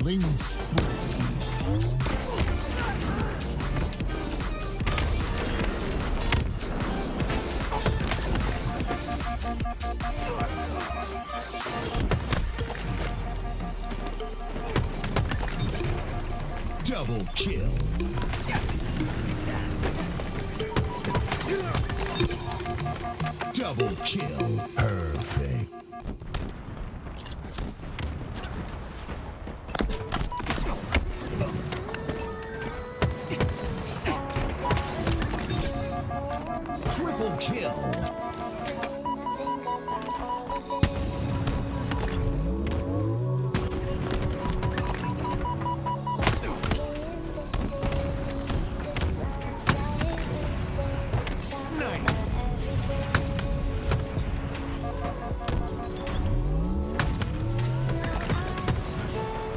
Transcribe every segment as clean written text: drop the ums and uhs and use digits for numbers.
Killing spree. Double kill. Double kill. Perfect. Triple kill.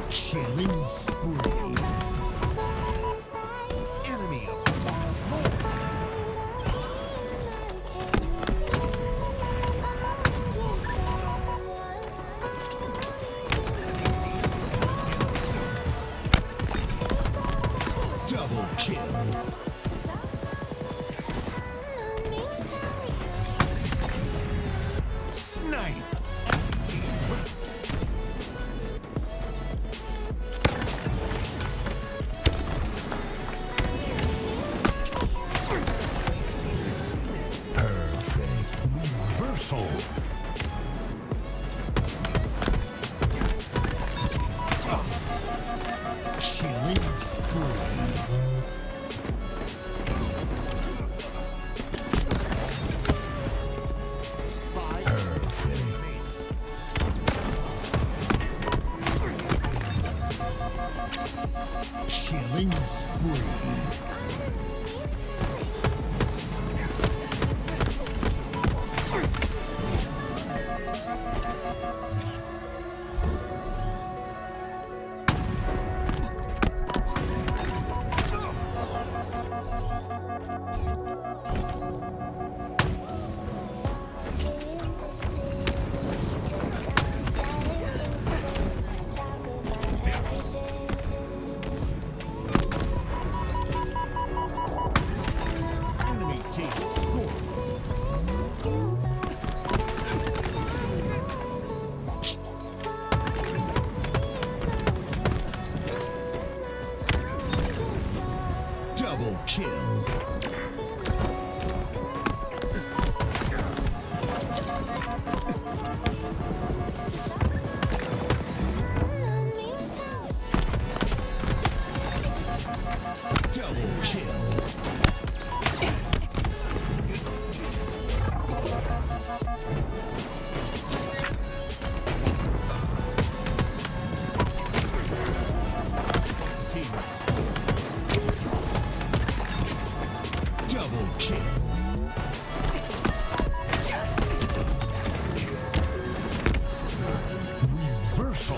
Killing spree. Enemy double kill. Snipe. Reversal. Killing spree. Perfect. Killing spree. Enemy team double kill. Double kill. Double kill. Reversal.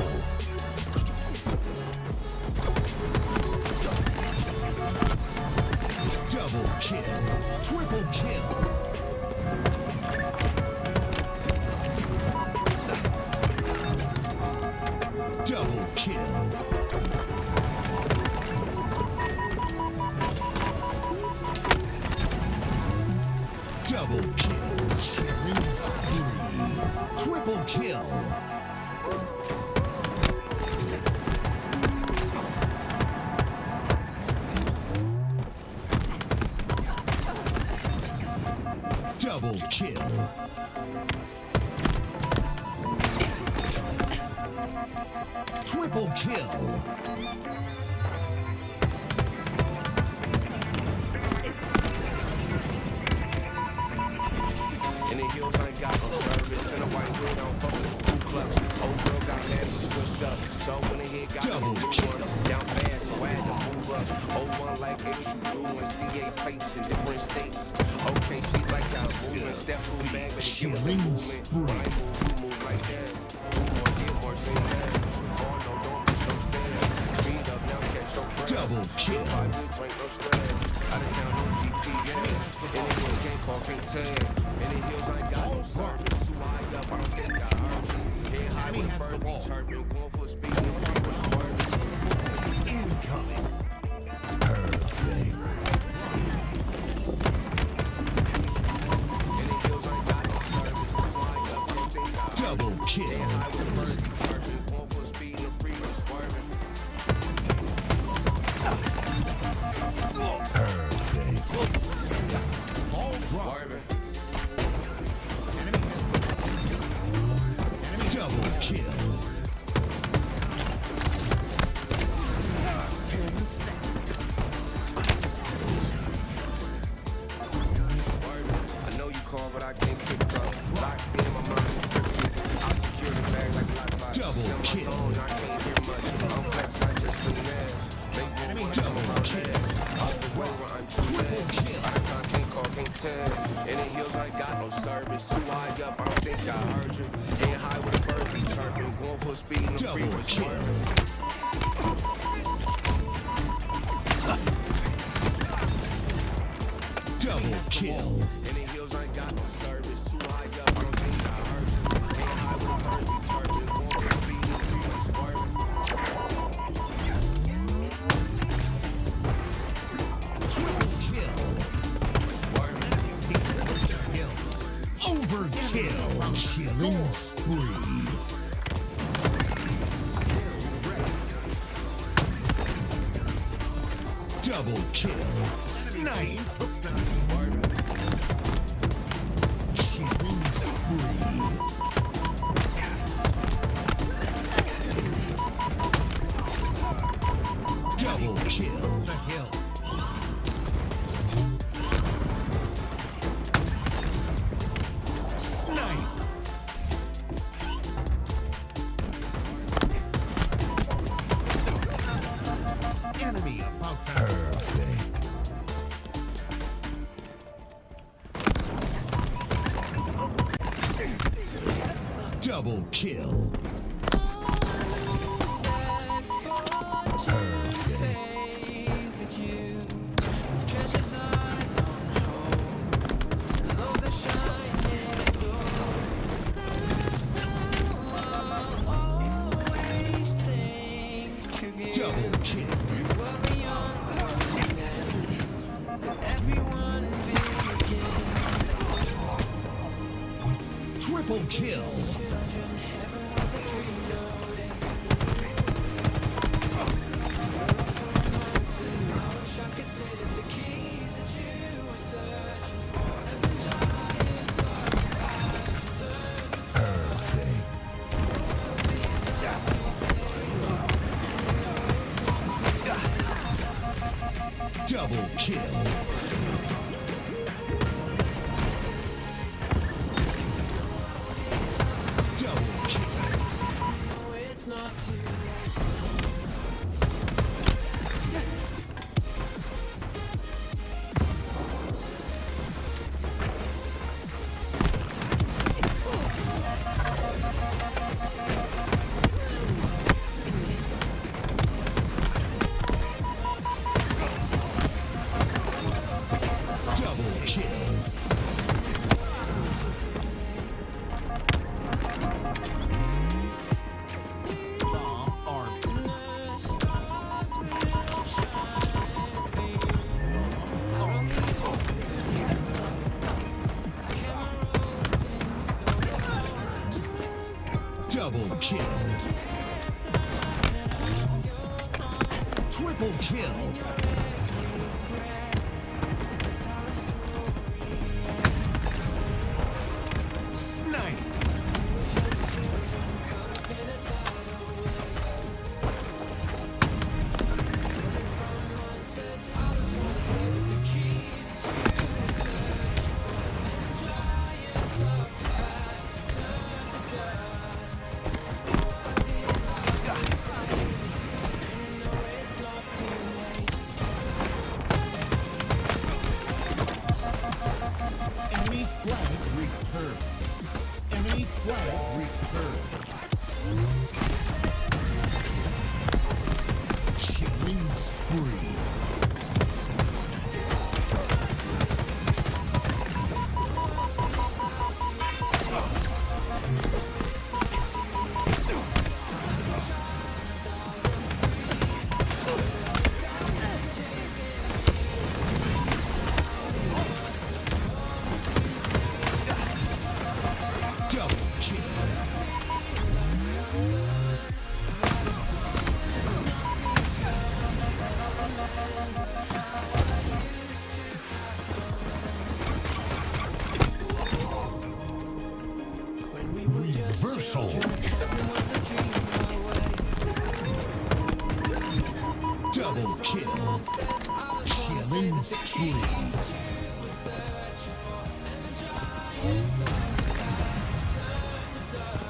Double kill. Triple kill. Double kill. Double kill. Killing spree. Triple kill. Double kill. Triple kill. In the hills, I ain't got no service. In a white hood, I don't fuck with the Ku Klux. Old girl got mad, she switched up. So when the hit got Double me kill. down fast, so I had to move up. Old one like it, you do and CA plates in different states. Okay, she like how I move and step through bag, but she Killing movement. spree. When I move, you move like that. Do more, get more, say that. Fall, no, don't miss no stand. Speed up now, catch your breath. Double kill. I do drink no stress. Out of town, no GPS. In the hills, can't call, can't tag. In the hills, I ain't got no service. Too high up, I don't think I heard you. Head high with a bird, be chirping. Going for speed, no free, but swerving. kill. High with the bird, chirping, going full speed in the freeway, swerving. Perfect. All Swerving. double kill. I know you call, but I can't pick up. Locked in my mind, I'll secure the bag like lockbox. Double In my kill. zone, I can't hear much. I'm flex, I just finesse. Make me Double kill. out the way where I'm too bad. Out of time, can't call, can't tell. In the hills, I got no service. Too high up, I don't think I heard you. Ain't high with a bird, be chirping. Going full speed in the Double freeway, kill. swerving. Double kill. In the hills, I ain't got no service. Too high up, I don't think I heard you. Ain't high with a bird, be chirping. Going full speed in the freeway, swerving. Triple kill. Overkill. Killing spree. Double kill. Snipe. Killing spree. Double kill. Snipe. Enemy about to Perfect. Double kill. Perfect. Double kill. Triple kill. Perfect. Double kill. Double kill. Double kill. Double kill. Triple kill. Snipe. enemy flag return. Enemy flag return. Killing spree. Double kill. Universal. Double kill. Killing spree.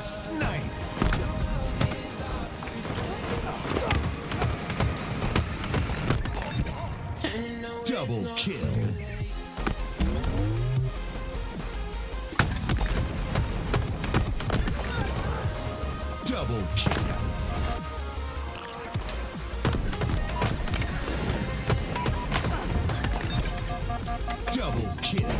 Snipe. Double kill. Double kill. Double kill.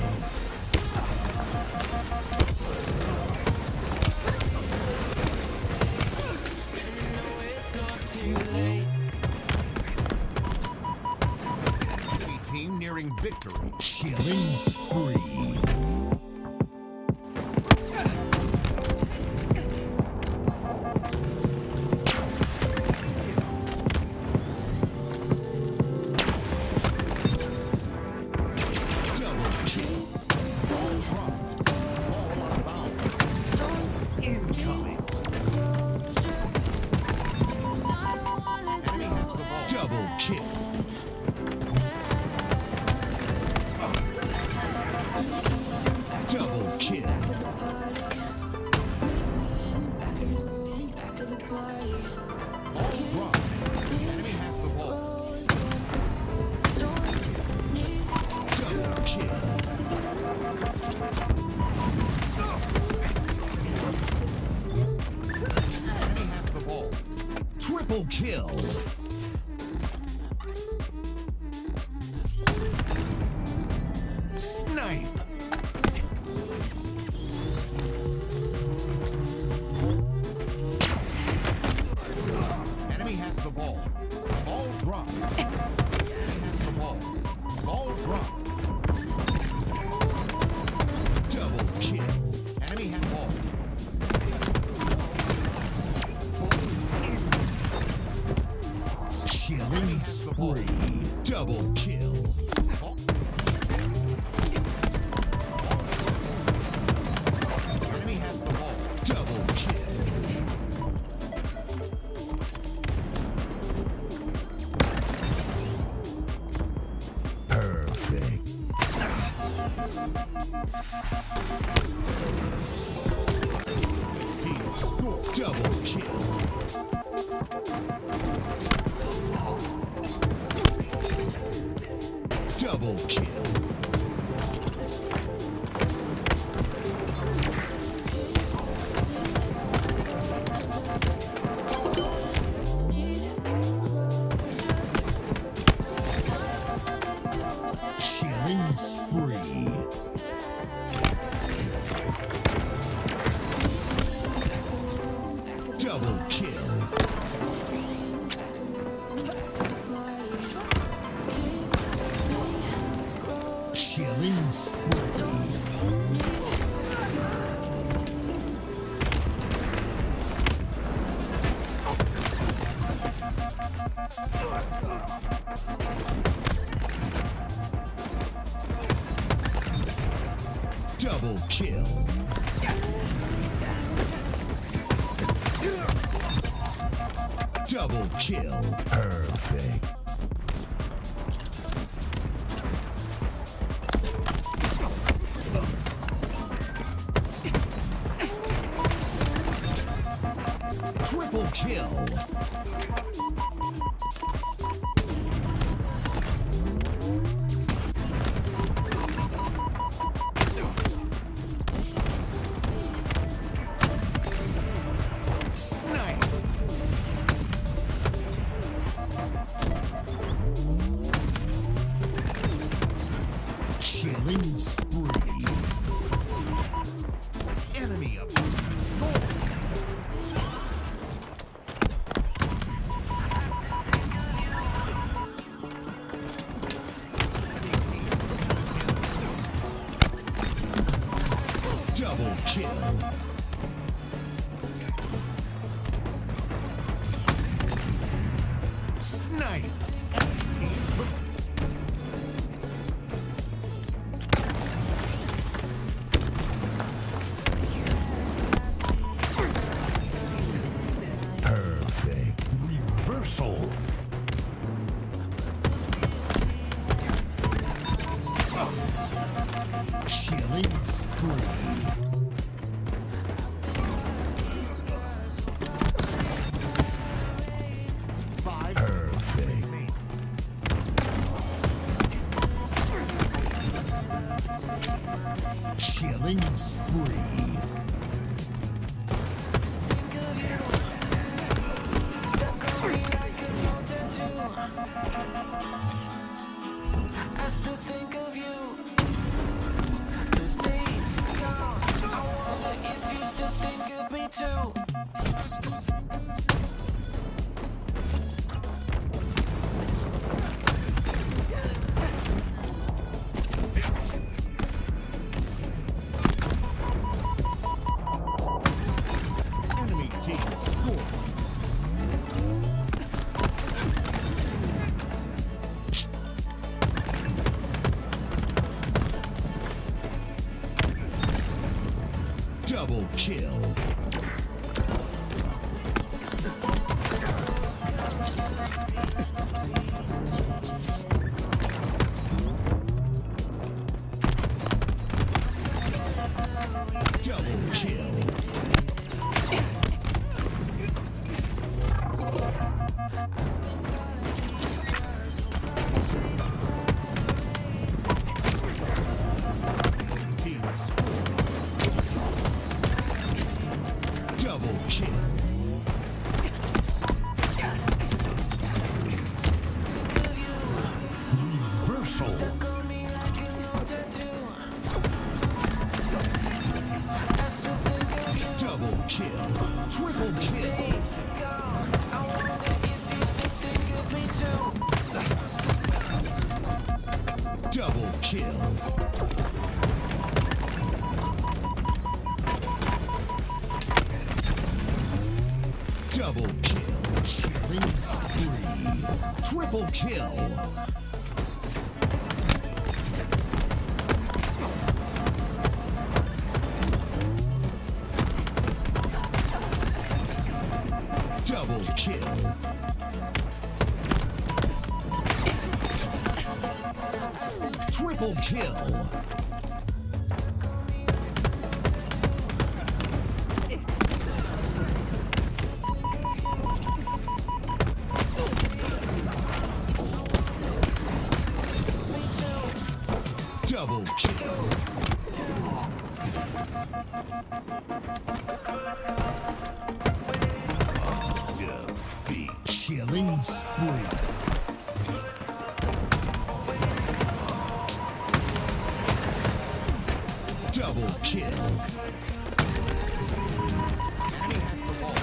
Enemy team nearing victory. Killing spree. Double kill. Incoming. Enemy has the ball. Double kill. Double kill. Ball drop. Enemy has the ball. Double kill. Enemy has the ball. Triple kill. Snipe. Enemy has the ball. Ball drop. Enemy has the ball. Ball drop. Double kill. Enemy has ball. Killing spree. Double kill. Ball. Enemy has the ball. Double kill. Perfect. Team score. Double kill. Double kill. Killing spree. Double kill. Killing spree. Double kill. Double kill. Perfect. Triple kill. Snipe. Killing spree. Enemy up. Goal. kill. Double kill. Double kill. Reversal. Double kill. Triple kill. Double kill. Double kill. Killing spree. Triple kill. Double kill. Triple kill. Double kill. The killing spree. Double kill. Enemy has the ball.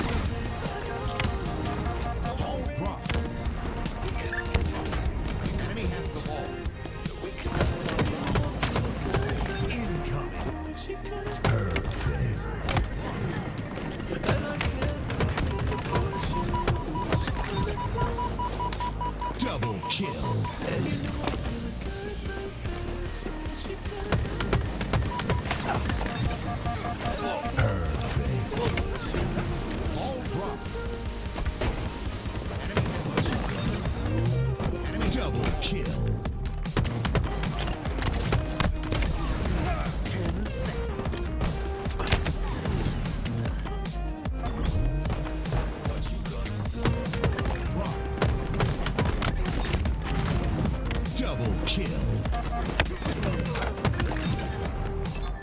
Ball drop. Enemy has the ball. Perfect. Double kill. Perfect. Ball drop. Double kill. Double kill.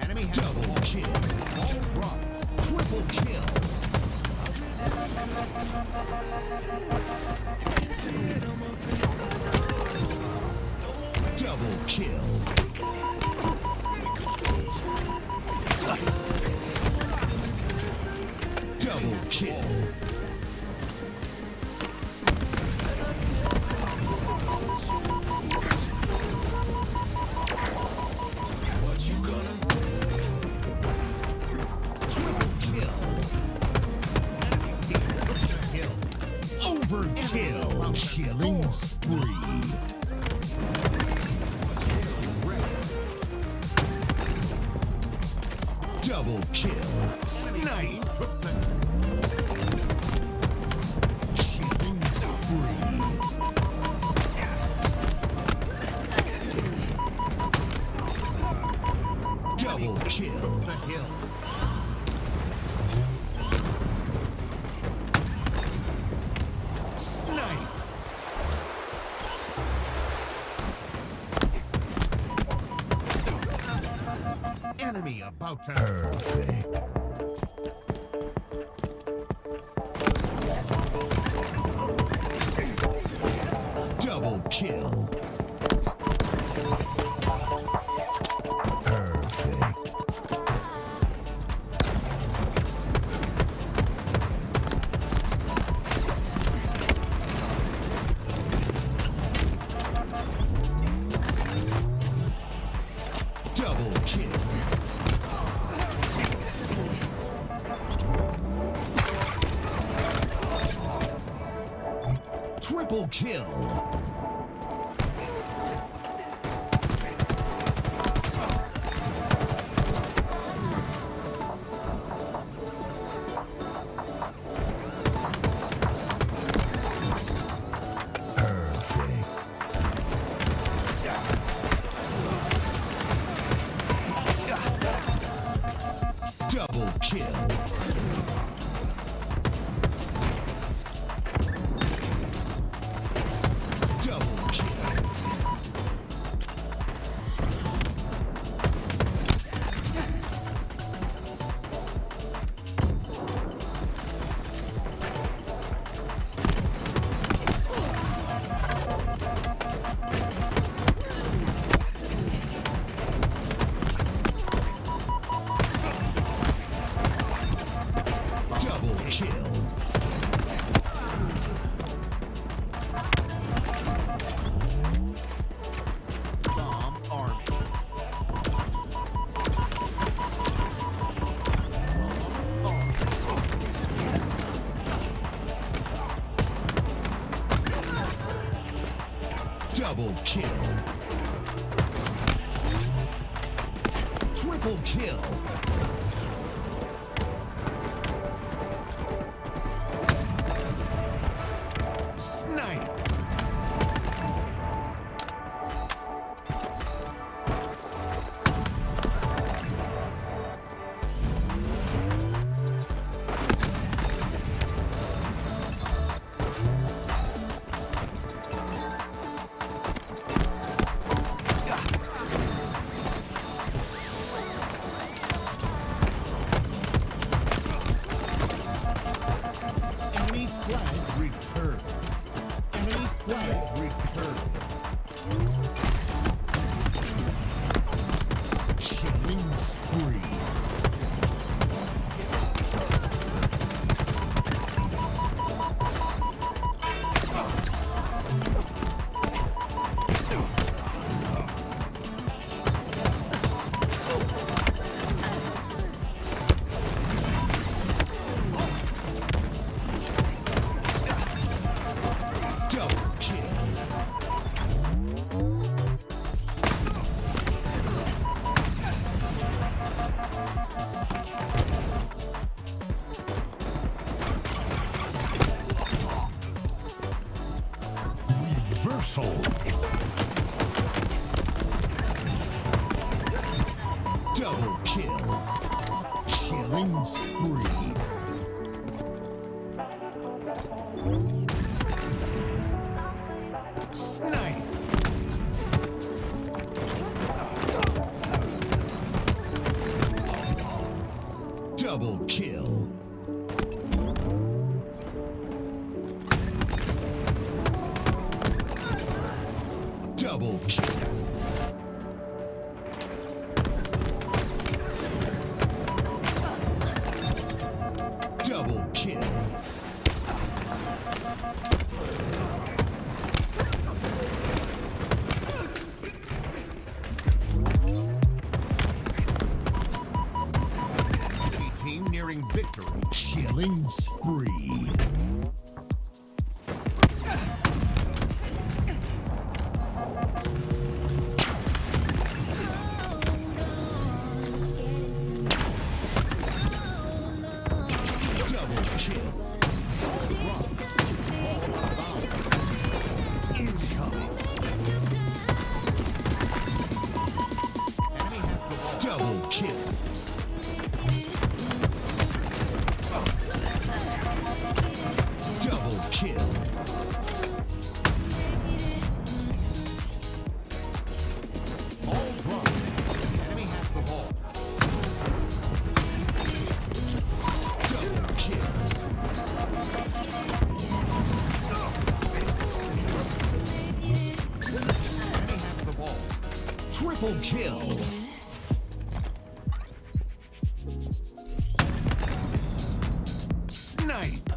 Enemy has the Double ball. kill. Ball drop. Triple kill. Double kill. Double kill. Triple kill. Overkill. Killing spree. Double kill. Snipe. Killing spree. Double kill. The hill. Snipe. Enemy about to. Perfect. Double kill. Perfect. Double kill. Triple kill. kill. Bomb army. Double kill. Triple kill. Snipe. Enemy flag returned. Enemy flag returned. Killing spree. Double kill. Reversal. Double kill. Killing spree. Snipe. Double kill. Double kill. Double kill. Enemy team nearing victory. Killing spree. Double kill. Enemy has the ball. Double kill. Double kill. Ball drop. Enemy has the ball. Double kill. Enemy has the ball. Triple kill. Snipe.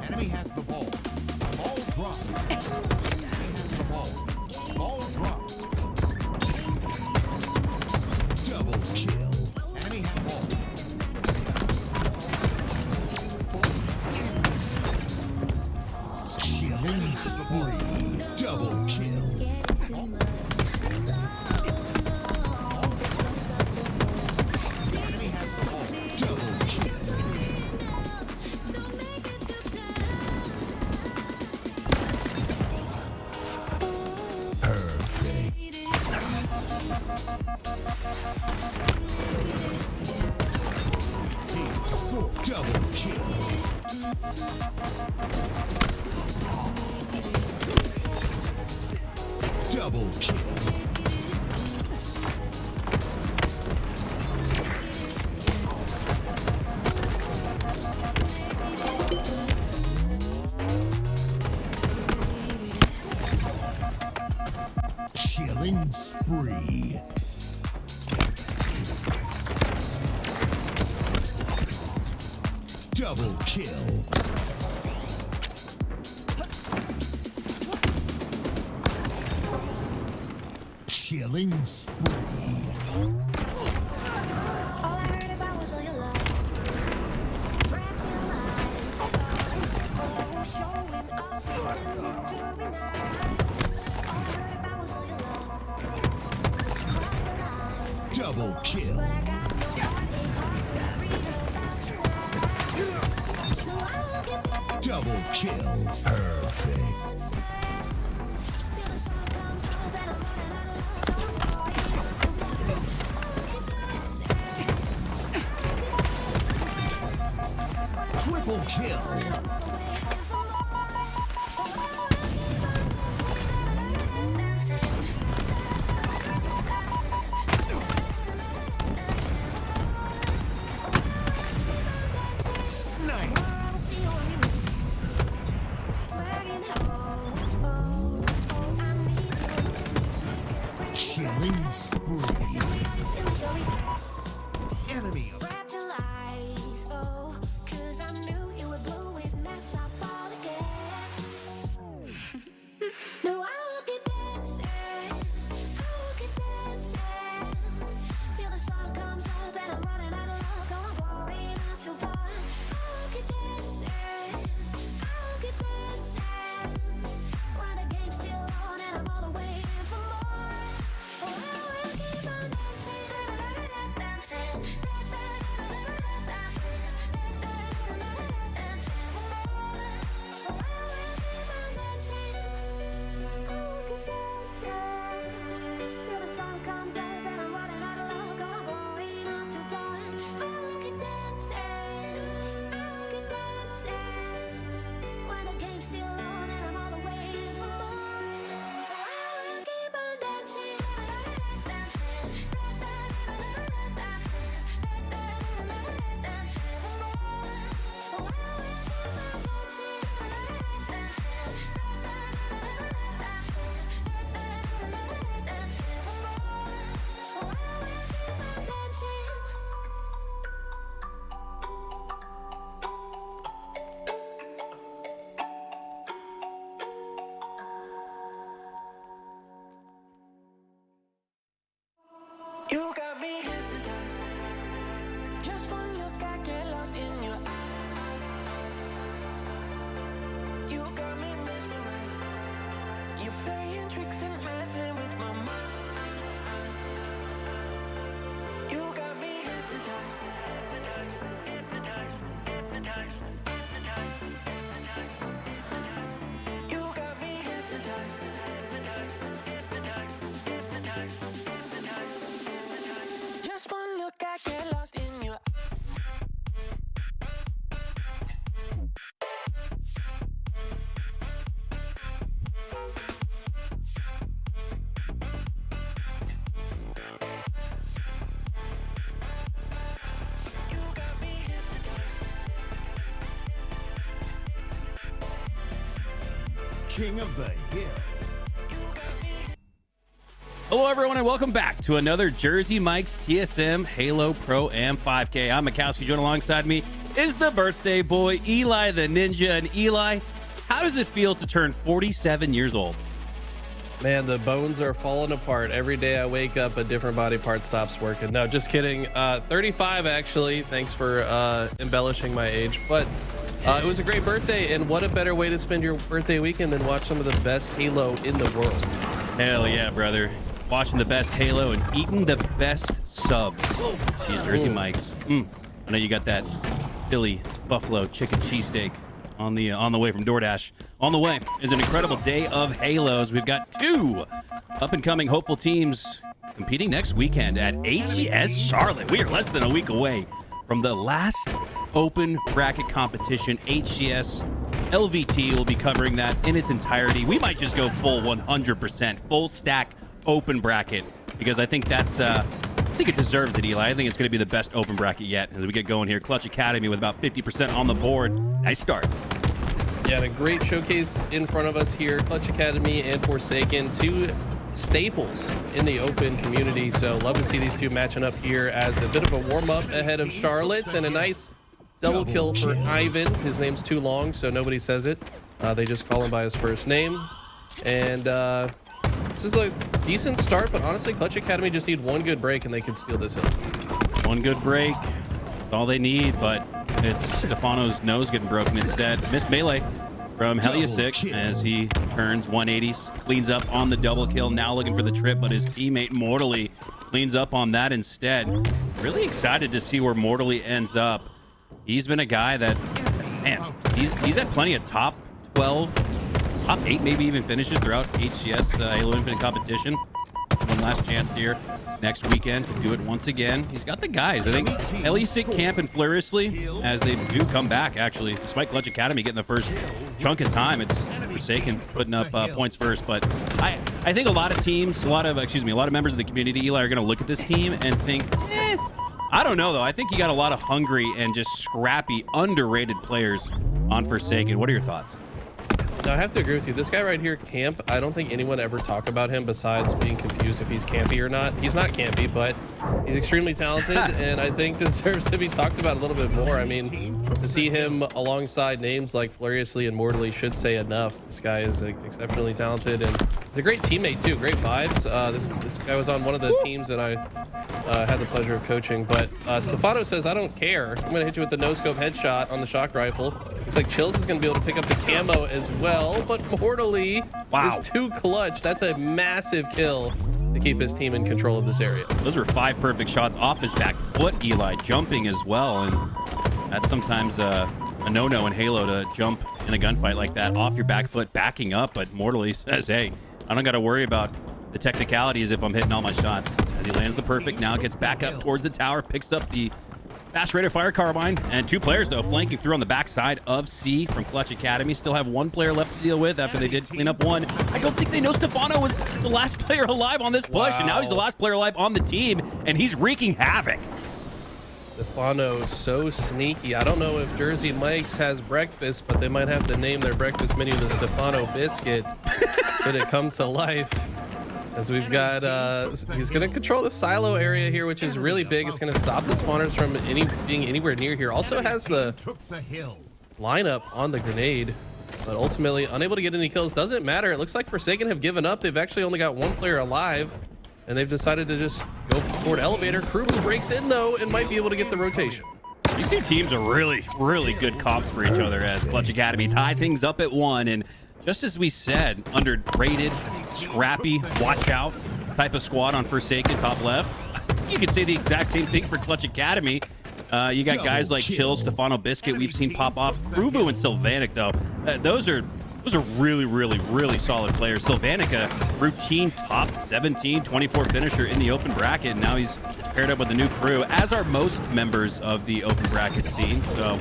Enemy has the ball. Ball drop. Enemy has the ball. Ball drop. Double kill. Enemy has ball. Killing spree. Double kill. Enemy has the ball. Double kill. Perfect. Double kill. Double kill. Killing spree. spree. Double kill. Killing spree. All I heard about was all your love. Wrapped in lies. Oh, showing off, pretending to be nice. All I heard about was all your love. It's crossed the line. Double kill. But I got no heartache, heartbreak, breathe without you. No, I'll get that Double kill. Perfect. till the sun comes up and I'm running out of love. Triple kill. Snipe. Killing spree. Enemy. Wrapped in lies, oh, 'cause I knew you would blow it, mess up all again. No, I'll keep dancing, till the sun comes up and I'm running out of luck. I'm going out till dawn. I'll keep dancing, while the game's still on and I'm all the way in for more. Oh, I will keep on dancing, dancing. You got me hypnotized. Just one look, I get lost in your eyes. You got me mesmerized. You're playing tricks and messing with my mind. You got me hypnotized. You got me hypnotized. Just one look, I get lost in your King of the Hill. Hello, everyone, and welcome back to another Jersey Mike's TSM Halo Pro Am 5K. I'm Mikowski. Joined alongside me is the birthday boy, Eli the Ninja. And Eli, how does it feel to turn 47 years old? Man, the bones are falling apart. Every day I wake up, a different body part stops working. No, just kidding. 35, actually. Thanks for embellishing my age. But it was a great birthday, and what a better way to spend your birthday weekend than watch some of the best Halo in the world. Hell yeah, brother. Watching the best Halo and eating the best subs in Jersey Mike's. I know you got that Philly Buffalo chicken cheesesteak on the way from DoorDash. On the way is an incredible day of Halos. We've got two up-and-coming hopeful teams competing next weekend at HCS Charlotte. We are less than a week away from the last open bracket competition. HCS LVT will be covering that in its entirety. We might just go full 100%, full stack open bracket, because I think that's I think it deserves it, Eli. I think it's going to be the best open bracket yet as we get going here. Clutch Academy with about 50% on the board. Nice start. Yeah, and a great showcase in front of us here. Clutch Academy and Forsaken, two staples in the open community. So love to see these two matching up here as a bit of a warm-up ahead of Charlotte, and a nice double kill for Ivan. His name's too long, so nobody says it. They just call him by his first name. And this is a decent start, but honestly, Clutch Academy just need one good break and they could steal this hill. One good break, that's all they need, but it's Stefano's nose getting broken instead. Missed melee from Heliasic as he turns 180s, cleans up on the double kill, now looking for the trip, but his teammate Mortally cleans up on that instead. Really excited to see where Mortally ends up. He's been a guy that, man, he's had plenty of top 12, top 8 maybe even finishes throughout HCS Halo Infinite competition. One last chance here next weekend to do it once again. He's got the guys. I think Heliasic, Camp, and Fluriously, as they do come back, actually, despite Clutch Academy getting the first chunk of time, it's Forsaken putting up points first. But I think a lot of teams, a lot of members of the community, Eli, are going to look at this team and think, I don't know, though. I think you got a lot of hungry and just scrappy, underrated players on Forsaken. What are your thoughts? Now, I have to agree with you. This guy right here, Camp, I don't think anyone ever talked about him besides being confused if he's campy or not. He's not campy, but he's extremely talented and I think deserves to be talked about a little bit more. I mean, to see him alongside names like Fluriously and Mortally should say enough. This guy is exceptionally talented and he's a great teammate too. Great vibes. This guy was on one of the teams that I had the pleasure of coaching, but Stefano says, I don't care. I'm going to hit you with the no-scope headshot on the shock rifle. Looks like Chills is going to be able to pick up the camo as well, but Mortally is too clutch. That's a massive kill to keep his team in control of this area. Those were 5 perfect shots off his back foot, Eli, jumping as well, and that's sometimes a no-no in Halo to jump in a gunfight like that off your back foot, backing up, but Mortally says, hey, I don't got to worry about the technicalities if I'm hitting all my shots. As he lands the perfect, now gets back up towards the tower, picks up the fast rate of fire carbine, and 2 players though flanking through on the backside of C from Clutch Academy. Still have 1 player left to deal with after they did clean up 1. I don't think they know Stefano was the last player alive on this push, and now he's the last player alive on the team, and he's wreaking havoc. Stefano so sneaky. I don't know if Jersey Mike's has breakfast, but they might have to name their breakfast menu the Stefano biscuit should it come to life. As we've got, he's going to control the silo area here, which is really big. It's going to stop the spawners from being anywhere near here. Also has the lineup on the grenade, but ultimately unable to get any kills. Doesn't matter. It looks like Forsaken have given up. They've actually only got 1 player alive, and they've decided to just go toward elevator. Crew breaks in, though, and might be able to get the rotation. These 2 teams are really, really good comps for each other as Clutch Academy tied things up at 1, and just as we said, underrated, scrappy, watch out type of squad on Forsaken top left. You could say the exact same thing for Clutch Academy. You got guys like Chill, Stefano Biscuit, we've seen pop off. Kruvu and Sylvanik, though, those are really, really, really solid players. Sylvanik, a routine top 17, 24 finisher in the open bracket, and now he's paired up with the new crew, as are most members of the open bracket scene. So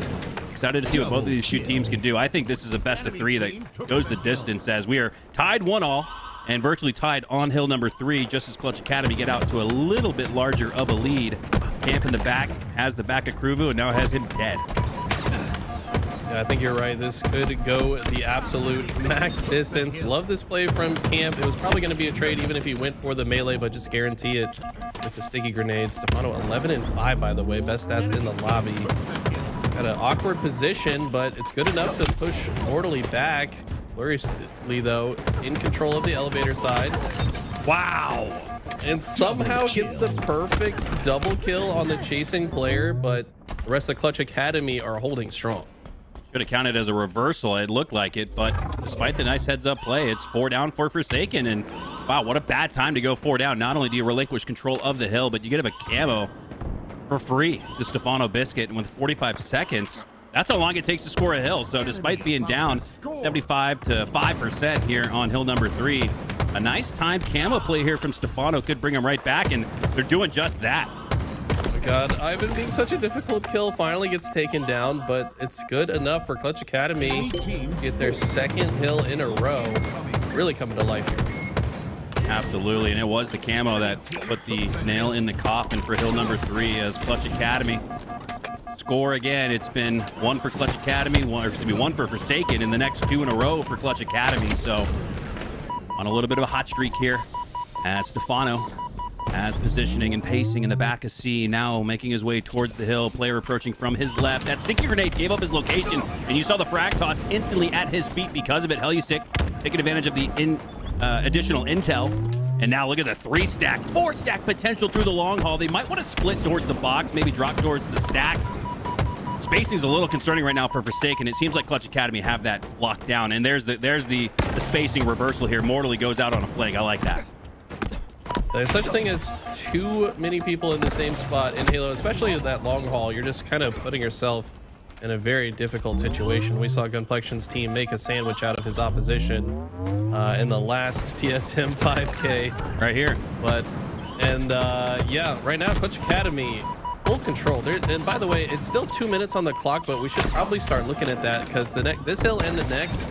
excited to see what both of these 2 teams can do. I think this is a best of 3 that goes the distance, as we are tied 1-1 and virtually tied on hill number 3, just as Clutch Academy get out to a little bit larger of a lead. Camp in the back has the back of Kruvu and now has him dead. Yeah, I think you're right. This could go the absolute max distance. Love this play from Camp. It was probably going to be a trade even if he went for the melee, but just guarantee it with the sticky grenade. Stefano 11-5, by the way. Best stats in the lobby. Got an awkward position, but it's good enough to push Mortally back. Fluriously, though, in control of the elevator side. Wow. And somehow gets the perfect double kill on the chasing player, but the rest of Clutch Academy are holding strong. Should have counted as a reversal. It looked like it, but despite the nice heads-up play, it's 4 down for Forsaken, and wow, what a bad time to go 4 down. Not only do you relinquish control of the hill, but you get him a camo for free to Stefano Biscuit, and with 45 seconds, that's how long it takes to score a hill. So despite being down 75 to 5% here on hill number 3, a nice timed camo play here from Stefano could bring him right back, and they're doing just that. Oh my God, Ivan being such a difficult kill finally gets taken down, but it's good enough for Clutch Academy to get their 2nd hill in a row. Really coming to life here. Absolutely, and it was the camo that put the nail in the coffin for hill number 3 as Clutch Academy score again. It's been 1 for Clutch Academy, 1 for Forsaken, and the next 2 in a row for Clutch Academy. So on a little bit of a hot streak here as Stefano has positioning and pacing in the back of C, now making his way towards the hill. Player approaching from his left. That sticky grenade gave up his location, and you saw the frag toss instantly at his feet because of it. Heliusic taking advantage of the additional intel. And now look at the 3-stack, 4-stack potential through the long haul. They might want to split towards the box, maybe drop towards the stacks. Spacing's a little concerning right now for Forsaken. It seems like Clutch Academy have that locked down. And there's the spacing reversal here. Mortally goes out on a flank. I like that. There's such thing as too many people in the same spot in Halo, especially in that long haul. You're just kind of putting yourself in a very difficult situation. We saw Gunplexion's team make a sandwich out of his opposition in the last TSM 5K. Right here. Yeah, right now, Clutch Academy, full control. And by the way, it's still 2 minutes on the clock, but we should probably start looking at that because this hill and the next,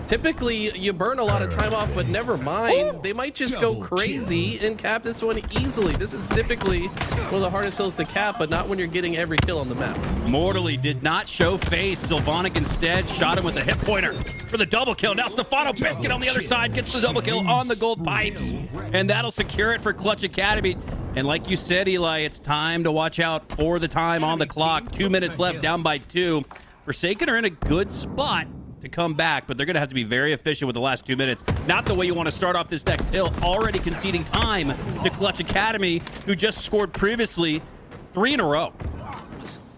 typically you burn a lot of time off, but never mind. They might just go crazy and cap this one easily. This is typically one of the hardest hills to cap, but not when you're getting every kill on the map. Mortally did not show face. Sylvonic instead shot him with a hit pointer for the double kill. Now Stefano Biscuit on the other side gets the double kill on the gold pipes, and that'll secure it for Clutch Academy. And like you said, Eli, it's time to watch out for the time on the clock. 2 minutes left, down by 2. Forsaken are in a good spot to come back, but they're going to have to be very efficient with the last 2 minutes. Not the way you want to start off this next hill, already conceding time to Clutch Academy, who just scored previously 3 in a row.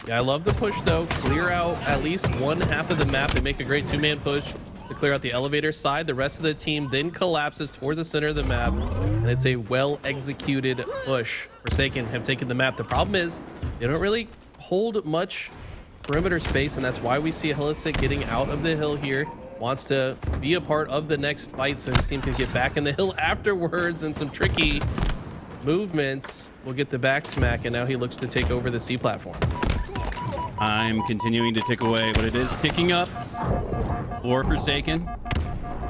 Yeah, I love the push, though. Clear out at least one half of the map. They make a great 2-man push to clear out the elevator side. The rest of the team then collapses towards the center of the map, and it's a well-executed push. Forsaken have taken the map. The problem is they don't really hold much perimeter space, and that's why we see Heliusic getting out of the hill here. Wants to be a part of the next fight so his team can get back in the hill afterwards, and some tricky movements will get the back smack, and now he looks to take over the C platform. I'm continuing to tick away, but it is ticking up for Forsaken.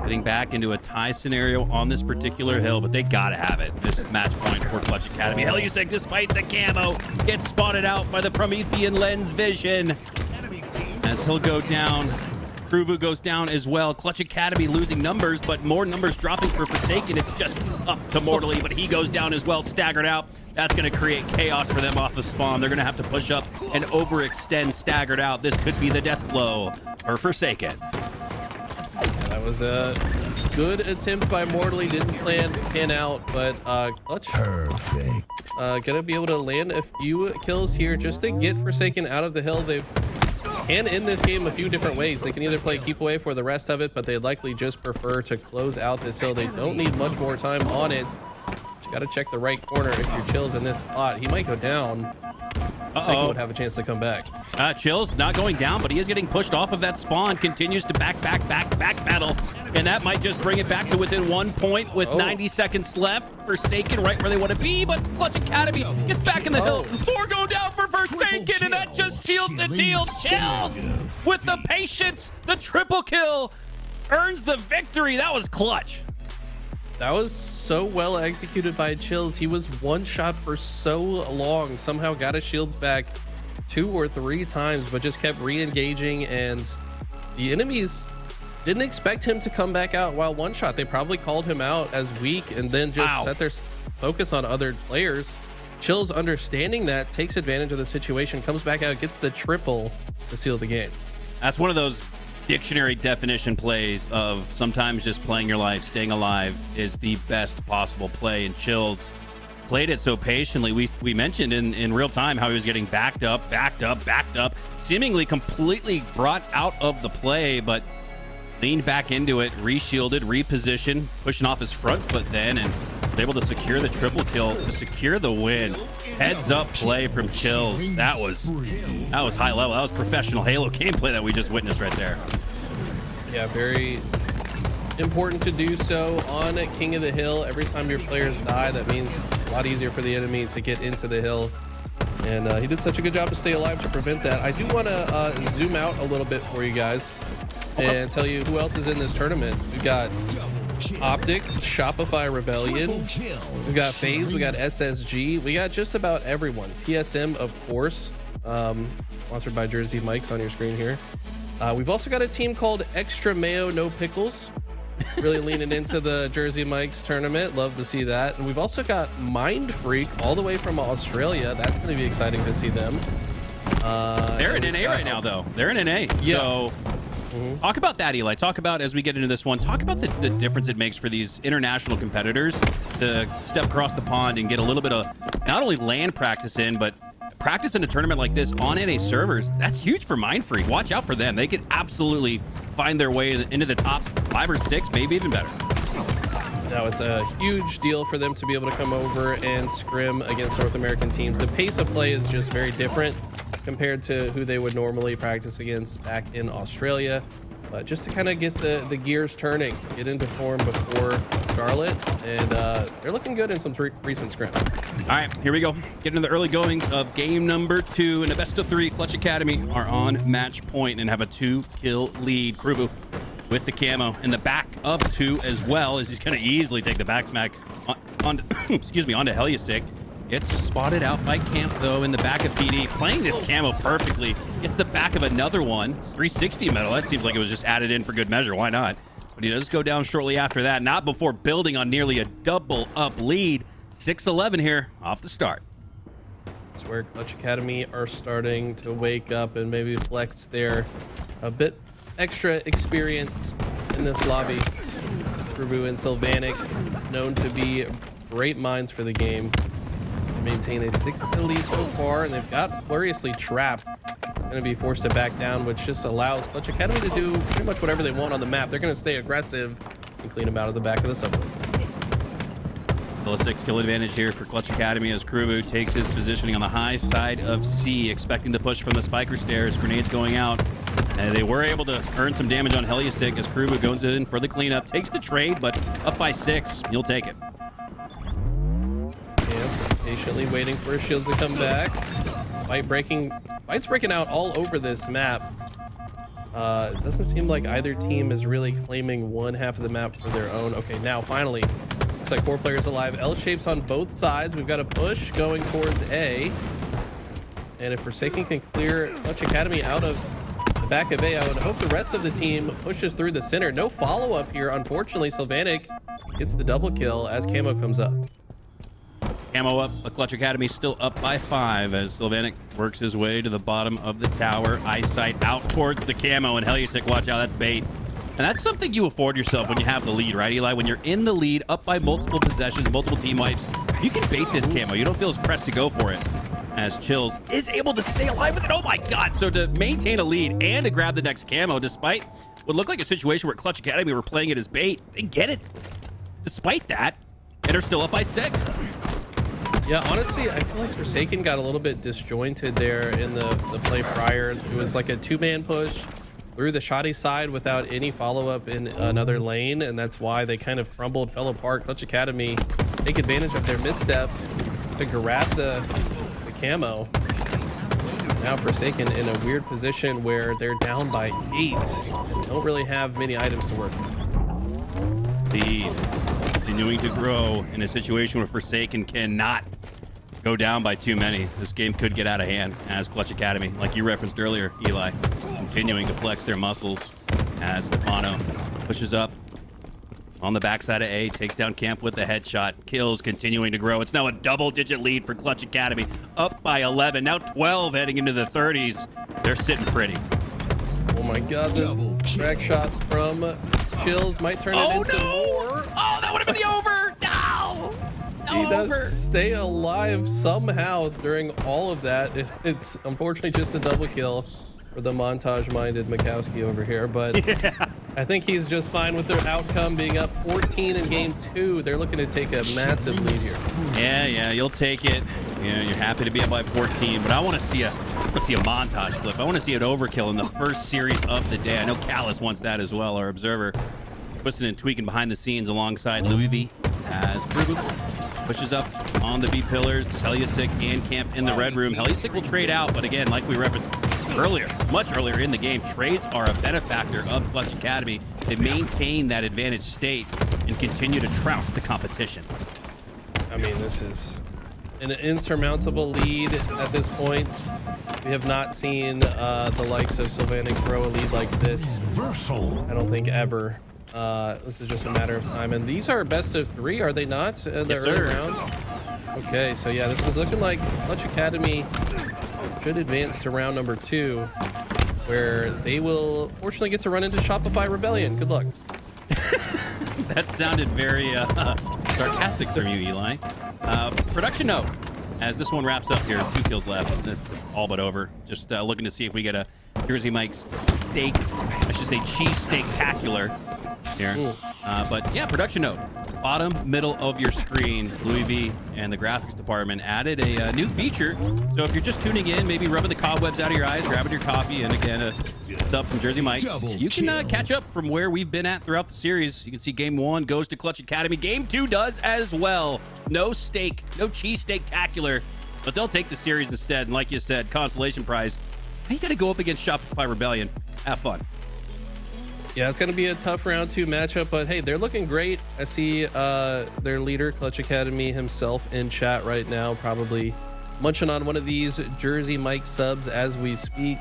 Getting back into a tie scenario on this particular hill, but they gotta have it. This is match point for Clutch Academy. Heliusic, despite the camo, gets spotted out by the Promethean lens vision. As he'll go down, Kruvu goes down as well. Clutch Academy losing numbers, but more numbers dropping for Forsaken. It's just up to Mortally, but he goes down as well, staggered out. That's going to create chaos for them off the spawn. They're going to have to push up and overextend staggered out. This could be the death blow for Forsaken. Yeah, that was a good attempt by Mortally. Didn't pan out, but Clutch gonna be able to land a few kills here just to get Forsaken out of the hill. They've can end this game a few different ways. They can either play keep away for the rest of it, but they'd likely just prefer to close out this hill. They don't need much more time on it. You got to check the right corner if your Chill's in this spot. He might go down. Forsaken would have a chance to come back. Chill's not going down, but he is getting pushed off of that spawn. Continues to back battle, and that might just bring it back to within 1 point with 90 seconds left. Forsaken right where they want to be, but Clutch Academy gets back in the hill. 4 go down for Forsaken, and that just seals the deal. Chills with the patience. The triple kill earns the victory. That was clutch. That was so well executed by Chills. He was one shot for so long, somehow got his shields back 2 or 3 times, but just kept re-engaging, and the enemies didn't expect him to come back out while one shot. They probably called him out as weak and then just set their focus on other players. Chills, understanding that, takes advantage of the situation, comes back out, gets the triple to seal the game. That's one of those dictionary definition plays of sometimes just playing your life, staying alive is the best possible play, and Chills played it so patiently. We mentioned in real time how he was getting backed up, seemingly completely brought out of the play, but leaned back into it, re-shielded, repositioned, pushing off his front foot then, and was able to secure the triple kill to secure the win. Heads up play from Chills. That was high level. That was professional Halo gameplay that we just witnessed right there. Yeah, very important to do so on King of the Hill. Every time your players die, that means a lot easier for the enemy to get into the hill. And he did such a good job to stay alive to prevent that. I do want to zoom out a little bit for you guys and tell you who else is in this tournament. We've got Optic, Shopify Rebellion, we got FaZe, we got SSG, we got just about everyone. TSM, of course, sponsored by Jersey Mike's on your screen here. We've also got a team called Extra Mayo No Pickles. really leaning into the Jersey Mike's tournament. Love to see that. And we've also got MindFreak all the way from Australia. That's going to be exciting to see them. They're in NA right now, though. They're in NA. Yeah. So talk about that, Eli. Talk about, as we get into this one, talk about the difference it makes for these international competitors to step across the pond and get a little bit of not only LAN practice in, but practice in a tournament like this on NA servers. That's huge for MindFreak. Watch out for them. They could absolutely find their way into the top 5 or 6, maybe even better. Now, it's a huge deal for them to be able to come over and scrim against North American teams. The pace of play is just very different compared to who they would normally practice against back in Australia. Just to kind of get the gears turning, get into form before Charlotte, and they're looking good in some recent scrims. All right, here we go. Getting into the early goings of game number 2 in a best of 3. Clutch Academy are on match point and have a 2-kill lead. Krubu with the camo in the back of 2 as well, as he's going to easily take the back smack on excuse me, onto Heliasic. Gets spotted out by Camp, though, in the back of PD. Playing this camo perfectly. Gets the back of another one. 360 medal. That seems like it was just added in for good measure. Why not? But he does go down shortly after that. Not before building on nearly a double-up lead. 6-11 here off the start. It's where Clutch Academy are starting to wake up and maybe flex their a bit extra experience in this lobby. Krubu and Sylvanic, known to be great minds for the game. Maintain a 6-kill lead so far, and they've got Gloriously Trapped. Going to be forced to back down, which just allows Clutch Academy to do pretty much whatever they want on the map. They're going to stay aggressive and clean them out of the back of the subway. Still a 6-kill advantage here for Clutch Academy as Krubu takes his positioning on the high side of C, expecting the push from the spiker stairs. Grenades going out. And they were able to earn some damage on Heliasic as Krubu goes in for the cleanup. Takes the trade, but up by 6. You'll take it. Patiently waiting for his shields to come back. Fights breaking out all over this map. It doesn't seem like either team is really claiming one half of the map for their own. Okay, now finally, looks like 4 players alive. L shapes on both sides. We've got a push going towards A. And if Forsaken can clear Clutch Academy out of the back of A, I would hope the rest of the team pushes through the center. No follow-up here. Unfortunately, Sylvanic gets the double kill as Camo comes up. Camo up, but Clutch Academy still up by 5 as Sylvanic works his way to the bottom of the tower. Eyesight out towards the camo, and Heliasic, watch out, that's bait. And that's something you afford yourself when you have the lead, right, Eli? When you're in the lead, up by multiple possessions, multiple team wipes, you can bait this camo. You don't feel as pressed to go for it. As Chills is able to stay alive with it. Oh my God. So to maintain a lead and to grab the next camo, despite what looked like a situation where Clutch Academy were playing it as bait, they get it. Despite that, and are still up by 6. Yeah, honestly, I feel like Forsaken got a little bit disjointed there in the play prior. It was like a 2-man push through the shoddy side without any follow-up in another lane, and that's why they kind of crumbled, fell apart. Clutch Academy take advantage of their misstep to grab the camo. Now Forsaken in a weird position where they're down by 8 and don't really have many items to work with. Lead continuing to grow in a situation where Forsaken cannot go down by too many. This game could get out of hand as Clutch Academy, like you referenced earlier, Eli, continuing to flex their muscles as Stefano pushes up on the backside of A, takes down Camp with a headshot. Kills continuing to grow. It's now a double-digit lead for Clutch Academy, up by 11, now 12 heading into the 30s. They're sitting pretty. Oh my God, the crack shot from Chills might turn it into more. Oh, that would have been the over. No. He does stay alive somehow during all of that. It's unfortunately just a double kill for the montage-minded Mikowski over here, but yeah. I think he's just fine with their outcome being up 14 in game 2. They're looking to take a massive lead here. Yeah, you'll take it. Yeah, you're happy to be up by 14, but I want to see a montage clip. I want to see an overkill in the first series of the day. I know Callus wants that as well, our observer. Twisting and tweaking behind the scenes alongside Louis V as Krubu pushes up on the B pillars. Heliasic and Camp in the red room. Heliasic will trade out, but again, like we referenced earlier, much earlier in the game, trades are a benefactor of Clutch Academy. They maintain that advantage state and continue to trounce the competition. I mean, this is an insurmountable lead at this point. We have not seen the likes of Sylvanic grow a lead like this, I don't think, ever. This is just a matter of time. And these are best of 3, are they not? In the Yes, early sir. rounds? Okay, so yeah, this is looking like Clutch Academy should advance to round number 2, where they will fortunately get to run into Shopify Rebellion. Good luck. That sounded very sarcastic from you, Eli. Production note. As this one wraps up here, 2 kills left. It's all but over. Just looking to see if we get a Jersey Mike's steak, I should say cheese steak-tacular here. But yeah, production note. Bottom middle of your screen, Louis V and the graphics department added a new feature. So if you're just tuning in, maybe rubbing the cobwebs out of your eyes, grabbing your coffee, and again, what's up from Jersey Mike's, Double you can kill. catch up from where we've been at throughout the series. You can see Game 1 goes to Clutch Academy. Game 2 does as well. No steak, no cheese steak-tacular, but they'll take the series instead. And like you said, consolation prize. Now you got to go up against Shopify Rebellion. Have fun. Yeah, it's going to be a tough round 2 matchup, but hey, they're looking great. I see their leader, Clutch Academy himself, in chat right now, probably munching on one of these Jersey Mike subs as we speak.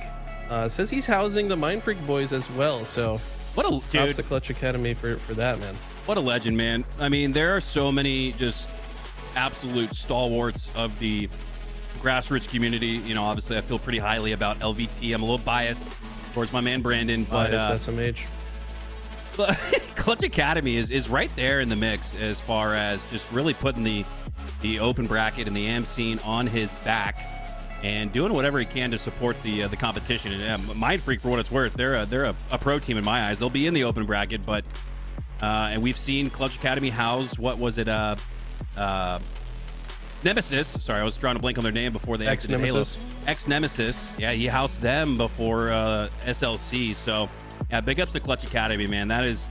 Says he's housing the MindFreak boys as well, so What a props dude. to Clutch Academy for that, man. What a legend, man. I mean, there are so many just absolute stalwarts of the grassroots community. You know, obviously I feel pretty highly about LVT. I'm a little biased towards my man Brandon, but Biased SMH. but Clutch Academy is right there in the mix as far as just really putting the open bracket and the AM scene on his back and doing whatever he can to support the competition. And MindFreak, for what it's worth, they're a pro team in my eyes. They'll be in the open bracket, but and we've seen Clutch Academy house, what was it, Nemesis. Sorry, I was drawing a blank on their name before they exited Halo. Ex-Nemesis. Yeah, he housed them before SLC. So yeah, big ups to Clutch Academy, man. That is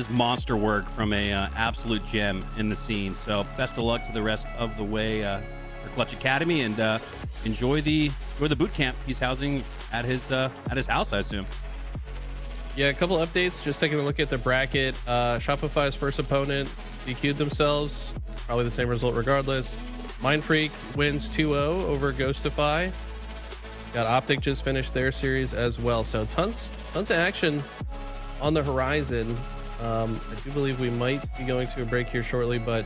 monster work from a absolute gem in the scene. So best of luck to the rest of the way for Clutch Academy, and enjoy the boot camp he's housing at his house, I assume. Yeah, a couple updates. Just taking a look at the bracket. Shopify's first opponent DQ'd themselves. Probably the same result regardless. MindFreak wins 2-0 over Ghostify. Got Optic just finished their series as well. So tons of action on the horizon. I do believe we might be going to a break here shortly, but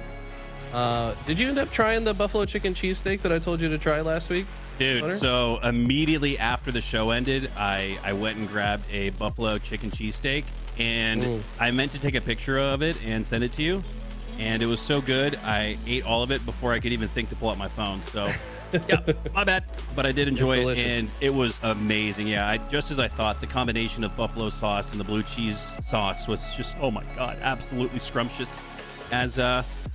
did you end up trying the buffalo chicken cheesesteak that I told you to try last week? Dude, Hunter? so immediately after the show ended, I went and grabbed a buffalo chicken cheesesteak, and Ooh. I meant to take a picture of it and send it to you, and it was so good, I ate all of it before I could even think to pull out my phone. So, yeah, my bad, but I did enjoy it, delicious. and it was amazing. Yeah, just as I thought, the combination of buffalo sauce and the blue cheese sauce was just, oh my God, absolutely scrumptious. As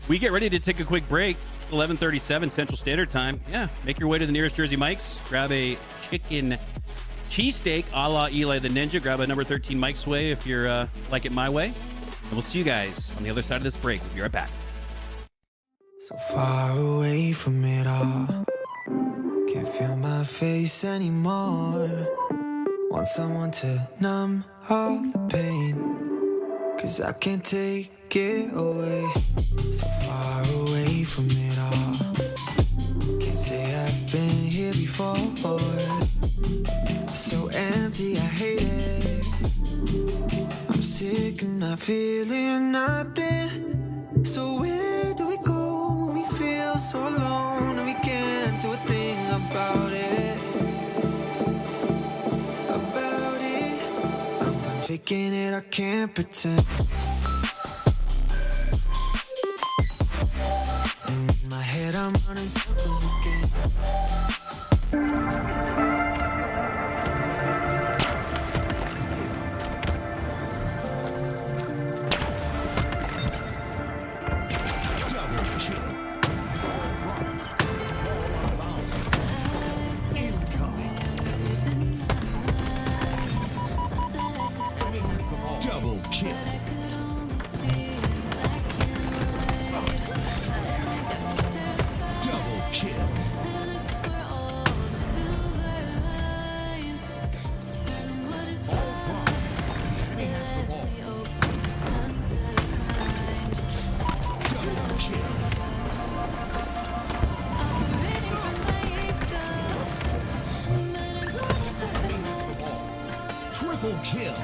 we get ready to take a quick break, 11:37 Central Standard Time. Yeah, make your way to the nearest Jersey Mike's. Grab a chicken cheesesteak a la Eli the Ninja. Grab a number 13 Mike's Way if you're like it my way. And we'll see you guys on the other side of this break. We'll be right back. So far away from it all. Can't feel my face anymore. Want someone to numb all the pain, 'cause I can't take it away. So far away from it all. Can't say I've been here before. So empty, I hate it. I'm sick and not feeling nothing. So where do we go when we feel so alone and we can't do a thing about it? About it. I'm done faking it, I can't pretend. In my head I'm running circles again. Double kill. Double kill. Double kill. Double kill. Triple kill.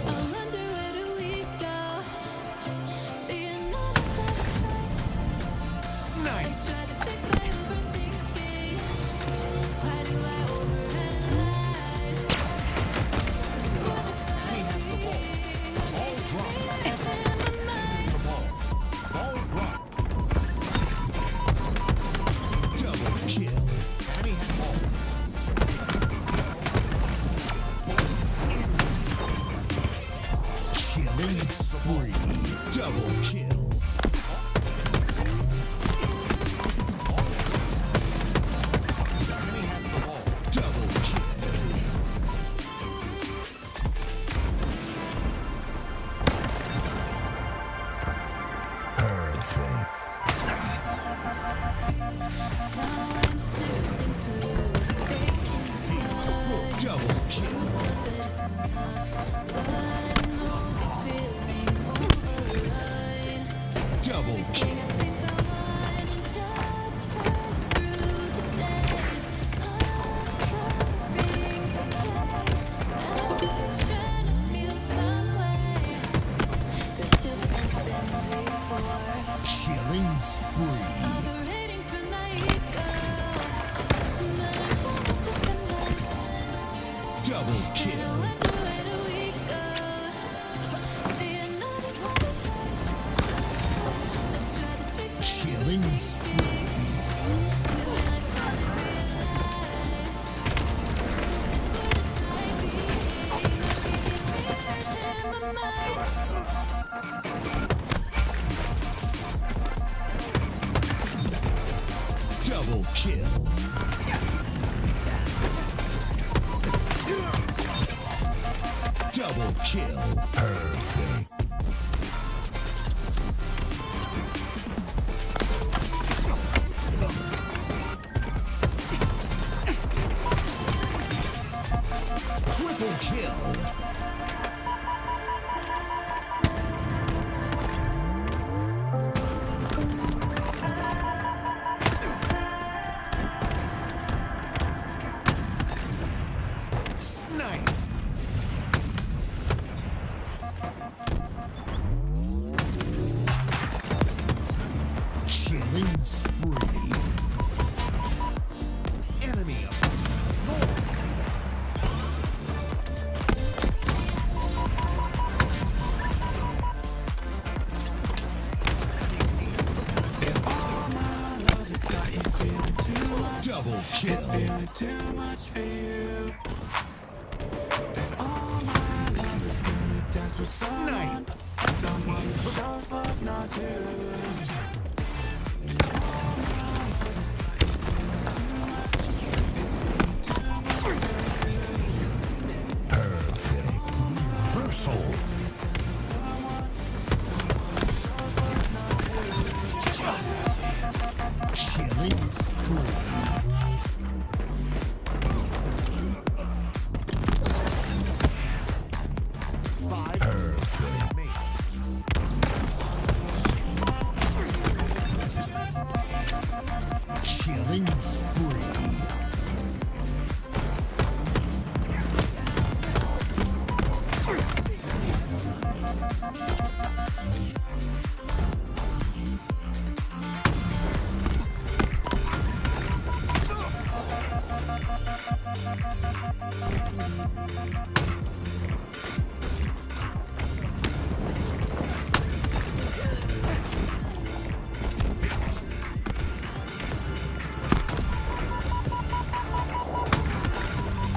Double kill. Double kill. Perfect. Triple kill. Snipe. Killing spree. Enemy up. Double kill. It's feeling too much for you. That all my love is gonna dance with Snipe. someone who shows love not to. Perfect. Reversal. Killing spree. Perfect. Killing spree.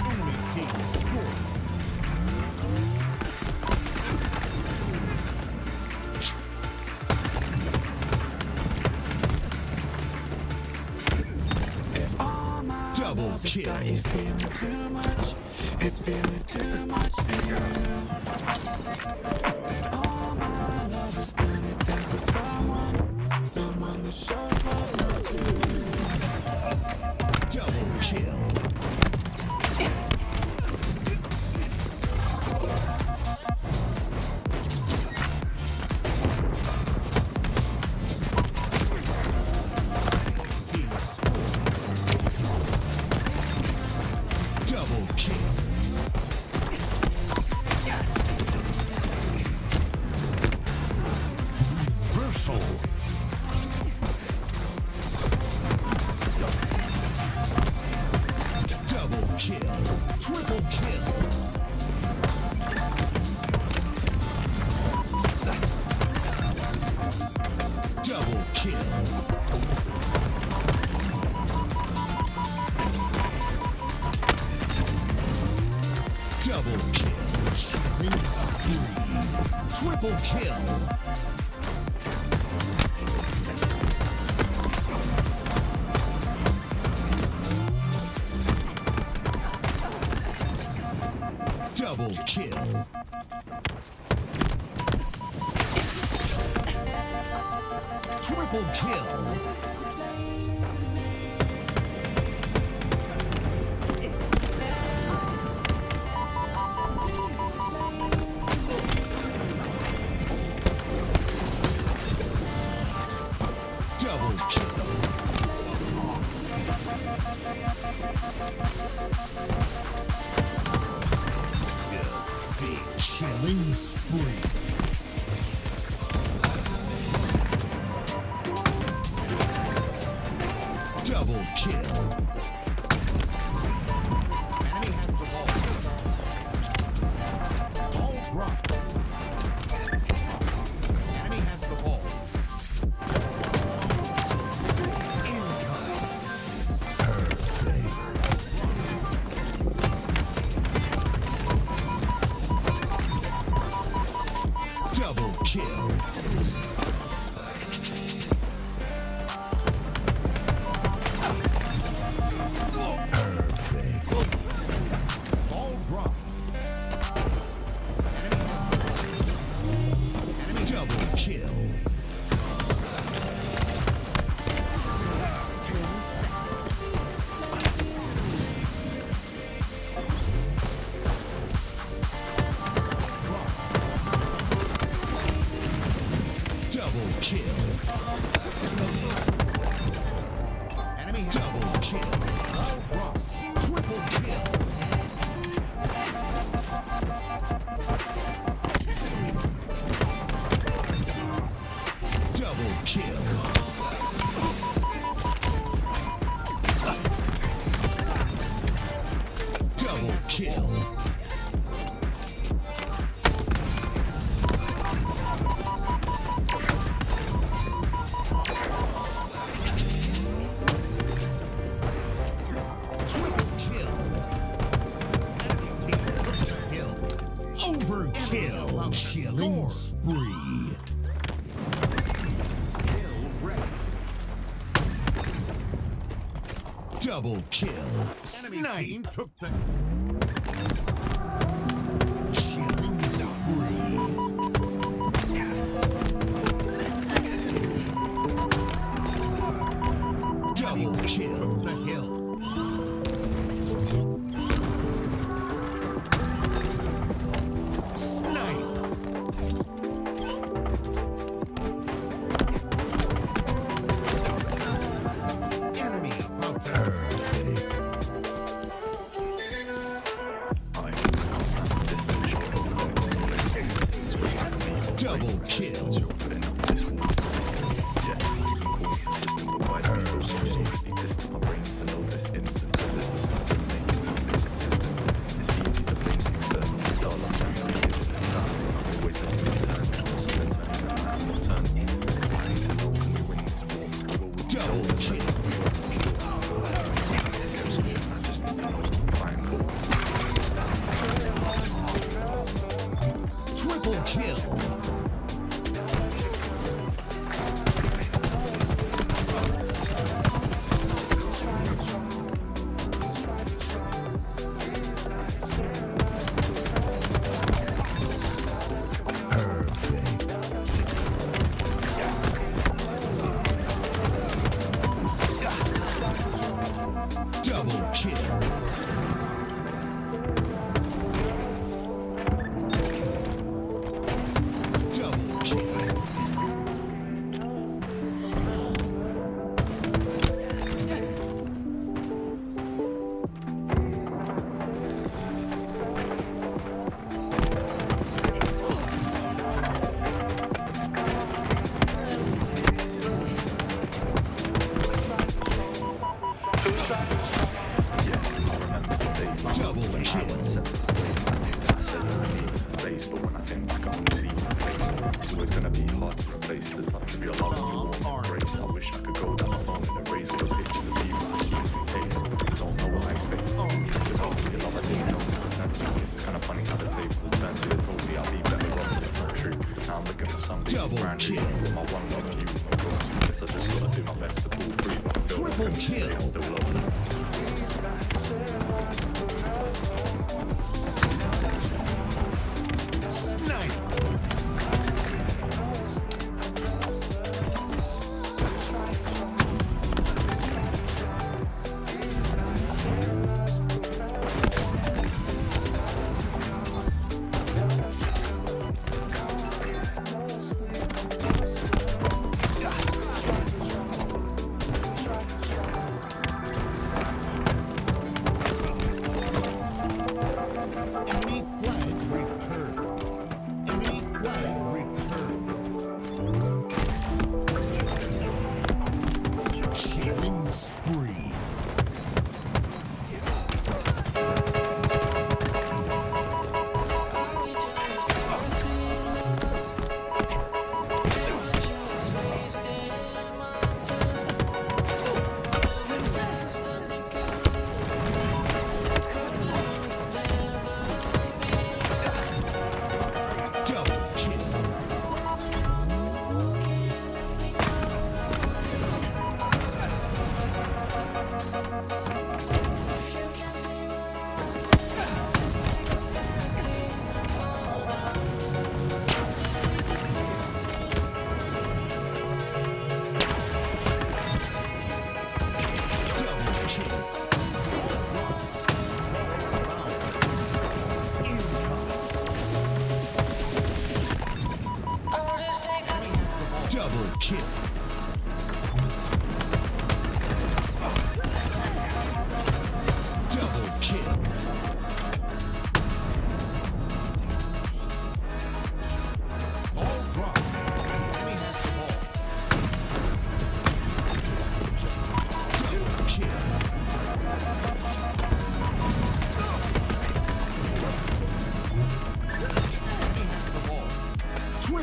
Enemy team scored. If all my Double love has kill. got you feeling too much, it's feeling too much for you. Then all my love is gonna dance with someone that shows love not to. Double kill. Team scored. Double kill. Reversal. Double kill. Triple kill. Double kill. Double kill. Killing spree. Triple kill. Double kill. Triple kill. Double kill. Killing spree. Double kill. Enemy has the ball. Ball dropped. Enemy has the ball. Incoming. Perfect. Double kill. kill. Ball drop. Triple kill. Double kill. Double kill. Triple kill. Overkill. Killing spree. Double kill. Snipe. Took the killing spree. Double kill. The hill. Snipe. Enemy perfect. Double kill. Double kill. Triple kill. Perfect. Double kill. Double kill. Double kill. Space, but when I think back, I want to see your face. It's always gonna be hard to replace the touch of your love and the warm embrace. I wish I could go down the phone and erase all the pictures of you that I keep in case. Don't know what I expected. Your love, I didn't know to return to. It's kind of funny how the table turned to. They told me I'll be better off, but it's not true. Now I'm looking for something Double brand new. kill. My one love you, my go-to. Guess I just gotta do my best to pull through. But I feel like Triple I'm kill. still low. Snipe.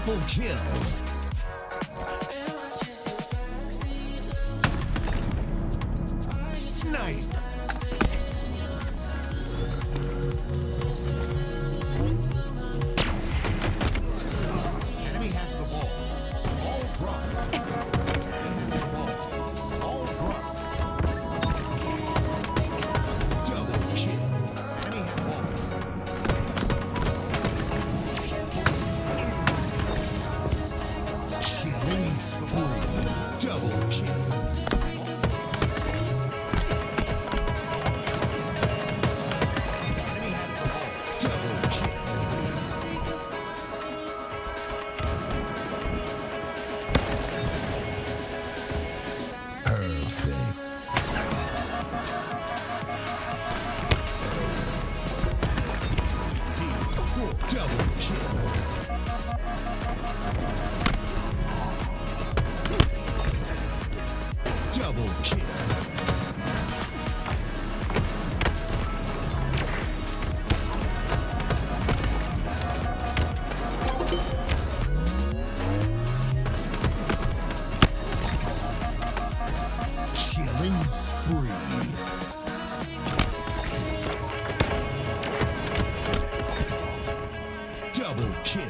Triple kill. Snipe. Enemy has the ball. Ball drop. The ball. Ball drop. Double kill. Enemy has the ball. Killing spree. Double kill. Enemy has the ball. Double kill. Perfect. Double kill. Double kill. Killing spree. Double kill.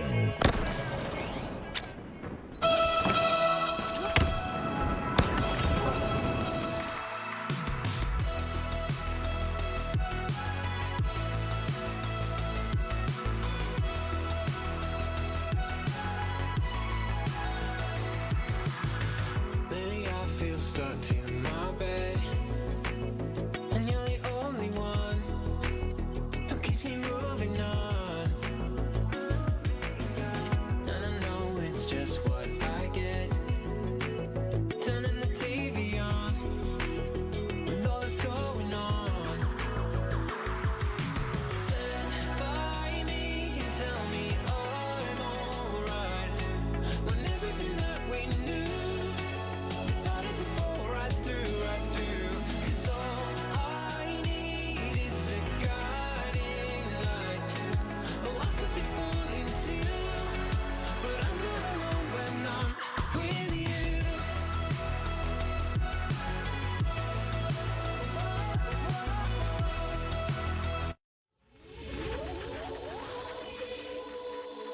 Lately I feel stuck to my bed, and you're the only one who keeps me moving on. And I know it's just what I get, turning the TV on with all that's going on. Stand by me and tell me I'm alright, when everything that we knew started to fall right through, right through. 'Cause all I need is a guiding light. Oh, I could be falling too, but I'm not alone when I'm with you.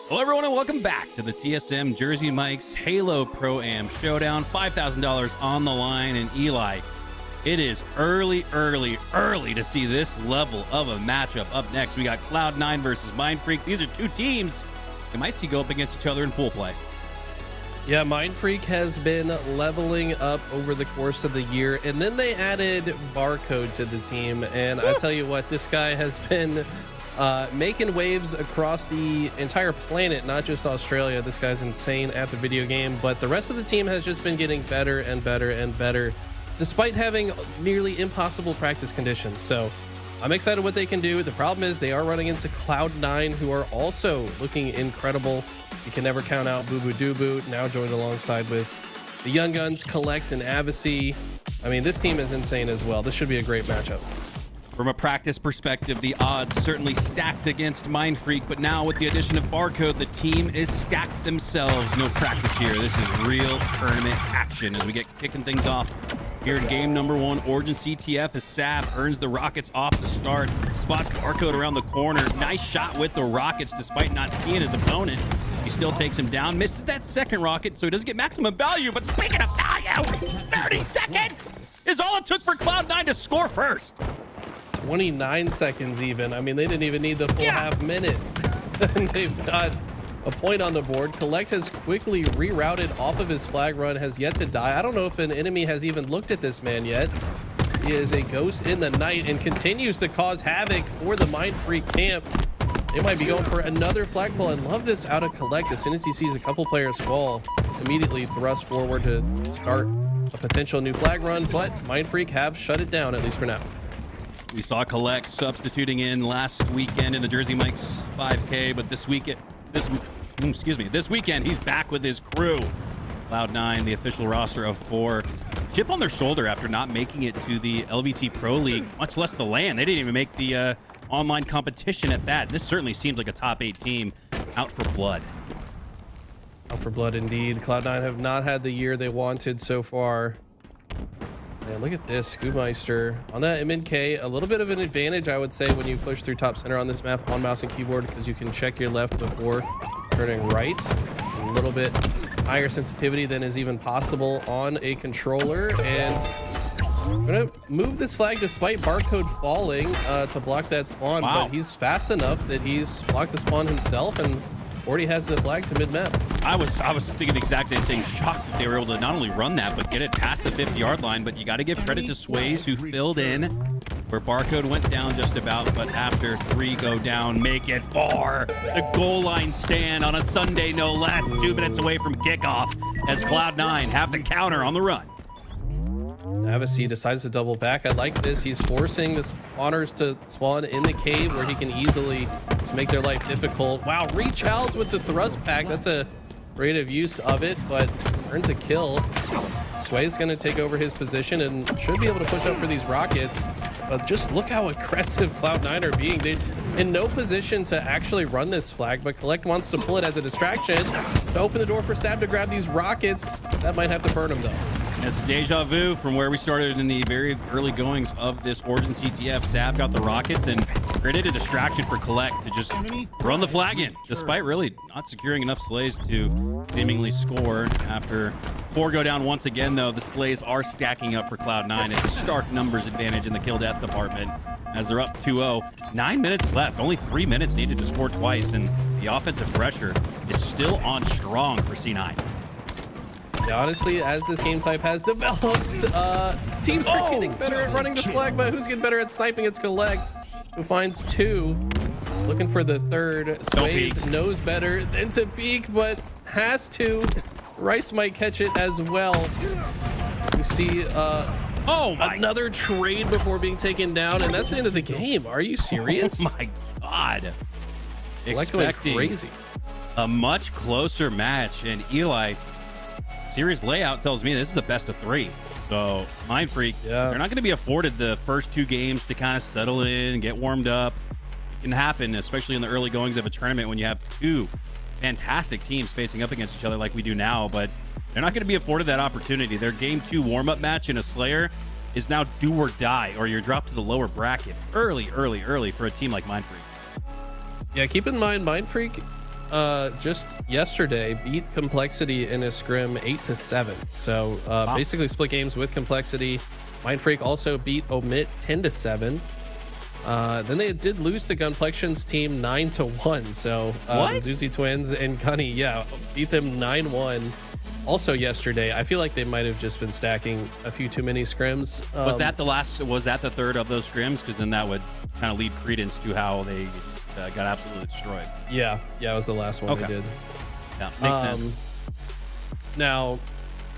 Hello, everyone, and welcome back to the TSM Jersey Mike's Halo Pro-Am Showdown. $5,000 on the line, and Eli, it is early to see this level of a matchup. Up next, we got Cloud9 versus MindFreak. These are two teams you might see go up against each other in pool play. Yeah, MindFreak has been leveling up over the course of the year, and then they added Barcode to the team. And I tell you what, this guy has been making waves across the entire planet, not just Australia. This guy's insane at the video game, but the rest of the team has just been getting better and better and better, despite having nearly impossible practice conditions. So I'm excited what they can do. The problem is they are running into Cloud9, who are also looking incredible. You can never count out Boo Boo Doo Boo, now joined alongside with the Young Guns, Collect, and Avicii. I mean, this team is insane as well. This should be a great matchup. From a practice perspective, the odds certainly stacked against MindFreak, but now with the addition of Barcode, the team is stacked themselves. No practice here. This is real tournament action as we get kicking things off here in game number one. Origin CTF as Sav earns the rockets off the start. Spots Barcode around the corner. Nice shot with the rockets despite not seeing his opponent. He still takes him down. Misses that second rocket, so he doesn't get maximum value. But speaking of value, 30 seconds is all it took for Cloud9 to score first. 29 seconds even. I mean, they didn't even need the full half minute. And they've got a point on the board. Collect has quickly rerouted off of his flag run, has yet to die. I don't know if an enemy has even looked at this man yet. He is a ghost in the night and continues to cause havoc for the MindFreak camp. They might be going for another flagpole. I love this out of Collect. As soon as he sees a couple players fall, immediately thrusts forward to start a potential new flag run, but MindFreak have shut it down, at least for now. We saw Collect substituting in last weekend in the Jersey Mike's 5K, but this weekend, this weekend he's back with his crew. Cloud9, the official roster of 4, chip on their shoulder after not making it to the LVT Pro League, much less the LAN. They didn't even make the online competition at that. This certainly seems like a top 8 team out for blood. Out for blood indeed. Cloud9 have not had the year they wanted so far. And look at this, Scoopmeister on that mid-K. A little bit of an advantage, I would say, when you push through top center on this map on mouse and keyboard, because you can check your left before turning right. A little bit higher sensitivity than is even possible on a controller. And I'm gonna move this flag despite barcode falling to block that spawn. Wow. But he's fast enough that he's blocked the spawn himself and already has the flag to mid-map. I was thinking the exact same thing. Shocked that they were able to not only run that, but get it past the 50-yard line. But you got to give credit to Sways, who filled in where barcode went down just about. But after 3 go down, make it 4. The goal line stand on a Sunday, no less. 2 minutes away from kickoff as Cloud9 have the counter on the run. Navasi decides to double back. I like this. He's forcing the spawners to spawn in the cave where he can easily just make their life difficult. Wow, Reach Howls with the thrust pack. That's a creative use of it, but earns a kill. Sway's going to take over his position and should be able to push up for these rockets. But just look how aggressive Cloud9 are being. They're in no position to actually run this flag, but Collect wants to pull it as a distraction to open the door for Sab to grab these rockets. That might have to burn him, though. It's deja vu from where we started in the very early goings of this Origin CTF. Sab got the rockets and created a distraction for Collect to just run the flag in, despite really not securing enough slays to seemingly score. After 4 go down once again, though, the slays are stacking up for Cloud9. It's a stark numbers advantage in the kill death department as they're up 2-0. 9 minutes left, only 3 minutes needed to score twice, and the offensive pressure is still on strong for C9. Yeah, honestly, as this game type has developed, teams are getting better at running the flag, but who's getting better at sniping? It's Collect, who finds 2. Looking for the 3rd. Sways knows better than to peek, but has to. Rice might catch it as well. We see another trade before being taken down, and that's the end of the game. Are you serious? Oh my God. Collect going Expecting crazy. a much closer match, and Eli, series layout tells me this is a best of 3. So MindFreak, they're not going to be afforded the first 2 games to kind of settle in and get warmed up. It can happen, especially in the early goings of a tournament when you have 2 fantastic teams facing up against each other like we do now, but they're not going to be afforded that opportunity. Their game 2 warm-up match in a Slayer is now do or die, or you're dropped to the lower bracket early for a team like MindFreak. Yeah, keep in mind, MindFreak just yesterday beat Complexity in a scrim 8-7. So basically split games with Complexity. MindFreak also beat Omit 10-7. Then they did lose to Gunplection's team 9-1. So the Zuzi Twins and Gunny, beat them 9-1. Also yesterday, I feel like they might have just been stacking a few too many scrims. Was that the 3rd of those scrims? Because then that would kind of lead credence to how they got absolutely destroyed. Yeah, it was the last one they did. Yeah, makes sense. Now,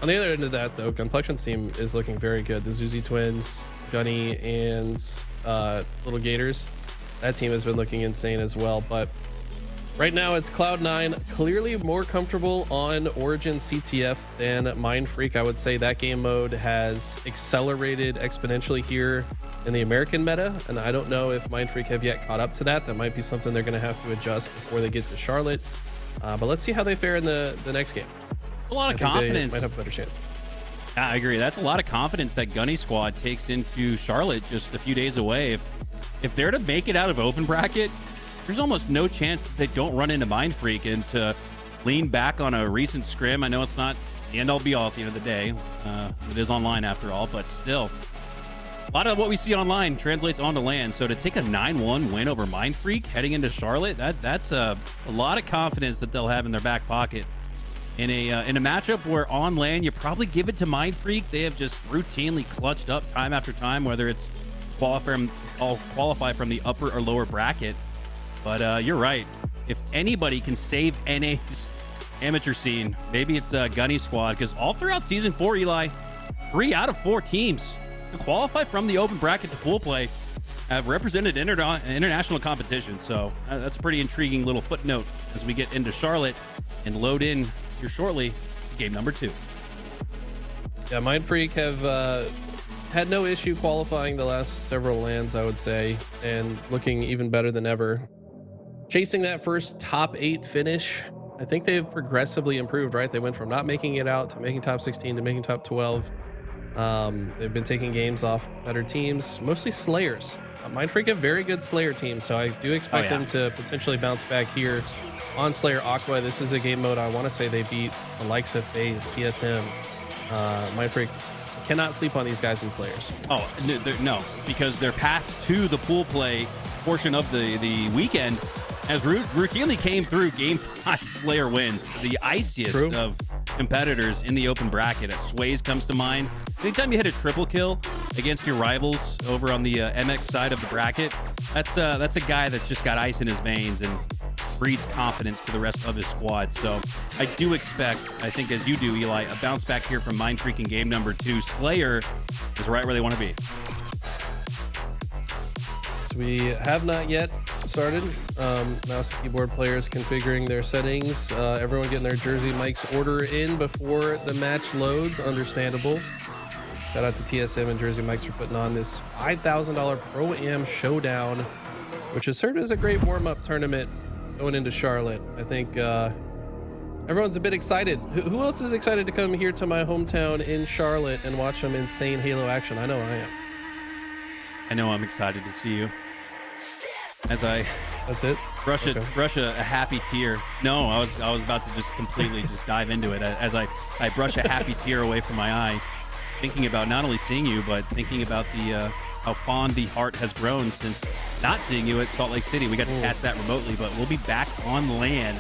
on the other end of that, though, Gunplection's team is looking very good. The Zuzi Twins, Gunny, and Little Gators, that team has been looking insane as well. But right now, it's Cloud9 clearly more comfortable on Origin CTF than MindFreak. I would say that game mode has accelerated exponentially here in the American meta, and I don't know if MindFreak have yet caught up to that. That might be something they're going to have to adjust before they get to Charlotte. But let's see how they fare in the next game. A lot of confidence. They might have a better chance. I agree. That's a lot of confidence that Gunny squad takes into Charlotte just a few days away. If they're to make it out of open bracket, there's almost no chance that they don't run into MindFreak. And to lean back on a recent scrim, I know it's not the end all be all at the end of the day. It is online after all, but still, a lot of what we see online translates onto land. So to take a 9-1 win over MindFreak heading into Charlotte, that's a lot of confidence that they'll have in their back pocket. In a matchup where on land you probably give it to MindFreak, they have just routinely clutched up time after time, whether it's qualify from the upper or lower bracket. But you're right. If anybody can save NA's amateur scene, maybe it's Gunny squad, because all throughout season 4, Eli, 3 out of 4 teams to qualify from the open bracket to pool play have represented international competition. So that's a pretty intriguing little footnote as we get into Charlotte and load in here shortly game number 2. Yeah, MindFreak have had no issue qualifying the last several lands, I would say, and looking even better than ever. Chasing that first top 8 finish I think they've progressively improved, right? They went from not making it out to making top 16 to making top 12. They've been taking games off better teams, mostly Slayers. MindFreak a very good Slayer team, so I do expect them to potentially bounce back here on Slayer Aqua. This is a game mode I want to say they beat the likes of FaZe, TSM. MindFreak cannot sleep on these guys in Slayers. Oh, no, because their path to the pool play portion of the weekend has routinely came through Game 5 Slayer wins. The iciest of competitors in the open bracket. Sways comes to mind. Anytime you hit a triple kill against your rivals over on the MX side of the bracket, that's a guy that's just got ice in his veins and breeds confidence to the rest of his squad. So I do expect, I think as you do, Eli, a bounce back here from MindFreak in game number 2. Slayer is right where they want to be. So we have not yet started. Mouse and keyboard players configuring their settings. Everyone getting their Jersey mics order in before the match loads. Understandable. Shout out to TSM and Jersey Mics for putting on this $5,000 Pro-Am showdown, which has served as a great warm-up tournament going into Charlotte. I think everyone's a bit excited. Who else is excited to come here to my hometown in Charlotte and watch some insane Halo action? I know I am. I know I'm excited to see you. As I That's it. brush a happy tear. No, I was about to just completely just dive into it as I brush a happy tear away from my eye, thinking about not only seeing you, but thinking about the how fond the heart has grown since not seeing you at Salt Lake City. We got to catch that remotely, but we'll be back on land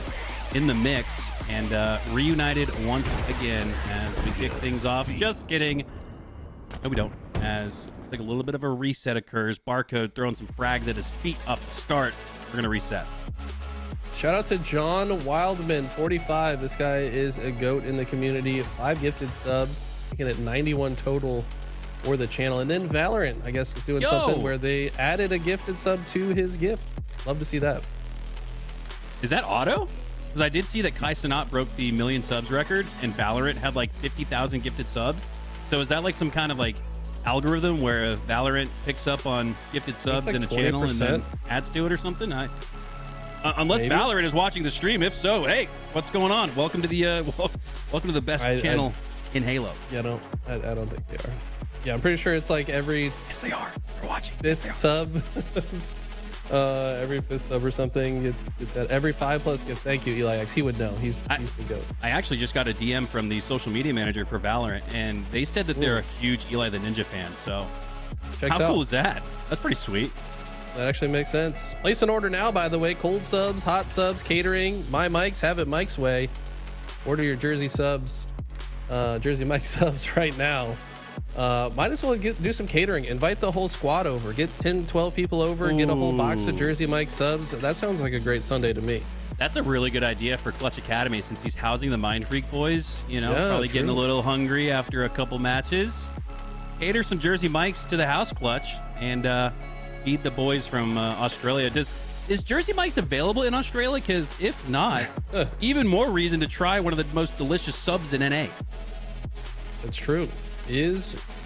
in the mix and reunited once again as we kick things off. Just kidding. No, we don't. As looks like a little bit of a reset occurs. Barcode throwing some frags at his feet up to start. We're going to reset. Shout out to John Wildman, 45. This guy is a GOAT in the community. 5 gifted subs, making it 91 total for the channel. And then Valorant, I guess, is doing something where they added a gifted sub to his gift. Love to see that. Is that auto? Because I did see that Kai Cenat broke the 1 million subs record and Valorant had like 50,000 gifted subs. So is that like some kind of like algorithm where Valorant picks up on gifted subs like in a channel and then adds to it or something? Unless maybe Valorant is watching the stream. If so, hey, what's going on? Welcome to the welcome to the best channel in Halo. Yeah, no, I don't think they are. Yeah, I'm pretty sure it's like every yes they are. They're watching. Fifth sub, every 5th sub or something. It's at every 5+ gift. Thank you, Eli X. He would know. He's the GOAT. I actually just got a DM from the social media manager for Valorant, and they said that they're a huge Eli the Ninja fan. So Checks how out. cool is that? That's pretty sweet. That actually makes sense. Place an order now, by the way. Cold subs, hot subs, catering. My mics, have it Mike's way. Order your Jersey subs, Jersey Mike subs right now. Might as well do some catering. Invite the whole squad over. Get 10, 12 people over. Get a whole box of Jersey Mike subs. That sounds like a great Sunday to me. That's a really good idea for Clutch Academy since he's housing the MindFreak boys. You know, Yeah, probably true. getting a little hungry after a couple matches. Cater some Jersey Mikes to the house, Clutch, and feed the boys from Australia. Is Jersey Mikes available in Australia? Because if not, even more reason to try one of the most delicious subs in NA. That's true.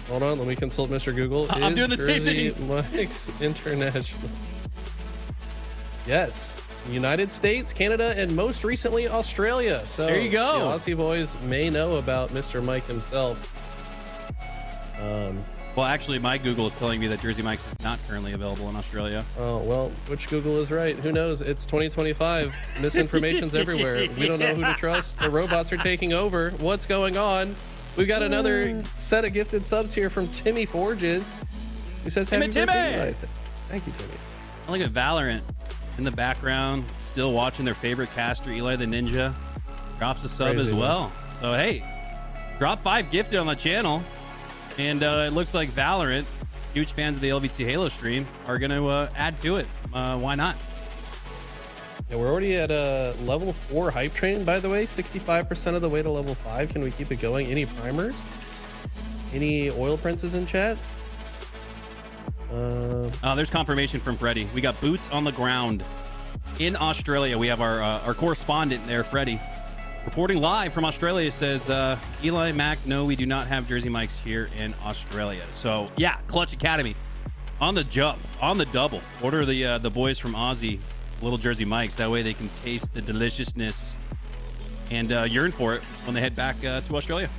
Hold on, let me consult Mr. Google. I'm doing the same Jersey thing. Mike's International. Yes. United States, Canada, and most recently Australia. So there you go. The Aussie boys may know about Mr. Mike himself. Well, actually, my Google is telling me that Jersey Mikes is not currently available in Australia. Oh, well, which Google is right? Who knows? It's 2025. Misinformation's everywhere. We don't know who to trust. The robots are taking over. What's going on? We've got another set of gifted subs here from Timmy Forges, who says, happy birthday, Eli. Thank you, Timmy. I look at Valorant in the background, still watching their favorite caster, Eli the Ninja. Drops a sub Crazy, as well. So, hey, drop 5 gifted on the channel. And it looks like Valorant, huge fans of the LVT Halo stream, are going to add to it. Why not? Yeah, we're already at a level 4 hype train, by the way. 65% of the way to level 5. Can we keep it going? Any primers? Any oil princes in chat? There's confirmation from Freddie. We got boots on the ground in Australia. We have our correspondent there, Freddie, reporting live from Australia. Says Eli, Mac, no, we do not have Jersey Mikes here in Australia. So yeah, Clutch Academy on the jump, on the double. Order the boys from Aussie little Jersey Mikes. That way they can taste the deliciousness and yearn for it when they head back to Australia.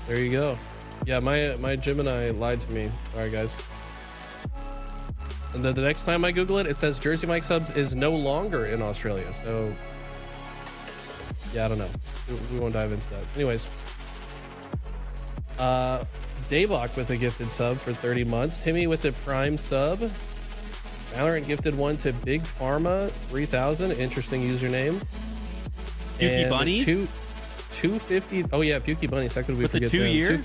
There you go. Yeah, my Gemini lied to me. All right, guys. And then the next time I Google it, it says Jersey Mike Subs is no longer in Australia. So, yeah, I don't know. We won't dive into that. Anyways, Daybach with a gifted sub for 30 months. Timmy with the Prime sub. Valorant gifted one to Big Pharma 3000. Interesting username. Pukey Bunnies. 250. Oh yeah, Pukey Bunnies. How could we with forget the 2 them? year?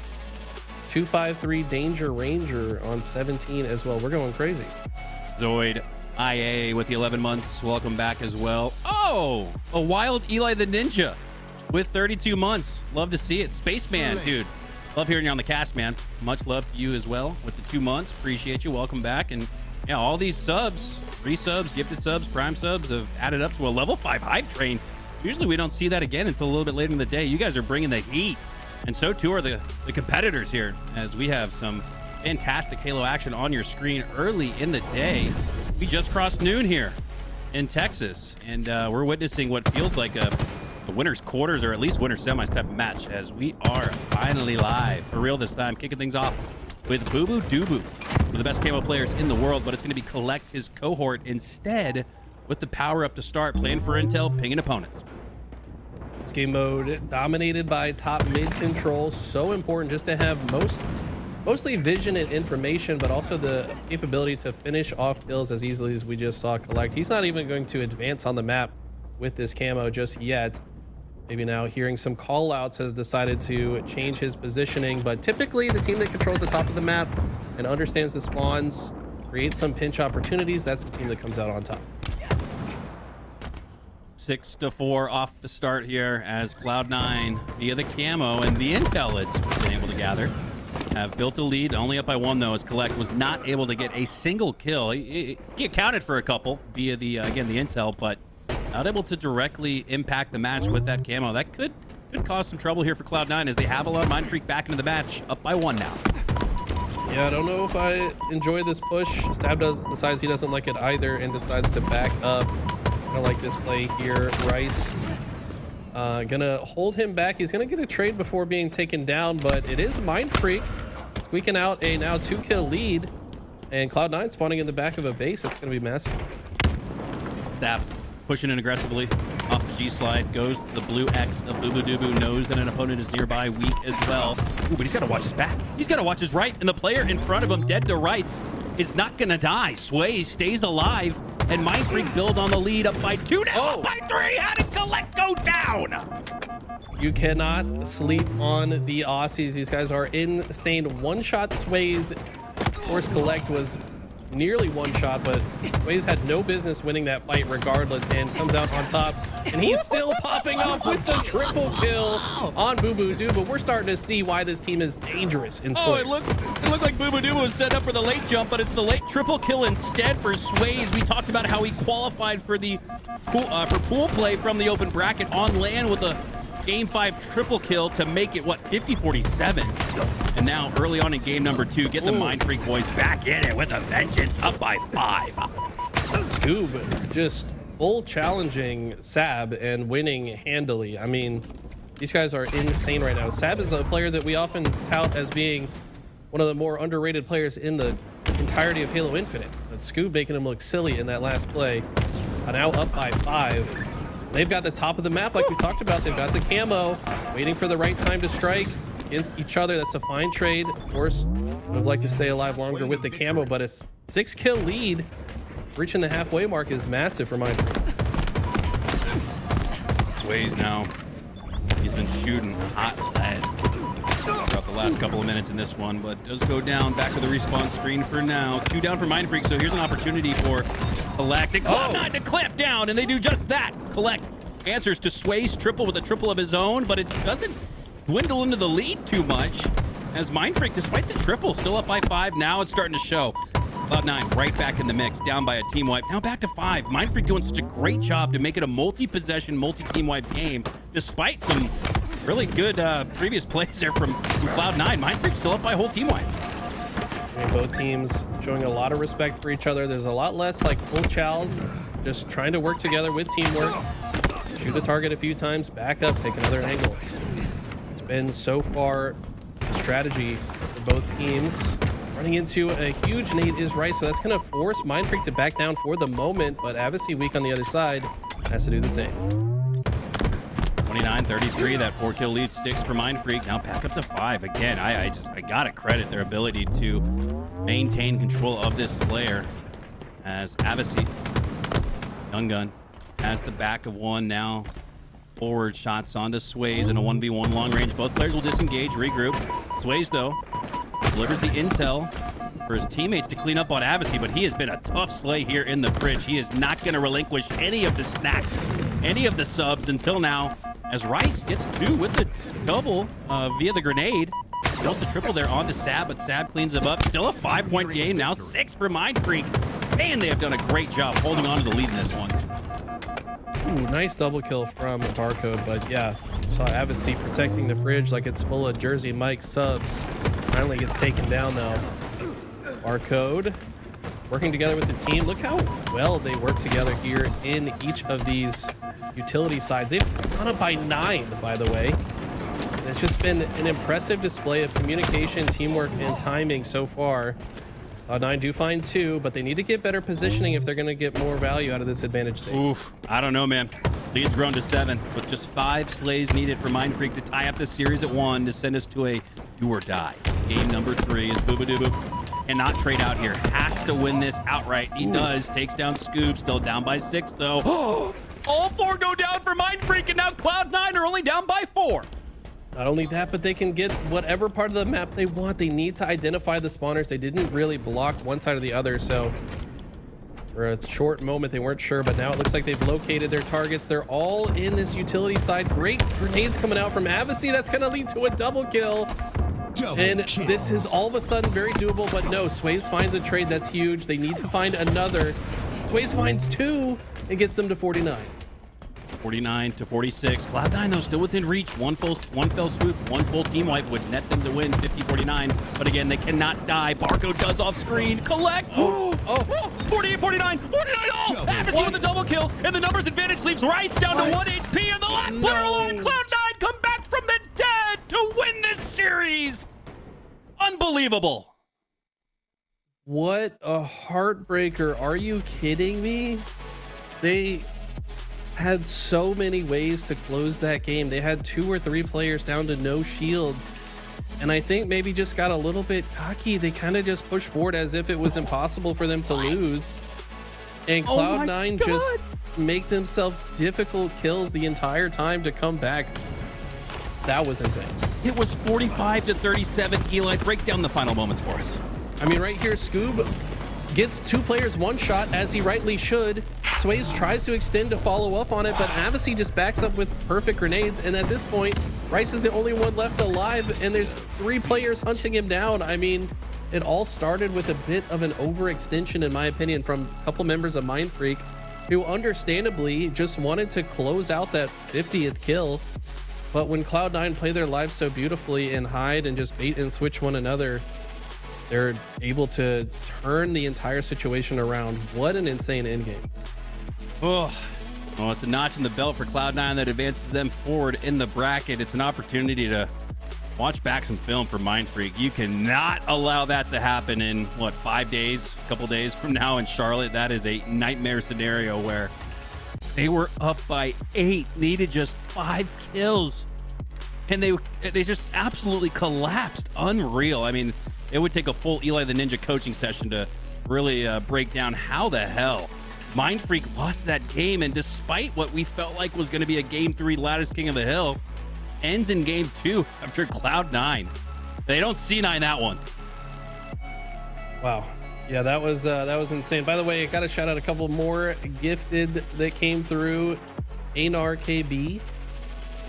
253 Danger Ranger on 17 as well. We're going crazy. Zoid IA with the 11 months. Welcome back as well. Oh, a wild Eli the Ninja with 32 months. Love to see it. Spaceman, dude. Love hearing you on the cast, man. Much love to you as well with the 2 months. Appreciate you. Welcome back. And yeah, all these subs, resubs, gifted subs, prime subs have added up to a level 5 hype train. Usually we don't see that again until a little bit later in the day. You guys are bringing the heat. And so too are the competitors here, as we have some fantastic Halo action on your screen early in the day. We just crossed noon here in Texas, and we're witnessing what feels like a winner's quarters, or at least winner's semis type of match, as we are finally live for real this time, kicking things off with Boo Boo Doo-Boo, one of the best camo players in the world, but it's going to be Collect, his cohort, instead, with the power up to start, playing for intel, pinging opponents. This game mode dominated by top mid control. So important just to have mostly vision and information, but also the capability to finish off kills as easily as we just saw Collect. He's not even going to advance on the map with this camo just yet. Maybe now hearing some call outs has decided to change his positioning, but typically the team that controls the top of the map and understands the spawns, creates some pinch opportunities, that's the team that comes out on top. 6-4 off the start here, as Cloud9 via the camo and the intel it's been able to gather have built a lead, only up by 1 though, as Collect was not able to get a single kill. He accounted for a couple via the again the intel, but not able to directly impact the match with that camo. That could cause some trouble here for Cloud9, as they have a lot of MindFreak back into the match, up by 1 now. Yeah, I don't know if I enjoy this push. Stab decides he doesn't like it either and decides to back up. I like this play here. Rice gonna hold him back. He's gonna get a trade before being taken down, but it is MindFreak squeaking out a now 2-kill lead, and Cloud9 spawning in the back of a base. It's gonna be massive. Zap pushing in aggressively off the G slide, goes to the blue X of Boo Boo Doo-Boo, knows that an opponent is nearby, weak as well. Ooh, but he's got to watch his back. He's got to watch his right, and the player in front of him, dead to rights, is not gonna die. Sway stays alive, and MindFreak build on the lead, up by 2 now, up by 3. How did Collect go down? You cannot sleep on the Aussies. These guys are insane. One-shot Sways. Of course, Collect was nearly one shot, but Sways had no business winning that fight regardless, and comes out on top. And he's still popping off with the triple kill on Boo Boo Doo. But we're starting to see why this team is dangerous in Slayer. It looked like Boo Boo Doo was set up for the late jump, but it's the late triple kill instead for Sways. We talked about how he qualified for the pool play from the open bracket on land with a Game 5 triple kill to make it, what, 50-47. And now early on in game number 2, get the MindFreak boys back in it with a vengeance, up by 5. Scoob just full challenging Sab and winning handily. I mean, these guys are insane right now. Sab is a player that we often tout as being one of the more underrated players in the entirety of Halo Infinite. But Scoob making him look silly in that last play. Now up by 5. They've got the top of the map like we talked about. They've got the camo, waiting for the right time to strike against each other. That's a fine trade. Of course, would have liked to stay alive longer with the camo, but a 6-kill lead reaching the halfway mark is massive for MindFreak. Sways now. He's been shooting hot lead throughout the last couple of minutes in this one, but does go down back to the respawn screen for now. 2 down for MindFreak, so here's an opportunity for Collect and Cloud9 to clamp down, and they do just that. Collect answers to Sway's triple with a triple of his own, but it doesn't dwindle into the lead too much, as MindFreak, despite the triple, still up by 5. Now it's starting to show. Cloud9 right back in the mix, down by a team wipe, now back to 5. MindFreak doing such a great job to make it a multi-possession, multi-team wipe game, despite some really good previous plays there from Cloud9. MindFreak still up by a whole team wipe. I mean, both teams showing a lot of respect for each other. There's a lot less like full chows, just trying to work together with teamwork. shoot the target a few times, back up, take another angle. It's been so far a strategy for both teams. Running into a huge nade is right, so that's going to force MindFreak to back down for the moment, but Avicii weak on the other side has to do the same. 29-33, that 4-kill lead sticks for MindFreak. Now back up to 5. Again, I gotta credit their ability to maintain control of this Slayer as Avicii, Gun has the back of one now. Forward shots onto Sways in a 1v1 long range. Both players will disengage, regroup. Sways, though, delivers the intel for his teammates to clean up on Avicii, but he has been a tough slay here in the fridge. He is not going to relinquish any of the snacks, any of the subs until now, as Rice gets 2 with the double via the grenade. Almost a triple there onto Sab, but Sab cleans him up. Still a 5-point game, now 6 for MindFreak. Man, they have done a great job holding on to the lead in this one. Ooh, nice double kill from Barcode, but yeah, saw Avicii protecting the fridge like it's full of Jersey Mike subs. Finally gets taken down though. Barcode working together with the team. Look how well they work together here in each of these utility sides. They've gone up by 9, by the way. And it's just been an impressive display of communication, teamwork, and timing so far. Cloud9 do find 2, but they need to get better positioning if they're going to get more value out of this advantage state. Oof, I don't know, man. Lead's grown to 7 with just 5 slays needed for MindFreak to tie up this series at 1 to send us to a do or die. Game number 3 is Boobadoo cannot trade out here. Has to win this outright. He does. Takes down Scoop. Still down by 6, though. All 4 go down for MindFreak, and now Cloud9 are only down by 4. Not only that, but they can get whatever part of the map they want. They need to identify the spawners. They didn't really block one side or the other, so for a short moment they weren't sure, but now it looks like they've located their targets. They're all in this utility side. Great grenades coming out from Avicii. That's going to lead to a double kill. And this is all of a sudden very doable, but no, Sways finds a trade that's huge. They need to find another. Sways finds 2 and gets them to 49. 49 to 46. Cloud9, though, still within reach. One fell swoop, 1 full team wipe would net them to win 50-49. But again, they cannot die. Barcode does off screen. Collect. 48, 49, 49 all. Avicii with the double kill. And the numbers advantage leaves Rice down to 1 HP. And the last player alive, Cloud9, come back from the dead to win this series. Unbelievable. What a heartbreaker. Are you kidding me? They had so many ways to close that game. They had 2 or 3 players down to no shields, and I think maybe just got a little bit cocky. They kind of just pushed forward as if it was impossible for them to lose, and Cloud9 just make themselves difficult kills the entire time to come back. That was insane. It was 45 to 37. Eli, break down the final moments for us. I mean, right here, Scoob gets 2 players 1 shot, as he rightly should. Sways tries to extend to follow up on it, but Avicii just backs up with perfect grenades. And at this point, Rice is the only one left alive, and there's 3 players hunting him down. I mean, it all started with a bit of an overextension, in my opinion, from a couple members of MindFreak, who understandably just wanted to close out that 50th kill. But when Cloud9 play their lives so beautifully and hide and just bait and switch one another, they're able to turn the entire situation around. What an insane endgame. Oh, well, it's a notch in the belt for Cloud9 that advances them forward in the bracket. It's an opportunity to watch back some film for MindFreak. You cannot allow that to happen in, what, 5 days, a couple days from now in Charlotte. That is a nightmare scenario where they were up by 8, needed just 5 kills, and they just absolutely collapsed. Unreal. I mean, it would take a full Eli the Ninja coaching session to really break down how the hell MindFreak lost that game. And despite what we felt like was going to be a Game 3 Lattice King of the Hill, ends in Game 2 after Cloud9. They don't C9 that one. Wow. Yeah, that was insane. By the way, I got to shout out a couple more gifted that came through. Anar KB. We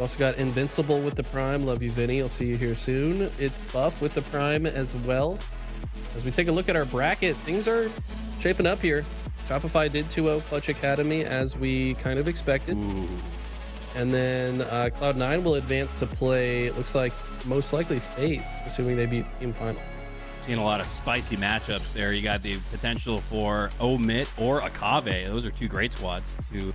also got Invincible with the Prime. Love you, Vinny. I'll see you here soon. It's Buff with the Prime as well. As we take a look at our bracket, things are shaping up here. Shopify did 2-0 Clutch Academy, as we kind of expected. Ooh. And then Cloud9 will advance to play, it looks like, most likely FaZe, assuming they beat Team Final. Seeing a lot of spicy matchups there. You got the potential for Omit or Akave. Those are 2 great squads to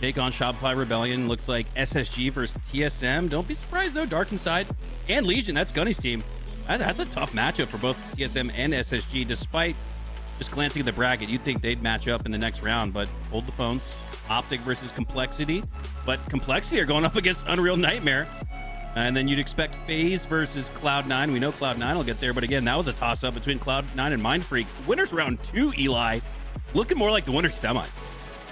take on Shopify Rebellion. Looks like SSG versus TSM. Don't be surprised though, Dark Inside and Legion, that's Gunny's team. That's a tough matchup for both TSM and SSG. Despite just glancing at the bracket, you'd think they'd match up in the next round, but hold the phones. Optic versus Complexity, but Complexity are going up against Unreal Nightmare. And then you'd expect FaZe versus Cloud9. We know Cloud9 will get there, but again, that was a toss-up between Cloud9 and MindFreak. Winners round 2, Eli, looking more like the winners semis.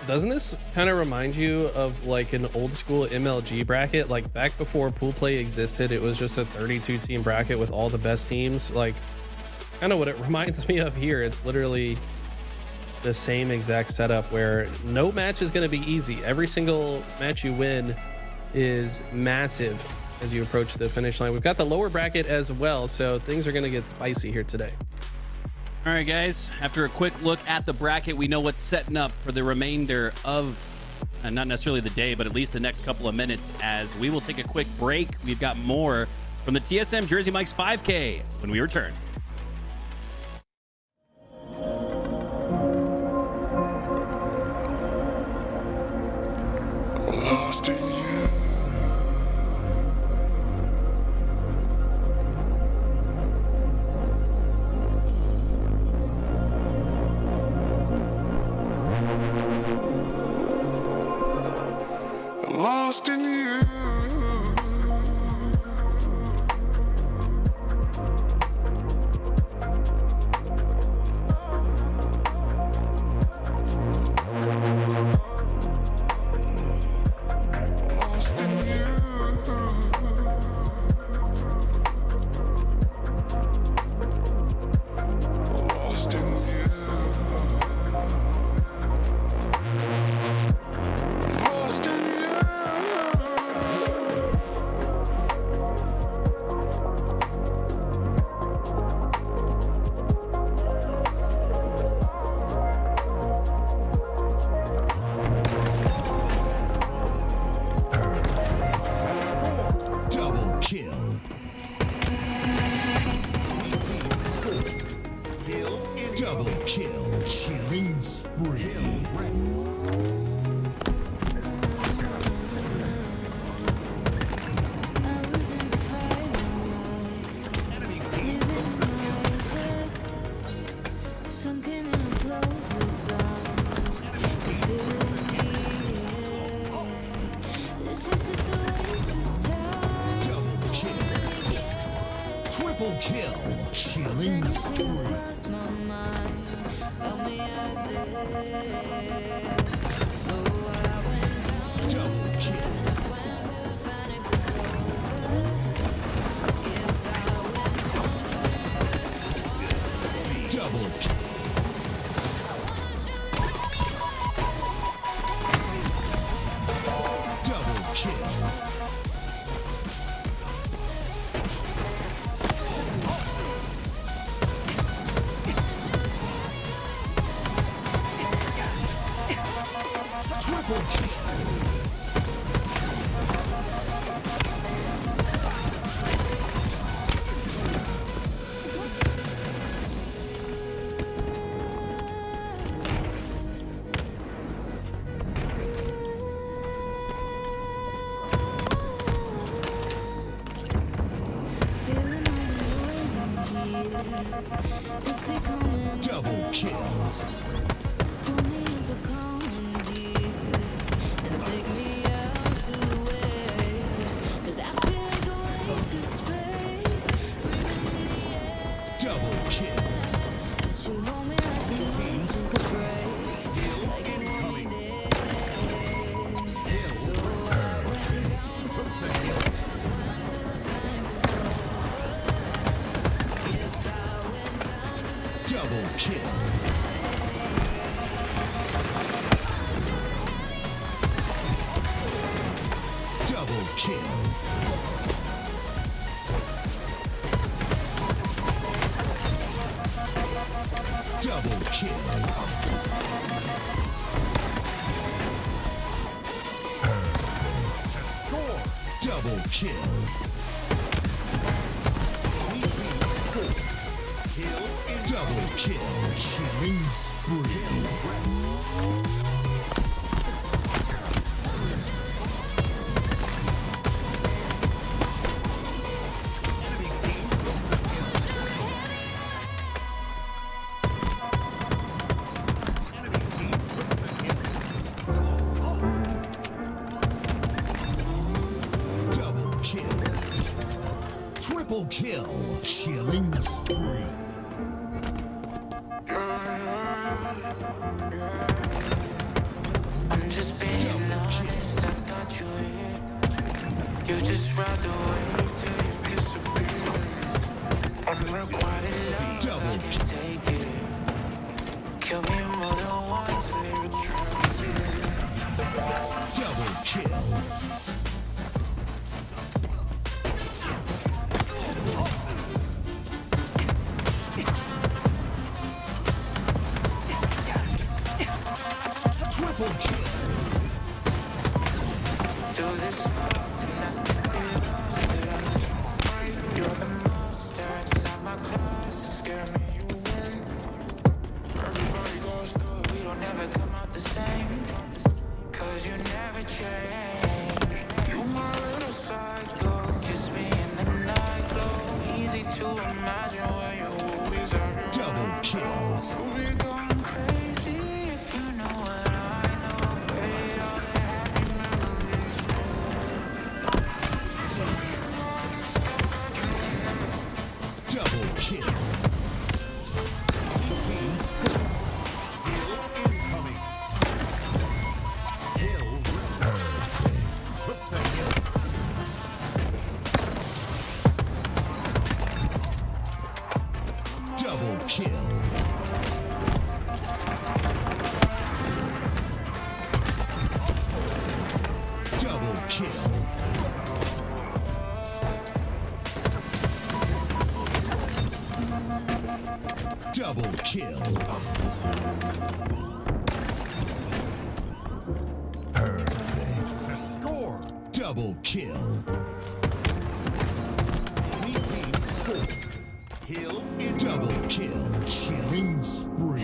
Doesn't this kind of remind you of like an old school MLG bracket? Like back before pool play existed, it was just a 32 team bracket with all the best teams. Like kind of what it reminds me of here. It's literally the same exact setup where no match is going to be easy. Every single match you win is massive as you approach the finish line. We've got the lower bracket as well, so things are going to get spicy here today. All right, guys, after a quick look at the bracket, we know what's setting up for the remainder of, not necessarily the day, but at least the next couple of minutes, as we will take a quick break. We've got more from the TSM Jersey Mike's 5K when we return. Lost in you. Lost in you. Lost in you. Lost in you. Lost in you. Double kill. Double kill. Killing spree. I was in the fire, living in my head. Sun came in and closed the blinds. The feeling in the air. This is just a waste of time. Double kill. Triple kill. Killing Anything spree. crossed my mind, got me out of there. So I went down, Double kill. swam till the panic was over. Yes, I went down. Double kill. Double kill. Triple kill. Feeling all the noise in here. It's becoming Double kill. pull me into calm and deep, and take me out to the waves. 'Cause I feel like a waste of space, breathing in the air. Double kill. But you hold me like the waves just break, like you want me there. So I went down to the river, swam till the panic was over. Yes, I went down to the Double kill. Double kill. Double kill. Double kill. Double kill. Killing spree. Triple kill. Killing spree. I'm just being honest, I got you here. You just ride the wave till you disappear. Unrequited love, Double I can take it. Kill me more than once, leave it tragedy. Double kill. Triple kill. Do this often, you're the monster inside my closet, scare me away. Everybody goes through it, we don't ever come out the same. Cause you never change. You my little psycho, kiss me in the night glow. Easy to imagine where you always are. Double kill. We'll be going crazy if you know what I know. Wait, all the happy memories Double kill. Double kill. Double kill. Double kill. Perfect. Score. Double kill. Kill in Double kill. Killing spree.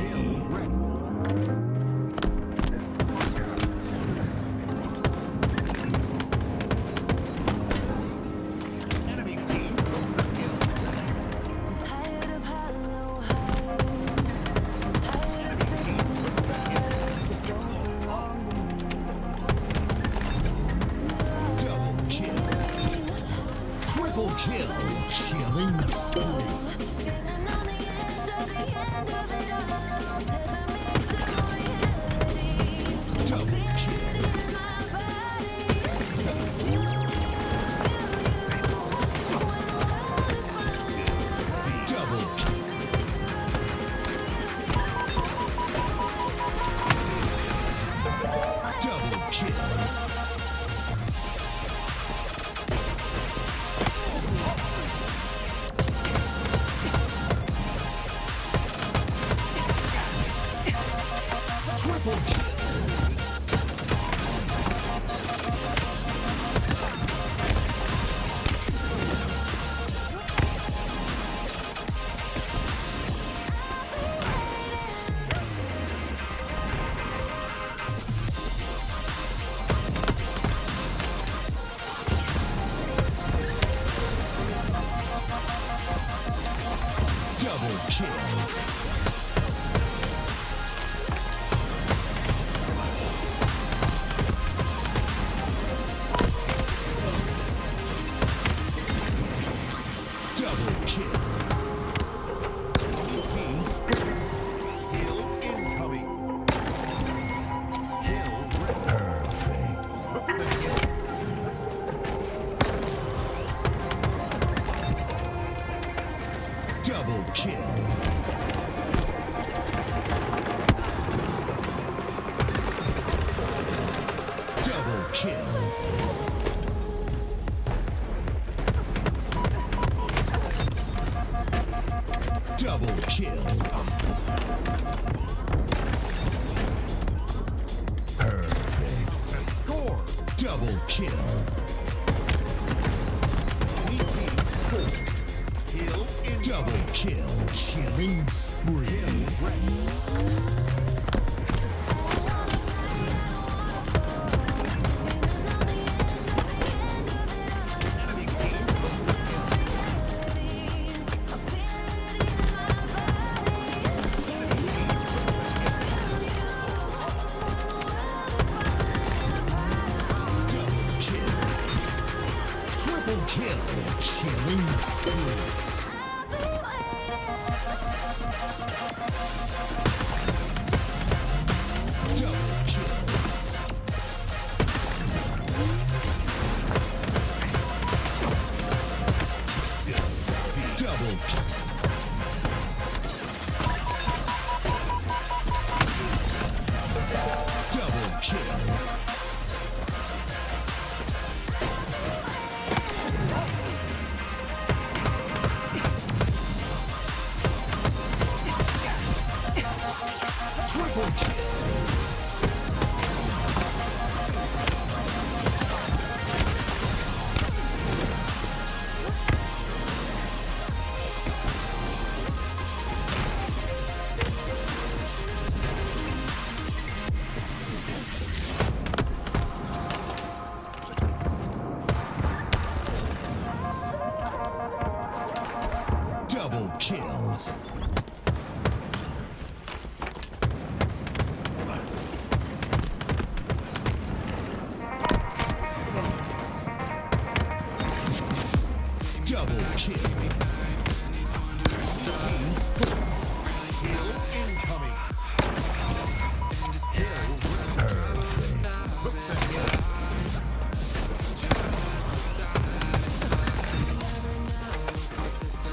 enemy team. Tired of hollow heights. Tired of fixing scars that don't belong to me. Double kill. Triple kill. Killing spree. Standing on the edge of the end of it all, telling me to reality. Double kill. In my body, it's you, when the world is falling apart. Double kill. Double kill. Triple kill. Double kill. Double kill. Team score. Kill incoming. Kill ready. Perfect. Took the kill. Double kill. Double kill. Double kill. Perfect. Score. Double kill. Enemy team score. Kill incoming. Double kill. Killing spree. Ready. Enemy team. Double kill. Triple kill. Killing spree. Triple kill. Double kill. Double kill. Incoming.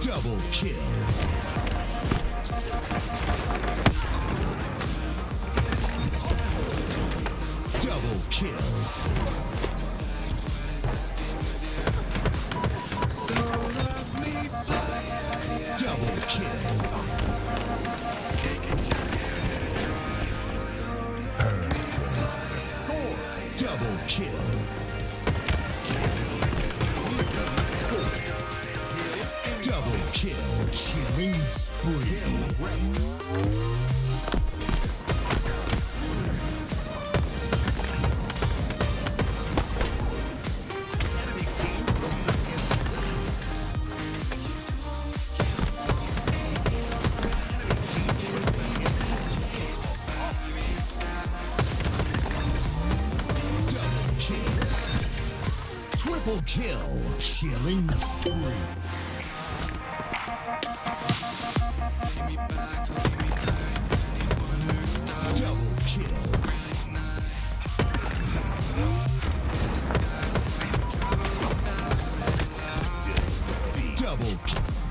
Double kill. Double kill. Double kill. Double kill. Double kill. Killing spree. Double kill. Triple kill. Killing spree. Double kill. Double kill.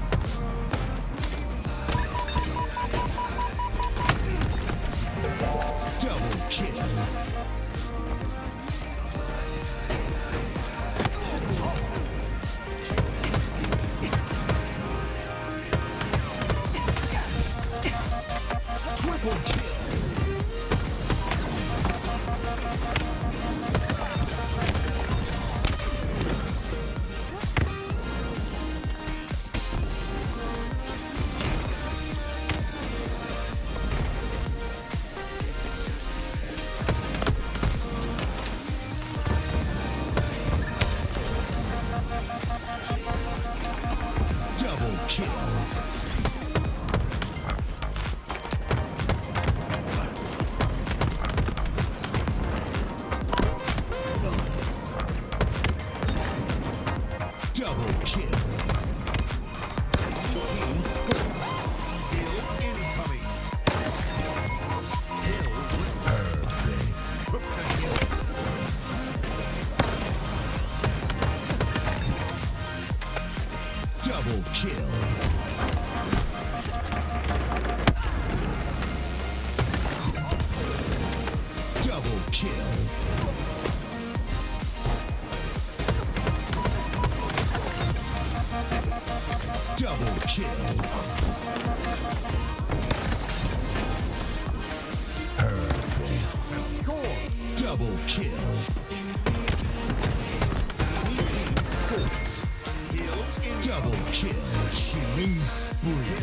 Double kill. Triple kill. Double kill. Double kill. Incoming. Double kill. Double kill. Double kill. Double kill. Double kill. Killing spree.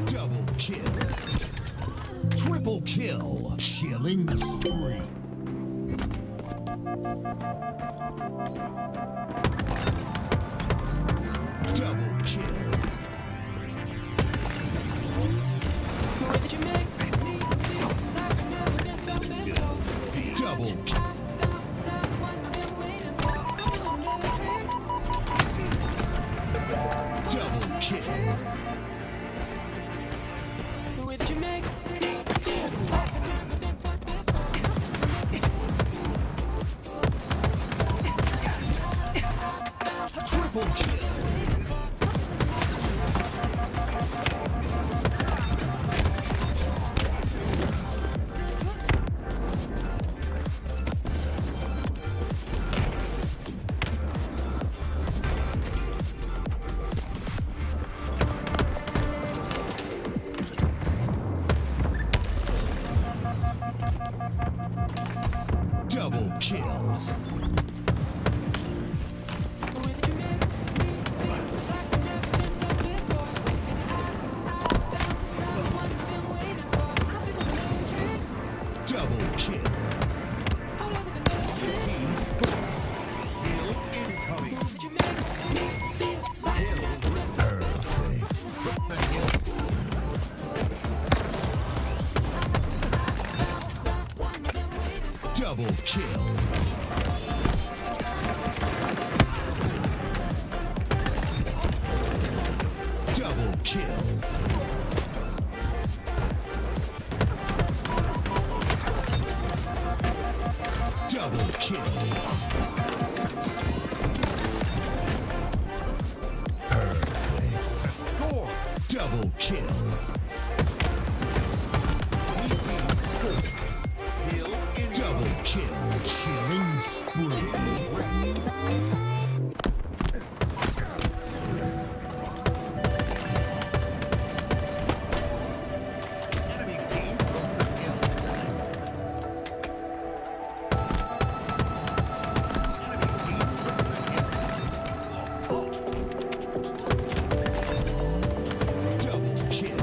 Double kill. Triple kill. Killing spree. Double kill. The way that you make me feel like I've never been felt before. Double kill. I found that one I've been waiting for. I'm in a dream. Double kill. The way that you make me feel like I've never been felt before. Triple kill. Double kill. Double kill. Double kill. Perfect. Double kill. Double kill. Killing spree. Double kill.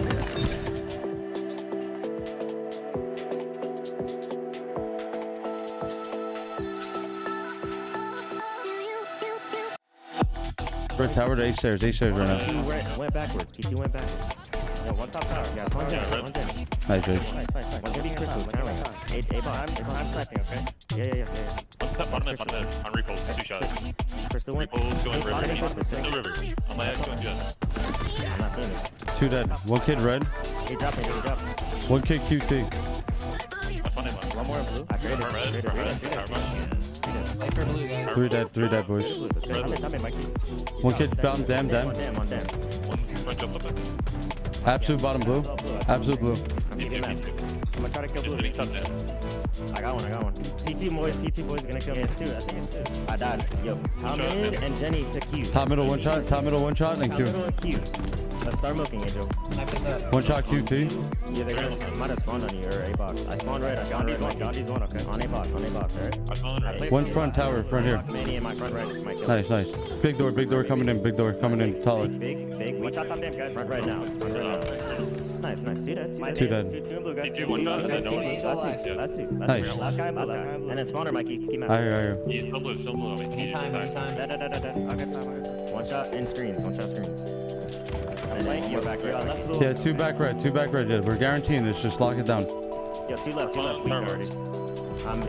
Red tower to A stairs right now. P2 went backwards. P2 went backwards. Yo, one top tower. Yeah, one down. One down. Nice, dude. Nice. One heavy crystal. Challenge. A box. I'm sniping, okay? Yeah. One step, bottom mid, on refills, 2 shots. Crystal went. Refills going river. Bottom mid, In the river. On my X going jet. I'm not seeing it. 2 dead. 1 kid red. He dropped me. 1 kid QT. That's one name. One more in blue. I traded. Red. 3 dead, boys. Top in, Mikey. 1 kid bottom, damn. One damn. One front jump up it. Absolute bottom blue. Absolute blue. I'm getting mad. I'm gonna try to kill Just blue. hitting top down. I got one. PT boys gonna kill me. It's 2. I think it's 2. I died. Yo, Tom mid and Jenny to Q. Top middle 1 shot, and Top Q. middle and Q. Let's start milking it, Joe. 1 shot QT. Yeah, they're gonna might have spawned on you or A box. I spawned right. Gandhi's one, okay. On A box, alright. I spawned right. One front tower, front here. Manny in my front right. Might kill Nice. Big door coming in, solid. Big. Watch out, top damn guys. Front right now. Nice. 2 dead. 2 dead. 2 in blue guys. P2, 1 shot, and then no one. Let's see. Nice. Last guy. And then spawner, Mikey. Keep him I out. hear. He's still blue. I mean, he's back. Dead. I got time. One shot in screens. And then you're back right. Yeah, 2 back red. Yeah, we're guaranteeing this. Just lock it down. Yo, 2 left. Weak already. I'm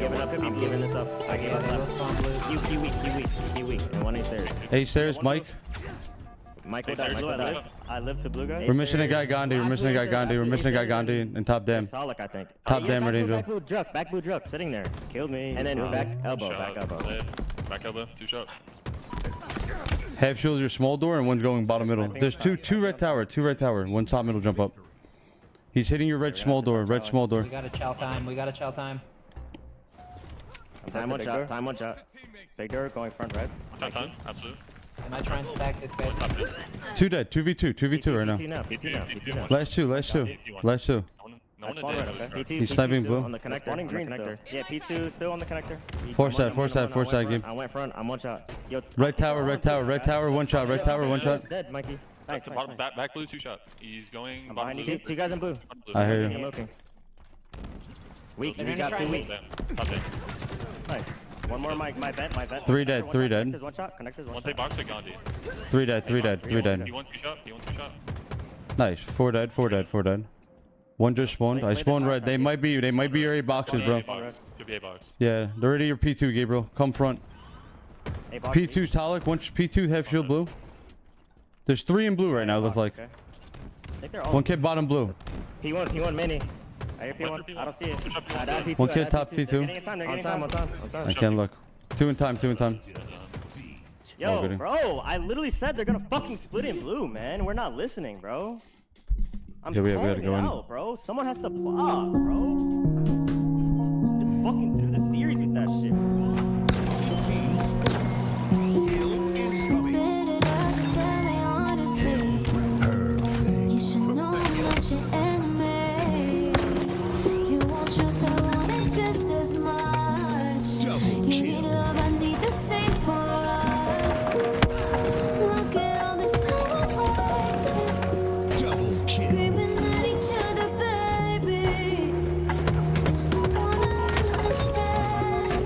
giving this up. I gave this up. Q weak. And 1 A stairs. A stairs, Mike. Michael died. I live to blue guys. We're missing a guy Gandhi. We're missing a guy Gandhi and top dam. Stolic, I think. Top dam, Red Angel. Back blue truck, sitting there. Killed me. And then back elbow. Back elbow, 2 shots. Half shield your small door and 1's going bottom middle. There's two red tower, 1 top middle jump up. He's hitting your red small door. We got a chow time. Time 1 shot. Big door going front right. Time, absolute. Am I trying to stack this guy? One top mid. 2 dead, 2v2 right now. PT now. Last two. No one did. He's sniping blue. On the connector. Yeah, P2 still on the connector. Force that game. I went front. I'm 1 shot. Yo, Red tower, 1 shot. Dead, Mikey. That's the bottom. Back blue, 2 shots. He's going I'm bottom behind blue. you. 2 guys in blue. I hear I'm you. looking. Weak. They're We gonna got try 2 me. weak. Top dead. Nice. One more, my vent. 3 dead. Connectors 1 shot. One take box to Gandhi. 3 dead. He won 2 shot. Nice. 4 dead. 1 just spawned. I spawned red. They might be your A boxes, bro. Could be A box. Yeah, they're already your P2, Gabriel. Come front. P2's Talik. P2 half shield blue. There's 3 in blue right now. Look like. I think they're all 1 kid bottom blue. P1 mini. I hear P1. I don't see it. I died P2. 1 kid top They're P2. getting on time. I can't look. 2 in time. Yo, good. bro, I literally said they're gonna fucking split in blue, man. We're not listening, bro. I'm Yeah, we gotta calling go it in. out, bro. Someone has to block, bro. Just fucking through the series with that shit. Spit it out, just tell me honestly. You should know I'm not your enemy. You won't trust, I want it just as much. Double You need kill. love, I need the same for us. Look at all this time I'm wasting, Double kill. screaming at each other, baby. Wanna understand?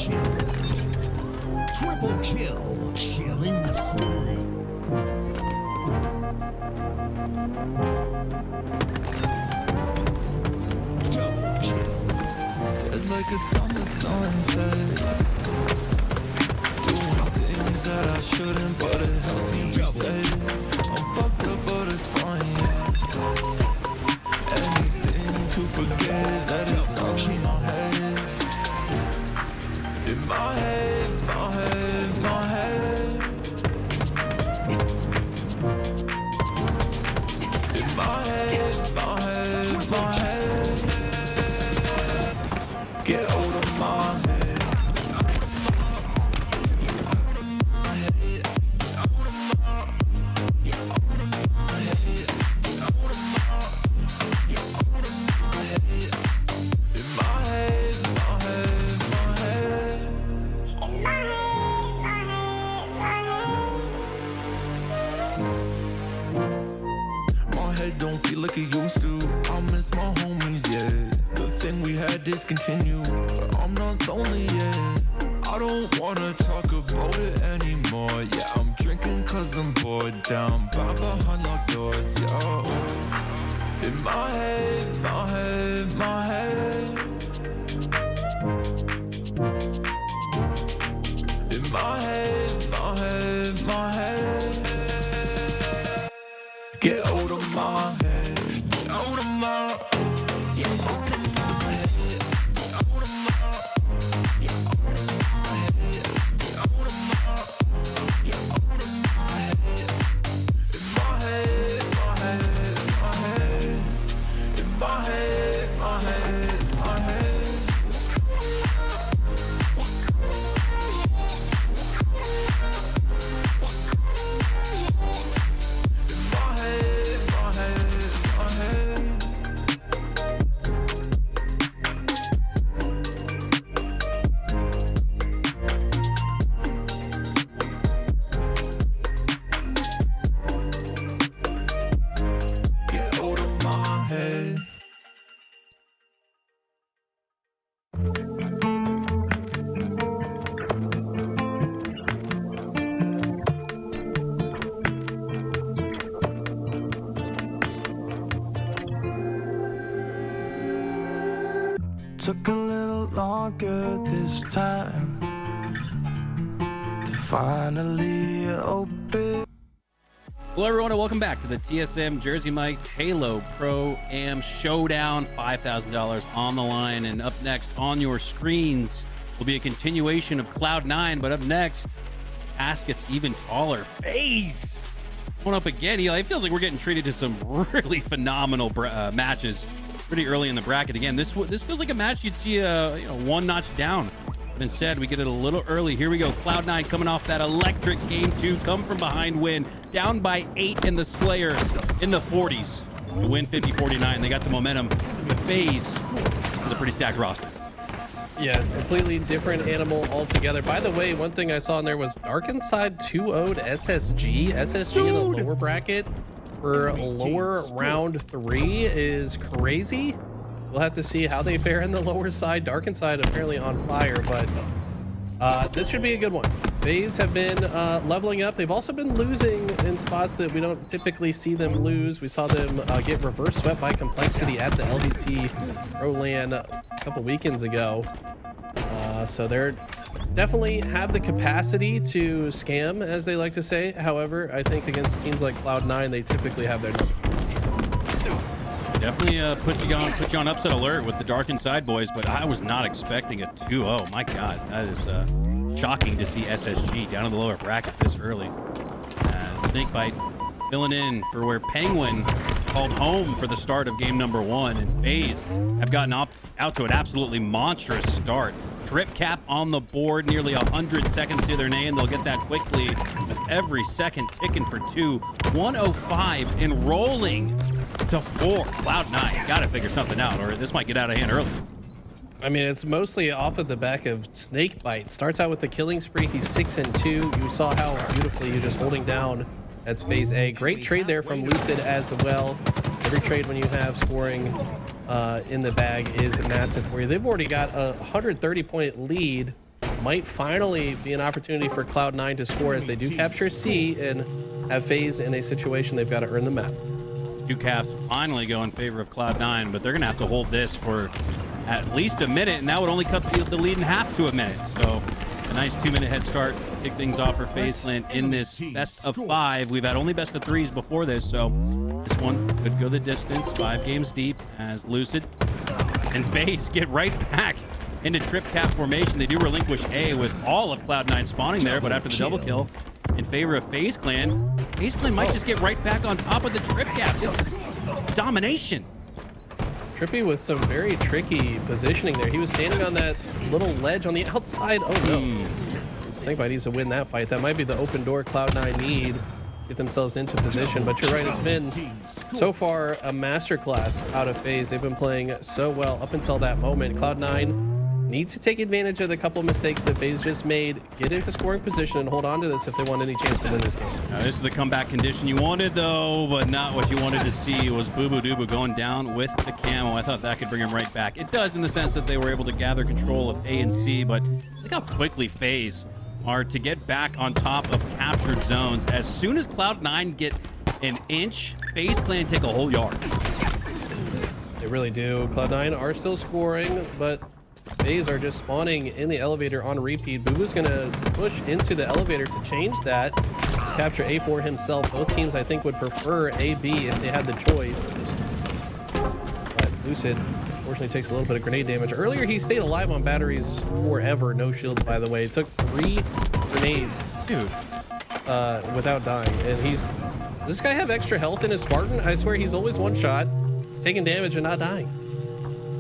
kill. Triple kill. Killing spree. Double kill. Dead like a summer sunset. Doing things that I shouldn't, but it helps me reset. I'm fucked up, but it's fine, yeah. Anything to forget that it's all in my head. In my head, my head, my head. In my head, my head, my head. Get out of my head. Don't feel like it used to. I miss my homies, yeah. The thing we had discontinued, but I'm not lonely yet. I don't wanna talk about it anymore. Yeah, I'm drinking cause I'm bored. Down by behind locked doors, yo. In my head, my head, my head. In my head, my head, my head. Get out of my head, get out of my, get out of my head, get out of my, get out of my head, get out of my, get out of my head. In my head, my head, my head. In my head, my head, my head. Took a little longer this time to finally open. Hello, everyone, and welcome back to the TSM Jersey Mike's Halo Pro Am Showdown. $5,000 on the line, and up next on your screens will be a continuation of Cloud9. But up next, task gets even taller. FaZe going up again. Eli, it feels like we're getting treated to some really phenomenal matches pretty early in the bracket. Again, this feels like a match you'd see one notch down, but instead we get it a little early. Here we go. Cloud9 coming off that electric game 2, come from behind win, down by 8 in the Slayer in the 40s to win 50-49. They got the momentum. FaZe is a pretty stacked roster. Yeah, completely different animal altogether. By the way, one thing I saw in there was Dark Inside 2-0'd SSG. SSG in the lower bracket for lower round 3 is crazy. We'll have to see how they fare in the lower side. Dark Inside apparently on fire, but this should be a good one. FaZe have been leveling up. They've also been losing in spots that we don't typically see them lose. We saw them get reverse swept by Complexity at the LDT Pro LAN a couple weekends ago. So they're definitely have the capacity to scam, as they like to say. However, I think against teams like Cloud9, they typically have their number. Definitely put you on upset alert with the Dark Inside boys, but I was not expecting a 2-0. My God, that is shocking to see SSG down in the lower bracket this early. Snakebite filling in for where Penguin called home for the start of game number 1, and FaZe have gotten out to an absolutely monstrous start. Trip cap on the board, nearly 100 seconds to their name. They'll get that quickly with every second ticking for 2. 105 and rolling to 4. Cloud9 got to figure something out, or this might get out of hand early. I mean, it's mostly off of the back of Snakebite. Starts out with the killing spree. He's 6-2. You saw how beautifully he's just holding down at space A. Great trade there from Lucid as well. Every trade when you have scoring in the bag is massive for you. They've already got a 130-point lead might finally be an opportunity for Cloud9 to score as they do capture C and have FaZe in a situation they've got to earn the map. Two caps finally go in favor of Cloud9, but they're going to have to hold this for at least a minute, and that would only cut the lead in half to a minute. So a nice 2-minute head start. Kick things off for FaZe Clan in this best of 5. We've had only best of 3s before this, so this one could go the distance. 5 games deep as Lucid and FaZe get right back into trip cap formation. They do relinquish A with all of Cloud9 spawning there, but after the double kill in favor of FaZe Clan might just get right back on top of the trip cap. This is domination. Trippy with some very tricky positioning there. He was standing on that little ledge on the outside. Oh no. Snakebite needs to win that fight. That might be the open door Cloud9 need. Get themselves into position. But you're right, it's been so far a masterclass out of FaZe. They've been playing so well up until that moment. Cloud9 needs to take advantage of the couple mistakes that FaZe just made, get into scoring position, and hold on to this if they want any chance to win this game. This is the comeback condition you wanted, though, but not what you wanted to see. Was Boo Boo Doo Boo going down with the camo. I thought that could bring him right back. It does in the sense that they were able to gather control of A and C, but look how quickly FaZe are to get back on top of captured zones. As soon as Cloud9 get an inch, FaZe Clan take a whole yard. They really do. Cloud9 are still scoring, but FaZe are just spawning in the elevator on repeat. Boo Boo's gonna push into the elevator to change that, capture A for himself. Both teams, I think, would prefer A-B if they had the choice. But Lucid, unfortunately, takes a little bit of grenade damage. Earlier, he stayed alive on batteries forever. No shield, by the way. It took 3 grenades, dude, without dying. And does this guy have extra health in his Spartan? I swear he's always one shot, taking damage and not dying.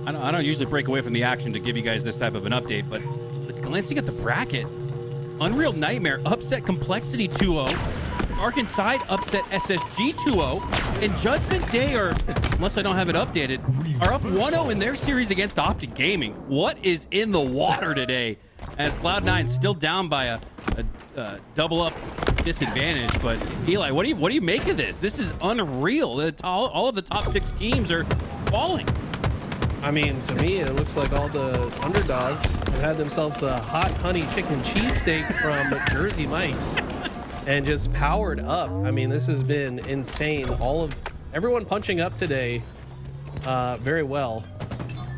I don't usually break away from the action to give you guys this type of an update, but glancing at the bracket, Unreal Nightmare upset Complexity 2-0, Ark Inside upset SSG 2-0, and Judgment Day, or unless I don't have it updated, are up 1-0 in their series against Optic Gaming. What is in the water today? As Cloud9 still down by a double up disadvantage, but Eli, what do you make of this? This is unreal. All of the top 6 teams are falling. I mean, to me, it looks like all the underdogs have had themselves a hot honey chicken cheesesteak from Jersey Mike's and just powered up. I mean, this has been insane. Everyone punching up today very well.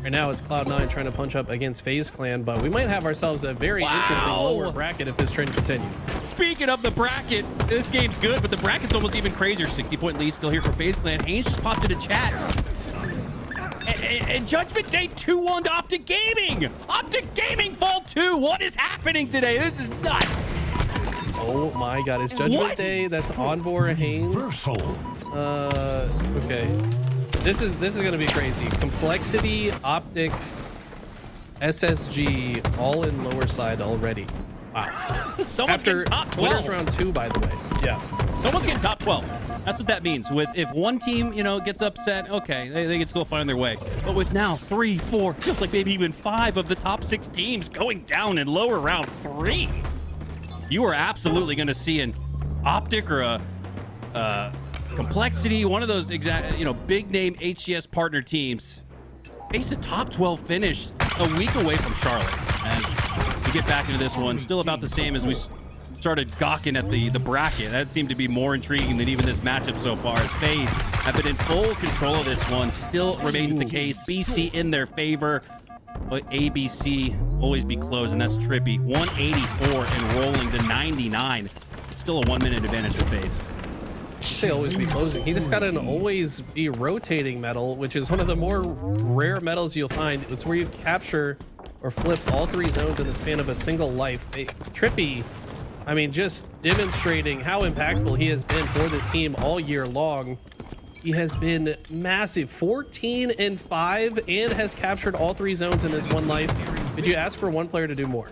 Right now, it's Cloud9 trying to punch up against FaZe Clan, but we might have ourselves a very interesting lower bracket if this trend continues. Speaking of the bracket, this game's good, but the bracket's almost even crazier. 60-point lead still here for FaZe Clan. Haynes just popped into chat. And Judgment Day 2-1 to Optic Gaming! Optic Gaming fall 2! What is happening today? This is nuts! Oh my god, it's Judgment Day. That's Envor Haynes. Okay. This is gonna be crazy. Complexity, Optic, SSG, all in lower side already. Wow. After top 12. Winners round 2, by the way. Yeah. Someone's getting top 12. That's what that means. If one team, gets upset, okay, they can still find their way. But with now 3, 4, feels like maybe even 5 of the top 6 teams going down in lower round 3, you are absolutely going to see an Optic or a Complexity, one of those big name HCS partner teams face a top 12 finish a week away from Charlotte. As we get back into this one, still about the same as we started gawking at the bracket. That seemed to be more intriguing than even this matchup so far, as FaZe have been in full control of this one. Still remains the case. BC in their favor, but ABC always be close, and that's Trippy. 184 and rolling to 99. Still a 1-minute advantage for FaZe. Say always be closing. He just got an always be rotating medal, which is one of the more rare medals you'll find. It's where you capture or flip all 3 zones in the span of a single life. Trippy, I mean, just demonstrating how impactful he has been for this team all year long. He has been massive. 14 and 5 and has captured all 3 zones in his one life. Did you ask for one player to do more?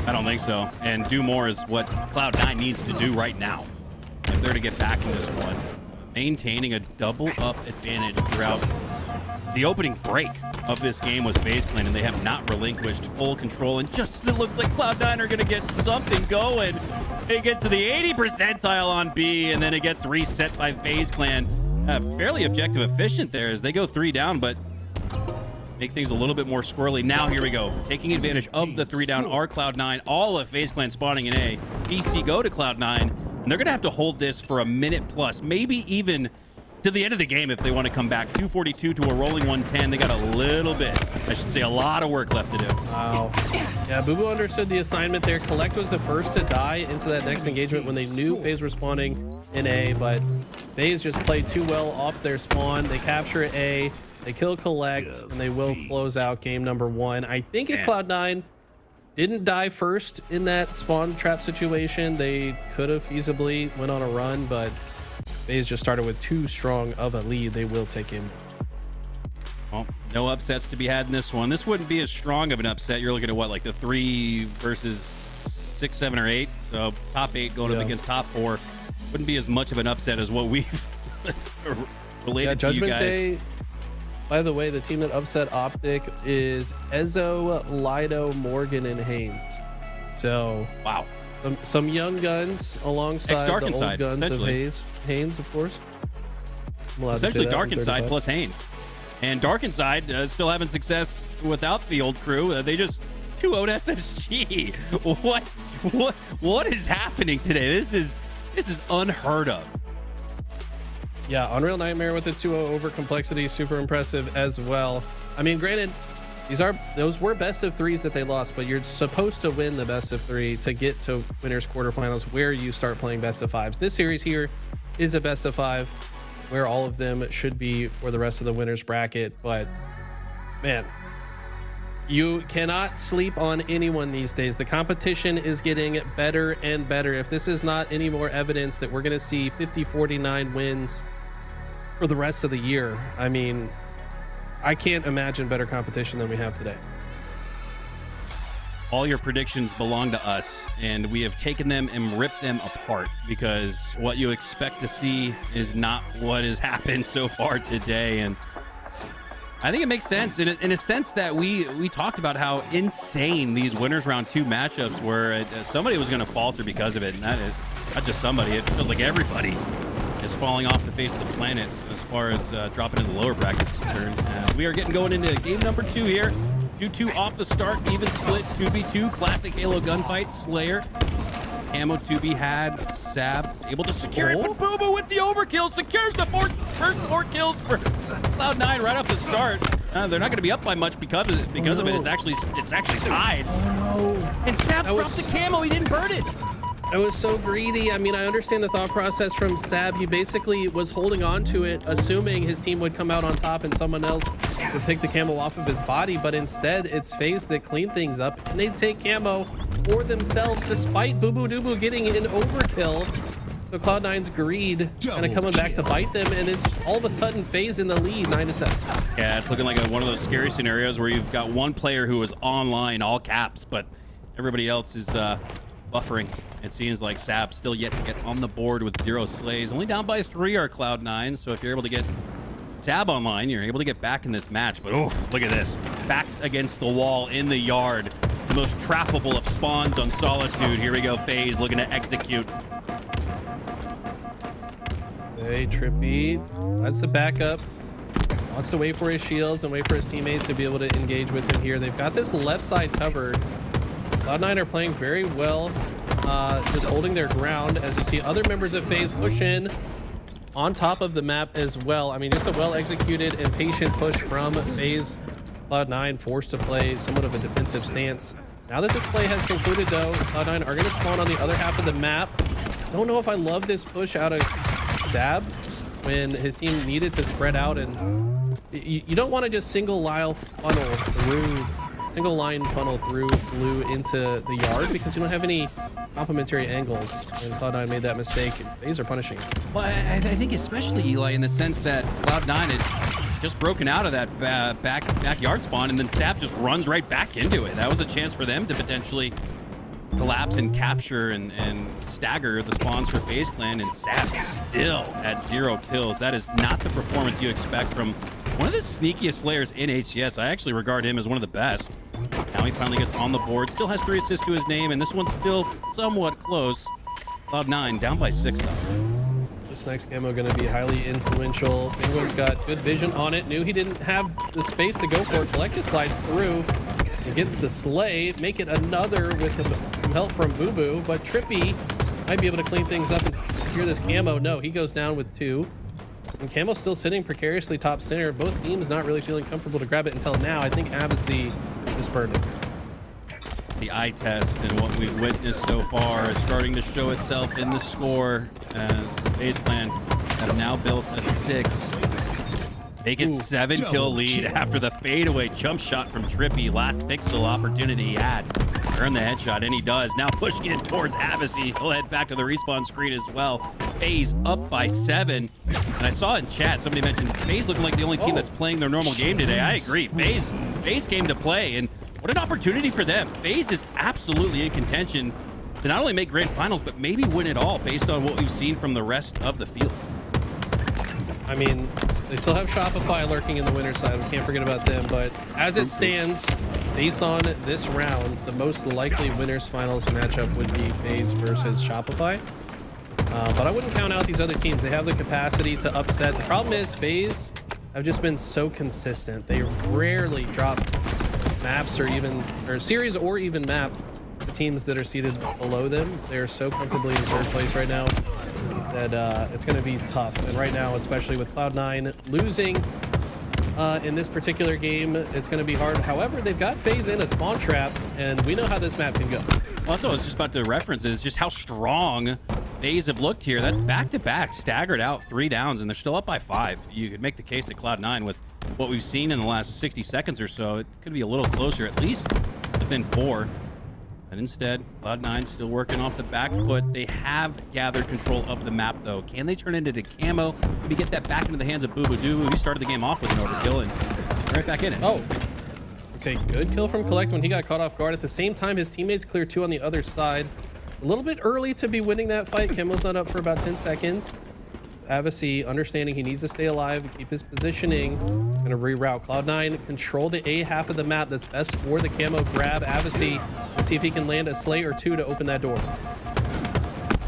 I don't think so. And do more is what Cloud9 needs to do right now if they're to get back in this one. Maintaining a double up advantage throughout the opening break of this game was FaZe Clan, and they have not relinquished full control. And just as it looks like Cloud9 are going to get something going, they get to the 80 percentile on B, and then it gets reset by FaZe Clan. Fairly objective efficient there as they go 3 down, but make things a little bit more squirrely. Now here we go, taking advantage of the 3 down are Cloud9. All of FaZe Clan spawning in A. PC go to Cloud9, and they're gonna have to hold this for a minute plus, maybe even to the end of the game if they want to come back. 242 to a rolling 110. They got a little bit, I should say, a lot of work left to do. Wow. Yeah, Boo Boo understood the assignment there. Collect was the first to die into that next engagement when they knew FaZe were spawning in A, but FaZe just played too well off their spawn. They capture A, they kill Collect, and they will close out game number 1. I think if Cloud9 didn't die first in that spawn trap situation, they could have feasibly went on a run, but FaZe just started with too strong of a lead. They will take him. Well, no upsets to be had in this one. This wouldn't be as strong of an upset. You're looking at what, like the 3 versus 6, 7, or 8. So top 8 going up against top 4 wouldn't be as much of an upset as what we've related to you Judgment guys. Day. By the way, the team that upset Optic is Ezzo, Lido, Morgan, and Haynes. So wow. Some young guns alongside the old guns of Haynes, of course. Essentially Dark Inside plus Haynes. And Dark Inside still having success without the old crew. They just 2-0'd SSG. What is happening today? This is unheard of. Yeah, Unreal Nightmare with the 2-0 over Complexity, super impressive as well. I mean, granted, those were best of 3s that they lost, but you're supposed to win the best of 3 to get to winners quarterfinals where you start playing best of 5s. This series here is a best of 5 where all of them should be for the rest of the winners bracket. But man, you cannot sleep on anyone these days. The competition is getting better and better. If this is not any more evidence that we're going to see 50-49 wins for the rest of the year, I mean, I can't imagine better competition than we have today. All your predictions belong to us, and we have taken them and ripped them apart because what you expect to see is not what has happened so far today. And I think it makes sense in a sense that we talked about how insane these winners round 2 matchups were. Somebody was going to falter because of it, and that is not just somebody. It feels like everybody is falling off the face of the planet as far as dropping in the lower brackets concerned. We are going into game number 2 here. 2-2 off the start, even split 2v2, classic Halo gunfight. Slayer, ammo to be had. Sab is able to secure it, but Boo Boo with the overkill secures the first 4 kills for Cloud9 right off the start. They're not going to be up by much because of it. It's actually tied. Oh no! And Sab dropped the camo. He didn't burn it. I was so greedy. I mean, I understand the thought process from Sab. He basically was holding on to it, assuming his team would come out on top and someone else would pick the camo off of his body. But instead, it's FaZe that clean things up, and they take camo for themselves, despite Boo Boo Doo Boo getting an overkill. So Cloud9's greed kind of coming back to bite them, and it's all of a sudden FaZe in the lead, 9-7. Yeah, it's looking like one of those scary scenarios where you've got one player who is online, all caps, but everybody else is buffering. It seems like Sab still yet to get on the board with 0 slays. Only down by 3 are Cloud9, so if you're able to get Sab online, you're able to get back in this match. But oh, look at this. Backs against the wall in the yard. The most trappable of spawns on Solitude. Here we go, FaZe looking to execute. Hey, Trippy. That's the backup. Wants to wait for his shields and wait for his teammates to be able to engage with him here. They've got this left side covered. Cloud9 are playing very well, just holding their ground as you see other members of FaZe push in on top of the map as well. I mean, just a well-executed and patient push from FaZe. Cloud9 forced to play somewhat of a defensive stance. Now that this play has concluded, though, Cloud9 are going to spawn on the other half of the map. Don't know if I love this push out of Sab when his team needed to spread out, and you don't want to just single line funnel through blue into the yard because you don't have any complementary angles, and Cloud9 made that mistake. FaZe are punishing. Well, I think especially Eli in the sense that Cloud9 had just broken out of that backyard spawn, and then Sab just runs right back into it. That was a chance for them to potentially collapse and capture and stagger the spawns for FaZe Clan, and Sab still at 0 kills. That is not the performance you expect from one of the sneakiest Slayers in HCS. I actually regard him as one of the best. Now he finally gets on the board. Still has 3 assists to his name, and this one's still somewhat close. Cloud9 down by 6, though. This next camo going to be highly influential. Penguin's got good vision on it. Knew he didn't have the space to go for it. Collective slides through. He gets the slay. Make it another with some help from Boo Boo. But Trippy might be able to clean things up and secure this camo. No, he goes down with 2. And Camo's still sitting precariously top center. Both teams not really feeling comfortable to grab it until now. I think Avicii just burned it. The eye test and what we've witnessed so far is starting to show itself in the score as FaZe Clan have now built a 6. Make it 7-kill lead after the fadeaway jump shot from Trippy. Last pixel opportunity he had. Earn the headshot, and he does. Now pushing it towards Avicii. He'll head back to the respawn screen as well. FaZe up by 7. And I saw in chat, somebody mentioned FaZe looking like the only team that's playing their normal game today. I agree. FaZe came to play, and what an opportunity for them. FaZe is absolutely in contention to not only make grand finals, but maybe win it all based on what we've seen from the rest of the field. I mean, they still have Shopify lurking in the winner's side. We can't forget about them. But as it stands, based on this round, the most likely winners finals matchup would be FaZe versus Shopify. But I wouldn't count out these other teams. They have the capacity to upset. The problem is FaZe have just been so consistent. They rarely drop maps or series or even maps to teams that are seated below them. They're so comfortably in 3rd place right now that it's going to be tough. And right now, especially with Cloud9 losing in this particular game, it's going to be hard. However, they've got FaZe in a spawn trap, and we know how this map can go. Also, I was just about to reference is just how strong FaZe have looked here. That's back-to-back, staggered out 3 downs, and they're still up by 5. You could make the case that Cloud9, with what we've seen in the last 60 seconds or so, it could be a little closer, at least within 4. And instead, Cloud9 still working off the back foot. They have gathered control of the map, though. Can they turn it into camo? Maybe get that back into the hands of Boo Boo Doo. He started the game off with an overkill and right back in it. Oh, okay. Good kill from Collect when he got caught off guard. At the same time, his teammates clear 2 on the other side. A little bit early to be winning that fight. Camo's not up for about 10 seconds. Avicii, understanding he needs to stay alive and keep his positioning. Gonna reroute. Cloud9 control the A half of the map that's best for the camo grab. Avicii, let's see if he can land a slay or 2 to open that door.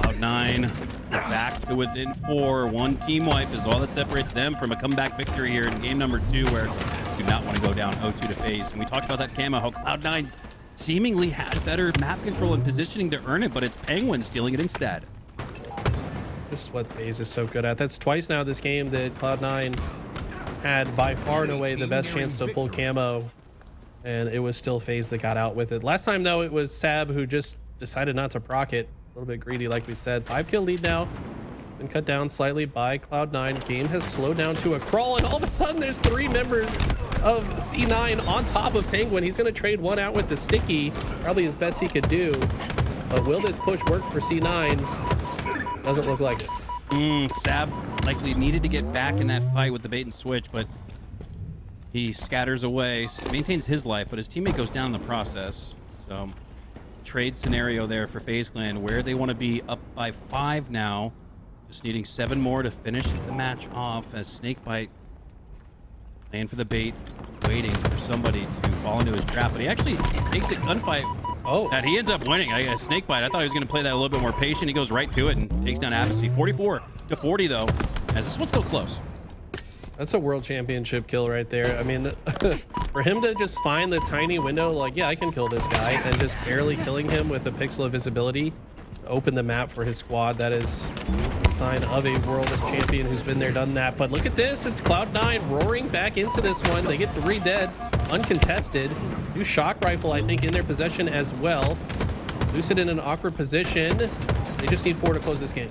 Cloud9 back to within 4. 1 team wipe is all that separates them from a comeback victory here in game number 2, where do not want to go down 0-2 to FaZe. And we talked about that camo, how Cloud9 seemingly had better map control and positioning to earn it, but it's Penguin stealing it instead. This is what FaZe is so good at. That's twice now this game that Cloud9 had by far and away the best chance to pull camo, and it was still FaZe that got out with it. Last time, though, it was Sab who just decided not to proc it. A little bit greedy, like we said. 5-kill lead now. Been cut down slightly by Cloud9. Game has slowed down to a crawl, and all of a sudden there's 3 members of C9 on top of Penguin. He's going to trade 1 out with the sticky. Probably his best he could do. But will this push work for C9? Doesn't look like it. Sab likely needed to get back in that fight with the bait and switch, but he scatters away, maintains his life, but his teammate goes down in the process. So trade scenario there for FaZe Clan, where they want to be up by 5 now, just needing 7 more to finish the match off, as Snakebite playing for the bait, waiting for somebody to fall into his trap, but he actually takes a gunfight. Oh, that he ends up winning. Snakebite, I thought he was going to play that a little bit more patient. He goes right to it and takes down Avicii. 44-40 though, as this one's still close. That's a world championship kill right there. I mean, for him to just find the tiny window, like, yeah, I can kill this guy, and just barely killing him with a pixel of visibility, open the map for his squad. That is a sign of a world champion who's been there, done that. But look at this. It's Cloud9 roaring back into this one. They get 3 dead, uncontested. New shock rifle, I think, in their possession as well. Lucid in an awkward position. They just need 4 to close this game.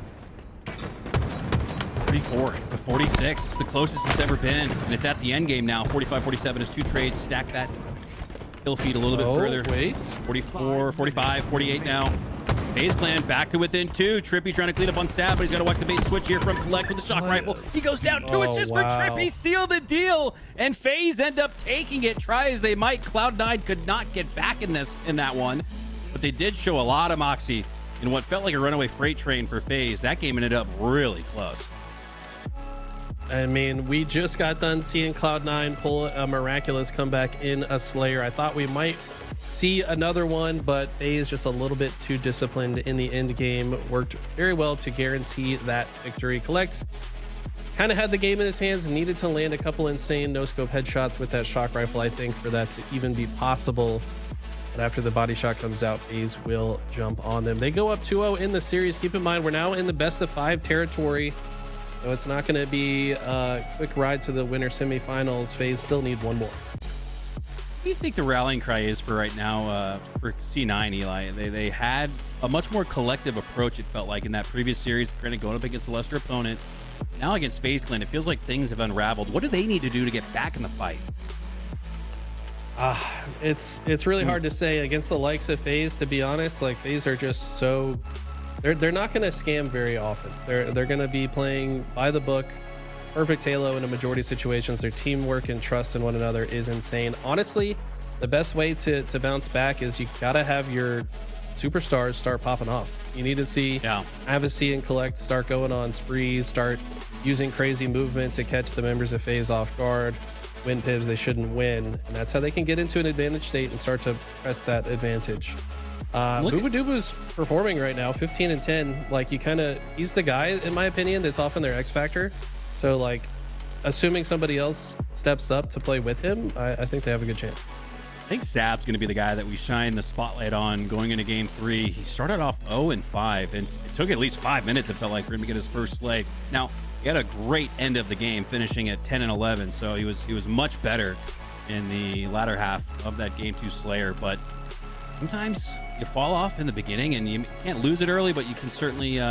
34 to 46. It's the closest it's ever been, and it's at the end game now. 45-47 is 2 trades. Stack that kill feed a little bit further. Wait. 44, 45, 48 now. FaZe Clan back to within 2. Trippy trying to clean up on Sab, but he's got to watch the bait and switch here from Collect with the shock rifle. He goes down. 2 assists for Trippy. Seal the deal. And FaZe end up taking it. Try as they might. Cloud9 could not get back in that one. But they did show a lot of moxie in what felt like a runaway freight train for FaZe. That game ended up really close. I mean, we just got done seeing Cloud9 pull a miraculous comeback in a Slayer. I thought we might see another one, but FaZe just a little bit too disciplined in the end game. Worked very well to guarantee that victory. Collect kind of had the game in his hands and needed to land a couple insane no-scope headshots with that shock rifle, I think, for that to even be possible. But after the body shot comes out, FaZe will jump on them. They go up 2-0 in the series. Keep in mind, we're now in the best of 5 territory. So it's not going to be a quick ride to the winter semifinals. FaZe still need one more. What do you think the rallying cry is for right now for C9, Eli? They had a much more collective approach, it felt like, in that previous series, granted going up against a lesser opponent. Now against FaZe Clan, it feels like things have unraveled. What do they need to do to get back in the fight? It's really hard to say against the likes of FaZe, to be honest. Like, FaZe are just so... They're not going to scam very often. They're going to be playing by the book, perfect Halo in a majority of situations. Their teamwork and trust in one another is insane. Honestly, the best way to bounce back is you got to have your superstars start popping off. You need to see Avicii and Collect start going on sprees, start using crazy movement to catch the members of FaZe off guard, win pivs they shouldn't win, and that's how they can get into an advantage state and start to press that advantage. Booba Dooba's performing right now, 15 and 10. Like, he's the guy, in my opinion, that's often their X factor. So, like, assuming somebody else steps up to play with him, I think they have a good chance. I think Zab's going to be the guy that we shine the spotlight on going into game 3. He started off 0-5, and it took at least 5 minutes, it felt like, for him to get his first slay. Now, he had a great end of the game, finishing at 10-11, so he was much better in the latter half of that game 2 slayer. But sometimes you fall off in the beginning, and you can't lose it early, but you can certainly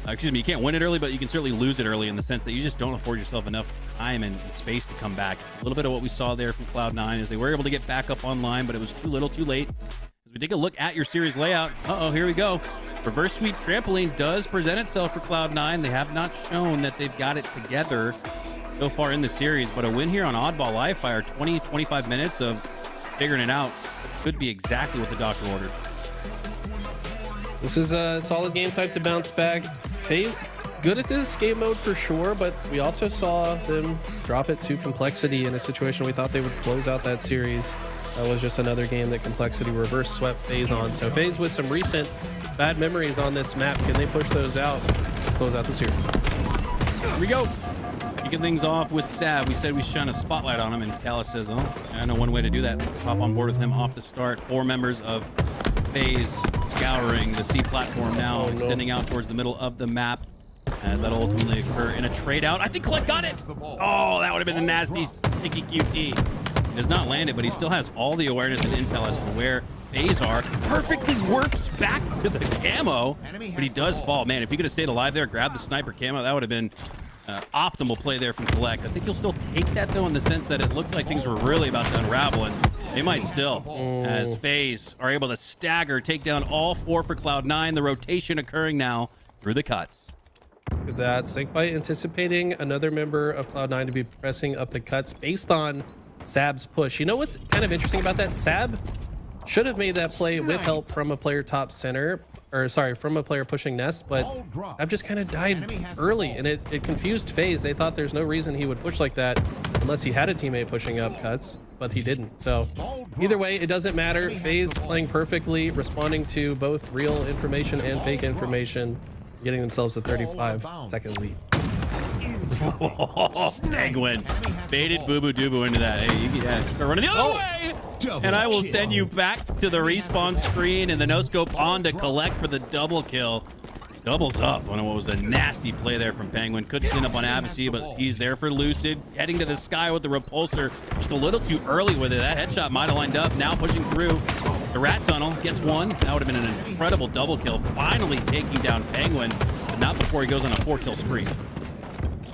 you can't win it early, but you can certainly lose it early in the sense that you just don't afford yourself enough time and space to come back. A little bit of what we saw there from Cloud9 is they were able to get back up online, but it was too little too late. As we take a look at your series layout, here we go. Reverse sweep trampoline does present itself for Cloud9. They have not shown that they've got it together so far in the series, but a win here on Oddball Live Fire, 20-25 minutes of figuring it out, could be exactly what the doctor ordered. This is a solid game type to bounce back. FaZe, good at this game mode for sure, but we also saw them drop it to Complexity in a situation we thought they would close out that series. That was just another game that Complexity reverse swept FaZe on. So FaZe with some recent bad memories on this map, can they push those out to close out the series? Here we go. Kicking things off with Sab. We said we shine a spotlight on him, and Callus says, I know one way to do that. Let's hop on board with him off the start. 4 members of FaZe scouring the C platform now, extending out towards the middle of the map, as that'll ultimately occur in a trade out. I think Collect got it. Oh, that would have been a nasty sticky QT. He does not land it, but he still has all the awareness and intel as to where FaZe are. Perfectly warps back to the camo, but he does fall. Man, if he could have stayed alive there, grabbed the sniper camo, that would have been optimal play there from Collect. I think he'll still take that, though, in the sense that it looked like things were really about to unravel, and they might still, as FaZe are able to stagger, take down all 4 for Cloud9. The rotation occurring now through the cuts. Look at that. Snakebite anticipating another member of Cloud9 to be pressing up the cuts based on Sab's push. You know what's kind of interesting about that? Sab should have made that play with help from a player top center, or sorry, from a player pushing nest, but Sab just kind of died early, and it confused FaZe. They thought there's no reason he would push like that unless he had a teammate pushing up cuts, but he didn't. So either way, it doesn't matter. FaZe playing perfectly, responding to both real information and fake information, getting themselves a 35-second lead. Penguin baited Boo Boo Doobu into that. Hey, you can start running the other way, and I will send you back to the respawn screen and the no scope on to Collect for the double kill. Doubles up on what was a nasty play there from Penguin. Couldn't clean up on Avicii, but he's there for Lucid. Heading to the sky with the repulsor. Just a little too early with it. That headshot might have lined up. Now pushing through the rat tunnel. Gets one. That would have been an incredible double kill. Finally taking down Penguin, but not before he goes on a 4-kill spree.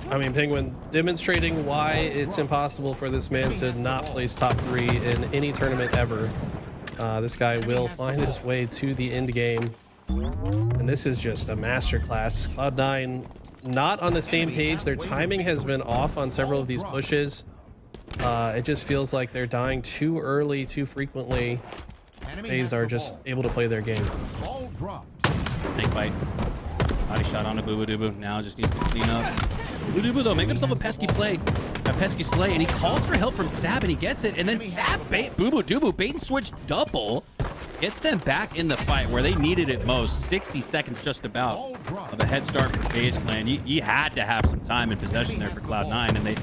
I mean, Penguin demonstrating why it's impossible for this man to not place top 3 in any tournament ever. This guy will find his way to the end game. And this is just a masterclass. Cloud9 not on the same page. Their timing has been off on several of these pushes. It just feels like they're dying too early, too frequently. FaZe are just able to play their game. Snake bite. Body shot onto Boo Boo Doobu. Now just needs to clean up. Boo Boo Doobu, though, making himself a pesky play. that pesky Slay, and he calls for help from Sab, and he gets it. And then Sab, Boo Boo Doo Boo, bait and switch double, gets them back in the fight where they needed it most. 60 seconds just about of a head start for FaZe Clan. You had to have some time in possession there for Cloud9, and they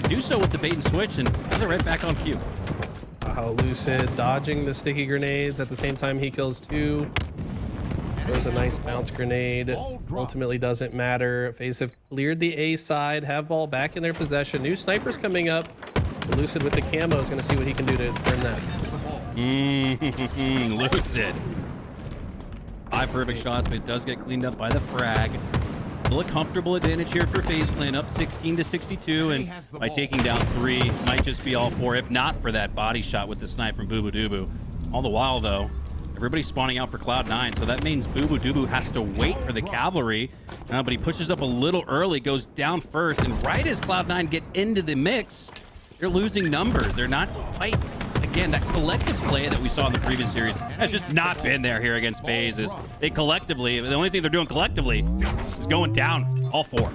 do so with the bait and switch, and now they're right back on cue. Lucid dodging the sticky grenades at the same time he kills 2. Throws a nice bounce grenade. Ultimately doesn't matter. FaZe have cleared the A side, have ball back in their possession. New snipers coming up. Lucid with the camo is going to see what he can do to turn that. Lucid. 5 perfect shots, but it does get cleaned up by the frag. Still a comfortable advantage here for FaZe Clan, up 16-62, and by taking down 3, might just be all 4, if not for that body shot with the snipe from Boo Boo Doo Boo. All the while, though, everybody's spawning out for Cloud9, so that means Boo Boo Doo Boo has to wait for the cavalry, but he pushes up a little early, goes down first, and right as Cloud9 get into the mix, they're losing numbers. They're not quite, again, that collective play that we saw in the previous series has just not been there here against FaZe. Is they collectively, the only thing they're doing collectively is going down, all 4.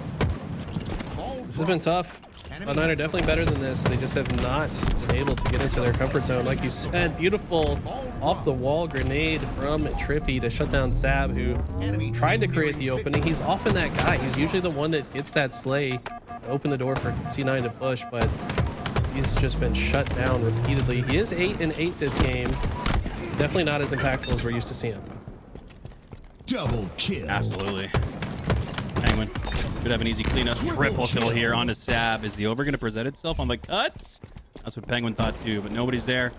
This has been tough. Cloud9 are definitely better than this. They just have not been able to get into their comfort zone. Like you said, beautiful off-the-wall grenade from Trippy to shut down Sab, who tried to create the opening. He's often that guy. He's usually the one that gets that Slay to open the door for C9 to push, but he's just been shut down repeatedly. He is 8-8 this game. Definitely not as impactful as we're used to seeing him. Double kill. Absolutely. Penguin could have an easy cleanup. Triple kill here onto Sab. Is the over going to present itself on the cuts? That's what Penguin thought too, but nobody's there.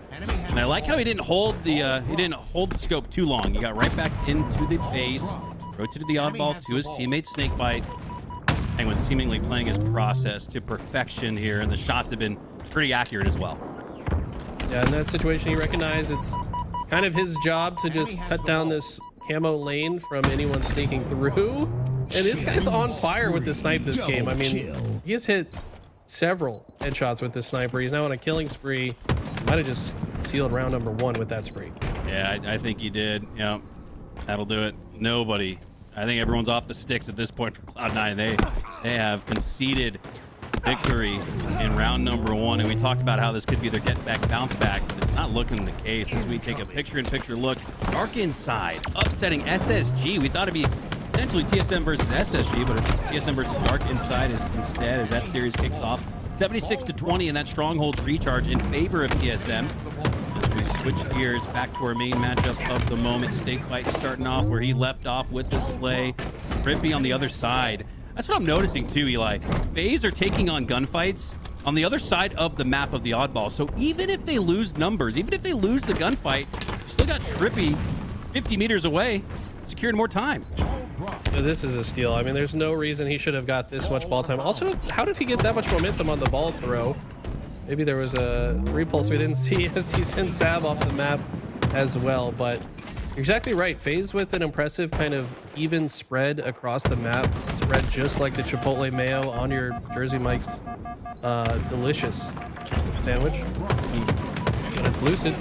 And I like how he didn't hold the scope too long. He got right back into the base, rotated the oddball to his teammate Snakebite. Penguin seemingly playing his process to perfection here, and the shots have been pretty accurate as well. Yeah, in that situation, you recognize it's kind of his job to just cut down this camo lane from anyone sneaking through. And this guy's on fire with the snipe this game. I mean, he has hit several headshots with this sniper. He's now on a killing spree. Might have just sealed round number 1 with that spree. Yeah, I think he did. Yeah, that'll do it. Nobody. I think everyone's off the sticks at this point for Cloud9. They have conceded victory in round number 1, and we talked about how this could be their get back bounce back, but it's not looking the case as we take a picture-in-picture look. Dark Inside upsetting SSG. We thought it'd be potentially TSM versus SSG, but it's TSM versus Dark Inside instead as that series kicks off 76-20, and that Stronghold's recharge in favor of TSM. As we switch gears back to our main matchup of the moment, Snakebite starting off where he left off with the Slay. Trippy on the other side. That's what I'm noticing too, Eli. FaZe are taking on gunfights on the other side of the map of the oddball. So even if they lose numbers, even if they lose the gunfight, you still got Trippy 50 meters away, securing more time. So this is a steal. I mean, there's no reason he should have got this much ball time. Also, how did he get that much momentum on the ball throw? Maybe there was a repulse we didn't see as he sent Sab off the map as well, but you're exactly right. FaZe with an impressive kind of even spread across the map, spread just like the Chipotle mayo on your Jersey Mike's delicious sandwich. And it's Lucid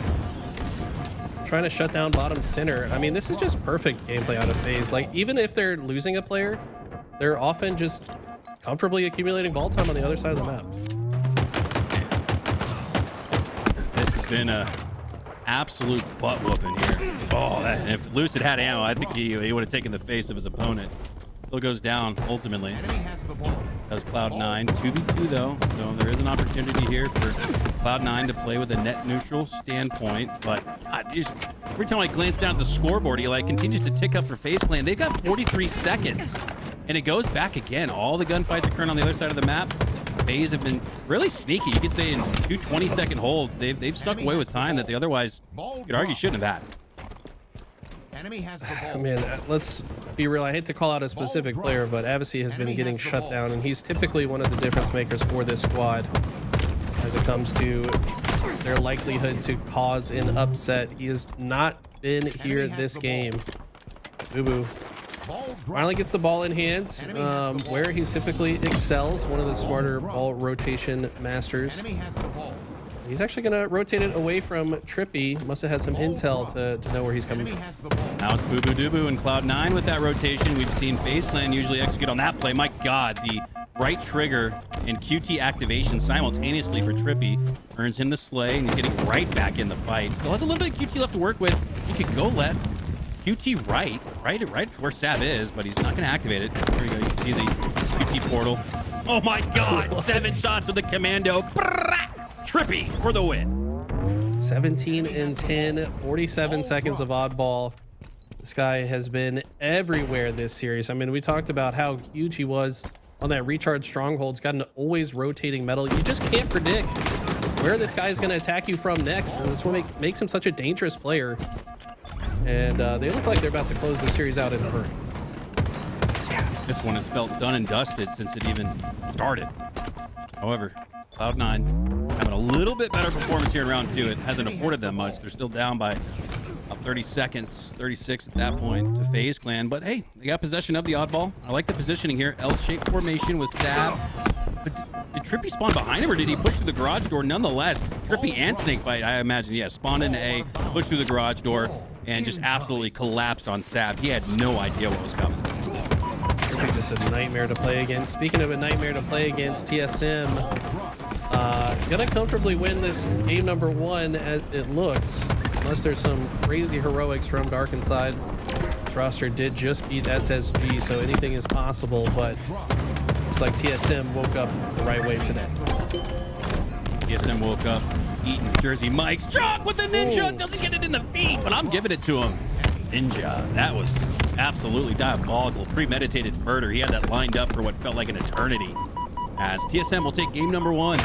trying to shut down bottom center. I mean, this is just perfect gameplay out of FaZe. Like, even if they're losing a player, they're often just comfortably accumulating ball time on the other side of the map. This has been a absolute butt whooping here. Oh, and if Lucid had ammo, I think he would have taken the face of his opponent. Still goes down ultimately. Does Cloud9 2v2 though, so there is an opportunity here for Cloud9 to play with a net neutral standpoint. But God, just every time I glance down at the scoreboard, he like continues to tick up for FaZe Clan. They've got 43 seconds, and it goes back again. All the gunfights occurring on the other side of the map. FaZe have been really sneaky. You could say in 2 20-second holds, they've stuck away with time that they otherwise, you could argue, shouldn't have had. I mean, let's be real. I hate to call out a specific player, but Avicii has been getting shut down, and he's typically one of the difference makers for this squad as it comes to their likelihood to cause an upset. He has not been here this game. Boo Boo finally gets the ball in hands, where he typically excels, one of the smarter ball rotation masters. He's actually going to rotate it away from Trippy. Must have had some intel to know where he's coming from. Now it's Boo Boo Doo Boo and Cloud9 with that rotation. We've seen FaZe Clan usually execute on that play. My God, the right trigger and QT activation simultaneously for Trippy. Earns him the slay, and he's getting right back in the fight. Still has a little bit of QT left to work with. He could go left. QT right where Sab is, but he's not going to activate it. There you go. You can see the QT portal. Oh my God! 7 shots with the commando. Trippy for the win. 17 and 10, 47 seconds of oddball. This guy has been everywhere this series. I mean, we talked about how huge he was on that recharge stronghold. He's got an always rotating metal. You just can't predict where this guy is going to attack you from next, and this what makes him such a dangerous player. And they look like they're about to close the series out in a hurry. This one has felt done and dusted since it even started. However, Cloud9 having a little bit better performance here in round 2. It hasn't afforded them much. They're still down by about 30 seconds, 36 at that point to FaZe Clan. But hey, they got possession of the oddball. I like the positioning here. L-shaped formation with Sab. But did Trippy spawn behind him, or did he push through the garage door? Nonetheless, Trippy and Snakebite, I imagine, yeah, spawned into A, pushed through the garage door, and just absolutely collapsed on Sab. He had no idea what was coming. Trippy just a nightmare to play against. Speaking of a nightmare to play against, TSM gonna comfortably win this game number 1 as it looks, unless there's some crazy heroics from Dark Inside. This roster did just beat SSG, so anything is possible, but looks like TSM woke up the right way today. TSM woke up eating Jersey Mike's Jock with the ninja. Doesn't get it in the feet, but I'm giving it to him. Ninja, that was absolutely diabolical. Premeditated murder. He had that lined up for what felt like an eternity. As TSM will take game number 1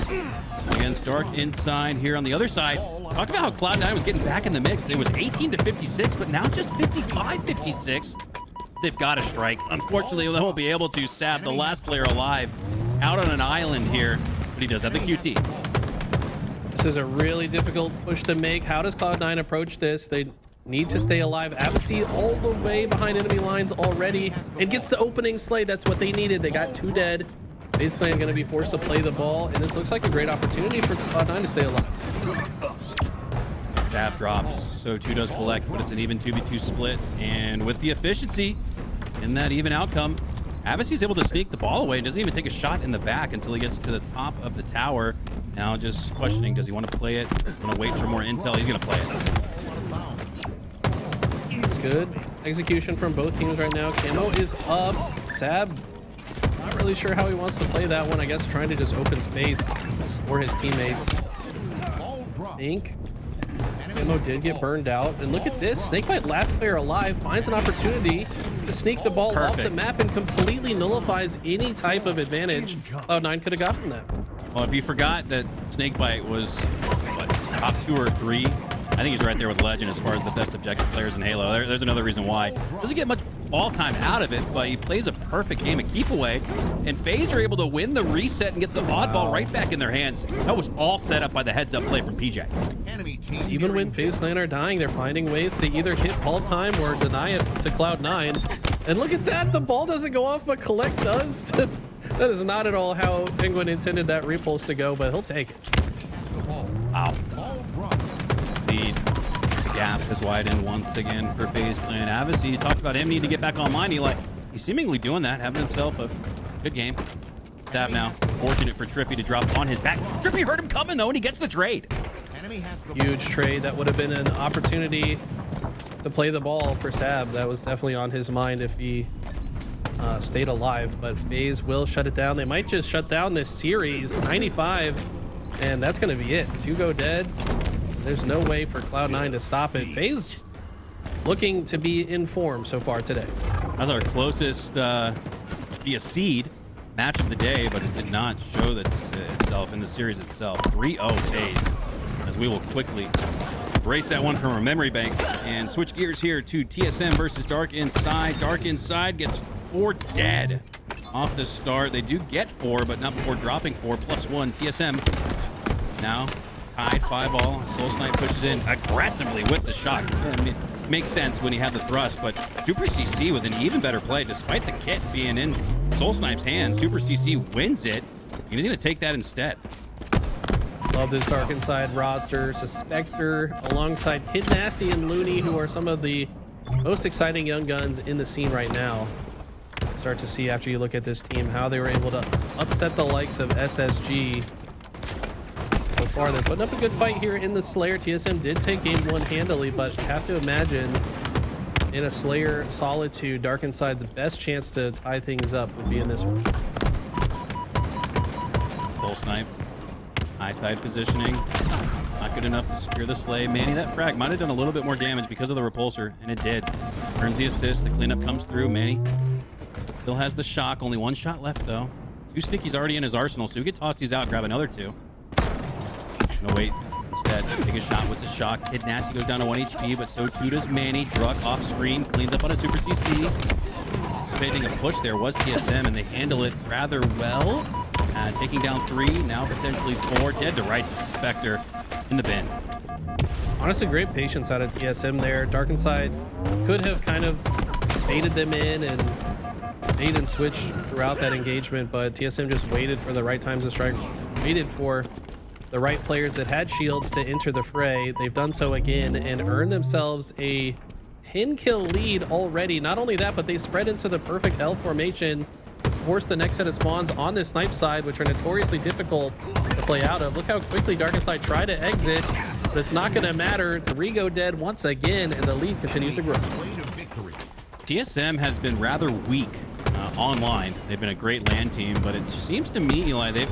against Dark Inside here on the other side. Talked about how Cloud9 was getting back in the mix. It was 18-56, but now just 55-56. They've got to strike. Unfortunately, they won't be able to. Sab, the last player alive, out on an island here, but he does have the QT. This is a really difficult push to make. How does Cloud9 approach this? They need to stay alive. Avicii all the way behind enemy lines already and gets the opening slay. That's what they needed. They got 2 dead. FaZe Clan going to be forced to play the ball, and this looks like a great opportunity for Cloud9 to stay alive. Stab drops, so 2 does collect, but it's an even 2v2 split. And with the efficiency in that even outcome, Avicii's able to sneak the ball away. Doesn't even take a shot in the back until he gets to the top of the tower. Now just questioning, does he want to play it? Want to wait for more intel? He's going to play it. It's good execution from both teams right now. Camo is up. Sab, not really sure how he wants to play that one. I guess trying to just open space for his teammates. I think Camo did get burned out. And look at this. Snakebite, last player alive, finds an opportunity to sneak the ball off the map and completely nullifies any type of advantage Cloud9 could have got from that. Well, if you forgot that Snakebite was, what, top 2 or 3, I think he's right there with Legend as far as the best objective players in Halo. There's another reason why. Doesn't get much ball time out of it, but he plays a perfect game of keep away. And FaZe are able to win the reset and get the oddball right back in their hands. That was all set up by the heads-up play from PJ. Even when FaZe Clan are dying, they're finding ways to either hit ball time or deny it to Cloud9. And look at that, the ball doesn't go off, but Collect does. That is not at all how Penguin intended that repulse to go, but he'll take it. Wow. The gap has widened once again for FaZe Clan. Avicii talked about him needing to get back online. He's seemingly doing that, having himself a good game. Stab now. Fortunate for Trippy to drop on his back. Trippy heard him coming though, and he gets the trade. Huge trade. That would have been an opportunity to play the ball for Sab. That was definitely on his mind if he stayed alive, but FaZe will shut it down. They might just shut down this series. 95, and that's going to be it. 2 go dead. There's no way for Cloud9 to stop it. FaZe looking to be in form so far today. That's our closest be a seed match of the day, but it did not show that itself in the series itself. 3-0 FaZe, as we will quickly erase that one from our memory banks and switch gears here to TSM versus Dark Inside. Dark Inside gets 4 dead off the start. They do get 4, but not before dropping 4 +1. TSM now tied 5-all. Soul Snipe pushes in aggressively with the shot. I mean, makes sense when he had the thrust, but Super CC with an even better play despite the kit being in Soul Snipe's hands. Super CC wins it, and he's going to take that instead. Love this Dark Inside roster. Suspector alongside Kid Nasty and Looney, who are some of the most exciting young guns in the scene right now. start to see after you look at this team how they were able to upset the likes of SSG. So far, they're putting up a good fight here in the Slayer. TSM did take game 1 handily, but you have to imagine in a Slayer Solitude, Dark Inside's best chance to tie things up would be in this one. Full snipe. High side positioning. Not good enough to secure the Slay. Manny, that frag might have done a little bit more damage because of the repulsor, and it did. Earns the assist. The cleanup comes through. Manny still has the shock. Only 1 shot left, though. 2 stickies already in his arsenal, so he could toss these out, grab another 2. No, wait. Instead, take a shot with the shock. Kid Nasty goes down to 1 HP, but so too does Manny. Druck off screen, cleans up on a super CC. Anticipating a push there was TSM, and they handle it rather well. Taking down 3, now potentially 4. Dead to rights, Spectre in the bin. Honestly, great patience out of TSM there. Dark Inside could have kind of baited them in and bait and switch throughout that engagement, but TSM just waited for the right times to strike, waited for the right players that had shields to enter the fray. They've done so again and earned themselves a 10-kill lead already. Not only that, but they spread into the perfect L formation to force the next set of spawns on this snipe side, which are notoriously difficult to play out of. Look how quickly Dark Inside tried to exit, but it's not going to matter. 3 go dead once again, and the lead continues to grow. TSM has been rather weak online. They've been a great LAN team, but it seems to me, Eli, they've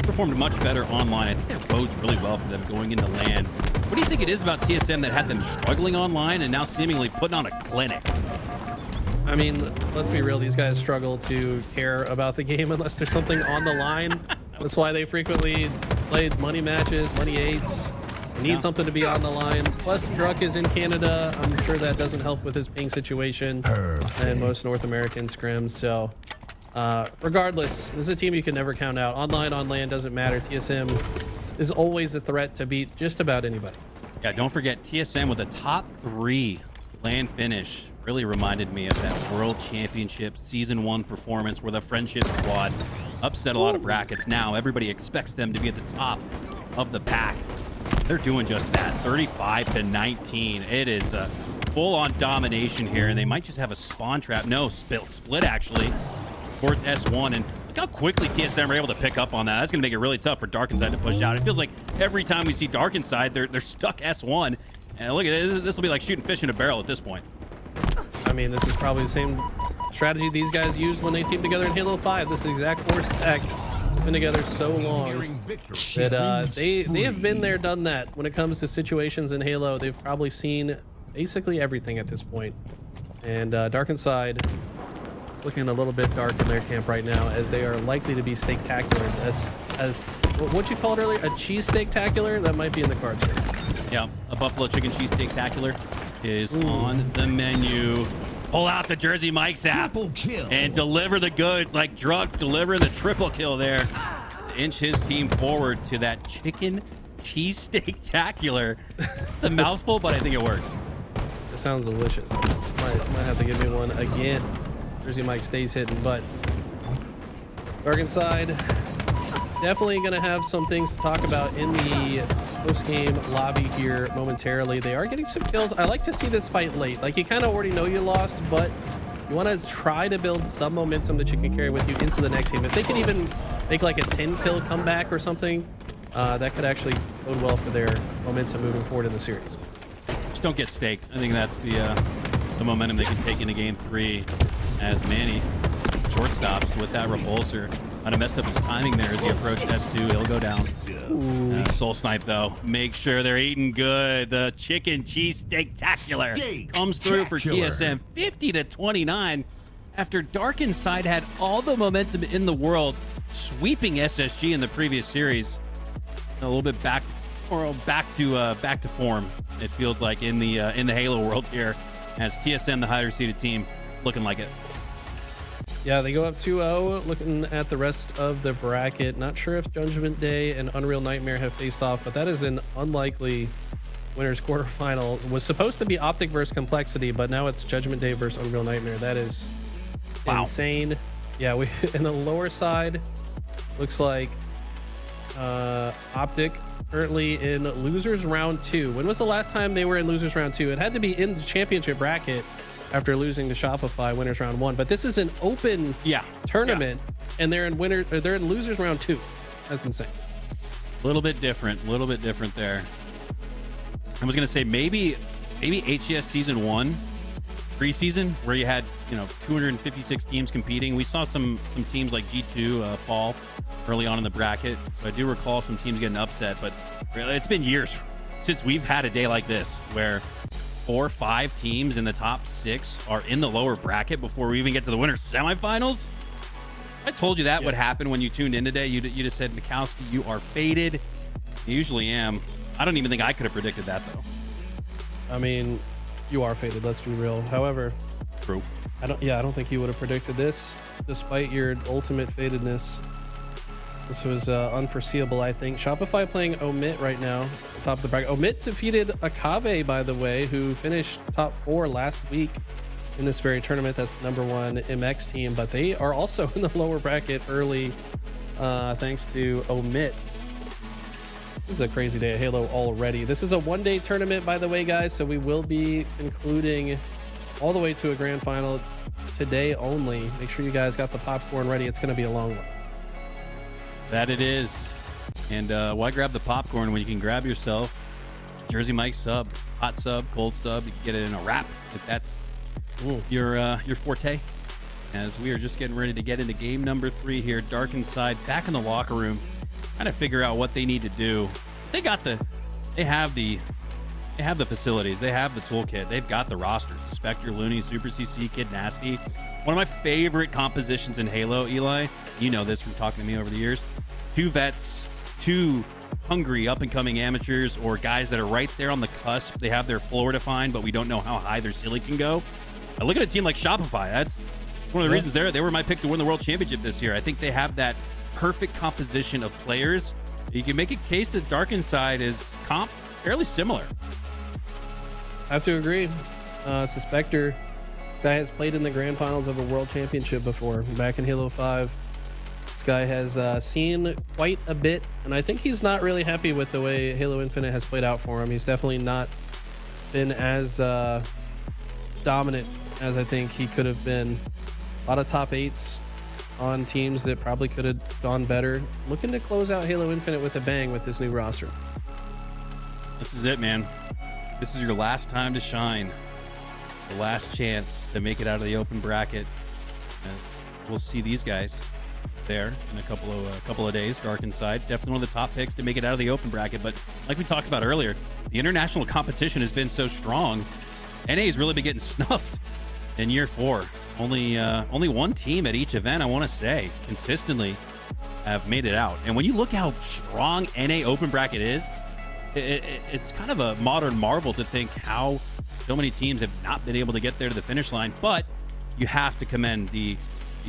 performed much better online. I think that bodes really well for them going into LAN. What do you think it is about TSM that had them struggling online and now seemingly putting on a clinic? I mean, let's be real. These guys struggle to care about the game unless there's something on the line. That's why they frequently played money matches, money 8s. They need something to be on the line. Plus, Druck is in Canada. I'm sure that doesn't help with his ping situation and most North American scrims. So, regardless, this is a team you can never count out. Online, on LAN, doesn't matter. TSM is always a threat to beat just about anybody. Yeah, don't forget TSM with a top 3 LAN finish. Really reminded me of that World Championship Season 1 performance where the Friendship Squad upset a lot of brackets. Now everybody expects them to be at the top of the pack. They're doing just that. 35-19. It is a full-on domination here, and they might just have a spawn trap. No, split actually towards S1, and look how quickly TSM are able to pick up on that. That's going to make it really tough for Dark Inside to push out. It feels like every time we see Dark Inside, they're stuck S1. And look at this. This will be like shooting fish in a barrel at this point. I mean, this is probably the same strategy these guys used when they teamed together in Halo 5. This is the exact 4 stack. Been together so long that they have been there, done that. When it comes to situations in Halo, they've probably seen basically everything at this point. And Dark Inside, it's looking a little bit dark in their camp right now, as they are likely to be steak-tacular. What you called earlier, a cheese steak-tacular? That might be in the cards here. Yeah, a buffalo chicken cheese steak-tacular is on the menu. Pull out the Jersey Mike's app and deliver the goods like Druck delivering the triple kill there to inch his team forward to that chicken cheese steak-tacular. It's a mouthful, but I think it works. It sounds delicious. Might have to give me one again. Jersey Mike stays hitting, but Dark Inside definitely going to have some things to talk about in the post-game lobby here momentarily. They are getting some kills. I like to see this fight late. Like, you kind of already know you lost, but you want to try to build some momentum that you can carry with you into the next game. If they can even make like a 10-kill comeback or something, that could actually bode well for their momentum moving forward in the series. Just don't get staked. I think that's the momentum they can take into game 3 as Manny shortstops with that repulsor. Kind of messed up his timing there as he approached S2. He'll go down. Soul snipe, though. Make sure they're eating good. The chicken cheese steak-tacular comes through for TSM. 50-29 after Dark Inside had all the momentum in the world, sweeping SSG in the previous series. A little bit back to form. It feels like in the Halo world here, as TSM, the higher seeded team, looking like it. Yeah, they go up 2-0. Looking at the rest of the bracket, not sure if Judgment Day and Unreal Nightmare have faced off, but that is an unlikely winners quarterfinal. It was supposed to be Optic versus Complexity, but now it's Judgment Day versus Unreal Nightmare. That is insane. Yeah, we in the lower side looks like Optic currently in losers round 2. When was the last time they were in losers round 2? It had to be in the championship bracket. after losing to Shopify winners round 1. But this is an open tournament, and they're in losers round 2. That's insane. A little bit different there. I was gonna say maybe HCS season 1 preseason where you had 256 teams competing. We saw some teams like G2 fall early on in the bracket, so I do recall some teams getting upset. But really, it's been years since we've had a day like this where 4 or 5 teams in the top 6 are in the lower bracket before we even get to the winter semifinals. I told you that would happen when you tuned in today. You just said, Mikowski, you are faded. You usually am. I don't even think I could have predicted that, though. I mean, you are faded, let's be real. However, true. I don't think you would have predicted this, despite your ultimate fadedness. This was unforeseeable, I think. Shopify playing Omit right now, top of the bracket. Omit defeated Akave, by the way, who finished top 4 last week in this very tournament. That's the #1 MX team, but they are also in the lower bracket early, thanks to Omit. This is a crazy day of Halo already. This is a 1-day tournament, by the way, guys, so we will be concluding all the way to a grand final today only. Make sure you guys got the popcorn ready. It's going to be a long one. That it is. And why grab the popcorn when you can grab yourself Jersey Mike sub, hot sub, cold sub? You can get it in a wrap if that's your forte. As we are just getting ready to get into game number 3 here. Dark Inside back in the locker room, trying to figure out what they need to do. They have the facilities, they have the toolkit, they've got the rosters. Spectre, Looney, Super CC, Kid Nasty. One of my favorite compositions in Halo, Eli. You know this from talking to me over the years. 2 vets, 2 hungry up-and-coming amateurs, or guys that are right there on the cusp. They have their floor defined, but we don't know how high their ceiling can go. I look at a team like Shopify. That's one of the reasons they were my pick to win the World Championship this year. I think they have that perfect composition of players. You can make a case that Dark Inside is fairly similar. I have to agree. Spectre guy has played in the grand finals of a world championship before, back in Halo 5. This guy has seen quite a bit, and I think he's not really happy with the way Halo Infinite has played out for him. He's definitely not been as dominant as I think he could have been. A lot of top 8s on teams that probably could have gone better. Looking to close out Halo Infinite with a bang with this new roster. This is it, man. This is your last time to shine. The last chance to make it out of the open bracket. As we'll see these guys there in a couple of days. Dark Inside, definitely one of the top picks to make it out of the open bracket. But like we talked about earlier, the international competition has been so strong. NA's really been getting snuffed in year 4. Only one team at each event, I want to say, consistently have made it out. And when you look how strong NA open bracket is, it's kind of a modern marvel to think how so many teams have not been able to get there to the finish line. But you have to commend the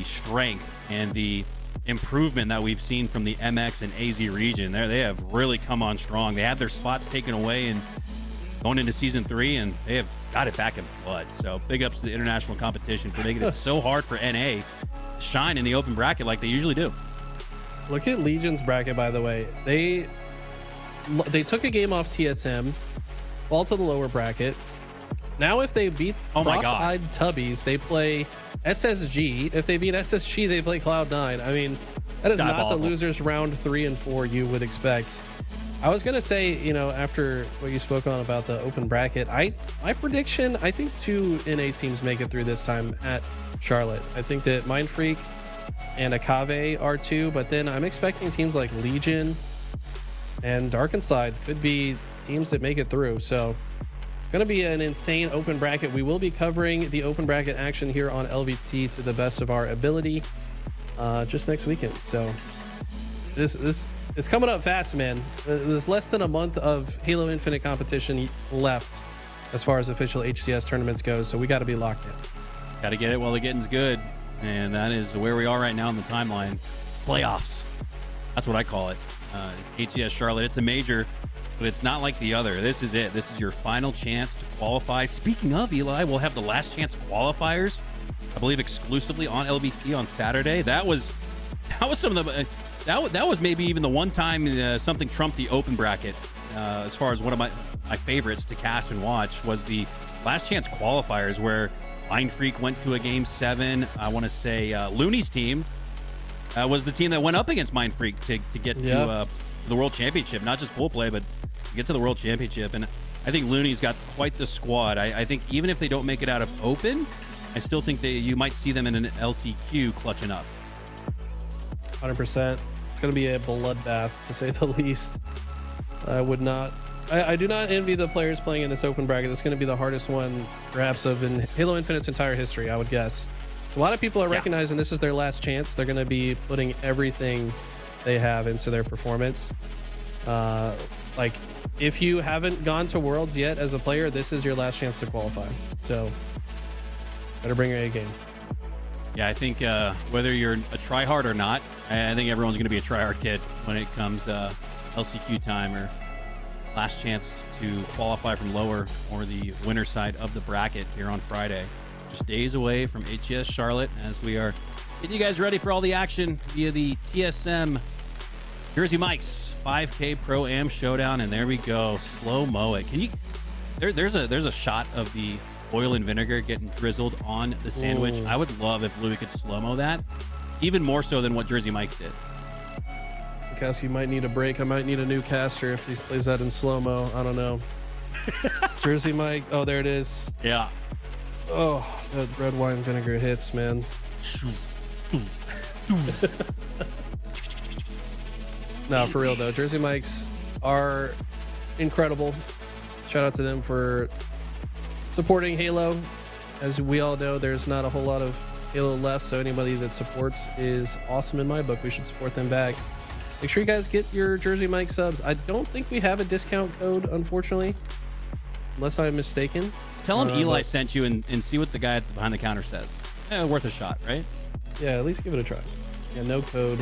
strength and the improvement that we've seen from the MX and AZ region. They have really come on strong. They had their spots taken away and going into season 3, and they have got it back in blood. So big ups to the international competition for making it so hard for NA to shine in the open bracket like they usually do. Look at Legion's bracket, by the way. They took a game off TSM, fall to the lower bracket. Now if they beat Cross-Eyed Tubbies, they play SSG. If they beat SSG, they play Cloud9. I mean, that is not the losers round 3 and 4 you would expect. I was going to say, after what you spoke on about the open bracket, my prediction, I think 2 NA teams make it through this time at Charlotte. I think that MindFreak and Akave are 2, but then I'm expecting teams like Legion and Dark Inside could be teams that make it through. So it's going to be an insane open bracket. We will be covering the open bracket action here on LVT to the best of our ability just next weekend. So it's coming up fast, man. There's less than a month of Halo Infinite competition left as far as official HCS tournaments go, so we got to be locked in. Got to get it while the getting's good, and that is where we are right now in the timeline. Playoffs. That's what I call it. It's HCS Charlotte. It's a major, but it's not like the other. This is it. This is your final chance to qualify. Speaking of, Eli, we'll have the last chance qualifiers, I believe, exclusively on LVT on Saturday. That was some of the... That was maybe even the one time something trumped the open bracket as far as one of my favorites to cast and watch was the last chance qualifiers, where MindFreak went to a game 7. I want to say Looney's team was the team that went up against MindFreak to get to the World Championship. Not just pool play, but to get to the World Championship. And I think Looney's got quite the squad. I think even if they don't make it out of Open, I still think you might see them in an LCQ clutching up. 100%. It's going to be a bloodbath, to say the least. I do not envy the players playing in this open bracket. It's going to be the hardest one, perhaps, in Halo Infinite's entire history, I would guess. So a lot of people are recognizing this is their last chance. They're going to be putting everything they have into their performance. Like, if you haven't gone to Worlds yet as a player, this is your last chance to qualify. So, better bring your A game. Yeah, I think whether you're a tryhard or not, I think everyone's going to be a tryhard kid when it comes LCQ time or last chance to qualify from lower or the winner side of the bracket here on Friday. Just days away from HES Charlotte as we are getting you guys ready for all the action via the TSM Jersey Mike's 5K Pro Am Showdown. And there we go. Slow-mo it. Can you... There's a shot of the oil and vinegar getting drizzled on the sandwich. I would love if Louis could slow-mo that, even more so than what Jersey Mike's did. Cassie might need a break. I might need a new caster if he plays that in slow-mo. I don't know. Jersey Mike. Oh, there it is. Yeah. Oh, that red wine vinegar hits, man. No, for real though. Jersey Mikes are incredible. Shout out to them for supporting Halo. As we all know, there's not a whole lot of Halo left, so anybody that supports is awesome in my book. We should support them back. Make sure you guys get your Jersey Mike subs. I don't think we have a discount code, unfortunately, unless I'm mistaken. Tell him Eli sent you and see what the guy behind the counter says. Worth a shot, right? Yeah, at least give it a try. Yeah, no code.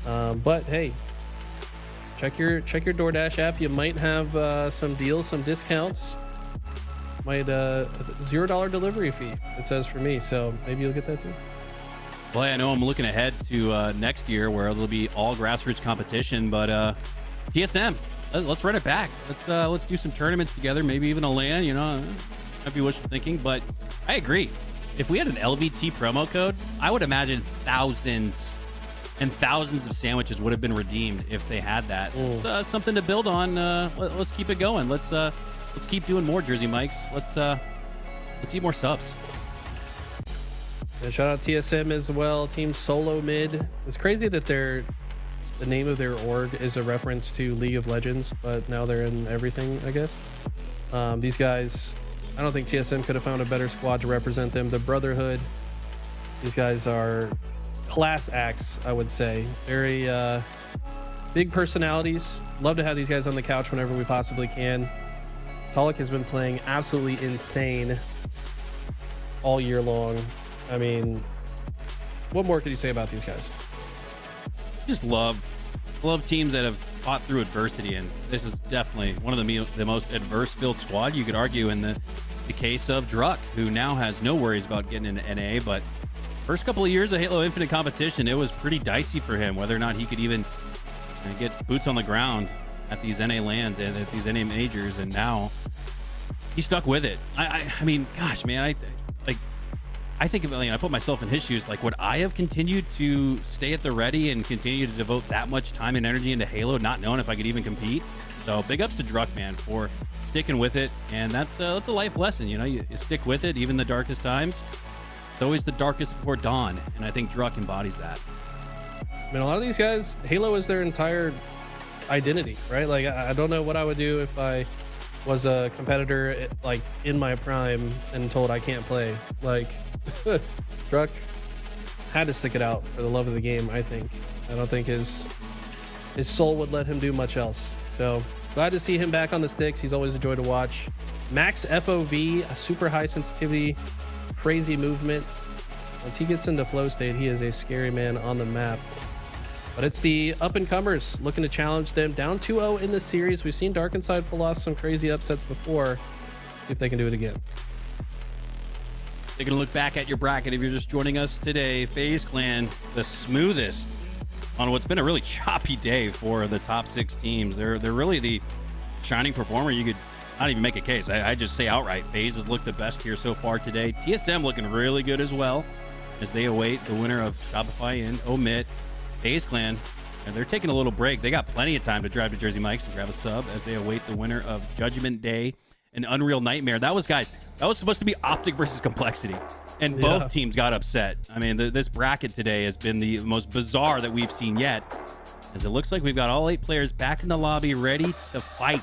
But hey, check your DoorDash app. You might have some deals, some discounts. Might $0 delivery fee, it says for me. So maybe you'll get that too. Well, I know I'm looking ahead to next year where it'll be all grassroots competition, but TSM, let's run it back. Let's do some tournaments together, maybe even a LAN, you know, might be wishful thinking, but I agree. If we had an LVT promo code, I would imagine thousands and thousands of sandwiches would have been redeemed if they had that. It's, something to build on. Let's keep it going. Let's keep doing more Jersey Mikes. Let's see more subs. Yeah, shout out TSM as well. Team Solo Mid. It's crazy that the name of their org is a reference to League of Legends, but now they're in everything, I guess. These guys, I don't think TSM could have found a better squad to represent them. The Brotherhood. These guys are class acts, I would say. Very big personalities. Love to have these guys on the couch whenever we possibly can. Talik has been playing absolutely insane all year long. I mean, what more could you say about these guys? Just love teams that have fought through adversity, and this is definitely one of the most adverse built squad, you could argue, in the case of Druck, who now has no worries about getting into NA, but first couple of years of Halo Infinite competition, it was pretty dicey for him whether or not he could even get boots on the ground at these NA lands and at these NA majors, and now he's stuck with it. I mean, gosh, man, I think of, I put myself in his shoes. Like, would I have continued to stay at the ready and continue to devote that much time and energy into Halo, not knowing if I could even compete? So big ups to Druck, man, for sticking with it, and that's a life lesson. You know, you stick with it, even the darkest times. It's always the darkest before dawn, and I think Druck embodies that. I mean, a lot of these guys, Halo is their entire identity, right? Like, I don't know what I would do if I was a competitor, like, in my prime and told I can't play. Like, Druck had to stick it out for the love of the game, I think. I don't think his soul would let him do much else. So, glad to see him back on the sticks. He's always a joy to watch. Max FOV, a super high sensitivity, crazy movement. Once he gets into flow state, he is a scary man on the map. But it's the up-and-comers looking to challenge them. Down 2-0 in the series. We've seen Darkenside pull off some crazy upsets before. See if they can do it again. Taking a look back at your bracket, if you're just joining us today, FaZe Clan, the smoothest on what's been a really choppy day for the top 6 teams. They're really the shining performer, you could not even make a case. I just say outright, FaZe has looked the best here so far today. TSM looking really good as well as they await the winner of Shopify and Omit. FaZe Clan, and they're taking a little break. They got plenty of time to drive to Jersey Mike's and grab a sub as they await the winner of Judgment Day and Unreal Nightmare. That was, guys, that was supposed to be Optic versus Complexity. And both teams got upset. I mean, this bracket today has been the most bizarre that we've seen yet, as it looks like we've got all 8 players back in the lobby ready to fight.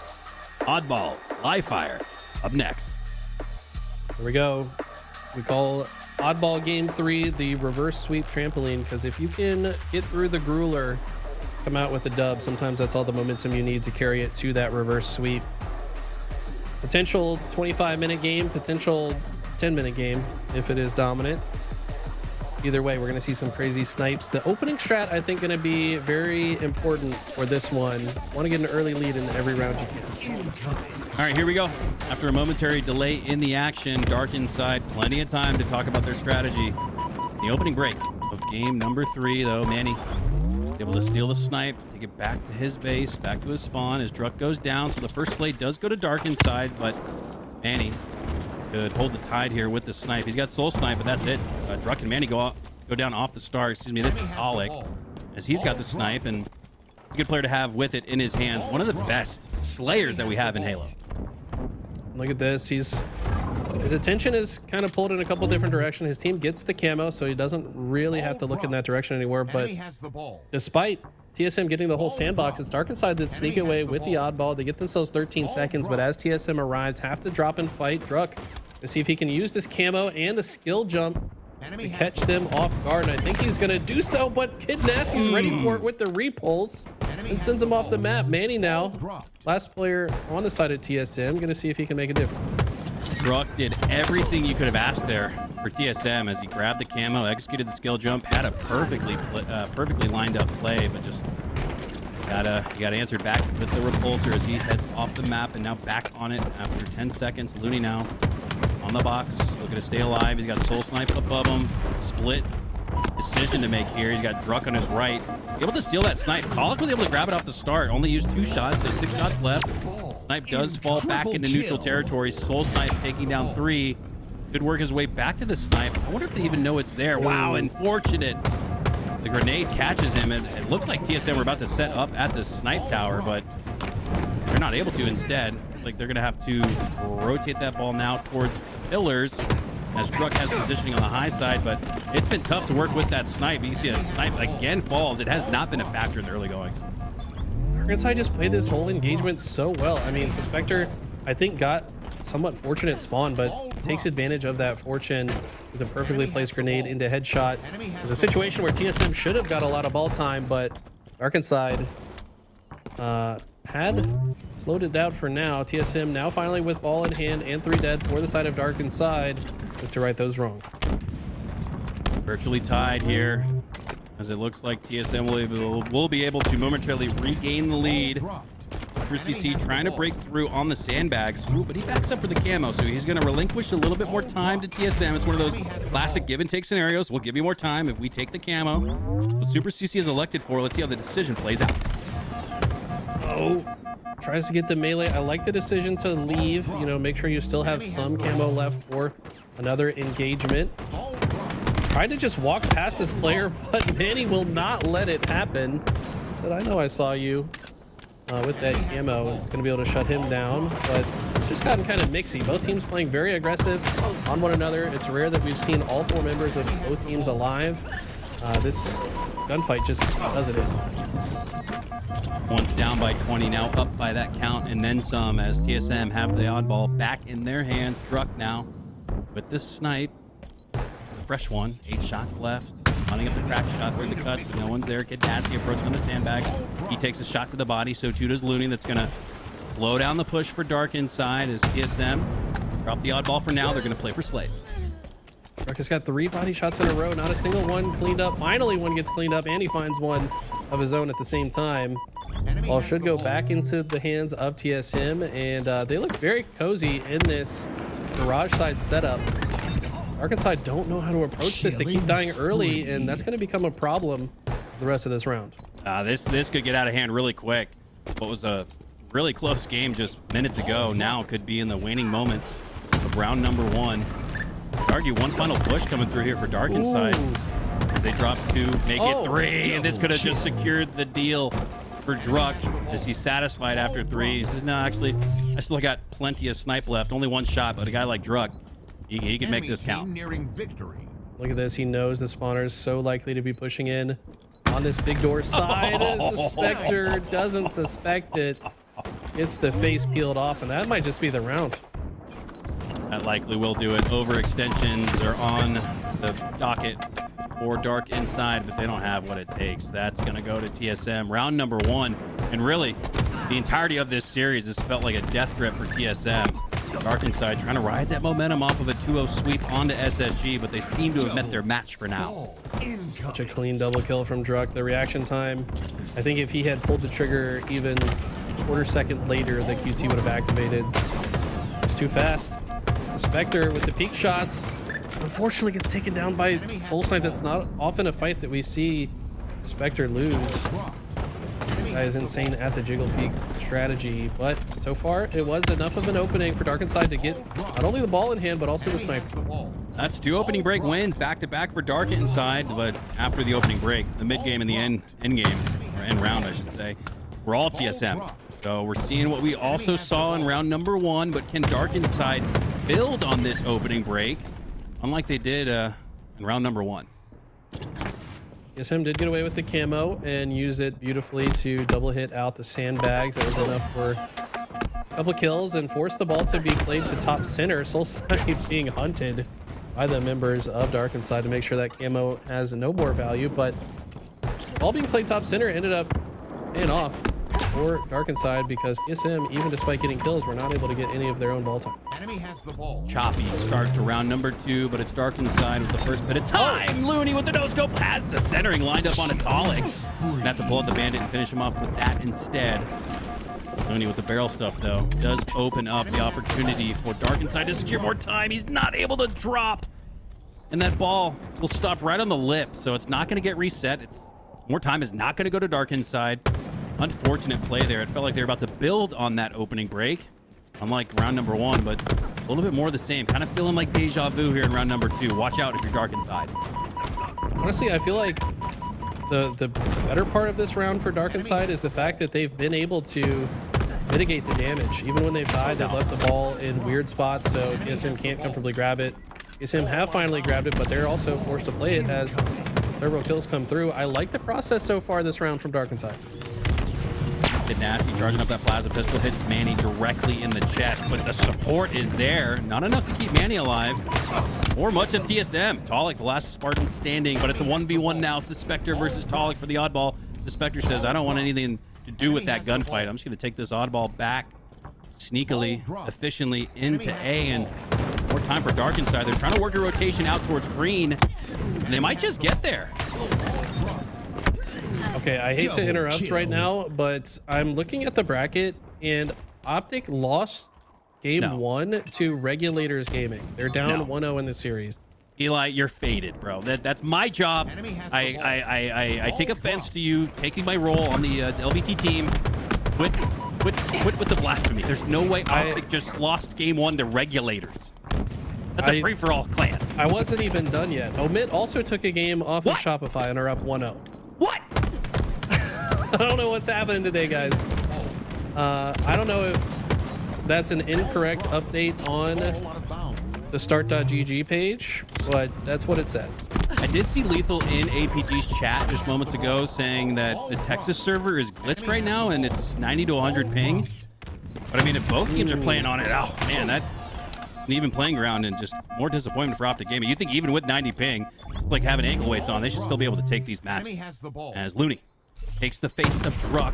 Oddball, Live Fire, up next. Here we go. We call Oddball Game 3 the reverse sweep trampoline, because if you can get through the grueler, come out with a dub, sometimes that's all the momentum you need to carry it to that reverse sweep. Potential 25-minute game, potential 10-minute game if it is dominant. Either way, we're going to see some crazy snipes. The opening strat, I think, going to be very important for this one. Want to get an early lead in every round you can. All right, here we go. After a momentary delay in the action, Dark Inside, plenty of time to talk about their strategy. The opening break of game number 3, though, Manny able to steal the snipe, take it back to his base, back to his spawn as Druck goes down. So the first slate does go to Dark Inside, but Manny could hold the tide here with the snipe. He's got soul snipe, but that's it. Druck and Manny go down off the start. Excuse me, this is Alec, as he's got the snipe, and he's a good player to have with it in his hands. One of the best slayers that we have in Halo. Look at this. His attention is kind of pulled in a couple different directions. His team gets the camo, so he doesn't really have to look in that direction anymore. But despite TSM getting the whole sandbox, it's Dark Inside that sneak away with the oddball. They get themselves 13 seconds, but as TSM arrives, have to drop and fight Druck to see if he can use this camo and the skill jump to catch them off guard. And I think he's going to do so, but Kid Nasty's ready for it with the repulse and sends him off the map. Manny now, last player on the side of TSM, going to see if he can make a difference. Druck did everything you could have asked there for TSM as he grabbed the camo, executed the skill jump, had a perfectly lined up play, but just he got answered back with the repulsor as he heads off the map and now back on it after 10 seconds. Looney now on the box, looking to stay alive. He's got soul snipe above him. Split decision to make here. He's got Druck on his right, able to steal that snipe. Pollock was able to grab it off the start, only used 2 shots, so 6 shots left. Snipe does fall back into neutral territory. Soul snipe taking down 3. Could work his way back to the snipe. I wonder if they even know it's there. Wow, unfortunate. The grenade catches him, and it looked like TSM were about to set up at the snipe tower, but they're not able to. Instead, it's like they're going to have to rotate that ball now towards the pillars as Druck has positioning on the high side, but it's been tough to work with that snipe. You see a snipe again falls. It has not been a factor in the early goings. Dark Inside just played this whole engagement so well. I mean, Suspector, I think, got somewhat fortunate spawn, but takes advantage of that fortune with a perfectly placed grenade into headshot. There's a situation where TSM should have got a lot of ball time, but Dark Inside had slowed it down for now. TSM now finally with ball in hand and 3 dead for the side of Dark Inside. Look to right those wrong. Virtually tied here, as it looks like TSM will be able to momentarily regain the lead. For CC trying to break through on the sandbags. Ooh, but he backs up for the camo, so he's going to relinquish a little bit more time to TSM. It's one of those classic give and take scenarios. We'll give you more time if we take the camo. So Super CC is elected for. Let's see how the decision plays out. Oh, tries to get the melee. I like the decision to leave, you know, make sure you still have some camo left for another engagement. Tried to just walk past this player, but Manny will not let it happen. He said, I know I saw you. With that camo, it's going to be able to shut him down, but it's just gotten kind of mixy. Both teams playing very aggressive on one another. It's rare that we've seen all 4 members of both teams alive. This gunfight just doesn't it. One's down by 20, now up by that count and then some, as TSM have the oddball back in their hands. Druck now with the snipe, the fresh one, 8 shots left. Running up the crack shot through the cuts, but no one's there. Kid Nasty approaching on the sandbags. He takes a shot to the body, so too does Looney. That's going to slow down the push for Dark Inside as TSM drop the oddball for now. They're going to play for Slays. Dark has got 3 body shots in a row. Not a single one cleaned up. Finally, one gets cleaned up, and he finds one of his own at the same time. Ball should go back into the hands of TSM, and they look very cozy in this garage side setup. Dark Inside don't know how to approach this. They keep dying early, and that's going to become a problem the rest of this round. This could get out of hand really quick. What was a really close game just minutes ago now could be in the waning moments of round number 1. I'd argue one final push coming through here for Dark Inside. As they drop 2, make it 3, and this could have just secured the deal for Druck. Is he satisfied after 3? He says, no, actually, I still got plenty of snipe left. Only 1 shot, but a guy like Druck, he can make this count. Nearing victory. Look at this. He knows the spawner is so likely to be pushing in on this big door side. Suspector doesn't suspect it. Gets the face peeled off, and that might just be the round. That likely will do it. Overextensions are on the docket for Dark Inside, but they don't have what it takes. That's going to go to TSM. Round number 1. And really, the entirety of this series has felt like a death grip for TSM. Dark Inside trying to ride that momentum off of a 2-0 sweep onto SSG, but they seem to have met their match for now. Such a clean double kill from Druck. The reaction time, I think if he had pulled the trigger even a quarter second later, the QT would have activated. It's too fast. Suspector with the peak shots, unfortunately gets taken down by Soul Snipe. That's not often a fight that we see Suspector lose. That is insane at the Jiggle Peak strategy, but so far it was enough of an opening for Dark Inside to get not only the ball in hand, but also the snipe. That's 2 opening break wins back-to-back for Dark Inside, but after the opening break, the mid-game and the end game, or end round, I should say, we're all TSM. So we're seeing what we also saw in round number 1, but can Dark Inside build on this opening break, unlike they did in round number 1? TSM did get away with the camo and use it beautifully to double hit out the sandbags. That was enough for a couple kills and force the ball to be played to top center. Soul Snipe being hunted by the members of Dark Inside to make sure that camo has no more value, but ball being played top center ended up paying off for Dark Inside because TSM, even despite getting kills, were not able to get any of their own ball time. Enemy has the ball. Choppy start to round number 2, but it's Dark Inside with the first bit of time. Looney with the no-scope has the centering lined up on Atolic. Gonna have to pull out the bandit and finish him off with that instead. Looney with the barrel stuff, though, does open up the opportunity for Dark Inside to secure more time. He's not able to drop, and that ball will stop right on the lip, so it's not going to get reset. More time is not going to go to Dark Inside. Unfortunate play there. It felt like they were about to build on that opening break, unlike round number 1, but a little bit more of the same. Kind of feeling like deja vu here in round number 2. Watch out if you're Dark Inside. Honestly, I feel like the better part of this round for Dark Inside is the fact that they've been able to mitigate the damage. Even when they've died, they've left the ball in weird spots, so TSM can't comfortably grab it. TSM have finally grabbed it, but they're also forced to play it as several kills come through. I like the process so far this round from Dark Inside. Nasty charging up that plasma pistol, hits Manny directly in the chest, but the support is there. Not enough to keep Manny alive or much of TSM. Tolic, the last Spartan standing, but it's a 1v1 now. Suspector versus Tolic for the oddball. Suspector says, I don't want anything to do with that gunfight. I'm just going to take this oddball back sneakily, efficiently into A, and more time for Dark Inside. They're trying to work a rotation out towards green, and they might just get there. Okay, I hate to interrupt right now, but I'm looking at the bracket, and Optic lost game 1 to Regulators Gaming. They're down 1-0 in the series. Eli, you're faded, bro. That's my job. I take offense to you taking my role on the LBT team. Quit with the blasphemy. There's no way Optic just lost game 1 to Regulators. That's a free-for-all clan. I wasn't even done yet. Omit also took a game off of Shopify and are up 1-0. What? I don't know what's happening today, guys. I don't know if that's an incorrect update on the start.gg page, but that's what it says. I did see Lethal in APG's chat just moments ago saying that the Texas server is glitched right now and it's 90 to 100 ping. But I mean, if both teams are playing on it, oh man, that's an even playing ground and just more disappointment for Optic Gaming. You think even with 90 ping, it's like having ankle weights on. They should still be able to take these matches. As Looney takes the face of Druck.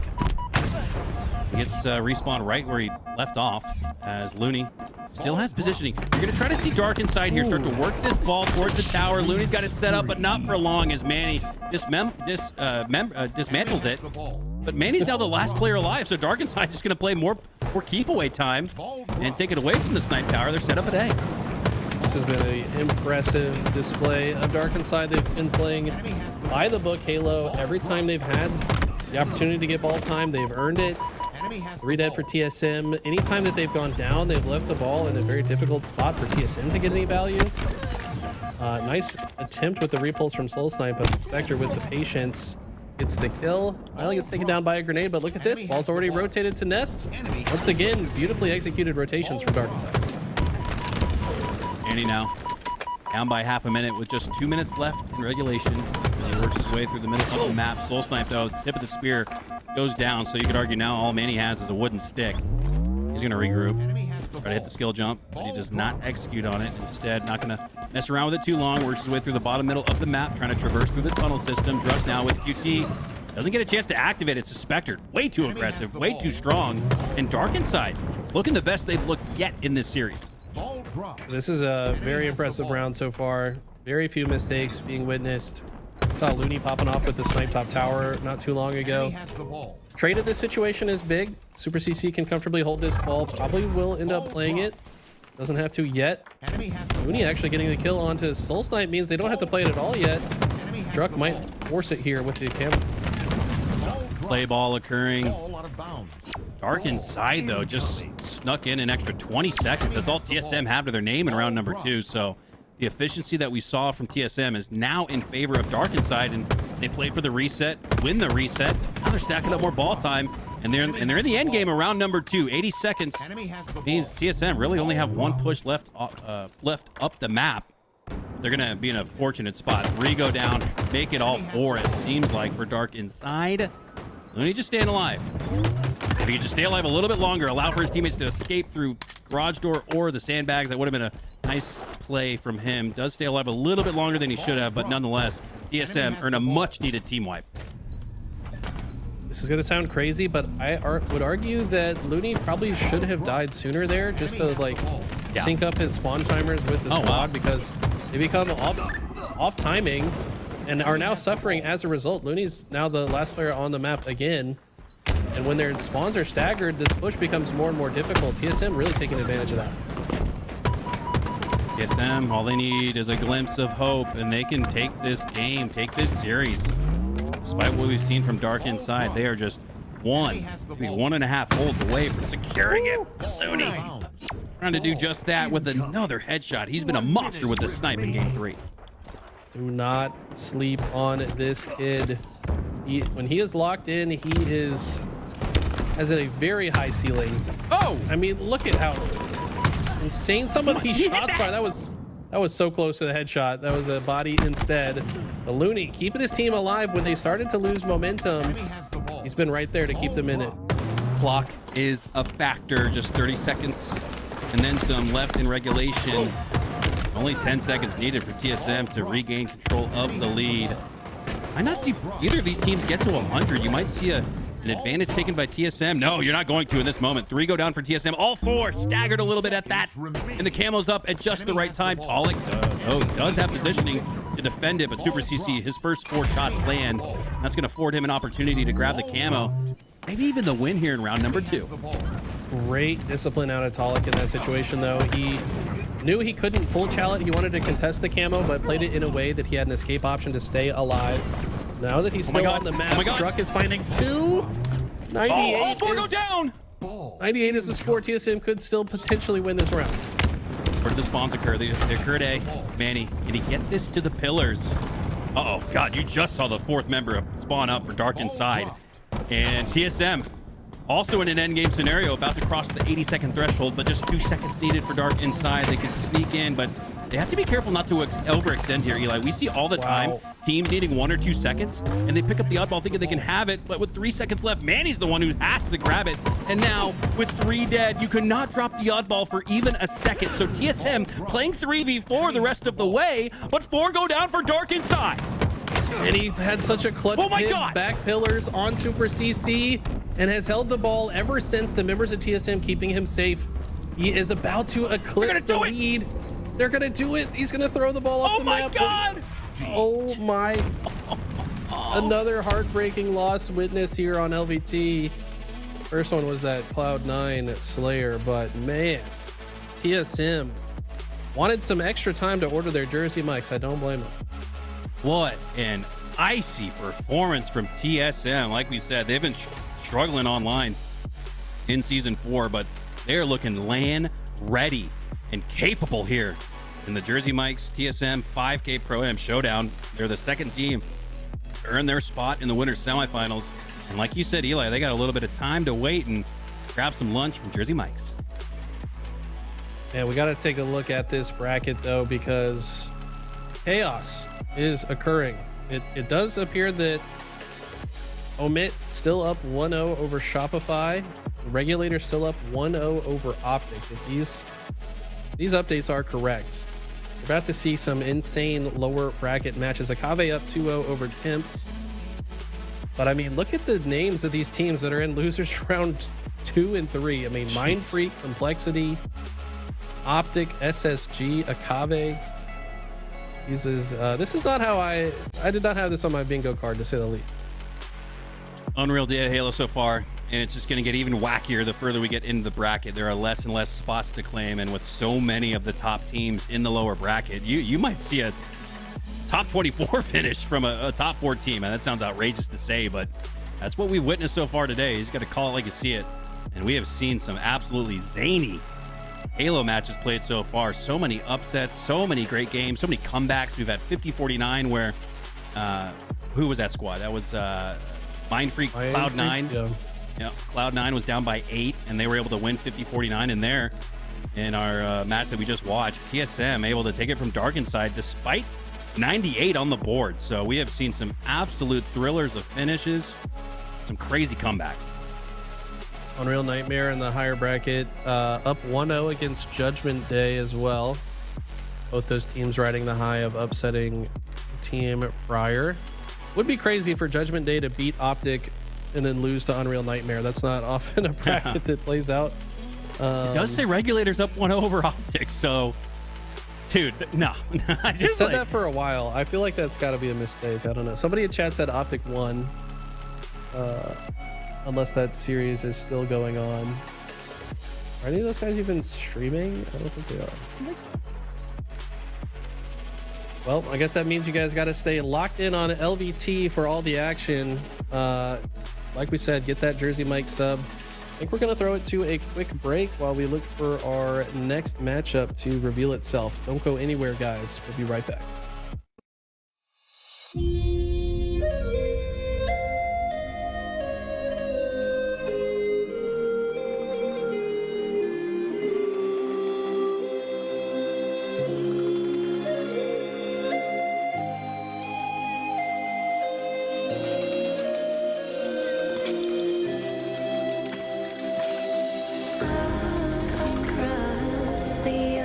He gets respawned right where he left off, as Looney still has positioning. You're going to try to see Dark Inside here start to work this ball towards the tower. Looney's got it set up, but not for long as Manny dismantles it. But Manny's now the last player alive, so Dark Inside just going to play more keep away time and take it away from the snipe tower. They're set up at A. This has been an impressive display of Dark Inside. They've been playing by the book Halo every time they've had the opportunity to get ball time. They've earned it. Enemy has 3 the dead for ball. TSM. Anytime that they've gone down, they've left the ball in a very difficult spot for TSM to get any value. Nice attempt with the repulse from Soul Snipe, but Spectre with the patience gets the kill. Finally gets taken down by a grenade, but look at this. Ball's already rotated to Nest. Once again, beautifully executed rotations from Dark Inside. Andy now down by half a minute with just 2 minutes left in regulation. He works his way through the middle of the map. Soul Snipe, though, tip of the spear goes down, so you could argue now all Manny has is a wooden stick. He's going to regroup, try to hit the skill jump, but he does not execute on it. Instead, not going to mess around with it too long. Works his way through the bottom middle of the map, trying to traverse through the tunnel system. Druck now with QT. Doesn't get a chance to activate. It's a Spectre. Way too aggressive, way too strong. And Dark Inside, looking the best they've looked yet in this series. Ball drop. This is a very impressive round so far. Very few mistakes being witnessed. Saw Looney popping off with the snipe top tower not too long ago. Enemy has the ball. Trade of this situation is big. Super CC can comfortably hold this ball. Probably will end up playing it. Doesn't have to yet. Enemy has the Looney actually getting the kill onto Soul Snipe means they don't have to play it at all yet. Enemy has Druck the might ball. force it here with the camera. Ball drop. Play ball occurring. Ball out of bounds. Dark Inside, though, just snuck in an extra 20 seconds. That's all TSM have to their name in round number 2. So the efficiency that we saw from TSM is now in favor of Dark Inside, and they played for the reset, win the reset. Now they're stacking up more ball time, and they're in the end game of round number 2. 80 seconds Enemy has the means ball. TSM really only have one push left up the map. They're gonna be in a fortunate spot. 3 go down, make it all 4. It seems like for Dark Inside. Looney just staying alive. If he could just stay alive a little bit longer, allow for his teammates to escape through garage door or the sandbags, that would have been a nice play from him. Does stay alive a little bit longer than he should have, but nonetheless, TSM earn a much-needed team wipe. This is going to sound crazy, but I would argue that Looney probably should have died sooner there just to like sync up his spawn timers with the squad, wow. because they become off timing and are now suffering as a result. Looney's now the last player on the map again. And when their spawns are staggered, this push becomes more and more difficult. TSM really taking advantage of that. TSM, all they need is a glimpse of hope, and they can take this game, take this series. Despite what we've seen from Dark Inside, they are just maybe 1.5 holds away from securing it. Looney trying to do just that with another headshot. He's been a monster with the snipe in game 3. Do not sleep on this kid. When he is locked in, he has a very high ceiling. Oh! I mean, look at how insane some of these shots are. That was so close to the headshot. That was a body instead. The Looney keeping his team alive when they started to lose momentum. Enemy has the ball. He's been right there to keep them in it. Clock is a factor. Just 30 seconds and then some left in regulation. Only 10 seconds needed for TSM to regain control of the lead. I not see either of these teams get to 100. You might see an advantage taken by TSM. No, you're not going to in this moment. 3 go down for TSM. All 4 staggered a little bit at that. And the camo's up at just the right time. Talik does have positioning to defend it, but Super CC, his first 4 shots land. That's going to afford him an opportunity to grab the camo. Maybe even the win here in round number 2. Great discipline out of Talik in that situation, though. He knew he couldn't full challenge. He wanted to contest the camo, but played it in a way that he had an escape option to stay alive. Now that he's still on the map, Druck is finding 2. 98 all 4 go down! 98 is the score. TSM could still potentially win this round. Where did the spawns occur? They occurred A. Manny, can he get this to the pillars? Uh-oh, God, you just saw the 4th member spawn up for Dark Inside. And TSM, also in an endgame scenario, about to cross the 80-second threshold, but just 2 seconds needed for Dark Inside. They can sneak in, but they have to be careful not to overextend here, Eli. We see all the time teams needing 1 or 2 seconds, and they pick up the oddball thinking they can have it, but with 3 seconds left, Manny's the one who has to grab it. And now, with 3 dead, you cannot drop the oddball for even a second. So TSM playing 3v4 the rest of the way, but 4 go down for Dark Inside. And he had such a clutch pin back pillars on Super CC and has held the ball ever since. The members of TSM keeping him safe. He is about to eclipse the lead. They're going to do it. He's going to throw the ball off the map. Oh, my God! Oh, my. Another heartbreaking loss witness here on LVT. First one was that Cloud9 Slayer, but man, TSM wanted some extra time to order their jersey mics. I don't blame them. What an icy performance from TSM. Like we said, they've been struggling online. in Season 4, but they're looking LAN ready and capable here in the Jersey Mike's TSM 5K Pro-Am Showdown. They're the second team to earn their spot in the winner's semifinals. And like you said, Eli, they got a little bit of time to wait and grab some lunch from Jersey Mike's. Yeah, we got to take a look at this bracket, though, because chaos is occurring. It does appear that Omit still up 1-0 over Shopify. The Regulator still up 1-0 over Optic. If these updates are correct, we're about to see some insane lower bracket matches. Akave up 2-0 over Temps. But I mean, look at the names of these teams that are in losers round 2 and 3. I mean, MindFreak, Complexity, Optic, SSG, Akave. This is not how I did not have this on my bingo card, to say the least. Unreal day of Halo so far, and it's just going to get even wackier the further we get into the bracket. There are less and less spots to claim, and with so many of the top teams in the lower bracket, you might see a top 24 finish from a top 4 team. And that sounds outrageous to say, but that's what we've witnessed so far today. You just got to call it like you see it. And we have seen some absolutely zany Halo matches played so far. So many upsets, so many great games, so many comebacks. We've had 50-49 where, who was that squad? That was MindFreak, Cloud9. Yeah, Cloud9 was down by 8, and they were able to win 50-49 in there. In our match that we just watched, TSM able to take it from Dark Inside despite 98 on the board. So we have seen some absolute thrillers of finishes, some crazy comebacks. Unreal Nightmare in the higher bracket, up 1-0 against Judgment Day as well. Both those teams riding the high of upsetting team prior. Would be crazy for Judgment Day to beat Optic and then lose to Unreal Nightmare. That's not often a bracket that plays out. It does say Regulators up 1-0 over Optic, so dude, no. I It just said that for a while. I feel like that's got to be a mistake. I don't know. Somebody in chat said Optic won. Unless that series is still going on. Are any of those guys even streaming? I don't think they are. I think so. Well, I guess that means you guys got to stay locked in on LVT for all the action. Like we said, get that Jersey Mike sub. I think we're going to throw it to a quick break while we look for our next matchup to reveal itself. Don't go anywhere, guys. We'll be right back. Across the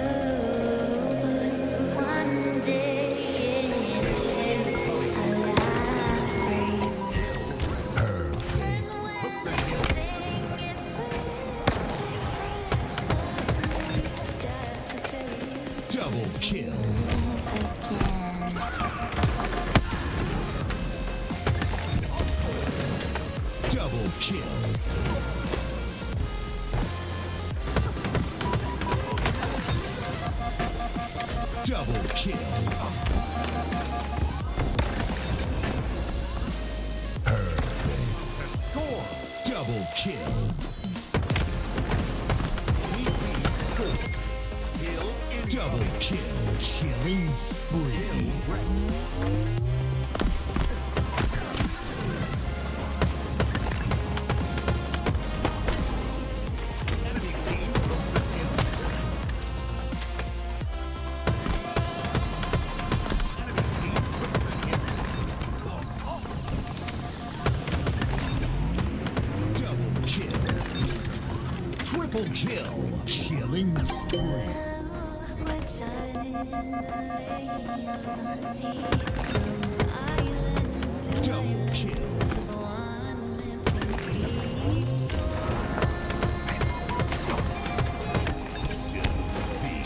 open, one day it's filled alive for you. And when you think it's just a phase Double kill. again. Double kill. Double kill. Perfect. Score. Double kill. Double kill. Killing spree. Double kill. Triple kill. Killing spree. We're shining the lane of the seas from island to Double kill. one missing piece.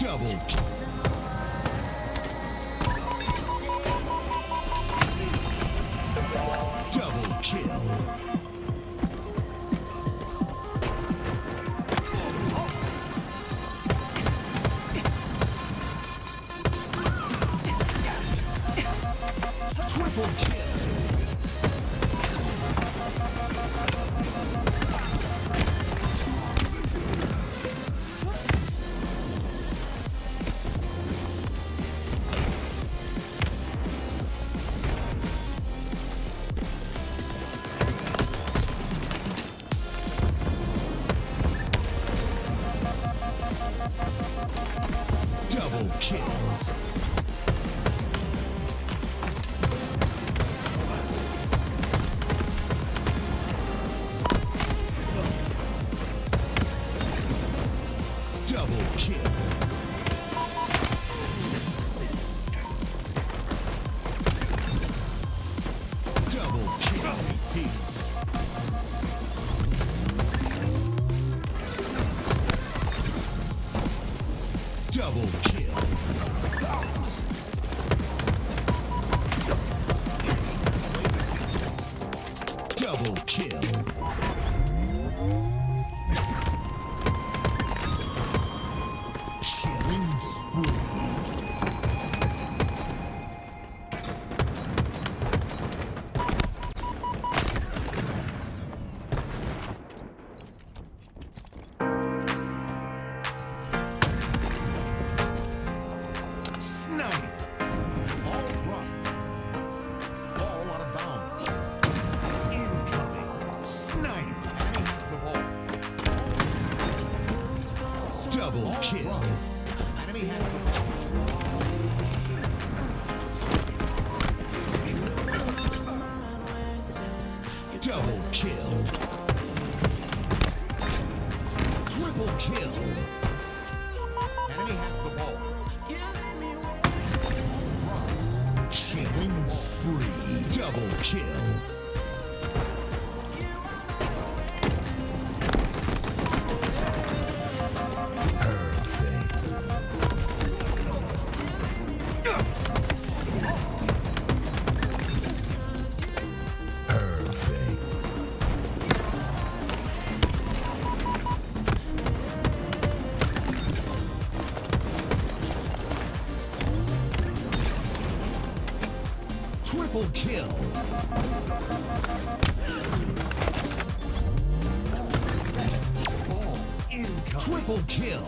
Double kill. Double kill. Triple kill. kill. Killing spree. Snipe. Ball dropped. Ball out of bounds. Incoming. Snipe. Enemy has the ball. Double kill. Enemy has the ball. Double kill. Triple kill. Enemy has the ball. Killing spree. Double kill. Perfect. Perfect. Triple kill. Ball incoming. Triple kill.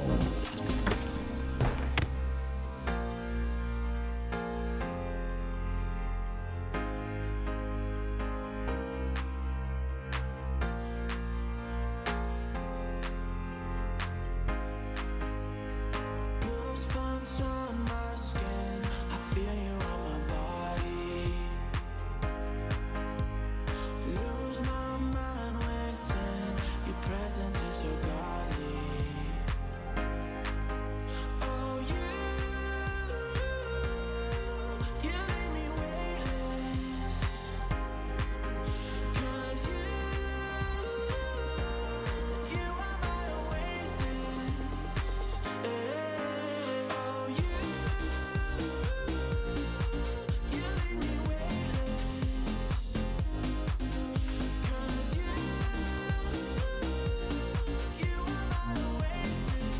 Goosebumps on my skin. I feel you on my body. Lose my mind within. Your presence is so godly. Oh, you leave me weightless. 'Cause you are my oasis. Oh, you leave me weightless. 'Cause you are my oasis.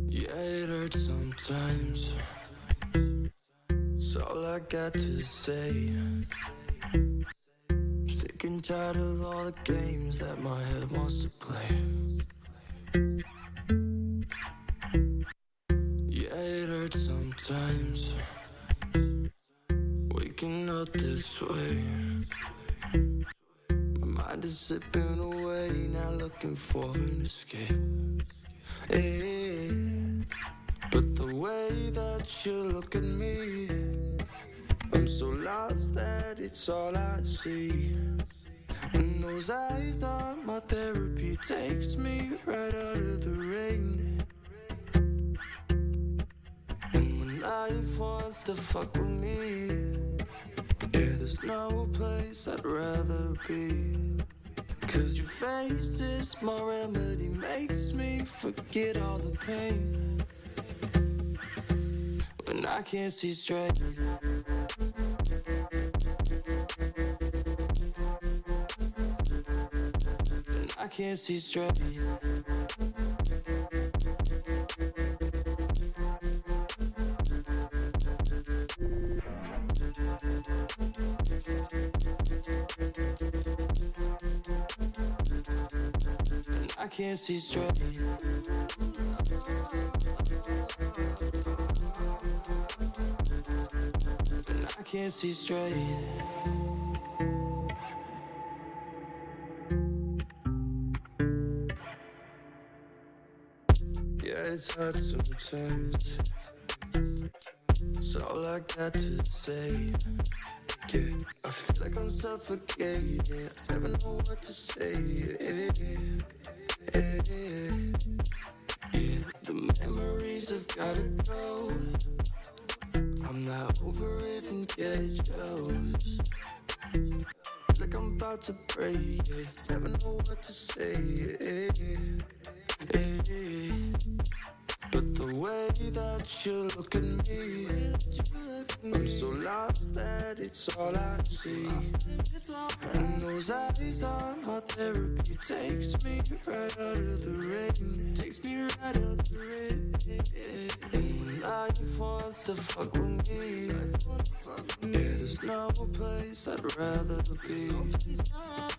Yeah, it hurts sometimes. It's all I got to say. Sick and tired of all the games that my head wants to play. Yeah, it hurts sometimes. Waking up this way. My mind is slipping away, now looking for an escape. Yeah. But the way that you look at me, I'm so lost that it's all I see. And those eyes are my therapy, takes me right out of the rain. And when life wants to fuck with me, yeah, there's no place I'd rather be. 'Cause your face is my remedy, makes me forget all the pain. When I can't see straight. When I can't see straight. I can't see straight. And I can't see straight. Yeah, it's hard sometimes. It's That's all I got to say. Yeah, I feel like I'm suffocating. I never know what to say. Yeah, the memories have gotta go. I'm not over it and get jealous. Like I'm about to break. Yeah, never know what to say. But the way that you look at me, I'm so lost that it's all I see. And those eyes are my therapy. Takes me right out of the rain. Takes me right out the rain. When life wants to fuck with me, yeah, there's no place I'd rather be.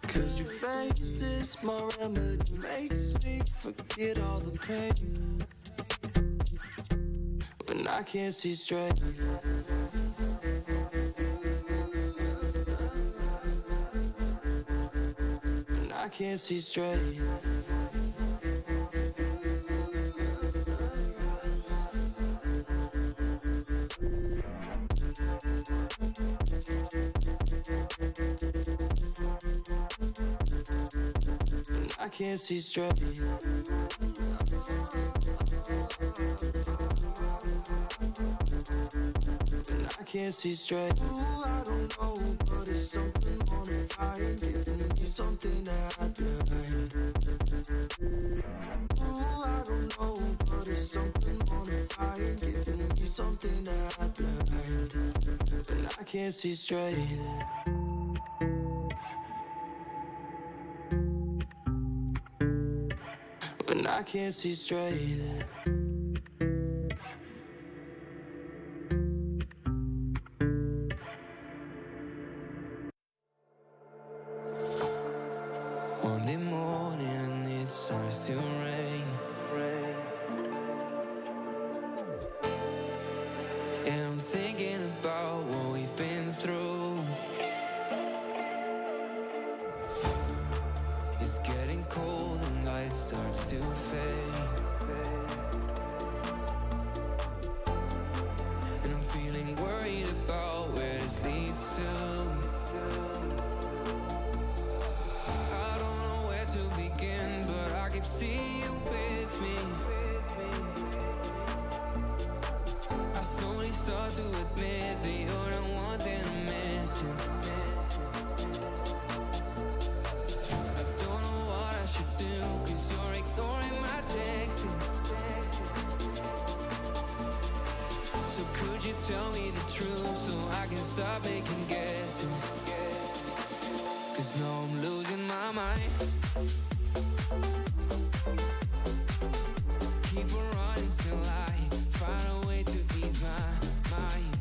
Cause your face is my remedy. Makes me forget all the pain. When I can't see straight. When I can't see straight. When I can't see straight. And I can't see straight. Ooh, I don't know, but it's something on the fire. Giving me something that I like. Ooh, I don't know, but it's something on the fire. Giving me something that I like. And I can't see straight. When I can't see straight. Monday morning and it starts to rain. And I'm thinking about what we've been through. It's getting cold and light starts to fade. And I'm feeling worried about where this leads to. I don't know where to begin, but I keep seeing you with me. I slowly start to admit that you're the one that I'm missing. I don't know what I should do, cause you're ignoring my texting. So could you tell me the truth so I can stop making guesses? Cause now I'm losing my mind. Keep on running till I find a way to ease my mind.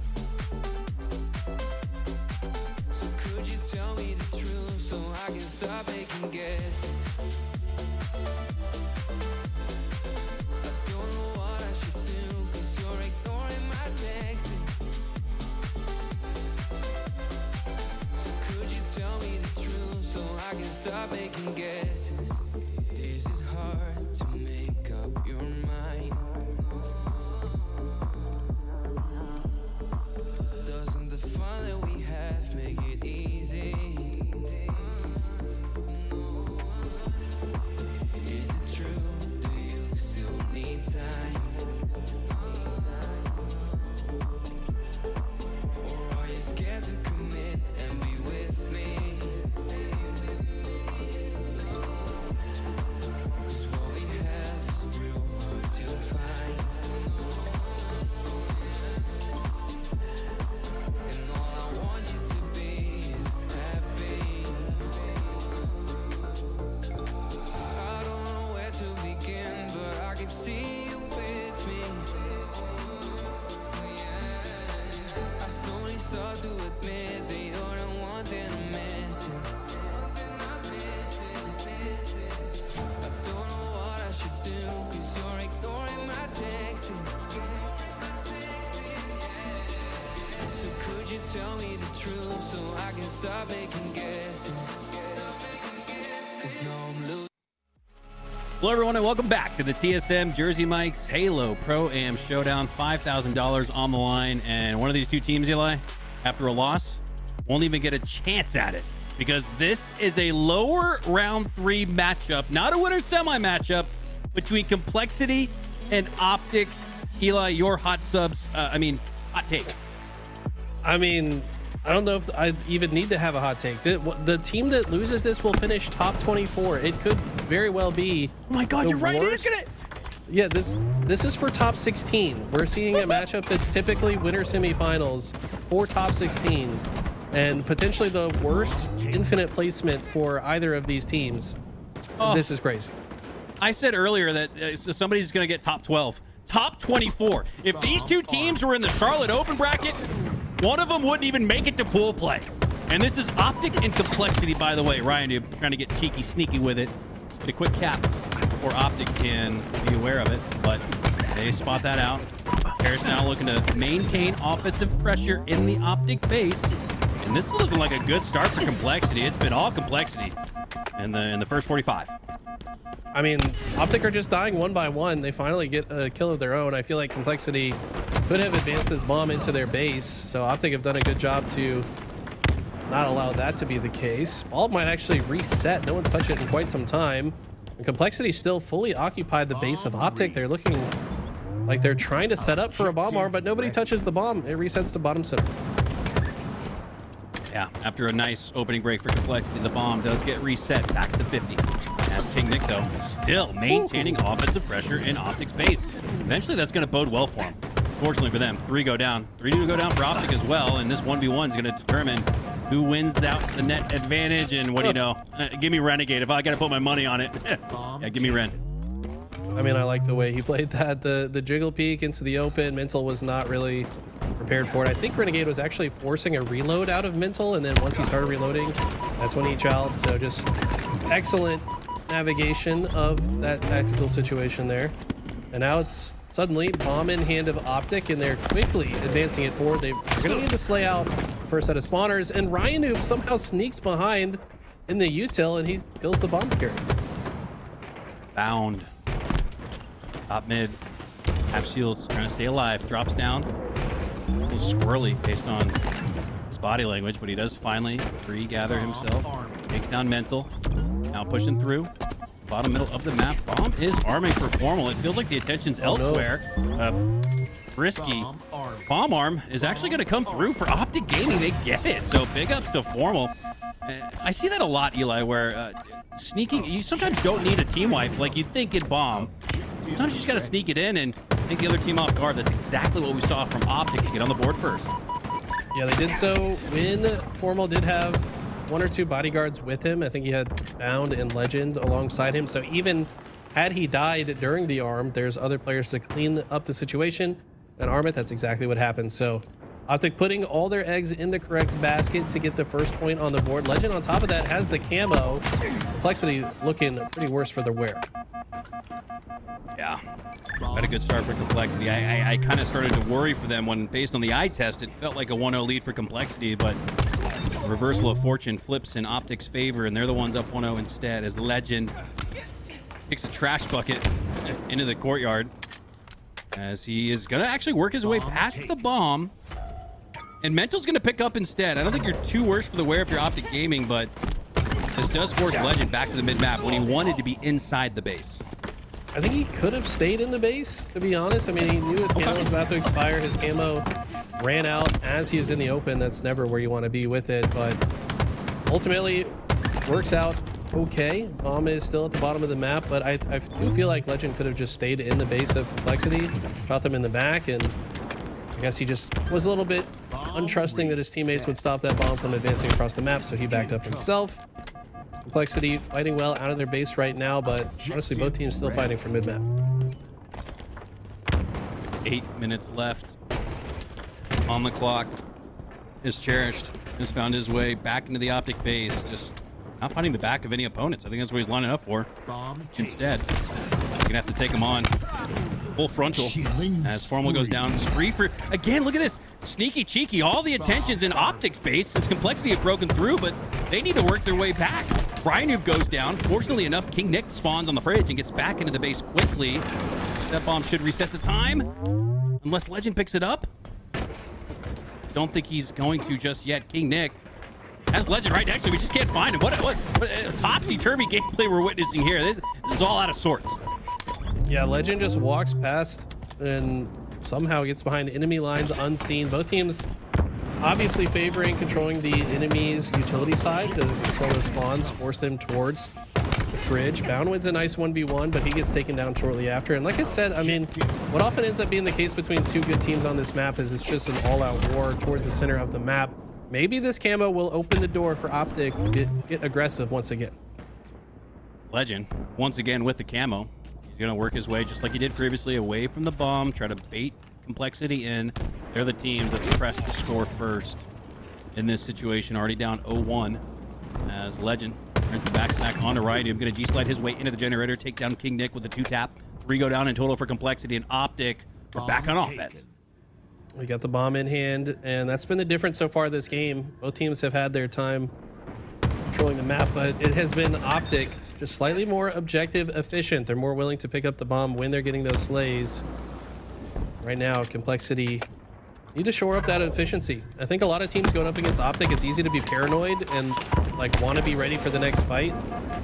So could you tell me the truth so I can stop making guesses? I don't know what I should do, cause you're ignoring my texting. So could you tell me the truth so I can stop making guesses? Is it hard to make up your mind? Doesn't the fun that we have make it easy? Is it true? Do you still need time? Or are you scared to commit and be with me? Cause what we have is real hard to find. And all I want you to be is happy. I don't know where to begin, but I keep seeing you with me. I slowly start to admit that you're the one that I'm missing. I don't know what I should do, cause you're ignoring my texting. So could you tell me the truth so I can stop making guesses? Cause now I'm losing. Hello, everyone, and welcome back to the TSM Jersey Mike's Halo Pro Am Showdown. $5,000 on the line, and one of these two teams, Eli, after a loss, won't even get a chance at it because this is a lower round 3 matchup, not a winner semi matchup between Complexity and Optic. Eli, your hot subs, hot take. I mean, I don't know if I even need to have a hot take. The team that loses this will finish top 24. It could very well be. Oh my God, you're right. It is gonna. Yeah, this is for top 16. We're seeing a matchup that's typically winner semifinals for top 16, and potentially the worst infinite placement for either of these teams. Oh. This is crazy. I said earlier that somebody's going to get top 12, top 24. If these two teams were in the Charlotte Open bracket, one of them wouldn't even make it to pool play. And this is Optic and Complexity, by the way. Ryan, you're trying to get cheeky, sneaky with it. Get a quick cap before Optic can be aware of it, but they spot that out. Paris now looking to maintain offensive pressure in the Optic base. And this is looking like a good start for Complexity. It's been all Complexity in the first 45. I mean, Optic are just dying one by one. They finally get a kill of their own. I feel like Complexity could have advanced this bomb into their base, so Optic have done a good job to not allow that to be the case. Ball might actually reset. No one's touched it in quite some time. And Complexity still fully occupied the base of Optic. They're looking like they're trying to set up for a bomb arm, but nobody touches the bomb. It resets to bottom center. Yeah, after a nice opening break for Complexity, the bomb does get reset back to 50. As King Nick, though, still maintaining offensive pressure in Optic's base. Eventually, that's going to bode well for him. Fortunately for them, 3 go down. 3 do go down for Optic as well, and this 1v1 is going to determine who wins out the net advantage. And what do you know? Give me Renegade. If I got to put my money on it, yeah, give me Ren. I mean, I like the way he played that. The jiggle peek into the open. Mental was not really prepared for it. I think Renegade was actually forcing a reload out of Mental, and then once he started reloading, that's when he chowed. So just excellent navigation of that tactical situation there. And now it's suddenly bomb in hand of Optic, and they're quickly advancing it forward. They're going to need to slay out the first set of spawners, and Ryan Noob somehow sneaks behind in the util, and he kills the bomb carrier. Bound. Top mid. Half shields trying to stay alive. Drops down. A little squirrely based on his body language, but he does finally regather himself. Takes down Mental. Now pushing through. Bottom middle of the map. Bomb is arming for Formal. It feels like the attention's elsewhere. Risky. Bomb arm is actually going to come through for Optic Gaming. They get it. So big ups to Formal. I see that a lot, Eli, where sneaking, you sometimes don't need a team wipe like you'd think in Bomb. Sometimes you just got to sneak it in and take the other team off guard. That's exactly what we saw from Optic to get on the board first. Yeah, they did so when Formal did have 1 or 2 bodyguards with him. I think he had Bound and Legend alongside him. So even had he died during the arm, there's other players to clean up the situation. And Armit, that's exactly what happened. So Optic putting all their eggs in the correct basket to get the first point on the board. Legend on top of that has the camo. Complexity looking pretty worse for the wear. Yeah, had a good start for Complexity. I kind of started to worry for them when, based on the eye test, it felt like a 1-0 lead for Complexity, but reversal of fortune flips in Optic's favor, and they're the ones up 1-0 instead as Legend kicks a trash bucket into the courtyard as he is going to actually work his way past the bomb, and Mental's going to pick up instead. I don't think you're too worse for the wear if you're Optic Gaming, but this does force Legend back to the mid-map when he wanted to be inside the base. I think he could have stayed in the base, to be honest. I mean, he knew his camo was about to expire. His camo ran out as he was in the open. That's never where you want to be with it, but ultimately works out okay. Bomb is still at the bottom of the map, but I do feel like Legend could have just stayed in the base of Complexity, shot them in the back, and I guess he just was a little bit untrusting that his teammates would stop that bomb from advancing across the map, so he backed up himself. Complexity fighting well out of their base right now, but honestly, both teams still fighting for mid-map. 8 minutes left on the clock. Is Cherished has found his way back into the Optic base, just not finding the back of any opponents. I think that's what he's lining up for. Instead, you're gonna have to take him on full frontal as Formal goes down. Spree for, again, look at this. Sneaky cheeky, all the attention's in Optic's base since Complexity have broken through, but they need to work their way back. Ryan goes down. Fortunately enough, King Nick spawns on the fridge and gets back into the base quickly. That bomb should reset the time, unless Legend picks it up. Don't think he's going to just yet. King Nick has Legend right next to him. We just can't find him. What topsy-turvy gameplay we're witnessing here. This is all out of sorts. Yeah, Legend just walks past and somehow gets behind enemy lines unseen. Both teams obviously favoring controlling the enemy's utility side to control the spawns, force them towards the fridge. Bound wins a nice 1v1, but he gets taken down shortly after. And like I said, I mean, what often ends up being the case between two good teams on this map is it's just an all-out war towards the center of the map. Maybe this camo will open the door for Optic to get aggressive once again. Legend, once again with the camo. He's going to work his way, just like he did previously, away from the bomb, try to bait Complexity in. They're the teams that's pressed the score first in this situation. Already down 0-1 as Legend turns the back onto Ryan. I'm going to G-slide his way into the generator, take down King Nick with the 2-tap. 3 go down in total for Complexity, and Optic are back on offense. We got the bomb in hand, and that's been the difference so far this game. Both teams have had their time controlling the map, but it has been Optic just slightly more objective, efficient. They're more willing to pick up the bomb when they're getting those slays. Right now, Complexity need to shore up that efficiency. I think a lot of teams going up against Optic, it's easy to be paranoid and like want to be ready for the next fight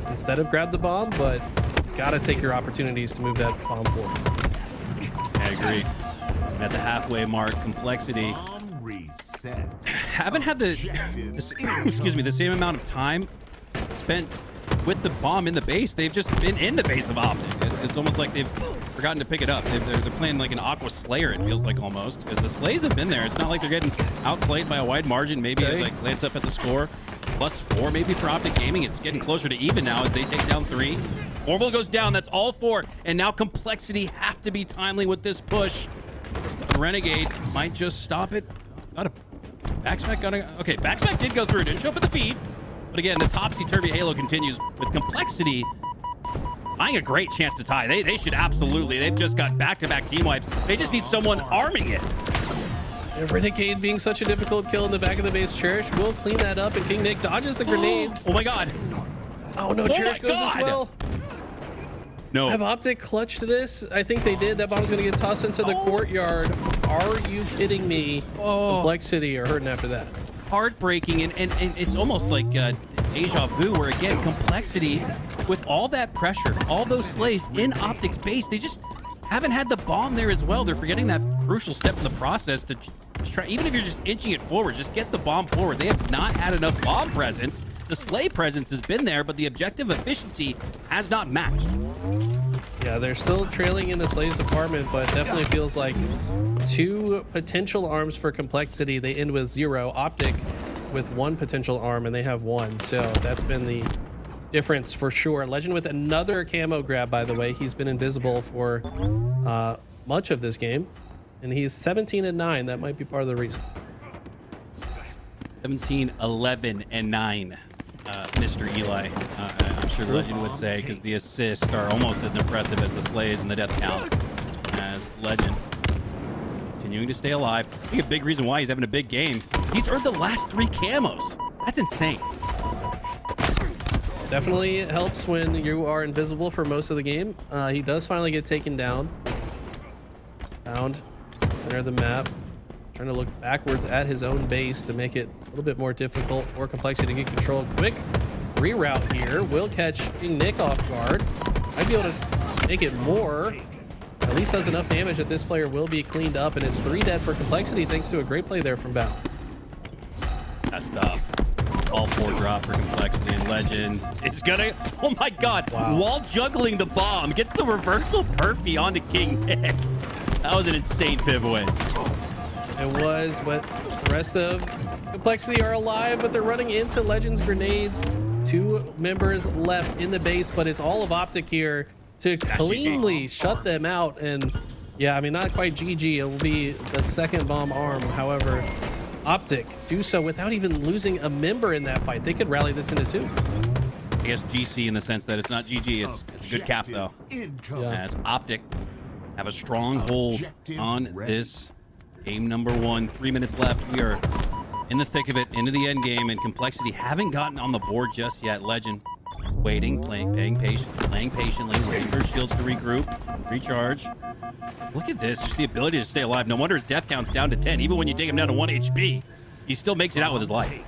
instead of grab the bomb, but gotta take your opportunities to move that bomb forward. I agree. At the halfway mark, Complexity haven't had the same amount of time spent with the bomb in the base. They've just been in the base of Optic. It's almost like they've forgotten to pick it up. They're playing like an Aqua Slayer, it feels like, almost, because the slays have been there. It's not like they're getting outslayed by a wide margin. Maybe it's like Lance up at the score. +4 maybe for Optic Gaming. It's getting closer to even now as they take down 3. Orbital goes down. That's all 4. And now Complexity have to be timely with this push. But Renegade might just stop it. Got a backsmack. Okay, backsmack did go through. Didn't show up at the feed. But again, the topsy-turvy halo continues with Complexity buying a great chance to tie. They should absolutely. They've just got back-to-back team wipes. They just need someone arming it. And Renegade being such a difficult kill in the back of the base. Cherish will clean that up, and King Nick dodges the grenades. Oh my god. Oh no, Cherish goes as well. No. Have Optic clutched this? I think they did. That bomb's going to get tossed into the courtyard. Are you kidding me? Complexity are hurting after that. Heartbreaking, and it's almost like deja vu, where again, Complexity, with all that pressure, all those slays in Optic's base, they just haven't had the bomb there as well. They're forgetting that crucial step in the process to just try, even if you're just inching it forward, just get the bomb forward. They have not had enough bomb presence. The slay presence has been there, but the objective efficiency has not matched. Yeah, they're still trailing in the slaves department, but it definitely feels like 2 potential arms for Complexity. They end with 0. Optic with 1 potential arm, and they have 1. So that's been the difference for sure. Legend with another camo grab, by the way. He's been invisible for much of this game, and he's 17-9. That might be part of the reason. 17-11-9. Mr. Eli, I'm sure Legend would say, because the assists are almost as impressive as the slays and the death count, as Legend continuing to stay alive. I think a big reason why he's having a big game, he's earned the last 3 camos. That's insane. Definitely helps when you are invisible for most of the game. He does finally get taken down. Found center of the map. Trying to look backwards at his own base to make it a little bit more difficult for Complexity to get control. Quick reroute here will catch King Nick off guard. Might be able to make it more. At least does enough damage that this player will be cleaned up, and it's 3 dead for Complexity thanks to a great play there from Bound. That's tough. All 4 drop for Complexity, and Legend is gonna, oh my god, while juggling the bomb, gets the reversal perfy onto King Nick. That was an insane pivot. It was, but the rest of Complexity are alive, but they're running into Legend's grenades. 2 members left in the base, but it's all of Optic here to cleanly shut them out. And yeah, I mean, not quite GG. It will be the second bomb arm. However, Optic do so without even losing a member in that fight. They could rally this into 2. I guess GC in the sense that it's not GG. It's a good cap, though. As Optic have a strong hold on this game number 1. 3 minutes left. We are in the thick of it, into the end game, and Complexity haven't gotten on the board just yet. Legend waiting, playing patiently, waiting for shields to regroup, recharge. Look at this, just the ability to stay alive. No wonder his death count's down to 10. Even when you take him down to 1 HP, he still makes it out with his life.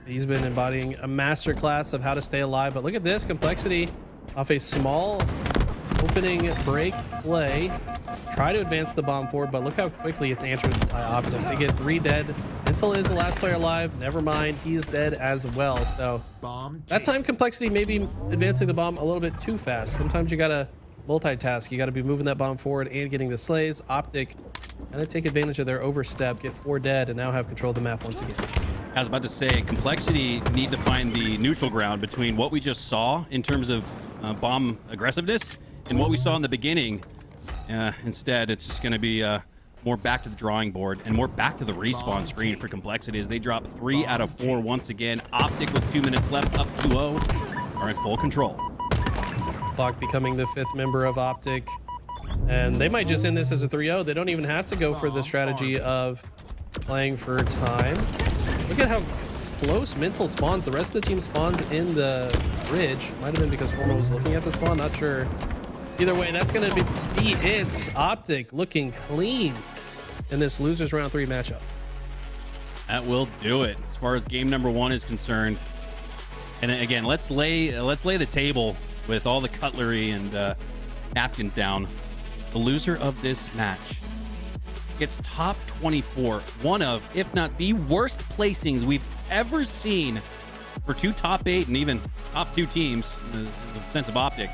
He's been embodying a masterclass of how to stay alive. But look at this complexity off a small opening break play. Try to advance the bomb forward, but look how quickly it's answered by Optic. They get 3 dead. Mental is the last player alive. Never mind, he is dead as well. So that time complexity may be advancing the bomb a little bit too fast. Sometimes you gotta multitask. You gotta be moving that bomb forward and getting the slays. Optic gonna take advantage of their overstep, get 4 dead, and now have control of the map once again. I was about to say, complexity need to find the neutral ground between what we just saw in terms of bomb aggressiveness and what we saw in the beginning. Instead, it's just going to be more back to the drawing board and more back to the respawn screen for complexity as they drop 3 out of 4 once again. Optic with 2 minutes left, up 2-0, are in full control. Clock becoming the 5th member of Optic, and they might just end this as a 3-0. They don't even have to go for the strategy of playing for time. Look at how close Mental spawns. The rest of the team spawns in the bridge. Might have been because Formal was looking at the spawn, not sure. Either way, that's going to be it. Optic looking clean in this losers round 3 matchup. That will do it as far as game number 1 is concerned. And again, let's lay the table with all the cutlery and napkins down. The loser of this match gets top 24, one of, if not the worst placings we've ever seen for 2 top 8 and even top 2 teams in the sense of Optic.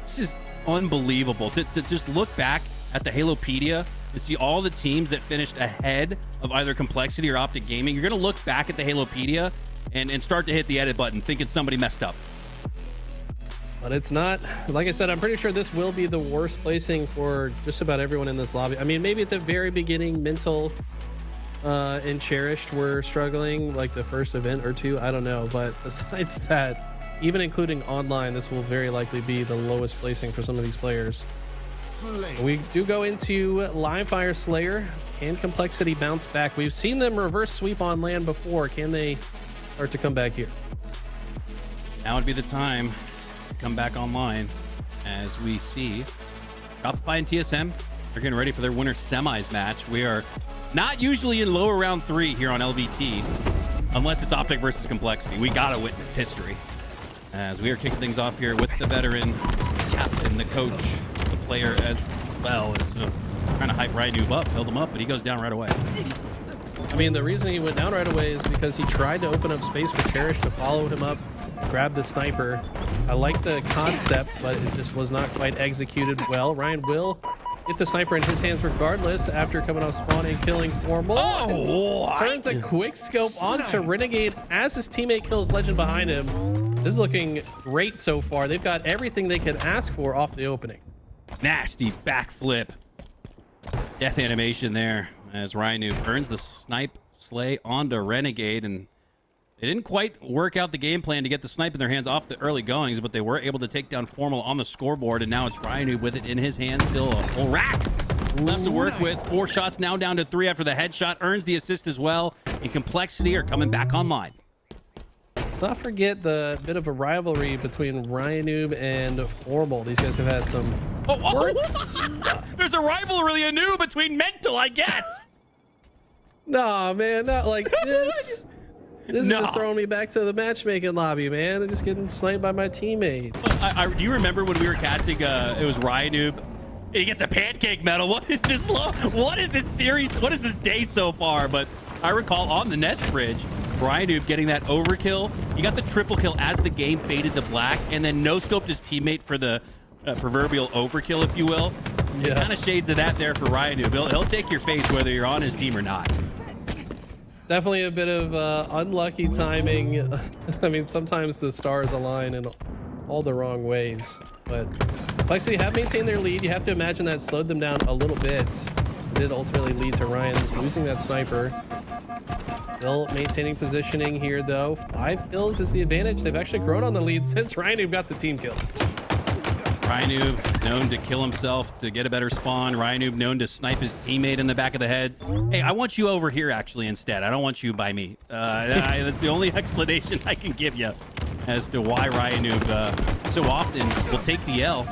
It's just unbelievable to just look back at the Halopedia and see all the teams that finished ahead of either Complexity or Optic Gaming. You're going to look back at the Halopedia and start to hit the edit button thinking somebody messed up. But it's not. Like I said, I'm pretty sure this will be the worst placing for just about everyone in this lobby. I mean, maybe at the very beginning, Mental and Cherished were struggling, like the first event or 2. I don't know. But besides that, even including online, this will very likely be the lowest placing for some of these players. We do go into Live Fire Slayer and Complexity bounce back. We've seen them reverse sweep on land before. Can they start to come back here? Now would be the time. Come back online as we see Shopify and TSM. They're getting ready for their winter semis match. We are not usually in lower round 3 here on LVT unless it's Optic versus Complexity. We gotta witness history as we are kicking things off here with the veteran captain, the coach, the player, as well as trying to hype Rynoob up, build him up, but he goes down right away. I mean, the reason he went down right away is because he tried to open up space for Cherish to follow him up, grab the sniper. I like the concept, but it just was not quite executed well. Ryan will get the sniper in his hands regardless after coming off spawn and killing Formal. Oh, turns a quick scope onto Renegade as his teammate kills Legend behind him. This is looking great so far. They've got everything they could ask for off the opening. Nasty backflip. Death animation there as Rynoob earns the snipe slay onto Renegade, and they didn't quite work out the game plan to get the snipe in their hands off the early goings, but they were able to take down Formal on the scoreboard, and now it's Rynoob with it in his hands. Still a full rack left to work with. 4 shots now down to 3 after the headshot. Earns the assist as well, and Complexity are coming back online. Let's not forget the bit of a rivalry between Rynoob and Formal. These guys have had some... There's a rivalry anew between Mental, I guess. Nah, man, not like this. This is just throwing me back to the matchmaking lobby, man. I'm just getting sniped by my teammate. Do you remember when we were casting, it was Rynoob? He gets a pancake medal. What is this? What is this series? What is this day so far? But I recall on the Nest Bridge, Rynoob getting that overkill. He got the triple kill as the game faded to black, and then no-scoped his teammate for the proverbial overkill, if you will. Yeah. Kind of shades of that there for Rynoob. He'll take your face whether you're on his team or not. Definitely a bit of unlucky timing. I mean, sometimes the stars align in all the wrong ways. But Complexity have maintained their lead. You have to imagine that slowed them down a little bit. It did ultimately lead to Ryan losing that sniper. Still maintaining positioning here, though. 5 kills is the advantage. They've actually grown on the lead since Rynoob got the team kill. Rynoob known to kill himself to get a better spawn. Rynoob known to snipe his teammate in the back of the head. Hey, I want you over here actually instead. I don't want you by me. That's the only explanation I can give you. as to why Ryan Noob so often will take the L,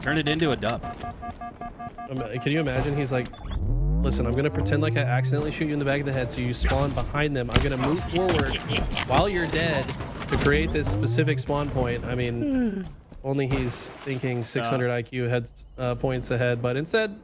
turn it into a dub. Can you imagine? He's like, listen, I'm going to pretend like I accidentally shoot you in the back of the head so you spawn behind them. I'm going to move forward while you're dead to create this specific spawn point. I mean, only he's thinking 600 IQ head points ahead, but instead,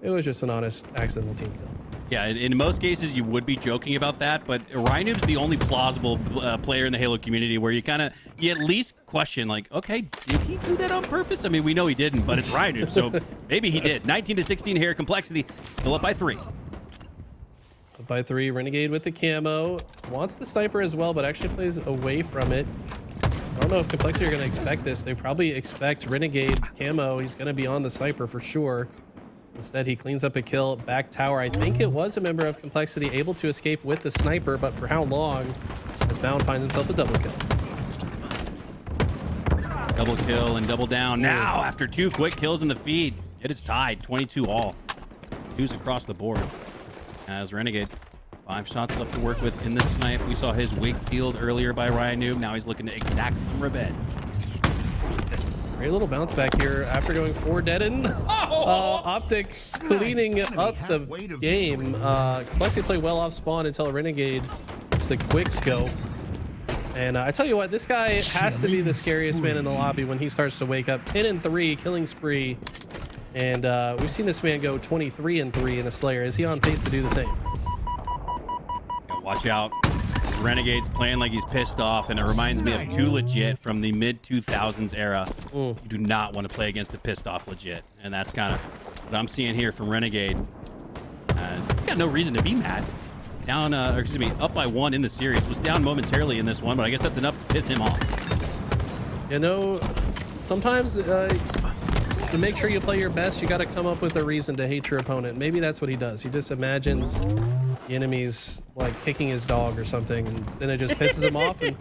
it was just an honest accidental team kill. Yeah, in most cases, you would be joking about that, but Ryan Noob's the only plausible player in the Halo community where you at least question, like, okay, did he do that on purpose? I mean, we know he didn't, but it's Ryan Noob, so maybe he did. 19-16 here, Complexity still up by 3. Up by 3, Renegade with the camo. Wants the sniper as well, but actually plays away from it. I don't know if Complexity are going to expect this. They probably expect Renegade camo. He's going to be on the sniper for sure. Instead, he cleans up a kill back tower. I think it was a member of Complexity able to escape with the sniper, but for how long? As Bound finds himself a double kill. Double kill and double down now after 2 quick kills in the feed. It is tied 22 all. 2s across the board. As Renegade, 5 shots left to work with in the snipe. We saw his wig peeled earlier by Ryan Noob. Now he's looking to exact some revenge. Great little bounce back here after going 4 dead end. Optic cleaning up the game. Complexity play well off spawn until Renegade gets the quick scope. And I tell you what, this guy has to be the scariest man in the lobby when he starts to wake up. 10-3 killing spree. And we've seen this man go 23-3 in a Slayer. Is he on pace to do the same? Yeah, watch out. Renegade's playing like he's pissed off, and it reminds me of 2 Legit from the mid-2000s era. You do not want to play against a pissed off Legit, and that's kind of what I'm seeing here from Renegade. He's got no reason to be mad. Down, or excuse me, up by 1 in the series. Was down momentarily in this one, but I guess that's enough to piss him off. You know, sometimes to make sure you play your best, you got to come up with a reason to hate your opponent. Maybe that's what he does. He just imagines the enemy's like kicking his dog or something, and then it just pisses him off and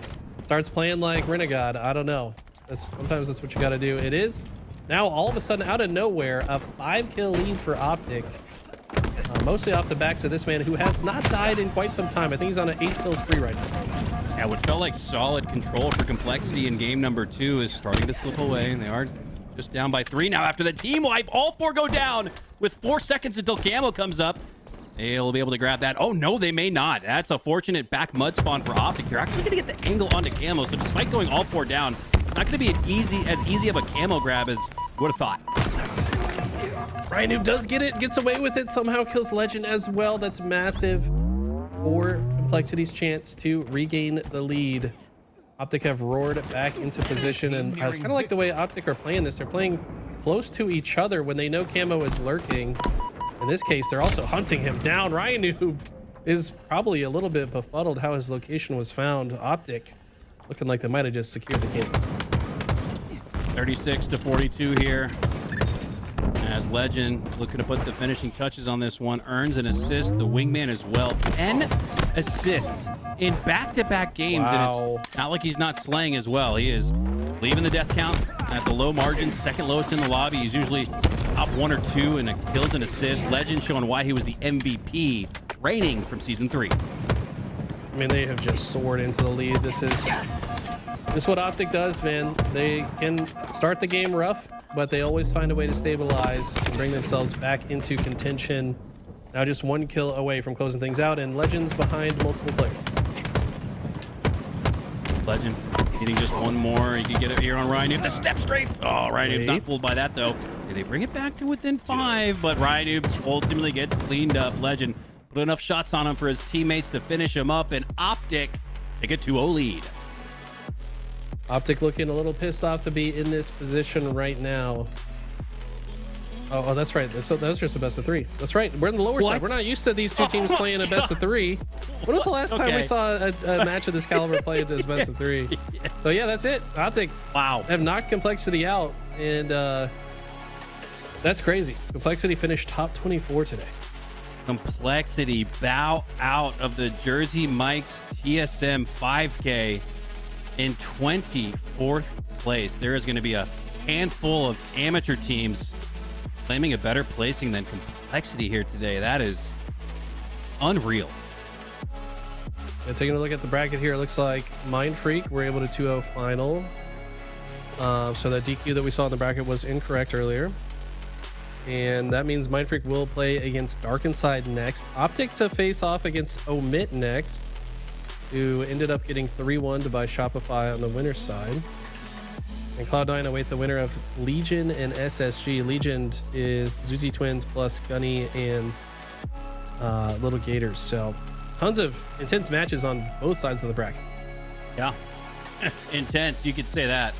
starts playing like Renegade. I don't know. Sometimes that's what you got to do. It is now all of a sudden out of nowhere a 5-kill lead for Optic, mostly off the backs of this man who has not died in quite some time. I think he's on an 8-kill spree right now. Yeah, what felt like solid control for Complexity in game number 2 is starting to slip away, and they are just down by 3 now after the team wipe. All 4 go down with 4 seconds until camo comes up. They'll be able to grab that. Oh, no, they may not. That's a fortunate back mud spawn for Optic. They're actually going to get the angle onto camo, so despite going all 4 down, it's not going to be as easy of a camo grab as you would have thought. Ryan Noob does get it, gets away with it, somehow kills Legend as well. That's massive for Complexity's chance to regain the lead. Optic have roared back into position, and I kind of like the way Optic are playing this. They're playing close to each other when they know camo is lurking. In this case, they're also hunting him down. Ryan Noob is probably a little bit befuddled how his location was found. Optic looking like they might have just secured the game. 36-42 here. As Legend looking to put the finishing touches on this one, earns an assist. The wingman as well. 10 assists in back-to-back games. Wow. And it's not like he's not slaying as well. He is leaving the death count at the low margins, second lowest in the lobby. He's usually top 1 or 2 in kills and assists. Legend showing why he was the MVP, reigning from season 3. I mean, they have just soared into the lead. This is what Optic does, man. They can start the game rough, but they always find a way to stabilize and bring themselves back into contention. Now just 1 kill away from closing things out, and Legend's behind multiple players. Legend getting just 1 more. He can get it here on Ryan Noob. The step strafe. Oh, Ryan Noob's not fooled by that, though. They bring it back to within 5, but Ryan Noob ultimately gets cleaned up. Legend put enough shots on him for his teammates to finish him up, and Optic take a 2-0 lead. Optic looking a little pissed off to be in this position right now. Oh, that's right. That's just a best of 3. That's right. We're in the lower side. We're not used to these 2 teams playing a best of 3. When was the last time we saw a match of this caliber played as best of 3? So yeah, that's it. Optic have knocked Complexity out, and that's crazy. Complexity finished top 24 today. Complexity bow out of the Jersey Mike's TSM 5K in 24th place. There is going to be a handful of amateur teams claiming a better placing than Complexity here today. That is unreal. taking a look at the bracket here, it looks like MindFreak were able to 2-0 final. So that DQ that we saw in the bracket was incorrect earlier. And that means MindFreak will play against Dark Inside next. Optic to face off against Omit next, who ended up getting 3-1 by Shopify on the winner's side. And Cloud9 await the winner of Legion and SSG. Legion is Zuzi Twins plus Gunny and Little Gators. So tons of intense matches on both sides of the bracket. Yeah. Intense, you could say that.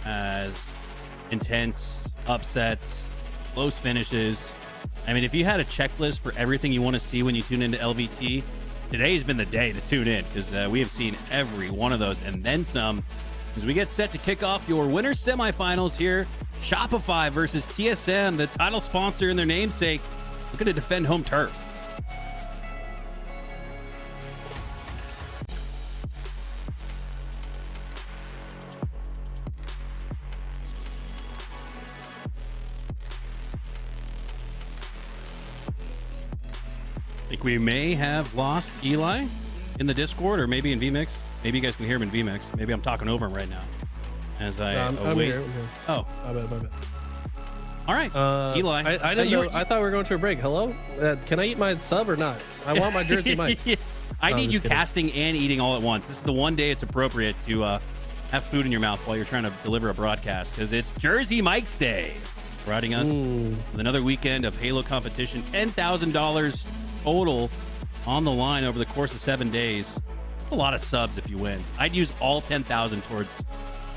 As intense upsets, close finishes. I mean, if you had a checklist for everything you want to see when you tune into LVT, today's been the day to tune in, because we have seen every one of those and then some, as we get set to kick off your winter semifinals here. Shopify versus TSM, the title sponsor and their namesake, looking to defend home turf. I think we may have lost Eli in the Discord, or maybe in VMix. Maybe you guys can hear him in VMix. Maybe I'm talking over him right now as I I'm await. here. Oh, My bad. all right. Eli, I didn't know. I thought we were going to a break. Hello? Can I eat my sub or not? I want my Jersey Mike. I No, I'm need you just kidding. casting and eating all at once. This is the one day it's appropriate to have food in your mouth while you're trying to deliver a broadcast, because it's Jersey Mike's Day. Providing us with another weekend of Halo competition. $10,000 total on the line over the course of 7 days. It's a lot of subs if you win. I'd use all 10,000 towards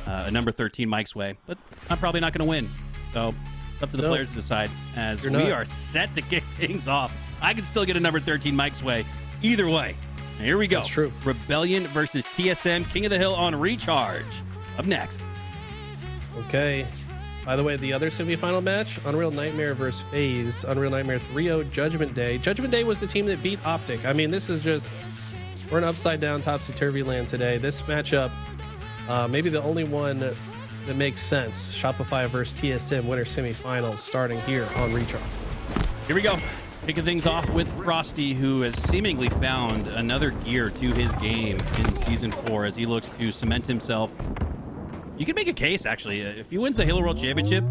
a number 13 Mike's Way, but I'm probably not going to win. So it's up to the players to decide, as we are set to kick things off. I can still get a number 13 Mike's Way either way. Now, here we go. That's true. Rebellion versus TSM, King of the Hill on Recharge. Up next. Okay. By the way, the other semifinal match, Unreal Nightmare versus FaZe. Unreal Nightmare 3-0 Judgment Day. Judgment Day was the team that beat Optic. I mean, this is just, we're in upside down, topsy-turvy land today. This matchup, maybe the only one that makes sense. Shopify versus TSM winner semifinals starting here on Recharge. Here we go. Kicking things off with Frosty, who has seemingly found another gear to his game in Season 4 as he looks to cement himself. You can make a case, actually. If he wins the Halo World Championship,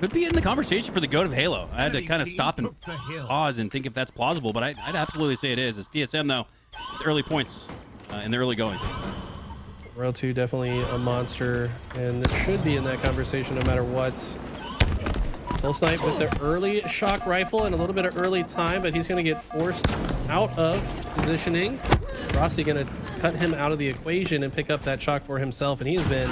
could be in the conversation for the GOAT of Halo. I had to kind of stop and pause and think if that's plausible, but I'd absolutely say it is. It's TSM, though, with early points in the early goings. Royal 2 definitely a monster, and it should be in that conversation no matter what. Soul Snipe with the early shock rifle and a little bit of early time, but he's going to get forced out of positioning. Frosty going to cut him out of the equation and pick up that shock for himself, and he has been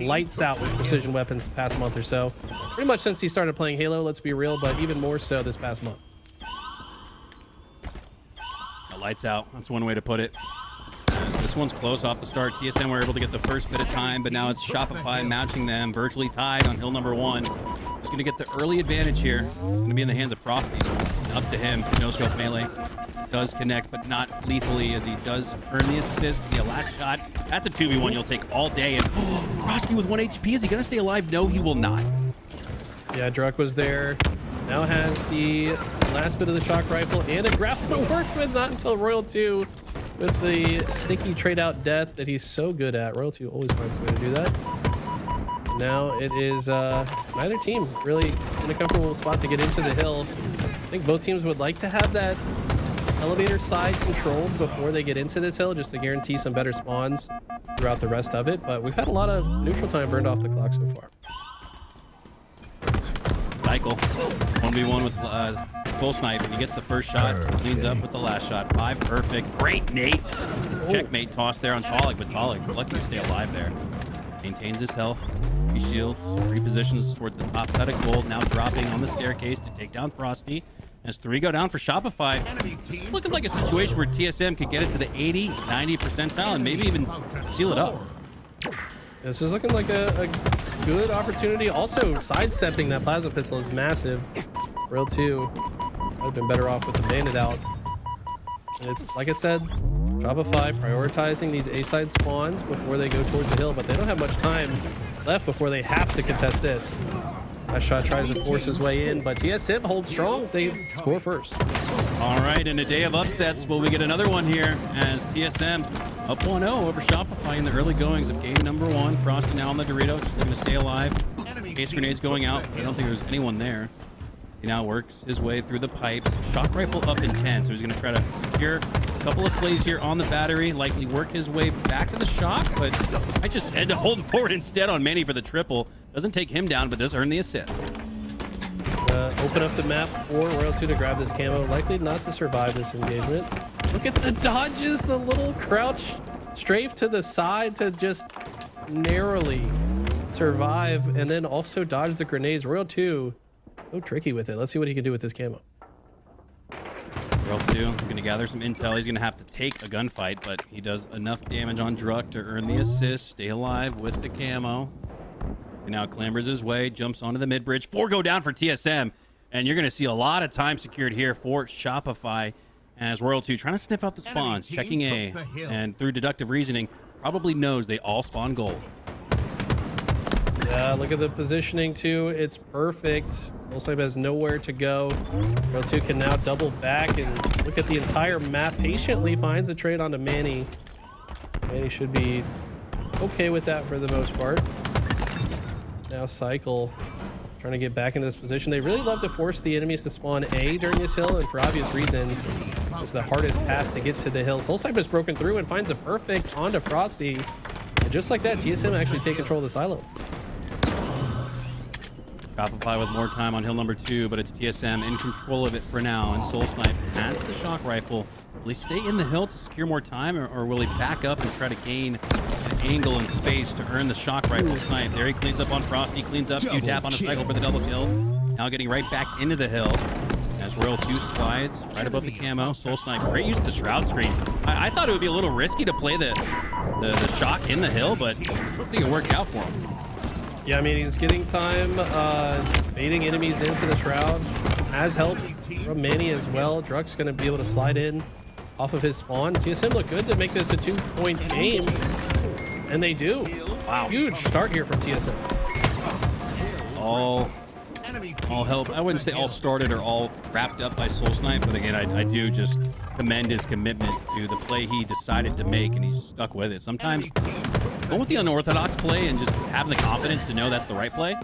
lights out with precision weapons the past month or so. Pretty much since he started playing Halo, let's be real, but even more so this past month. Lights out. That's one way to put it. This one's close off the start. TSM were able to get the first bit of time, but now it's Shopify matching them, virtually tied on hill number 1. He's going to get the early advantage here. Going to be in the hands of Frosty. Up to him. No scope melee. Does connect, but not lethally, as he does earn the assist. The last shot. That's a 2v1 you'll take all day. And Frosty with 1 HP. Is he going to stay alive? No, he will not. Yeah, Druck was there. Now has the last bit of the shock rifle and a grapple to work with. Not until Royal 2 with the sticky trade out death that he's so good at. Royal 2 always finds a way to do that. Now it is neither team really in a comfortable spot to get into the hill. I think both teams would like to have that elevator side controlled before they get into this hill, just to guarantee some better spawns throughout the rest of it. But we've had a lot of neutral time burned off the clock so far. Cycle 1v1 with full snipe, and he gets the first shot, cleans up with the last shot. 5 perfect. Great Nate. Checkmate toss there on Talik, but Talik lucky to stay alive there. Maintains his health. He shields, repositions towards the top side of gold, now dropping on the staircase to take down Frosty. As 3 go down for Shopify. This is looking like a situation where TSM could get it to the 80, 90 percentile and maybe even seal it up. This is looking like a good opportunity. Also, sidestepping that plasma pistol is massive. Real 2 would have been better off with the bandit out. And it's, like I said, Shopify prioritizing these A-side spawns before they go towards the hill, but they don't have much time left before they have to contest this. That shot tries to force his way in, but TSM holds strong. They score first. All right, in a day of upsets, will we get another one here as TSM up 1-0 over Shopify in the early goings of game number 1. Frosty now on the Dorito, just looking to stay alive. Case grenades going out. I don't think there's anyone there. He now works his way through the pipes. Shock rifle up in 10, so he's going to try to secure a couple of slays here on the battery, likely work his way back to the shock, but I just had to hold forward instead on Manny for the triple. Doesn't take him down, but does earn the assist. Open up the map for Royal 2 to grab this camo. Likely not to survive this engagement. Look at the dodges, the little crouch strafe to the side to just narrowly survive, and then also dodge the grenades. Royal 2, so tricky with it. Let's see what he can do with this camo. Royal 2 going to gather some intel. He's going to have to take a gunfight, but he does enough damage on Druck to earn the assist, stay alive with the camo. He now clambers his way, jumps onto the mid bridge. 4 go down for TSM, and you're going to see a lot of time secured here for Shopify as Royal 2 trying to sniff out the spawns, checking A, and through deductive reasoning, probably knows they all spawn gold. Yeah, look at the positioning too. It's perfect. Soulsnipe has nowhere to go. Royal 2 can now double back and look at the entire map. Patiently finds a trade onto Manny. Manny should be okay with that for the most part. Now Cycle trying to get back into this position. They really love to force the enemies to spawn A during this hill, and for obvious reasons, it's the hardest path to get to the hill. Soulsnipe has broken through and finds a perfect onto Frosty. And just like that, TSM actually take control of the silo. Shopify with more time on hill number 2, but it's TSM in control of it for now, and Soulsnipe has the shock rifle. Will he stay in the hill to secure more time, or will he back up and try to gain an angle and space to earn the shock rifle snipe? There he cleans up on Frosty, cleans up, Q-tap on a Cycle for the double kill. Now getting right back into the hill as Royal 2 slides right above the camo. Soulsnipe, great use of the shroud screen. I thought it would be a little risky to play the shock in the hill, but I think it worked out for him. Yeah, I mean, he's getting time baiting enemies into the shroud. Has help from Manny as well. Druck's going to be able to slide in off of his spawn. TSM look good to make this a 2-point game, and they do. Wow, huge start here from TSM. All help. I wouldn't say all started or all wrapped up by Soulsnipe, but again, I do just commend his commitment to the play he decided to make, and he's stuck with it. Sometimes going with the unorthodox play and just having the confidence to know that's the right play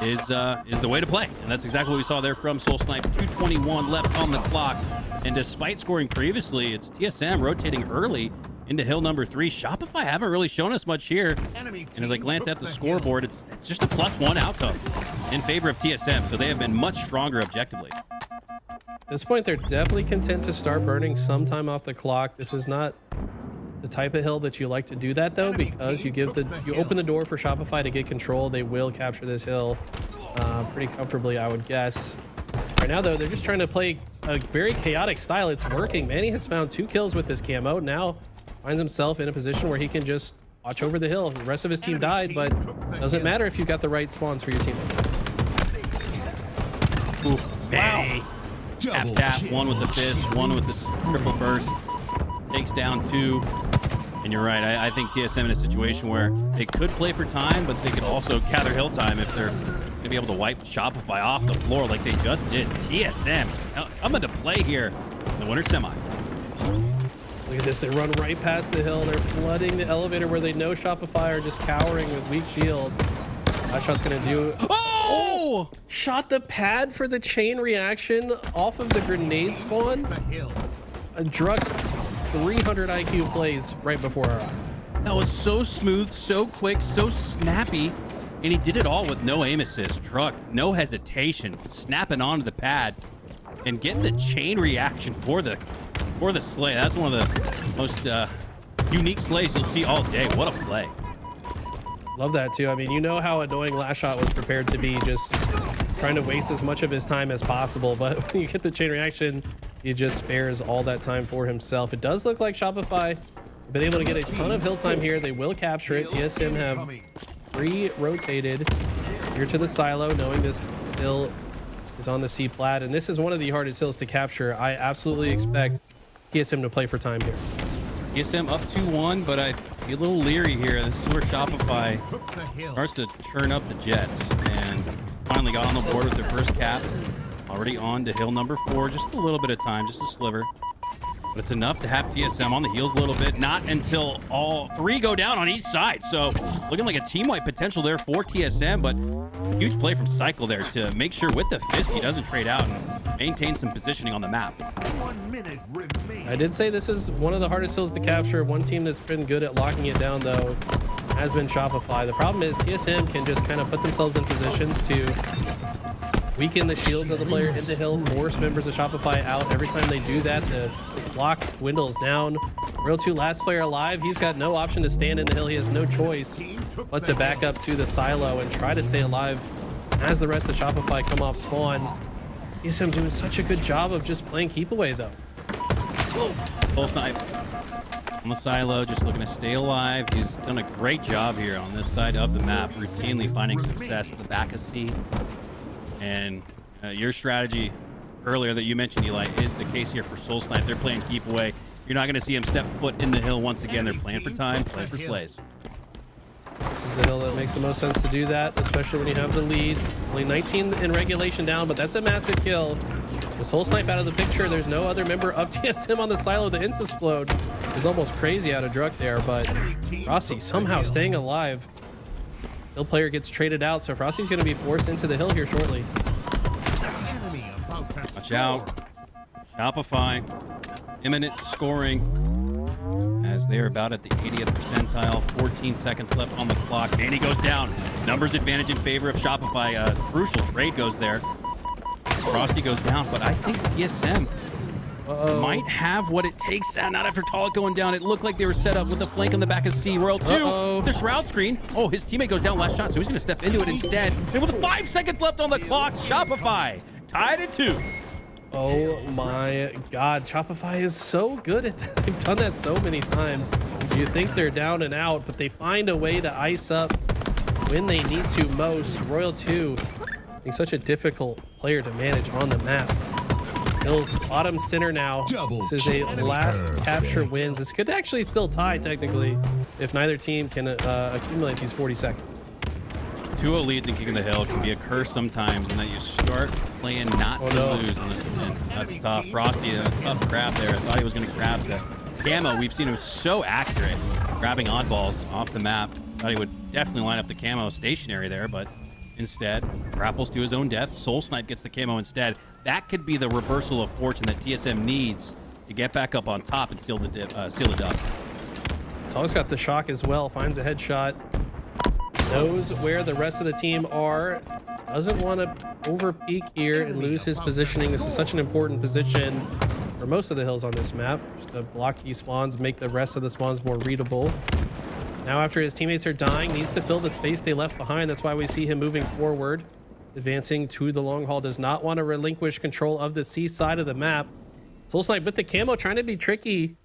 is the way to play, and that's exactly what we saw there from Soulsnipe. 2:21 left on the clock, and despite scoring previously, it's TSM rotating early into hill number 3. Shopify haven't really shown us much here, and as I glance at the scoreboard, it's just a +1 outcome in favor of TSM, so they have been much stronger objectively. At this point, they're definitely content to start burning some time off the clock. This is not the type of hill that you like to do that, though, because you open the door for Shopify to get control. They will capture this hill pretty comfortably, I would guess. Right now, though, they're just trying to play a very chaotic style. It's working. Manny has found 2 kills with this camo. Now finds himself in a position where he can just watch over the hill. The rest of his team died, but doesn't matter if you've got the right spawns for your teammate. Ooh, wow. Tap, one with the fist, one with the triple burst. Takes down 2. And you're right, I think TSM in a situation where they could play for time, but they could also gather hill time if they're going to be able to wipe Shopify off the floor like they just did. TSM coming to play here in the winter semi. Look at this, they run right past the hill. They're flooding the elevator where they know Shopify are just cowering with weak shields. That shot's gonna do. Oh! Shot the pad for the chain reaction off of the grenade spawn. A Druck 300 IQ plays right before our eye. That was so smooth, so quick, so snappy, and he did it all with no aim assist. Druck, no hesitation, snapping onto the pad and getting the chain reaction for the slay. That's one of the most unique slays you'll see all day. What a play. Love that too. I mean, you know how annoying last shot was prepared to be, just trying to waste as much of his time as possible, but when you get the chain reaction, he just spares all that time for himself. It does look like Shopify have been able to get a ton of hill time here. They will capture it. TSM have re-rotated here to the silo, knowing this hill is on the C plat, and this is one of the hardest hills to capture. I absolutely expect TSM to play for time here. TSM up 2-1, but I'd be a little leery here. This is where Shopify starts to turn up the jets, and finally got on the board with their first cap. Already on to hill number 4. Just a little bit of time, just a sliver. But it's enough to have TSM on the heels a little bit. Not until all 3 go down on each side. So looking like a team-wide potential there for TSM, but huge play from Cycle there to make sure with the fist he doesn't trade out and maintain some positioning on the map. 1 minute remains. I did say this is one of the hardest hills to capture. One team that's been good at locking it down, though, has been Shopify. The problem is TSM can just kind of put themselves in positions to weaken the shields of the player into hill, force members of Shopify out. Every time they do that, the block dwindles down. Real 2 last player alive. He's got no option to stand in the hill. He has no choice but to back up to the silo and try to stay alive as the rest of Shopify come off spawn. TSM doing such a good job of just playing keep away, though. Full snipe on the silo, just looking to stay alive. He's done a great job here on this side of the map, routinely finding success at the back of C. And your strategy earlier that you mentioned, Eli, is the case here for Soul Snipe. They're playing keep away. You're not going to see him step foot in the hill once again. They're playing for time, playing for slays. This is the hill that makes the most sense to do that, especially when you have the lead. Only 19 in regulation down, but that's a massive kill. The Soul Snipe out of the picture. There's no other member of TSM on the silo. The Insta-Splode is almost crazy out of Druck there, but Rossi somehow staying alive. Hill player gets traded out, so Frosty's going to be forced into the hill here shortly. Watch out. Shopify. Imminent scoring as they're about at the 80th percentile. 14 seconds left on the clock. And he goes down. Numbers advantage in favor of Shopify. A crucial trade goes there. Frosty goes down, but I think TSM might have what it takes. Not after Tolic going down. It looked like they were set up with the flank on the back of C. Royal 2, the Shroud screen. Oh, his teammate goes down last shot, so he's going to step into it instead. And with 5 seconds left on the clock, Shopify tied at 2. Oh my God, Shopify is so good at that. They've done that so many times. You think they're down and out, but they find a way to ice up when they need to most. Royal 2, being such a difficult player to manage on the map. Hill's bottom center now. This is a last capture wins. This could actually still tie technically if neither team can accumulate these 40 seconds. 2-0 leads and kicking the hill can be a curse sometimes, and that you start playing not to lose. And that's tough. Frosty, a tough grab there. I thought he was going to grab the camo. We've seen him so accurate grabbing oddballs off the map. Thought he would definitely line up the camo stationary there, but instead grapples to his own death. Soul Snipe gets the camo instead. That could be the reversal of fortune that TSM needs to get back up on top and seal the dub. Tolic's got the shock as well. Finds a headshot. Knows where the rest of the team are. Doesn't want to over peek here and lose his positioning. This is such an important position for most of the hills on this map, just to block these spawns, make the rest of the spawns more readable. Now after his teammates are dying, needs to fill the space they left behind. That's why we see him moving forward, advancing to the long haul. Does not want to relinquish control of the C side of the map. Soul Snipe with the camo, trying to be tricky,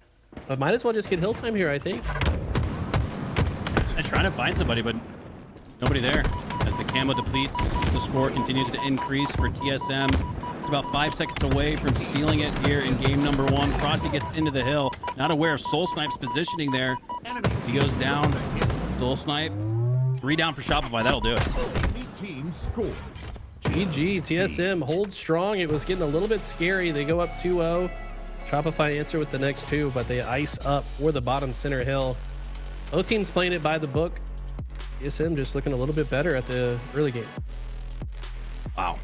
but might as well just get hill time here, I think. And trying to find somebody, but nobody there. As the camo depletes, the score continues to increase for TSM. It's about 5 seconds away from sealing it here in game number 1. Frosty gets into the hill, not aware of Soul Snipe's positioning there. He goes down. Soul Snipe, 3 down for Shopify. That'll do it. Team score. GG, TSM holds strong. It was getting a little bit scary. They go up 2-0. Shopify answer with the next 2, but they ice up for the bottom center hill. Both teams playing it by the book. TSM just looking a little bit better at the early game. Wow.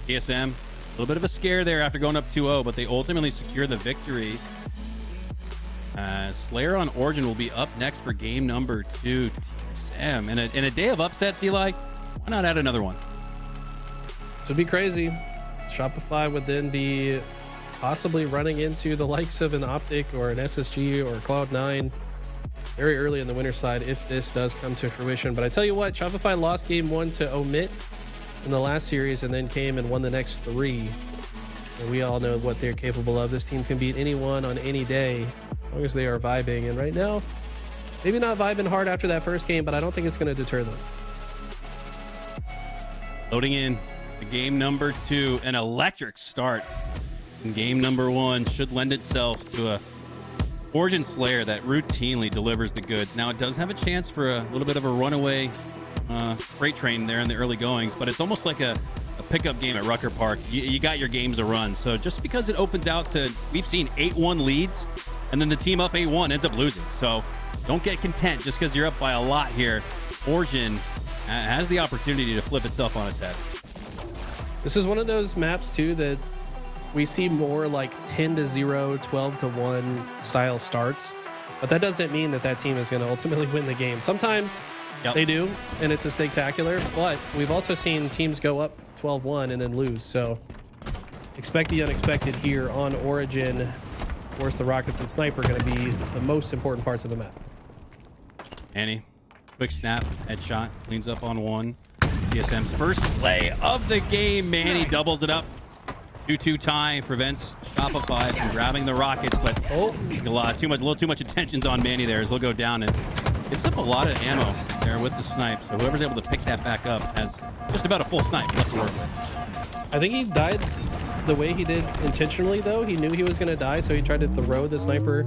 TSM, a little bit of a scare there after going up 2-0, but they ultimately secure the victory. Slayer on Origin will be up next for game number 2. TSM. In a day of upsets, Eli, why not add another one? This would be crazy. Shopify would then be possibly running into the likes of an Optic or an SSG or Cloud9 very early in the winner side if this does come to fruition. But I tell you what, Shopify lost game 1 to Omit in the last series and then came and won the next 3. And we all know what they're capable of. This team can beat anyone on any day as long as they are vibing. And right now, maybe not vibing hard after that first game, but I don't think it's going to deter them. Loading in to game number 2, an electric start in game number 1 should lend itself to a Origin Slayer that routinely delivers the goods. Now it does have a chance for a little bit of a runaway freight train there in the early goings, but it's almost like a pickup game at Rucker Park. You got your games to run. So just because it opens out to, we've seen 8-1 leads, and then the team up 8-1 ends up losing. So don't get content just because you're up by a lot here. Origin has the opportunity to flip itself on its head. This is one of those maps too that we see more like 10-0, 12-1 style starts, but that doesn't mean that team is going to ultimately win the game. Sometimes they do, and it's a spectacular, but we've also seen teams go up 12-1 and then lose. So expect the unexpected here on Origin. Of course, the Rockets and Sniper are going to be the most important parts of the map. Annie, quick snap, headshot, cleans up on one. TSM's first slay of the game. Manny doubles it up. 2-2 tie prevents Shopify from grabbing the Rockets, but a little too much attention's on Manny there as he'll go down and gives up a lot of ammo there with the snipe. So whoever's able to pick that back up has just about a full snipe left to work with. I think he died the way he did intentionally, though. He knew he was going to die, so he tried to throw the sniper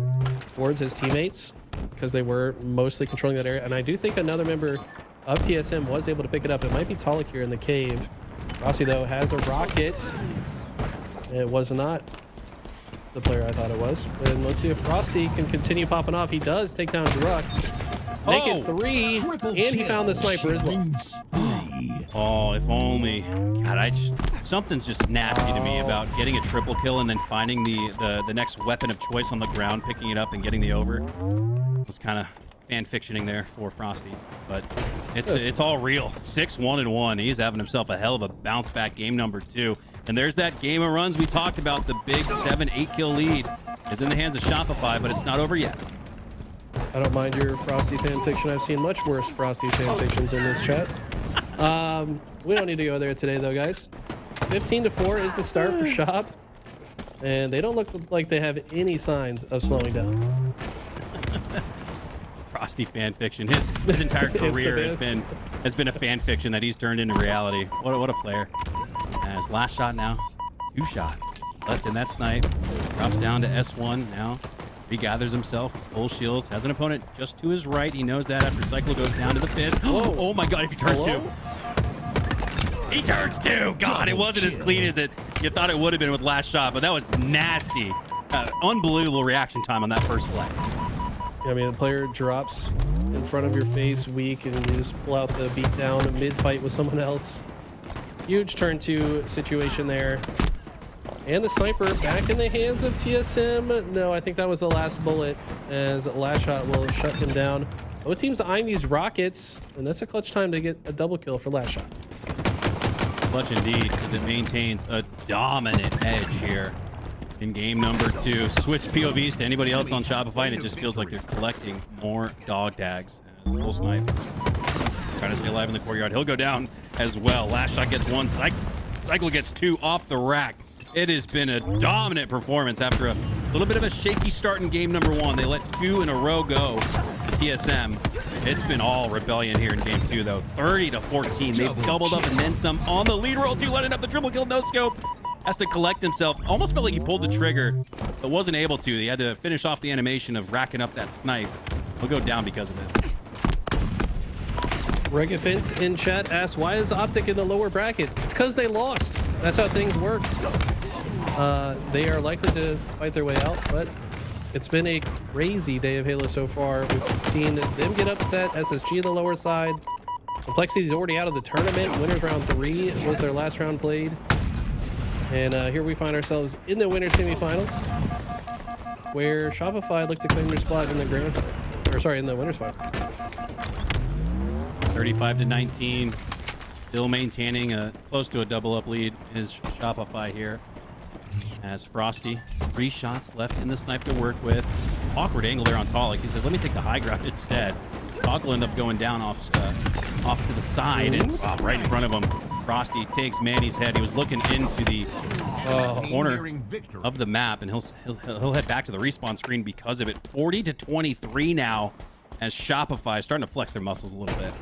towards his teammates because they were mostly controlling that area. And I do think another member of TSM was able to pick it up. It might be Talik here in the cave. Rossi, though, has a rocket. It was not the player I thought it was. And let's see if Frosty can continue popping off. He does take down Druck. Make it 3, and he found the sniper as well. Oh, if only. God, something's just nasty to me about getting a triple kill and then finding the next weapon of choice on the ground, picking it up and getting the over. It was kind of fan fictioning there for Frosty, but it's all real. 6-1-1. He's having himself a hell of a bounce back game number 2. And there's that game of runs we talked about. The big 7-8 kill lead is in the hands of Shopify, but it's not over yet. I don't mind your Frosty fan fiction. I've seen much worse Frosty fan fictions in this chat. We don't need to go there today, though, guys. 15-4 is the start for Shop, and they don't look like they have any signs of slowing down. Frosty fan fiction. His entire career has been a fan fiction that he's turned into reality. What a player. As last shot now, 2 shots left in that snipe. Drops down to S1 now. Regathers himself, full shields, has an opponent just to his right. He knows that after Cycle goes down to the fist. Whoa. Oh my God, if he turns 2. He turns 2. God, it wasn't as clean as you thought it would have been with last shot, but that was nasty. Unbelievable reaction time on that first slay. I mean, the player drops in front of your face, weak, and you just pull out the beat down mid-fight with someone else. Huge turn 2 situation there. And the sniper back in the hands of TSM. No, I think that was the last bullet, as last shot will shut him down. Both teams eyeing these rockets, and that's a clutch time to get a double kill for last shot. Clutch indeed, because it maintains a dominant edge here in game number 2. Switch POVs to anybody else on Shopify, and it just feels like they're collecting more dog tags. Full snipe. Trying to stay alive in the courtyard. He'll go down as well. Last shot gets 1. Cycle gets 2 off the rack. It has been a dominant performance after a little bit of a shaky start in game number 1. They let 2 in a row go to TSM. It's been all rebellion here in game 2, though. 30-14. They've doubled up and then some on the lead roll, 2 letting up the triple kill. No scope. Has to collect himself. Almost felt like he pulled the trigger, but wasn't able to. He had to finish off the animation of racking up that snipe. He'll go down because of it. Regafint in chat asks, why is Optic in the lower bracket? It's because they lost. That's how things work. They are likely to fight their way out, but it's been a crazy day of Halo so far. We've seen them get upset, SSG in the lower side. Complexity is already out of the tournament. Winners round 3 was their last round played. And here we find ourselves in the winner semifinals, where Shopify looked to claim their spot in the grand final. Or sorry, in the winners final. 35-19. Still maintaining close to a double up lead is Shopify here. As Frosty, 3 shots left in the snipe to work with. Awkward angle there on Talik. He says, let me take the high ground instead. Talk will end up going down off to the side and right in front of him. Frosty takes Manny's head. He was looking into the corner of the map, and he'll head back to the respawn screen because of it. 40-23 now, as Shopify is starting to flex their muscles a little bit.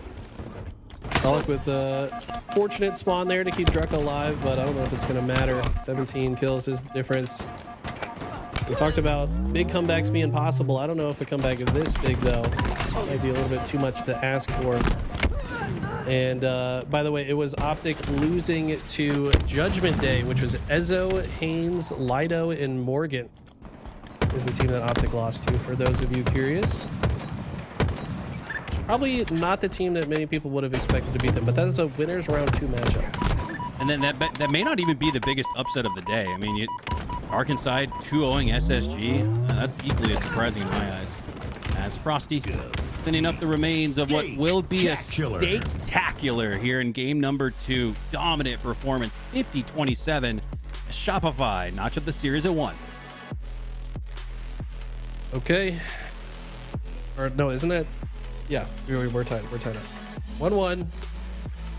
Talik with a fortunate spawn there to keep Druck alive, but I don't know if it's going to matter. 17 kills is the difference. We talked about big comebacks being possible. I don't know if a comeback is this big, though. Might be a little bit too much to ask for. And by the way, it was Optic losing to Judgment Day, which was Ezo, Haynes, Lido, and Morgan is the team that Optic lost to, for those of you curious. It's probably not the team that many people would have expected to beat them, but that is a winners round 2 matchup. And then that may not even be the biggest upset of the day. I mean, Arkansas 2-0ing SSG, that's equally as surprising in my eyes. As Frosty cleaning up the remains of what will be a spectacular here in game number 2. Dominant performance, 50-27. Shopify notch up the series at 1. Okay. Or no, isn't that? Yeah, we're tied. We're tied up. 1-1.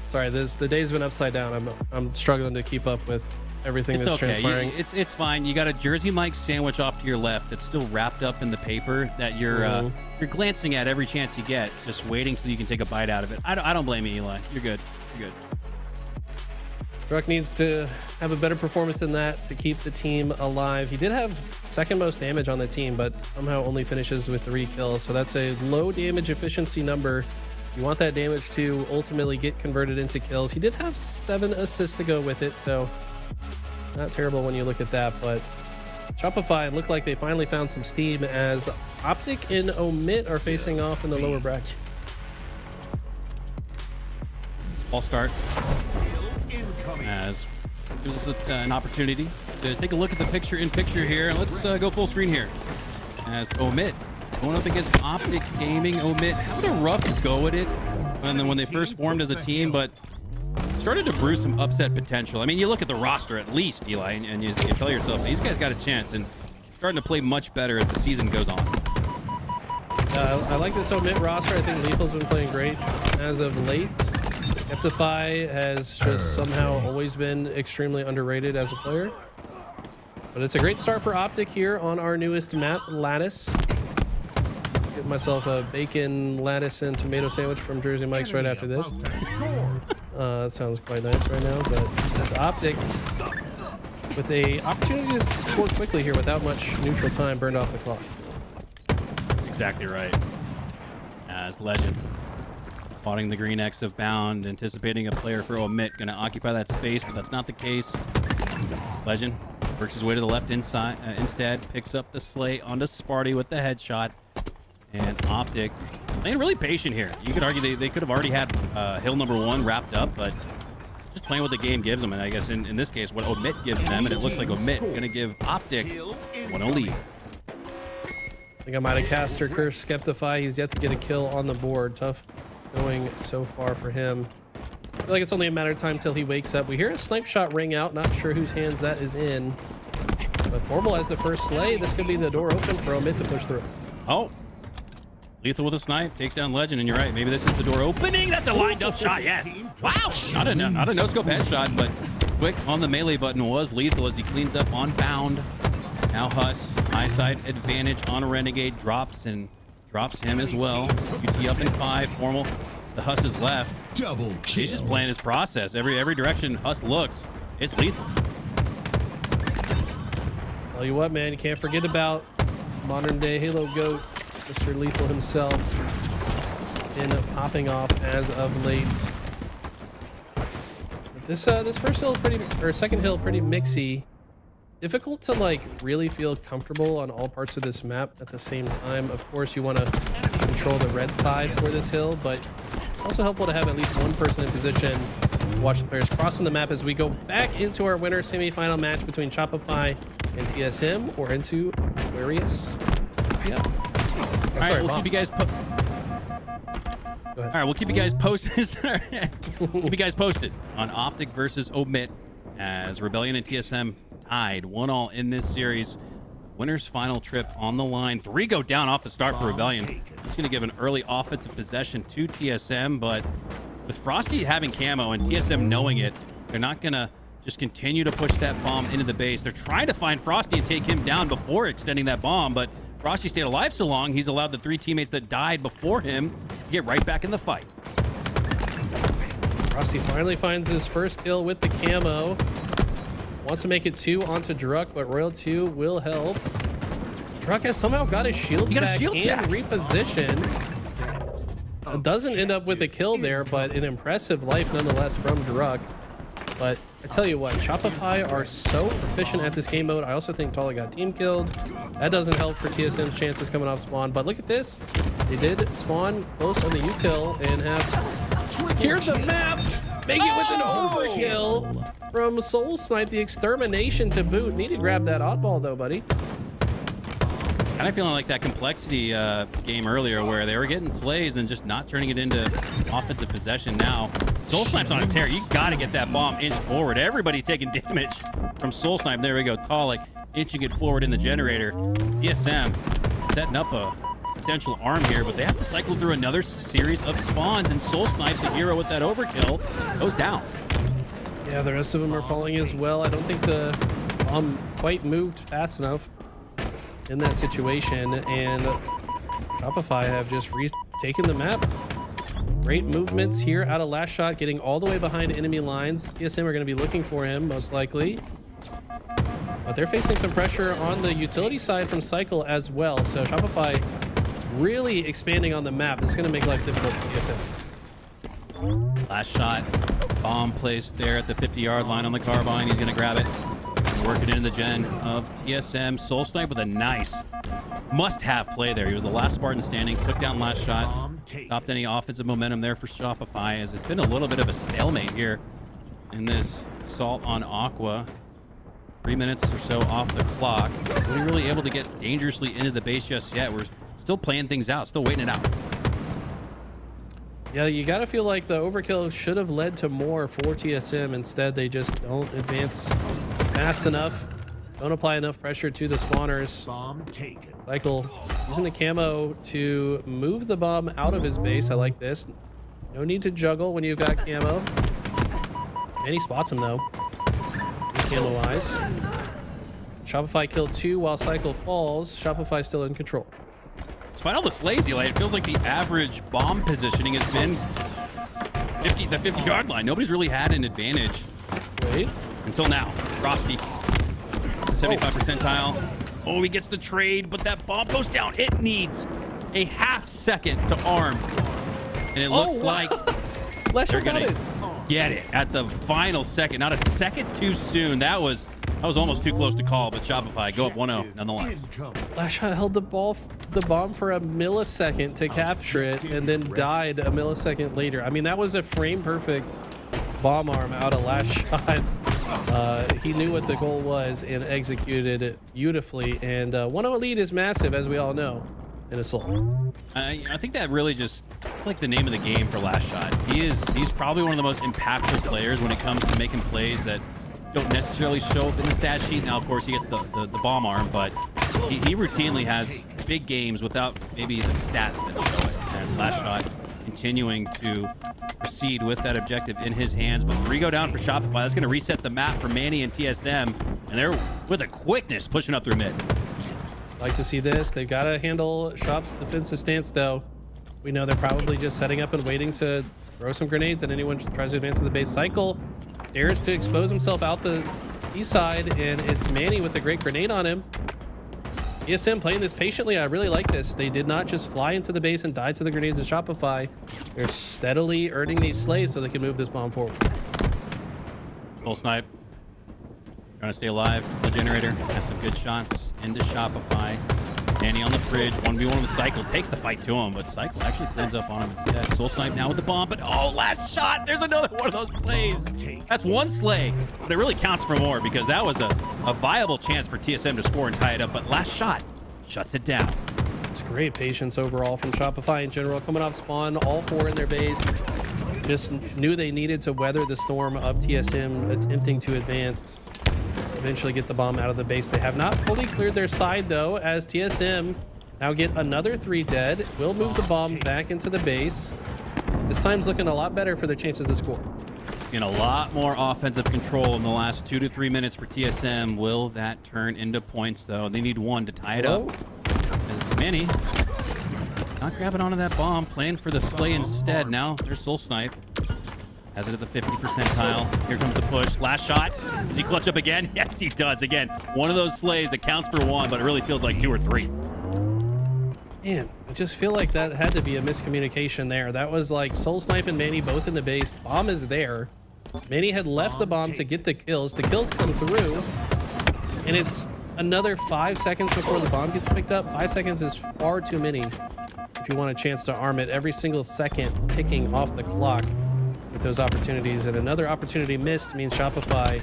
Sorry, the day's been upside down. I'm struggling to keep up with everything that's transpiring. It's fine. You got a Jersey Mike sandwich off to your left that's still wrapped up in the paper that you're glancing at every chance you get, just waiting so you can take a bite out of it. I don't blame you, Eli. You're good. You're good. Druck needs to have a better performance than that to keep the team alive. He did have second most damage on the team, but somehow only finishes with 3 kills. So that's a low damage efficiency number. You want that damage to ultimately get converted into kills. He did have 7 assists to go with it, so not terrible when you look at that. But Shopify looked like they finally found some steam as Optic and Omit are facing off in the lower bracket. Ball start. As gives us an opportunity to take a look at the picture-in-picture here. Let's go full screen here. As Omit going up against Optic Gaming. Omit having a rough go at it, and then when they first formed as a team, but started to brew some upset potential. I mean, you look at the roster at least, Eli, and you tell yourself these guys got a chance, and starting to play much better as the season goes on. I like this Omit roster. I think Lethal's been playing great as of late. Shopify has just somehow always been extremely underrated as a player. But it's a great start for Optic here on our newest map, Lattice. Get myself a bacon, lettuce, and tomato sandwich from Jersey Mike's right after this. That sounds quite nice right now, but that's Optic with a opportunity to score quickly here without much neutral time burned off the clock. That's exactly right. As Legend spotting the green X of bound, anticipating a player for Omit going to occupy that space, but that's not the case. Legend works his way to the left inside, instead picks up the slate onto Sparty with the headshot. And Optic playing really patient here. You could argue they could have already had hill number 1 wrapped up, but just playing what the game gives them. And I guess in this case, what Omit gives them, and it looks like Omit going to give Optic 1-0 lead. I think I might have cast or cursed Skeptify. He's yet to get a kill on the board. Tough going so far for him. I feel like it's only a matter of time till he wakes up. We hear a snipe shot ring out. Not sure whose hands that is in. But Formal has the first slay. This could be the door open for Omit to push through. Oh. Lethal with a snipe, takes down Legend, and you're right. Maybe this is the door opening. That's a lined up shot, yes. Wow. Not a no-scope headshot, but quick on the melee button was Lethal as he cleans up on bound. Now Huss, high side advantage on a Renegade, drops him as well. UT up in 5, Formal. The Huss is left. Double kill. He's just playing his process. Every direction Huss looks, it's Lethal. Tell you what, man, you can't forget about modern day Halo GOAT, Mr. Lethal himself, in popping off as of late. But this first hill second hill pretty mixy. Difficult to like really feel comfortable on all parts of this map at the same time. Of course, you want to control the red side for this hill, but also helpful to have at least one person in position to watch the players crossing the map as we go back into our winner semifinal match between Shopify and TSM, or into Aquarius. Yeah. All right, we'll keep you guys. All right, we'll keep you guys posted. Keep you guys posted on Optic versus Omit as Rebellion and TSM tied 1-1 in this series. Winner's final trip on the line. 3 go down off the start for Rebellion. It's going to give an early offensive possession to TSM, but with Frosty having camo and TSM knowing it, they're not going to just continue to push that bomb into the base. They're trying to find Frosty and take him down before extending that bomb, but Frosty stayed alive so long, he's allowed the 3 teammates that died before him to get right back in the fight. Frosty finally finds his first kill with the camo. Wants to make it 2 onto Druck, but Royal 2 will help. Druck has somehow got his shields back and repositioned. doesn't end up with a kill there, but an impressive life nonetheless from Druk. But I tell you what, Shopify are so efficient at this game mode. I also think Tala got team killed. That doesn't help for TSM's chances coming off spawn. But look at this. They did spawn close on the util and have secured the map. Make it with an overkill from Soul Snipe, the extermination to boot. Need to grab that oddball though, buddy. Kind of feeling like that complexity game earlier where they were getting slays and just not turning it into offensive possession. Now Soul Snipe's on a tear. You got to get that bomb inched forward. Everybody's taking damage from Soul Snipe. There we go. Talik inching it forward in the generator. TSM setting up a potential arm here, but they have to cycle through another series of spawns, and Soul Snipe, the hero with that overkill, goes down. Yeah, the rest of them are falling as well. I don't think the bomb quite moved fast enough in that situation, and Shopify have just retaken the map. Great movements here out of Last Shot, getting all the way behind enemy lines. TSM are going to be looking for him, most likely. But they're facing some pressure on the utility side from Cycle as well. So Shopify really expanding on the map. This is going to make life difficult for TSM. Last Shot, bomb placed there at the 50-yard line on the carbine. He's going to grab it. Working into the gen of TSM. Soul Snipe with a nice must-have play there. He was the last Spartan standing, took down Last Shot, stopped any offensive momentum there for Shopify, as it's been a little bit of a stalemate here in this assault on Aqua. 3 minutes or so off the clock. We're really able to get dangerously into the base just yet. We're still playing things out, still waiting it out. Yeah, you got to feel like the overkill should have led to more for TSM. Instead, they just don't advance fast enough. Don't apply enough pressure to the spawners. Bomb taken. Cycle using the camo to move the bomb out of his base. I like this. No need to juggle when you've got camo. And he spots him though. Camo-wise. Shopify killed 2 while Cycle falls. Shopify still in control. Despite all the slays, Eli, it feels like the average bomb positioning has been the 50-yard line. Nobody's really had an advantage. Wait. Until now. Frosty, the 75 percentile. Oh, he gets the trade, but that bomb goes down. It needs a half second to arm. And it looks like they're going to get it at the final second. Not a second too soon. That was almost too close to call, but Shopify go up 1-0 nonetheless. Last Shot held the bomb for a millisecond to capture it and then died a millisecond later. I mean, that was a frame perfect bomb arm out of Last Shot. He knew what the goal was and executed it beautifully. And 1-0 lead is massive, as we all know, in Assault. I think that really it's like the name of the game for Last Shot. He's probably one of the most impactful players when it comes to making plays that don't necessarily show up in the stat sheet. Now, of course, he gets the bomb arm, but he routinely has big games without maybe the stats that show it. As Last Shot continuing to proceed with that objective in his hands. But 3 go down for Shopify. That's going to reset the map for Manny and TSM. And they're, with a quickness, pushing up through mid. Like to see this. They've got to handle Shop's defensive stance, though. We know they're probably just setting up and waiting to throw some grenades at anyone who tries to advance to the base. Cycle dares to expose himself out the east side, and it's Manny with a great grenade on him. TSM playing this patiently. I really like this. They did not just fly into the base and die to the grenades of Shopify. They're steadily earning these slays so they can move this bomb forward. Full Snipe trying to stay alive. The generator has some good shots into Shopify. Manny on the fridge, 1v1 with Cycle, takes the fight to him, but Cycle actually cleans up on him instead. Soul Snipe now with the bomb, but oh, Last Shot, there's another one of those plays. That's one slay, but it really counts for more because that was a viable chance for TSM to score and tie it up, but Last Shot shuts it down. It's great patience overall from Shopify in general. Coming off spawn, all 4 in their base. Just knew they needed to weather the storm of TSM attempting to advance. Eventually get the bomb out of the base. They have not fully cleared their side though, as TSM now get another 3 dead. Will move the bomb back into the base. This time's looking a lot better for their chances to score. Seen a lot more offensive control in the last 2 to 3 minutes for TSM. Will that turn into points though? They need 1 to tie it up. As Manny not grabbing onto that bomb, playing for the slay instead. Now there's Soul Snipe. Has it at the 50 percentile. Here comes the push. Last Shot. Does he clutch up again? Yes, he does. Again, one of those slays that counts for 1, but it really feels like 2 or 3. Man, I just feel like that had to be a miscommunication there. That was like Soul Snipe and Manny both in the base. Bomb is there. Manny had left the bomb to get the kills. The kills come through, and it's another 5 seconds before the bomb gets picked up. 5 seconds is far too many if you want a chance to arm it. Every single second ticking off the clock with those opportunities, and another opportunity missed means Shopify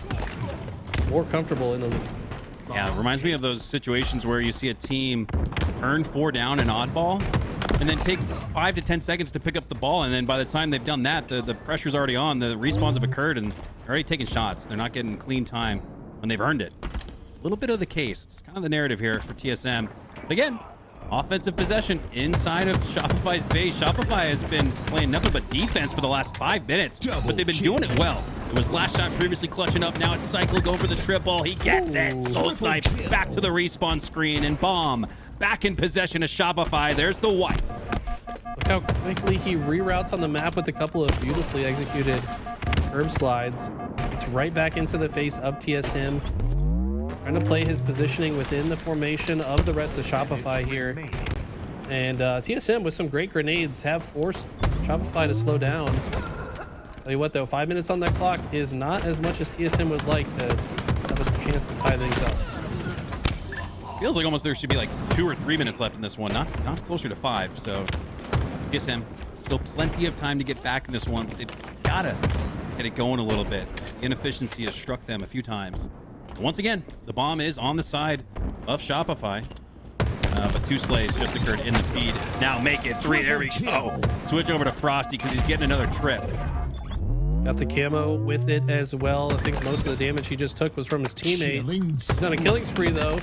more comfortable in the lead. Yeah, it reminds me of those situations where you see a team earn 4 down an oddball and then take 5 to 10 seconds to pick up the ball, and then by the time they've done that, the pressure's already on, the respawns have occurred, and they're already taking shots. They're not getting clean time when they've earned it. A little bit of the case. It's kind of the narrative here for TSM. But again, offensive possession inside of Shopify's base. Shopify has been playing nothing but defense for the last 5 minutes, but they've been doing it well. It was last shot previously clutching up. Now it's Cycle going for the triple. He gets it. Soul Snipe back to the respawn screen, and Bomb back in possession of Shopify. There's the wipe. Look how quickly he reroutes on the map with a couple of beautifully executed herb slides. It's right back into the face of TSM. Trying to play his positioning within the formation of the rest of Shopify here. And TSM with some great grenades have forced Shopify to slow down. Tell you what though, 5 minutes on that clock is not as much as TSM would like to have a chance to tie things up. Feels like almost there should be like 2 or 3 minutes left in this one, not closer to 5. So TSM still plenty of time to get back in this one, but they've gotta get it going a little bit. Inefficiency has struck them a few times. Once again, the bomb is on the side of Shopify, but 2 slays just occurred in the feed. Now make it 3. There we go. Switch over to Frosty because he's getting another trip. Got the camo with it as well. I think most of the damage he just took was from his teammate. He's on a killing spree though,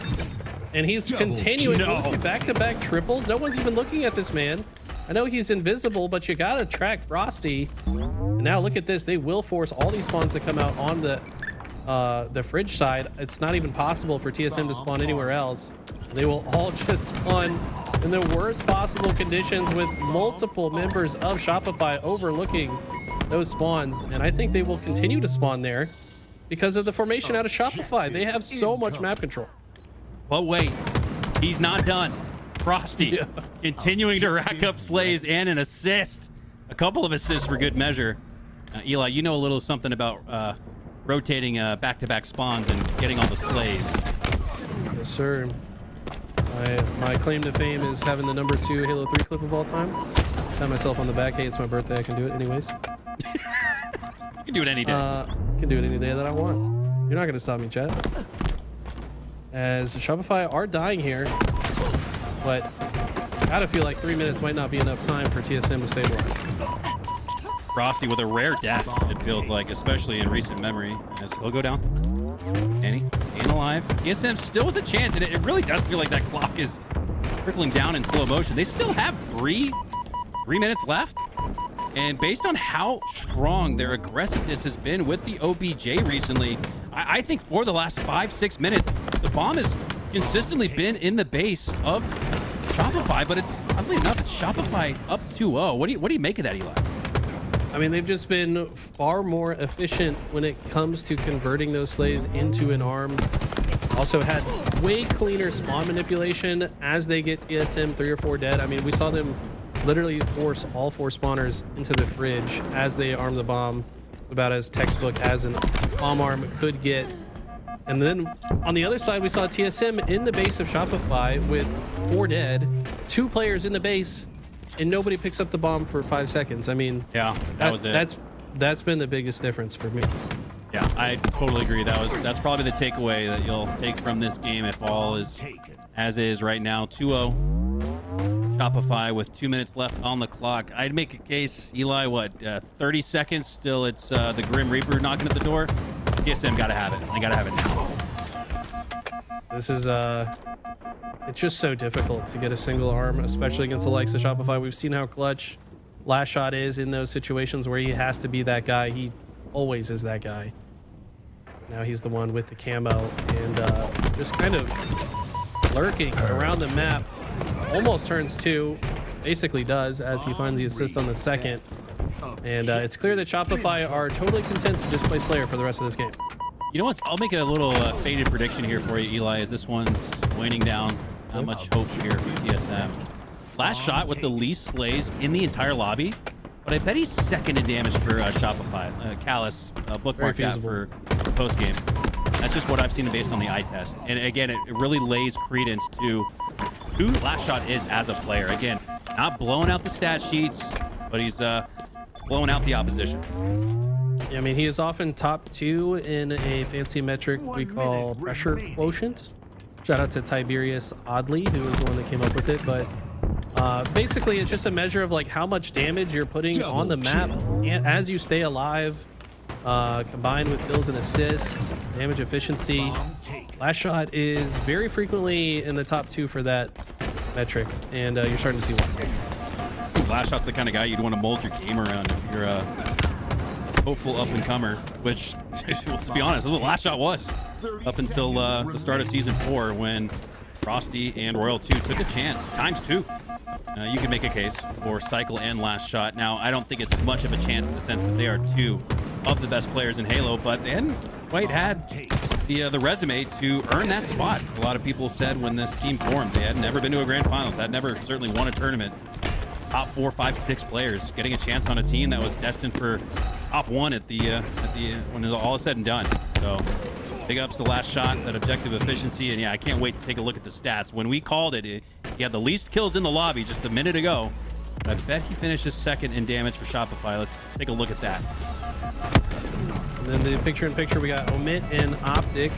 and he's continuing. Back-to-back triples. No one's even looking at this man. I know he's invisible, but you gotta track Frosty. And now look at this. They will force all these spawns to come out on the fridge side. It's not even possible for TSM to spawn anywhere else. They will all just spawn in the worst possible conditions with multiple members of Shopify overlooking those spawns. And I think they will continue to spawn there because of the formation out of Shopify. They have so much map control. But wait, he's not done. Frosty continuing to rack up slays and an assist. A couple of assists for good measure. Eli, you know a little something about rotating back-to-back spawns and getting all the slays. Yes, sir. My claim to fame is having the number 2 Halo 3 clip of all time. Pat myself on the back. Hey, it's my birthday. I can do it anyways. You can do it any day. I can do it any day that I want. You're not going to stop me, chat. As Shopify are dying here, but I gotta feel like 3 minutes might not be enough time for TSM to stabilize. Frosty with a rare death, it feels like, especially in recent memory. As he'll go down. Annie, staying alive. TSM still with a chance, and it really does feel like that clock is trickling down in slow motion. They still have 3 minutes left. And based on how strong their aggressiveness has been with the OBJ recently, I think for the last 5-6 minutes, the bomb has consistently been in the base of Shopify, but it's, oddly enough, it's Shopify up 2-0. What do you make of that, Eli? I mean, they've just been far more efficient when it comes to converting those slays into an arm. Also had way cleaner spawn manipulation as they get TSM 3 or 4 dead. I mean, we saw them literally force all 4 spawners into the fridge as they arm the bomb, about as textbook as an bomb arm could get. And then on the other side, we saw TSM in the base of Shopify with 4 dead, 2 players in the base, and nobody picks up the bomb for 5 seconds. I mean, yeah, that was it. That's been the biggest difference for me. Yeah, I totally agree. That's probably the takeaway that you'll take from this game if all is as is right now. 2-0 Shopify with 2 minutes left on the clock. I'd make a case, Eli, 30 seconds still. It's the Grim Reaper knocking at the door. TSM gotta have it. They gotta have it now. This is it's just so difficult to get a single arm, especially against the likes of Shopify. We've seen how clutch Last Shot is in those situations where he has to be that guy. He always is that guy. Now he's the one with the camo and just kind of lurking around the map. Almost turns 2, basically does, as he finds the assist on the second. And it's clear that Shopify are totally content to just play Slayer for the rest of this game. You know what? I'll make a little faded prediction here for you, Eli, as this one's waning down. Not much hope here for TSM. last shot with the least slays in the entire lobby, but I bet he's second in damage for Shopify. Callus bookmark that for post game. That's just what I've seen based on the eye test. And again, it really lays credence to who last shot is as a player. Again, not blowing out the stat sheets, but he's blowing out the opposition. Yeah, I mean, he is often top 2 in a fancy metric we call pressure quotient. Shout out to Tiberius Oddly, who was the one that came up with it. But basically, it's just a measure of like how much damage you're putting on the map and as you stay alive, combined with kills and assists, damage efficiency. Last shot is very frequently in the top 2 for that metric, and you're starting to see why. Last shot's the kind of guy you'd want to mold your game around if you're a hopeful up-and-comer, which, let's be honest, this is what last shot was up until the start of season 4 when Frosty and Royal 2 took a chance, ×2. You can make a case for Cycle and last shot. Now, I don't think it's much of a chance in the sense that they are 2 of the best players in Halo, but they hadn't quite had the resume to earn that spot. A lot of people said when this team formed, they had never been to a grand finals, had never certainly won a tournament. Top 4, 5, 6 players getting a chance on a team that was destined for top 1 at the when all is said and done. So big ups to last shot, that objective efficiency, and yeah, I can't wait to take a look at the stats. When we called it, he had the least kills in the lobby just a minute ago. I bet he finishes second in damage for Shopify. Let's take a look at that. And then the picture-in-picture, we got Omit and Optic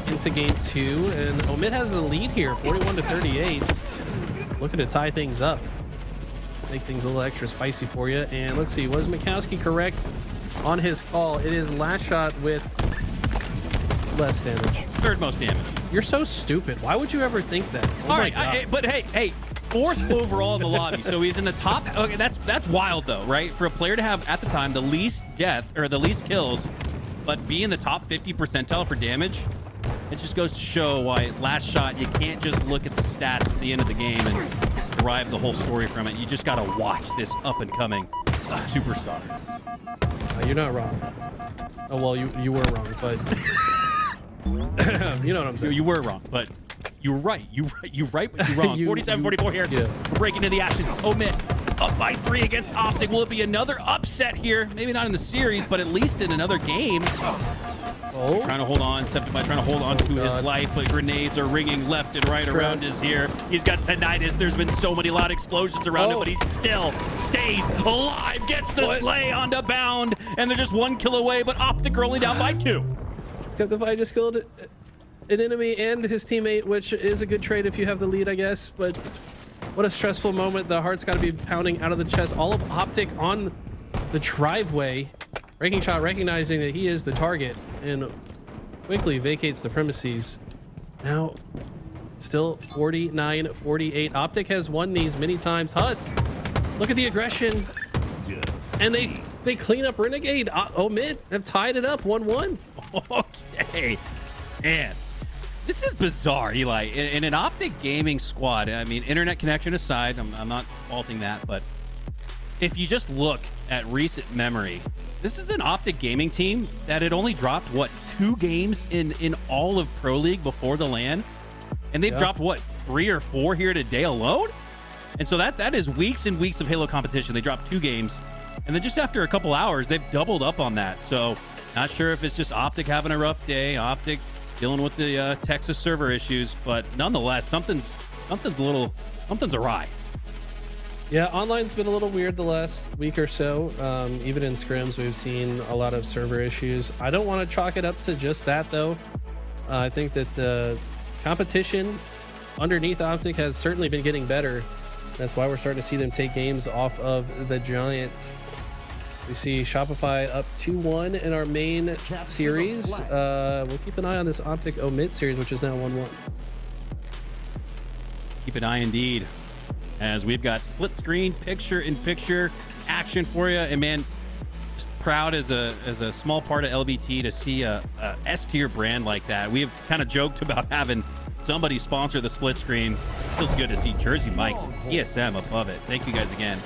into game 2, and Omit has the lead here, 41-38. Looking to tie things up, make things a little extra spicy for you. And let's see, was Mikowski correct on his call? It is last shot with less damage. Third most damage. You're so stupid. Why would you ever think that? Oh all right, but hey, 4th overall in the lobby, so he's in the top. Okay, that's wild though, right? For a player to have at the time the least death or the least kills, but be in the top 50 percentile for damage. It just goes to show why last shot, you can't just look at the stats at the end of the game and derive the whole story from it. You just got to watch this up-and-coming superstar. You're not wrong. Oh, well, you were wrong, but you know what I'm saying. You were wrong, but you're right. You're right, but you're wrong. 47-44 here. Yeah. We're breaking into the action. Omit up by 3 against Optic. Will it be another upset here? Maybe not in the series, but at least in another game. Oh. Trying to hold on. Septimite trying to hold on to his life, but grenades are ringing left and right around his ear. He's got tinnitus. There's been so many loud explosions around him, but he still stays alive. Gets the slay onto Bound, and they're just 1 kill away, but Optic are only down by 2. Skeptify just killed an enemy and his teammate, which is a good trade if you have the lead, I guess. But what a stressful moment. The heart's got to be pounding out of the chest. All of Optic on the driveway. Breaking shot recognizing that he is the target and quickly vacates the premises. Now, still 49-48. Optic has won these many times. Huss, look at the aggression. And they clean up Renegade. Omit have tied it up 1-1. Okay. Man, this is bizarre, Eli. In an Optic gaming squad, I mean, internet connection aside, I'm not faulting that, but if you just look at recent memory, this is an Optic gaming team that had only dropped, what, 2 games in all of Pro League before the LAN? And they've dropped, what, 3 or 4 here today alone? And so that is weeks and weeks of Halo competition. They dropped 2 games. And then just after a couple hours, they've doubled up on that. So not sure if it's just Optic having a rough day, Optic dealing with the Texas server issues, but nonetheless, something's awry. Yeah, online's been a little weird the last week or so. Even in scrims, we've seen a lot of server issues. I don't want to chalk it up to just that, though. I think that the competition underneath Optic has certainly been getting better. That's why we're starting to see them take games off of the Giants. We see Shopify up 2-1 in our main series. We'll keep an eye on this Optic Omit series, which is now 1-1. Keep an eye indeed, as we've got split screen, picture-in-picture action for you. And man, just proud as a small part of LBT to see a S-tier brand like that. We've kind of joked about having somebody sponsor the split screen. Feels good to see Jersey Mike's and TSM above it. Thank you guys again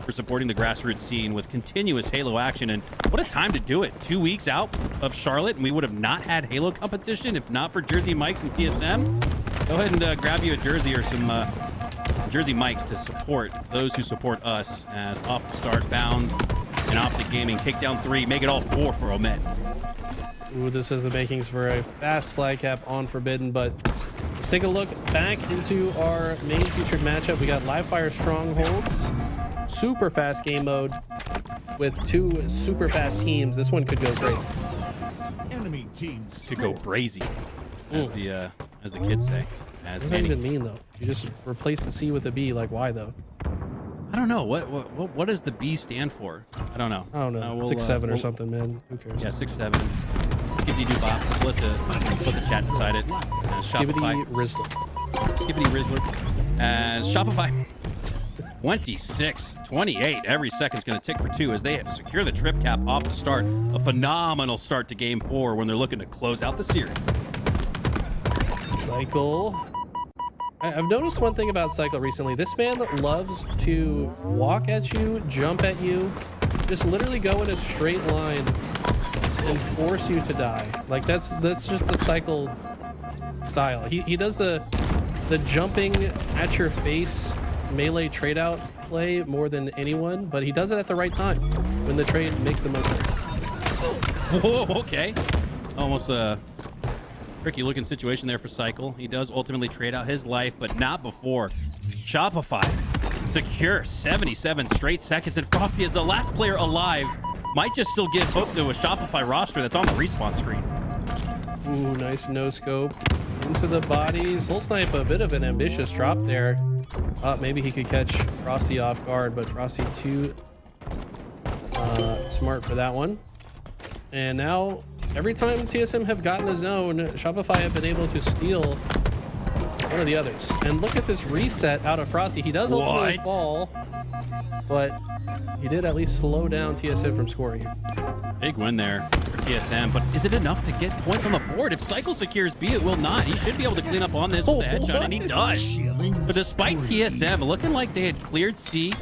for supporting the grassroots scene with continuous Halo action. And what a time to do it. 2 weeks out of Charlotte, and we would have not had Halo competition if not for Jersey Mike's and TSM. Go ahead and grab you a jersey or some Jersey Mike's to support those who support us, as off the start, Bound and Optic Gaming take down 3, make it all 4 for Omit. Ooh, this is the makings for a fast flag cap on Forbidden, but let's take a look back into our main featured matchup. We got Live Fire Strongholds, super fast game mode with 2 super fast teams. This one could go crazy. Enemy teams. Could go brazy, as the kids say. As What does that Kenny. even mean, though? You just replace the C with a B. Like, why, though? I don't know. What does the B stand for? I don't know. I don't know. 6'7" or something, man. Who cares? Yeah, 6'7". Skibbity bop. Let the chat decide it. Skibbity Rizzler. Skibbity Rizzler. As Shopify. 26-28. Every second's going to tick for 2 as they secure the trip cap off the start. A phenomenal start to game 4 when they're looking to close out the series. Cycle. I've noticed one thing about Cycle recently. This man loves to walk at you, jump at you, just literally go in a straight line and force you to die. Like that's just the Cycle style. He does the jumping at your face melee trade out play more than anyone, but he does it at the right time when the trade makes the most sense. Whoa, okay. Almost a tricky looking situation there for Cycle. He does ultimately trade out his life, but not before Shopify secure 77 straight seconds, and Frosty is the last player alive. Might just still give hope to a Shopify roster that's on the respawn screen. Ooh, nice no scope into the body. Soul Snipe, a bit of an ambitious drop there. Maybe he could catch Frosty off guard, but Frosty too smart for that one. And now, every time TSM have gotten a zone, Shopify have been able to steal one of the others. And look at this reset out of Frosty. He does ultimately fall, but he did at least slow down TSM from scoring here. Big win there for TSM, but is it enough to get points on the board? If Cycle secures B, it will not. He should be able to clean up on this with the headshot, and he does. But despite TSM looking like they had cleared C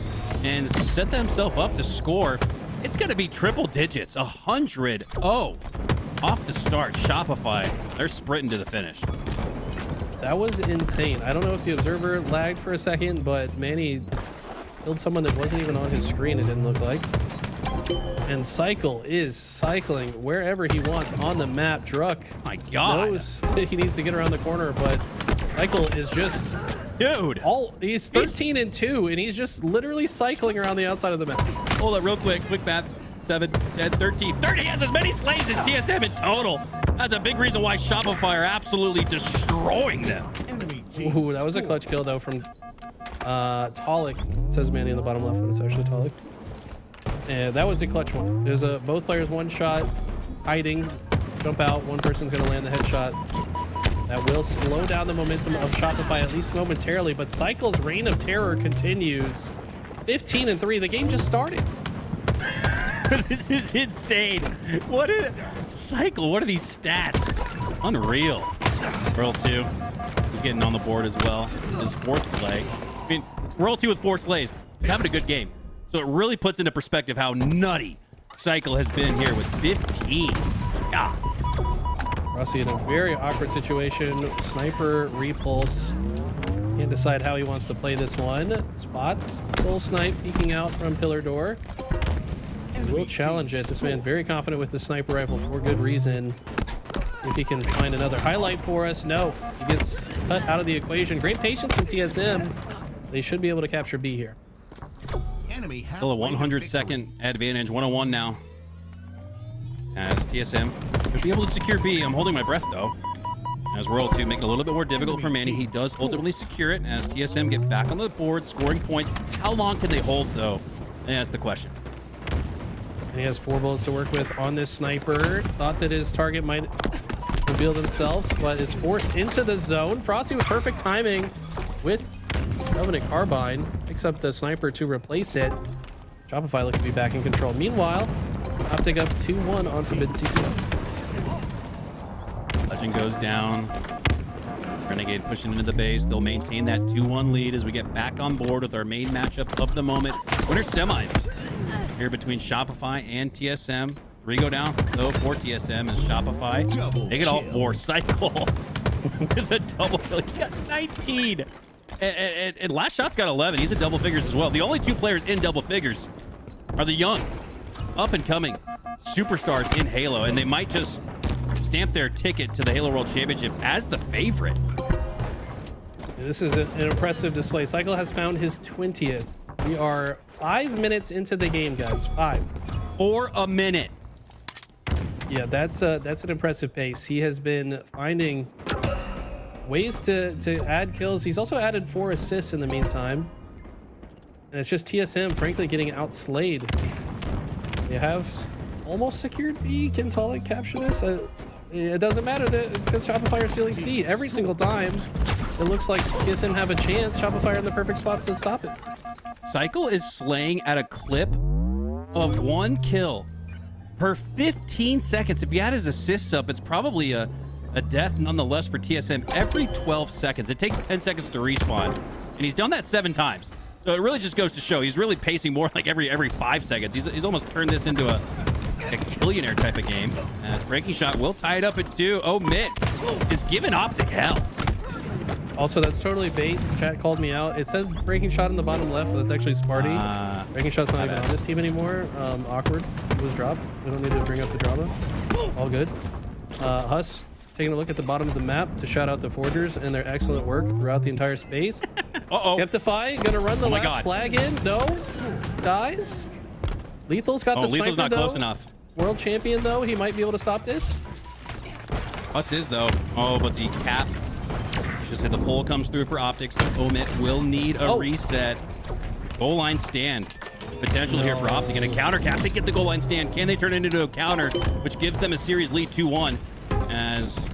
and set themselves up to score, it's going to be triple digits, 100. Oh, off the start, Shopify, they're sprinting to the finish. That was insane. I don't know if the observer lagged for a second, but Manny killed someone that wasn't even on his screen, it didn't look like. And Cycle is cycling wherever he wants on the map. Druck, my God, knows that he needs to get around the corner, but Cycle is just, dude. He's 13 and 2, and he's just literally cycling around the outside of the map. Hold up, real quick math. 7, 10, 13. 30 has as many slays as TSM in total. That's a big reason why Shopify are absolutely destroying them. Ooh, that was a clutch kill though from Talik. It says Manny in the bottom left, but it's actually Talik. And that was a clutch one. There's both players one shot, hiding, jump out. One person's gonna land the headshot. That will slow down the momentum of Shopify at least momentarily, but Cycle's reign of terror continues. 15 and 3. The game just started. This is insane. Cycle, what are these stats? Unreal. Roll 2. He's getting on the board as well. His 4th slay. I mean, Roll 2 with 4 slays. He's having a good game. So it really puts into perspective how nutty Cycle has been here with 15. Yeah. Rossi in a very awkward situation. Sniper repulse. Can't decide how he wants to play this one. Spots Soul Snipe peeking out from pillar door. And will challenge it. This man very confident with the sniper rifle for good reason. If he can find another highlight for us. No, he gets cut out of the equation. Great patience from TSM. They should be able to capture B here. Still a 100-second advantage. 101 now. As TSM could be able to secure B. I'm holding my breath though. As Royal 2 make it a little bit more difficult for Manny. He does ultimately secure it as TSM get back on the board, scoring points. How long can they hold though? And that's the question. And he has 4 bullets to work with on this sniper. Thought that his target might reveal themselves, but is forced into the zone. Frosty with perfect timing with Covenant Carbine. Picks up the sniper to replace it. Shopify looking to be back in control. Meanwhile, Optic up 2-1 on Forbidden CTO. Legend goes down. Renegade pushing into the base. They'll maintain that 2-1 lead as we get back on board with our main matchup of the moment. Winner semis here between Shopify and TSM. 3 go down though for TSM as Shopify. They get all 4. Cycle with a double kill. He's got 19. And Last Shot's got 11. He's in double figures as well. The only 2 players in double figures are the young, up-and-coming superstars in Halo, and they might just stamp their ticket to the Halo World Championship as the favorite. This is an impressive display. Cycle has found his 20th. We are 5 minutes into the game, guys. 5. For a minute. Yeah, that's an impressive pace. He has been finding ways to add kills. He's also added 4 assists in the meantime. And it's just TSM, frankly, getting outslayed. They have almost secured B. Can Talik capture this? It doesn't matter. It's because Shopify are stealing C every single time. It looks like TSM have a chance. Shopify are in the perfect spots to stop it. Cycle is slaying at a clip of 1 kill per 15 seconds. If you add his assists up, it's probably a death nonetheless for TSM every 12 seconds. It takes 10 seconds to respawn, and he's done that 7 times. So it really just goes to show he's really pacing more like every 5 seconds. He's almost turned this into a Killionaire type of game. As Breaking Shot will tie it up at 2. Omit is giving Optic hell. Also, that's totally bait. Chat called me out. It says Breaking Shot in the bottom left, but that's actually Sparty. Breaking Shot's not even on this team anymore. Awkward. It was dropped. We don't need to bring up the drama. All good. Huss taking a look at the bottom of the map to shout out the Forgers and their excellent work throughout the entire space. Skeptify gonna run the last flag in. No. Dies. Lethal's got the sniper, Lethal's not close enough. World champion, though. He might be able to stop this. Huss is, though. Oh, but the cap. Just said the pull comes through for Optics. Omit will need a reset. Goal line stand. Potential here for Optic and a counter cap. They get the goal line stand. Can they turn it into a counter, which gives them a series lead 2-1? As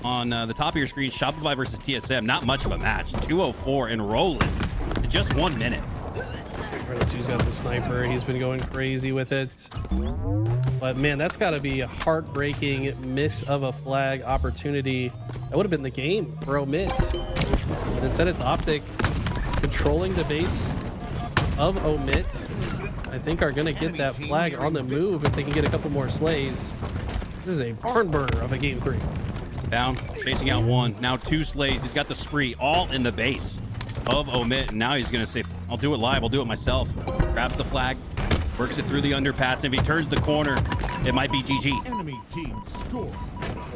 on the top of your screen, Shopify versus TSM. Not much of a match. 2:04 and rolling. Just 1 minute. He's got the sniper. He's been going crazy with it. But man, that's got to be a heartbreaking miss of a flag opportunity. That would have been the game for Omit. But instead, it's Optic controlling the base of Omit. I think are going to get that flag on the move if they can get a couple more slays. This is a barn burner of a game 3. Down, chasing out 1. Now 2 slays. He's got the spree all in the base of Omit. And now he's going to say, I'll do it live. I'll do it myself. Grabs the flag, works it through the underpass. If he turns the corner, it might be GG. Enemy team score.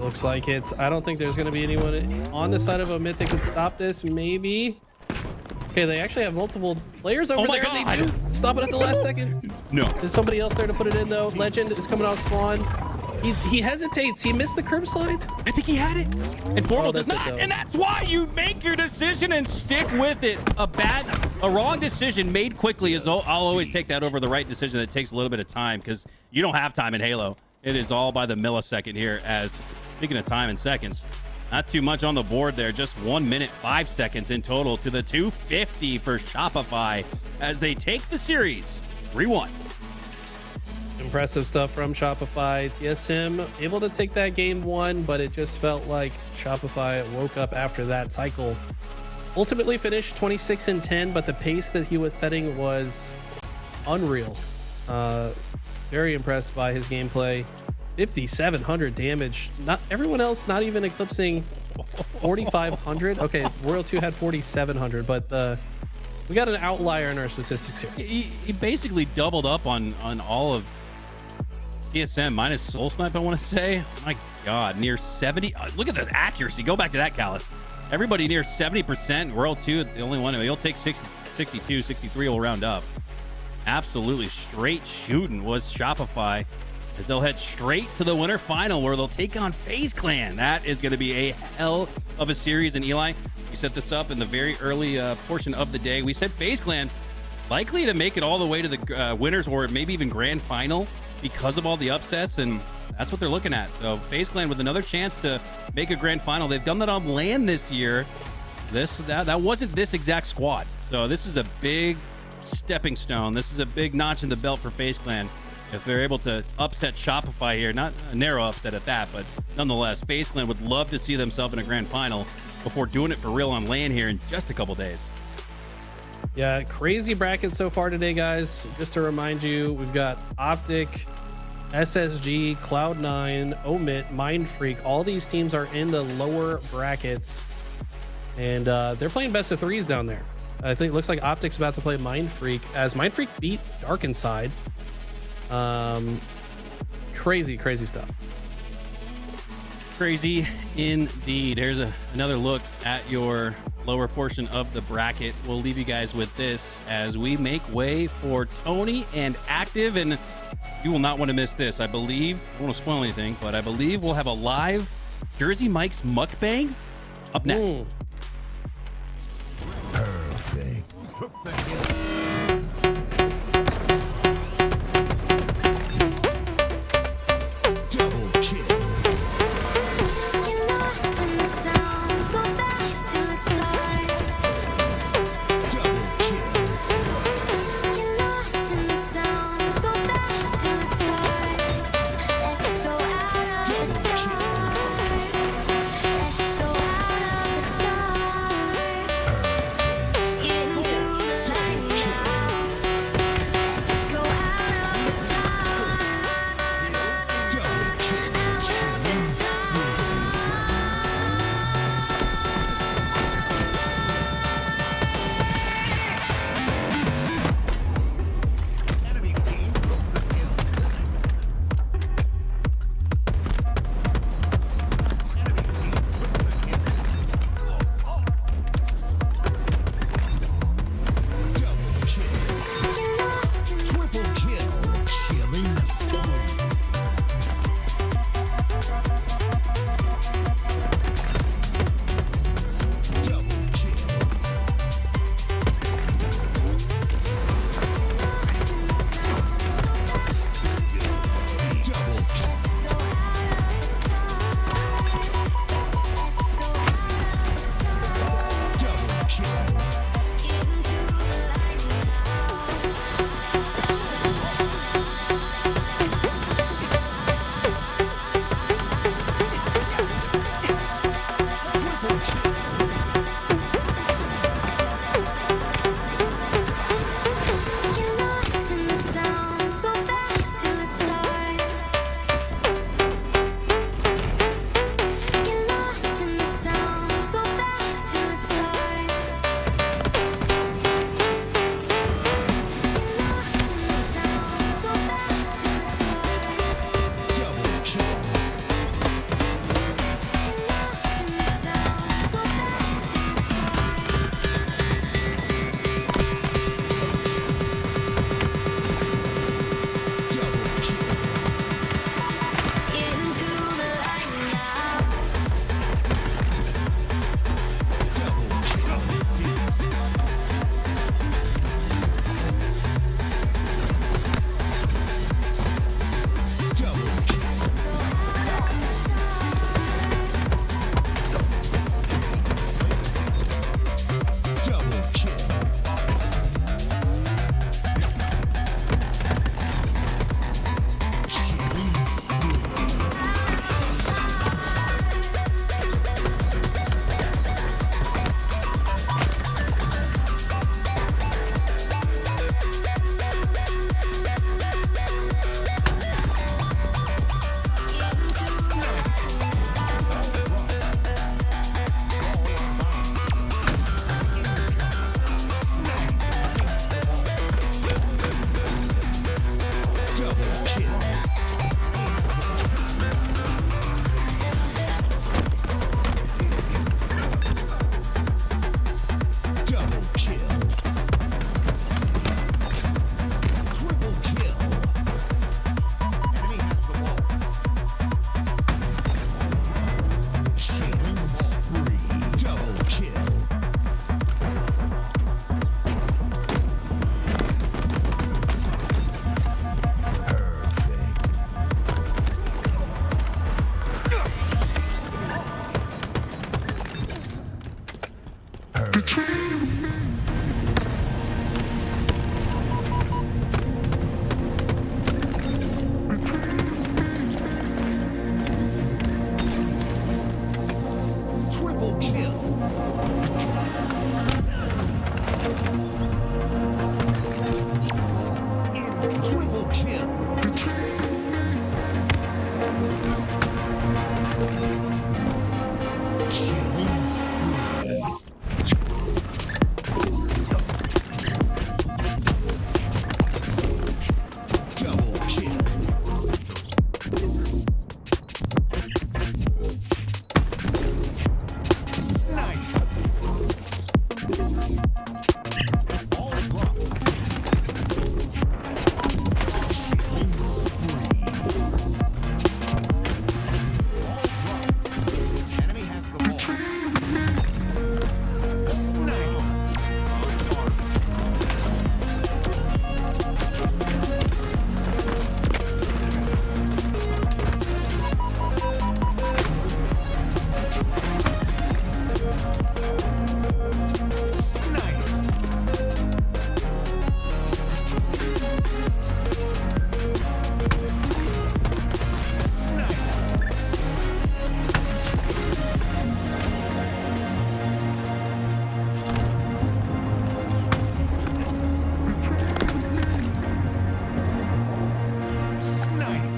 Looks like it's, I don't think there's going to be anyone on the side of Omit that could stop this. Maybe. Okay, they actually have multiple players over there. God. They do stop it at the last second. No. There's somebody else there to put it in, though. Legend is coming off spawn. He hesitates. He missed the curb slide. I think he had it. And Formal does that's not. And that's why you make your decision and stick with it. A wrong decision made quickly is, I'll always take that over the right decision that takes a little bit of time, because you don't have time in Halo. It is all by the millisecond here. As speaking of time and seconds, not too much on the board there. Just 1 minute, 5 seconds in total to the 250 for Shopify as they take the series 3-1. Impressive stuff from Shopify. TSM able to take that game 1, but it just felt like Shopify woke up after that cycle. Ultimately finished 26-10, but the pace that he was setting was unreal. Very impressed by his gameplay. 5,700 damage. Not everyone else, not even eclipsing 4,500. Okay, Royal 2 had 4,700, but we got an outlier in our statistics here. He basically doubled up on all of TSM minus Soul Snipe, I want to say. My God, near 70. Look at the accuracy. Go back to that, Callus. Everybody near 70%. Royal 2, the only one. He'll take 60, 62, 63 will round up. Absolutely straight shooting was Shopify, as they'll head straight to the winter final where they'll take on FaZe Clan. That is going to be a hell of a series. And Eli, we set this up in the very early portion of the day. We said FaZe Clan likely to make it all the way to the winners or maybe even grand final because of all the upsets, and that's what they're looking at. So FaZe Clan with another chance to make a grand final. They've done that on LAN this year. That wasn't this exact squad. So this is a big stepping stone. This is a big notch in the belt for FaZe Clan. If they're able to upset Shopify here, not a narrow upset at that, but nonetheless, FaZe Clan would love to see themselves in a grand final before doing it for real on LAN here in just a couple days. Yeah, crazy bracket so far today, guys. Just to remind you, we've got Optic, SSG, Cloud9, Omit, MindFreak. All these teams are in the lower brackets. and they're playing best of threes down there. I think it looks like Optic's about to play MindFreak, as MindFreak beat Dark Inside. Crazy stuff. Crazy indeed. Here's another look at your lower portion of the bracket. We'll leave you guys with this as we make way for Tony and Active, and you will not want to miss this. I believe, I don't want to spoil anything, but I believe we'll have a live Jersey Mike's mukbang up next. Perfect. Took the hit. Double kill. Get lost in the sound, go back to the start. Double kill. Get lost in the sound, go back to the start. Let's go out of the dark. Let's go out of the dark. Into the light now. Let's go out of the dark. Double kill. Killing spree. Enemy team took the kill. Enemy team took the kill. Double kill. Get lost in the Triple kill. Killing spree. Double kill. Double kill. Double kill. Triple kill. Get lost in the sound, go back to the start. Get lost in the sound, go back to the start. Get lost in the sound, go back to the start. Double kill. Get lost in the sound, go back to the start. Double kill. Into the light now. Double kill. Double kill. Double kill. Killing spree. Double kill. Double kill. Triple kill. Enemy has the ball. Killing spree. Double kill. Perfect. Triple kill. Triple kill. Killing spree. Ball drop. Killing spree. Ball drop. Enemy has the ball. Snipe. Snipe. Snipe. Snipe.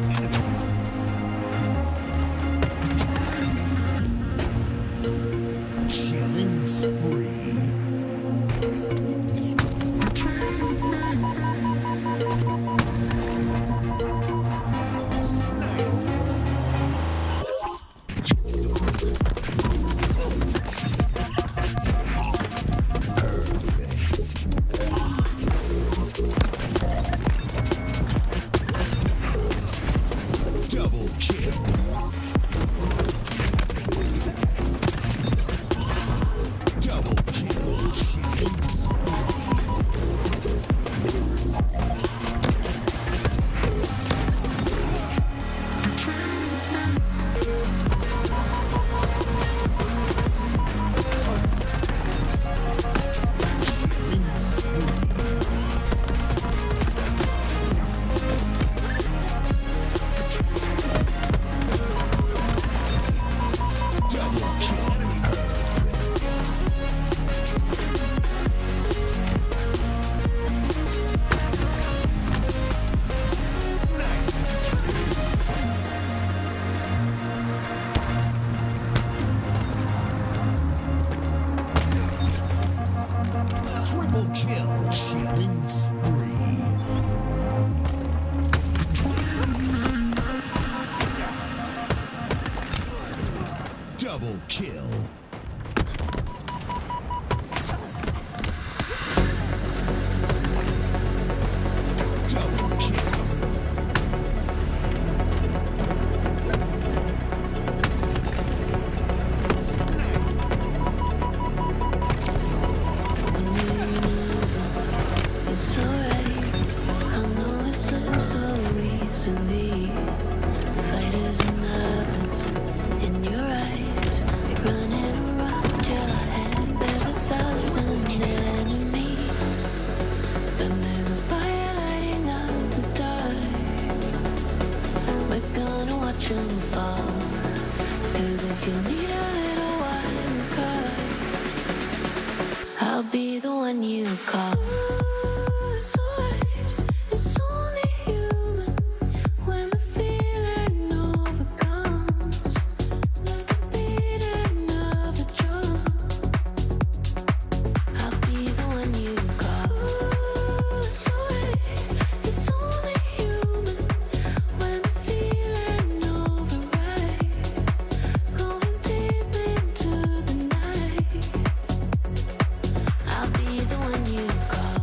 Killing spree. Snipe. Double kill. Double kill. Killing double kill. Snipe. Triple kill. Killing spree. Double kill. Double kill. Snipe. It's alright. I know it slips so easily. Fighters and lovers in your eyes, running around your head. There's 1,000 enemies, but there's a fire lighting up the dark. We're gonna watch 'em fall. 'Cause if you need a little wild card, I'll be the one you call. It's alright, it's only human when the feeling overcomes, like the beating of a drum. I'll be the one you call. It's alright, it's only human when the feeling overrides, going deep into the night. I'll be the one you call.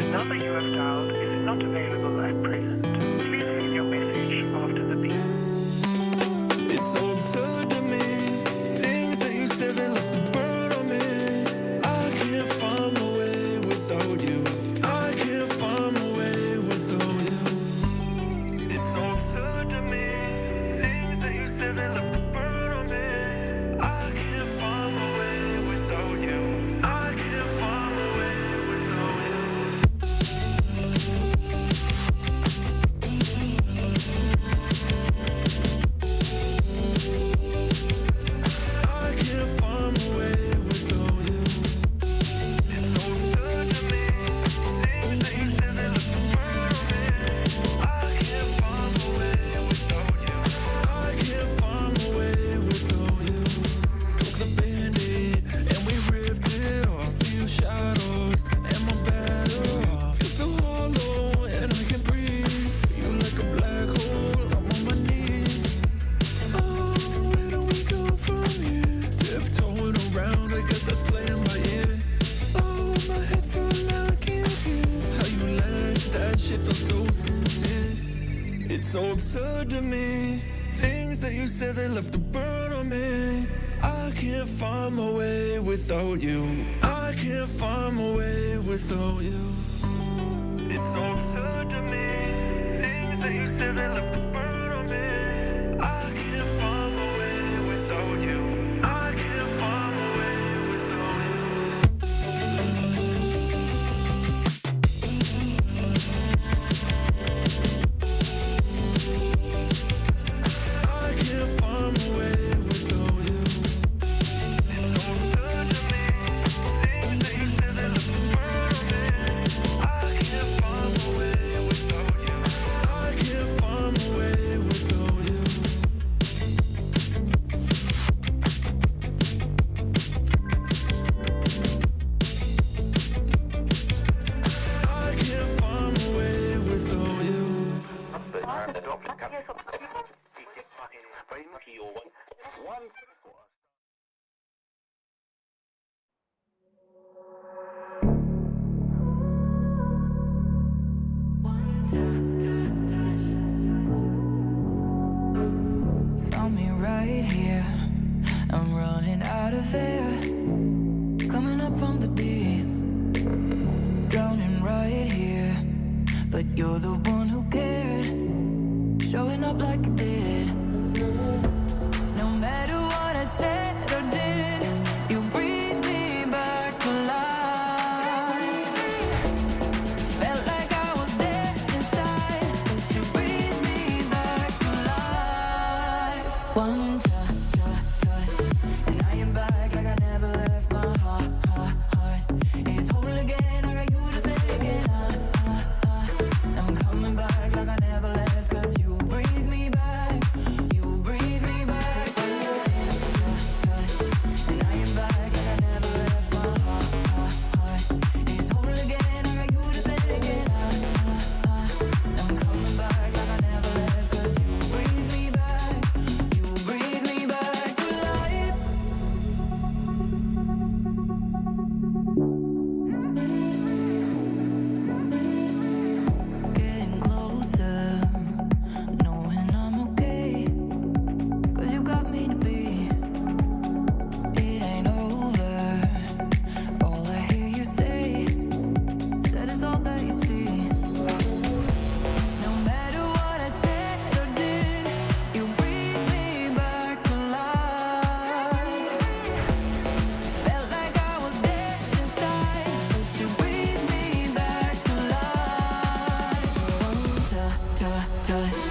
The number you have dialed is not available at present. Please leave your message after the beep. It's so absurd to me. Things that you said that left a burn on me. I can't find my way without you. I can't find my way without you. It's so absurd to me. Things that you said that left a burn on me. I can't find my way without you. I can't find my way without you. I can't find my way without you. It's so absurd to me. Things that you said that left a burn on me. I can't find my way without you. I can't find my way without you. Took the Band-Aid and we ripped it off. See your shadows and my battle off. Feel so hollow and I can't breathe. You like a black hole. I'm on my knees. Oh, where do we go from here? Tiptoeing around, I guess that's playing by ear. Oh, my head's so loud, can't hear how you laugh. That shit feels so sincere. It's so absurd to me. Things that you said that left a burn on me. I can't find my way without you. I can't find my way without you. It's so absurd to me. Things that you said that left a burn on me. I can't find my way without you. I can't find my way without you. I can't find my way without Found me right here. I'm running out of air. Coming up from the deep. Drowning right here. But you're the one who cared. Showing up like you did. No matter what I said or did, you breathe me back to life. Felt like I was dead inside, but you breathe me back to life. One touch, and I am back like I never left my heart. It's whole again, I got you to thank, and I'm coming back like I never left, 'cause you breathe me back. You breathe me back to life. Touch, and I am back like I never left my heart. It's whole again, I got you to thank, and I'm coming back like I never left, 'cause you breathe me back. You breathe me back to life. Getting closer, knowing I'm okay, 'cause you got me to be. It ain't over, all I hear you say, said it's all that you see. No matter what I said or did, you breathe me back to life. Felt like I was dead inside, but you breathe me back to life. Touch,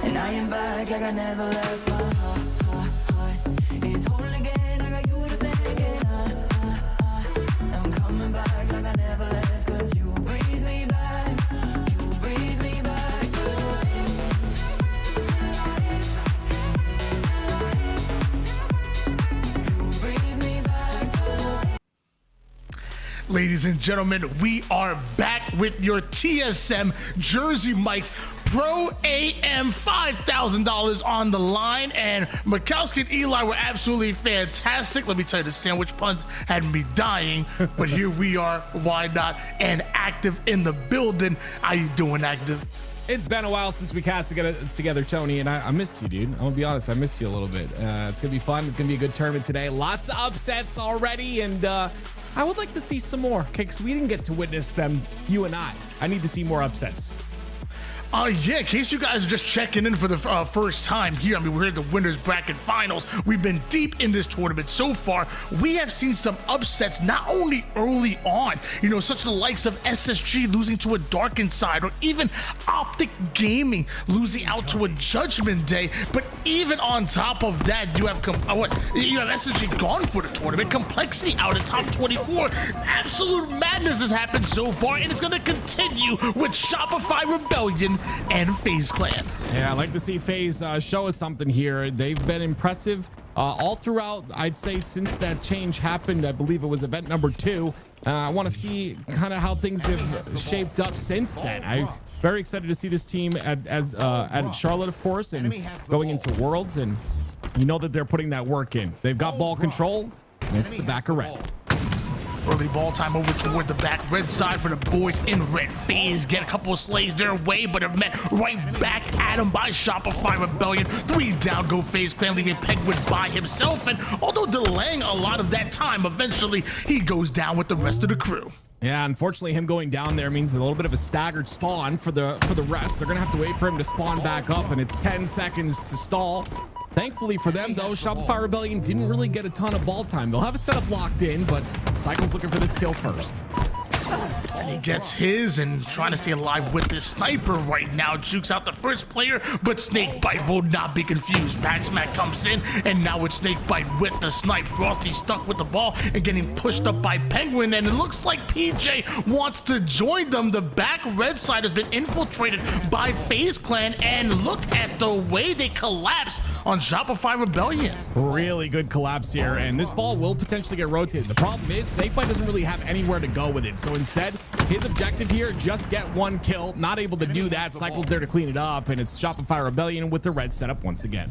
and I am back like I never left my heart. It's whole again, I got you to thank, and I'm coming back like I never left, 'cause you breathe me back. You breathe me back to life. To life. To life. You breathe me back to life. Ladies and gentlemen, we are back with your TSM Jersey Mike's Pro AM, $5,000 on the line, and Mikowski and Eli were absolutely fantastic. Let me tell you, the sandwich puns had me dying, but here we are, why not, and Active in the building. How you doing, Active? It's been a while since we cast together, Tony, and I missed you, dude. I'm gonna be honest, I missed you a little bit. It's gonna be fun. It's gonna be a good tournament today. Lots of upsets already, and I would like to see some more, okay? Because we didn't get to witness them, you and I. I need to see more upsets. Yeah, in case you guys are just checking in for the first time here, I mean, we're at the winners bracket finals. We've been deep in this tournament so far. We have seen some upsets, not only early on, you know, such the likes of SSG losing to a Darkened Side, or even Optic Gaming losing out to a Judgment Day. But even on top of that, you have SSG gone for the tournament, Complexity out at top 24. Absolute madness has happened so far, and it's going to continue with Shopify Rebellion and FaZe Clan. Yeah, I'd like to see FaZe show us something here. They've been impressive all throughout, I'd say, since that change happened. I believe it was event number 2. I want to see kind of how things have shaped up since then. I'm very excited to see this team at Charlotte, of course, and going into Worlds, and you know that they're putting that work in. They've got ball control, and it's the back of red. Early ball time over toward the back red side for the boys in red. FaZe get a couple of slays their way, but are met right back at him by Shopify Rebellion. 3 down go FaZe Clan, leaving Pegwood by himself, and although delaying a lot of that time, eventually he goes down with the rest of the crew. Yeah, unfortunately, him going down there means a little bit of a staggered spawn for the rest. They're gonna have to wait for him to spawn back up, and it's 10 seconds to stall. Thankfully for them, though, Shopify Rebellion didn't really get a ton of ball time. They'll have a setup locked in, but Cycle's looking for this kill first. And he gets his, and trying to stay alive with this sniper right now. Jukes out the first player, but Snakebite will not be confused. Backsmack comes in, and now it's Snakebite with the snipe. Frosty stuck with the ball and getting pushed up by Penguin, and it looks like PJ wants to join them. The back red side has been infiltrated by FaZe Clan, and look at the way they collapse on Shopify Rebellion. Really good collapse here, and this ball will potentially get rotated. The problem is Snakebite doesn't really have anywhere to go with it, so instead, his objective here, just get 1 kill. Not able to do that. Cycle's there to clean it up, and it's Shopify Rebellion with the red setup once again.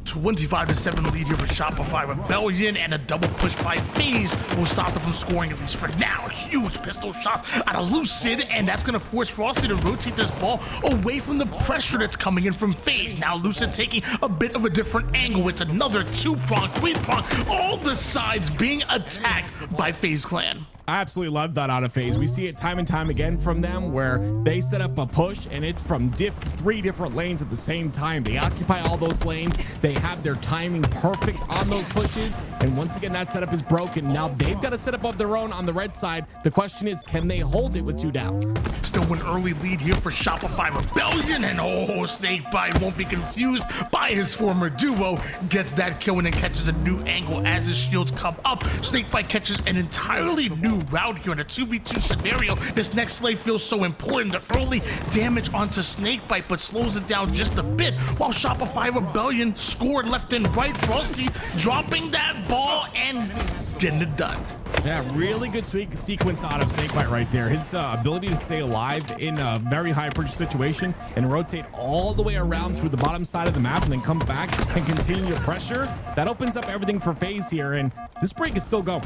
25-7 lead here for Shopify Rebellion, and a double push by FaZe will stop them from scoring, at least for now. Huge pistol shots out of Lucid, and that's going to force Frosty to rotate this ball away from the pressure that's coming in from FaZe. Now Lucid taking a bit of a different angle. It's another 2-prong, 3-prong, all the sides being attacked by FaZe Clan. I absolutely love that out of FaZe. We see it time and time again from them where they set up a push and it's from 3 different lanes at the same time. They occupy all those lanes. They have their timing perfect on those pushes. And once again, that setup is broken. Now they've got to set up of their own on the red side. The question is, can they hold it with 2 down? Still an early lead here for Shopify Rebellion, and Snakebite won't be confused by his former duo. Gets that kill and then catches a new angle as his shields come up. Snakebite catches an entirely new route here in a 2v2 scenario. This next slay feels so important. The early damage onto Snakebite, but slows it down just a bit, while Shopify Rebellion scored left and right. Frosty dropping that ball and getting it done. Yeah, really good sequence out of Snakebite right there. His ability to stay alive in a very high pressure situation and rotate all the way around through the bottom side of the map and then come back and continue to pressure. That opens up everything for FaZe here, and this break is still going.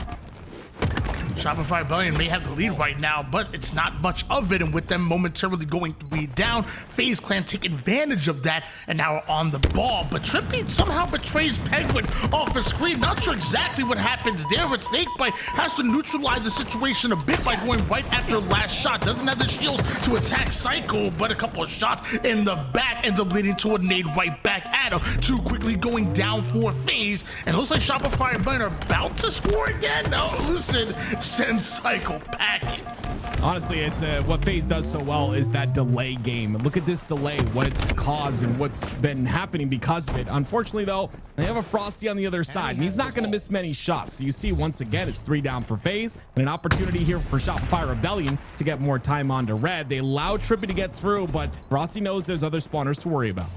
Shopify Rebellion may have the lead right now, but it's not much of it, and with them momentarily going 3 down, FaZe Clan take advantage of that and now are on the ball. But Trippy somehow betrays Penguin off a screen. Not sure exactly what happens there, but Snakebite has to neutralize the situation a bit by going right after last shot. Doesn't have the shields to attack Psycho, but a couple of shots in the back ends up leading to a nade right back at him. Too quickly going down for FaZe, and it looks like Shopify Rebellion are about to score again. No, Lucid sends Psycho packing. Honestly, it's what FaZe does so well is that delay game. Look at this delay, what it's caused and what's been happening because of it. Unfortunately, though, they have a Frosty on the other side, and he's not going to miss many shots. So you see, once again, it's 3 down for FaZe, and an opportunity here for Shopify Rebellion to get more time onto red. They allow Trippy to get through, but Frosty knows there's other spawners to worry about.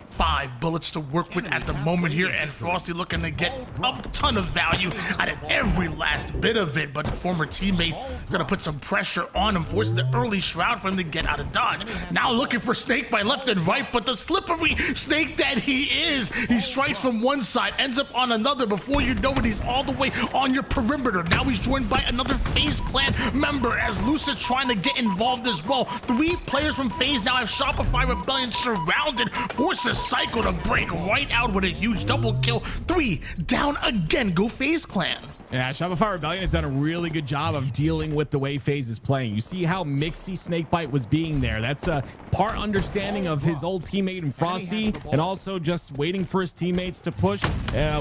5 bullets to work with at the moment here, and Frosty looking to get a ton of value out of every last bit of it, but the former teammate gonna put some pressure on him, forcing the early shroud for him to get out of dodge. Now looking for Snakebite left and right, but the slippery snake that he is, he strikes from one side, ends up on another. Before you know it, he's all the way on your perimeter. Now he's joined by another FaZe Clan member as Lucid trying to get involved as well. 3 players from FaZe now have Shopify Rebellion surrounded, forces Psycho to break right out with a huge double kill. 3 down again. Go FaZe Clan. Yeah, Shopify Rebellion has done a really good job of dealing with the way FaZe is playing. You see how mixy Snakebite was being there. That's a part understanding of his old teammate in Frosty, and also just waiting for his teammates to push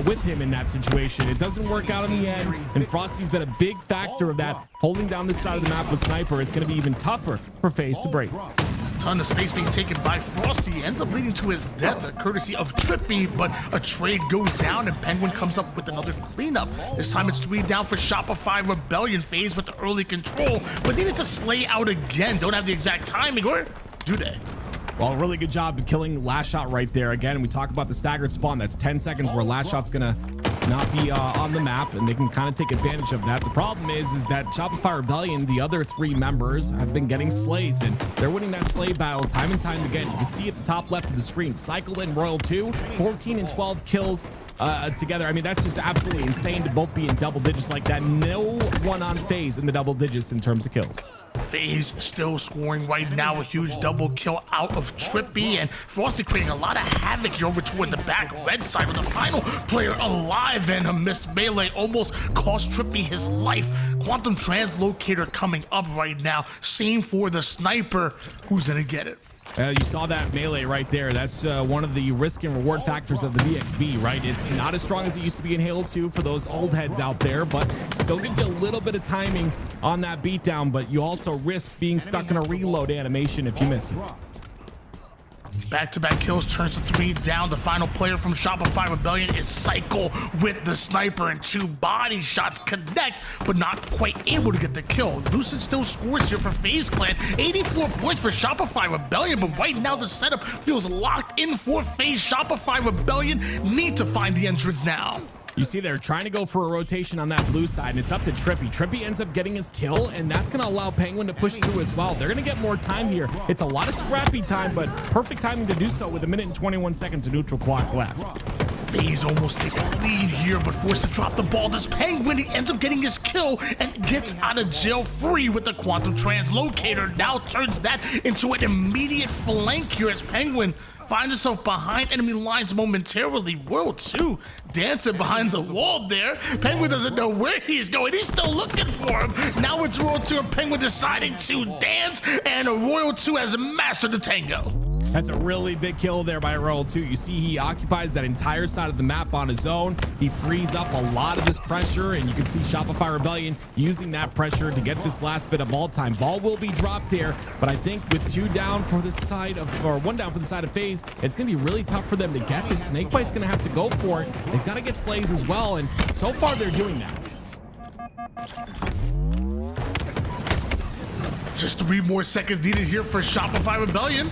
with him in that situation. It doesn't work out in the end, and Frosty's been a big factor of that, holding down this side of the map with Sniper. It's going to be even tougher for FaZe to break. Ton of space being taken by Frosty, ends up leading to his death, courtesy of Trippy, but a trade goes down and Penguin comes up with another cleanup. This time it's 3 down for Shopify Rebellion. FaZe with the early control, but needed to slay out again. Don't have the exact timing, or do they? Well, really good job of killing last shot right there. Again, we talk about the staggered spawn. That's 10 seconds where last shot's gonna not be on the map, and they can kind of take advantage of that. The problem is that Shopify Rebellion, the other 3 members, have been getting slays, and they're winning that slay battle time and time again. You can see at the top left of the screen, Cycle and Royal 2, 14 and 12 kills together. I mean, that's just absolutely insane to both be in double digits like that. No one on FaZe in the double digits in terms of kills. FaZe still scoring right now, a huge double kill out of Trippy, and Frosty creating a lot of havoc here over toward the back red side with the final player alive, and a missed melee almost cost Trippy his life. Quantum Translocator coming up right now. Same for the Sniper. Who's gonna get it? You saw that melee right there. That's one of the risk and reward factors of the VXB, right? It's not as strong as it used to be in Halo 2 for those old heads out there, but still gives you a little bit of timing on that beatdown, but you also risk being stuck in a reload animation if you miss it. Back-to-back kills turns to 3 down. The final player from Shopify Rebellion is Cycle with the Sniper, and 2 body shots connect, but not quite able to get the kill. Lucid still scores here for FaZe Clan. 84 points for Shopify Rebellion, but right now the setup feels locked in for FaZe. Shopify Rebellion need to find the entrance now. You see they're trying to go for a rotation on that blue side, and it's up to Trippy. Trippy ends up getting his kill, and that's going to allow Penguin to push through as well. They're going to get more time here. It's a lot of scrappy time, but perfect timing to do so with 1 minute and 21 seconds of neutral clock left. FaZe almost take a lead here, but forced to drop the ball. This Penguin, he ends up getting his kill and gets out of jail free with the Quantum Translocator. Now turns that into an immediate flank here as Penguin finds himself behind enemy lines momentarily. World 2 dancing behind the wall there. Penguin doesn't know where he's going. He's still looking for him. Now it's World 2 and Penguin deciding to dance, and Royal 2 has mastered the tango. That's a really big kill there by Royal 2. You see he occupies that entire side of the map on his own. He frees up a lot of this pressure, and you can see Shopify Rebellion using that pressure to get this last bit of ball time. Ball will be dropped here, but I think with 2 down for the side of, or 1 down for the side of FaZe, it's going to be really tough for them to get this. Snakebite's going to have to go for it. They've got to get slays as well, and so far they're doing that. Just 3 more seconds needed here for Shopify Rebellion.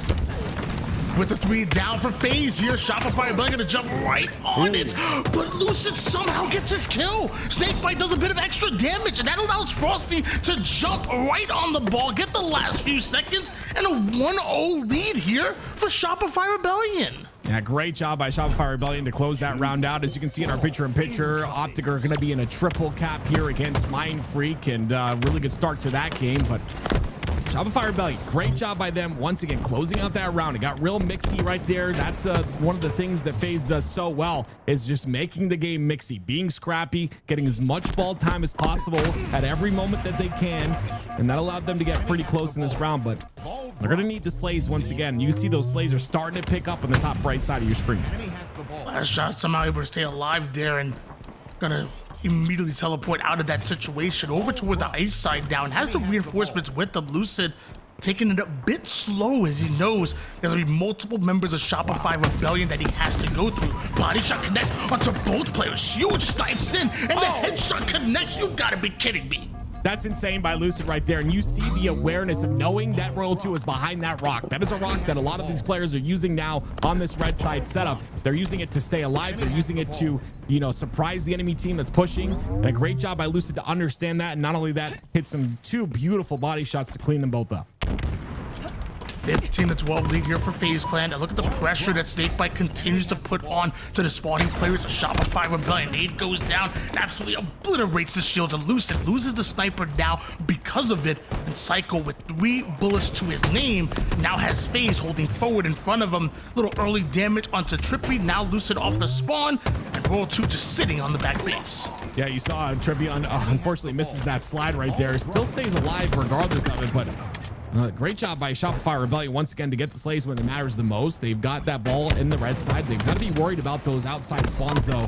With the 3 down for FaZe here, Shopify Rebellion gonna jump right on it, but Lucid somehow gets his kill. Snakebite does a bit of extra damage, and that allows Frosty to jump right on the ball, get the last few seconds, and a 1-0 lead here for Shopify Rebellion. Yeah, great job by Shopify Rebellion to close that round out. As you can see in our picture-in-picture, Optic are going to be in a triple cap here against MindFreak, and really good start to that game, but Shopify Rebellion, great job by them. Once again, closing out that round. It got real mixy right there. That's one of the things that FaZe does so well, is just making the game mixy, being scrappy, getting as much ball time as possible at every moment that they can. And that allowed them to get pretty close in this round, but they're going to need the slays once again. You see those slays are starting to pick up on the top right side of your screen. Last shot somehow able to stay alive there, and gonna immediately teleport out of that situation over toward the ice side down. Has the reinforcements with them. Lucid taking it a bit slow as he knows there's gonna be multiple members of Shopify Rebellion that he has to go through. Body shot connects onto both players. Huge snipes in, and the headshot connects. You gotta be kidding me. That's insane by Lucid right there. And you see the awareness of knowing that Royal 2 is behind that rock. That is a rock that a lot of these players are using now on this red side setup. They're using it to stay alive. They're using it to, you know, surprise the enemy team that's pushing. And a great job by Lucid to understand that. And not only that, hit some 2 beautiful body shots to clean them both up. 15-12 lead here for FaZe Clan. And look at the pressure that Snakebite continues to put on to the spawning players of Shopify Rebellion. Nade goes down, absolutely obliterates the shields, and Lucid loses the sniper now because of it. And Psycho, with 3 bullets to his name, now has FaZe holding forward in front of him. Little early damage onto Trippy. Now Lucid off the spawn, and Royal 2 just sitting on the back base. Yeah, you saw Trippy unfortunately misses that slide right there. Still stays alive regardless of it, but great job by Shopify Rebellion once again to get the slays when it matters the most. They've got that ball in the red side. They've got to be worried about those outside spawns though.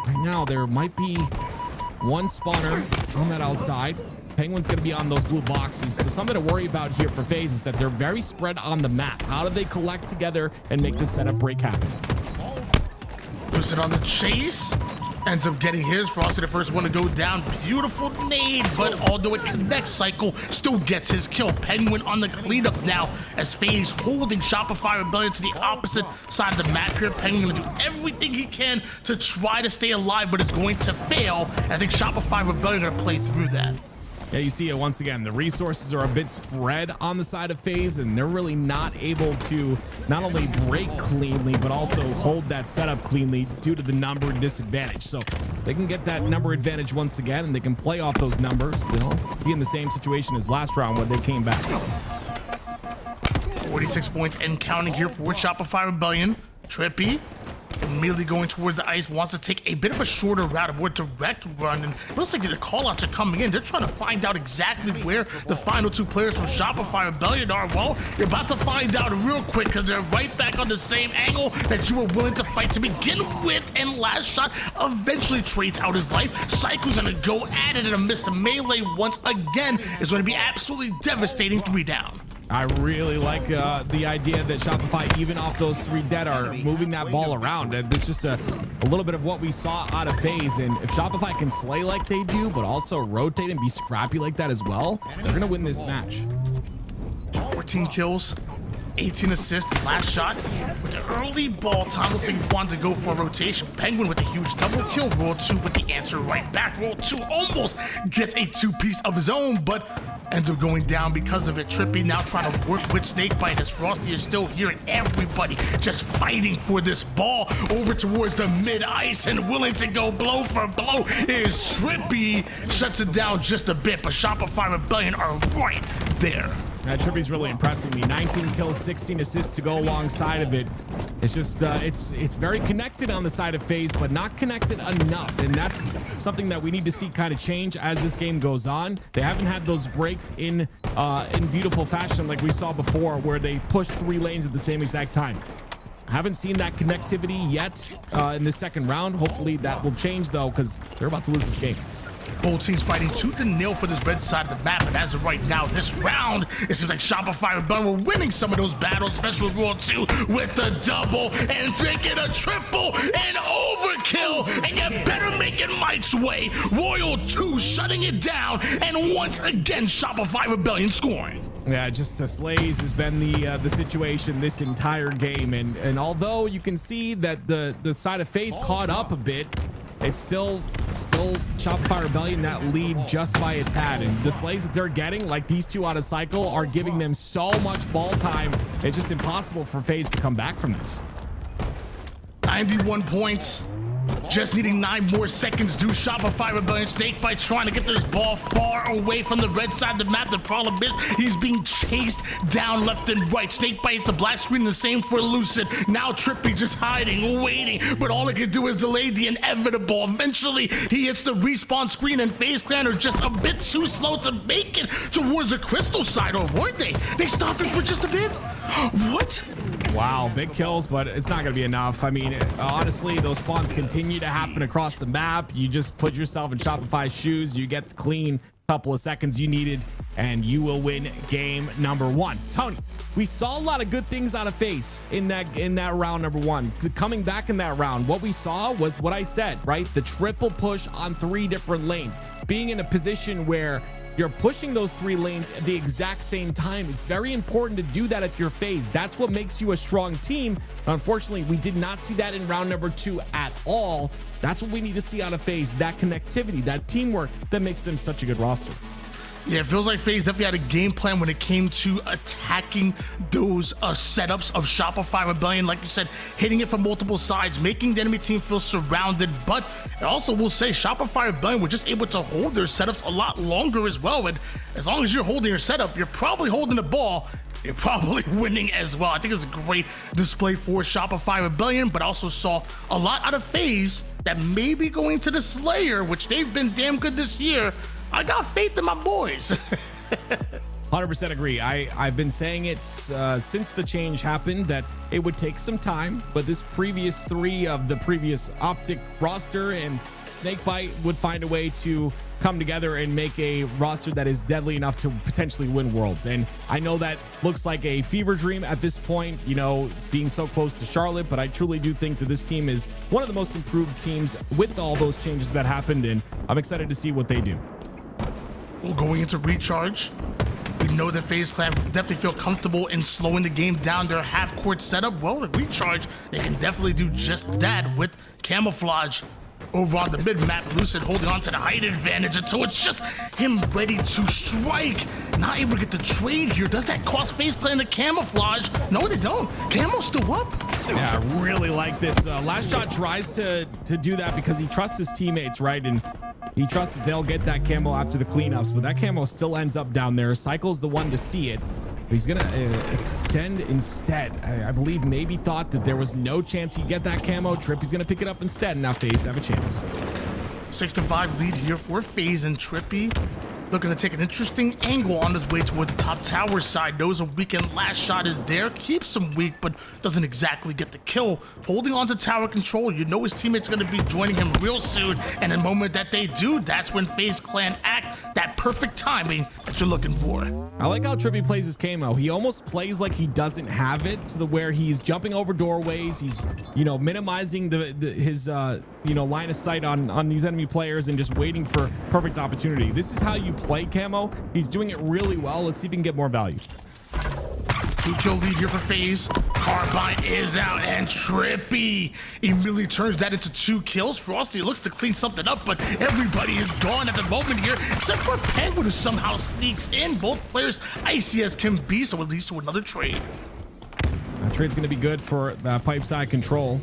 Right now there might be 1 spawner on that outside. Penguin's going to be on those blue boxes. So something to worry about here for FaZe is that they're very spread on the map. How do they collect together and make this setup break happen? Lucid on the chase. Ends up getting his. Frosty the first one to go down. Beautiful nade, but although it connects, Cycle still gets his kill. Penguin on the cleanup now as FaZe holding Shopify Rebellion to the opposite side of the map here. Penguin gonna do everything he can to try to stay alive, but it's going to fail. And I think Shopify Rebellion gonna play through that. Yeah, you see it once again. The resources are a bit spread on the side of FaZe, and they're really not able to not only break cleanly, but also hold that setup cleanly due to the number disadvantage. So they can get that number advantage once again, and they can play off those numbers. They'll be in the same situation as last round when they came back. 46 points and counting here for Shopify Rebellion. Trippy immediately going towards the ice, wants to take a bit of a shorter route, a more direct run, and it looks like the call outs are coming in. They're trying to find out exactly where the final 2 players from Shopify Rebellion are. Well, you're about to find out real quick because they're right back on the same angle that you were willing to fight to begin with, and last shot eventually trades out his life. Psycho's gonna go at it, and a missed melee once again is going to be absolutely devastating. 3 down. I really like the idea that Shopify, even off those 3 dead, are moving that ball around. And it's just a little bit of what we saw out of FaZe. And if Shopify can slay like they do, but also rotate and be scrappy like that as well, they're going to win this match. 14 kills 18 assists, last shot with the early ball. Tomlinson wanted to go for a rotation. Penguin with a huge double kill. Roll 2 with the answer right back. Roll 2 almost gets a 2-piece of his own, but ends up going down because of it. Trippy now trying to work with Snakebite as Frosty is still here, and everybody just fighting for this ball over towards the mid-ice and willing to go blow for blow is Trippy. Shuts it down just a bit, but Shopify Rebellion are right there. Trippy's really impressing me. 19 kills, 16 assists to go alongside of it. It's just, it's very connected on the side of FaZe, but not connected enough. And that's something that we need to see kind of change as this game goes on. They haven't had those breaks in beautiful fashion like we saw before, where they push 3 lanes at the same exact time. Haven't seen that connectivity yet in the second round. Hopefully that will change though, because they're about to lose this game. Both teams fighting tooth and nail for this red side of the map, and as of right now, this round, it seems like Shopify Rebellion were winning some of those battles, especially with Roll 2 with the double and taking a triple and overkill, and you better make it Mike's way. Royal 2 shutting it down, and once again, Shopify Rebellion scoring. Yeah, just the Slays has been the situation this entire game, and although you can see that the side of FaZe caught up a bit, it's still Shopify Rebellion that lead just by a tad, and the Slays that they're getting, like these 2 out of cycle, are giving them so much ball time. It's just impossible for FaZe to come back from this. 91 points. Just needing 9 more seconds. Do Shopify Rebellion. Snakebite trying to get this ball far away from the red side of the map. The problem is he's being chased down left and right. Snakebite's the black screen, the same for Lucid. Now Trippy just hiding, waiting, but all it can do is delay the inevitable. Eventually he hits the respawn screen, and FaZe Clan are just a bit too slow to make it towards the crystal side, or weren't they? They stopped it for just a bit. What? Wow, big kills, but it's not going to be enough. I mean, honestly, those spawns continue to happen across the map. You just put yourself in Shopify's shoes, you get the clean couple of seconds you needed, and you will win game number 1. Tony, we saw a lot of good things out of FaZe in that round number 1. Coming back in that round, what we saw was what I said, right? The triple push on 3 different lanes, being in a position where you're pushing those 3 lanes at the exact same time. It's very important to do that if you're FaZe. That's what makes you a strong team. Unfortunately, we did not see that in round number 2 at all. That's what we need to see out of FaZe, that connectivity, that teamwork that makes them such a good roster. Yeah, it feels like FaZe definitely had a game plan when it came to attacking those setups of Shopify Rebellion. Like you said, hitting it from multiple sides, making the enemy team feel surrounded. But it also will say Shopify Rebellion were just able to hold their setups a lot longer as well. And as long as you're holding your setup, you're probably holding the ball. You're probably winning as well. I think it's a great display for Shopify Rebellion, but also saw a lot out of FaZe that may be going to the Slayer, which they've been damn good this year. I got faith in my boys. 100% agree. I've been saying it since the change happened that it would take some time, but this previous 3 of the previous Optic roster and Snakebite would find a way to come together and make a roster that is deadly enough to potentially win Worlds. And I know that looks like a fever dream at this point, you know, being so close to Charlotte, but I truly do think that this team is one of the most improved teams with all those changes that happened, and I'm excited to see what they do. Well, going into recharge, we know that FaZe Clan definitely feel comfortable in slowing the game down. Their half-court setup, well, at recharge, they can definitely do just that with camouflage over on the mid-map. Lucid holding on to the height advantage until it's just him ready to strike. Not able to get the trade here. Does that cost FaZe Clan the camouflage? No, they don't. Camo's still up. Yeah, I really like this. Last Shot tries to do that because he trusts his teammates, right? And he trusts that they'll get that camo after the cleanups, but that camo still ends up down there. Cycle's the one to see it. He's gonna extend instead. I believe maybe thought that there was no chance he'd get that camo. Trippy's gonna pick it up instead, and now FaZe have a chance. 6-5 lead here for FaZe, and Trippy looking to take an interesting angle on his way toward the top tower side. Knows a weekend Last Shot is there, keeps him weak, but doesn't exactly get the kill. Holding on to tower control, you know his teammates are going to be joining him real soon, and the moment that they do, that's when FaZe Clan act, that perfect timing that you're looking for. I like how Trippy plays his camo. He almost plays like he doesn't have it, to the where he's jumping over doorways. He's, you know, minimizing his you know, line of sight on these enemy players and just waiting for perfect opportunity. This is how you play camo. He's doing it really well. Let's see if we can get more value. 2-kill lead here for FaZe. Carbine is out, and Trippy immediately turns that into 2 kills. Frosty looks to clean something up, but everybody is gone at the moment here, except for Penguin, who somehow sneaks in. Both players icy as can be, so it leads to another trade. That trade's going to be good for pipe side control.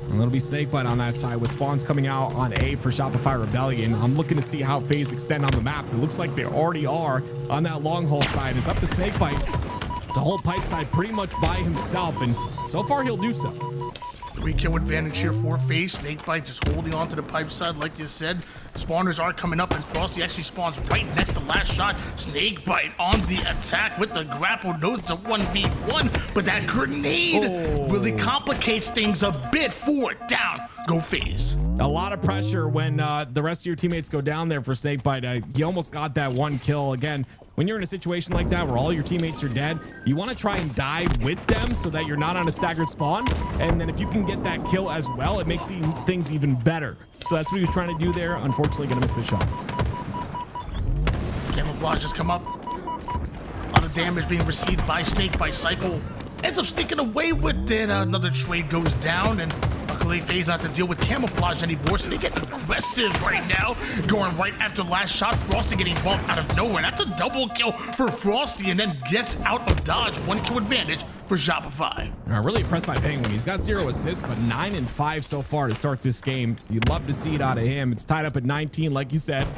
And it'll be Snakebite on that side with spawns coming out on A for Shopify Rebellion. I'm looking to see how FaZe extend on the map. It looks like they already are on that long haul side. It's up to Snakebite to hold pipe side pretty much by himself, and so far he'll do so. 3-kill advantage here for FaZe. Snakebite just holding on to the pipe side, like you said. Spawners are coming up, and Frosty actually spawns right next to last shot. Snakebite on the attack with the grapple. Knows it's a 1v1, but that grenade really complicates things a bit. 4 down. Go FaZe. A lot of pressure when the rest of your teammates go down there for Snakebite. He almost got that 1 kill. Again, when you're in a situation like that where all your teammates are dead, you want to try and die with them so that you're not on a staggered spawn. And then if you can get that kill as well, it makes things even better. So that's what he was trying to do there. Unfortunately, gonna miss the shot. Camouflage has come up. A lot of damage being received by Snakebite. Cycle ends up sneaking away with it. Another trade goes down, and luckily FaZe not to deal with camouflage anymore, so they get aggressive right now, going right after last shot. Frosty getting bumped out of nowhere. That's a double kill for Frosty, and then gets out of dodge. 1-kill advantage for Shopify. I'm really impressed by Penguin. He's got 0 assists, but 9 and 5 so far to start this game. You'd love to see it out of him. It's tied up at 19, like you said.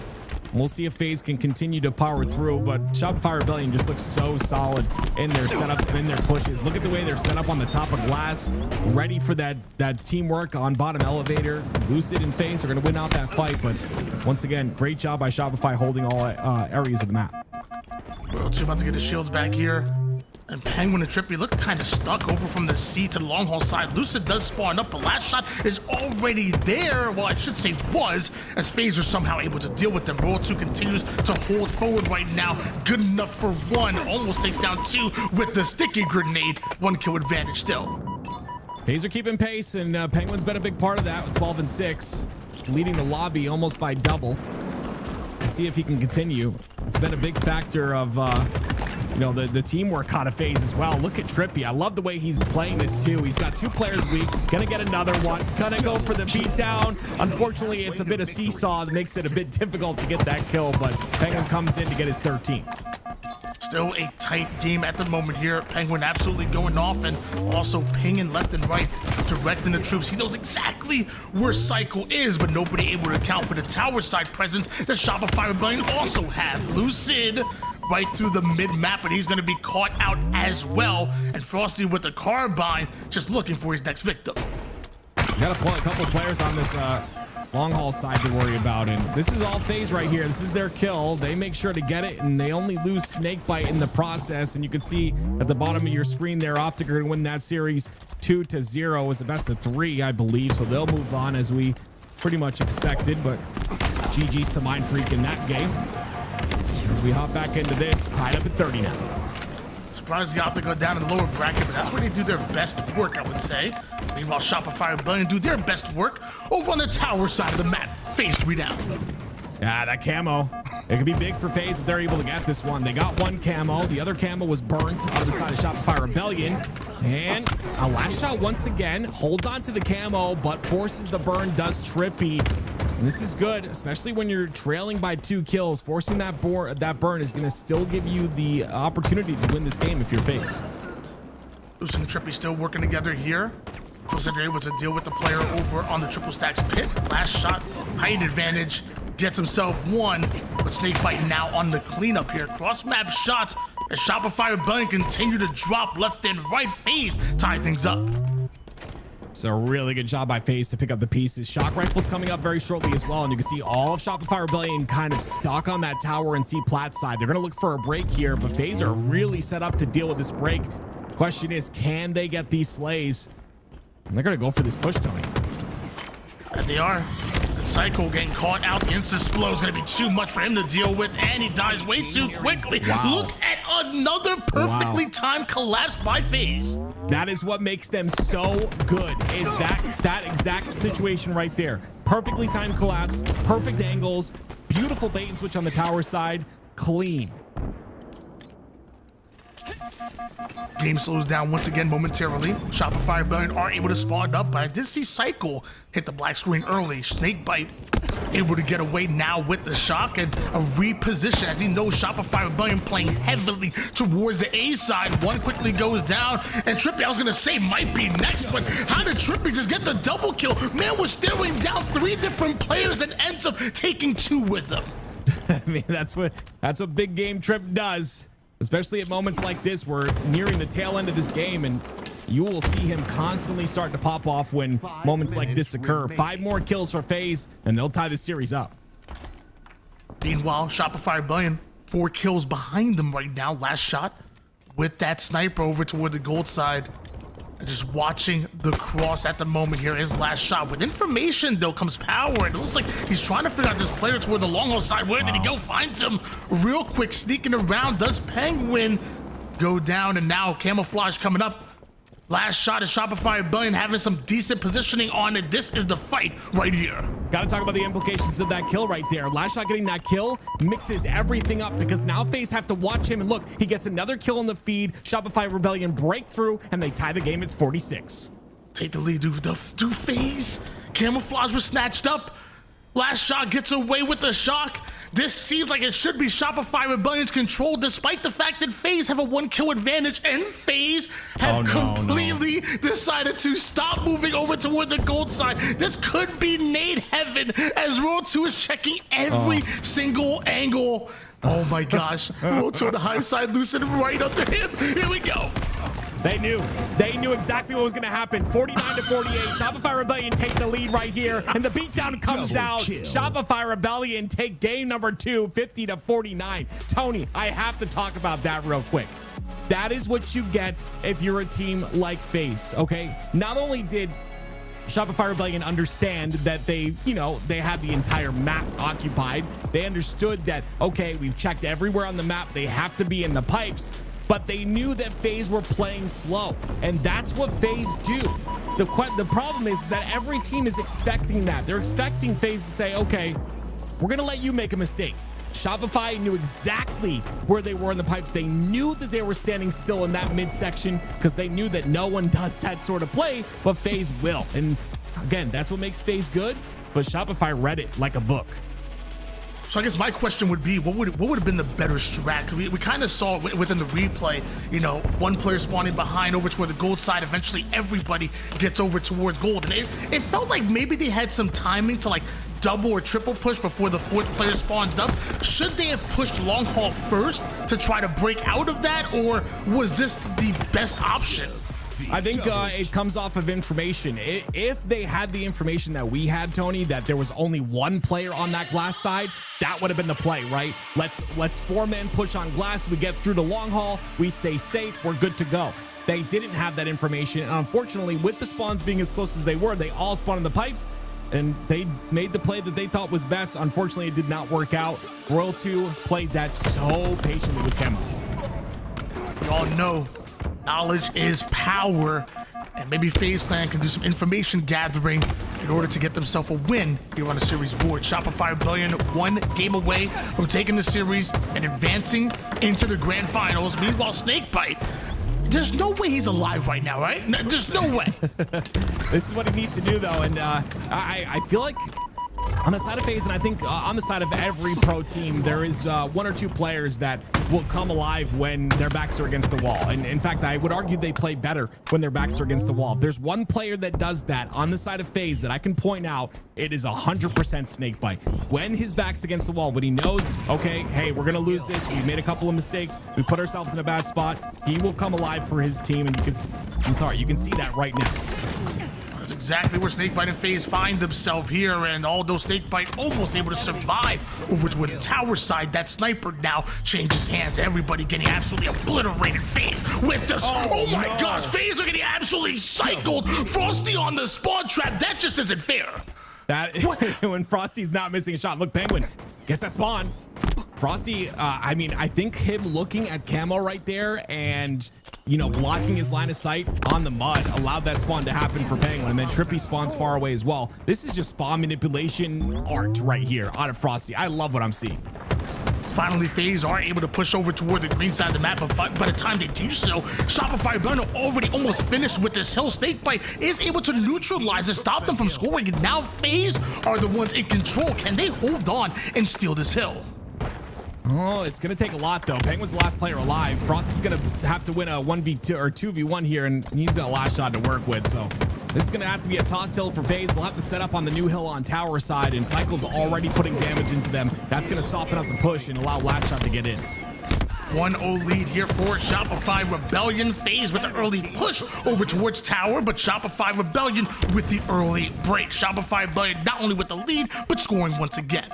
We'll see if FaZe can continue to power through, but Shopify Rebellion just looks so solid in their setups and in their pushes. Look at the way they're set up on the top of glass, ready for that teamwork on bottom elevator. Lucid and FaZe are going to win out that fight, but once again, great job by Shopify holding all areas of the map. World 2 about to get his shields back here. And Penguin and Trippy look kind of stuck over from the C to the long haul side. Lucid does spawn up, but last shot is already there. Well, I should say was, as FaZe are somehow able to deal with them. World 2 continues to hold forward right now. Good enough for 1. Almost takes down 2 with the sticky grenade. 1-kill advantage still. FaZe are keeping pace, and Penguin's been a big part of that with 12 and 6. Leading the lobby almost by double. Let's see if he can continue. It's been a big factor of the teamwork out of FaZe as well. Look at Trippy. I love the way he's playing this too. He's got 2 players weak. Gonna get another one. Gonna go for the beatdown. Unfortunately, it's a bit of seesaw that makes it a bit difficult to get that kill, but Penguin comes in to get his 13th. Still a tight game at the moment here. Penguin absolutely going off and also pinging left and right, directing the troops. He knows exactly where Cycle is, but nobody able to account for the tower side presence that Shopify Rebellion also have. Lucid right through the mid-map, and he's going to be caught out as well. And Frosty with the carbine, just looking for his next victim. You got a couple players on this long haul side to worry about, and this is all FaZe right here. This is their kill. They make sure to get it, and they only lose Snakebite in the process. And you can see at the bottom of your screen there, Optic are going to win that series 2-0. It was the best of 3, I believe, so they'll move on as we pretty much expected. But GG's to MindFreak in that game. As we hop back into this, tied up at 30 now. Surprised the Optic go down in the lower bracket, but that's where they do their best work, I would say. Meanwhile, Shopify Rebellion do their best work over on the tower side of the map. FaZe 3 down. Ah, that camo. It could be big for FaZe if they're able to get this one. They got 1 camo. The other camo was burnt out of the side of Shopify Rebellion. And a last shot once again holds on to the camo, but forces the burn, does Trippy. And this is good, especially when you're trailing by 2 kills. Forcing that burn is going to still give you the opportunity to win this game if you're FaZe. Lucid and Trippy still working together here. Lucid are able to deal with the player over on the triple stacks pit. Last shot, height advantage, gets himself 1. But Snakebite now on the cleanup here. Cross map shots as Shopify Rebellion continue to drop left and right. FaZe tie things up. It's a really good job by FaZe to pick up the pieces. Shock rifles coming up very shortly as well, and you can see all of Shopify Rebellion kind of stuck on that tower and C plat side. They're going to look for a break here, but FaZe are really set up to deal with this break. The question is, can they get these slays? And they're going to go for this push, Tony. And they are. And Cycle getting caught out. The insta-splo is going to be too much for him to deal with, and he dies way too quickly. Wow. Look at another perfectly timed collapse by FaZe. That is what makes them so good, is that exact situation right there. Perfectly timed collapse, perfect angles, beautiful bait and switch on the tower side, clean. Game slows down once again momentarily. Shopify Rebellion are able to spawn up, but I did see Cycle hit the black screen early. Snakebite able to get away now with the shock and a reposition as he knows Shopify Rebellion playing heavily towards the A side. One quickly goes down, and Trippy, I was gonna say might be next, but how did Trippy just get the double kill? Man was staring down 3 different players and ends up taking 2 with them. I mean, that's what big game Trip does, especially at moments like this. We're nearing the tail end of this game, and you will see him constantly start to pop off when moments like this occur. 5 more kills for FaZe, and they'll tie the series up. Meanwhile, Shopify Rebellion 4 kills behind them right now. Last shot with that sniper over toward the gold side. And just watching the cross at the moment here. His last shot. With information, though, comes power. And it looks like he's trying to figure out this player toward the long haul side. Where did he go? Finds him real quick, sneaking around. Does Penguin go down? And now Camouflage coming up. Last shot is Shopify Rebellion having some decent positioning on it. This is the fight right here. Got to talk about the implications of that kill right there. Last shot getting that kill mixes everything up because now FaZe have to watch him. And look, he gets another kill in the feed. Shopify Rebellion break through, and they tie the game at 46. Take the lead, do FaZe. Camouflage was snatched up. Last shot gets away with the shock. This seems like it should be Shopify Rebellion's control, despite the fact that FaZe have a 1 kill advantage, and FaZe have completely decided to stop moving over toward the gold side. This could be nade heaven as Roll 2 is checking every single angle. Oh my gosh. Roll 2 on the high side, loosened right under him. Here we go. They knew exactly what was going to happen. 49 to 48. Shopify Rebellion take the lead right here, and the beatdown comes out. Shopify Rebellion take game number 2, 50 to 49. Tony, I have to talk about that real quick. That is what you get if you're a team like FaZe, okay? Not only did Shopify Rebellion understand that they had the entire map occupied. They understood that, okay, we've checked everywhere on the map. They have to be in the pipes. But they knew that FaZe were playing slow, and that's what FaZe do. The problem is that every team is expecting that. They're expecting FaZe to say, okay, we're gonna let you make a mistake. Shopify knew exactly where they were in the pipes. They knew that they were standing still in that midsection because they knew that no one does that sort of play, but FaZe will. And again, that's what makes FaZe good, but Shopify read it like a book. So I guess my question would be, what would have been the better strat? We kind of saw within the replay, one player spawning behind over toward the gold side. Eventually, everybody gets over towards gold. And it felt like maybe they had some timing to double or triple push before the 4th player spawned up. Should they have pushed long haul first to try to break out of that, or was this the best option? I think it comes off of information. If they had the information that we had, Tony, that there was only 1 player on that glass side, that would have been the play, right? Let's 4-man push on glass. We get through the long haul. We stay safe. We're good to go. They didn't have that information. And unfortunately, with the spawns being as close as they were, they all spawned in the pipes, and they made the play that they thought was best. Unfortunately, it did not work out. Royal 2 played that so patiently with Camo. We all know knowledge is power, and maybe FaZe Clan can do some information gathering in order to get themselves a win here on the series board. Shopify Rebellion 1 game away from taking the series and advancing into the grand finals. Meanwhile, Snakebite, there's no way he's alive right now, right? There's no way. This is what he needs to do, though, and I feel like on the side of FaZe, and I think on the side of every pro team, there is 1 or 2 players that will come alive when their backs are against the wall. And in fact, I would argue they play better when their backs are against the wall. If there's 1 player that does that on the side of FaZe that I can point out, it is 100% Snakebite. When his back's against the wall, when he knows, okay, hey, we're gonna lose this, we made a couple of mistakes, we put ourselves in a bad spot, he will come alive for his team, and you can see that right now. That's exactly where Snakebite and FaZe find themselves here, and although Snakebite almost able to survive over to the tower side, that sniper now changes hands. Everybody getting absolutely obliterated. FaZe with this. Oh my gosh, FaZe are getting absolutely cycled. Frosty on the spawn trap. That just isn't fair. That when Frosty's not missing a shot. Look, Penguin gets that spawn. Frosty, I think him looking at Camo right there and blocking his line of sight on the mud allowed that spawn to happen for Penguin. And then Trippy spawns far away as well. This is just spawn manipulation art right here out of Frosty. I love what I'm seeing. Finally, FaZe are able to push over toward the green side of the map, but by the time they do so, Shopify Rebellion are already almost finished with this hill. Snakebite is able to neutralize and stop them from scoring, and now FaZe are the ones in control. Can they hold on and steal this hill? Oh, it's going to take a lot, though. Penguin's the last player alive. Frost is going to have to win a 1v2 or 2v1 here, and he's got a last shot to work with. So this is going to have to be a tossed hill for FaZe. They'll have to set up on the new hill on tower side, and Cycle's already putting damage into them. That's going to soften up the push and allow last shot to get in. 1-0 lead here for Shopify Rebellion. FaZe with the early push over towards tower, but Shopify Rebellion with the early break. Shopify Rebellion not only with the lead, but scoring once again.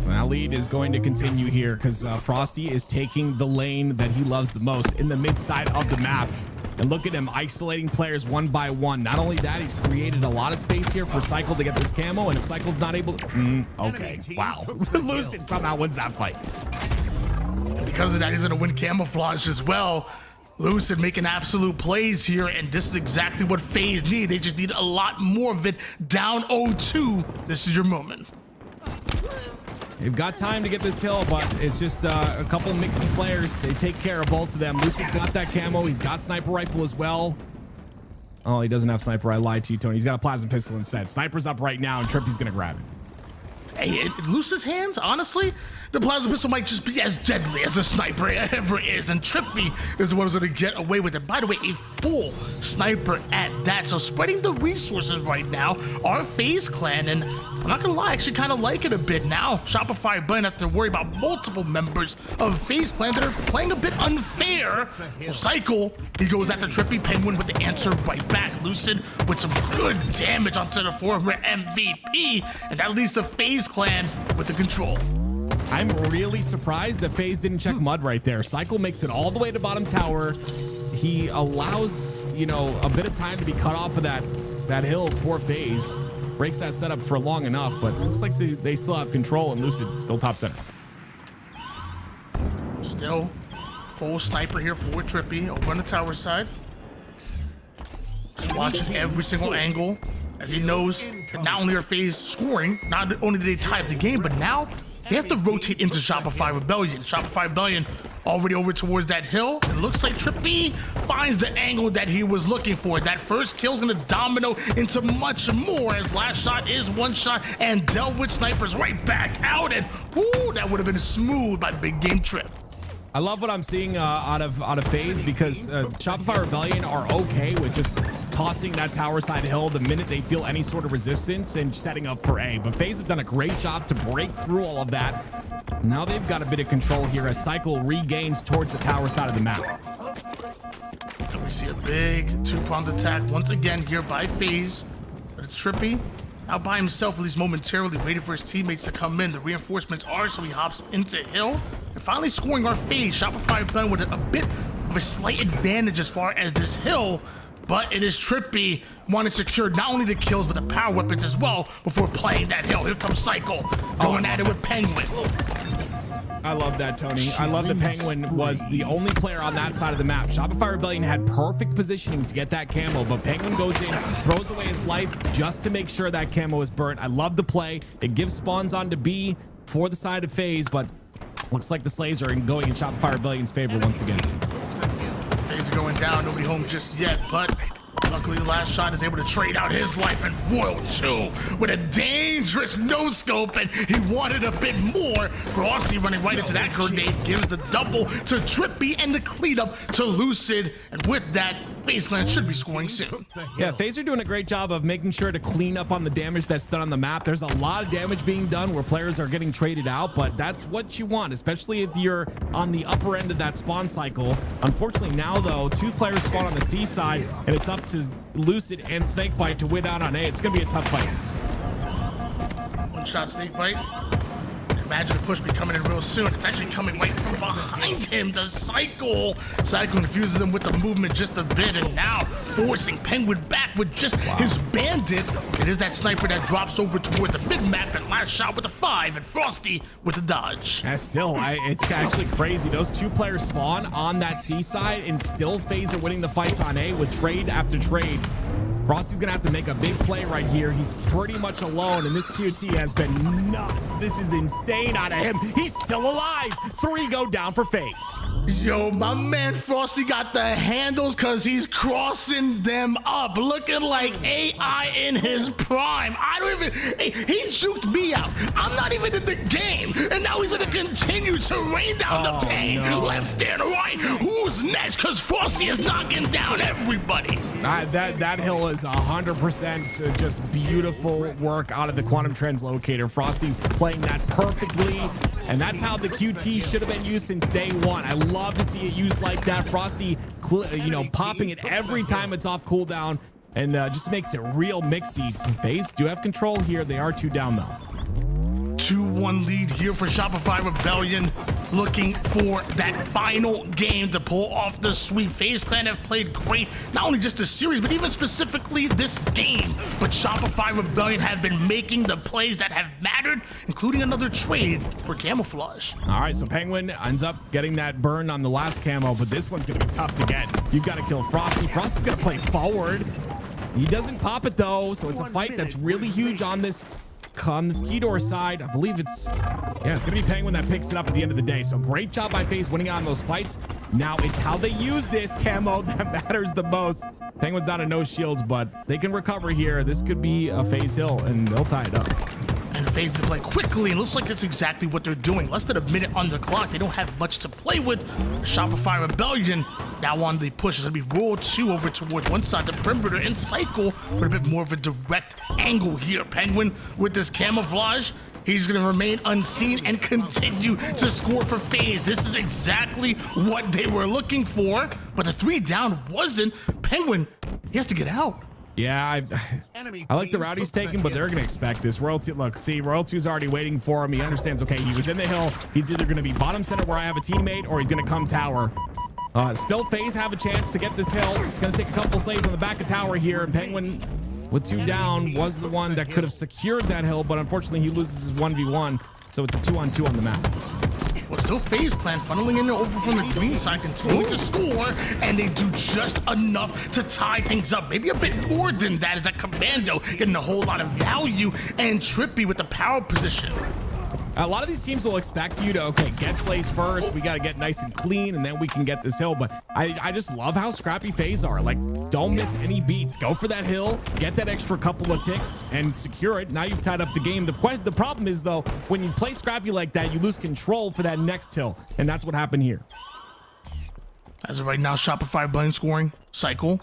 That lead is going to continue here because Frosty is taking the lane that he loves the most in the mid side of the map. And look at him isolating players one by one. Not only that, he's created a lot of space here for Cycle to get this camo. And if Cycle's not able to... okay, wow. Lucid somehow wins that fight. Because of that, he's going to win camouflage as well. Lucid making absolute plays here, and this is exactly what FaZe need. They just need a lot more of it. Down 0-2. This is your moment. They've got time to get this hill, but it's just a couple mixing players. They take care of both of them. Lucid's got that camo. He's got sniper rifle as well. Oh, he doesn't have sniper. I lied to you, Tony. He's got a plasma pistol instead. Sniper's up right now, and Trippy's going to grab it. Hey, in Lucid's hands, honestly, the plasma pistol might just be as deadly as a sniper ever is, and Trippy is the one who's going to get away with it. By the way, a full sniper at that. So spreading the resources right now, our FaZe clan, and I'm not going to lie, I actually kind of like it a bit now. Shopify Rebellion have to worry about multiple members of FaZe clan that are playing a bit unfair. Well, Cycle, he goes after Trippy. Penguin with the answer right back. Lucid with some good damage onto the former MVP, and that leads to FaZe clan with the control. I'm really surprised that FaZe didn't check mud right there. Cycle makes it all the way to bottom tower. He allows, you know, a bit of time to be cut off of that hill for FaZe. Breaks that setup for long enough, but it looks like they still have control, and Lucid still top center. Still full sniper here for Trippy over on the tower side. Just watching every single angle as he knows that not only are FaZe scoring, not only did they tie up the game, but now they have to rotate into Shopify Rebellion. Shopify Rebellion already over towards that hill. It looks like Trippy finds the angle that he was looking for. That first kill is going to domino into much more, as last shot is one shot and dealt with snipers right back out. And whoo, that would have been smooth by Big Game Trip. I love what I'm seeing out of FaZe, because Shopify Rebellion are okay with just tossing that tower side hill the minute they feel any sort of resistance and setting up for A. But FaZe have done a great job to break through all of that. Now they've got a bit of control here as Cycle regains towards the tower side of the map. And we see a big two-pronged attack once again here by FaZe, but it's Trippy out by himself, at least momentarily, waiting for his teammates to come in. The reinforcements are, so he hops into hill and finally scoring our FaZe. Shopify Rebellion with a bit of a slight advantage as far as this hill, but it is Trippy wanting to secure not only the kills, but the power weapons as well before playing that hill. Here comes Cycle going at it with Penguin. I love that, Tony. I love that Penguin was the only player on that side of the map. Shopify Rebellion had perfect positioning to get that camo, but Penguin goes in, throws away his life just to make sure that camo is burnt. I love the play. It gives spawns on to B for the side of FaZe, but looks like the slays are going in Shopify Rebellion's favor once again. FaZe going down, nobody home just yet, but luckily the last shot is able to trade out his life, and Royal 2 with a dangerous no-scope, and he wanted a bit more. Frosty running right into that grenade gives the double to Trippy and the cleanup to Lucid, and with that, FaZe clan should be scoring soon. Yeah, FaZe are doing a great job of making sure to clean up on the damage that's done on the map. There's a lot of damage being done where players are getting traded out, but that's what you want, especially if you're on the upper end of that spawn cycle. Unfortunately now, though, 2 players spawn on the C side, and it's up to Lucid and Snakebite to win out on A. It's going to be a tough fight. One shot Snakebite. Imagine the push be coming in real soon. It's actually coming right from behind him. The Cycle confuses him with the movement just a bit, and now forcing Penguin back with just his bandit. It is that sniper that drops over toward the mid-map, and last shot with the 5, and Frosty with the dodge. Yeah, still, it's actually crazy. Those 2 players spawn on that C side, and still FaZe are winning the fights on A with trade after trade. Frosty's gonna have to make a big play right here. He's pretty much alone, and this QT has been nuts. This is insane out of him. He's still alive. 3 go down for FaZe. Yo, my man Frosty got the handles because he's crossing them up, looking like AI in his prime. I don't even, he juked me out. I'm not even in the game, and now he's gonna continue to rain down the pain, left and right. Who's next? Because Frosty is knocking down everybody. That hill is 100% just beautiful work out of the Quantum Translocator. Frosty playing that perfectly, and that's how the QT should have been used since day one. I love to see it used like that. Frosty, popping it every time it's off cooldown, and just makes it real mixy. FaZe do have control here. They are 2 down though. 2-1 lead here for Shopify Rebellion, looking for that final game to pull off the sweep. FaZe Clan have played great, not only just the series, but even specifically this game. But Shopify Rebellion have been making the plays that have mattered, including another trade for Camouflage. All right, so Penguin ends up getting that burn on the last camo, but this one's gonna be tough to get. You've got to kill Frosty. Frosty's gonna play forward. He doesn't pop it though, so it's a fight that's really huge on this Kedor side. I believe it's gonna be Penguin that picks it up at the end of the day. So great job by FaZe winning on those fights. Now it's how they use this camo that matters the most. Penguin's down to no shields, but they can recover here. This could be a FaZe hill, and they'll tie it up. And FaZe to play quickly. It looks like that's exactly what they're doing. Less than a minute on the clock. They don't have much to play with. Shopify Rebellion now on the push. It's going to be roll 2 over towards one side, the perimeter, and cycle with a bit more of a direct angle here. Penguin with this camouflage. He's going to remain unseen and continue to score for FaZe. This is exactly what they were looking for. But the 3 down wasn't. Penguin, he has to get out. Yeah, I like the route he's taking, but they're going to expect this. Royalty, look, see, Royalty's already waiting for him. He understands, okay, he was in the hill. He's either going to be bottom center where I have a teammate, or he's going to come tower. Still, FaZe have a chance to get this hill. It's going to take a couple slays on the back of tower here, and Penguin, with 2 down, was the one that could have secured that hill, but unfortunately, he loses his 1v1, so it's a 2-on-2 on the map. Well, still FaZe Clan funneling in over from the green side, continuing to score, and they do just enough to tie things up. Maybe a bit more than that, as that Commando getting a whole lot of value, and Trippy with the power position. A lot of these teams will expect you to, okay, get slays first. We got to get nice and clean, and then we can get this hill. But I just love how scrappy FaZe are. Like, don't miss any beats. Go for that hill, get that extra couple of ticks, and secure it. Now you've tied up the game. The problem is, though, when you play scrappy like that, you lose control for that next hill, and that's what happened here. As of right now, Shopify Rebellion scoring. Cycle.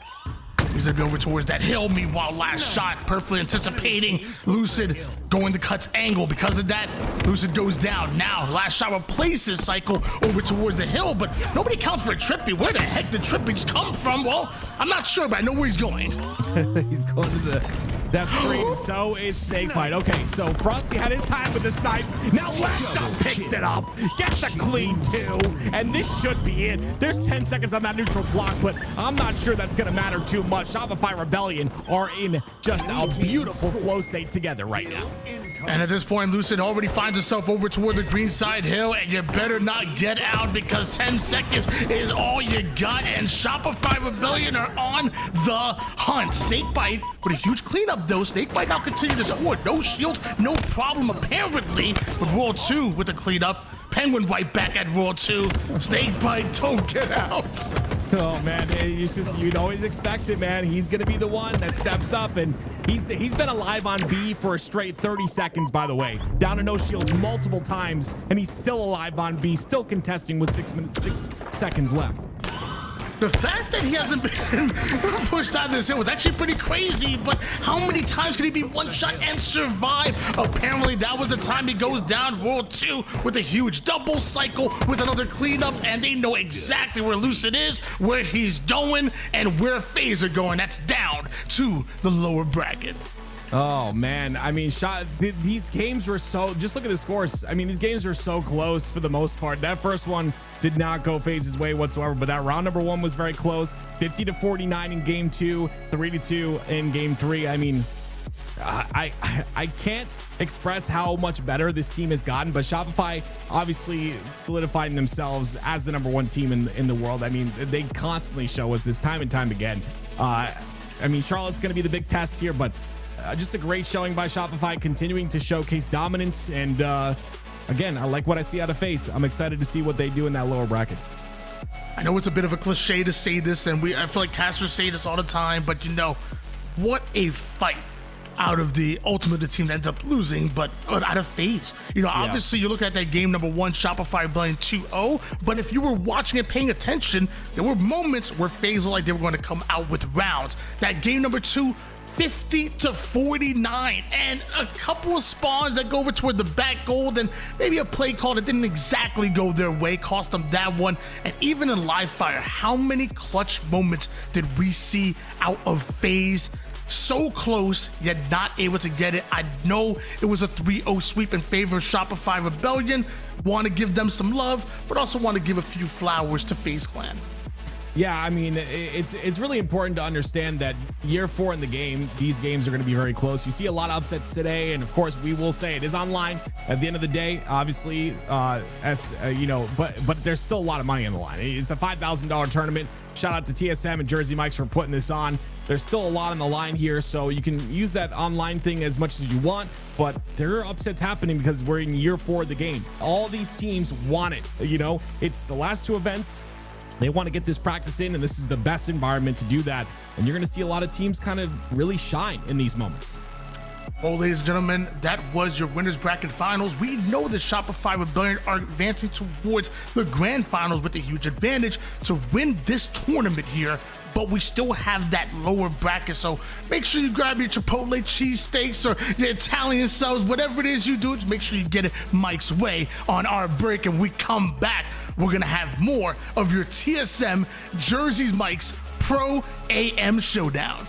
He's gonna be over towards that hill. Meanwhile, last shot, perfectly anticipating Lucid going to Cut's angle. Because of that, Lucid goes down. Now, last shot replaces Cycle over towards the hill, but nobody counts for Trippy. Where the heck did Trippy come from? Well, I'm not sure, but I know where he's going. He's going to that screen. So is Snakebite. Okay, so Frosty had his time with the snipe. Now last shot picks it up, gets a clean 2, and this should be it. There's 10 seconds on that neutral clock, but I'm not sure that's gonna matter too much. Shopify Rebellion are in just a beautiful flow state together right now. And at this point, Lucid already finds himself over toward the green side hill, and you better not get out, because 10 seconds is all you got, and Shopify Rebellion are on the hunt. Snakebite with a huge cleanup, though. Snakebite now continue to score. No shields, no problem, apparently, with Roll 2 with the cleanup. Penguin right back at Roll 2. Snakebite, don't get out. Oh man, it's just, you'd always expect it, man. He's gonna be the one that steps up, and he's been alive on B for a straight 30 seconds, by the way. Down to no shields multiple times, and he's still alive on B, still contesting with 6 seconds left. The fact that he hasn't been pushed out of this hill was actually pretty crazy, but how many times can he be one shot and survive? Apparently that was the time he goes down. Roll 2 with a huge double cycle with another cleanup, and they know exactly where Lucid is, where he's going, and where FaZe are going. That's down to the lower bracket. Oh man, I mean, these games were so, just look at the scores. I mean, these games are so close for the most part. That first one did not go FaZe's way whatsoever, but that round number 1 was very close. 50-49 in game 2, 3-2 in game 3. I mean, I can't express how much better this team has gotten, but Shopify obviously solidifying themselves as the #1 team in the world. I mean, they constantly show us this time and time again. I mean, Charlotte's going to be the big test here, but just a great showing by Shopify, continuing to showcase dominance. And again, I like what I see out of FaZe. I'm excited to see what they do in that lower bracket. I know it's a bit of a cliche to say this, and I feel like casters say this all the time, but you know, what a fight out of the ultimate the team that ended up losing, but out of FaZe. You know, obviously you're looking at that game number 1, Shopify playing 2-0, but if you were watching and paying attention, there were moments where FaZe looked like they were going to come out with rounds. That game number 2, 50-49, and a couple of spawns that go over toward the back gold, and maybe a play call that didn't exactly go their way, cost them that one. And even in live fire, how many clutch moments did we see out of FaZe? So close, yet not able to get it. I know it was a 3-0 sweep in favor of Shopify Rebellion. Want to give them some love, but also want to give a few flowers to FaZe Clan. Yeah, I mean, it's really important to understand that year 4 in the game, these games are going to be very close. You see a lot of upsets today, and of course, we will say it is online at the end of the day. Obviously, you know, but there's still a lot of money on the line. It's a $5,000 tournament. Shout out to TSM and Jersey Mike's for putting this on. There's still a lot on the line here, so you can use that online thing as much as you want, but there are upsets happening because we're in year 4 of the game. All these teams want it. You know, it's the last 2 events. They want to get this practice in, and this is the best environment to do that. And you're going to see a lot of teams kind of really shine in these moments. Well, ladies and gentlemen, that was your winners bracket finals. We know that Shopify Rebellion are advancing towards the grand finals with a huge advantage to win this tournament here, but we still have that lower bracket. So make sure you grab your Chipotle cheesesteaks or your Italian subs, whatever it is you do, just make sure you get it Mike's way on our break. And we come back, we're going to have more of your TSM Jersey's Mike's Pro AM Showdown.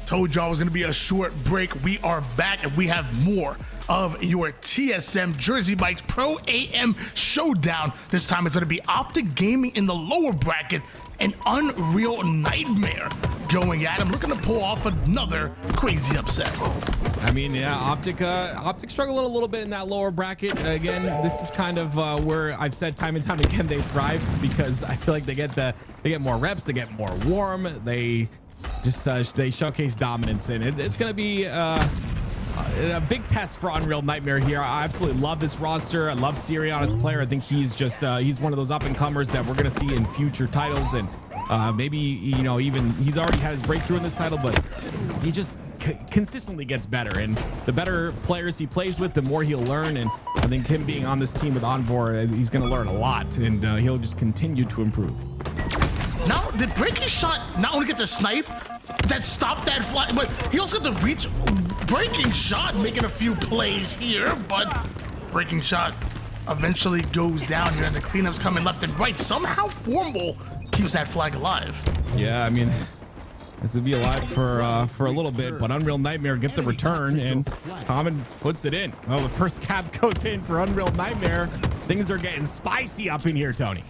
Told y'all it was going to be a short break. We are back, and we have more of your TSM Jersey Mike's Pro AM Showdown. This time it's going to be Optic Gaming in the lower bracket, an Unreal Nightmare going at him, looking to pull off another crazy upset. I mean, yeah, Optic struggling a little bit in that lower bracket. Again, this is kind of where I've said time and time again they thrive, because I feel like they get more reps, they get more warm, they just they showcase dominance, and it's going to be a big test for Unreal Nightmare here. I absolutely love this roster. I love Sirion as a player. I think he's just he's one of those up and comers that we're going to see in future titles, and maybe, you know, even he's already had his breakthrough in this title, but he just consistently gets better, and the better players he plays with, the more he'll learn. And I think him being on this team with Envor, he's going to learn a lot, and he'll just continue to improve. Now, did Breaking Shot not only get the snipe that stopped that fly, but he also got the reach? Breaking Shot making a few plays here, but Breaking Shot eventually goes down here, and the cleanups coming left and right. Somehow Formal keeps that flag alive. Yeah, I mean, it's gonna be alive for a little bit, but Unreal Nightmare get the return, and Common puts it in. Oh, the first cap goes in for Unreal Nightmare. Things are getting spicy up in here, Tony.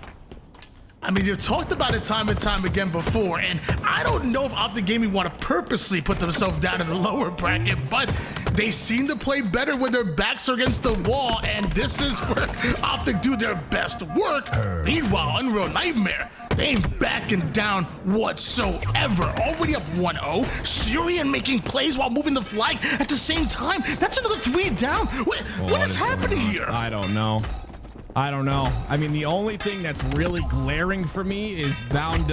I mean, you've talked about it time and time again before, and I don't know if Optic Gaming want to purposely put themselves down in the lower bracket, but they seem to play better when their backs are against the wall, and this is where Optic do their best work. Meanwhile, Unreal Nightmare, they ain't backing down whatsoever. Already up 1-0. Syrian making plays while moving the flag at the same time. That's another 3 down. What is happening here? I don't know. I mean, the only thing that's really glaring for me is Bound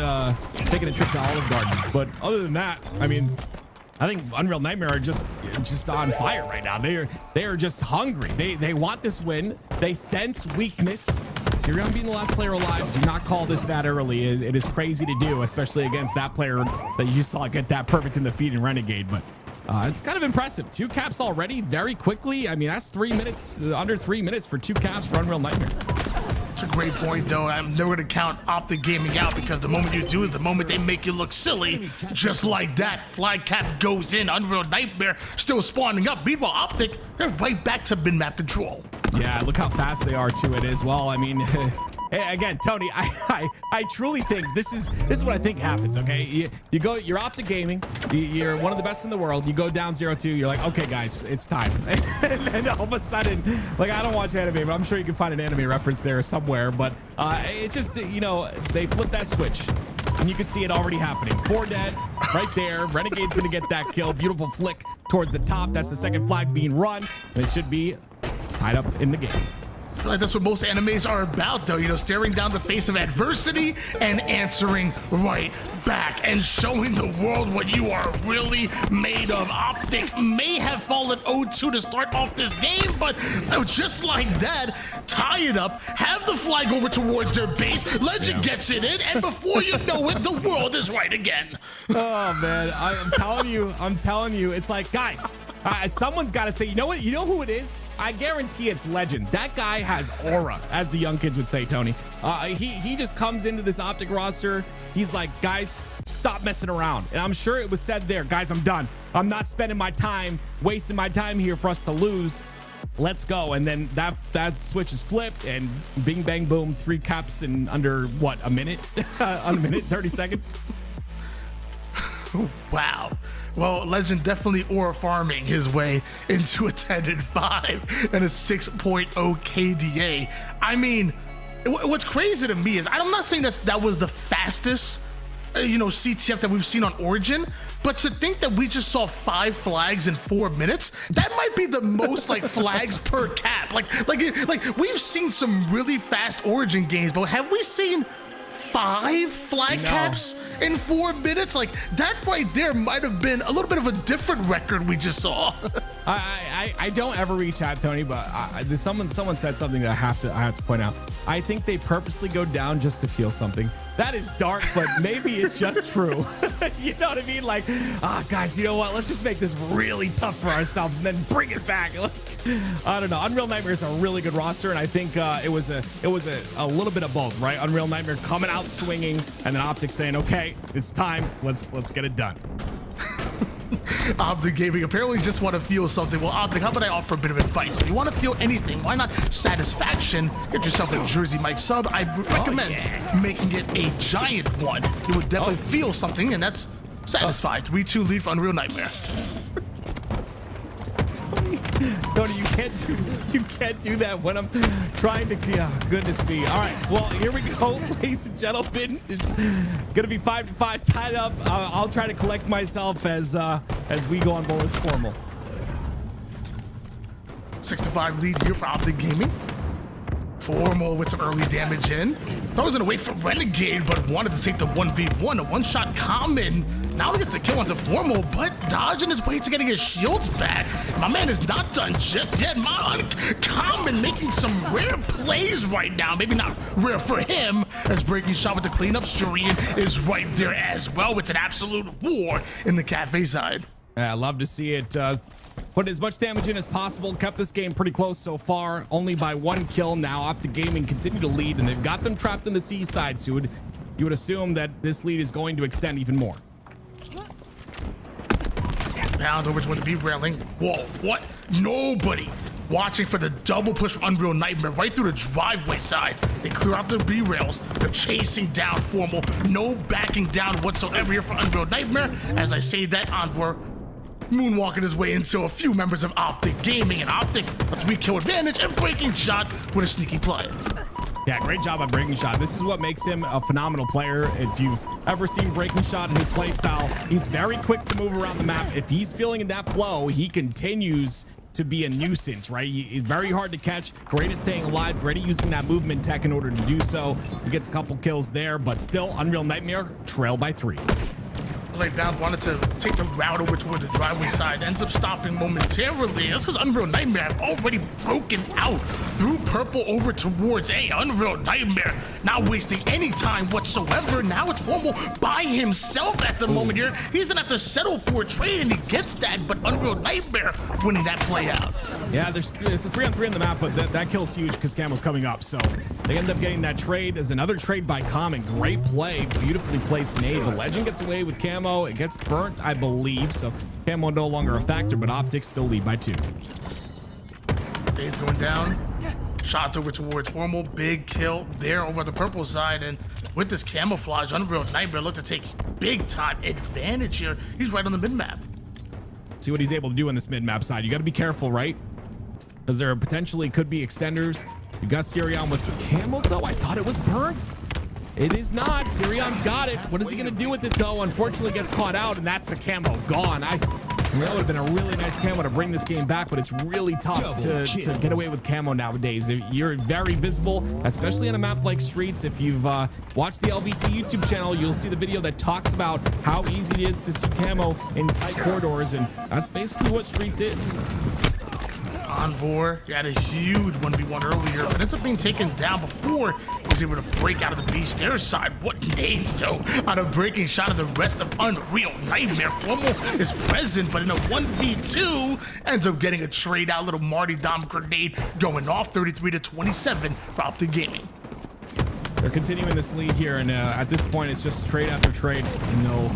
taking a trip to Olive Garden. But other than that, I mean, I think Unreal Nightmare are just on fire right now. They are just hungry. They want this win. They sense weakness. Syrian being the last player alive, do not call this that early. It is crazy to do, especially against that player that you saw get that perfect in the feed in Renegade. But it's kind of impressive. 2 caps already very quickly. I mean, that's 3 minutes, under 3 minutes for 2 caps for Unreal Nightmare. It's a great point, though. I'm never going to count Optic Gaming out because the moment you do is the moment they make you look silly. Just like that, flag cap goes in. Unreal Nightmare still spawning up. Meanwhile, Optic, they're right back to min-map control. Yeah, look how fast they are to it as well. I mean, again, Tony, I truly think this is what I think happens. Okay, you're Optic Gaming, you're one of the best in the world. You go down 0-2, you're like, okay, guys, it's time. and all of a sudden, like, I don't watch anime, but I'm sure you can find an anime reference there somewhere. But it's just, you know, they flip that switch. And you can see it already happening. 4 dead, right there. Renegade's gonna get that kill. Beautiful flick towards the top. That's the second flag being run. And it should be tied up in the game. I feel like that's what most animes are about, though. You know, staring down the face of adversity and answering right back and showing the world what you are really made of. Optic may have fallen 0-2 to start off this game, but just like that, tie it up, have the flag over towards their base, Legend gets it in, and before you know it, the world is right again. Oh, man. I'm telling you, it's like, guys, someone's got to say, you know what? You know who it is? I guarantee it's Legend. That guy has aura, as the young kids would say, Tony. He just comes into this Optic roster. He's like, guys, stop messing around. And I'm sure it was said there, guys, I'm done. I'm not spending my time, wasting my time here for us to lose. Let's go. And then that switch is flipped, and bing, bang, boom, 3 caps in under, what, a minute? A minute, 30 seconds? Wow. Well, Legend definitely aura farming his way into a 10-5 and a 6.0 KDA. I mean, what's crazy to me is I'm not saying that was the fastest, CTF that we've seen on Origin, but to think that we just saw 5 flags in 4 minutes, that might be the most like flags per cap. Like we've seen some really fast Origin games, but have we seen 5 flag caps in 4 minutes? Like, that right there might have been a little bit of a different record we just saw. I don't ever reach out, Tony, but someone said something that I have to point out. I think they purposely go down just to feel something. That is dark, but maybe it's just true. You know what I mean? Like, guys, you know what? Let's just make this really tough for ourselves and then bring it back. I don't know. Unreal Nightmare is a really good roster, and I think it was a little bit of both, right? Unreal Nightmare coming out swinging, and then Optic saying, "Okay, it's time. Let's get it done." Optic Gaming apparently just want to feel something. Well, Optic, how about I offer a bit of advice? If you want to feel anything, why not satisfaction? Get yourself a Jersey Mike sub. I recommend making it a giant one. You would definitely feel something, and that's satisfied. 3-2 lead for Unreal Nightmare. Tony, you can't do that when I'm trying to. Goodness me! All right, well, here we go, ladies and gentlemen. It's gonna be 5-5, tied up. I'll try to collect myself as we go on board with Formal. 6-5 lead here for Optic Gaming. Formal with some early damage in. Thought I was gonna wait for Renegade, but wanted to take the 1v1, a one-shot common. Now he gets the kill onto Formal, but dodging his way to getting his shields back. My man is not done just yet. My Uncommon making some rare plays right now. Maybe not rare for him, as breaking shot with the cleanup. Shurian is right there as well. It's an absolute war in the cafe side. I love to see it. Put as much damage in as possible. Kept this game pretty close so far, only by 1 kill. Now Optic Gaming continue to lead, and they've got them trapped in the seaside, so you would assume that this lead is going to extend even more. Pound over to be railing. Whoa, what? Nobody watching for the double push from Unreal Nightmare right through the driveway side. They clear out the B rails. They're chasing down Formal. No backing down whatsoever here for Unreal Nightmare. As I say that, Envor moonwalking his way into a few members of Optic Gaming, and Optic a 3-kill advantage and breaking shot with a sneaky play. Yeah, great job on Breaking Shot. This is what makes him a phenomenal player. If you've ever seen Breaking Shot in his play style, he's very quick to move around the map. If he's feeling in that flow, he continues to be a nuisance, right? He's very hard to catch, great at staying alive, great at using that movement tech in order to do so. He gets a couple kills there, but still Unreal Nightmare trailed by 3. Like Bound wanted to take the route over toward the driveway side, ends up stopping momentarily. That's because Unreal Nightmare have already broken out through purple over towards A. Unreal Nightmare not wasting any time whatsoever. Now it's Formal by himself at the moment here. He's gonna have to settle for a trade, and he gets that, but Unreal Nightmare winning that play out. Yeah, it's a 3-on-3 on the map, but that kill's huge because Camo's coming up, so they end up getting that trade. As another trade by Common. Great play, beautifully placed nade. The Legend gets away with Camo. It gets burnt, I believe, so Camo no longer a factor, but Optics still lead by 2. Dade's going down. Shots over towards Formal. Big kill there over the purple side, and with this camouflage, Unreal Nightmare look to take big time advantage here. He's right on the mid-map. See what he's able to do on this mid-map side. You got to be careful, right? Because there potentially could be extenders. You got Sirion with Camo, though. I thought it was burnt. It is not. Sirion's got it. What is he going to do with it, though? Unfortunately, gets caught out, and that's a Camo gone. That would have been a really nice Camo to bring this game back, but it's really tough to get away with Camo nowadays. You're very visible, especially on a map like Streets. If you've watched the LBT YouTube channel, you'll see the video that talks about how easy it is to see Camo in tight corridors, and that's basically what Streets is. Envor, he had a huge 1v1 earlier, but ends up being taken down before he was able to break out of the B stairs side. What nades, though, out of Breaking Shot of the rest of Unreal Nightmare. Formal is present, but in a 1v2, ends up getting a trade out. Little Marty Dom grenade going off, 33-27 for Optic Gaming. They're continuing this lead here, and at this point, it's just trade after trade, and they'll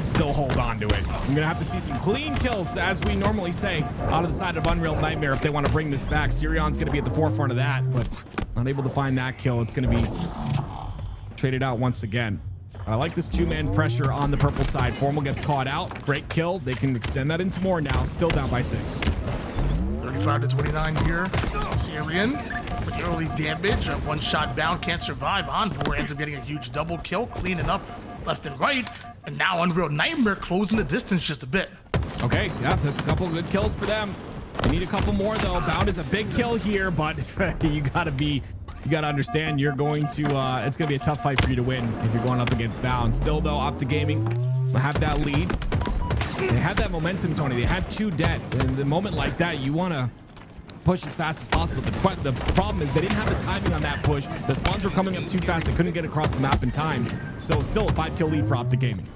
still hold on to it. I'm gonna have to see some clean kills, as we normally say, out of the side of Unreal Nightmare if they want to bring this back. Sirion's gonna be at the forefront of that, but not able to find that kill. It's gonna be traded out once again. I like this 2-man pressure on the purple side. Formal gets caught out. Great kill. They can extend that into more now. Still down by 6. 35-29 here. Sirion with the early damage. A one-shot down, can't survive. Envor ends up getting a huge double kill, cleaning up left and right. And now Unreal Nightmare closing the distance just a bit. Okay, yeah, that's a couple good kills for them. They need a couple more, though. Bound is a big kill here, but you gotta understand you're going to, it's gonna be a tough fight for you to win if you're going up against Bound. Still, though, Optic Gaming will have that lead. They had that momentum, Tony. They had 2 dead. In the moment like that, you want to push as fast as possible. The problem is they didn't have the timing on that push. The spawns were coming up too fast. They couldn't get across the map in time. So still a 5-kill lead for Optic Gaming.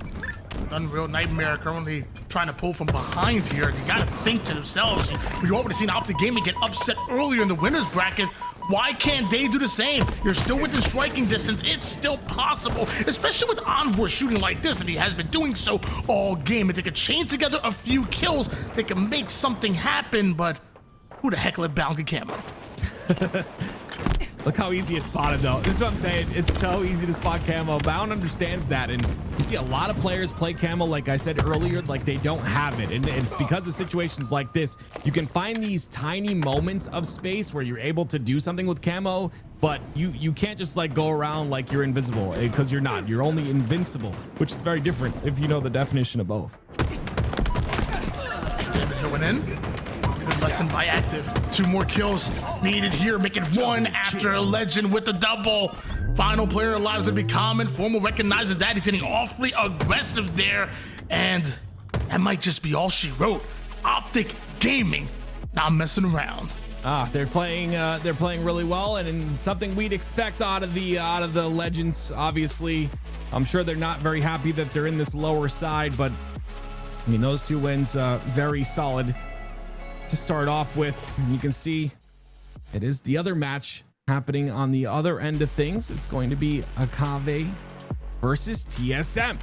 Unreal Nightmare currently trying to pull from behind here. You got to think to themselves. We've already seen Optic Gaming get upset earlier in the winners bracket. Why can't they do the same? You're still within striking distance. It's still possible, especially with Envor shooting like this, and he has been doing so all game. If they could chain together a few kills, they can make something happen, but who the heck let Bound get Camo? Look how easy it's spotted, though. This is what I'm saying. It's so easy to spot Camo. Bound understands that, and you see a lot of players play Camo, like I said earlier, like they don't have it. And it's because of situations like this. You can find these tiny moments of space where you're able to do something with Camo, but you can't just like go around like you're invisible, because you're not. You're only invincible, which is very different if you know the definition of both. Damage going in. Lesson by Active. 2 more kills needed here. Make it 1 after a Legend with the double. Final player alive to be Common. Formal recognizes that. He's getting awfully aggressive there. And that might just be all she wrote. Optic Gaming not messing around. They're playing really well, and something we'd expect out of the Legends. Obviously, I'm sure they're not very happy that they're in this lower side, but I mean, those 2 wins, very solid to start off with. And you can see it is the other match happening on the other end of things. It's going to be Akave versus TSM,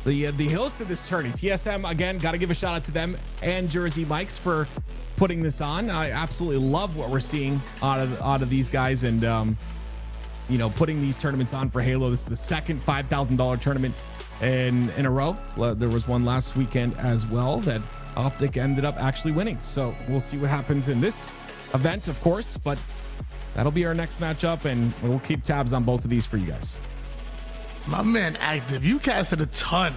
the host of this tourney. TSM, again, got to give a shout out to them and Jersey Mike's for putting this on. I absolutely love what we're seeing out of these guys, and you know, putting these tournaments on for Halo. This is the second $5,000 tournament in a row. There was one last weekend as well that Optic ended up actually winning. So we'll see what happens in this event, of course, but that'll be our next matchup, and we'll keep tabs on both of these for you guys. My man Active, you casted a ton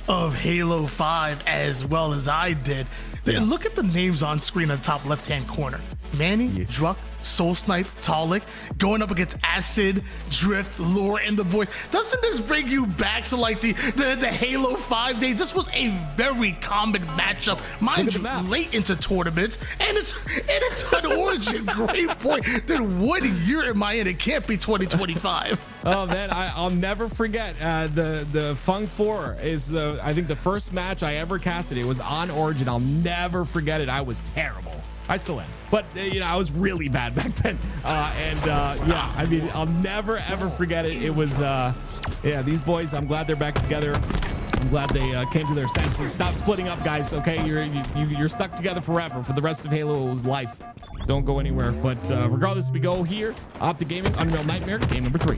of Halo 5 as well as I did. Yeah. And look at the names on screen in the top left-hand corner. Manny, Druck, Soul Snipe, Talik, going up against Acid, Drift, Lure, and the boys. Doesn't this bring you back to like the Halo 5 days? This was a very common matchup, mind you, late into tournaments, and it's an Origin. Great point. Dude, what year am I in? It can't be 2025. Oh man, I'll never forget the Fung 4 is I think the first match I ever casted. It was on Origin. I'll never forget it. I was terrible. I still am, but you know, I was really bad back then. Yeah, I mean, I'll never ever forget it. It was yeah, these boys, I'm glad they're back together. I'm glad they came to their senses. Stop splitting up, guys. Okay, you're stuck together forever for the rest of Halo's life. Don't go anywhere. But regardless, we go here. Optic Gaming, Unreal Nightmare, game number 3.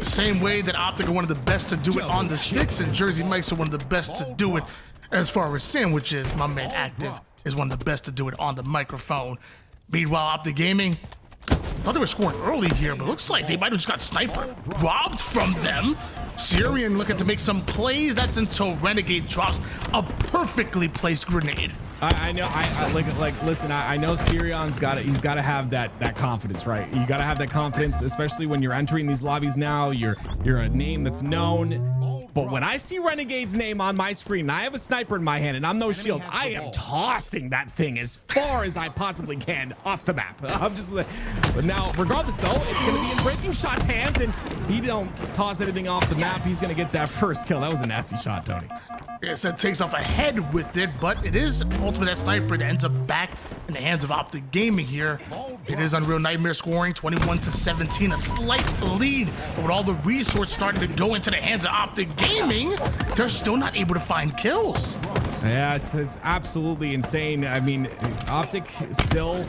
Same way that Optic are one of the best to do it on the sticks, and Jersey Mike's are one of the best to do it as far as sandwiches. My man Active is one of the best to do it on the microphone. Meanwhile, Optic Gaming, thought they were scoring early here, but looks like they might have just got sniper robbed from them. Syrian looking to make some plays. That's until Renegade drops a perfectly placed grenade. I know. Listen. I know Sirion's got it. He's got to have that confidence, right? You got to have that confidence, especially when you're entering these lobbies now. You're a name that's known. But when I see Renegade's name on my screen, and I have a sniper in my hand, and I'm no shield, I am tossing that thing as far as I possibly can off the map. I'm just like, but now, regardless though, it's going to be in Breaking Shot's hands, and he don't toss anything off the map. He's going to get that first kill. That was a nasty shot, Tony. Yes, that takes off ahead with it, but it is ultimately that sniper that ends up back in the hands of Optic Gaming here. It is Unreal Nightmare scoring 21-17, a slight lead. But with all the resources starting to go into the hands of Optic Gaming, they're still not able to find kills. Yeah, it's absolutely insane. I mean, Optic still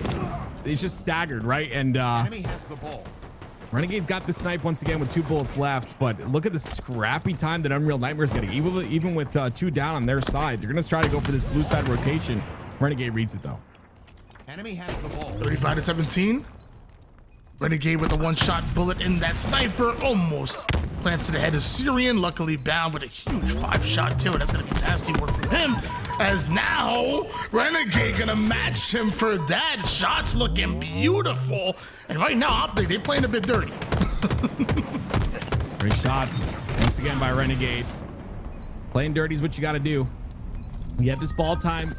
is just staggered, right? And Renegade's got the snipe once again with 2 bullets left, but look at the scrappy time that Unreal Nightmare's getting. Even with 2 down on their sides, they're going to try to go for this blue side rotation. Renegade reads it though. Enemy has the ball. 35-17. Renegade with a 1-shot bullet in that sniper, almost plants to the head of Syrian, luckily bound with a huge 5-shot kill. That's going to be nasty work for him, as now Renegade going to match him for that. Shots looking beautiful, and right now Optic, they playing a bit dirty. Great shots once again by Renegade. Playing dirty is what you got to do. You have this ball time.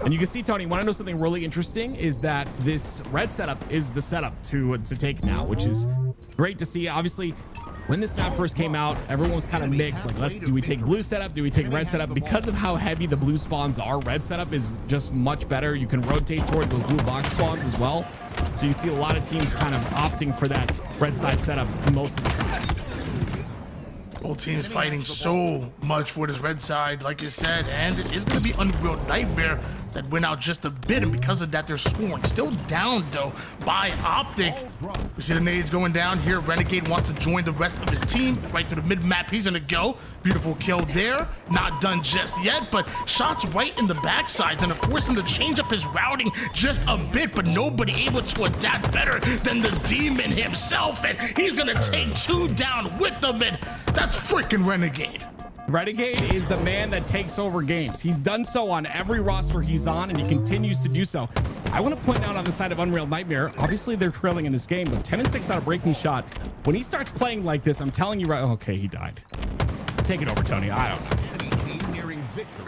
And you can see, Tony, want to know something really interesting is that this red setup is the setup to take now, which is great to see. Obviously, when this map first came out, everyone was kind of mixed. Like, do we take blue setup? Do we take red setup? Because of how heavy the blue spawns are, red setup is just much better. You can rotate towards those blue box spawns as well. So you see a lot of teams kind of opting for that red side setup most of the time. Both teams fighting so much for this red side, like you said, and it is going to be Unreal Nightmare that went out just a bit, and because of that, they're scoring. Still down, though, by Optic. We see the nades going down here. Renegade wants to join the rest of his team right to the mid-map. He's going to go. Beautiful kill there. Not done just yet, but shots right in the backsides, and to force him to change up his routing just a bit, but nobody able to adapt better than the Demon himself, and he's going to take 2 down with them, and that's freaking Renegade. Renegade is the man that takes over games. He's done so on every roster he's on, and he continues to do so. I want to point out on the side of Unreal Nightmare, obviously they're trailing in this game, but 10-6 out of Breaking Shot. When he starts playing like this, I'm telling you right, okay, he died. Take it over, Tony. I don't know. Nearing victory.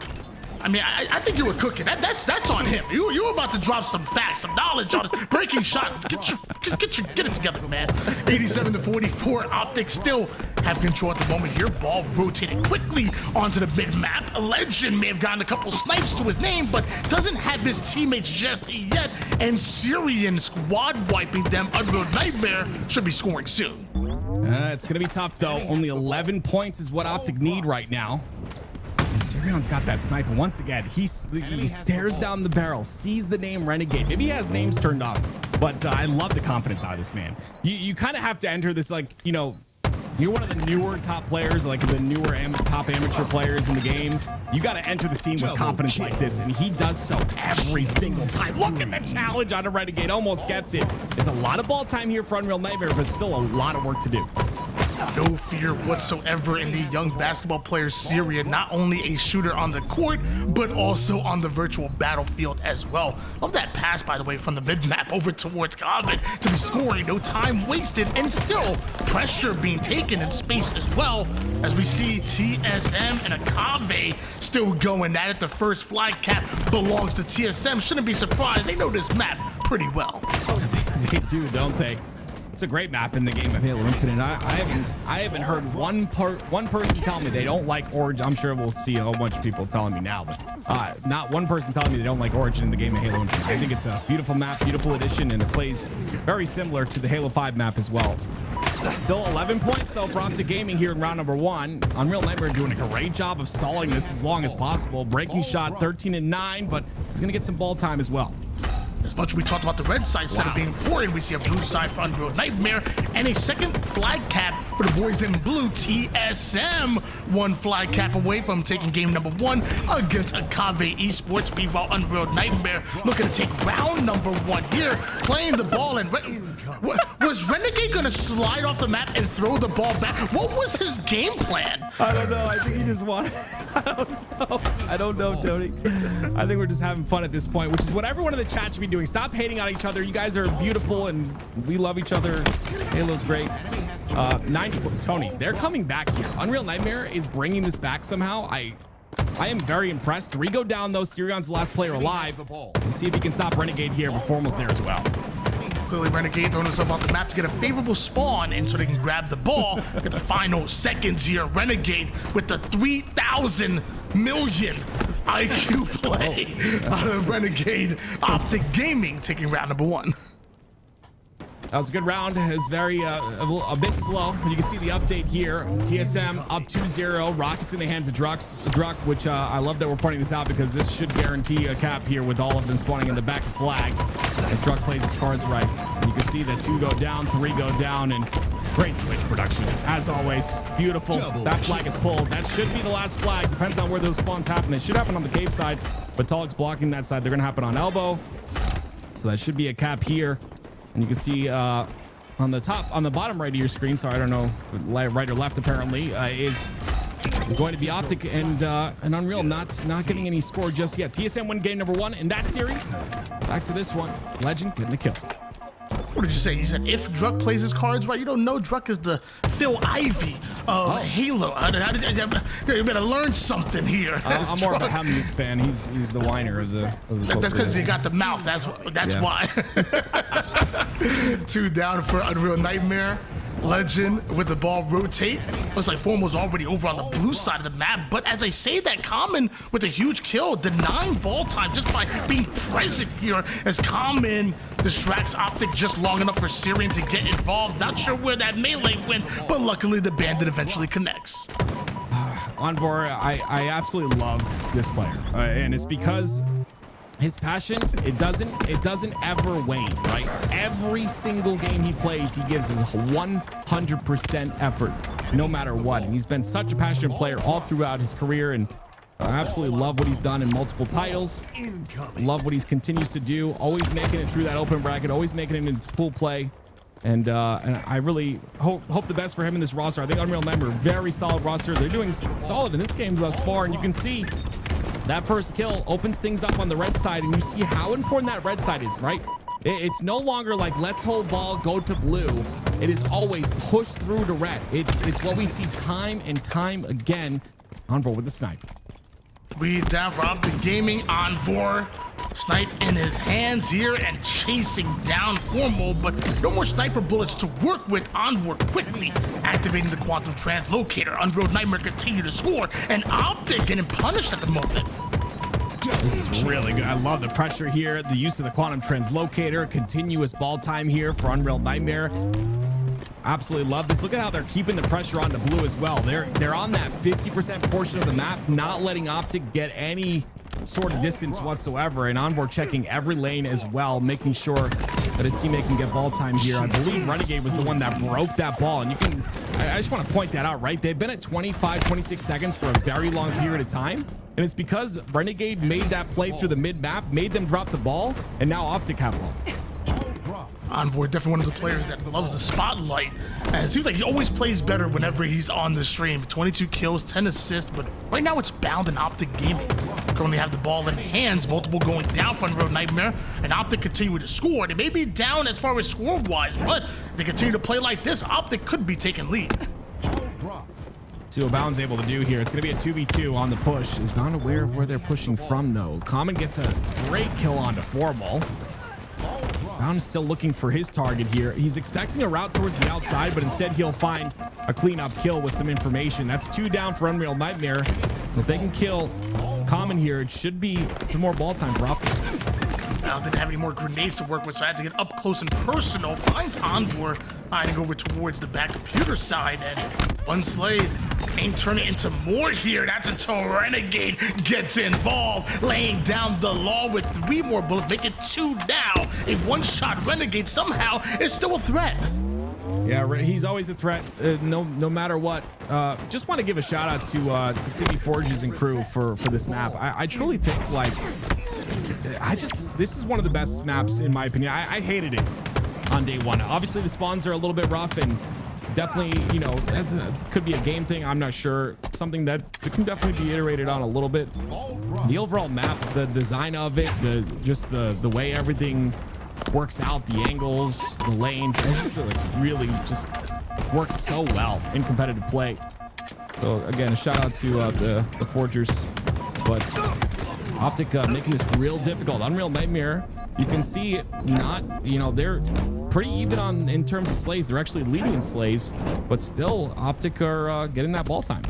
I mean, I think you were cooking. That's on him. You were about to drop some facts, some knowledge on this Breaking Shot. Get it together, man. 87-44. Optic still have control at the moment here. Ball rotating quickly onto the mid-map. Legend may have gotten a couple snipes to his name, but doesn't have his teammates just yet. And Syrian squad wiping them. Unreal Nightmare should be scoring soon. It's going to be tough, though. Only 11 points is what Optic need right now. Sirion's got that sniper. Once again, he stares down the barrel, sees the name Renegade. Maybe he has names turned off, but I love the confidence out of this man. You kind of have to enter this like, you know, you're one of the newer top players, like the newer top amateur players in the game. You got to enter the scene with confidence like this, and he does so every single time. Look at the challenge on a Renegade, almost gets it. It's a lot of ball time here for Unreal Nightmare, but still a lot of work to do. No fear whatsoever in the young basketball player Syria, not only a shooter on the court, but also on the virtual battlefield as well. Love that pass, by the way, from the mid-map over towards Calvin to be scoring, no time wasted, and still pressure being taken in space as well, as we see TSM and Akave still going at it. The first flag cap belongs to TSM. Shouldn't be surprised. They know this map pretty well. They do, don't they? It's a great map in the game of Halo Infinite. I haven't heard one person tell me they don't like Origin. I'm sure we'll see a whole bunch of people telling me now, but not one person telling me they don't like Origin in the game of Halo Infinite. I think it's a beautiful map, beautiful addition, and it plays very similar to the Halo 5 map as well. Still 11 points though for Optic Gaming here in round number 1. Unreal Nightmare doing a great job of stalling this as long as possible. Breaking shot 13-9, but he's gonna get some ball time as well. As much as we talked about the red side setup being important, we see a blue side for Unreal Nightmare and a second flag cap for the boys in blue. TSM one flag cap away from taking game number 1 against Akave Esports. Meanwhile, Unreal Nightmare looking to take round number 1 here, playing the ball. And was Renegade going to slide off the map and throw the ball back? What was his game plan? I don't know. I think he just wanted. I don't know, Tony. I think we're just having fun at this point, which is what everyone in the chat should be doing. Stop hating on each other. You guys are beautiful and we love each other. Halo's great. 90 points. Tony, they're coming back here. Unreal Nightmare is bringing this back somehow. I am very impressed. 3 go down though. Styrion's the last player alive. We'll see if he can stop Renegade here before almost there as well. Clearly Renegade throwing himself off the map to get a favorable spawn in so they can grab the ball. Get the final seconds here. Renegade with the 3,000 million IQ play out of Renegade. Optic Gaming taking round number 1. That was a good round. It was very a bit slow. You can see the update here. TSM up 2-0. Rockets in the hands of Druck, which I love that we're pointing this out because this should guarantee a cap here with all of them spawning in the back of flag. If Druck plays his cards right. And you can see that 2 go down, 3 go down, and great switch production. As always, beautiful. That flag is pulled. That should be the last flag. Depends on where those spawns happen. They should happen on the cave side, but Talik's blocking that side. They're going to happen on elbow. So that should be a cap here. And you can see on the bottom right of your screen, sorry, I don't know, right or left apparently, is going to be Optic and Unreal not getting any score just yet. TSM win game number 1 in that series. Back to this one. Legend getting the kill. What did you say? He said if Druck plays his cards right. You don't know Druck is the Phil Ivey of Halo. You better learn something here. I'm more of a Helmuth fan. He's the whiner of the That's because you got the mouth. That's why. 2 down for Unreal Nightmare. Legend with the ball rotate. Looks like Formal's already over on the blue side of the map, but as I say that, Common with a huge kill, denying ball time just by being present here as Common distracts Optic just long enough for Syrian to get involved. Not sure where that melee went, but luckily the bandit eventually connects. Envor, I absolutely love this player, and it's because his passion, it doesn't ever wane, right? Every single game he plays, he gives his 100% effort, no matter what. And he's been such a passionate player all throughout his career, and I absolutely love what he's done in multiple titles. Love what he continues to do, always making it through that open bracket, always making it into pool play. And I really hope the best for him in this roster. I think Unreal Nightmare, very solid roster. They're doing solid in this game thus far, and you can see that first kill opens things up on the red side, and you see how important that red side is, right? It's no longer like, let's hold ball, go to blue. It is always push through to red. It's what we see time and time again. Envor with the snipe. We down for Optic Gaming. Envor, snipe in his hands here and chasing down Formal, but no more sniper bullets to work with. Envor quickly activating the quantum translocator. Unreal Nightmare continue to score, and Optic getting punished at the moment. This is really good. I love the pressure here. The use of the quantum translocator. Continuous ball time here for Unreal Nightmare. absolutely love this. Look at how they're keeping the pressure on the blue as well. They're on that 50% portion of the map, not letting Optic get any sort of distance whatsoever, and Envor checking every lane as well, making sure that his teammate can get ball time here. I believe Renegade was the one that broke that ball, and I just want to point that out, right? They've been at 26 seconds for a very long period of time, and it's because Renegade made that play through the mid-map, made them drop the ball, and now Optic have ball. Envoy, definitely one of the players that loves the spotlight, and it seems like he always plays better whenever he's on the stream. 22 kills, 10 assists, but right now it's bound in Optic Gaming. Currently have the ball in hands, multiple going down for Unreal Nightmare, and Optic continue to score. They may be down as far as score-wise, but they continue to play like this, Optic could be taking lead. See what Bound's able to do here. It's going to be a 2v2 on the push. Is Bound aware of where they're pushing from, though? Common gets a great kill onto Formal. Bound is still looking for his target here. He's expecting a route towards the outside, but instead he'll find a cleanup kill with some information. That's 2 down for Unreal Nightmare. If they can kill Common here, it should be some more ball time for Optic. Bound didn't have any more grenades to work with, so I had to get up close and personal. Finds Envor hiding over towards the back computer side, and Unslade ain't turning into more here. That's until Renegade gets involved, laying down the law with 3 more bullets, make it 2 now. A one-shot Renegade somehow is still a threat. Yeah, he's always a threat, no matter what. Just want to give a shout out to Timmy Forges and crew for this map. I truly think, like, this is one of the best maps in my opinion. I hated it on day 1. Obviously the spawns are a little bit rough, and definitely, you know, that could be a game thing. I'm not sure. Something that can definitely be iterated on a little bit. The overall map, the design of it, the way everything works out, the angles, the lanes, it just really just works so well in competitive play. So again, a shout out to the Forgers, but Optic making this real difficult. Unreal Nightmare, you can see they're pretty even in terms of slays. They're actually leading in slays, but still Optic are getting that ball time.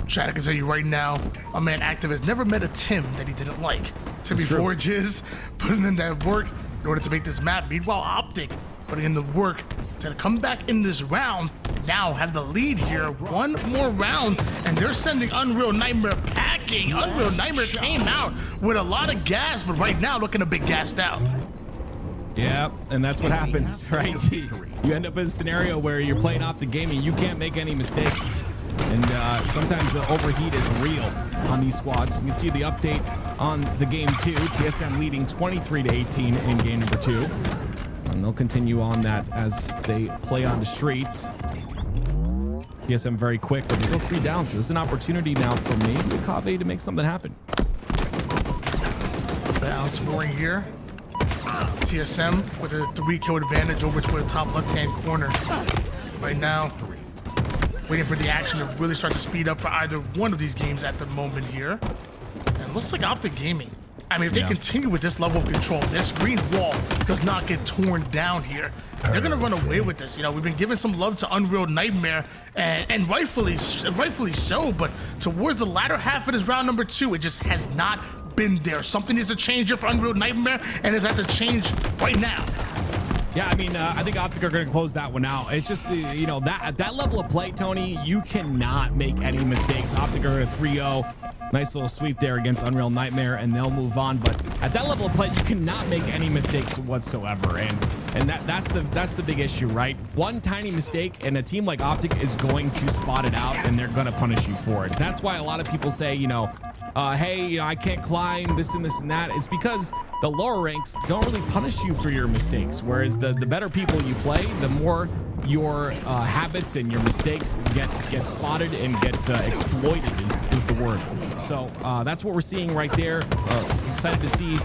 Chad, I can tell you right now, a man active has never met a Tim that he didn't like. Timmy Forges putting in that work in order to make this map. Meanwhile, Optic putting in the work to come back in this round, now have the lead here. 1 more round, and they're sending Unreal Nightmare packing. Unreal Nightmare came out with a lot of gas, but right now looking a bit gassed out. Yeah, and that's what happens, right? You end up in a scenario where you're playing Optic Gaming, you can't make any mistakes. And sometimes the overheat is real on these squads. You can see the update on the game 2. TSM leading 23-18 in game number 2. And they'll continue on that as they play on the streets. TSM very quick, but they go 3 down, so there's an opportunity now for maybe Akave to make something happen. Bound scoring here. TSM with a 3-kill advantage over to the top left-hand corner. Right now, waiting for the action to really start to speed up for either one of these games at the moment here. And looks like Optic Gaming. I mean, if they continue with this level of control, this green wall does not get torn down here, they're going to run away with this. You know, we've been giving some love to Unreal Nightmare, and rightfully so, but towards the latter half of this round number 2, it just has not been there. Something needs to change here for Unreal Nightmare, and it's at to change right now. Yeah, I mean, I think Optic are going to close that one out. It's just, that at that level of play, Tony, you cannot make any mistakes. Optic are going to 3-0. Nice little sweep there against Unreal Nightmare, and they'll move on. But at that level of play, you cannot make any mistakes whatsoever. And that's the big issue, right? One tiny mistake, and a team like Optic is going to spot it out, and they're going to punish you for it. That's why a lot of people say, hey, I can't climb this and this and that. It's because the lower ranks don't really punish you for your mistakes, whereas the better people you play, the more your habits and your mistakes get spotted and get exploited is the word. So that's what we're seeing right there. Excited to see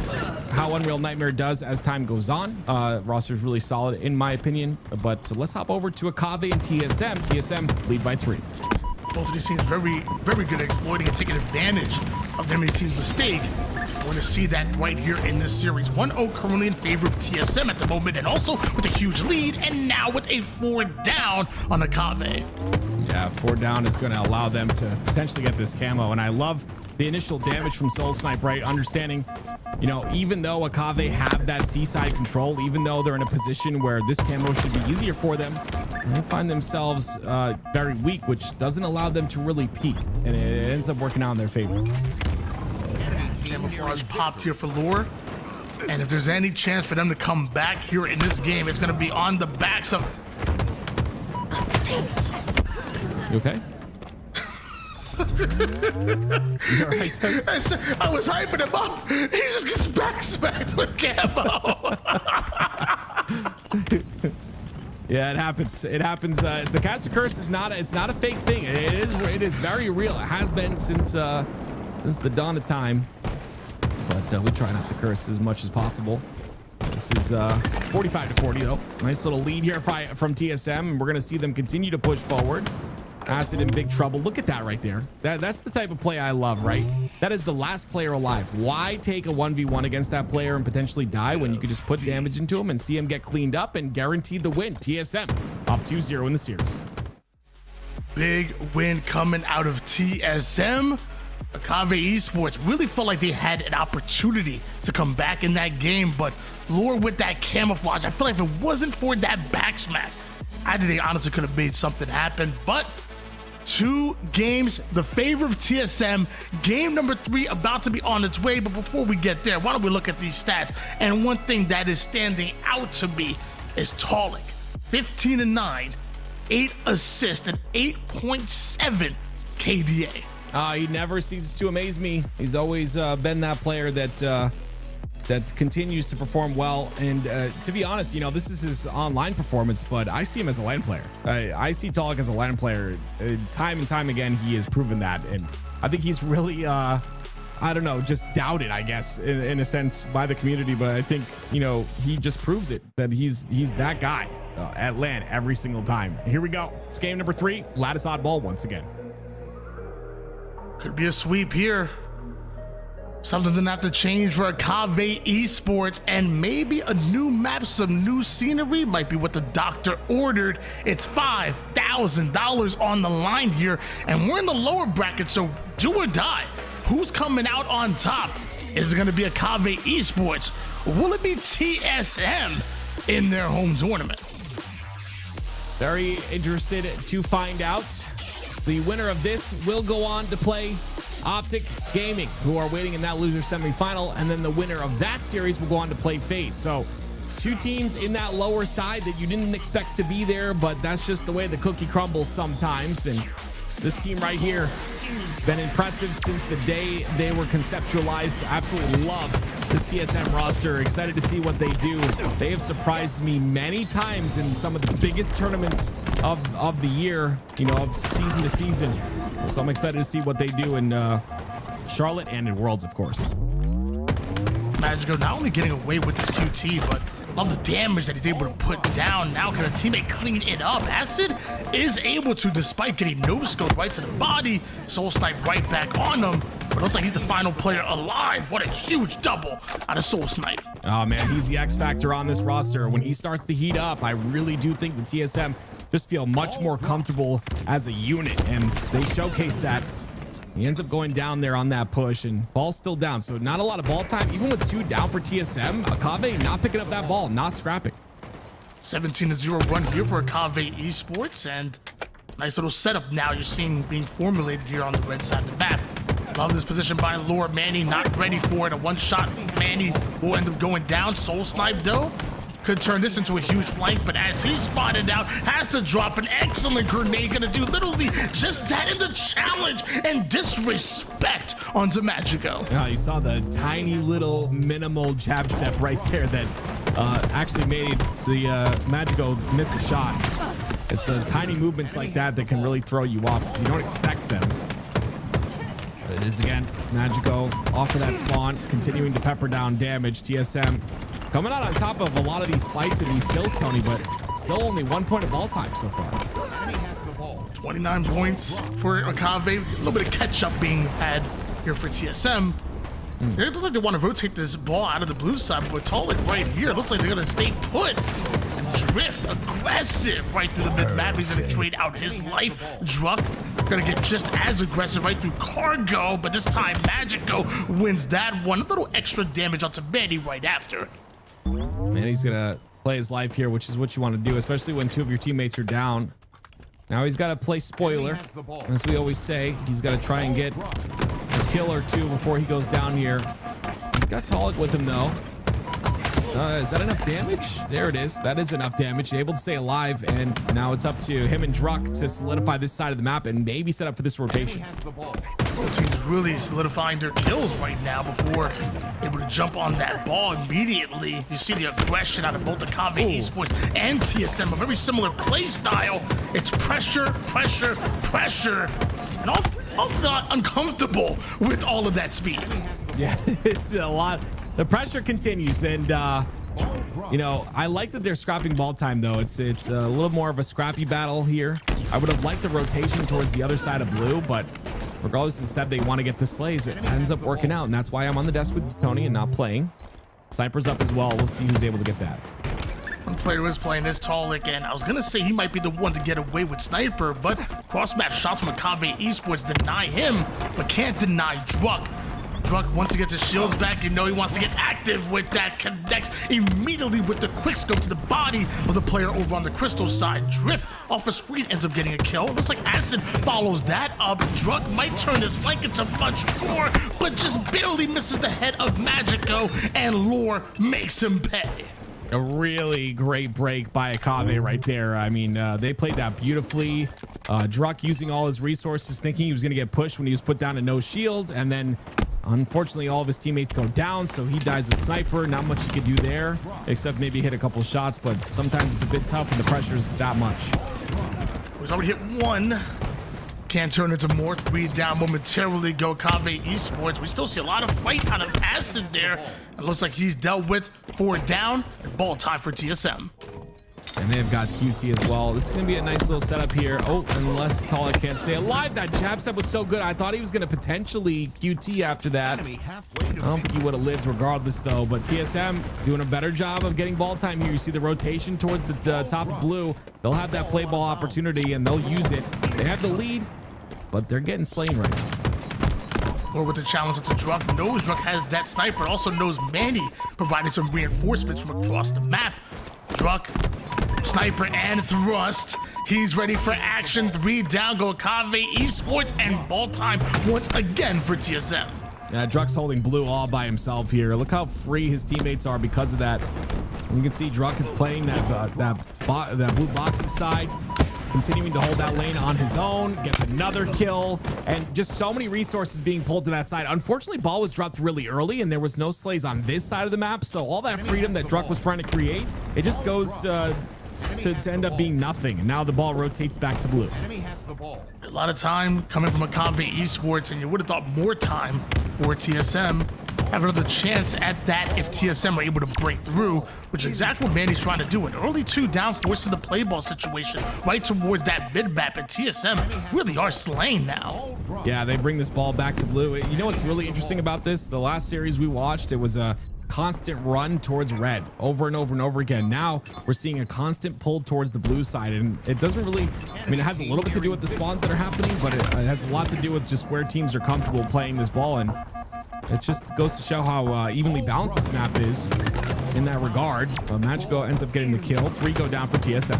how Unreal Nightmare does as time goes on. Roster's really solid in my opinion, but let's hop over to Akave and TSM. TSM lead by 3. Both of these teams very, very good at exploiting and taking advantage of the enemy team's mistake. We're going to see that right here in this series. 1-0 currently in favor of TSM at the moment, and also with a huge lead, and now with a 4 down on Akave. Yeah, 4 down is going to allow them to potentially get this camo, and I love the initial damage from Soul Snipe, right? Understanding, even though Akave have that seaside control, even though they're in a position where this camo should be easier for them, they find themselves very weak, which doesn't allow them to really peak, and it ends up working out in their favor. Camouflage popped here for Lure. And if there's any chance for them to come back here in this game, it's going to be on the backs of... Damn it. You okay? You all right, Tony? I was hyping him up. He just gets back smacked with camo. Yeah, it happens. It happens. The Caster Curse is not. It's not a fake thing. It is very real. It has been since the dawn of time. But we try not to curse as much as possible. This is 45-40 though. Nice little lead here from TSM, and we're gonna see them continue to push forward. Acid in big trouble. Look at that right there. That's the type of play I love, right? That is the last player alive. Why take a 1v1 against that player and potentially die when you could just put damage into him and see him get cleaned up and guarantee the win? TSM up 2-0 in the series. Big win coming out of TSM. Akave Esports really felt like they had an opportunity to come back in that game, but Lure with that camouflage, I feel like if it wasn't for that back smack, I think they honestly could have made something happen. But 2 games, the favor of TSM. Game number 3 about to be on its way, but before we get there, why don't we look at these stats? And one thing that is standing out to me is Talik, 15-9, 8 assists, and 8.7 KDA. He never ceases to amaze me. He's always been that player that continues to perform well. And to be honest, this is his online performance, but I see him as a LAN player. I see Talik as a LAN player. Time and time again, he has proven that. And I think he's really, I don't know, just doubted, I guess, in a sense, by the community. But I think, he just proves it, that he's that guy at LAN every single time. Here we go. It's game number 3. Lattice oddball once again. Could be a sweep here. Something's gonna have to change for Akave Esports, and maybe a new map, some new scenery might be what the doctor ordered. It's $5,000 on the line here, and we're in the lower bracket, so do or die. Who's coming out on top? Is it gonna be Akave Esports? Or will it be TSM in their home tournament? Very interested to find out. The winner of this will go on to play Optic Gaming, who are waiting in that loser semifinal, and then the winner of that series will go on to play FaZe. So 2 teams in that lower side that you didn't expect to be there, but that's just the way the cookie crumbles sometimes. And this team right here, been impressive since the day they were conceptualized. Absolutely love this TSM roster. Excited to see what they do. They have surprised me many times in some of the biggest tournaments of the year, of season to season. So I'm excited to see what they do in Charlotte and in Worlds, of course. Magico not only getting away with this QT, but love the damage that he's able to put down. Now can a teammate clean it up? Acid is able to, despite getting no-scoped right to the body. Soul Snipe right back on him, but it looks like he's the final player alive. What a huge double out of Soul Snipe. Oh man, he's the X factor on this roster. When he starts to heat up, I really do think the TSM just feel much more comfortable as a unit, and they showcase that. He ends up going down there on that push, and ball's still down, so not a lot of ball time. Even with 2 down for TSM, Akave not picking up that ball, not scrapping. 17-0 run here for Akave Esports, and nice little setup now you're seeing being formulated here on the red side of the map. Love this position by Lure. Manny not ready for it. A one-shot Manny will end up going down. Soul Snipe, though, could turn this into a huge flank, but as he's spotted out, has to drop an excellent grenade. Gonna do literally just that in the challenge and disrespect onto Magico. Yeah, you saw the tiny little minimal jab step right there that actually made the Magico miss a shot. It's tiny movements like that that can really throw you off because you don't expect them. But it is again, Magico off of that spawn, continuing to pepper down damage. TSM coming out on top of a lot of these fights and these kills, Tony, but still only 1 point of ball time so far. 29 points for Akave. A little bit of catch-up being had here for TSM. It looks like they want to rotate this ball out of the blue side, but with Talik right here, it looks like they're going to stay put and drift aggressive right through the mid-map. He's going to trade out his life. Druck going to get just as aggressive right through Cargo, but this time Magico wins that one. A little extra damage onto Manny right after. Man, he's gonna play his life here, which is what you want to do, especially when 2 of your teammates are down. Now he's got to play spoiler. As we always say, he's got to try and get a kill or 2 before he goes down here. He's got Talik with him though. Is that enough damage? There it is. That is enough damage. Able to stay alive, and now it's up to him and Druck to solidify this side of the map and maybe set up for this rotation. Both teams really solidifying their kills right now before able to jump on that ball immediately. You see the aggression out of both the Kave Esports and TSM, a very similar play style. It's pressure, pressure, pressure, and off the uncomfortable with all of that speed. Yeah, it's a lot. The pressure continues, and you know, I like that they're scrapping ball time though. It's a little more of a scrappy battle here. I would have liked a rotation towards the other side of blue, but regardless, instead they want to get the slays. It ends up working out, and that's why I'm on the desk with Tony and not playing. Sniper's up as well. We'll see who's able to get that. One player is playing this Talik, and I was gonna say he might be the one to get away with Sniper, but cross-match shots from Kave Esports deny him, but can't deny Druck. Druck, once he gets his shields back, you know he wants to get active with that. Connects immediately with the quick scope to the body of the player over on the Crystal side. Drift off a screen ends up getting a kill. Looks like Acid follows that up. Druck might turn his flank into much more, but just barely misses the head of Magico, and Lore makes him pay. A really great break by Akave right there. I mean, they played that beautifully. Druck using all his resources, thinking he was going to get pushed when he was put down to no shields, and then unfortunately all of his teammates go down, so he dies with Sniper. Not much he could do there, except maybe hit a couple shots, but sometimes it's a bit tough when the pressure's that much. He's already hit 1. Can turn into more. 3 down momentarily go Kave Esports. We still see a lot of fight out of Acid there. It looks like he's dealt with 4 down. And ball time for TSM. And they've got QT as well. This is going to be a nice little setup here. Oh, unless Talik can't stay alive. That jab step was so good. I thought he was going to potentially QT after that. I don't think he would have lived regardless, though. But TSM doing a better job of getting ball time here. You see the rotation towards the top of blue. They'll have that play ball opportunity, and they'll use it. They have the lead, but they're getting slain right now. Or with the challenge to Druck. Knows Druck has that Sniper. Also knows Manny providing some reinforcements from across the map. Druck, Sniper, and Thrust. He's ready for action. 3 down go Kave Esports, and ball time once again for TSM. Yeah, Druck's holding blue all by himself here. Look how free his teammates are because of that. And you can see Druck is playing that blue box's side, continuing to hold that lane on his own, gets another kill, and just so many resources being pulled to that side. Unfortunately, ball was dropped really early, and there was no slays on this side of the map, so all that freedom that Druck was trying to create, it just goes to end up being nothing. And now the ball rotates back to blue. A lot of time coming from a Kave Esports, and you would have thought more time for TSM. Have another chance at that if TSM are able to break through, which is exactly what Manny's trying to do. An early 2 down forces the play ball situation right towards that mid map, and TSM really are slain now. Yeah, they bring this ball back to blue. You know what's really interesting about this? The last series we watched, it was a constant run towards red over and over and over again. Now we're seeing a constant pull towards the blue side, and it doesn't really, I mean, it has a little bit to do with the spawns that are happening, but it has a lot to do with just where teams are comfortable playing this ball, and it just goes to show how evenly balanced this map is in that regard. Magico ends up getting the kill. 3 go down for TSM.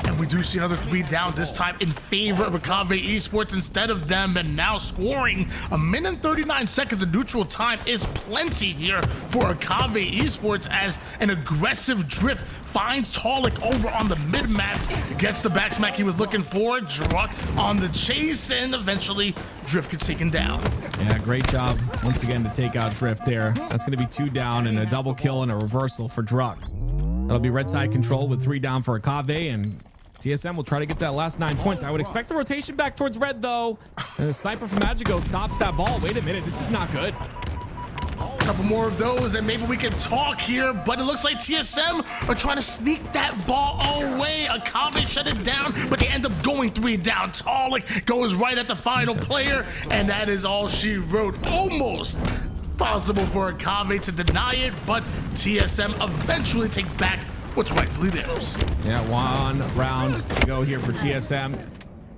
And we do see another 3 down, this time in favor of Kave Esports instead of them, and now scoring. 1 minute and 39 seconds of neutral time is plenty here for Kave Esports as an aggressive drift finds Talik over on the mid-map, gets the back smack he was looking for. Druck on the chase, and eventually Drift gets taken down. Yeah, great job once again to take out Drift there. That's going to be 2 down and a double kill and a reversal for Druck. That'll be red side control with 3 down for Akave, and TSM will try to get that last 9 points. I would expect the rotation back towards red, though. And the sniper from Magico stops that ball. Wait a minute, this is not good. A couple more of those, and maybe we can talk here, but it looks like TSM are trying to sneak that ball away. Akave shut it down, but they end up going 3 down. Talik goes right at the final player, and that is all she wrote. Almost possible for Akave to deny it, but TSM eventually take back what's rightfully theirs. Yeah, 1 round to go here for TSM,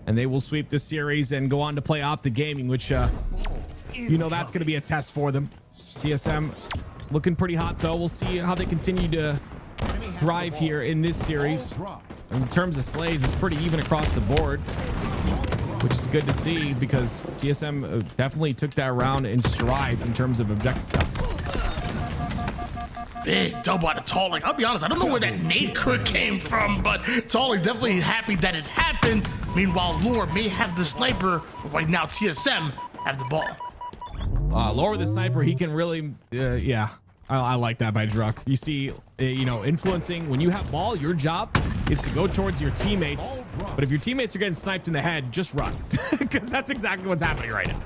and they will sweep this series and go on to play Optic Gaming, which you know that's going to be a test for them. TSM looking pretty hot, though. We'll see how they continue to thrive here in this series. In terms of slays, it's pretty even across the board, which is good to see because TSM definitely took that round in strides in terms of objective. Big double out of Talik. I'll be honest, I don't know where that nade crit came from, but Talik's definitely happy that it happened. Meanwhile, Lore may have the sniper, but right now TSM have the ball. Lower the sniper, he can really, yeah. I like that by Druck. You see, you know, influencing when you have ball, your job is to go towards your teammates. But if your teammates are getting sniped in the head, just run, because that's exactly what's happening right now.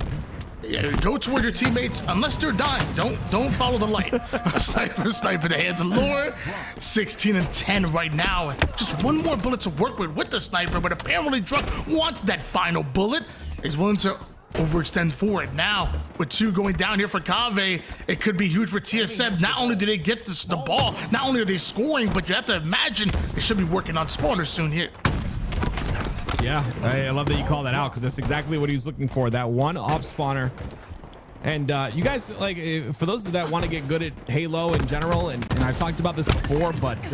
Yeah, go towards your teammates unless they're dying. Don't follow the light. Sniper in the hands of Lore. 16 and 10 right now. Just one more bullet to work with the sniper, but apparently Druck wants that final bullet. He's willing to overextend forward. Now, with 2 going down here for Kave, it could be huge for TSM. Not only do they get the ball, not only are they scoring, but you have to imagine they should be working on spawners soon here. Yeah, I love that you call that out because that's exactly what he was looking for. That one off spawner. And you guys, like, for those that want to get good at Halo in general, and I've talked about this before, but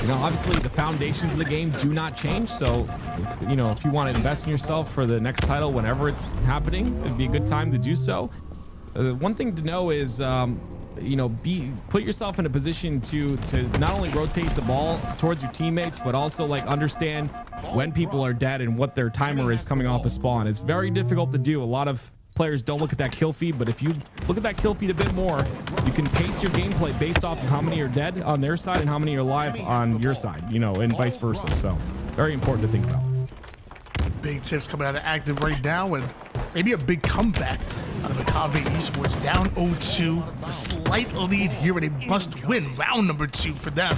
you know, obviously the foundations of the game do not change. So, if you want to invest in yourself for the next title, whenever it's happening, it'd be a good time to do so. One thing to know is, put yourself in a position to not only rotate the ball towards your teammates, but also like understand when people are dead and what their timer is coming off a spawn. It's very difficult to do. A lot of players don't look at that kill feed, but if you look at that kill feed a bit more, you can pace your gameplay based off of how many are dead on their side and how many are alive on your side, and vice versa. So very important to think about. Big tips coming out of Active right now, and maybe a big comeback out of the Kave Esports, down 0-2, a slight lead here, and a must-win round number 2 for them.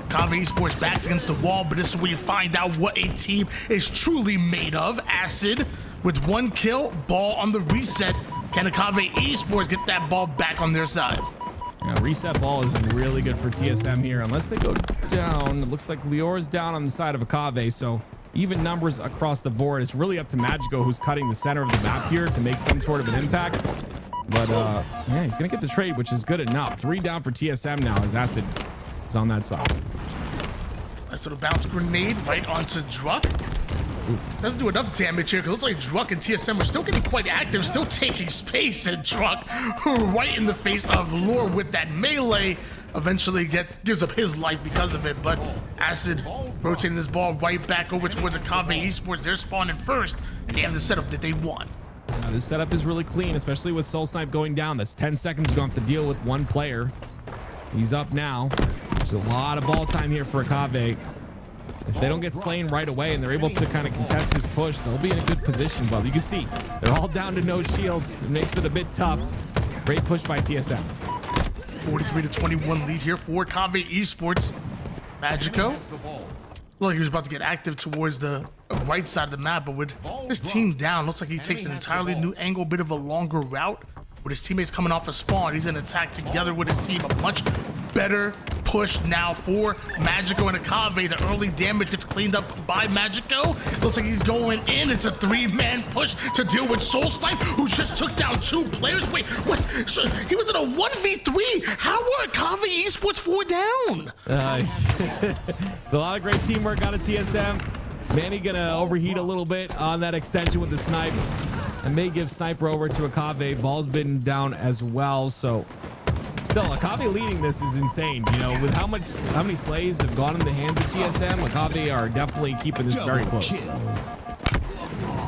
Kave Esports backs against the wall, but this is where you find out what a team is truly made of. Acid with 1 kill, ball on the reset. Can the Kave Esports get that ball back on their side? Yeah, reset ball is really good for TSM here, unless they go down. It looks like Lior's down on the side of a Kave, so even numbers across the board. It's really up to Magico, who's cutting the center of the map here to make some sort of an impact. But yeah, he's gonna get the trade, which is good enough. 3 down for TSM now as Acid is on that side. Nice little bounce grenade right onto Druck. Doesn't do enough damage here because it looks like Druck and TSM are still getting quite active, still taking space, and Druck right in the face of Lore with that melee. Eventually gives up his life because of it, but Acid rotating this ball right back over towards the Kave Esports. They're spawning first, and they have the setup that they want. This setup is really clean, especially with Soul Snipe going down. That's 10 seconds. You don't have to deal with one player. He's up now. There's a lot of ball time here for a Kave. If they don't get slain right away and they're able to kind of contest this push, they'll be in a good position. But you can see they're all down to no shields. It makes it a bit tough. Great push by TSM. 43-21 lead here for Kave Esports. Magico. Looked like he was about to get active towards the right side of the map, but with his team down, looks like he takes an entirely new angle, bit of a longer route. With his teammates coming off a spawn, he's in attack together with his team. A much better push now for Magico and a Kave. The early damage gets cleaned up by Magico. Looks like he's going in. It's a 3-man push to deal with Soul Snipe, who just took down 2 players. Wait, what? So he was in a 1v3. How were Kave Esports 4 down? A lot of great teamwork out of TSM. Manny gonna overheat a little bit on that extension with the snipe. And may give sniper over to a Kave. Ball's been down as well, so still a Kave leading this is insane. With how many slays have gone in the hands of TSM, a Kave are definitely keeping this very close.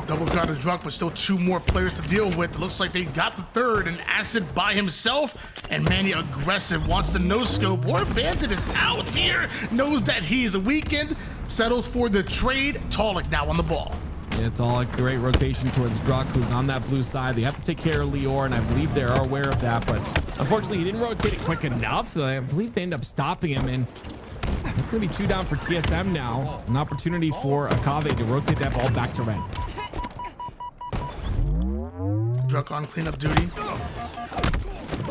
Double got a Druck, but still 2 more players to deal with. It looks like they got the 3rd, and Acid by himself, and Manny aggressive, wants the no-scope. War Bandit is out here, knows that he's weakened, settles for the trade. Talik now on the ball. Yeah, it's all a great rotation towards Druck, who's on that blue side. They have to take care of Lior, and I believe they are aware of that, but unfortunately he didn't rotate it quick enough. I believe they end up stopping him, and it's going to be 2 down for TSM now. An opportunity for a Kave to rotate that ball back to red. Druck on cleanup duty.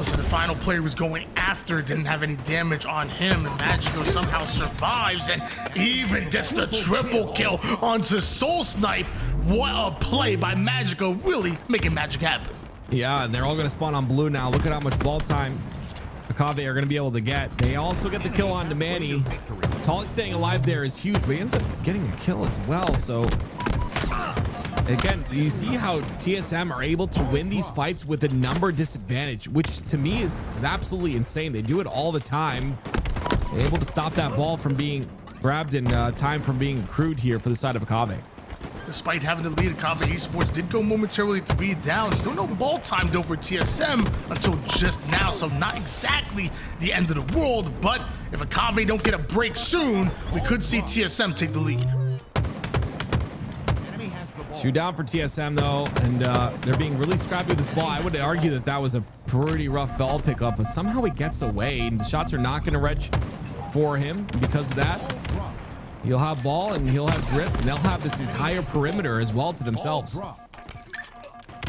So the final player was going after, didn't have any damage on him, and Magico somehow survives and even gets the triple kill onto Soul Snipe. What a play by Magico, really making magic happen. Yeah, and they're all going to spawn on blue now. Look at how much ball time Akave are going to be able to get. They also get the kill on to Manny. Talik staying alive there is huge, but he ends up getting a kill as well. So again, you see how TSM are able to win these fights with a number disadvantage, which to me is absolutely insane. They do it all the time. They're able to stop that ball from being grabbed and time from being accrued here for the side of Akave. Despite having the lead, Akave Esports did go momentarily 3 down. Still no ball time though for TSM until just now, so not exactly the end of the world, but if Akave don't get a break soon, we could see TSM take the lead. 2 down for TSM though, and they're being really scrappy with this ball. I would argue that that was a pretty rough ball pickup, but somehow he gets away, and the shots are not going to reg for him because of that. He'll have ball and he'll have drift, and they'll have this entire perimeter as well to themselves.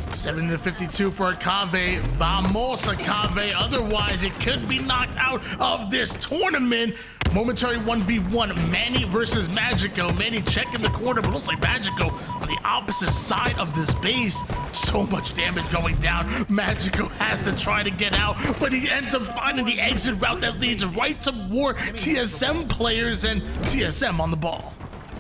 7-52 for Akave. Vamos, Akave. Otherwise, it could be knocked out of this tournament. Momentary 1v1. Manny versus Magico. Manny checking the corner, but looks like Magico on the opposite side of this base. So much damage going down. Magico has to try to get out, but he ends up finding the exit route that leads right to more TSM players, and TSM on the ball.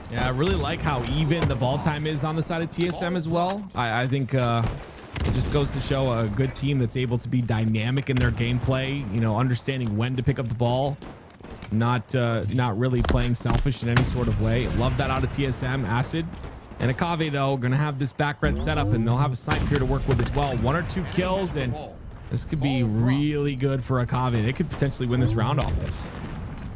Yeah, I really like how even the ball time is on the side of TSM as well. I think it just goes to show a good team that's able to be dynamic in their gameplay, you know, understanding when to pick up the ball, not really playing selfish in any sort of way. Love that out of TSM. Acid and Akave, though, going to have this back red setup, and they'll have a snipe here to work with as well. 1 or 2 kills, and this could be really good for Akave. They could potentially win this round off this.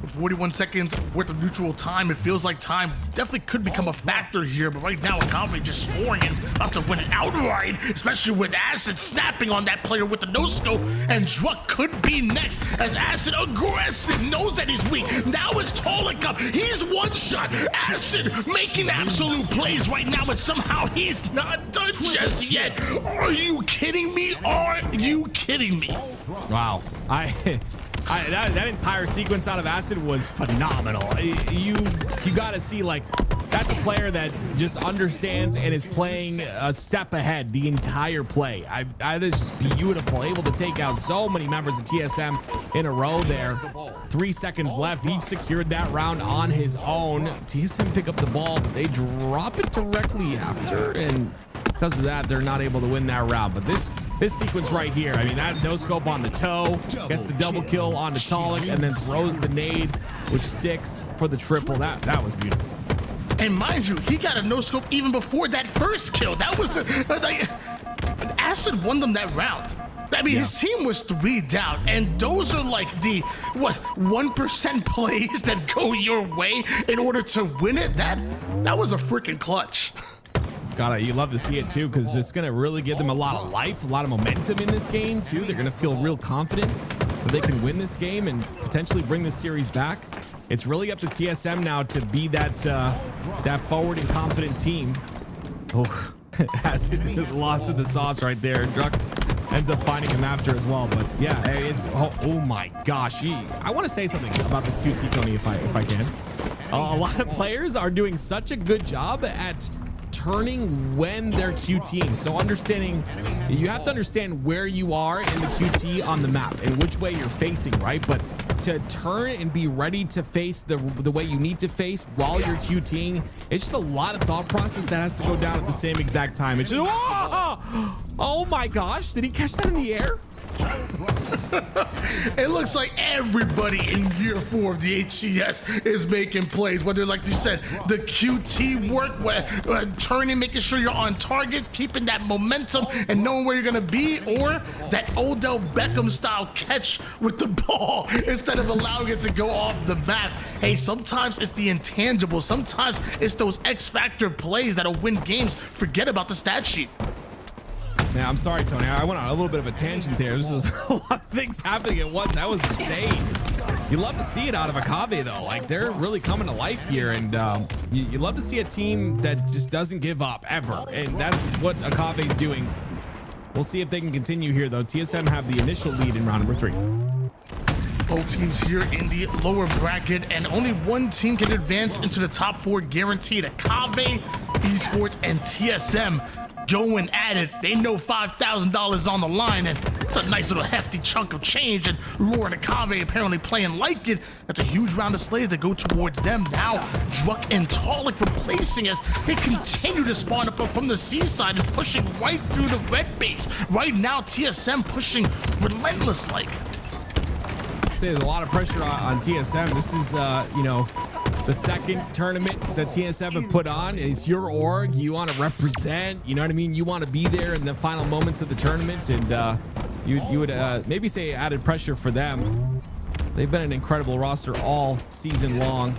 With 41 seconds worth of neutral time, it feels like time definitely could become a factor here, but right now Akave just scoring and about to win it outright, especially with Acid snapping on that player with the no-scope, and Druck could be next as Acid aggressive, knows that he's weak. Now it's Talik up, he's one shot. Acid making absolute plays right now, and somehow he's not done just yet. Are you kidding me? Are you kidding me? Wow. That entire sequence out of Acid was phenomenal. You got to see, like, that's a player that just understands and is playing a step ahead the entire play. That is just beautiful. Able to take out so many members of TSM in a row there. 3 seconds left. He secured that round on his own. TSM pick up the ball, but they drop it directly after, and because of that, they're not able to win that round. But this sequence right here, I mean, that no scope on the toe, gets the double kill on the Talik, and then throws the nade, which sticks for the triple. That was beautiful. And mind you, he got a no scope even before that first kill. That was Acid won them that round. I mean, his team was 3 down, and those are like the 1% plays that go your way in order to win it. That was a freaking clutch. You love to see it too, because it's going to really give them a lot of life, a lot of momentum in this game too. They're going to feel real confident that they can win this game and potentially bring this series back. It's really up to TSM now to be that forward and confident team. Oh, Acid lost in the sauce right there. Druck ends up finding him after as well. But yeah, it's oh my gosh. I want to say something about this QT, Tony, if I can. A lot of players are doing such a good job at turning when they're QTing. So you have to understand where you are in the QT on the map and which way you're facing, right? But to turn and be ready to face the way you need to face while you're QTing, it's just a lot of thought process that has to go down at the same exact time. It's just, oh my gosh, did he catch that in the air? It looks like everybody in year 4 of the HCS is making plays, whether, like you said, the QT work, turning, making sure you're on target, keeping that momentum and knowing where you're gonna be, or that Odell Beckham style catch with the ball instead of allowing it to go off the map. Hey, sometimes it's the intangible, sometimes it's those X factor plays that'll win games. Forget about the stat sheet. Yeah, I'm sorry, Tony. I went on a little bit of a tangent there. There's just a lot of things happening at once. That was insane. You love to see it out of Akave, though. Like, they're really coming to life here, and you love to see a team that just doesn't give up, ever. And that's what Akave's doing. We'll see if they can continue here, though. TSM have the initial lead in round number 3. Both teams here in the lower bracket, and only one team can advance into the top 4 guaranteed. Akave Esports and TSM. going at it. They know $5,000 on the line, and it's a nice little hefty chunk of change. And Laura and Akave apparently playing like it. That's a huge round of slays that go towards them. Now, Druck and Talik replacing as they continue to spawn up from the seaside and pushing right through the red base. Right now, TSM pushing relentless-like. I'd say there's a lot of pressure on TSM. This is, you know, the second tournament that TSM have put on. It's your org. You want to represent, you know what I mean? You want to be there in the final moments of the tournament, and you would maybe say added pressure for them. They've been an incredible roster all season long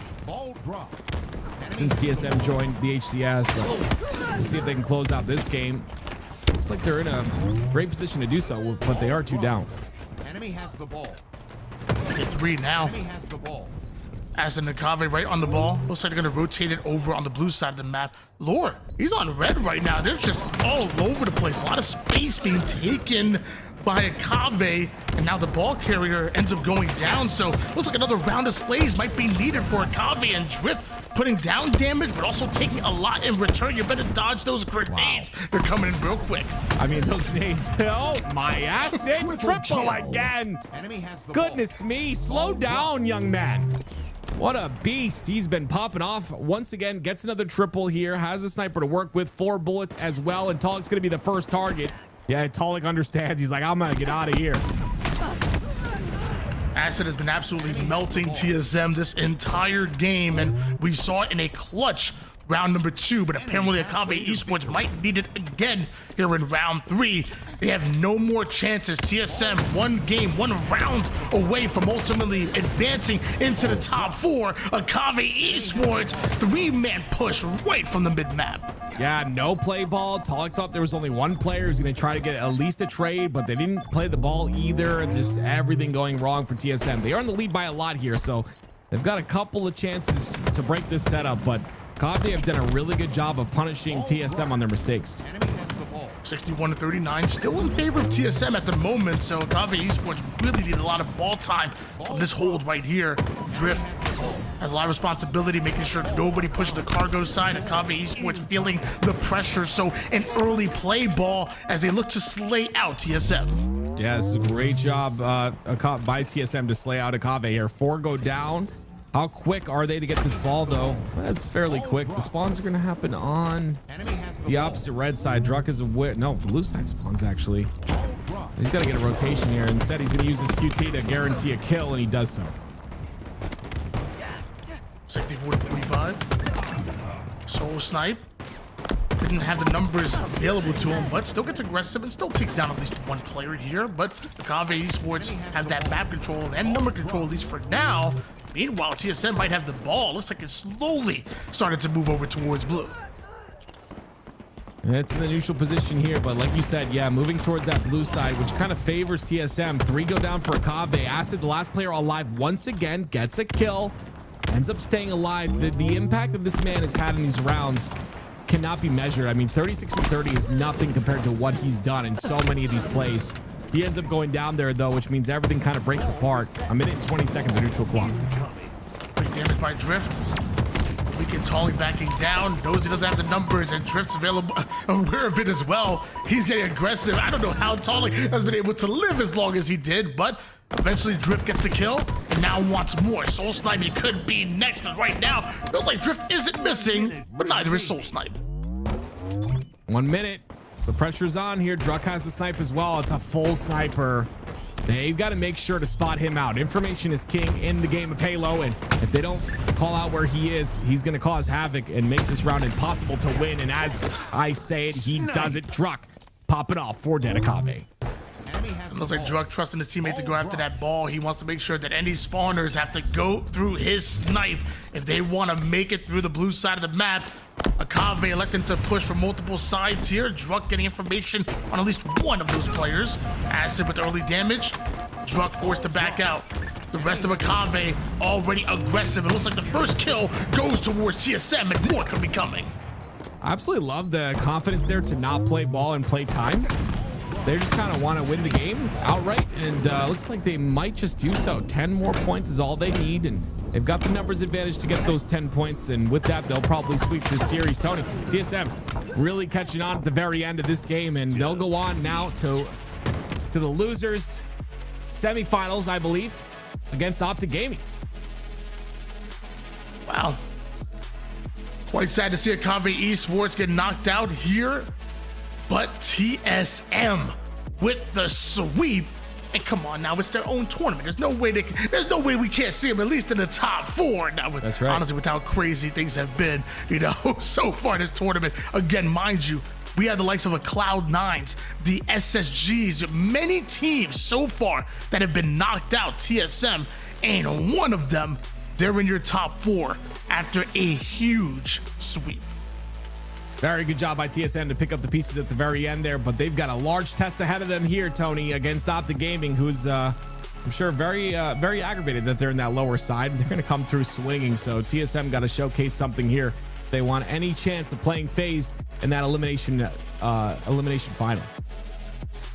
since TSM joined the HCS, but we'll see if they can close out this game. Looks like they're in a great position to do so, but they are 2 down. Enemy has the ball. They get 3 now. Enemy has the ball. Aston and Kave right on the ball. Looks like they're going to rotate it over on the blue side of the map. Lore, he's on red right now. They're just all over the place. A lot of space being taken by a Kave, and now the ball carrier ends up going down. So looks like another round of slays might be needed for a Kave, and Drift putting down damage, but also taking a lot in return. You better dodge those grenades. Wow. They're coming in real quick. I mean, those nades. Oh, my acid triple again. Goodness me. Slow down, young man. What a beast. He's been popping off once again. Gets another triple here. Has a sniper to work with. 4 bullets as well. And Talik's going to be the first target. Yeah, Talik understands. He's like, I'm going to get out of here. Acid has been absolutely melting TSM this entire game, and we saw it in a clutch round number 2, but apparently Akave Esports might need it again here in round 3. They have no more chances. TSM 1 game, 1 round away from ultimately advancing into the top 4. Akave Esports 3-man push right from the mid-map. Yeah, no play ball. Talik thought there was only 1 player who's going to try to get at least a trade, but they didn't play the ball either. Just everything going wrong for TSM. They are in the lead by a lot here, so they've got a couple of chances to break this setup, but Kave have done a really good job of punishing TSM on their mistakes. 61-39, still in favor of TSM at the moment, so Kave Esports really need a lot of ball time from this hold right here. Drift has a lot of responsibility, making sure nobody pushes the cargo side, and Kave Esports feeling the pressure, so an early play ball as they look to slay out TSM. Yeah, this is a great job by TSM to slay out Akave here. 4 go down. How quick are they to get this ball, though? That's fairly quick. The spawns are going to happen on the opposite red side. Druck is no, blue side spawns, actually. He's got to get a rotation here. Instead, he's going to use his QT to guarantee a kill, and he does so. 64-45. Soul Snipe. Didn't have the numbers available to him, but still gets aggressive and still takes down at least 1 player here. But the Kave Esports have that map control and number control, at least for now. Meanwhile, TSM might have the ball. Looks like it slowly started to move over towards blue. It's in the neutral position here, but like you said, yeah, moving towards that blue side, which kind of favors TSM. 3 go down for Akave. Acid, the last player alive once again, gets a kill, ends up staying alive. The impact that this man has had in these rounds cannot be measured. I mean, 36-30 is nothing compared to what he's done in so many of these plays. He ends up going down there, though, which means everything kind of breaks apart. A minute and 20 seconds of neutral clock. Great damage by Drift. We get Tolly backing down. Knows he doesn't have the numbers, and Drift's aware of it as well. He's getting aggressive. I don't know how Tolly has been able to live as long as he did, but eventually Drift gets the kill and now wants more. Soul Snipe, he could be next. Right now, feels like Drift isn't missing, but neither is Soul Snipe. 1 minute. The pressure's on here. Druck has the snipe as well. It's a full sniper. They've got to make sure to spot him out. Information is king in the game of Halo, and if they don't call out where he is, he's going to cause havoc and make this round impossible to win. And as I say it, he does it. Druck pop it off for Akave. It looks like Druck trusting his teammate to go after that ball. He wants to make sure that any spawners have to go through his snipe if they want to make it through the blue side of the map. Akave electing to push from multiple sides here. Druck getting information on at least 1 of those players. Acid with early damage. Druck forced to back out. The rest of Akave already aggressive. It looks like the first kill goes towards TSM, and more could be coming. I absolutely love the confidence there to not play ball and play time. They just kind of want to win the game outright, and looks like they might just do so. 10 more points is all they need, and they've got the numbers advantage to get those 10 points, and with that, they'll probably sweep this series. Tony, TSM really catching on at the very end of this game, and they'll go on now to the losers semifinals, I believe, against Optic Gaming. Wow. Quite sad to see a Convey Esports get knocked out here, but TSM with the sweep. And come on now, it's their own tournament. There's no way we can't see them at least in the top 4. Now, that's right. Honestly, with how crazy things have been, so far this tournament. Again, mind you, we have the likes of a Cloud9s, the SSGs, many teams so far that have been knocked out. TSM ain't one of them. They're in your top 4 after a huge sweep. Very good job by TSM to pick up the pieces at the very end there, but they've got a large test ahead of them here, Tony, against Optic Gaming, who's I'm sure very aggravated that they're in that lower side. They're going to come through swinging, so TSM got to showcase something here. They want any chance of playing FaZe in that elimination final.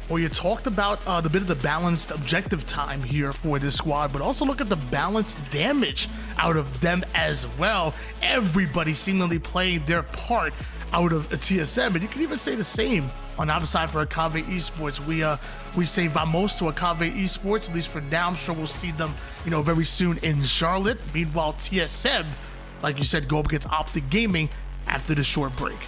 Well, you talked about the bit of the balanced objective time here for this squad, but also look at the balanced damage out of them as well. Everybody seemingly playing their part out of a TSM, and you can even say the same on the other side for a Convey Esports. We say vamos to a Convey Esports, at least for now. I'm sure we'll see them, very soon in Charlotte. Meanwhile, TSM, like you said, go up against Optic Gaming after the short break.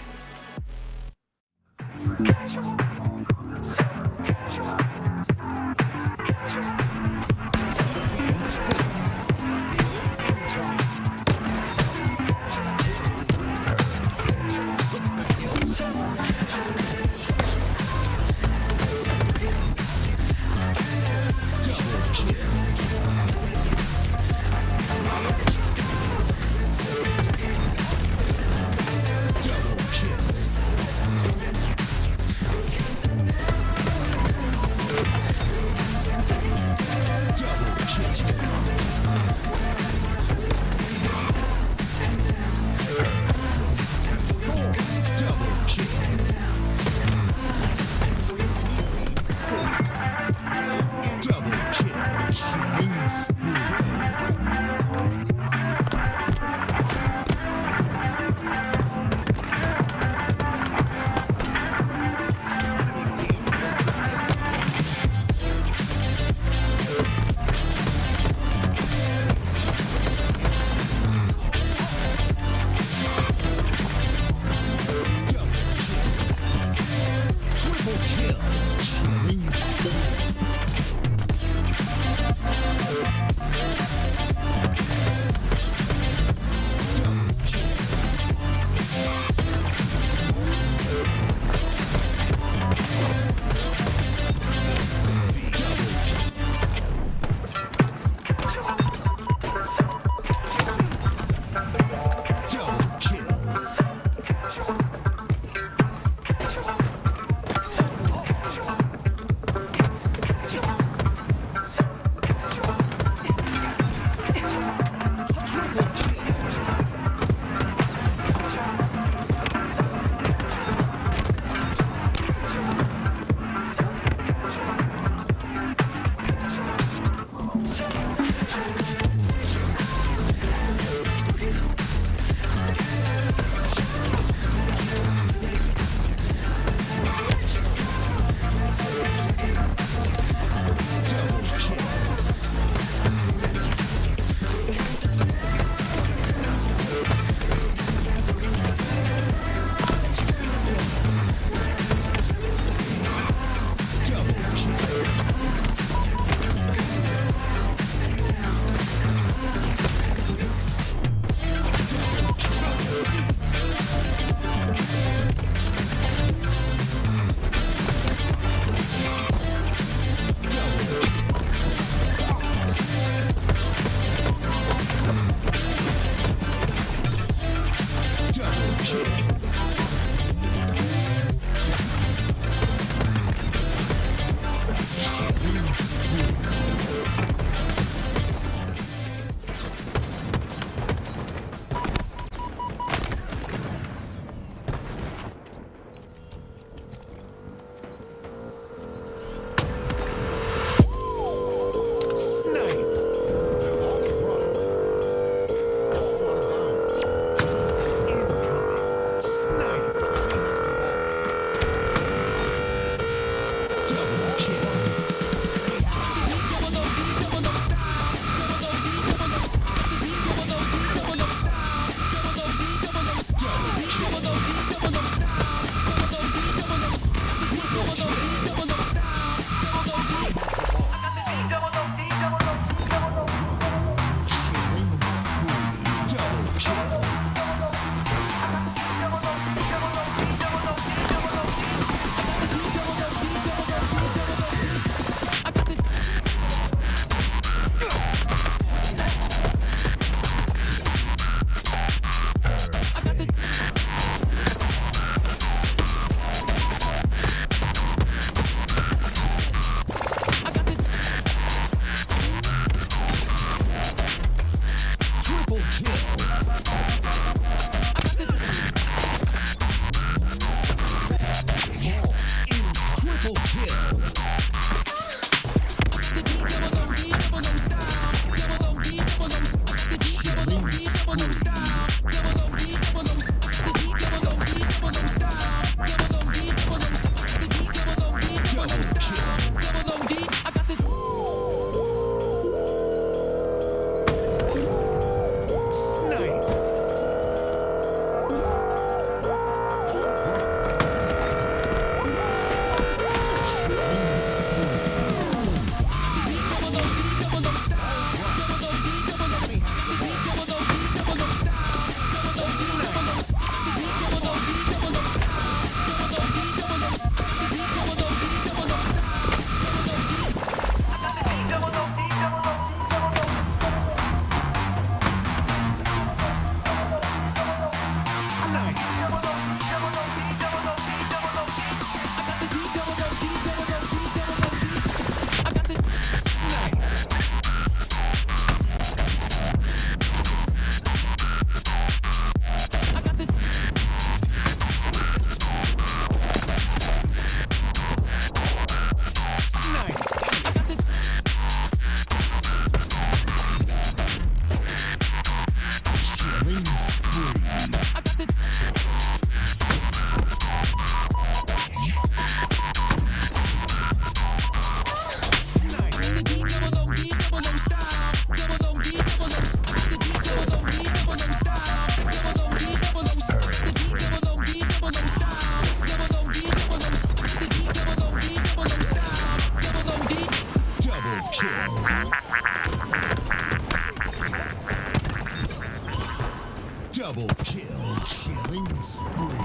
Double kill. Killing spree.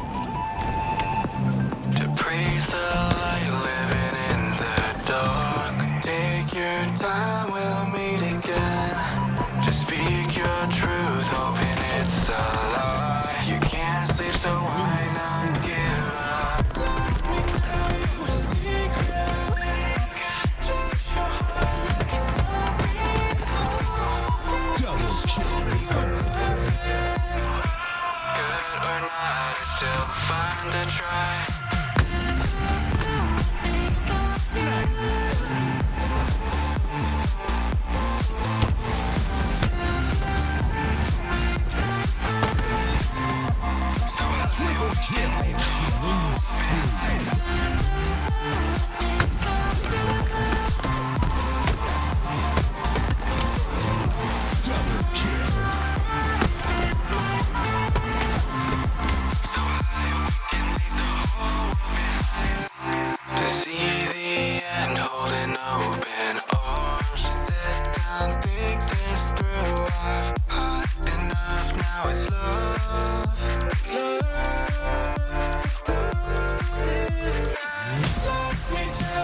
To praise the light living in the dark. Take your time, we'll meet again. Just speak your truth, hoping it's a lie. You can't sleep, so why not give up? Let me tell you a secret. Just your heart like it's not being hard. Double kill. Good or not, it's still fun to try. Triple kill. Killing spree. Double kill. To see the end, holding open arms. Sit down, think this through. I've had enough, now it's love. Love. Let me tell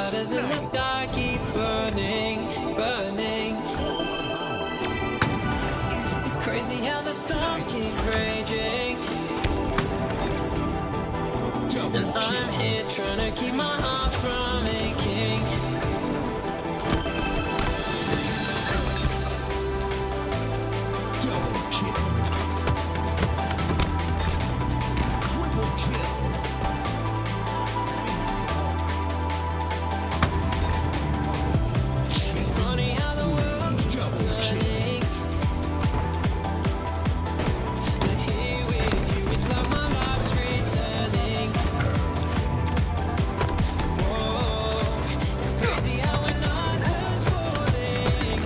Stars in the sky keep burning, burning. It's crazy how the storms keep raging. And I'm here trying to keep my heart from aching. Double kill. Triple kill. It's funny how the world keeps turning. And here with you, it's like my life's returning. Whoa, it's crazy how we're not just falling.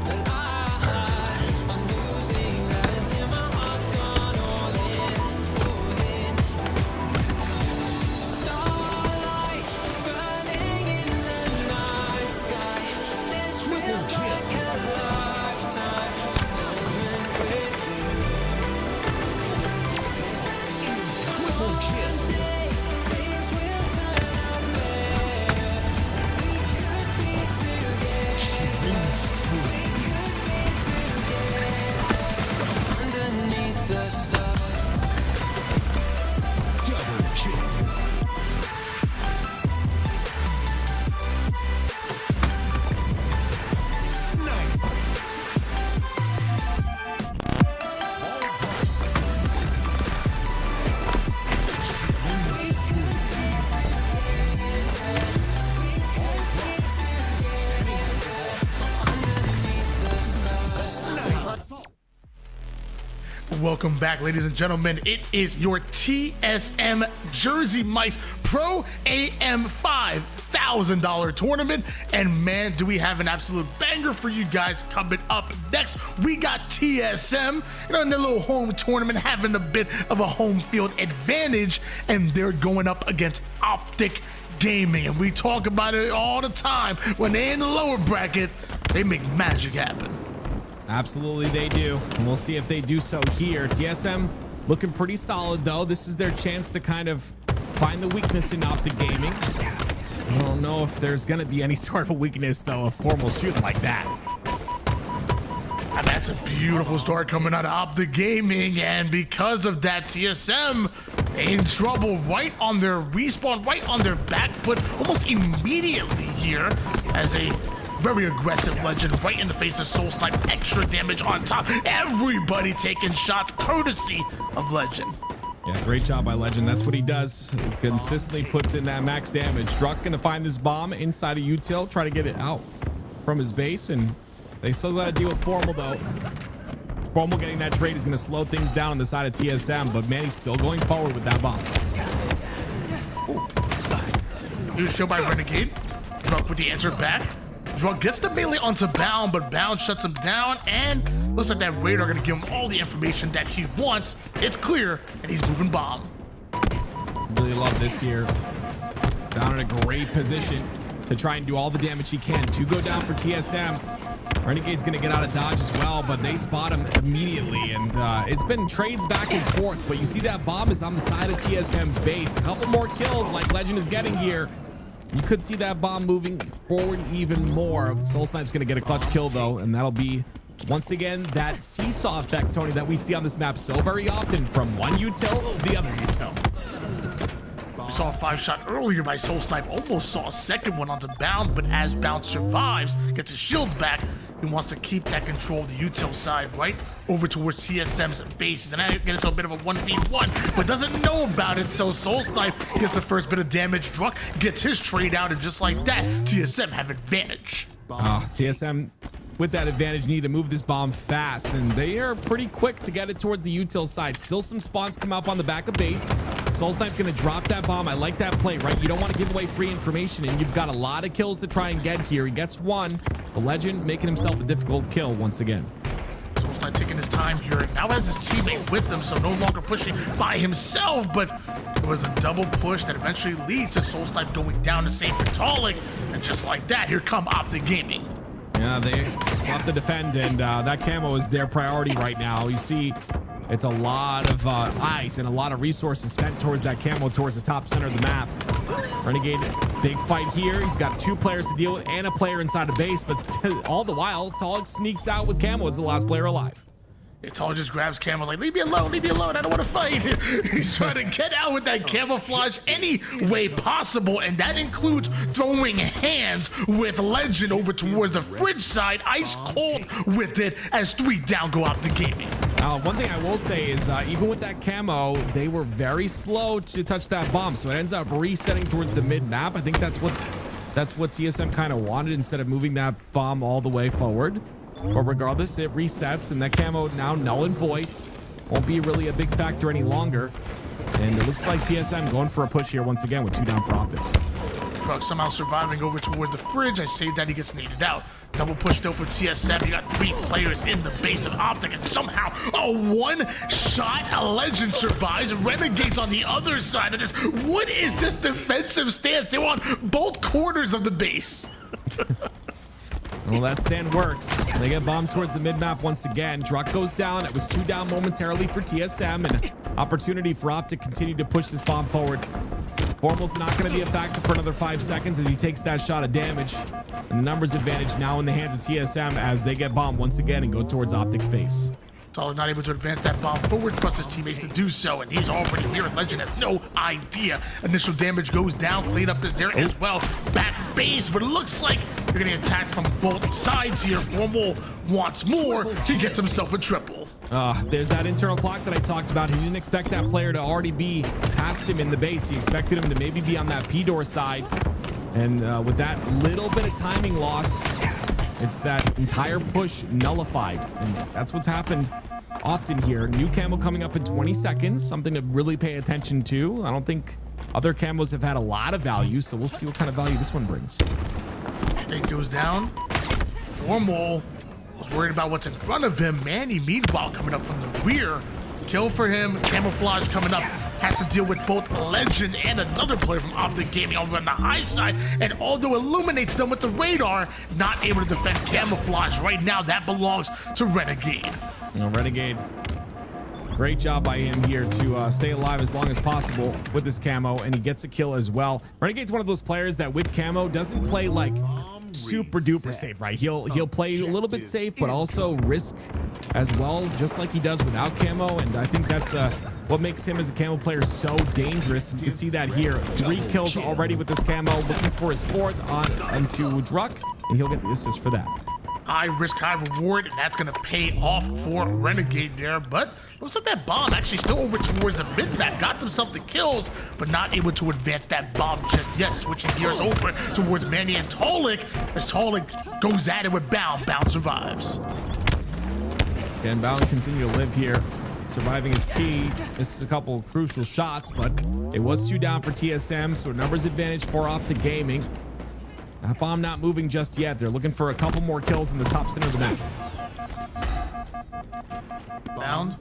And I'm losing balance here, my heart's gone all in, all in. Starlight burning in the night sky. This feels like a lifetime moment with you. Triple kill. One day things will turn out better. We could be together. We could be together underneath the stars. Double kill. Snipe. Welcome back, ladies and gentlemen. It is your TSM Jersey Mice Pro AM $5,000 tournament. And man, do we have an absolute banger for you guys coming up next. We got TSM, in their little home tournament, having a bit of a home field advantage, and they're going up against Optic Gaming. And we talk about it all the time. When they're in the lower bracket, they make magic happen. Absolutely they do. And we'll see if they do so here. TSM looking pretty solid though. This is their chance to kind of find the weakness in Optic Gaming. I don't know if there's gonna be any sort of a weakness though, a formal shooting like that. And that's a beautiful start coming out of Optic Gaming, and because of that, TSM in trouble right on their respawn, right on their back foot, almost immediately here, as a very aggressive Legend right in the face of Soul Snipe, extra damage on top. Everybody taking shots courtesy of Legend. Yeah, great job by Legend. That's what he does. He consistently puts in that max damage. Druck gonna find this bomb inside of util, try to get it out from his base, and they still gotta deal with Formal though. Formal getting that trade is gonna slow things down on the side of TSM, but man, he's still going forward with that bomb. Huge kill by Renegade. Druck with the answer back. Druck gets the melee onto Bound, but Bound shuts him down, and looks like that Radar gonna give him all the information that he wants. It's clear, and he's moving bomb. Really love this here. Down in a great position to try and do all the damage he can. 2 go down for TSM. Renegade's gonna get out of dodge as well, but they spot him immediately, and it's been trades back and forth, but you see that bomb is on the side of TSM's base. A couple more kills like Legend is getting here. You could see that bomb moving forward even more. Soul Snipe's gonna get a clutch kill though, and that'll be once again that seesaw effect, Tony, that we see on this map so very often, from one util to the other util. We saw a 5-shot earlier by Soul Snipe, almost saw a second one onto Bound, but as Bound survives, gets his shields back, he wants to keep that control of the util side right over towards TSM's bases. And I get into a bit of a 1v1, but doesn't know about it, so Soul Snipe gets the first bit of damage. Druck gets his trade out, and just like that, TSM have advantage. TSM with that advantage need to move this bomb fast, and they are pretty quick to get it towards the util side. Still some spawns come up on the back of base. Soul Snipe gonna drop that bomb. I like that play, right? You don't want to give away free information, and you've got a lot of kills to try and get here. He gets one. The Legend making himself a difficult kill once again. Soul Snipe taking his time here, and now has his teammate with him, so no longer pushing by himself, but it was a double push that eventually leads to Soul Snipe going down to save Vitalik, and just like that, here come Optic Gaming. Yeah, they still have to defend, and that camo is their priority right now. You see It's a lot of eyes and a lot of resources sent towards that camo, towards the top center of the map. Renegade, big fight here. He's got 2 players to deal with and a player inside the base, but all the while, Tall sneaks out with camo as the last player alive. Tall just grabs Camo, like, leave me alone, I don't want to fight. He's trying to get out with that camouflage any way possible, and that includes throwing hands with Legend over towards the fridge side, ice cold with it, as 3 down go Optic Gaming. One thing I will say is even with that camo, they were very slow to touch that bomb, so it ends up resetting towards the mid-map. I think that's what TSM kind of wanted instead of moving that bomb all the way forward. But regardless, it resets, and that camo now null and void. Won't be really a big factor any longer. And it looks like TSM going for a push here once again with 2 down for Optic. Truck somehow surviving over towards the fridge. I say that he gets needed out. Double push still for TSM. You got 3 players in the base of Optic, and somehow a 1-shot Legend survives. Renegades on the other side of this. What is this defensive stance? They're on both corners of the base. Well, that stand works. They get bombed towards the mid-map once again. Druck goes down. It was 2 down momentarily for TSM, and opportunity for Optic to continue to push this bomb forward. Formal's not going to be a factor for another 5 seconds as he takes that shot of damage. And the numbers advantage now in the hands of TSM as they get bombed once again and go towards Optic's base. Tall not able to advance that bomb forward, trust his teammates to do so, and he's already here, and Legend has no idea. Initial damage goes down, cleanup is there as well. Back base, but it looks like you're getting attacked from both sides here. Formal wants more, he gets himself a triple. There's that internal clock that I talked about. He didn't expect that player to already be past him in the base. He expected him to maybe be on that P-door side, and with that little bit of timing loss, it's that entire push nullified, and that's what's happened often here. New camo coming up in 20 seconds, something to really pay attention to. I don't think other camos have had a lot of value, so we'll see what kind of value this one brings. It goes down. Formal was worried about what's in front of him. Manny, meanwhile, coming up from the rear. Kill for him. Camouflage coming up. Has to deal with both Legend and another player from Optic Gaming over on the high side. And although illuminates them with the radar, not able to defend Camouflage right now. That belongs to Renegade. Renegade, great job by him here to stay alive as long as possible with this camo, and he gets a kill as well. Renegade's one of those players that with camo doesn't play like super duper safe, right? He'll play a little bit safe, but also risk as well, just like he does without camo. And I think that's what makes him as a camo player so dangerous. You can see that here. 3 kills already with this camo, looking for his 4th onto Druck, and he'll get the assist for that. High risk, high reward, and that's going to pay off for Renegade there. But looks like that bomb actually still over towards the mid-map. Got themselves the kills, but not able to advance that bomb just yet. Switching gears over towards Manny and Talik as Talik goes at it with Bound. Bound survives. And Bound continue to live here. Surviving is key. This is a couple of crucial shots, but it was 2 down for TSM, so numbers advantage for Optic Gaming. That bomb not moving just yet. They're looking for a couple more kills in the top center of the map. Bound.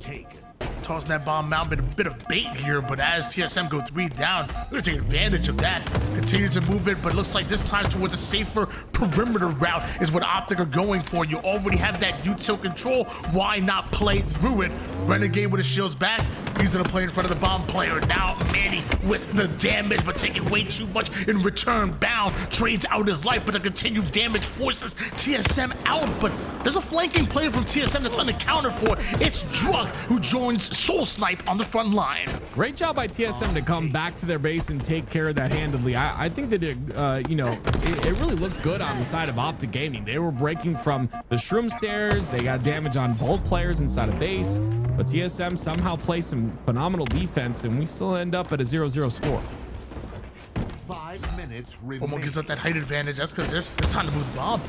Tossing that bomb out, been a bit of bait here, but as TSM go 3 down, we're gonna take advantage of that. Continue to move it, but it looks like this time towards a safer perimeter route is what Optic are going for. You already have that util control. Why not play through it? Renegade with his shields back. He's gonna play in front of the bomb player. Now Manny with the damage, but taking way too much in return. Bound trades out his life, but the continued damage forces TSM out. But there's a flanking player from TSM that's unaccounted for. It's Druck who joins Soul Snipe on the front line. Great job by TSM to come back to their base and take care of that handedly. I think they did, it really looked good on the side of Optic Gaming. They were breaking from the shroom stairs. They got damage on both players inside of base, but TSM somehow plays some phenomenal defense, and we still end up at a 0-0 score. 5 minutes remaining. Formal gives up that height advantage. That's because it's time to move the bomb.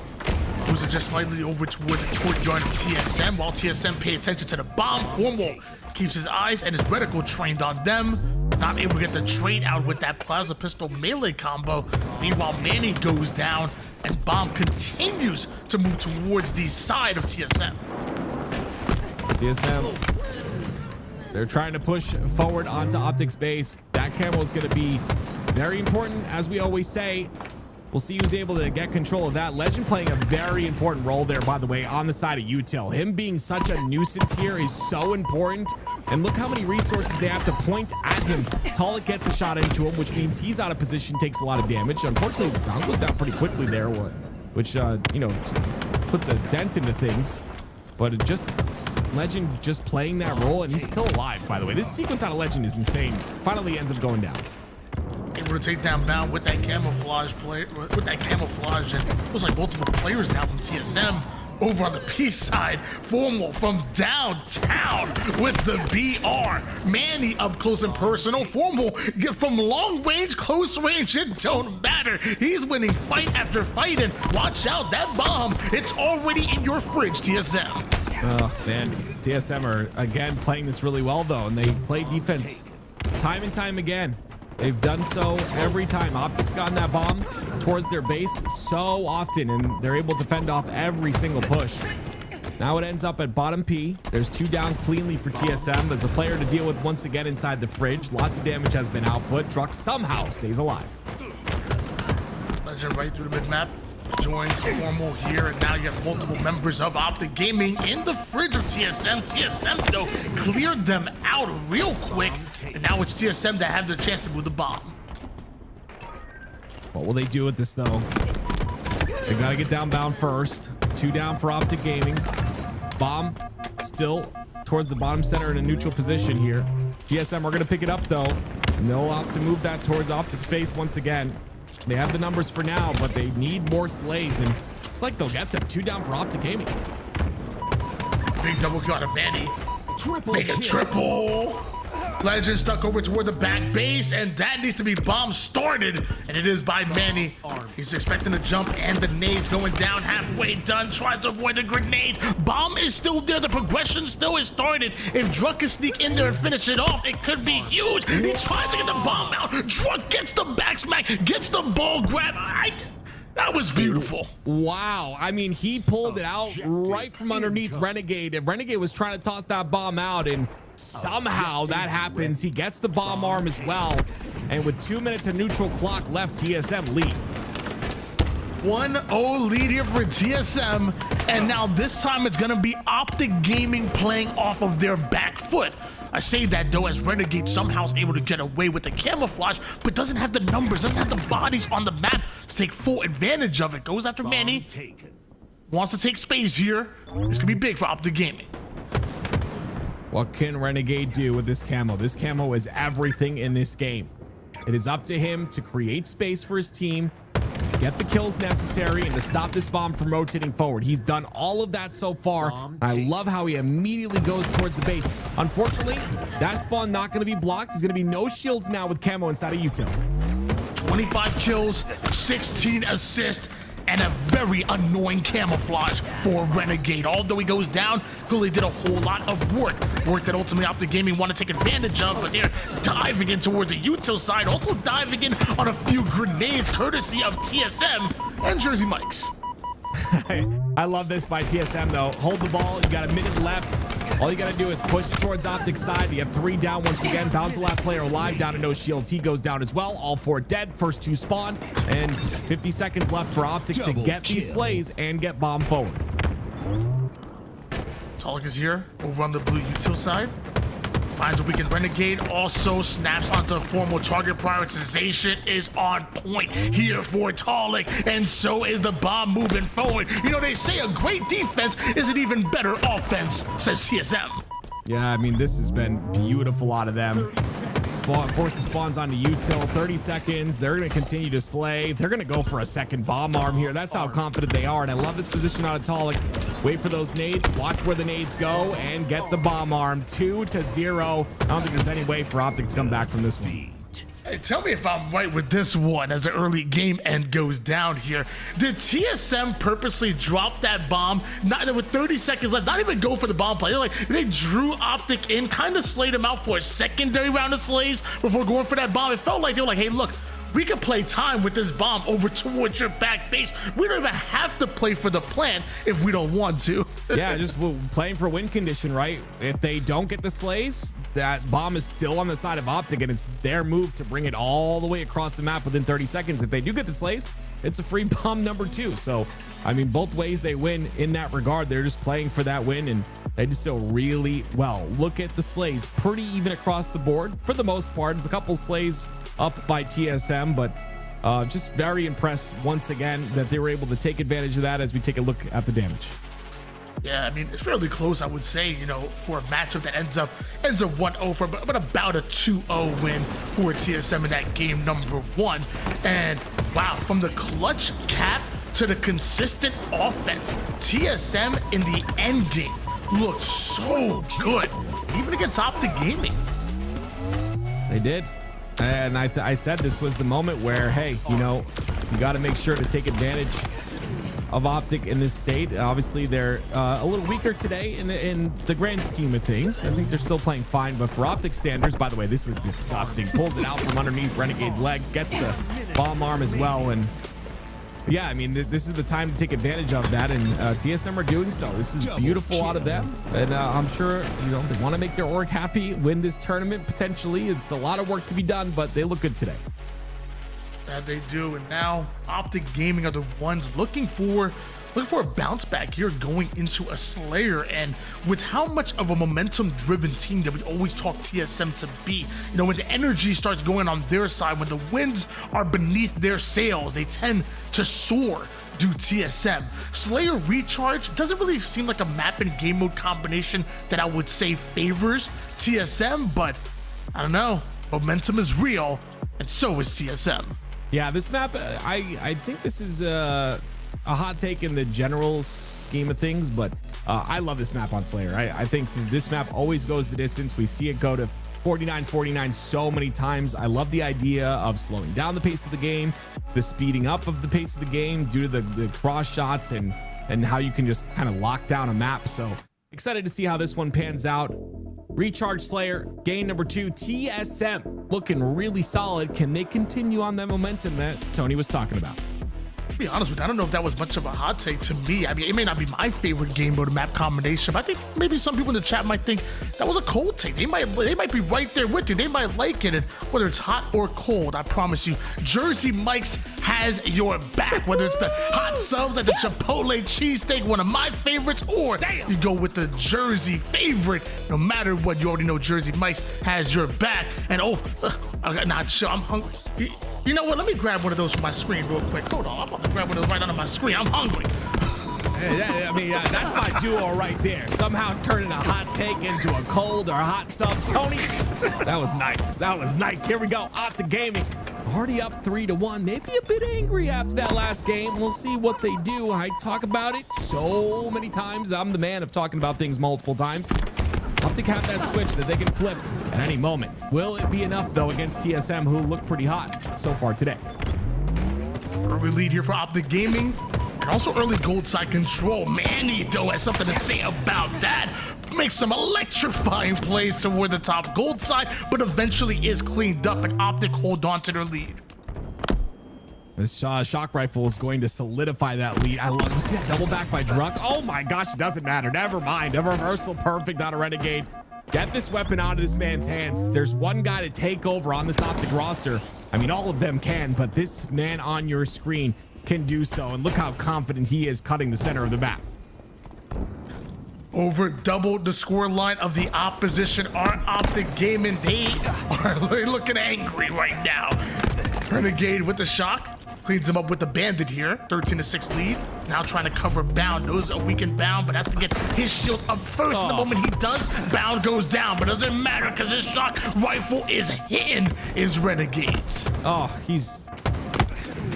Moves it just slightly over toward the courtyard of TSM. While TSM pay attention to the bomb, Formal keeps his eyes and his reticle trained on them. Not able to get the trade out with that plasma pistol melee combo. Meanwhile, Manny goes down, and bomb continues to move towards the side of TSM. TSM, they're trying to push forward onto Optic's base. That camo is going to be very important, as we always say. We'll see who's able to get control of that. Legend playing a very important role there, by the way, on the side of Util. Him being such a nuisance here is so important. And look how many resources they have to point at him. Talik gets a shot into him, which means he's out of position, takes a lot of damage. Unfortunately, Dom goes down pretty quickly there, which, you know, puts a dent into things. But it just, Legend just playing that role, and he's still alive, by the way. This sequence out of Legend is insane. Finally ends up going down. Able to take down Bound with that camouflage play, with that camouflage, and it was like multiple players now from TSM over on the P side. Formal from downtown with the BR. Manny up close and personal. Formal get from long range, close range, it don't matter. He's winning fight after fight, and watch out, that bomb, it's already in your fridge, TSM. Oh man, TSM are again playing this really well though, and they play defense time and time again. They've done so every time. Optic's gotten that bomb towards their base so often, and they're able to fend off every single push. Now it ends up at bottom P. There's 2 down cleanly for TSM. There's a player to deal with once again inside the fridge. Lots of damage has been output. Drux somehow stays alive. Legend right through the mid-map. Joins Formal here, and now you have multiple members of Optic Gaming in the fridge of TSM. TSM, though, cleared them out real quick, and now it's TSM that have the chance to move the bomb. What will they do with this, though? They got to get down bound first. 2 down for Optic Gaming. Bomb still towards the bottom center in a neutral position here. TSM are going to pick it up, though, and they'll opt to move that towards Optic space once again. They have the numbers for now, but they need more slays, and looks like they'll get them. 2 down for Optic Gaming. Big double kill out of Manny. Triple Make a kill. triple. Legend stuck over toward the back base, and that needs to be bomb started, and it is by Manny. He's expecting to jump, and the nades going down, halfway done, tries to avoid the grenades. Bomb is still there, the progression still is started. If Druk can sneak in there and finish it off, it could be huge. He tries to get the bomb out. Druk gets the back smack, gets the ball grab. That was beautiful. Wow. I mean, he pulled it out right from underneath Renegade. And Renegade was trying to toss that bomb out, and somehow that happens. He gets the bomb arm as well. And with 2 minutes of neutral clock left, TSM lead. 1-0 lead here for TSM. And now this time it's going to be Optic Gaming playing off of their back foot. I say that though, as Renegade somehow is able to get away with the camouflage, but doesn't have the numbers, doesn't have the bodies on the map to take full advantage of it. Goes after Manny. Wants to take space here. This could be big for Optic Gaming. What can Renegade do with this camo? This camo is everything in this game. It is up to him to create space for his team, to get the kills necessary, and to stop this bomb from rotating forward. He's done all of that so far. I love how he immediately goes towards the base. Unfortunately, that spawn not going to be blocked. There's going to be no shields now with camo inside of Util. 25 kills, 16 assists, and a very annoying camouflage for Renegade. Although he goes down, clearly did a whole lot of work that ultimately Optic Gaming want to take advantage of, but they're diving in towards the Util side, also diving in on a few grenades courtesy of TSM and Jersey Mike's. I love this by TSM though. Hold the ball, you got a minute left. All you got to do is push it towards Optic side. You have 3 down once again. Bounce the last player alive, down to no shields. He goes down as well. All 4 dead. First 2 spawn. And 50 seconds left for Optic to get these slays and get bomb forward. Talik is here over on the blue Util side. Finds a weakened Renegade, also snaps onto Formal. Target prioritization is on point here for Talik, and so is the bomb moving forward. You know, they say a great defense is an even better offense, says TSM. Yeah, I mean, this has been beautiful out of them. Forces spawns onto Util, 30 seconds. They're going to continue to slay. They're going to go for a second bomb arm here. That's how confident they are, and I love this position out of Talik. Wait for those nades, watch where the nades go, and get the bomb arm. 2-0. I don't think there's any way for Optic to come back from this one. Hey, tell me if I'm right with this one as the early game end goes down here. Did TSM purposely drop that bomb, not with 30 seconds left, not even go for the bomb play? They drew Optic in, kind of slayed him out for a secondary round of slays before going for that bomb. It felt like they were like, hey, look, we can play time with this bomb over towards your back base. We don't even have to play for the plant if we don't want to. Yeah, just playing for win condition, right? If they don't get the slays, that bomb is still on the side of Optic, and it's their move to bring it all the way across the map within 30 seconds. If they do get the slays, it's a free bomb number 2. So, I mean, both ways they win in that regard. They're just playing for that win, and they did so really well. Look at the slays, pretty even across the board for the most part. There's a couple slays up by TSM, but just very impressed once again that they were able to take advantage of that as we take a look at the damage. Yeah, I mean, it's fairly close, I would say, you know, for a matchup that ends up 1-0 for but about a 2-0 win for TSM in that game number 1. And wow, from the clutch cap to the consistent offense, TSM in the end game looked so good, even against Optic Gaming. They did. And I said this was the moment where, hey, you know, you got to make sure to take advantage of Optic in this state. Obviously, they're a little weaker today in the grand scheme of things. I think they're still playing fine, but for Optic standards, by the way, this was disgusting. Pulls it out from underneath Renegade's legs, gets the bomb arm as well, and yeah, I mean, this is the time to take advantage of that, and TSM are doing so. This is beautiful out of them, and I'm sure, you know, they want to make their org happy, win this tournament potentially. It's a lot of work to be done, but they look good today. That they do, and now Optic Gaming are the ones looking for a bounce back here going into a Slayer. And with how much of a momentum driven team that we always talk TSM to be, you know, when the energy starts going on their side, when the winds are beneath their sails, they tend to soar. Do TSM. Slayer Recharge doesn't really seem like a map and game mode combination that I would say favors TSM, but I don't know, momentum is real, and so is TSM. Yeah, this map, I think this is a hot take in the general scheme of things, but I love this map on Slayer. I think this map always goes the distance. We see it go to 49-49 so many times. I love the idea of slowing down the pace of the game, the speeding up of the pace of the game due to the cross shots and how you can just kind of lock down a map. So excited to see how this one pans out. Recharge Slayer, game number 2, TSM looking really solid. Can they continue on that momentum that Tony was talking about? To be honest with you, I don't know if that was much of a hot take to me. I mean, it may not be my favorite game mode map combination, but I think maybe some people in the chat might think that was a cold take. They might be right there with you. They might like it, and whether it's hot or cold, I promise you, Jersey Mike's has your back. Whether it's the hot subs like the Chipotle cheesesteak, one of my favorites, or you go with the Jersey favorite. No matter what, you already know Jersey Mike's has your back. And I'm not sure. I'm hungry. You know what? Let me grab one of those from my screen real quick. Hold on. I'm about to grab one of those right under my screen. I'm hungry. I mean, that's my duo right there. Somehow turning a hot take into a cold or a hot sub. Tony, that was nice. That was nice. Here we go. Optic Gaming. Already up 3-1. Maybe a bit angry after that last game. We'll see what they do. I talk about it so many times. I'm the man of talking about things multiple times. Optic have that switch that they can flip at any moment. Will it be enough, though, against TSM, who look pretty hot so far today? Early lead here for Optic Gaming, and also early gold side control. Manny, though, has something to say about that. Makes some electrifying plays toward the top gold side, but eventually is cleaned up, and Optic hold on to their lead. This shock rifle is going to solidify that lead. I love, you see that double back by Druck? Oh my gosh, it doesn't matter. Never mind. A reversal perfect on a Renegade. Get this weapon out of this man's hands. There's one guy to take over on this Optic roster. I mean, all of them can, but this man on your screen can do so. And look how confident he is cutting the center of the map. Over double the score line of the opposition are Optic Gaming. They are looking angry right now. Renegade with the shock. Cleans him up with the bandit here. 13-6 lead. Now trying to cover Bound. Knows a weakened Bound, but has to get his shield up first. And the moment he does, Bound goes down. But doesn't matter because his shock rifle is hitting his Renegades. Oh, he's...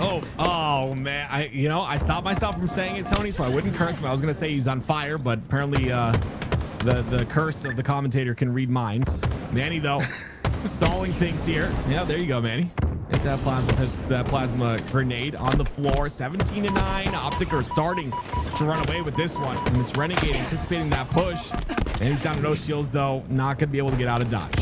Oh man. I stopped myself from saying it, Tony, so I wouldn't curse him. I was going to say he's on fire, but apparently the curse of the commentator can read minds. Manny, though, stalling things here. Yeah, there you go, Manny. Hit that plasma grenade on the floor. 17-9. Optic are starting to run away with this one. And it's Renegade anticipating that push. And he's down to no shields, though. Not going to be able to get out of dodge.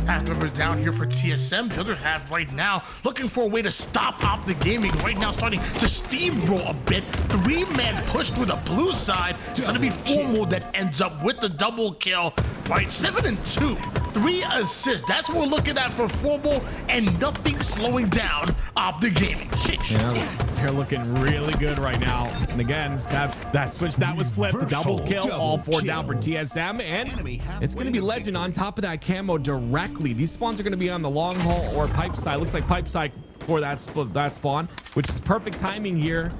Half members down here for TSM. The other half right now looking for a way to stop Optic Gaming. Right now starting to steamroll a bit. 3-man push through the blue side. It's going to be Formal that ends up with the double kill. Right, 7 and 2. 3 assists. That's what we're looking at for Formal, and nothing slowing down Optic Gaming. Sheesh. Yeah, they're looking really good right now. And again, that switch that was flipped. The double kill, all 4 down for TSM, and it's going to be Legend on top of that camo directly. These spawns are going to be on the long haul or pipe side. Looks like pipe side for that spawn, which is perfect timing here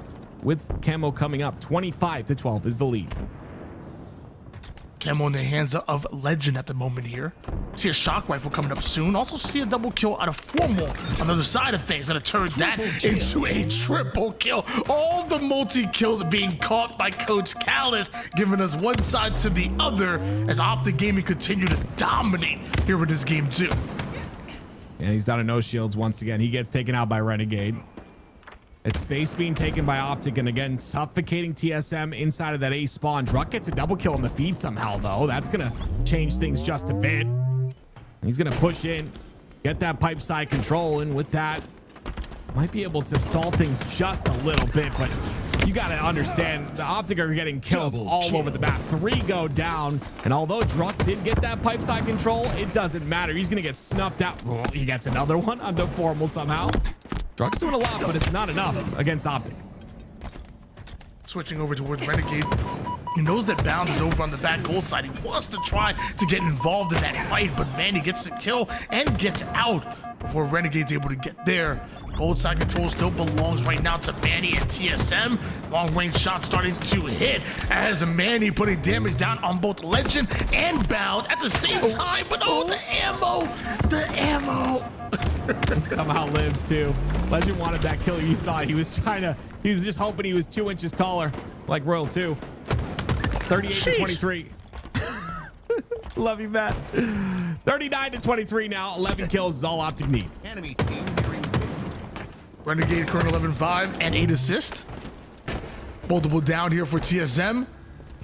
with camo coming up. 25-12 is the lead. Camo in the hands of Legend at the moment here. See a shock rifle coming up soon. Also see a double kill out of Formal on the other side of things. Gonna turn that into a triple kill. All the multi-kills being caught by Coach Callis, giving us one side to the other as Optic Gaming continue to dominate here with this game too. And he's down to no shields once again. He gets taken out by Renegade. It's space being taken by Optic, and again, suffocating TSM inside of that A spawn. Druck gets a double kill on the feed somehow, though. That's going to change things just a bit. He's going to push in, get that pipe side control, and with that, might be able to stall things just a little bit, but you got to understand, the Optic are getting kills all over the map. 3 go down, and although Druck did get that pipe side control, it doesn't matter. He's going to get snuffed out. Oh, he gets another one under Formal somehow. Druck's doing a lot, but it's not enough against Optic. Switching over towards Renegade. He knows that Bound is over on the back gold side. He wants to try to get involved in that fight, but man, he gets the kill and gets out before Renegade's able to get there. Gold side control still belongs right now to Manny and TSM. Long range shots starting to hit as Manny putting damage down on both Legend and Bound at the same time. But oh, the ammo. Somehow lives too. Legend wanted that kill. You saw he was just hoping he was 2 inches taller, like Royal 2. 38-23. Love you, Matt. 39-23 now. 11 kills is all Optic need. Enemy team nearing Renegade current 11-5 and 8 assists. Multiple down here for TSM.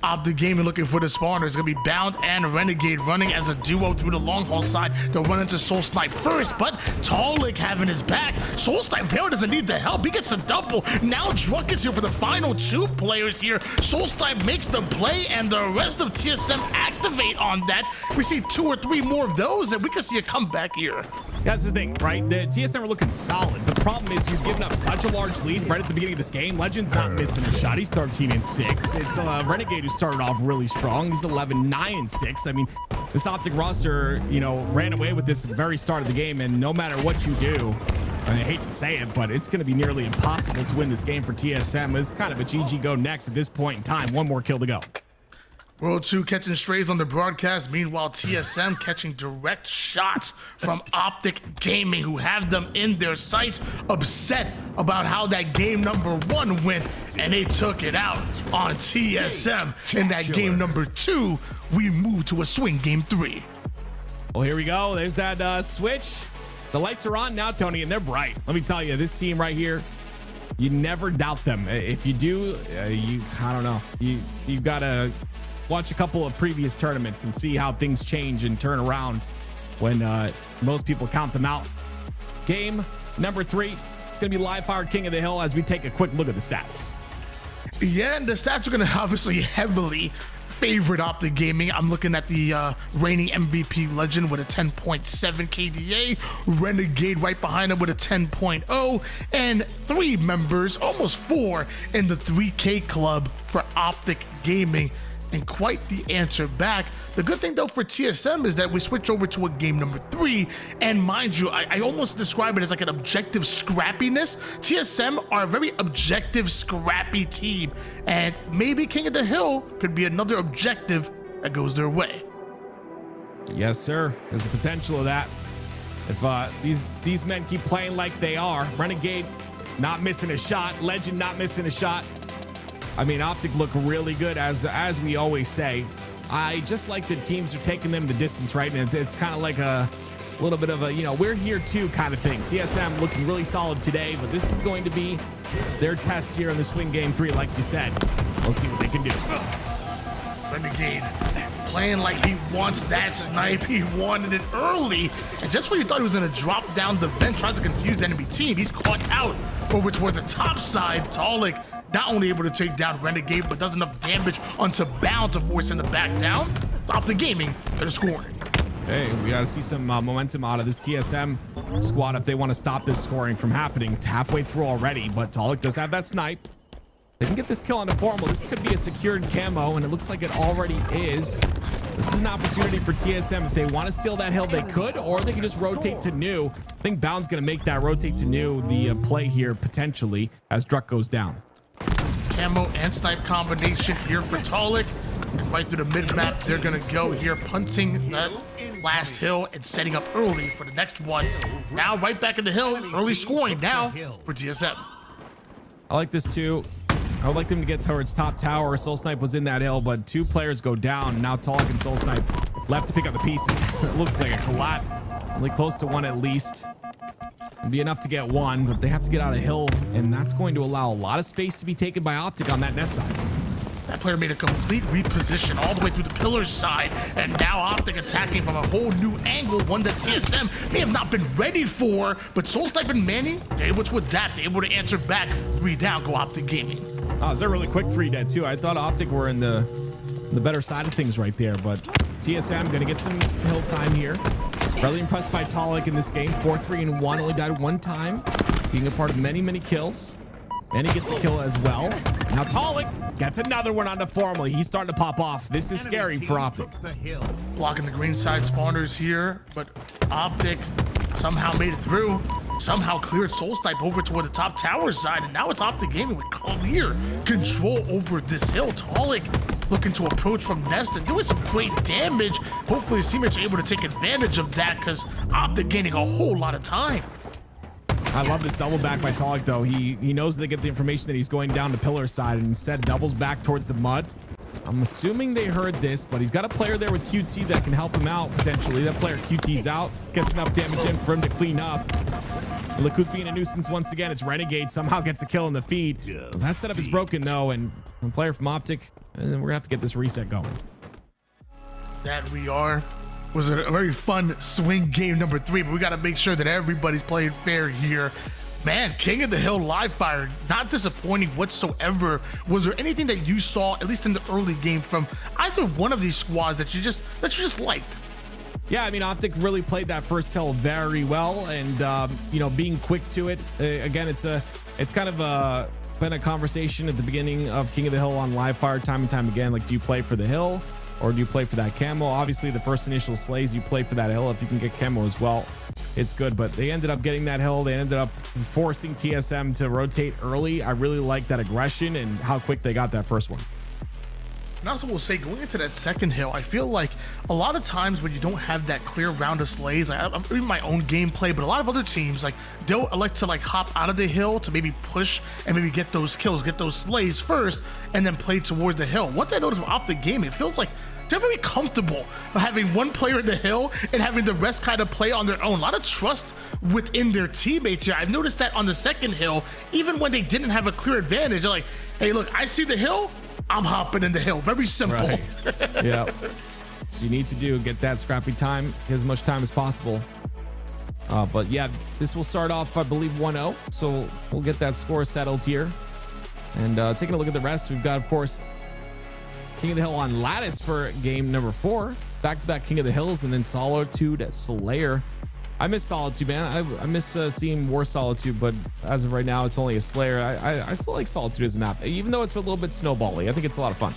Optic Gaming looking for the spawner. It's going to be Bound and Renegade running as a duo through the long haul side. They'll run into Soul Snipe first, but Talik having his back. Soul Snipe barely doesn't need the help. He gets a double. Now Druck is here for the final 2 players here. Soul Snipe makes the play, and the rest of TSM activate on that. We see 2 or 3 more of those, and we can see a comeback here. That's the thing, right? The TSM are looking solid, but the problem is you've given up such a large lead right at the beginning of this game. Legend's not missing a shot. He's 13-6. It's Renegade who started off really strong. He's 11-9-6. I mean, this Optic roster, ran away with this at the very start of the game, and no matter what you do, I hate to say it, but it's going to be nearly impossible to win this game for TSM. It's kind of a GG go next at this point in time. 1 more kill to go. World 2 catching strays on the broadcast. Meanwhile, TSM catching direct shots from Optic Gaming, who have them in their sights, upset about how that game number 1 went, and they took it out on TSM. In that game number 2, we move to a swing game 3. Well, here we go. There's that switch. The lights are on now, Tony, and they're bright. Let me tell you, this team right here, you never doubt them. If you do, I don't know. You've got to watch a couple of previous tournaments and see how things change and turn around when most people count them out. Game number 3, it's going to be Live Fire King of the Hill as we take a quick look at the stats. Yeah, and the stats are going to obviously heavily favorite Optic Gaming. I'm looking at the reigning MVP Legend with a 10.7 KDA, Renegade right behind him with a 10.0, and 3 members, almost 4, in the 3K club for Optic Gaming. And quite the answer back. The good thing though for TSM is that we switch over to a game number 3, and mind you, I almost describe it as like an objective scrappiness. TSM are a very objective, scrappy team, and maybe King of the Hill could be another objective that goes their way. Yes, sir. There's a potential of that. If these men keep playing like they are, Renegade not missing a shot, Legend not missing a shot. I mean, Optic look really good, as we always say. I just like that teams are taking them the distance, right? And it's kind of like a little bit of a, we're here too kind of thing. TSM looking really solid today, but this is going to be their test here in the swing game 3, like you said. We'll see what they can do. Renegade playing like he wants that snipe. He wanted it early. And just when you thought he was going to drop down the vent, tries to confuse the enemy team, he's caught out over toward the top side. Talik not only able to take down Renegade, but does enough damage onto Bound to force him to back down. Optic Gaming, they're scoring. Hey, we got to see some momentum out of this TSM squad if they want to stop this scoring from happening. It's halfway through already, but Talik does have that snipe. They can get this kill on the Formal. This could be a secured camo, and it looks like it already is. This is an opportunity for TSM. If they want to steal that hill, they could, or they can just rotate to new. I think Bound's going to make that rotate to new the play here, potentially, as Druck goes down. Camo and snipe combination here for Talik. And right through the mid-map, they're going to go here, punting that last hill and setting up early for the next one. Now right back in the hill, early scoring now for TSM. I like this too. I would like them to get towards top tower. Soul Snipe was in that hill, but 2 players go down. Now Talik and Soul Snipe left to pick up the pieces. It looked like a collide. Only close to 1 at least. It'd be enough to get 1, but they have to get out of hill, and that's going to allow a lot of space to be taken by Optic on that nest side. That player made a complete reposition all the way through the pillar side, and now Optic attacking from a whole new angle, one that TSM may have not been ready for, but Soul Snipe and Manny, they're able to adapt, they're able to answer back. 3 down, go Optic Gaming. Oh, is that really quick 3 dead too? I thought Optic were in the better side of things right there, but TSM gonna get some hill time here. Really impressed by Talik in this game. 4-3-1, only died 1 time, being a part of many, many kills. And he gets a kill as well. Now Talik gets another one on the Formal. He's starting to pop off. This is scary for Optic. Blocking the green side spawners here, but Optic somehow made it through. Somehow cleared Soul Snipe over toward the top tower side, and now it's Optic Gaming with clear control over this hill. Talik looking to approach from Nest and doing some great damage. Hopefully his teammates are able to take advantage of that, because Optic gaining a whole lot of time. I love this double back by Talik though. He knows they get the information that he's going down the pillar side and instead doubles back towards the mud. I'm assuming they heard this, but he's got a player there with QT that can help him out potentially. That player QT's out, gets enough damage in for him to clean up. And look who's being a nuisance once again. It's Renegade, somehow gets a kill in the feed. That setup is broken though, and a player from Optic, and we're gonna have to get this reset going. That we are. Was a very fun swing game number 3, but we got to make sure that everybody's playing fair here. Man, King of the Hill live fire, not disappointing whatsoever. Was there anything that you saw, at least in the early game, from either one of these squads that you just liked? Yeah, I mean, Optic really played that first hill very well, and you know, being quick to it. Again, it's kind of been a conversation at the beginning of King of the Hill on live fire time and time again. Like, do you play for the hill? Or do you play for that camo? Obviously, the first initial slays, you play for that hill. If you can get camo as well, it's good. But they ended up getting that hill. They ended up forcing TSM to rotate early. I really like that aggression and how quick they got that first one. And also will say, going into that second hill, I feel like a lot of times when you don't have that clear round of slays, I'm in my own gameplay, but a lot of other teams, like, they'll elect to like hop out of the hill to maybe push and maybe get those kills, get those slays first, and then play towards the hill. One thing I noticed with Optic Gaming, it feels like they're very comfortable having one player in the hill and having the rest kind of play on their own. A lot of trust within their teammates here. I've noticed that on the second hill, even when they didn't have a clear advantage, they're like, hey, look, I see the hill, I'm hopping in the hill. Very simple. Right. Yeah. So you need to get that scrappy time, get as much time as possible. But yeah, this will start off, I believe, 1-0. So we'll get that score settled here. And taking a look at the rest, we've got, of course, King of the Hill on Lattice for game number 4. Back-to-back King of the Hills, and then Solitude Slayer. I miss Solitude, man. I miss seeing more Solitude, but as of right now, it's only a Slayer. I still like Solitude as a map, even though it's a little bit snowbally. I think it's a lot of fun.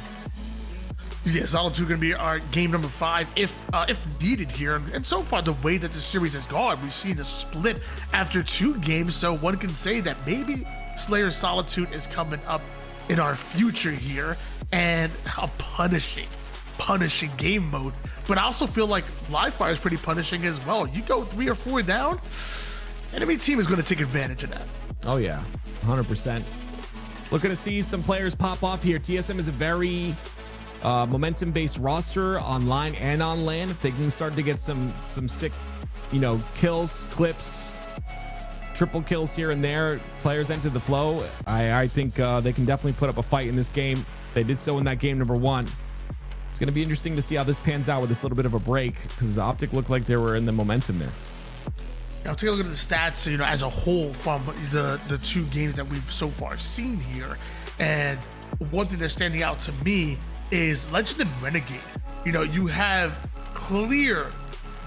Yeah, Solitude going to be our game number 5 if needed here. And so far, the way that the series has gone, we've seen a split after 2 games. So one can say that maybe Slayer Solitude is coming up in our future here, and a punishing game mode. But I also feel like live fire is pretty punishing as well. You go 3 or 4 down, enemy team is going to take advantage of that. Oh yeah, 100%. Looking to see some players pop off here. TSM is a very momentum-based roster online and on LAN. If they can start to get some sick, kills, clips, triple kills here and there, players enter the flow. I think they can definitely put up a fight in this game. They did so in that game number 1. It's going to be interesting to see how this pans out with this little bit of a break, because Optic looked like they were in the momentum there. Now, take a look at the stats, as a whole from the 2 games that we've so far seen here. And one thing that's standing out to me is Legend and Renegade. You have clear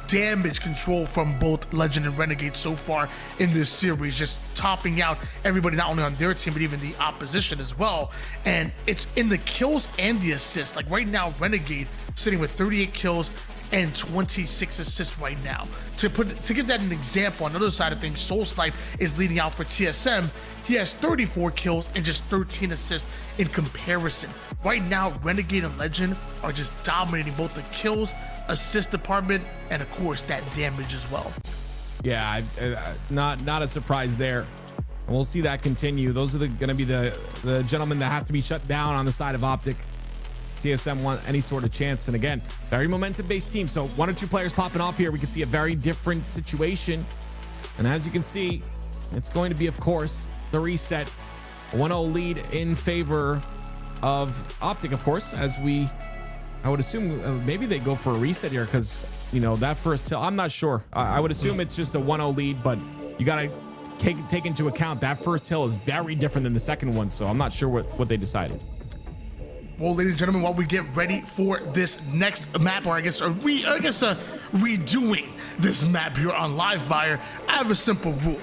damage control from both Legend and Renegade so far in this series, just topping out everybody, not only on their team, but even the opposition as well. And it's in the kills and the assists. Like right now, Renegade sitting with 38 kills and 26 assists right now. To give that an example, on the other side of things, Soul Snipe is leading out for TSM. He has 34 kills and just 13 assists in comparison. Right now, Renegade and Legend are just dominating both the kills, assist department, and of course that damage as well. Yeah, not a surprise there. And we'll see that continue. Those are going to be the gentlemen that have to be shut down on the side of Optic. TSM want any sort of chance. And again, very momentum-based team. So 1 or 2 players popping off here, we can see a very different situation. And as you can see, it's going to be, of course, the reset. A 1-0 lead in favor of Optic, of course, as I would assume maybe they go for a reset here, because, that first hill, I'm not sure. I would assume it's just a 1-0 lead, but you got to take into account that first hill is very different than the second one. So I'm not sure what they decided. Well, ladies and gentlemen, while we get ready for this next map, or redoing this map here on Livewire, I have a simple rule.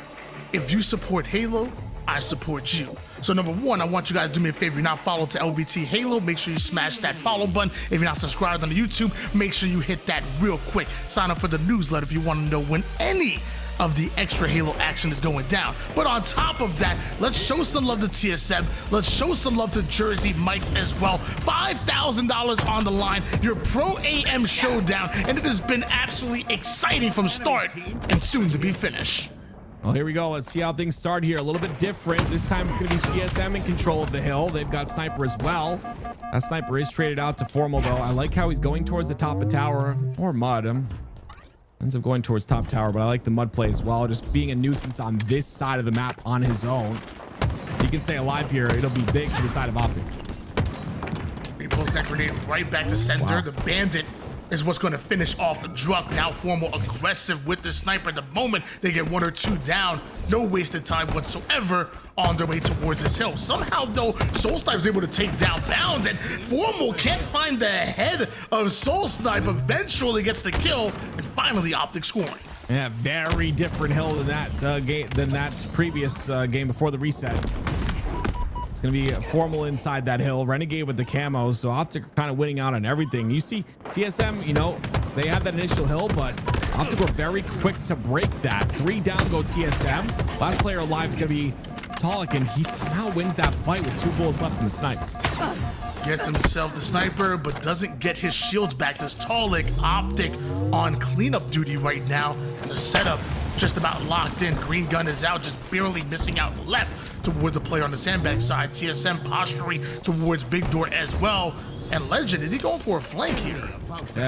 If you support Halo, I support you. So number 1, I want you guys to do me a favor. You're not followed to LVT Halo, make sure you smash that follow button. If you're not subscribed on the YouTube, make sure you hit that real quick. Sign up for the newsletter if you want to know when any of the extra Halo action is going down. But on top of that, let's show some love to TSM. Let's show some love to Jersey Mike's as well. $5,000 on the line, your Pro AM showdown, and it has been absolutely exciting from start and soon to be finished. Well, here we go. Let's see how things start here. A little bit different. This time it's going to be TSM in control of the hill. They've got Sniper as well. That Sniper is traded out to Formal, though. I like how he's going towards the top of tower, or mud. Ends up going towards top tower, but I like the mud play as well. Just being a nuisance on this side of the map on his own. If he can stay alive here, it'll be big for the side of Optic. He pulls that grenade right back to center. Wow. The Bandit is what's going to finish off Druck. Now Formal aggressive with the Sniper. The moment they get 1 or 2 down, no wasted time whatsoever on their way towards this hill. Somehow, though, Soul Snipe is able to take down Bound, and Formal can't find the head of Soul Snipe. Eventually gets the kill, and finally Optic scoring. Yeah, very different hill than that previous game before the reset. It's going to be Formal inside that hill. Renegade with the camo. So Optic are kind of winning out on everything. You see TSM, they had that initial hill, but Optic were very quick to break that. 3 down go TSM. Last player alive is going to be Talik, and he somehow wins that fight with 2 bullets left in the snipe. Gets himself the Sniper, but doesn't get his shields back. This Talik. Optic on cleanup duty right now. And the setup just about locked in. Green gun is out, just barely missing out left toward the player on the sandbag side. TSM posturing towards Big Door as well. And Legend, is he going for a flank here?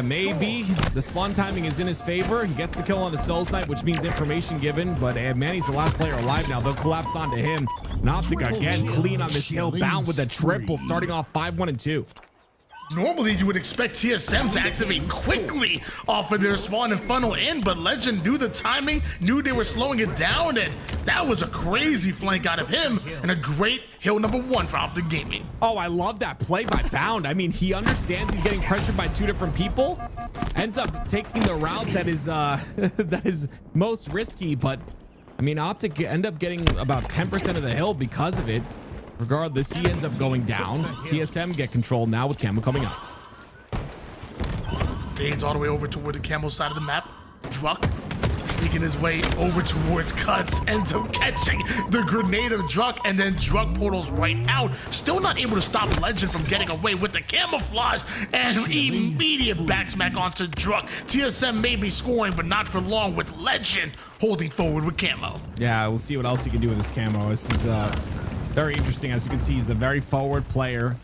Maybe. The spawn timing is in his favor. He gets the kill on the Soul Snipe, which means information given, but Manny's the last player alive now. They'll collapse onto him. And Optic again clean on this hill, Bound with a triple, starting off 5-1 and 2. Normally, you would expect TSM to activate quickly off of their spawn and funnel in, but Legend knew the timing, knew they were slowing it down, and that was a crazy flank out of him, and a great hill number 1 for Optic Gaming. Oh, I love that play by Bound. I mean, he understands he's getting pressured by 2 different people, ends up taking the route that is that is most risky, but I mean, Optic end up getting about 10% of the hill because of it. Regardless, he ends up going down. TSM get control now with Camo coming up. Fades all the way over toward the Camo side of the map. Druck sneaking his way over towards Cuts, ends up catching the grenade of Druck, and then Druck portals right out. Still not able to stop Legend from getting away with the camouflage, and immediate backsmack onto Druck. TSM may be scoring, but not for long, with Legend holding forward with Camo. Yeah, we'll see what else he can do with this Camo. This is very interesting. As you can see, he's the very forward player.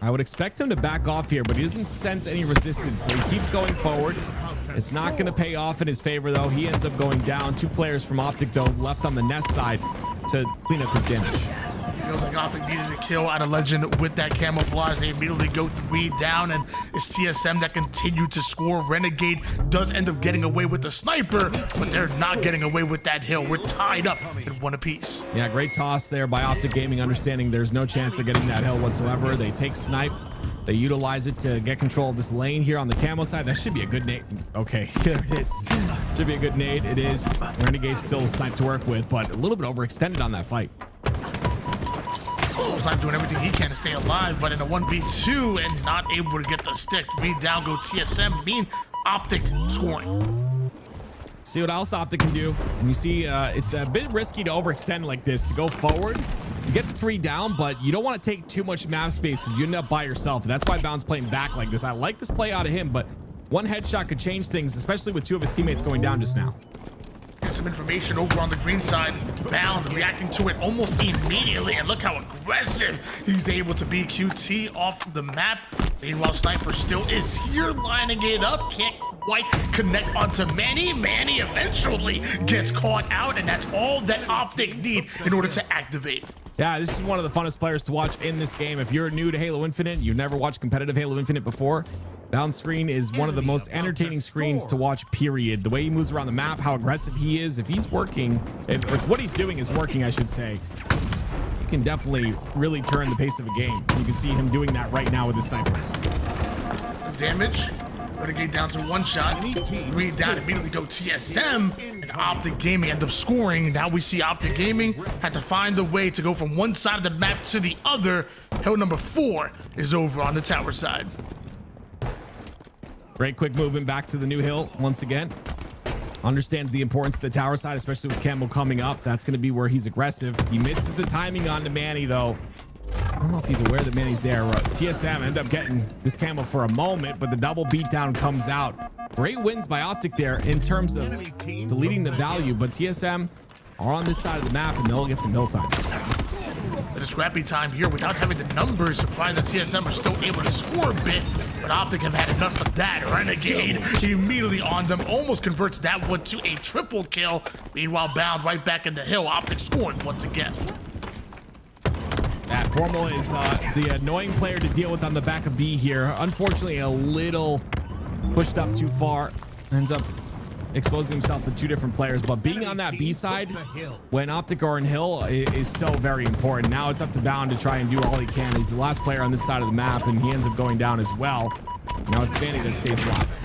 I would expect him to back off here, but he doesn't sense any resistance, so he keeps going forward. It's not going to pay off in his favor, though. He ends up going down. 2 players from Optic, though, left on the nest side to clean up his damage. Feels like Optic needed a kill out of Legend with that camouflage. They immediately go 3 down, and it's TSM that continued to score. Renegade does end up getting away with the sniper, but they're not getting away with that hill. We're tied up at 1 apiece. Yeah, great toss there by Optic Gaming, understanding there's no chance they're getting that hill whatsoever. They take snipe. They utilize it to get control of this lane here on the camo side. That should be a good nade. Okay, here it is. Should be a good nade. It is. Renegade's still snipe to work with, but a little bit overextended on that fight. Soulsnipe doing everything he can to stay alive, but in a 1v2 and not able to get the stick. 3 down go TSM, mean Optic scoring. See what else Optic can do. And you see it's a bit risky to overextend like this, to go forward. You get the 3 down, but you don't want to take too much map space because you end up by yourself. That's why Bound's playing back like this. I like this play out of him, but one headshot could change things, especially with 2 of his teammates going down just now. Get some information over on the green side. Bound reacting to it almost immediately, and look how aggressive he's able to be. QT off the map. Meanwhile, Sniper still is here lining it up. Can't quite connect onto Manny. Manny eventually gets caught out, and that's all that Optic need in order to activate. Yeah, this is one of the funnest players to watch in this game. If you're new to Halo Infinite, you've never watched competitive Halo Infinite before, Down screen is one of the most entertaining screens to watch, period. The way he moves around the map, how aggressive he is. If he's working, if what he's doing is working, I should say, he can definitely really turn the pace of a game. You can see him doing that right now with the sniper. The damage. Renegade down to 1 shot. 3 down, immediately go TSM, and Optic Gaming end up scoring. Now we see Optic Gaming had to find a way to go from one side of the map to the other. Hill number 4 is over on the tower side. Great quick movement back to the new hill once again. Understands the importance of the tower side, especially with Campbell coming up. That's going to be where he's aggressive. He misses the timing on the Manny, though. I don't know if he's aware that Manny's there. TSM end up getting this camo for a moment, but the double beatdown comes out. Great wins by Optic there in terms of deleting the value, but TSM are on this side of the map, and they'll get some hill time. At a scrappy time here without having the numbers. Surprised that TSM are still able to score a bit, but Optic have had enough of that. Renegade immediately on them, almost converts that one to a triple kill. Meanwhile, Bound right back in the hill. Optic scoring once again. That Formal is the annoying player to deal with on the back of B here. Unfortunately, a little pushed up too far. Ends up exposing himself to 2 different players, but being on that B side when Optic are in hill is so very important. Now it's up to Bound to try and do all he can. He's the last player on this side of the map, and he ends up going down as well. Now it's Manny that stays alive.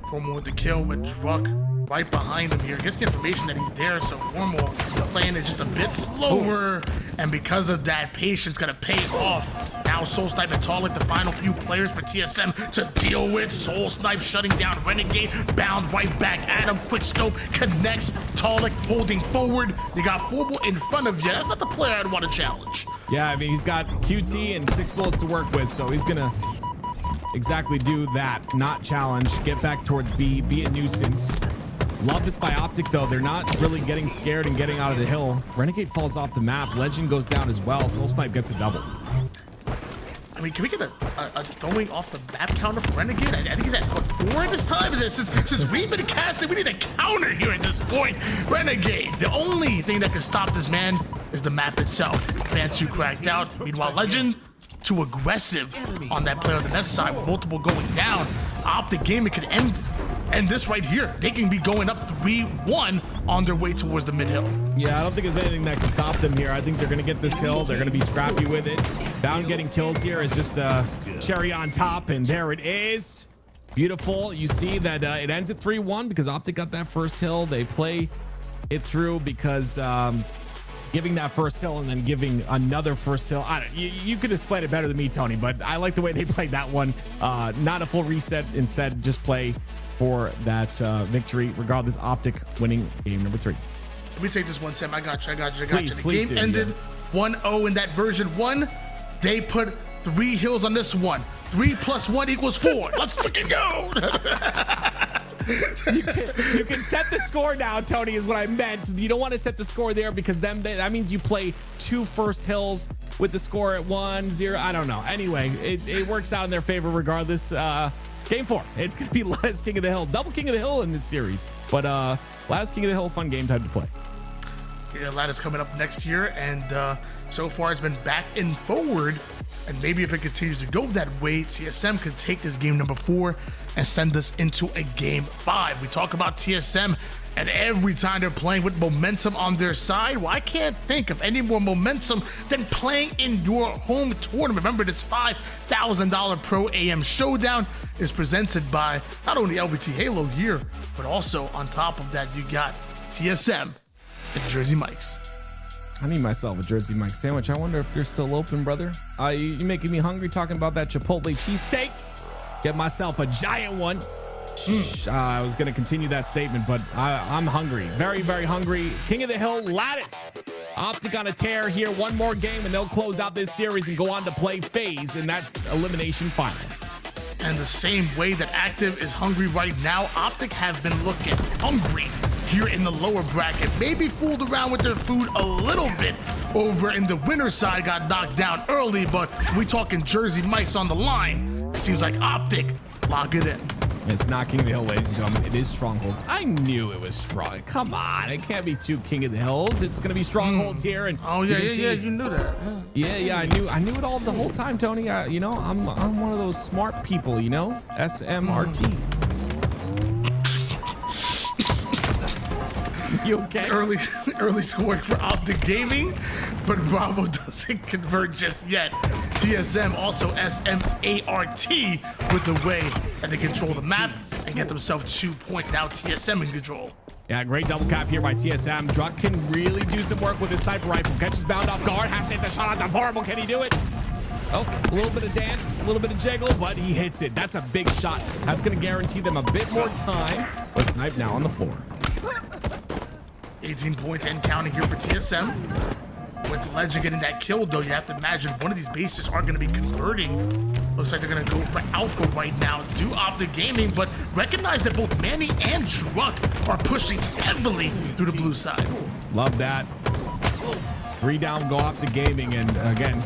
Formal with the kill with Druck right behind him here. Gets the information that he's there, so Formal playing it just a bit slower, and because of that, patience gonna pay off. Now Soul Snipe and Talik, the final few players for TSM to deal with. Soul Snipe shutting down Renegade. Bound right back at him. Quick scope connects. Talik holding forward. You got Formal in front of you. That's not the player I'd want to challenge. Yeah, I mean, he's got QT and 6 bullets to work with, so he's gonna exactly do that. Not challenge. Get back towards B. Be a nuisance. Love this by Optic, though. They're not really getting scared and getting out of the hill. Renegade falls off the map. Legend goes down as well. Soul Snipe gets a double. I mean, can we get a throwing off the map counter for Renegade? I think he's at, what, 4 this time? Since we've been casting, we need a counter here at this point. Renegade, the only thing that can stop this man is the map itself. Man 2 cracked out. Meanwhile, Legend, too aggressive on that player on the next side with multiple going down. Optic Gaming could end this right here. They can be going up 3-1 on their way towards the mid-hill. Yeah, I don't think there's anything that can stop them here. I think they're going to get this hill. They're going to be scrappy with it. Bound getting kills here is just a cherry on top, and there it is. Beautiful. You see that it ends at 3-1 because Optic got that first hill. They play it through because giving that first hill and then giving another first hill. You could explain it better than me, Tony, but I like the way they played that one. Not a full reset. Instead, just play for that victory. Regardless, Optic winning game number 3. Let me take this one, Sam. I got you. Please, The please game do, ended 1-0 in that version 1. They put 3 hills on this one. 3 + 1 = 4. Let's freaking go. You can set the score now, Tony, is what I meant. You don't want to set the score there because then that means you play 2 first hills with the score at 1-0. I don't know. Anyway, it works out in their favor regardless. Game 4. It's going to be last King of the Hill. Double King of the Hill in this series. But last King of the Hill, fun game time to play. Ladder's coming up next year, and so far it's been back and forward. And maybe if it continues to go that way, TSM could take this game number 4 and send us into a game 5. We talk about TSM, and every time they're playing with momentum on their side, well, I can't think of any more momentum than playing in your home tournament. Remember, this $5,000 Pro AM Showdown is presented by not only LVT Halo here, but also on top of that, you got TSM and Jersey Mike's. I need myself a Jersey Mike sandwich. I wonder if they're still open, brother. You making me hungry talking about that Chipotle cheesesteak. Get myself a giant one. I was going to continue that statement, but I'm hungry. Very, very hungry. King of the Hill, Lattice. Optic on a tear here. One more game, and they'll close out this series and go on to play FaZe in that elimination final. And the same way that Active is hungry right now, Optic have been looking hungry here in the lower bracket. Maybe fooled around with their food a little bit over in the winner side, got knocked down early, but we talking Jersey Mike's on the line. Seems like Optic lock it in. It's not King of the Hill, ladies and gentlemen. It is Strongholds. I knew it was Strong. Come on, it can't be 2 King of the Hills. It's gonna be Strongholds here. And oh yeah, you knew that. Yeah, I knew it all the whole time, Tony. You know, I'm one of those smart people. You know, SMRT. You okay? Early scoring for Optic Gaming, but Bravo doesn't convert just yet. TSM also SMART with the way that they control the map and get themselves 2 points. Now TSM in control. Yeah, great double cap here by TSM. Druck can really do some work with his sniper rifle. Catches bound off guard, has to hit the shot on the horrible. Can he do it? Oh, a little bit of dance, a little bit of jiggle, but he hits it. That's a big shot. That's going to guarantee them a bit more time. But Snipe now on the floor. 18 points and counting here for TSM. With Legend getting that kill, though, you have to imagine one of these bases are going to be converting. Looks like they're going to go for Alpha right now. Do Optic Gaming, but recognize that both Manny and Druck are pushing heavily through the blue side. Love that. 3 down, go Optic Gaming, and again,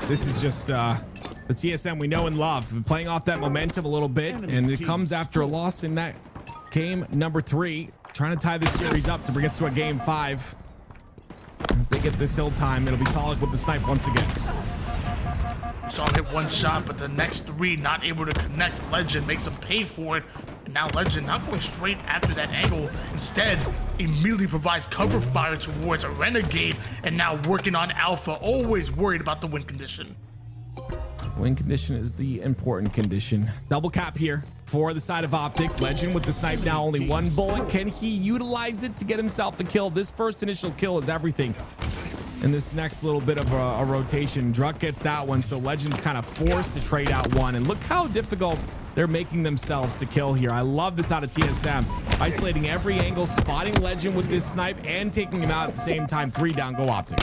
this is just the TSM we know and love. Playing off that momentum a little bit, and it comes after a loss in that game number 3. Trying to tie this series up to bring us to a game 5. As they get this hill time, it'll be Talik with the snipe once again. Saw him hit one shot, but the next 3 not able to connect. Legend makes him pay for it. And now Legend not going straight after that angle. Instead, immediately provides cover fire towards a Renegade. And now working on Alpha, always worried about the win condition. Win condition is the important condition. Double cap here for the side of Optic. Legend with the snipe now, only 1 bullet. Can he utilize it to get himself the kill? This first initial kill is everything. And this next little bit of a rotation, Druck gets that one, so Legend's kind of forced to trade out 1. And look how difficult they're making themselves to kill here. I love this out of TSM. Isolating every angle, spotting Legend with this snipe, and taking him out at the same time. 3 down, go Optic.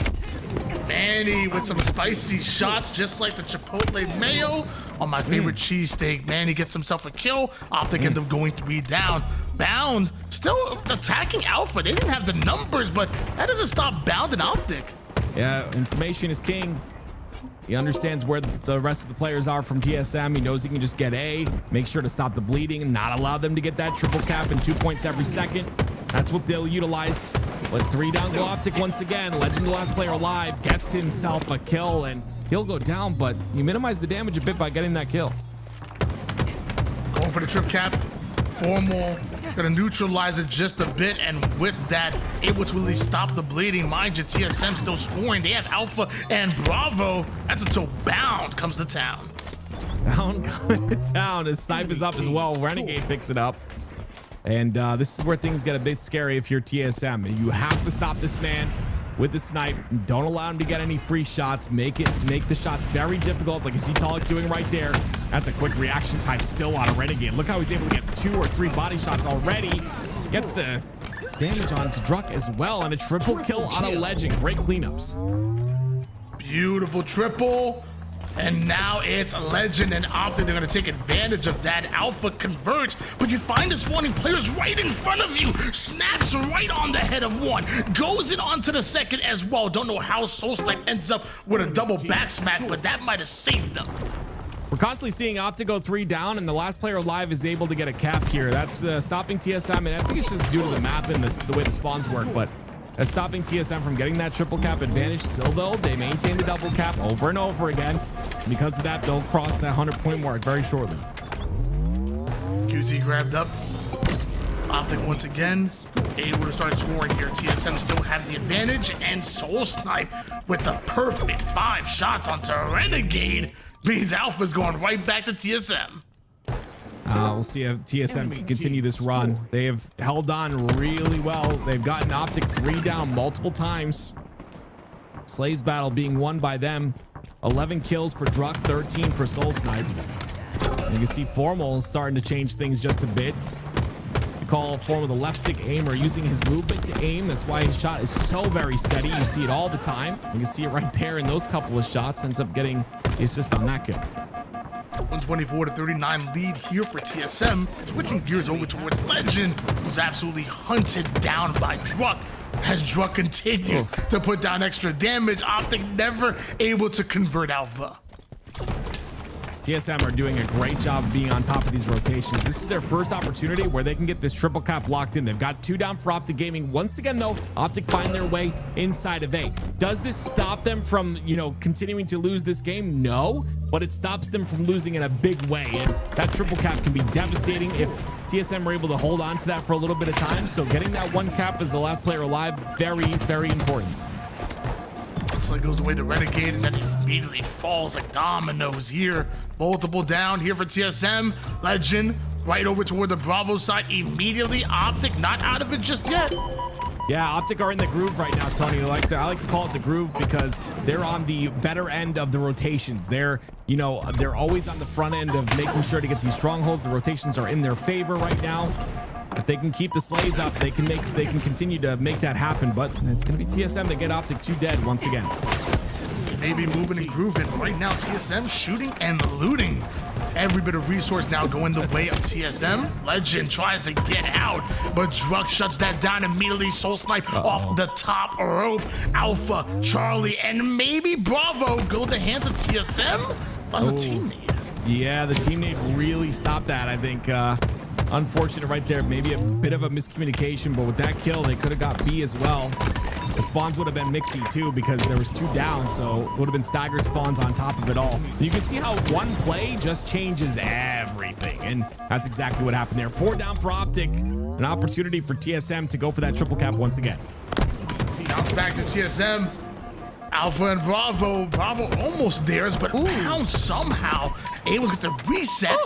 Manny with some spicy shots, just like the Chipotle mayo on my favorite cheesesteak. Manny gets himself a kill. Optic ends up going 3 down. Bound still attacking Alpha. They didn't have the numbers, but that doesn't stop Bound and Optic. Yeah, information is king. He understands where the rest of the players are from TSM. He knows he can just get A, make sure to stop the bleeding, and not allow them to get that triple cap and 2 points every second. That's what they'll utilize. But 3 down, go Optic once again. Legend, the last player alive, gets himself a kill, and he'll go down, but you minimize the damage a bit by getting that kill. Going for the trip cap. Formal. Gonna neutralize it just a bit, and with that, able to at least stop the bleeding. Mind you, TSM still scoring. They have Alpha and Bravo. That's until Bound comes to town. Bound coming to town. His snipe is up as well. Renegade picks it up. And this is where things get a bit scary if you're TSM. You have to stop this man with the snipe. Don't allow him to get any free shots. Make the shots very difficult, like you see Talik doing right there. That's a quick reaction time still on a Renegade. Look how he's able to get 2 or 3 body shots already. Gets the damage onto Druck as well, and a triple kill on a Legend. Great cleanups. Beautiful triple. And now it's Legend and Optic. They're going to take advantage of that. Alpha converts, but you find this spawning players right in front of you. Snaps right on the head of 1. Goes it onto the second as well. Don't know how Soulstipe ends up with a double back smack, but that might have saved them. We're constantly seeing Optic go 3 down, and the last player alive is able to get a cap here. That's stopping TSM, and I think it's just due to the map and the way the spawns work, but That's stopping TSM from getting that triple cap advantage. Still, though, they maintain the double cap over and over again. Because of that, they'll cross that 100-point mark very shortly. QT grabbed up. Optic once again able to start scoring here. TSM still have the advantage, and Soul Snipe with the perfect 5 shots onto Renegade means Alpha's going right back to TSM. We'll see if TSM can continue this run. They have held on really well. They've gotten Optic 3 down multiple times. Slay's battle being won by them. 11 kills for Druck, 13 for Soul Snipe. And you can see Formal starting to change things just a bit. Call Formal the left stick aimer, using his movement to aim. That's why his shot is so very steady. You see it all the time. You can see it right there in those couple of shots. Ends up getting the assist on that kill. 124-39 lead here for TSM. Switching gears over towards Legend, who's absolutely hunted down by Druck. As Druck continues to put down extra damage, Optic never able to convert Alpha. TSM are doing a great job of being on top of these rotations. This is their first opportunity where they can get this triple cap locked in. They've got 2 down for Optic Gaming. Once again, though, Optic find their way inside of A. Does this stop them from, continuing to lose this game? No, but it stops them from losing in a big way. And that triple cap can be devastating if TSM are able to hold on to that for a little bit of time. So getting that 1 cap as the last player alive, very, very important. Looks like it goes away to Renegade, and then it immediately falls like dominoes here. Multiple down here for TSM. Legend right over toward the Bravo side immediately. Optic not out of it just yet. Yeah, Optic are in the groove right now, Tony. I like to call it the groove because they're on the better end of the rotations. They're always on the front end of making sure to get these strongholds. The rotations are in their favor right now. If they can keep the slays up, they can continue to make that happen. But it's going to be TSM that get Optic 2 dead once again. Maybe moving and grooving. Right now, TSM shooting and looting. Every bit of resource now going the way of TSM. Legend tries to get out, but Druck shuts that down immediately. Soul Snipe off the top rope. Alpha, Charlie, and maybe Bravo go to the hands of TSM. As a teammate. Yeah, the teammate really stopped that, I think. Unfortunate right there. Maybe a bit of a miscommunication, but with that kill, they could have got B as well. The spawns would have been mixy too because there was 2 down, so it would have been staggered spawns on top of it all. You can see how 1 play just changes everything, and that's exactly what happened there. 4 down for Optic. An opportunity for TSM to go for that triple cap once again. Bounce back to TSM. Alpha and Bravo. Bravo almost theirs, but Bound somehow able to get the reset.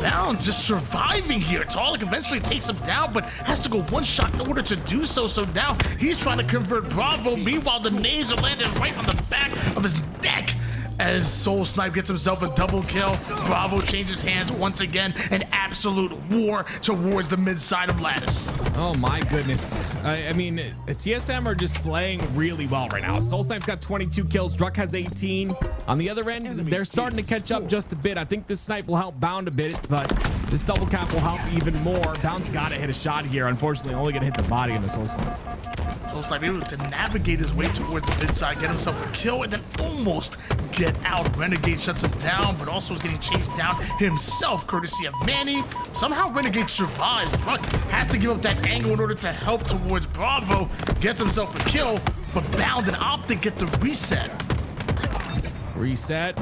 Bound just surviving here. Talik eventually takes him down, but has to go 1 shot in order to do so. So now he's trying to convert Bravo. Meanwhile, the nades are landing right on the back of his neck. As Soul Snipe gets himself a double kill. Bravo changes hands once again. An absolute war towards the mid side of Lattice. Oh my goodness. I mean, TSM are just slaying really well right now. Soul Snipe's got 22 kills. Druck has 18. On the other end, they're starting to catch up just a bit. I think this snipe will help Bound a bit, but this double cap will help even more. Bound's got to hit a shot here. Unfortunately, only going to hit the body in the Soul Snipe. Soul Snipe able to navigate his way towards the mid side, get himself a kill, and then almost get out. Renegade shuts him down, but also is getting chased down himself, courtesy of Manny. Somehow Renegade survives. Druck has to give up that angle in order to help towards Bravo. Gets himself a kill, but Bound and Optic get the reset. Reset.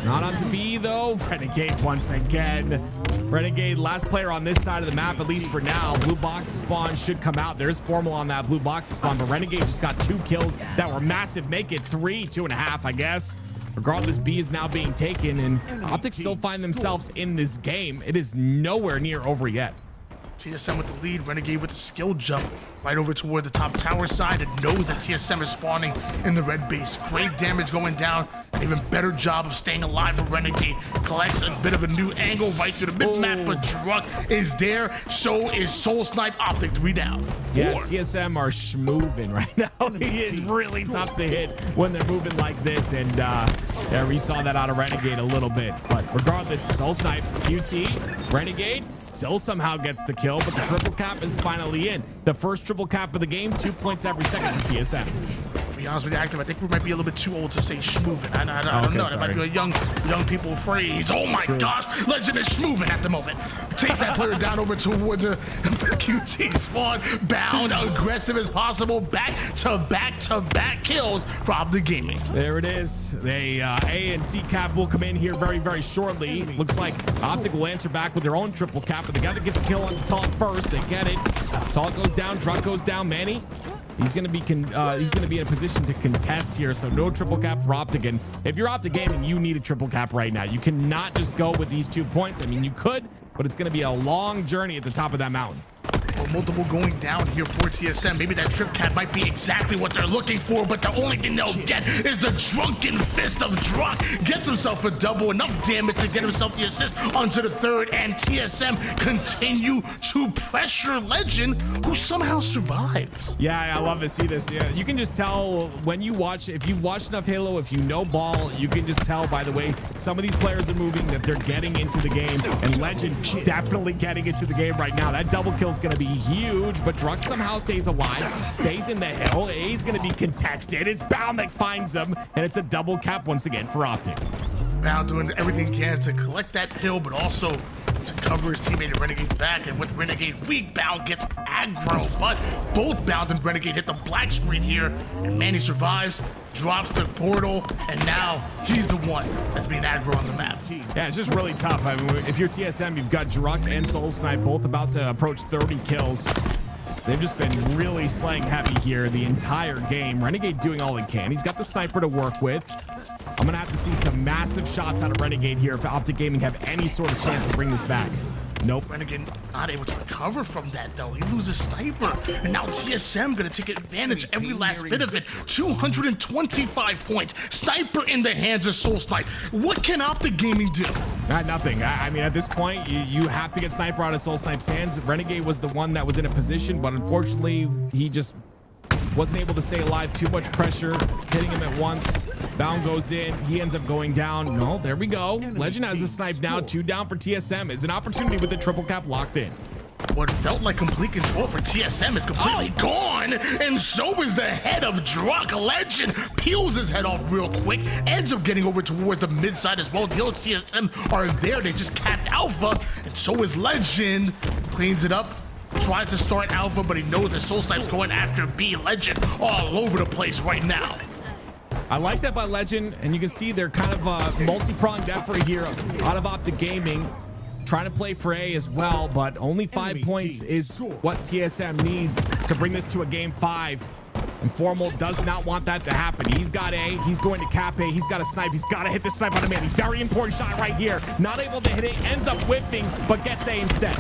Not onto B though. Renegade once again. Renegade, last player on this side of the map, at least for now. Blue box spawn should come out. There's Formal on that blue box spawn, but Renegade just got 2 kills that were massive. Make it 3, 2.5, I guess. Regardless, B is now being taken, and Optic still find themselves in this game. It is nowhere near over yet. TSM with the lead, Renegade with the skill jump right over toward the top tower side, and knows that TSM is spawning in the red base. Great damage going down, an even better job of staying alive for Renegade. Collects a bit of a new angle right through the mid-map, but Druck is there. So is Soul Snipe. Optic 3 down. Yeah, TSM are schmoving right now. It's really tough to hit when they're moving like this, and yeah, we saw that out of Renegade a little bit. But regardless, Soul Snipe, QT, Renegade still somehow gets the kill, but the triple cap is finally in. The first triple cap of the game, 2 points every second for TSM. be honest with you, Active, I think we might be a little bit too old to say schmoovin'. I don't know. That might be a young people phrase. Oh my gosh, Legend is schmoovin' at the moment. Takes that player down over towards the QT spawn. Bound, aggressive as possible. Back-to-back kills for Optic Gaming. There it is. They A and C cap will come in here very, very shortly. Looks like Optic will answer back with their own triple cap, but they got to get the kill on Talk first. They get it. Talk goes down, Drunk goes down. Manny, he's gonna be in a position to contest here, so no triple cap for Optic. And if you're Optic Gaming, you need a triple cap right now. You cannot just go with these 2 points. I mean, you could, but it's gonna be a long journey at the top of that mountain. Well, multiple going down here for TSM. Maybe that trip cap might be exactly what they're looking for, but the only thing they'll get is the drunken fist of Drunk. Gets himself a double, enough damage to get himself the assist onto the third, and TSM continue to pressure Legend, who somehow survives. Yeah, I love to see this. Yeah, you can just tell when you watch, if you watch enough Halo, if you know ball, you can just tell by the way some of these players are moving that they're getting into the game, and Legend definitely getting into the game right now. That double kill is going to be huge, but Drunk somehow stays alive, stays in the hill. A's going to be contested. It's Bound that finds him, and it's a double cap once again for Optic. Bound doing everything he can to collect that kill, but also to cover his teammate and Renegade's back. And with Renegade weak, Bound gets aggro, but both Bound and Renegade hit the black screen here, and Manny survives, drops the portal, and now he's the one that's being aggro on the map. Yeah, it's just really tough. I mean, if you're TSM, you've got Drunk and Soul Snipe both about to approach 30 kills. They've just been really slaying heavy here the entire game. Renegade doing all he can. He's got the sniper to work with. I'm going to have to see some massive shots out of Renegade here if Optic Gaming have any sort of chance to bring this back. Nope. Renegade not able to recover from that, though. He loses Sniper. And now TSM going to take advantage every last bit of it. 225 points. Sniper in the hands of Soul Snipe. What can Optic Gaming do? Nothing. I mean, at this point, you have to get Sniper out of Soul Snipe's hands. Renegade was the one that was in a position, but unfortunately, he just wasn't able to stay alive. Too much pressure hitting him at once. Bound goes in. He ends up going down. No, there we go. Legend has a snipe now. 2 down for TSM. Is an opportunity with the triple cap locked in. What felt like complete control for TSM is completely gone, and so is the head of Drunk. Legend peels his head off real quick, ends up getting over towards the mid side as well. The other TSM are there. They just capped Alpha, and so is Legend. Cleans it up. Tries to start Alpha, but he knows that Soul Snipe's going after B. Legend all over the place right now. I like that by Legend, and you can see they're kind of multi-pronged effort here out of Optic Gaming, trying to play for A as well, but only 5 points is what TSM needs to bring this to a game 5. And Formal does not want that to happen. He's got A, he's going to cap A, he's got a snipe, he's got to hit the snipe on the Manny. Very important shot right here. Not able to hit it, ends up whiffing, but gets A instead.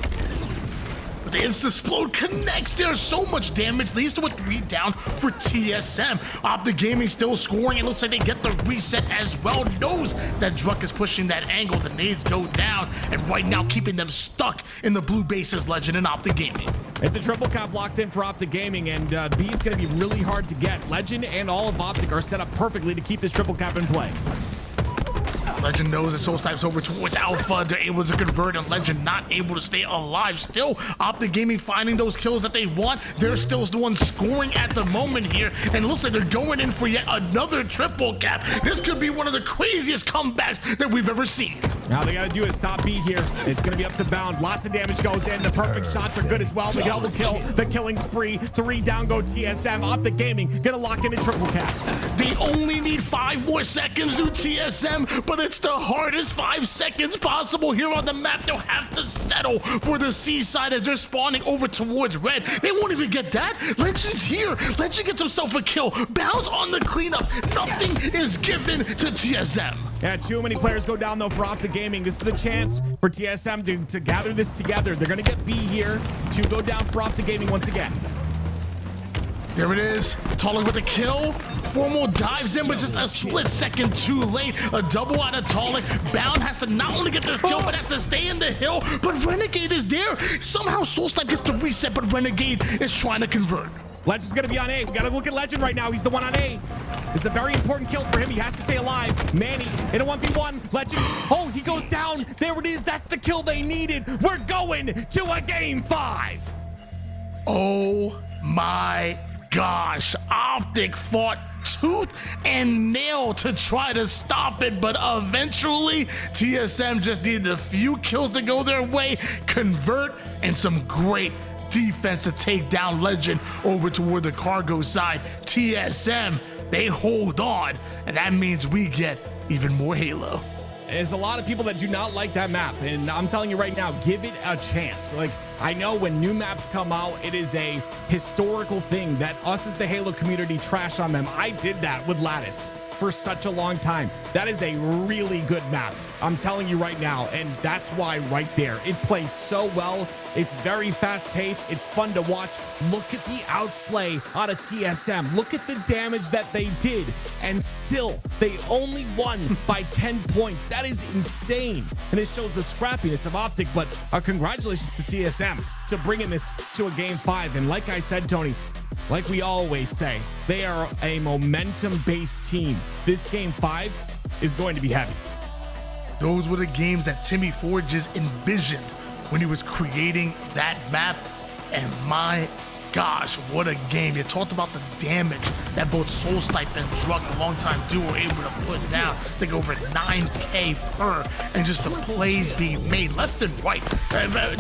The Insta-Splode connects. There's so much damage. Leads to a 3 down for TSM. Optic Gaming still scoring. It looks like they get the reset as well. Knows that Drunk is pushing that angle. The nades go down. And right now keeping them stuck in the blue bases. Legend and Optic Gaming. It's a triple cap locked in for Optic Gaming. And B is going to be really hard to get. Legend and all of Optic are set up perfectly to keep this triple cap in play. Legend knows that Soul Snipe's over towards Alpha. They're able to convert, and Legend not able to stay alive. Still, Optic Gaming finding those kills that they want. They're still the ones scoring at the moment here, and it looks like they're going in for yet another triple cap. This could be one of the craziest comebacks that we've ever seen. Now they got to do is stop B here. It's going to be up to Bound. Lots of damage goes in. The perfect shots are good as well. The double kill, the killing spree. 3 down go TSM. Optic Gaming going to lock in a triple cap. They only need 5 more seconds to TSM, but it's the hardest 5 seconds possible here on the map. They'll have to settle for the seaside as they're spawning over towards red. They won't even get that. Legend's here. Legend gets himself a kill. Bounds on the cleanup. Nothing is given to TSM. Yeah, too many players go down though for Optic Gaming. This is a chance for TSM to gather this together. They're going to get B here. 2 go down for Optic Gaming once again. There it is. Talik with a kill. Formal dives in, but just a split second too late. A double out of Talik. Bound has to not only get this kill, but has to stay in the hill. But Renegade is there. Somehow Soul Snipe gets the reset, but Renegade is trying to convert. Legend's going to be on A. We got to look at Legend right now. He's the one on A. It's a very important kill for him. He has to stay alive. Manny in a 1v1. Legend. Oh, he goes down. There it is. That's the kill they needed. We're going to a game 5. Oh my gosh. Optic fought tooth and nail to try to stop it, but eventually TSM just needed a few kills to go their way, convert, and some great defense to take down Legend over toward the cargo side. TSM, they hold on, and that means we get even more Halo. There's a lot of people that do not like that map, and I'm telling you right now, give it a chance. Like, I know when new maps come out, it is a historical thing that us as the Halo community trash on them. I did that with Lattice for such a long time. That is a really good map. I'm telling you right now, and that's why right there, it plays so well. It's very fast paced. It's fun to watch. Look at the outslay out of TSM. Look at the damage that they did, and still they only won by 10 points. That is insane, and it shows the scrappiness of Optic. But congratulations to TSM to bringing this to a game 5. And like I said, Tony, like we always say, they are a momentum-based team. This game 5 is going to be heavy. Those were the games that Timmy Forges envisioned when he was creating that map, and my gosh, what a game. You talked about the damage that both Soul Snipe and Drug, the longtime duo, were able to put down. I think over 9K per, and just the plays being made left and right.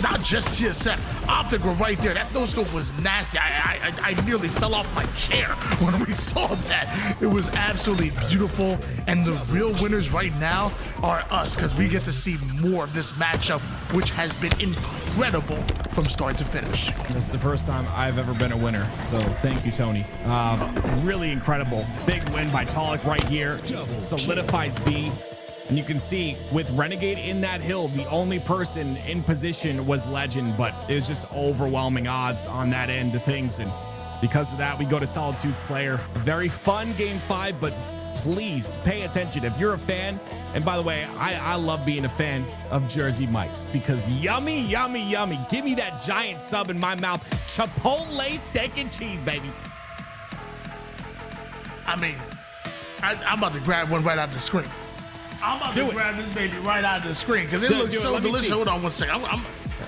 Not just TSM. Optic were right there. That no-scope was nasty. I nearly fell off my chair when we saw that. It was absolutely beautiful, and the real winners right now are us, because we get to see more of this matchup, which has been incredible from start to finish. That's the first time I've ever been a winner, so thank you, Tony. Really incredible. Big win by Talik right here. Solidifies B. And you can see with Renegade in that hill, the only person in position was Legend, but it was just overwhelming odds on that end of things. And because of that, we go to Solitude Slayer. A very fun game 5, but please pay attention if you're a fan. And by the way, I love being a fan of Jersey Mike's, because yummy, yummy, yummy. Give me that giant sub in my mouth. Chipotle steak and cheese, baby. I mean, I'm about to grab one right out of the screen. I'm about to grab this baby right out of the screen because it looks so delicious. Hold on one second.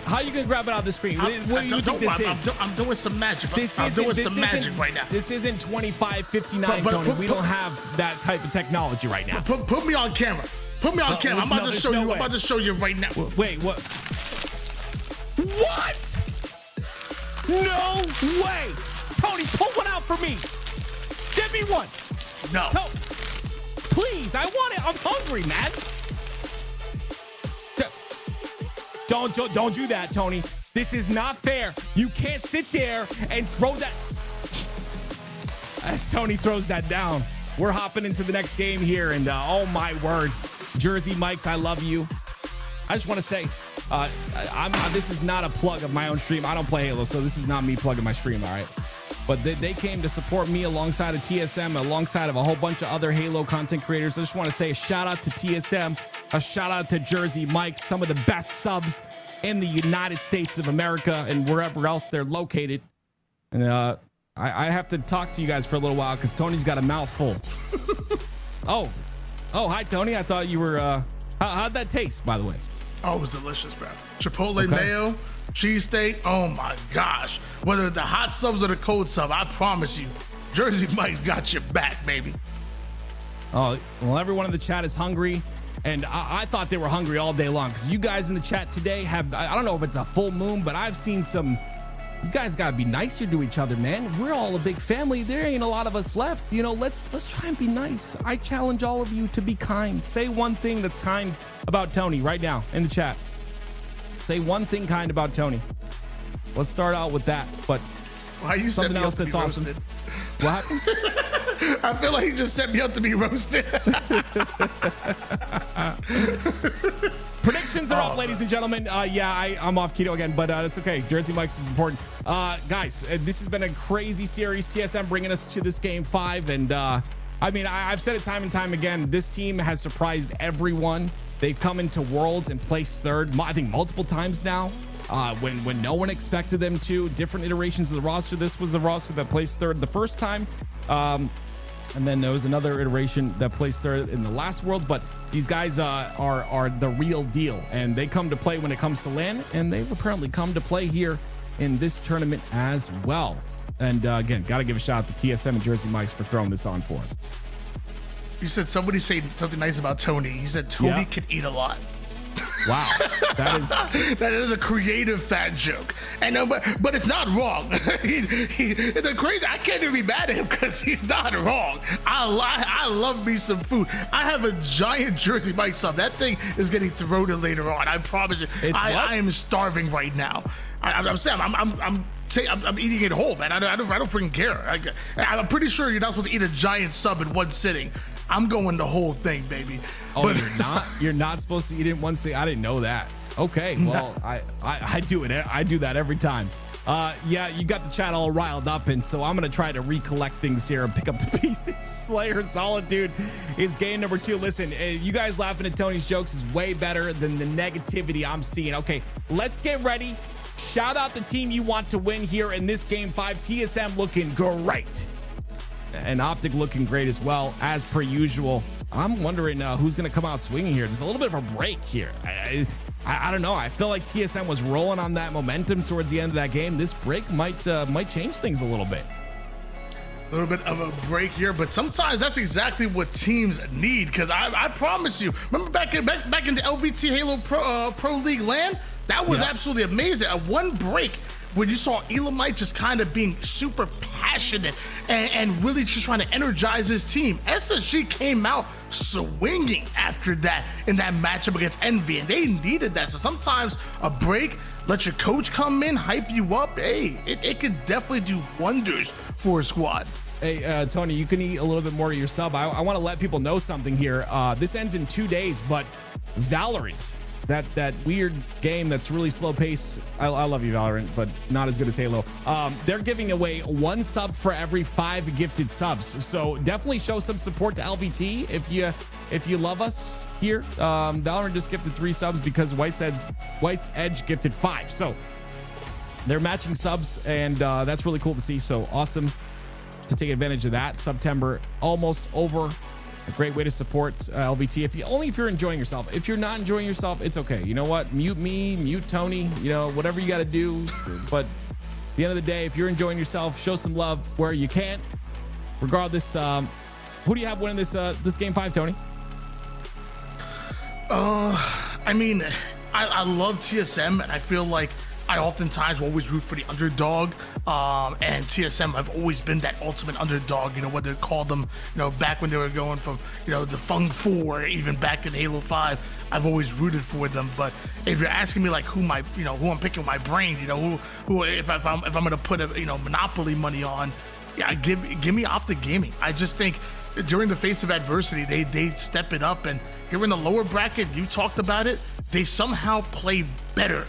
How are you gonna grab it out of the screen? What do you think this is? I'm doing some magic. I'm doing some magic right now. This isn't 2559, Tony. We don't have that type of technology right now. Put me on camera. Put me on camera. I'm about to show you. I'm about to show you right now. Wait, what? What? No way! Tony, pull one out for me. Give me one. No. Please, I want it. I'm hungry, man. Don't do that, Tony. This is not fair. You can't sit there and throw that. As Tony throws that down, we're hopping into the next game here, and oh my word, Jersey Mike's, I love you. I just want to say, this is not a plug of my own stream. I don't play Halo, so this is not me plugging my stream, all right? But they came to support me alongside of TSM, alongside of a whole bunch of other Halo content creators. I just want to say a shout out to TSM, a shout out to Jersey Mike, some of the best subs in the United States of America and wherever else they're located. And I have to talk to you guys for a little while because Tony's got a mouthful. Oh, hi, Tony. I thought you were, how'd that taste, by the way? Oh, it was delicious, bro. Chipotle mayo, cheesesteak. Oh my gosh. Whether the hot subs or the cold sub, I promise you, Jersey Mike's got your back, baby. Oh, well, everyone in the chat is hungry. And I thought they were hungry all day long because you guys in the chat today have, I don't know if it's a full moon, but I've seen some, you guys got to be nicer to each other, man. We're all a big family. There ain't a lot of us left. You know, let's try and be nice. I challenge all of you to be kind. Say one thing that's kind about Tony right now in the chat. Say one thing kind about Tony. Let's start out with that. But why you something else that's awesome. What happened? I feel like he just set me up to be roasted. Predictions are up, ladies and gentlemen. I'm off keto again, but that's okay. Jersey Mike's is important. Guys, this has been a crazy series. TSM bringing us to this game 5. And I mean, I've said it time and time again. This team has surprised everyone. They've come into Worlds and placed third, I think multiple times now. When no one expected them to. Different iterations of the roster. This was the roster that placed third the first time. And then there was another iteration that placed third in the last World. But these guys are the real deal. And they come to play when it comes to LAN. And they've apparently come to play here in this tournament as well. And again, got to give a shout out to TSM and Jersey Mike's for throwing this on for us. You said somebody said something nice about Tony. He said Tony can eat a lot. Wow, that is a creative fat joke, and but it's not wrong. The crazy. I can't even be mad at him because he's not wrong. I love me some food. I have a giant Jersey Mike sub. That thing is getting thrown in later on. I promise you. I am starving right now. I'm saying I'm eating it whole, man. I don't freaking care. I'm pretty sure you're not supposed to eat a giant sub in one sitting. I'm going the whole thing, baby. Oh, but you're not supposed to eat it in one sitting. I didn't know that. Okay, well, I do it. I do that every time. Yeah, you got the chat all riled up, and so I'm gonna try to recollect things here and pick up the pieces. Slayer Solitude is game number 2. Listen, you guys laughing at Tony's jokes is way better than the negativity I'm seeing. Okay, let's get ready. Shout out the team you want to win here in this game 5. TSM looking great. And Optic looking great as well, as per usual. I'm wondering who's going to come out swinging here. There's a little bit of a break here. I don't know. I feel like TSM was rolling on that momentum towards the end of that game. This break might change things a little bit. A little bit of a break here, but sometimes that's exactly what teams need. Because I promise you, remember back in the LVT Halo Pro League LAN? That was absolutely amazing. At one break, when you saw Elamite just kind of being super passionate and really just trying to energize his team. SSG came out swinging after that in that matchup against Envy, and they needed that. So sometimes a break, let your coach come in, hype you up. Hey, it could definitely do wonders for a squad. Hey, Tony, you can eat a little bit more of your sub. I want to let people know something here. This ends in 2 days, but Valorant, that weird game that's really slow paced. I love you, Valorant, but not as good as Halo. They're giving away 1 sub for every 5 gifted subs. So definitely show some support to LVT if you love us here. Valorant just gifted 3 subs because White's Edge gifted 5. So they're matching subs, and that's really cool to see. So awesome to take advantage of that. September almost over. A great way to support LVT. If you're enjoying yourself. If you're not enjoying yourself, it's okay. You know what? Mute me, mute Tony, whatever you got to do. But at the end of the day, if you're enjoying yourself, show some love where you can. Regardless, who do you have winning this game 5, Tony? I mean, I love TSM, and I feel like I oftentimes will always root for the underdog, and TSM have always been that ultimate underdog, what they called them, back when they were going from, the Fung 4, even back in Halo 5, I've always rooted for them. But if you're asking me like who I'm picking with my brain, who if I'm gonna put a, Monopoly money on, yeah, give me Optic Gaming. I just think during the face of adversity, they step it up, and here in the lower bracket, you talked about it, they somehow play better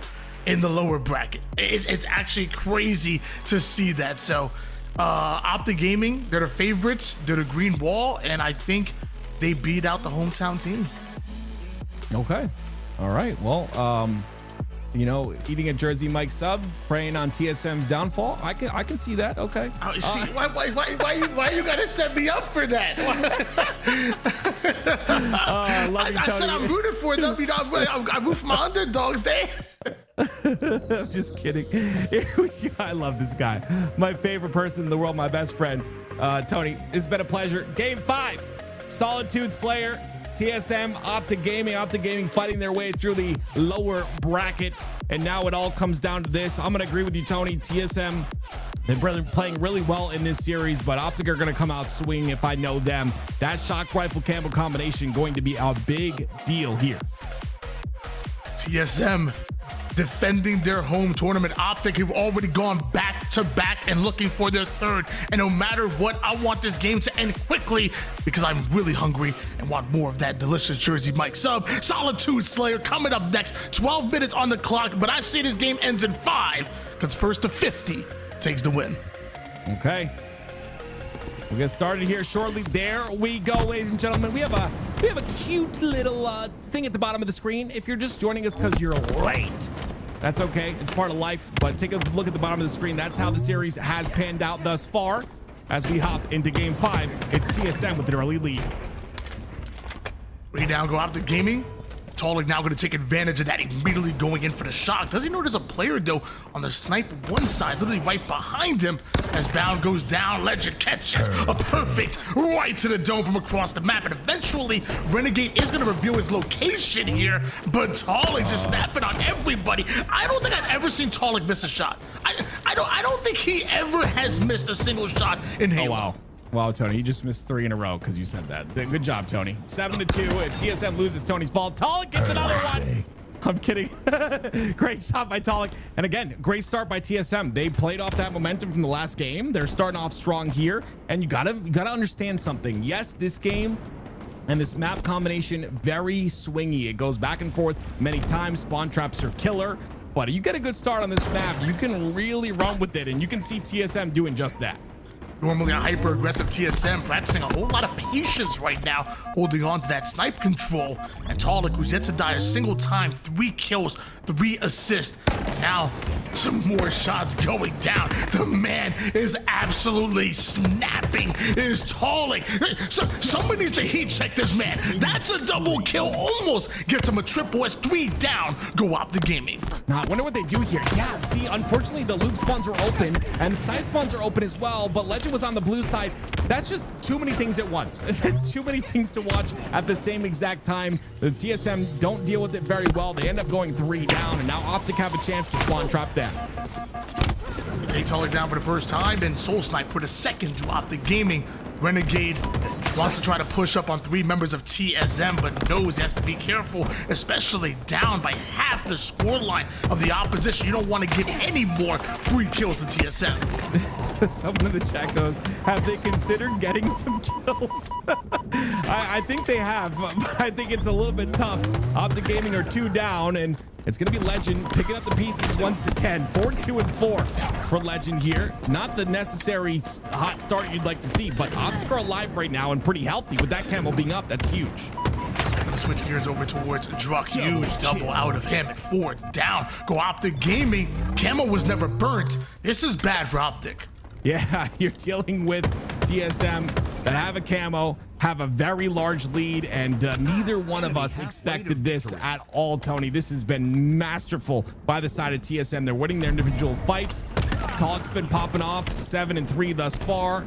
in the lower bracket. It's actually crazy to see that. So Optic Gaming, they're the favorites, they're the green wall, and I think they beat out the hometown team. Okay, all right, well, eating a Jersey Mike sub, preying on TSM's downfall, I can see that. Okay. See, why you gotta set me up for that? I love you, Tony. I said I'm rooting for them. I root for my underdogs. I'm just kidding. Here we go. I love this guy. My favorite person in the world, my best friend. Tony, it's been a pleasure. Game 5, Solitude Slayer, TSM, Optic Gaming fighting their way through the lower bracket. And now it all comes down to this. I'm going to agree with you, Tony. TSM, they've been playing really well in this series, but Optic are going to come out swinging if I know them. That shock rifle Campbell combination going to be a big deal here. TSM defending their home tournament. Optic have already gone back to back and looking for their 3rd. And no matter what, I want this game to end quickly because I'm really hungry and want more of that delicious Jersey Mike sub. Solitude Slayer coming up next. 12 minutes on the clock, but I see this game ends in 5 because first to 50 takes the win. Okay. We'll get started here shortly. There we go, ladies and gentlemen. We have a cute little thing at the bottom of the screen. If you're just joining us because you're late, that's okay. It's part of life. But take a look at the bottom of the screen. That's how the series has panned out thus far. As we hop into game 5, it's TSM with an early lead. Way down go Optic Gaming. Talik now going to take advantage of that, immediately going in for the shock. Does he know there's a player, though, on the snipe one side, literally right behind him? As Bound goes down, Legend catches a perfect right to the dome from across the map. And eventually, Renegade is going to reveal his location here, but Talik just snapping on everybody. I don't think I've ever seen Talik miss a shot. I don't think he ever has missed a single shot in Halo. Oh, wow. Wow, Tony, you just missed 3 in a row because you said that. Good job, Tony. 7-2. If TSM loses, Tony's fault. Talik gets another one. I'm kidding. Great shot by Talik. And again, great start by TSM. They played off that momentum from the last game. They're starting off strong here. And you gotta understand something. Yes, this game and this map combination, very swingy. It goes back and forth many times. Spawn traps are killer. But you get a good start on this map, you can really run with it. And you can see TSM doing just that. Normally a hyper-aggressive TSM, practicing a whole lot of patience right now, holding on to that snipe control. And Talik, who's yet to die a single time, 3 kills, 3 assists. Now, some more shots going down. The man is absolutely snapping. Is Talik. So, somebody needs to heat check this man. That's a double kill, almost gets him a triple S, 3 down. Go Optic Gaming. Now, I wonder what they do here. Yeah, see, unfortunately, the loop spawns are open, and the snipe spawns are open as well, but Legend was on the blue side. That's just too many things at once. There's too many things to watch at the same exact time. The TSM don't deal with it very well. They end up going 3 down, and now Optic have a chance to spawn trap them. We take Talik down for the first time, and Soul Snipe for the second to Optic Gaming. Renegade wants to try to push up on 3 members of TSM, but knows he has to be careful, especially down by half the scoreline of the opposition. You don't want to give any more free kills to TSM. Someone in the chat goes, have they considered getting some kills? I think they have, but I think it's a little bit tough. Optic Gaming are 2 down, and it's going to be Legend picking up the pieces once again. 4-2-4 for Legend here. Not the necessary hot start you'd like to see, but Optic are alive right now and pretty healthy with that camo being up. That's huge. Switch gears over towards Druck. Huge double out of him at 4 down. Go Optic Gaming. Camo was never burnt. This is bad for Optic. Yeah, you're dealing with TSM that have a camo, have a very large lead, and neither one of us expected this at all, Tony. This has been masterful by the side of TSM. They're winning their individual fights. Talik's been popping off, 7-3 thus far.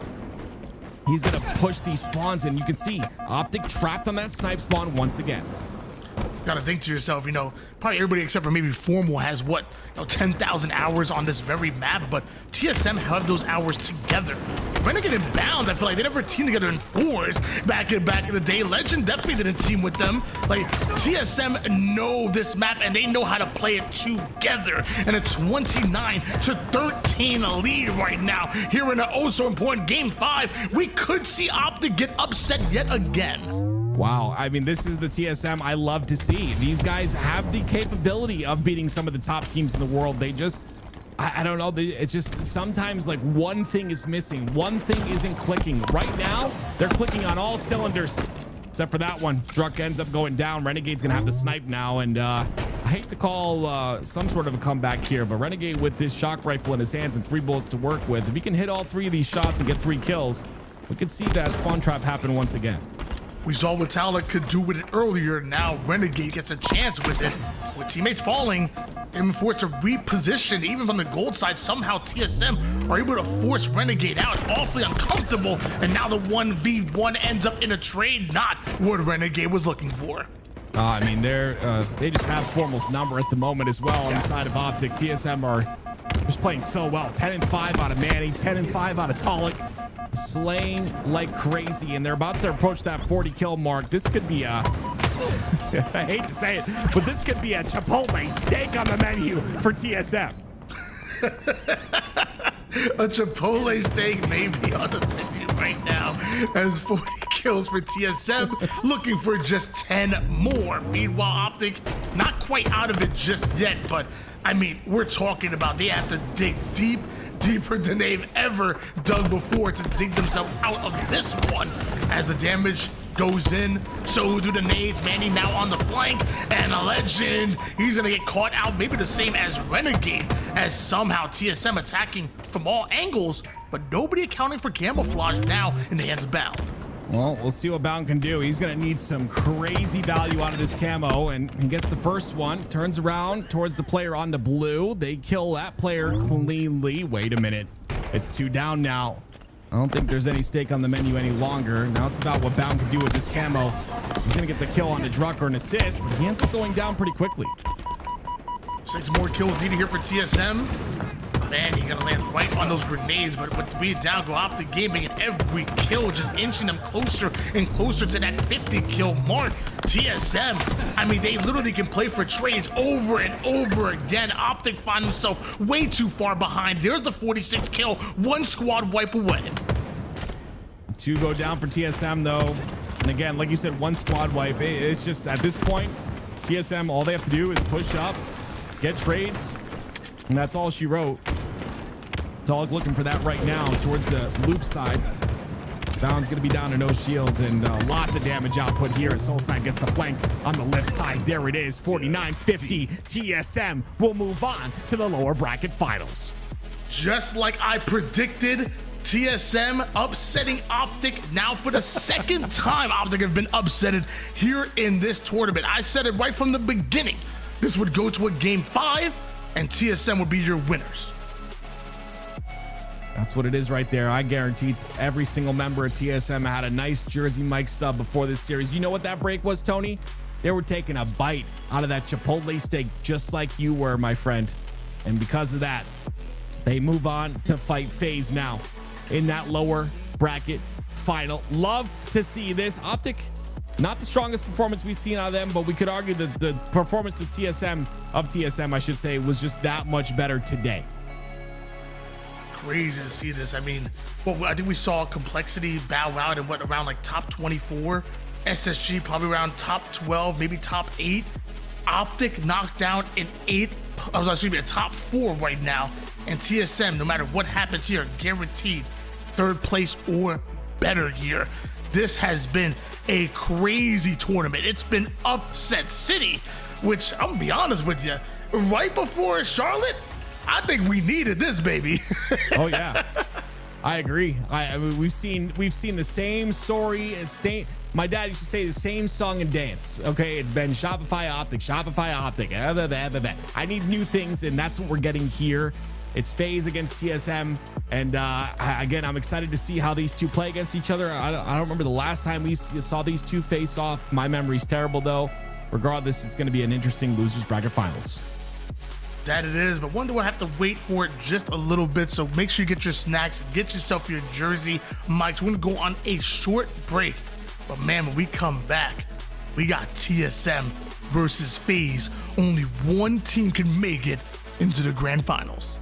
He's gonna push these spawns, and you can see Optic trapped on that snipe spawn once again. Gotta think to yourself, probably everybody except for maybe Formal has 10,000 hours on this very map, but TSM have those hours together. Renegade and Bound, I feel like they never teamed together in 4s back in the day. Legend definitely didn't team with them. Like, TSM know this map and they know how to play it together. And a 29-13 lead right now here in an oh so important game 5. We could see Optic get upset yet again. Wow, I mean, this is the TSM I love to see. These guys have the capability of beating some of the top teams in the world. They just, I don't know, it's just sometimes like one thing is missing. One thing isn't clicking. Right now, they're clicking on all cylinders, except for that one. Druck ends up going down. Renegade's gonna have the snipe now, and I hate to call some sort of a comeback here, but Renegade with this shock rifle in his hands and 3 bullets to work with, if he can hit all 3 of these shots and get 3 kills, we could see that spawn trap happen once again. We saw what Talik could do with it earlier. Now Renegade gets a chance with it. With teammates falling, and forced to reposition even from the gold side. Somehow TSM are able to force Renegade out. Awfully uncomfortable. And now the 1v1 ends up in a trade. Not what Renegade was looking for. I mean, they just have Formal's number at the moment as well on the side of Optic. TSM are just playing so well. 10-5 out of Manny, 10-5 out of Talik. Slaying like crazy, and they're about to approach that 40 kill mark. This could be a I hate to say it, but this could be a Chipotle steak on the menu for TSM. A Chipotle steak may be on the menu right now as 40 kills for TSM, looking for just 10 more. Meanwhile, Optic not quite out of it just yet, but I mean, we're talking about they have to dig deeper than they've ever dug before to dig themselves out of this one. As the damage goes in, so do the nades. Manny now on the flank, and a Legend, he's gonna get caught out, maybe the same as Renegade, as somehow TSM attacking from all angles, but nobody accounting for camouflage now in the hands of Bound. Well, we'll see what Bound can do. He's going to need some crazy value out of this camo, and he gets the first one, turns around towards the player on the blue. They kill that player cleanly. Wait a minute. It's 2 down now. I don't think there's any stake on the menu any longer. Now it's about what Bound can do with this camo. He's going to get the kill on the Drucker, an assist, but he ends up going down pretty quickly. 6 more kills needed here for TSM. Man, you're gonna land right on those grenades, but with the beat down, go Optic Gaming, and every kill just inching them closer and closer to that 50 kill mark. TSM, I mean, they literally can play for trades over and over again. Optic find himself way too far behind. There's the 46 kill, 1 squad wipe away. 2 go down for TSM though. And again, like you said, 1 squad wipe. It's just at this point, TSM, all they have to do is push up, get trades, and that's all she wrote. Dog looking for that right now towards the loop side. Bound's gonna be down to no shields, and lots of damage output here as Soulside gets the flank on the left side. There it is, 49-50. TSM will move on to the lower bracket finals. Just like I predicted, TSM upsetting Optic now for the second time. Optic have been upsetted here in this tournament. I said it right from the beginning. This would go to a game 5, and TSM would be your winners. That's what it is right there. I guarantee every single member of TSM had a nice Jersey Mike sub before this series. You know what that break was, Tony? They were taking a bite out of that Chipotle steak just like you were, my friend. And because of that, they move on to fight FaZe now in that lower bracket final. Love to see this. Optic, not the strongest performance we've seen out of them, but we could argue that the performance of TSM, I should say, was just that much better today. Crazy to see this. I mean, well, I think we saw Complexity bow out and around like top 24. SSG probably around top 12, maybe top 8. Optic knocked down in 8th. I was actually a top 4 right now. And TSM, no matter what happens here, guaranteed 3rd place or better here. This has been a crazy tournament. It's been upset city, which I'm gonna be honest with you, right before Charlotte, I think we needed this, baby. Oh yeah, I agree. I mean, we've seen the same story. My dad used to say the same song and dance. Okay, it's been Shopify Optic. I need new things, and that's what we're getting here. It's FaZe against TSM, and again, I'm excited to see how these two play against each other. I don't remember the last time we saw these two face off. My memory's terrible, though. Regardless, it's going to be an interesting losers bracket finals. That it is, but one do I have to wait for it just a little bit, so make sure you get your snacks, get yourself your jersey. Mike's going to go on a short break, but man, when we come back, we got TSM versus FaZe. Only one team can make it into the grand finals.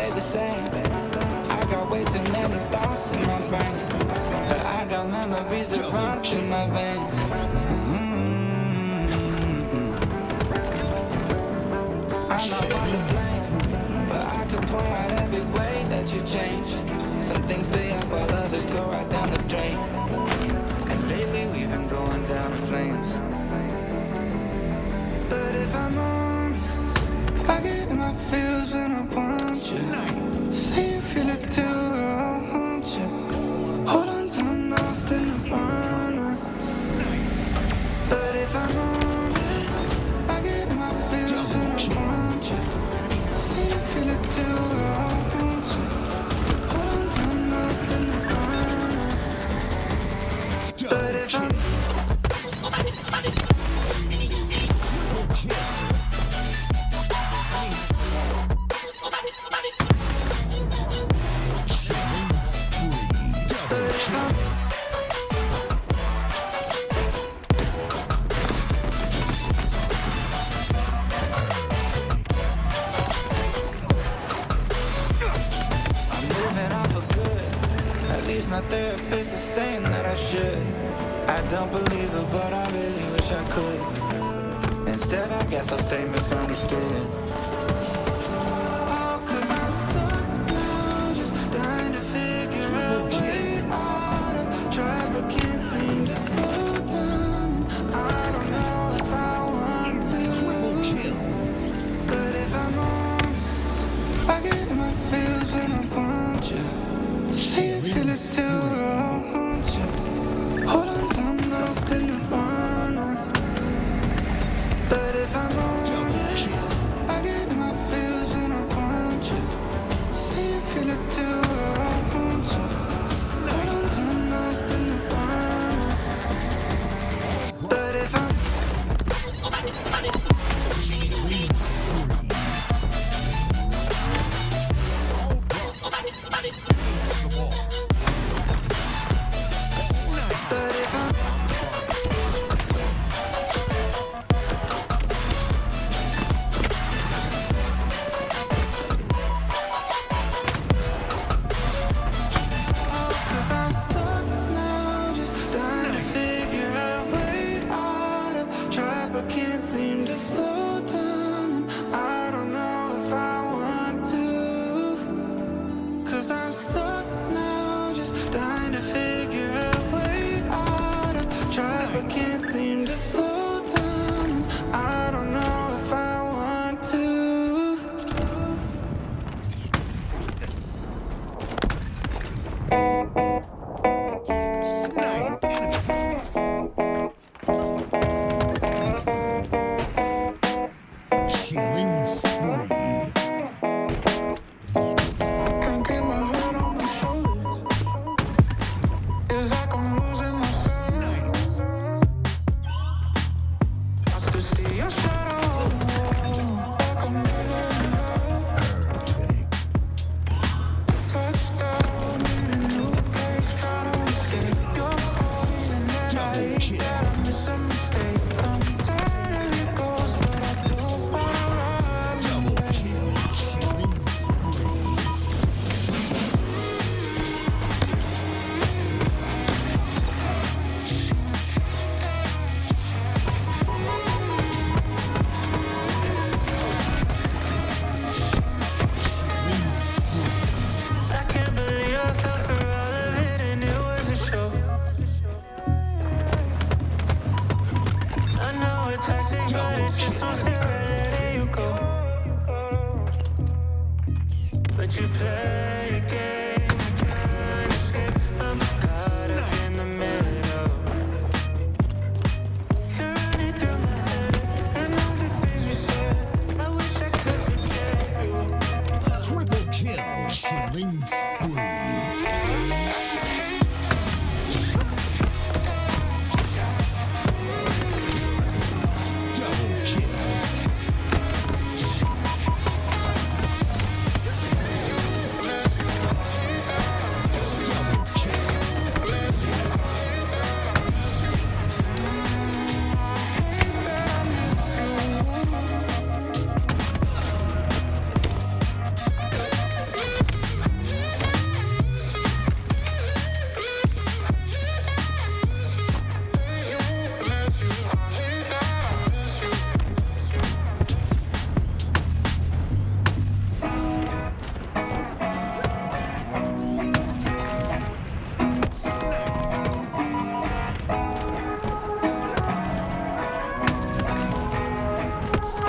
stay the same. I got way too many thoughts in my brain, but I got memories that run through my veins. I'm not one to blame, but I can point out every way that you change. Some things stay up while others go right down the drain. And lately we've been going down in flames. But if I'm honest, I get in my feels when I want you. Say you feel it too, I'll haunt you. Hold on till I'm lost in the fun. But if I'm honest, I get in my feels when I want you. Say you feel it too, I'll haunt you. Hold on till I'm lost in the fun. But if I'm my therapist is saying that I should. I don't believe it, but I really wish I could. Instead, I guess I'll stay misunderstood. Oh, 'cause I'm stuck now, just dying to figure out way out. I've tried but can't seem to slow down. I don't know if I want to. But if I'm honest, I get in my feels when I want you. Say you feel it still, I'll haunt you. Hold on till I'm lost in the fun. But if I'm honest, I get in my feels when I want you. Say you feel it too, I'll haunt you. Hold on till I'm lost in the fun. But if I'm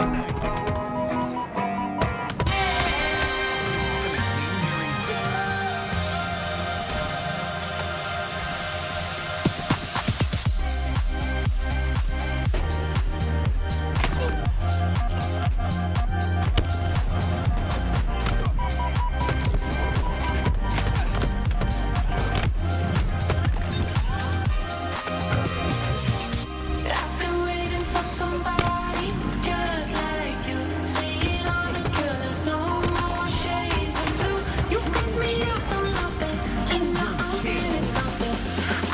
I've been waiting for somebody just like you. Seeing all the colors, no more shades of blue. You picked me up from nothing, and now I'm feeling something.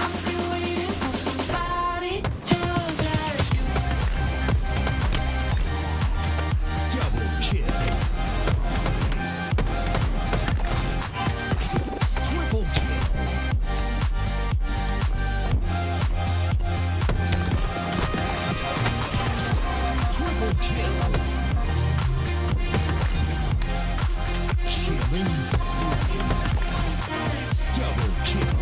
I've been waiting for somebody just like you. Double kill. Triple kill. Triple kill. Killing spree. Double kill.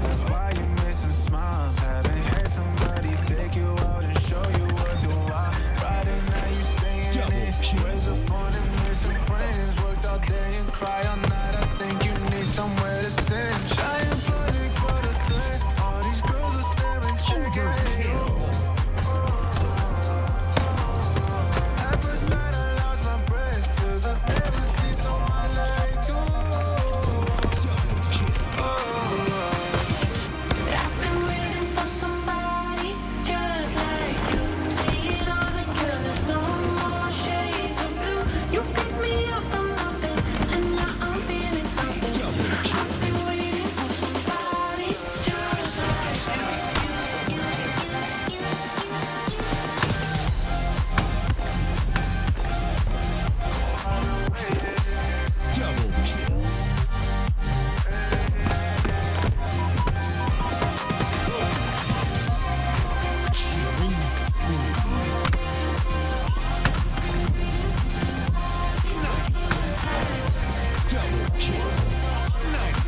That's why you missing smiles. Haven't had somebody take you out and show you what you are. Friday night you staying in. Where's the fun and missing friends? Worked all day and cry all night. I think you need somewhere to sit. Giant body, what a thing. All these girls are staring, checking. At first sight I lost my breath, 'cause I've never seen someone like you. I've been waiting for somebody just like you. Seeing all the colors, no more shades of blue. You picked me up from nothing, and now I'm feeling something. I've been waiting for somebody just like you. Double kill. Killing spree. Double kill. Snipe.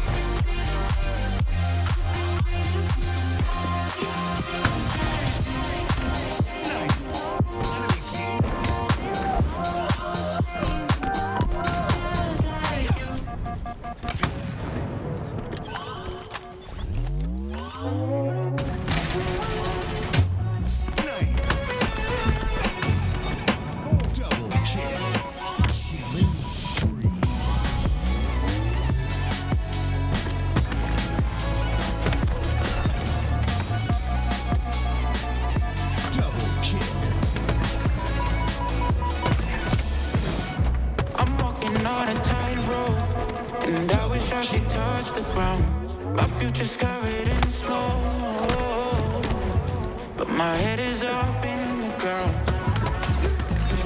Just like you. Snipe. Double kill. Killing spree. Double kill. I'm walking on a tightrope, and I wish I could touch the ground. My future's covered in snow, but my head is up in the ground.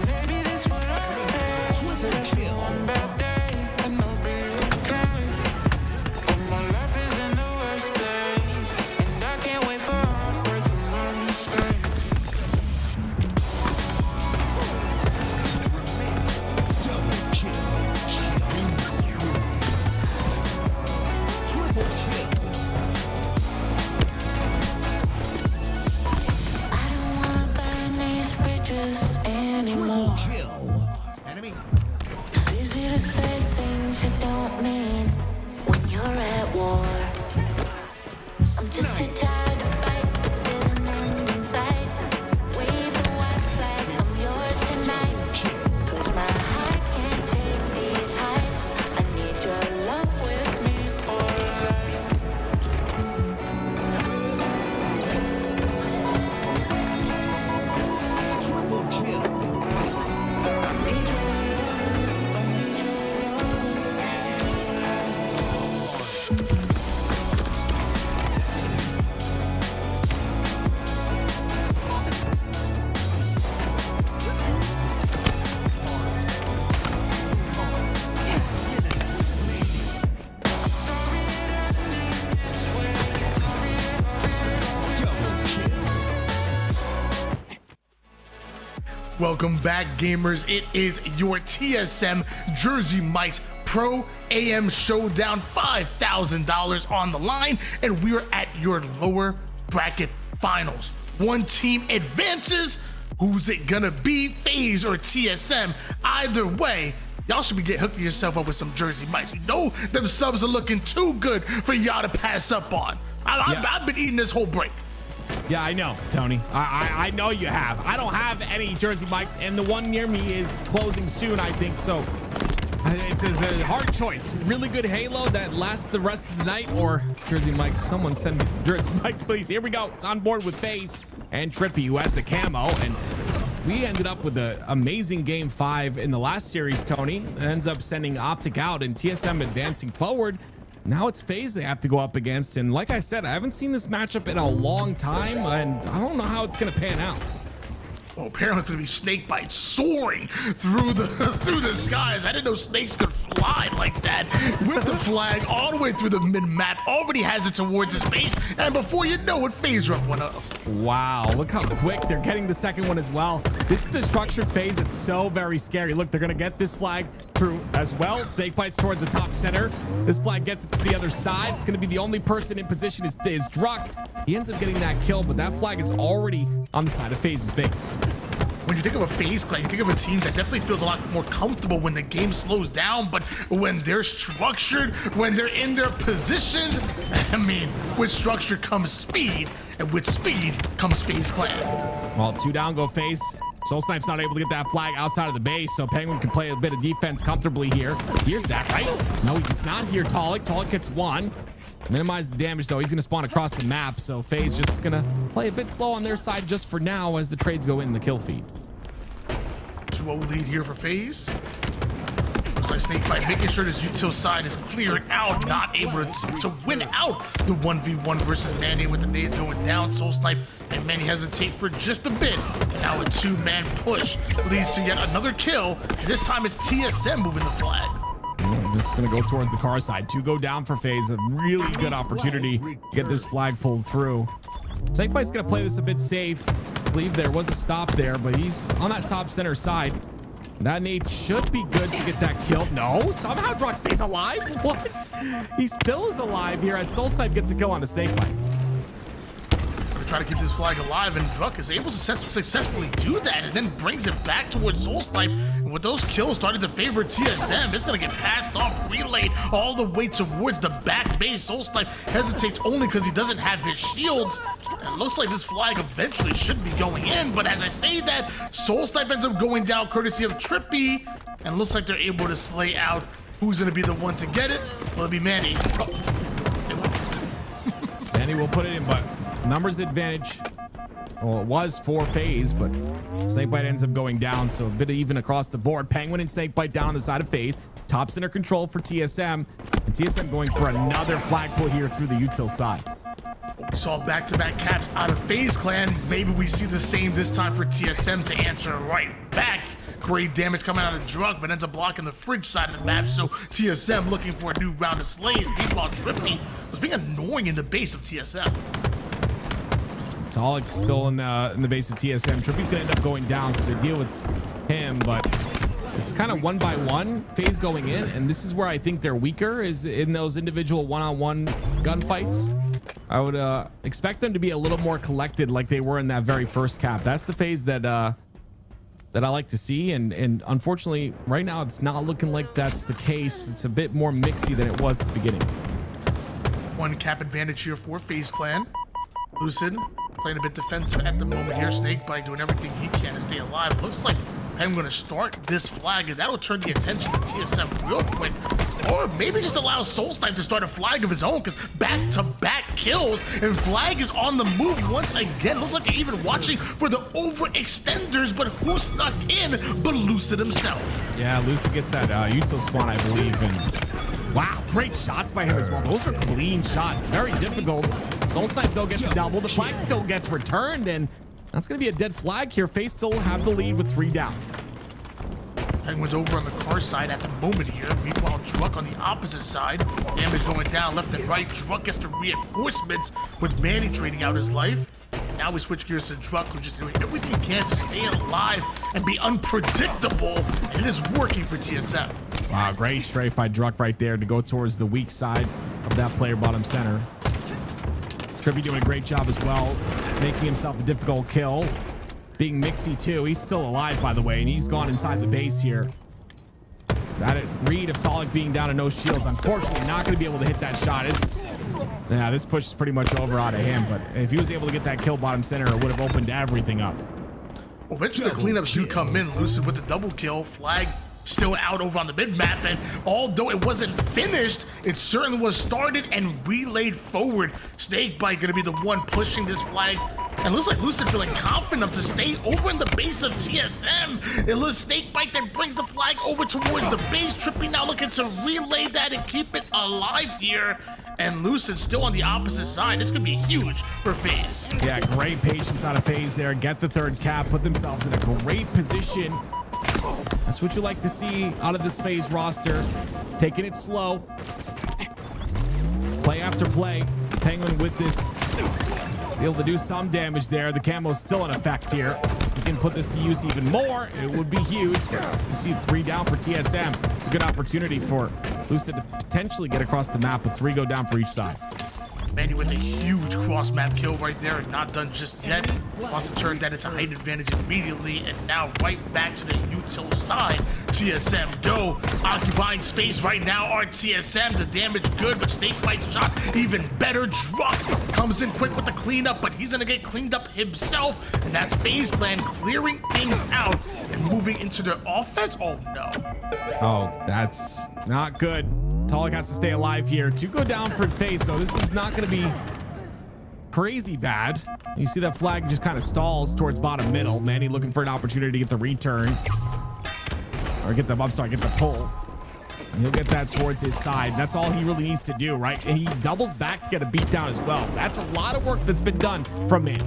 Maybe that's what I feel. After one bad day, and I'll be okay. But my life is in the worst place, and I can't wait for heartbreak to learn mistakes. Double kill. Killing spree. Triple kill. I don't wanna burn these bridges anymore. Kill. Enemy. It's easy to say things you don't mean when you're at war. I'm just too tired to fight, but there's an end in sight. Wave the white flag, I'm yours tonight. 'Cause my heart can't take these heights. I need your love with me for life. Triple kill. I need your love, I need your love with me for life. Welcome back, gamers. It is your TSM Jersey Mike's Pro AM Showdown, $5,000 on the line, and we're at your lower bracket finals. One team advances. Who's it gonna be, FaZe or TSM? Either way, y'all should be hooking yourself up with some Jersey Mike's. You know them subs are looking too good for y'all to pass up on. I've been eating this whole break. Yeah, I know, Tony. I know you have. I don't have any Jersey Mike's, and the one near me is closing soon, I think. So it's a hard choice. Really good Halo that lasts the rest of the night, or Jersey Mike's. Someone send me some Jersey Mike's, please. Here we go. It's on board with FaZe and Trippy, who has the camo, and we ended up with an amazing game 5 in the last series, Tony. It ends up sending Optic out and TSM advancing forward. Now it's FaZe they have to go up against, and like I said, I haven't seen this matchup in a long time, and I don't know how it's gonna pan out. Well, apparently it's gonna be snakebite soaring through the skies. I didn't know snakes could fly like that. With the flag all the way through the mid-map, already has it towards his base, and before you know it, FaZe run one up. Wow, look how quick they're getting the second one as well. This is the structured phase that's so very scary. Look, they're gonna get this flag through as well. Snakebite's towards the top center. This flag gets it to the other side. It's gonna be the only person in position is Druck. He ends up getting that kill, but that flag is already on the side of FaZe's base. When you think of a FaZe clan, you think of a team that definitely feels a lot more comfortable when the game slows down, but when they're structured, when they're in their positions, I mean, with structure comes speed, and with speed comes FaZe clan. Well, 2 down go FaZe. Soul Snipe's not able to get that flag outside of the base, so Penguin can play a bit of defense comfortably here. Here's that, right? No, he does not hear Talik. Talik gets 1. Minimize the damage, though. He's going to spawn across the map, so FaZe just going to play a bit slow on their side just for now as the trades go in the kill feed. 2-0 lead here for FaZe. Looks like Snakebite making sure this util side is cleared out, not able to win out the 1v1 versus Manny with the nades going down. Soul Snipe and Manny hesitate for just a bit. And now a 2-man push leads to yet another kill, and this time it's TSM moving the flag. This is going to go towards the car side. 2 go down for FaZe. A really good opportunity to get this flag pulled through. Snakebite's going to play this a bit safe. I believe there was a stop there, but he's on that top center side. That nade should be good to get that kill. No, somehow Druck stays alive. What? He still is alive here as Soul Snipe gets a kill on the Snakebite. Try to keep this flag alive, and Druck is able to successfully do that, and then brings it back towards Soul Snipe. And with those kills starting to favor TSM, it's gonna get passed off, relayed all the way towards the back base. Soul Snipe hesitates only because he doesn't have his shields. And it looks like this flag eventually should be going in, but as I say that, Soul Snipe ends up going down courtesy of Trippy, and looks like they're able to slay out who's gonna be the one to get it. Will it be Manny? Manny will put it in, but numbers advantage. Well, it was for FaZe, but Snakebite ends up going down, so a bit even across the board. Penguin and Snakebite down on the side of FaZe. Top center control for TSM, and TSM going for another flag pull here through the util side. We saw back-to-back caps out of FaZe clan. Maybe we see the same this time for TSM to answer right back. Great damage coming out of Druck, but ends up blocking the fridge side of the map, so TSM looking for a new round of slays. Meanwhile, Trippy was being annoying in the base of TSM. Talik still in the base of TSM. Trippy's gonna end up going down, so they deal with him, but it's kind of 1 by 1. FaZe going in, and this is where I think they're weaker, is in those individual one-on-one gunfights. I would expect them to be a little more collected like they were in that very first cap. That's the FaZe that I like to see, and unfortunately right now it's not looking like that's the case. It's a bit more mixy than it was at the beginning. 1 cap advantage here for FaZe clan. Lucid playing a bit defensive at the moment here. Snakebite doing everything he can to stay alive. Looks like I'm going to start this flag, and that'll turn the attention to TSM real quick. Or maybe just allow Soul Snipe to start a flag of his own, because back-to-back kills, and flag is on the move once again. Looks like they're even watching for the overextenders, but who snuck in but Lucid himself? Yeah, Lucid gets that util spawn, I believe, and wow, great shots by him as well. Those are clean shots, very difficult. Soul Snipe though gets a double. The flag still gets returned, and that's gonna be a dead flag here. FaZe still have the lead with 3 down. Penguin's over on the car side at the moment here. Meanwhile, Druck on the opposite side. Damage going down left and right. Druck gets the reinforcements with Manny trading out his life. Now we switch gears to Druck, who's just doing everything he can to stay alive and be unpredictable. And it is working for TSM. Wow, great strafe by Druck right there to go towards the weak side of that player bottom center. Trippy doing a great job as well, making himself a difficult kill. Being Mixy too. He's still alive, by the way, and he's gone inside the base here. That read of Talik being down to no shields. Unfortunately, not going to be able to hit that shot. Yeah, this push is pretty much over out of him, but if he was able to get that kill bottom center, it would have opened everything up. Well, eventually the cleanups do come in. Lucid with the double kill. Flag still out over on the mid map, and although it wasn't finished, it certainly was started and relayed forward. Snakebite gonna be the one pushing this flag, and looks like Lucid feeling confident enough to stay over in the base of TSM. It looks Snakebite that brings the flag over towards the base. Trippy now looking to relay that and keep it alive here, and Lucid still on the opposite side. This could be huge for FaZe. Yeah, great patience out of FaZe there. Get the third cap, put themselves in a great position. That's what you like to see out of this FaZe roster. Taking it slow. Play after play. Penguin with this. Be able to do some damage there. The camo's still in effect here. We can put this to use even more. It would be huge. You see 3 down for TSM. It's a good opportunity for Lucid to potentially get across the map with 3 go down for each side. Manny with a huge cross map kill right there, not done just yet. Wants to turn that into height advantage immediately, and now right back to the util side. TSM go, occupying space right now are TSM. The damage good, but Snakebite's shots even better. Druck comes in quick with the cleanup, but he's gonna get cleaned up himself, and that's FaZe Clan clearing things out and moving into their offense. Oh no. Oh, that's not good. Talik has to stay alive here. 2 go down for FaZe, so this is not going to be crazy bad. You see that flag just kind of stalls towards bottom middle. Manny looking for an opportunity to get the return. Or get the pull. And he'll get that towards his side. That's all he really needs to do, right? And he doubles back to get a beat down as well. That's a lot of work that's been done from Manny.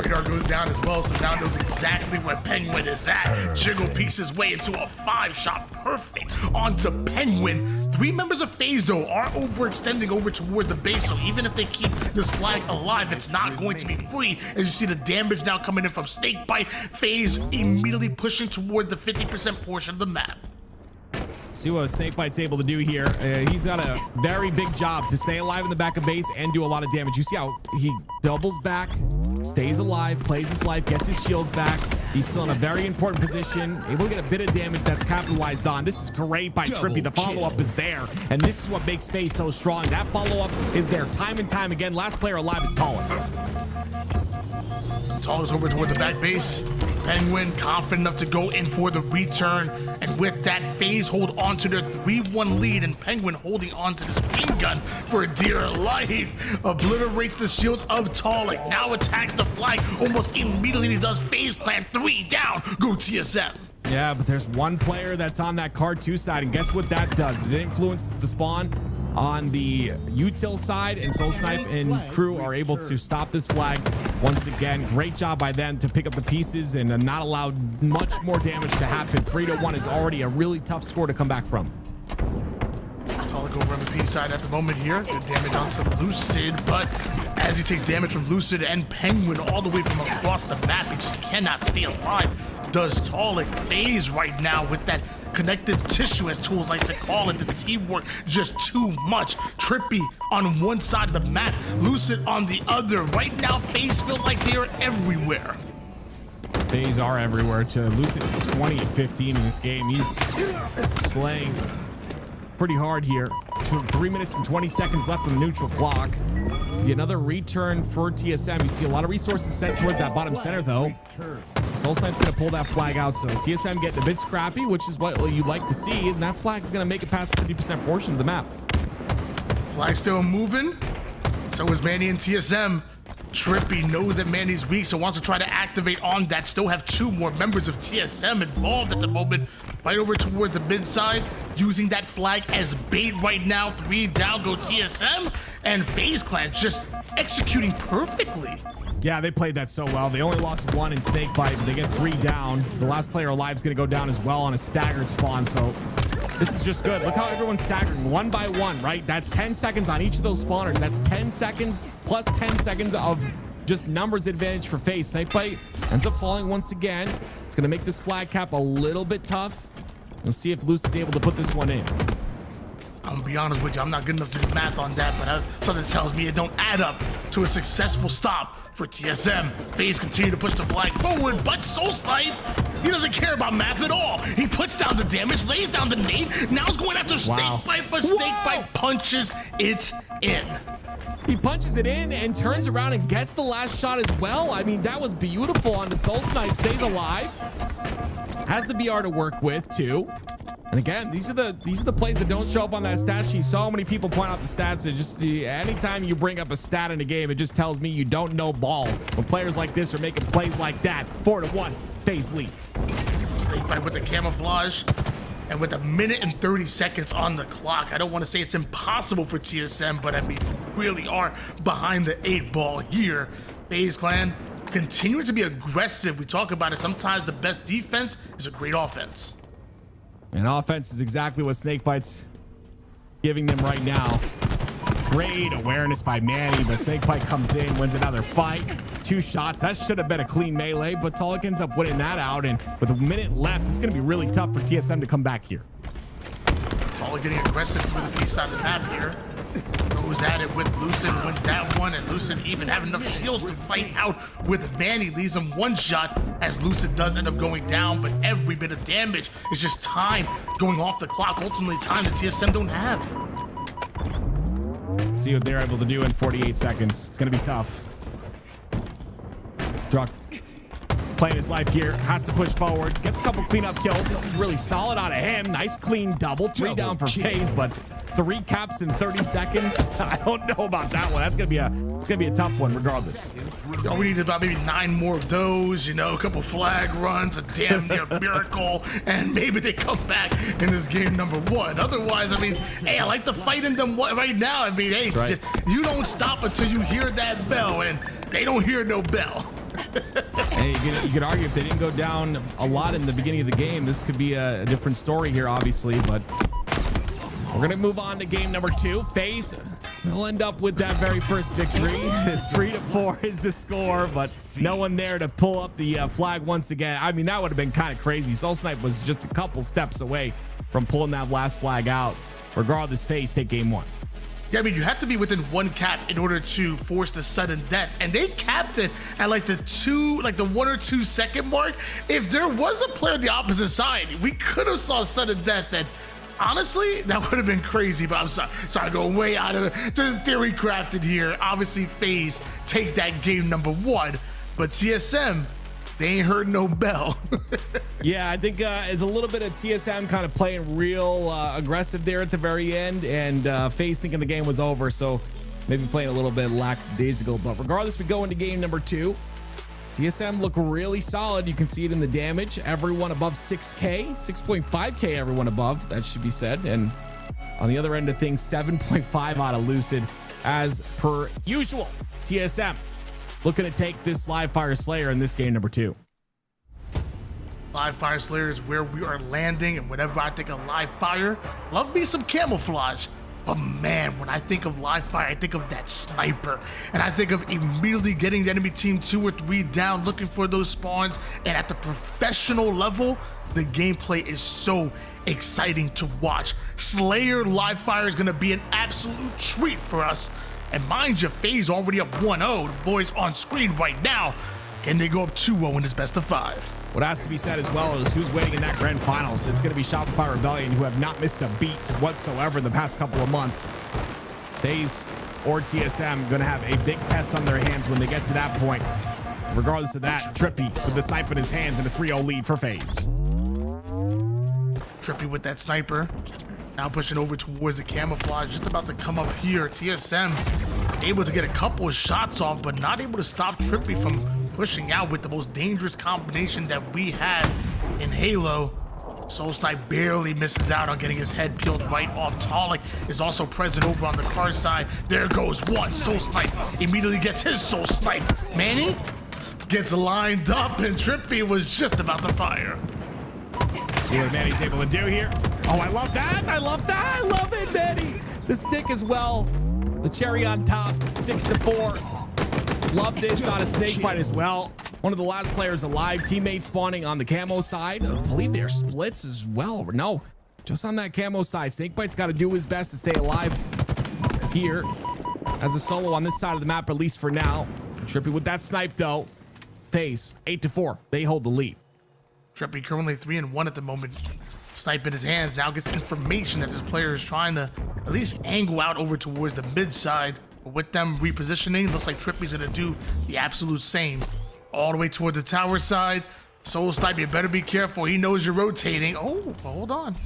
Radar goes down as well, so now knows exactly where Penguin is at. Jiggle peeks his way into a 5-shot, perfect onto Penguin. 3 members of FaZe, though, are overextending over toward the base, so even if they keep this flag alive, it's not going to be free. As you see the damage now coming in from Snakebite, FaZe immediately pushing toward the 50% portion of the map. See what Snakebite's able to do here. He's got a very big job to stay alive in the back of base and do a lot of damage. You see how he doubles back, stays alive, plays his life, gets his shields back. He's still in a very important position, able to get a bit of damage that's capitalized on. This is great by Trippy. The follow-up is there, and this is what makes FaZe so strong. That follow-up is there time and time again. Last player alive is Talik. Talik's over toward the back base. Penguin confident enough to go in for the return, and with that, FaZe hold on to their 3-1 lead, and Penguin holding on to this green gun for dear life. Obliterates the shields of Talik, now attacks the flag almost immediately. He does. FaZe Clan 3 down, go TSM. Yeah, but there's one player that's on that card 2 side, and guess what that does? Is it influences the spawn on the util side, and Soul Snipe and crew are able to stop this flag once again. Great job by them to pick up the pieces and not allow much more damage to happen. 3-1 is already a really tough score to come back from. Talik over on the P side at the moment here. Good damage onto Lucid, but as he takes damage from Lucid and Penguin all the way from across the map, he just cannot stay alive. Does Talik. FaZe right now with that connective tissue, as tools like to call it. The teamwork just too much. Trippy on one side of the map, Lucid on the other. Right now, FaZe feel like they're everywhere. FaZe are everywhere. To Lucid's 20 and 15 in this game. He's slaying pretty hard here. 3 minutes and 20 seconds left on the neutral clock. Another return for TSM. You see a lot of resources sent towards that bottom center, though. Soul Snipe's going to pull that flag out, so TSM getting a bit scrappy, which is what you'd like to see, and that flag's going to make it past the 50% portion of the map. Flag still moving. So is Manny and TSM. Trippy knows that Manny's weak, so wants to try to activate on that. Still have 2 more members of TSM involved at the moment. Right over towards the mid side, using that flag as bait right now. 3 down, go TSM, and FaZe Clan just executing perfectly. Yeah, they played that so well. They only lost 1 in Snakebite, but they get 3 down. The last player alive is going to go down as well on a staggered spawn, so this is just good. Look how everyone's staggering 1 by 1, right? That's 10 seconds on each of those spawners. That's 10 seconds plus 10 seconds of just numbers advantage for FaZe. Snakebite ends up falling once again. It's going to make this flag cap a little bit tough. We'll see if Lucid's able to put this one in. I'm gonna be honest with you, I'm not good enough to do math on that, but something tells me it don't add up to a successful stop for TSM. FaZe continue to push the flag forward, but SoulSnipe, he doesn't care about math at all. He puts down the damage, lays down the nade, now he's going after Snakebite, but Snakebite punches it in. He punches it in and turns around and gets the last shot as well. I mean, that was beautiful on the SoulSnipe. Stays alive. Has the BR to work with too. And again, these are the plays that don't show up on that stat sheet. So many people point out the stats. It just anytime you bring up a stat in a game, it just tells me you don't know ball. When players like this are making plays like that, 4-1, FaZe lead. Snakebite with the camouflage. And with 1 minute and 30 seconds on the clock, I don't want to say it's impossible for TSM, but I mean, really are behind the 8 ball here. FaZe Clan continuing to be aggressive. We talk about it. Sometimes the best defense is a great offense. And offense is exactly what Snakebite's giving them right now. Great awareness by Manny, but Snakebite comes in, wins another fight. 2 shots. That should have been a clean melee, but Talik ends up winning that out. And with 1 minute left, it's going to be really tough for TSM to come back here. Talik getting aggressive through the B side of the map here. Goes at it with Lucid, wins that one, and Lucid even have enough shields to fight out with Manny. Leaves him 1 shot as Lucid does end up going down, but every bit of damage is just time going off the clock. Ultimately, time that TSM don't have. See what they're able to do in 48 seconds. It's going to be tough. Druck playing his life here, has to push forward, gets a couple cleanup kills. This is really solid out of him. Nice clean double. 3 down for FaZe, but 3 caps in 30 seconds. I don't know about that one. That's it's gonna be a tough one regardless. Oh, we need about maybe 9 more of those, you know, a couple flag runs, a damn near miracle, and maybe they come back in this game number 1. Otherwise, I mean, hey, I like the fight in them right now. I mean, hey, right. You don't stop until you hear that bell, and they don't hear no bell. Hey, you could argue if they didn't go down a lot in the beginning of the game, this could be a different story here, obviously, but we're going to move on to game number 2. FaZe will end up with that very first victory. 3-4 is the score, but no one there to pull up the flag once again. I mean, that would have been kind of crazy. SoulSnipe was just a couple steps away from pulling that last flag out. Regardless, FaZe take game 1. Yeah, I mean, you have to be within 1 cap in order to force the sudden death, and they capped it at like the 1 or 2 second mark. If there was a player on the opposite side, we could have saw sudden death. And honestly, that would have been crazy. But I'm sorry, going way out of the theory crafted here. Obviously, FaZe take that game number 1, but TSM, they ain't heard no bell. Yeah, I think it's a little bit of TSM kind of playing real aggressive there at the very end, and FaZe thinking the game was over, so maybe playing a little bit lackadaisical. But regardless, we go into game number 2. TSM look really solid. You can see it in the damage. Everyone above 6K, 6.5K, everyone above, that should be said. And on the other end of things, 7.5 out of Lucid as per usual. TSM looking to take this Live Fire Slayer in this game number 2. Live Fire Slayer is where we are landing, and whenever I think of Live Fire, love me some camouflage. But man, when I think of Live Fire, I think of that sniper, and I think of immediately getting the enemy team 2 or 3 down, looking for those spawns. And at the professional level, the gameplay is so exciting to watch. Slayer Live Fire is going to be an absolute treat for us. And mind you, FaZe already up 1-0. The boys on screen right now. Can they go up 2-0 in this best of 5? What has to be said as well is who's waiting in that grand finals. It's going to be Shopify Rebellion, who have not missed a beat whatsoever in the past couple of months. FaZe or TSM going to have a big test on their hands when they get to that point. Regardless of that, Trippy with the snipe in his hands and a 3-0 lead for FaZe. Trippy with that sniper. Now pushing over towards the camouflage, just about to come up here. TSM able to get a couple of shots off, but not able to stop Trippy from pushing out with the most dangerous combination that we had in Halo. SoulSnipe barely misses out on getting his head peeled right off. Talik is also present over on the car side. There goes one. SoulSnipe immediately gets his SoulSnipe. Manny gets lined up, and Trippy was just about to fire. See what Manny's able to do here. Oh, I love that. I love that. I love it, Manny. The stick as well. The cherry on top, 6-4. Love this on a snake fight as well. one of the last players alive. Teammates spawning on the camo side. I believe they're splits as well. No, just on that camo side. Snakebite's got to do his best to stay alive here as a solo on this side of the map, at least for now. Trippy with that snipe though. FaZe 8-4. They hold the lead. Trippy currently 3-1 at the moment. Snipe in his hands, now gets information that this player is trying to at least angle out over towards the mid side. But with them repositioning, looks like Trippy's gonna do the absolute same. All the way towards the tower side. Soul Snipe, you better be careful. He knows you're rotating. Oh, hold on.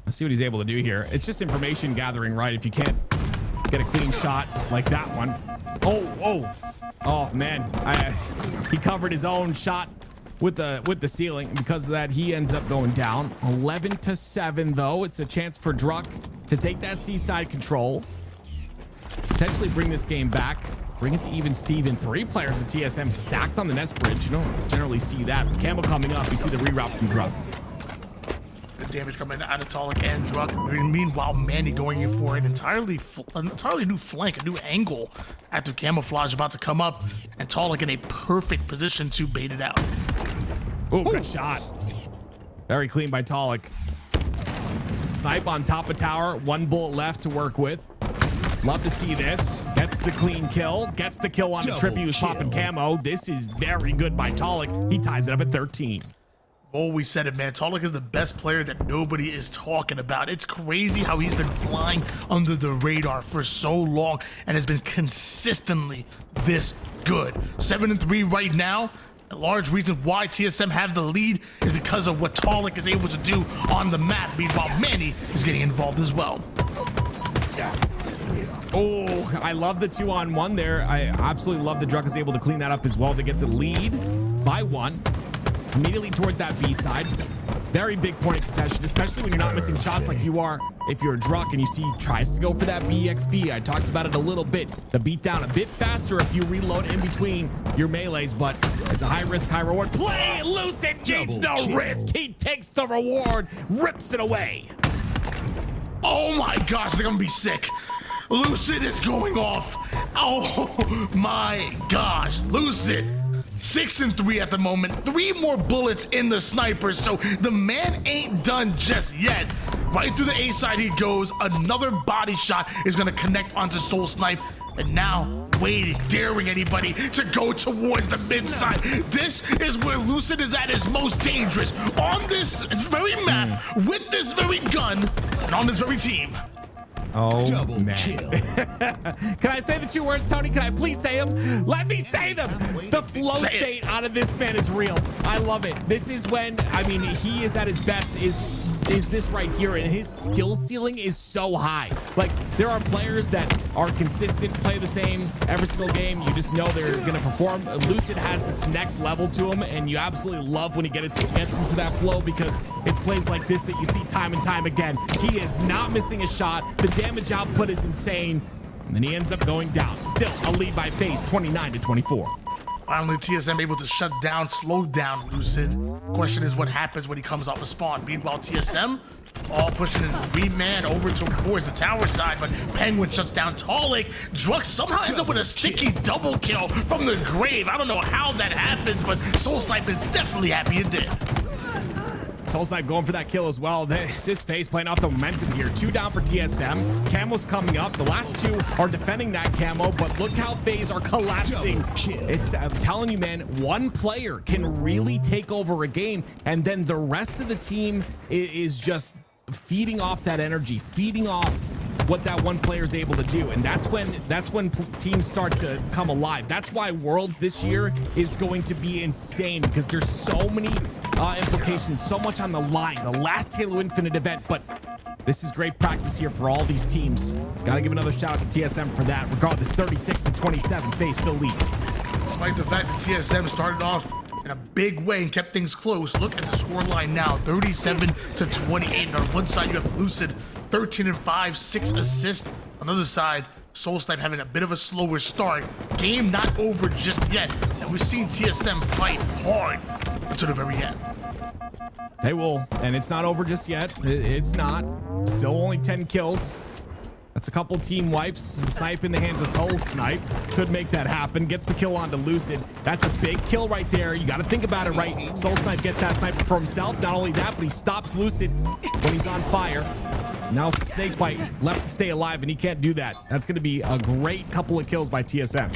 Let's see what he's able to do here. It's just information gathering, right? If you can't get a clean shot like that one. Oh man, he covered his own shot with the ceiling. Because of that, he ends up going down. 11-7 though. It's a chance for Druck to take that seaside control, potentially bring this game back, bring it to even Steven. 3 players at TSM stacked on the nest bridge. You don't generally see that. But Camel coming up, you see the reroute from Druck. The damage coming out of Talik and Druck. Meanwhile, Manny going in for an entirely new flank, a new angle after camouflage about to come up, and Talik in a perfect position to bait it out. Oh, good shot. Very clean by Talik. Snipe on top of tower. 1 bullet left to work with. Love to see this. Gets the clean kill. Gets the kill on the Trippy who's popping camo. This is very good by Talik. He ties it up at 13. Always said it, man. Talik is the best player that nobody is talking about. It's crazy how he's been flying under the radar for so long and has been consistently this good. 7-3 right now. A large reason why TSM have the lead is because of what Talik is able to do on the map. Meanwhile, Manny is getting involved as well. Oh, I love the 2-on-1 there. I absolutely love that Druck is able to clean that up as well. They get the lead by 1. Immediately towards that B side. Very big point of contention, especially when you're not missing shots like you are if you're Druck and you see tries to go for that BXB. I talked about it a little bit. The beatdown a bit faster if you reload in between your melees, but it's a high risk, high reward play. Lucid needs no risk. He takes the reward, rips it away. Oh my gosh, they're gonna be sick. Lucid is going off. Oh my gosh, Lucid. 6-3 at the moment. 3 more bullets in the sniper, so the man ain't done just yet. Right through the A side he goes. Another body shot is gonna connect onto Soul Snipe, and now waiting, daring anybody to go towards the mid side. This is where Lucid is at his most dangerous, on this very map, with this very gun, and on this very team. Oh, man. Can I say the 2 words, Tony? Can I please say them? Let me say them. The flow state out of this man is real. I love it. This is when, I mean, he is at his best is this right here, and his skill ceiling is so high. Like, there are players that are consistent, play the same every single game. You just know they're going to perform. Lucid has this next level to him, and you absolutely love when he gets into that flow, because it's plays like this that you see time and time again. He is not missing a shot. The damage output is insane, and then he ends up going down. Still a lead by FaZe, 29-24. Finally, TSM able to shut down, slow down Lucid. Question is what happens when he comes off a spawn. Meanwhile, TSM all pushing in 3-man over towards the tower side, but Penguin shuts down Talik. Druck somehow ends up with a sticky double kill from the grave. I don't know how that happens, but Soul Snipe is definitely happy it did. Soul Snipe going for that kill as well. This is FaZe playing off the momentum here. 2 down for TSM. Camo's coming up. The last 2 are defending that camo, but look how FaZe are collapsing. It's, I'm telling you, man, 1 player can really take over a game, and then the rest of the team is just feeding off that energy, feeding off what that 1 player is able to do, and that's when teams start to come alive. That's why Worlds this year is going to be insane, because there's so many implications, so much on the line. The last Halo Infinite event, but this is great practice here for all these teams. Gotta give another shout out to TSM for that. Regardless, 36-27, FaZe still lead. Despite the fact that TSM started off in a big way and kept things close, look at the scoreline now, 37-28. And on one side, you have Lucid, 13-5, 6 assists. On the other side, Soul Snipe having a bit of a slower start. Game not over just yet, and we've seen TSM fight hard until the very end. They will, and it's not over just yet. It's not. Still only 10 kills. That's a couple team wipes. Snipe in the hands of Soul Snipe. Could make that happen. Gets the kill onto Lucid. That's a big kill right there. You got to think about it, right? Soul Snipe gets that sniper for himself. Not only that, but he stops Lucid when he's on fire. Now Snakebite left to stay alive, and he can't do that. That's going to be a great couple of kills by TSM.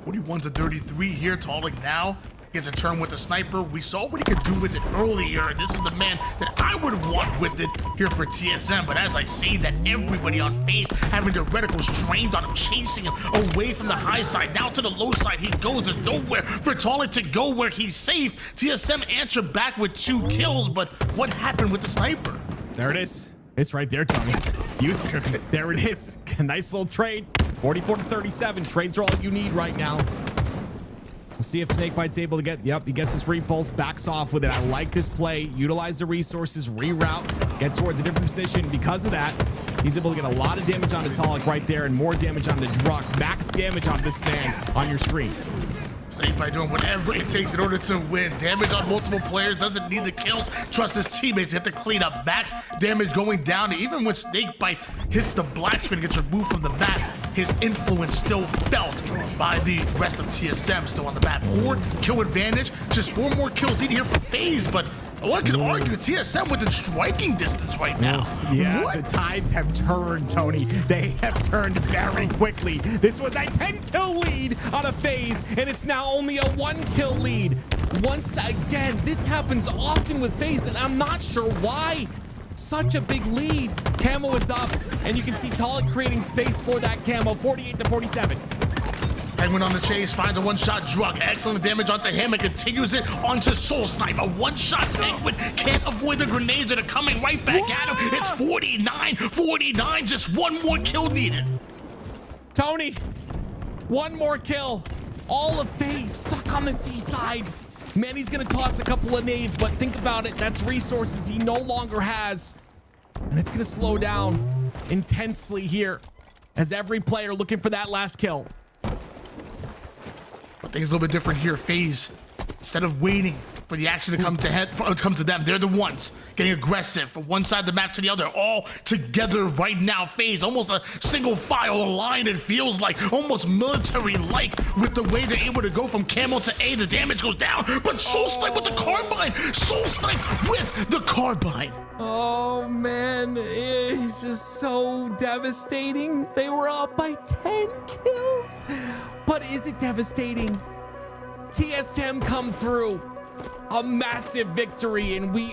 41-33 here. Talik now gets a turn with the sniper. We saw what he could do with it earlier. This is the man that I would want with it here for TSM. But as I say that, everybody on FaZe having their reticles trained on him, chasing him away from the high side. Now to the low side he goes. There's nowhere for Talik to go where he's safe. TSM answered back with 2 kills, but what happened with the sniper? There it is. It's right there, Tony. Use it, Trippy. There it is. Nice little trade. 44-37. Trades are all you need right now. We'll see if Snakebite's able to get, yep, he gets his repulse, backs off with it. I like this play. Utilize the resources, reroute, get towards a different position. Because of that, he's able to get a lot of damage onto Talik right there and more damage onto Druck. Max damage on this man on your screen. Snakebite doing whatever it takes in order to win. Damage on multiple players, doesn't need the kills. Trust his teammates, have to clean up. Max damage going down. Even when Snakebite hits the black screen and gets removed from the map, his influence still felt by the rest of TSM still on the map. 4 kill advantage, just 4 more kills needed here for FaZe, but one could argue TSM within striking distance right now. Yeah, What? the tides have turned, Tony. They have turned very quickly. This was a 10-kill lead on a FaZe, and it's now only a 1-kill lead. Once again, this happens often with FaZe, and I'm not sure why. Such a big lead. Camo is up, and you can see Talik creating space for that camo. 48-47. Penguin on the chase, finds a one-shot Druck. Excellent damage onto him and continues it onto Soul Snipe. A one-shot Penguin can't avoid the grenades that are coming right back at him. It's 49-49, just 1 more kill needed. Tony, 1 more kill. All of FaZe stuck on the seaside. Man, he's gonna toss a couple of nades, but think about it, that's resources he no longer has. And it's gonna slow down intensely here as every player looking for that last kill. But things a little bit different here. FaZe, instead of waiting for the action to come to them, they're the ones getting aggressive from one side of the map to the other, all together right now. FaZe, almost a single file line, it feels like, almost military-like with the way they're able to go from camo to A. The damage goes down, but Soul Snipe with the carbine! Soul Snipe with the carbine! Oh man, it's just so devastating. They were up by 10 kills. But is it devastating? TSM come through. A massive victory, and we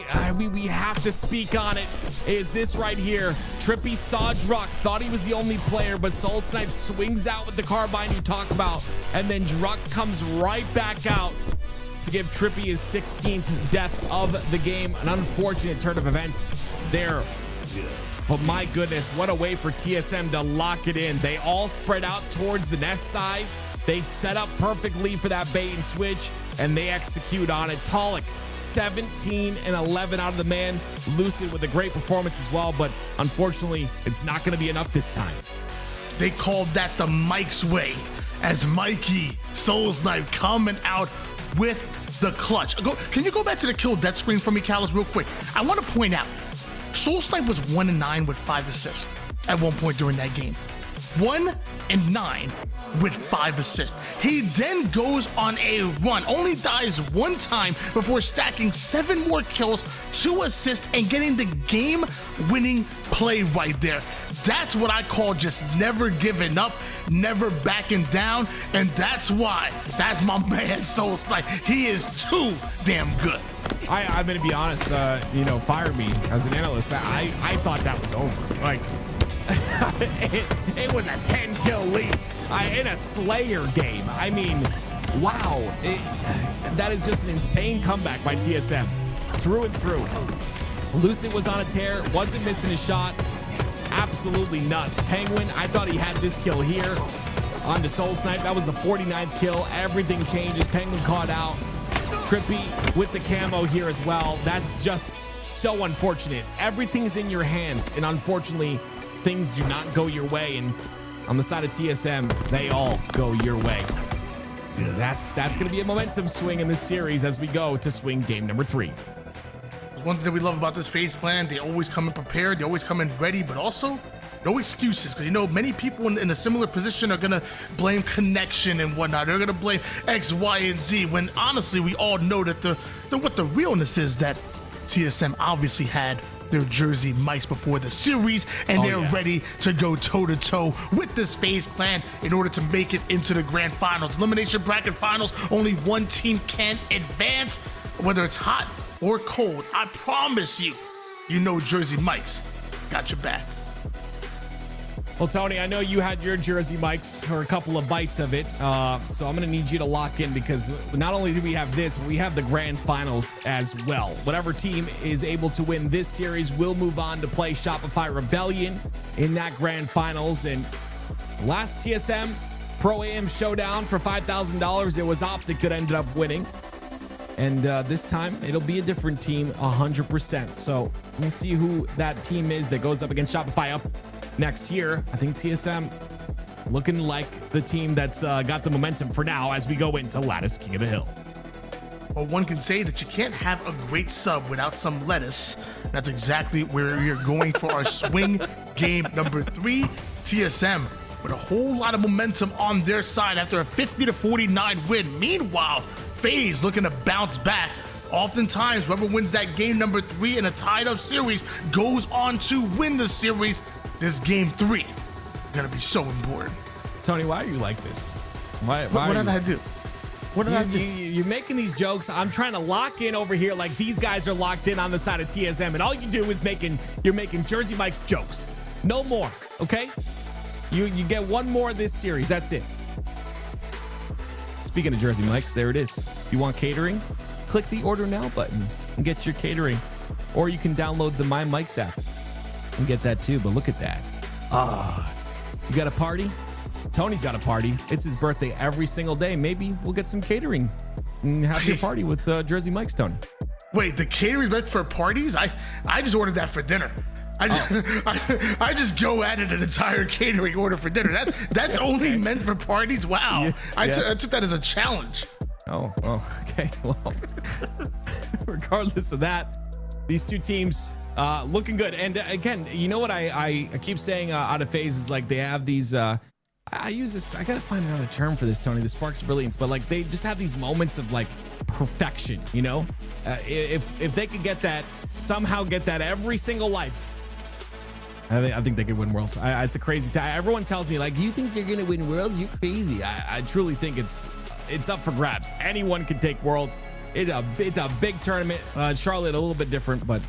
have to speak on it. Is this right here? Trippy saw Druck, thought he was the only player, but Soul Snipe swings out with the carbine you talk about, and then Druck comes right back out to give Trippy his 16th death of the game. An unfortunate turn of events there. But my goodness, what a way for TSM to lock it in. They all spread out towards the nest side. They set up perfectly for that bait and switch, and they execute on it. Talik, 17 and 11 out of the man. Lucid with a great performance as well, but unfortunately, it's not going to be enough this time. They called that the Mike's way, as Mikey Soul Snipe coming out with the clutch. Can you go back to the kill death screen for me, Callus, real quick? I want to point out, Soul Snipe was 1-9 with 5 assists at one point during that game. 1-9 with 5 assists. He then goes on a run, only dies 1 time before stacking 7 more kills, 2 assists, and getting the game-winning play right there. That's what I call just never giving up, never backing down, and that's why that's my man Soul Snipe. He is too damn good. I'm gonna be honest, fire me as an analyst. I thought that was over. Like, it was a 10-kill lead in a Slayer game. I mean, wow. That is just an insane comeback by TSM. Through and through. Lucid was on a tear, wasn't missing a shot. Absolutely nuts. Penguin, I thought he had this kill here. On to Soul Snipe, that was the 49th kill. Everything changes. Penguin caught out. Trippy with the camo here as well. That's just so unfortunate. Everything's in your hands, and unfortunately, things do not go your way. And on the side of TSM, they all go your way. That's going to be a momentum swing in this series as we go to swing game number 3. One thing that we love about this FaZe clan, they always come in prepared, they always come in ready, but also No excuses, because you know many people in a similar position are gonna blame connection and whatnot. They're gonna blame X, Y, and Z. When honestly, we all know that what the realness is that TSM obviously had their Jersey mics before the series, and they're ready to go toe-to-toe with this FaZe clan in order to make it into the grand finals. Elimination bracket finals, only one team can advance, whether it's hot or cold. I promise you, you know Jersey mics got your back. Well, Tony, I know you had your Jersey mics or a couple of bites of it. So I'm going to need you to lock in, because not only do we have this, we have the grand finals as well. Whatever team is able to win this series will move on to play Shopify Rebellion in that grand finals. And last TSM Pro AM showdown for $5,000, it was Optic that ended up winning. And this time it'll be a different team 100%. So let me see who that team is that goes up against Shopify up next year. I think TSM looking like the team that's got the momentum for now as we go into Lattice King of the Hill. Well, one can say that you can't have a great sub without some lettuce. That's exactly where you're going for our swing game number 3. TSM with a whole lot of momentum on their side after a 50-49 win. Meanwhile, FaZe looking to bounce back. Oftentimes, whoever wins that game number 3 in a tied-up series goes on to win the series. This game 3 gonna be so important. Tony, why are you like this? Why what did I do? What did I do? You're making these jokes. I'm trying to lock in over here like these guys are locked in on the side of TSM, and all you do is you're making Jersey Mike's jokes. No more, okay? You get one more this series. That's it. Speaking of Jersey Mike's, there it is. If you want catering, click the order now button and get your catering. Or you can download the My Mike's app and get that too. But look at that. You got a party? Tony's got a party. It's his birthday every single day. Maybe we'll get some catering and have your party with Jersey Mike's, Tony. Wait, the catering meant for parties? I just ordered that for dinner. I just go at it an entire catering order for dinner. That's only meant for parties? Wow. Yeah, I took that as a challenge. Oh, okay. Well, regardless of that, these two teams looking good. And again, you know what I keep saying out of FaZe is like they have these I use this, I gotta find another term for this, Tony, the sparks of brilliance, but like they just have these moments of like perfection, you know? If they could get that, somehow get that every single life, I think they could win Worlds. It's a crazy time. Everyone tells me like, you think you're gonna win Worlds? You're crazy. I truly think it's up for grabs. Anyone can take Worlds. It's a big tournament. Charlotte a little bit different, but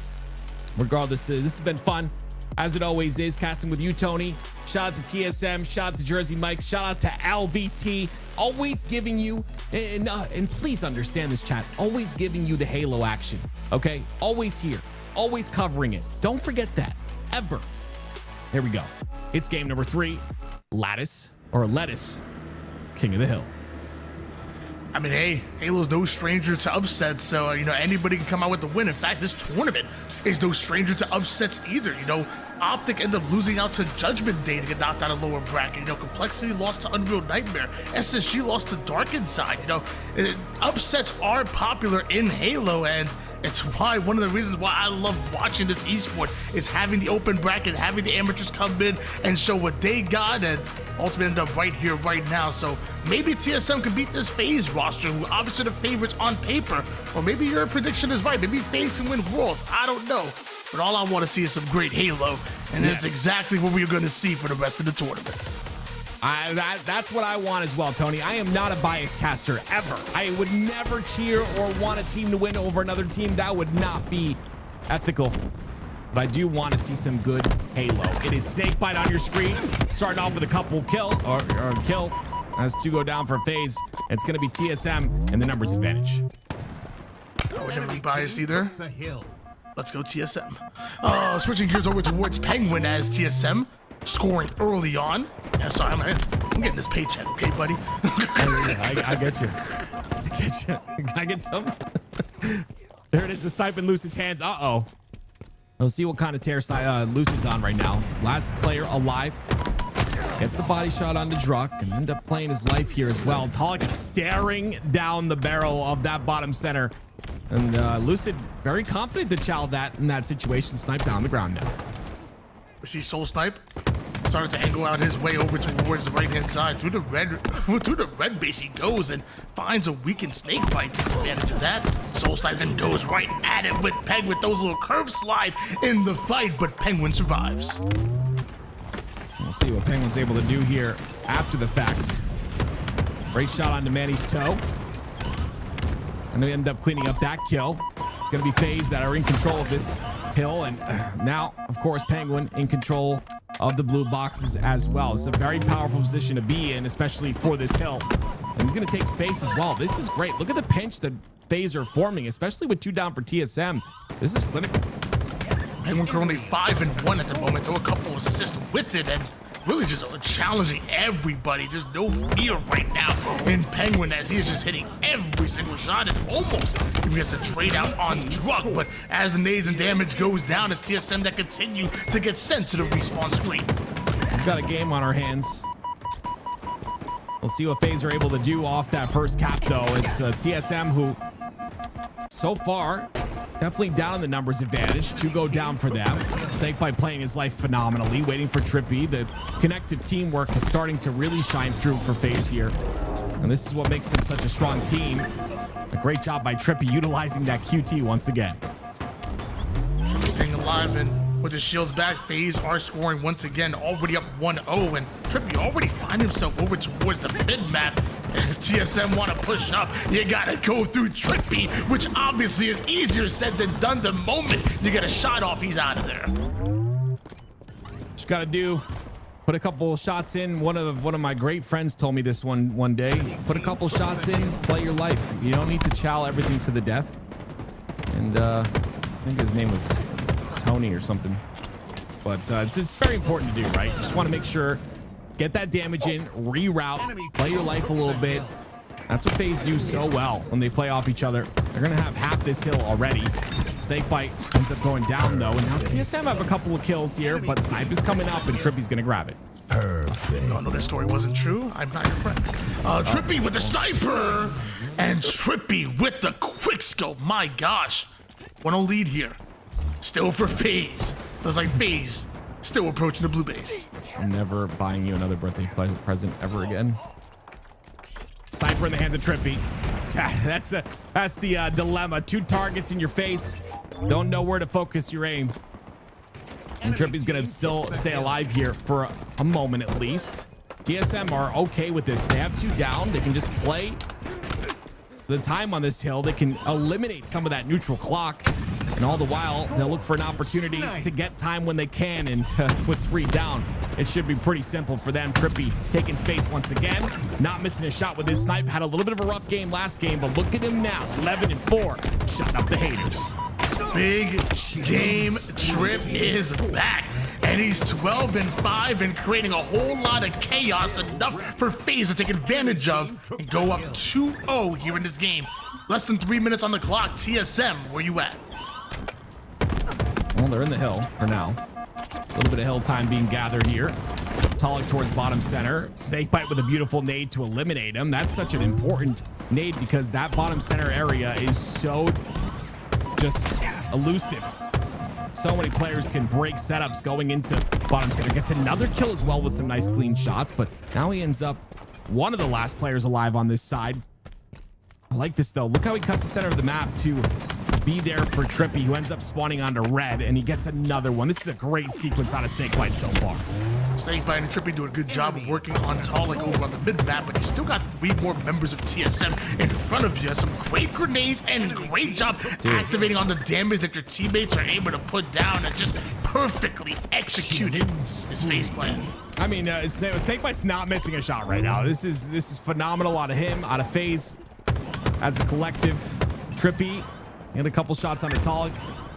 regardless, this has been fun. As it always is, casting with you, Tony. Shout out to TSM, shout out to Jersey Mike, shout out to LVT. Always giving you, and please understand this, chat, always giving you the Halo action, okay? Always here, always covering it. Don't forget that, ever. Here we go. It's game number 3, Lattice, King of the Hill. I mean, hey, Halo's no stranger to upsets, so, anybody can come out with the win. In fact, this tournament is no stranger to upsets either. Optic ended up losing out to Judgment Day to get knocked out of lower bracket. Complexity lost to Unreal Nightmare. SSG lost to Dark Inside. Upsets are popular in Halo, and it's why one of the reasons why I love watching this esport is having the open bracket, having the amateurs come in and show what they got, and ultimately end up right here, right now. So maybe TSM could beat this FaZe roster, who obviously the favorites on paper, or maybe your prediction is right. Maybe FaZe can win Worlds. I don't know. But all I want to see is some great Halo, and that's exactly what we're going to see for the rest of the tournament. That's what I want as well, Tony. I am not a biased caster ever. I would never cheer or want a team to win over another team. That would not be ethical. But I do want to see some good Halo. It is Snakebite on your screen, starting off with a couple kill. As 2 go down for FaZe. It's going to be TSM and the numbers advantage. I would never be biased either. The hill. Let's go TSM. Switching gears over towards Penguin as TSM scoring early on. Yeah, sorry, I'm getting this paycheck, okay, buddy? I get you. Can I get some? There it is, the snipe in Lucid's hands. Uh-oh. Let's see what kind of tear Lucid's on right now. Last player alive. Gets the body shot onto Druck and end up playing his life here as well. Talik is staring down the barrel of that bottom center. And Lucid very confident to chow that in that situation. Sniped down the ground now. We see Soul Snipe. started to angle out his way over towards the right-hand side. Through the red base he goes and finds a weakened snakebite, takes advantage of that. Soulside then goes right at it with Peg with those little curve slide in the fight, but Penguin survives. We'll see what Penguin's able to do here after the fact. Great shot onto Manny's toe. And they end up cleaning up that kill. It's going to be FaZe that are in control of this hill. And now, of course, Penguin in control of the blue boxes as well. It's a very powerful position to be in, especially for this hill. And he's going to take space as well. This is great. Look at the pinch that FaZe are forming, especially with 2 down for TSM. This is clinical. Penguin currently 5-1 at the moment, though a couple assists with it, and really just challenging everybody. There's no fear right now in Penguin as he is just hitting every single shot and almost even gets to trade out on Druck. But as the nades and damage goes down, it's TSM that continue to get sent to the respawn screen. We've got a game on our hands. We'll see what FaZe are able to do off that first cap, though. It's TSM who, so far, definitely down in the numbers advantage. 2 go down for them. Snakebite playing his life phenomenally, waiting for Trippy. The connective teamwork is starting to really shine through for FaZe here. And this is what makes them such a strong team. A great job by Trippy utilizing that QT once again. Trippy staying alive, and with his shields back, FaZe are scoring once again, already up 1-0, and Trippy already find himself over towards the mid-map. If TSM want to push up, you gotta go through Trippy, which obviously is easier said than done. The moment you get a shot off, he's out of there. Just gotta do, put a couple shots in. One of my great friends told me this one day. Put a couple shots in, play your life. You don't need to chow everything to the death. And I think his name was Tony or something. But it's very important to do, right? Just want to make sure, get that damage in, reroute, play your life a little bit. That's what FaZe do so well when they play off each other. They're going to have half this hill already. Snakebite ends up going down, though. And now TSM have a couple of kills here, but Snipe is coming up, and Trippy's going to grab it. Perfect. Oh, no, this story wasn't true. I'm not your friend. Trippy with the sniper, and Trippy with the quick scope. My gosh. 1-0 lead here. Still for FaZe. Looks like FaZe still approaching the blue base. I'm never buying you another birthday present ever again. Sniper in the hands of Trippy. That's the dilemma. 2 targets in your face. Don't know where to focus your aim. And Trippy's gonna still stay alive here for a moment at least. TSM are okay with this. They have 2 down. They can just play the time on this hill. They can eliminate some of that neutral clock. And all the while, they'll look for an opportunity to get time when they can. And with 3 down, it should be pretty simple for them. Trippy taking space once again, not missing a shot with his snipe. Had a little bit of a rough game last game, but look at him now, 11-4, shutting up the haters. Big game. Trip is back, and he's 12-5 and creating a whole lot of chaos, enough for FaZe to take advantage of and go up 2-0 here in this game. Less than 3 minutes on the clock. TSM, where you at? Well, they're in the hill for now. A little bit of hill time being gathered here. Talik towards bottom center. Snakebite with a beautiful nade to eliminate him. That's such an important nade because that bottom center area is so just elusive. So many players can break setups going into bottom center. Gets another kill as well with some nice clean shots, but now he ends up one of the last players alive on this side. I like this though. Look how he cuts the center of the map to be there for Trippy, who ends up spawning onto red, and he gets another one. This is a great sequence out of Snakebite so far. Snakebite and Trippy do a good job of working on Talik over on the mid-map, but you still got 3 more members of TSM in front of you. Some great grenades and great job activating on the damage that your teammates are able to put down and just perfectly executed his FaZe clan. I mean, Snakebite's not missing a shot right now. This is phenomenal out of him, out of FaZe as a collective. Trippy and a couple shots on the Talik.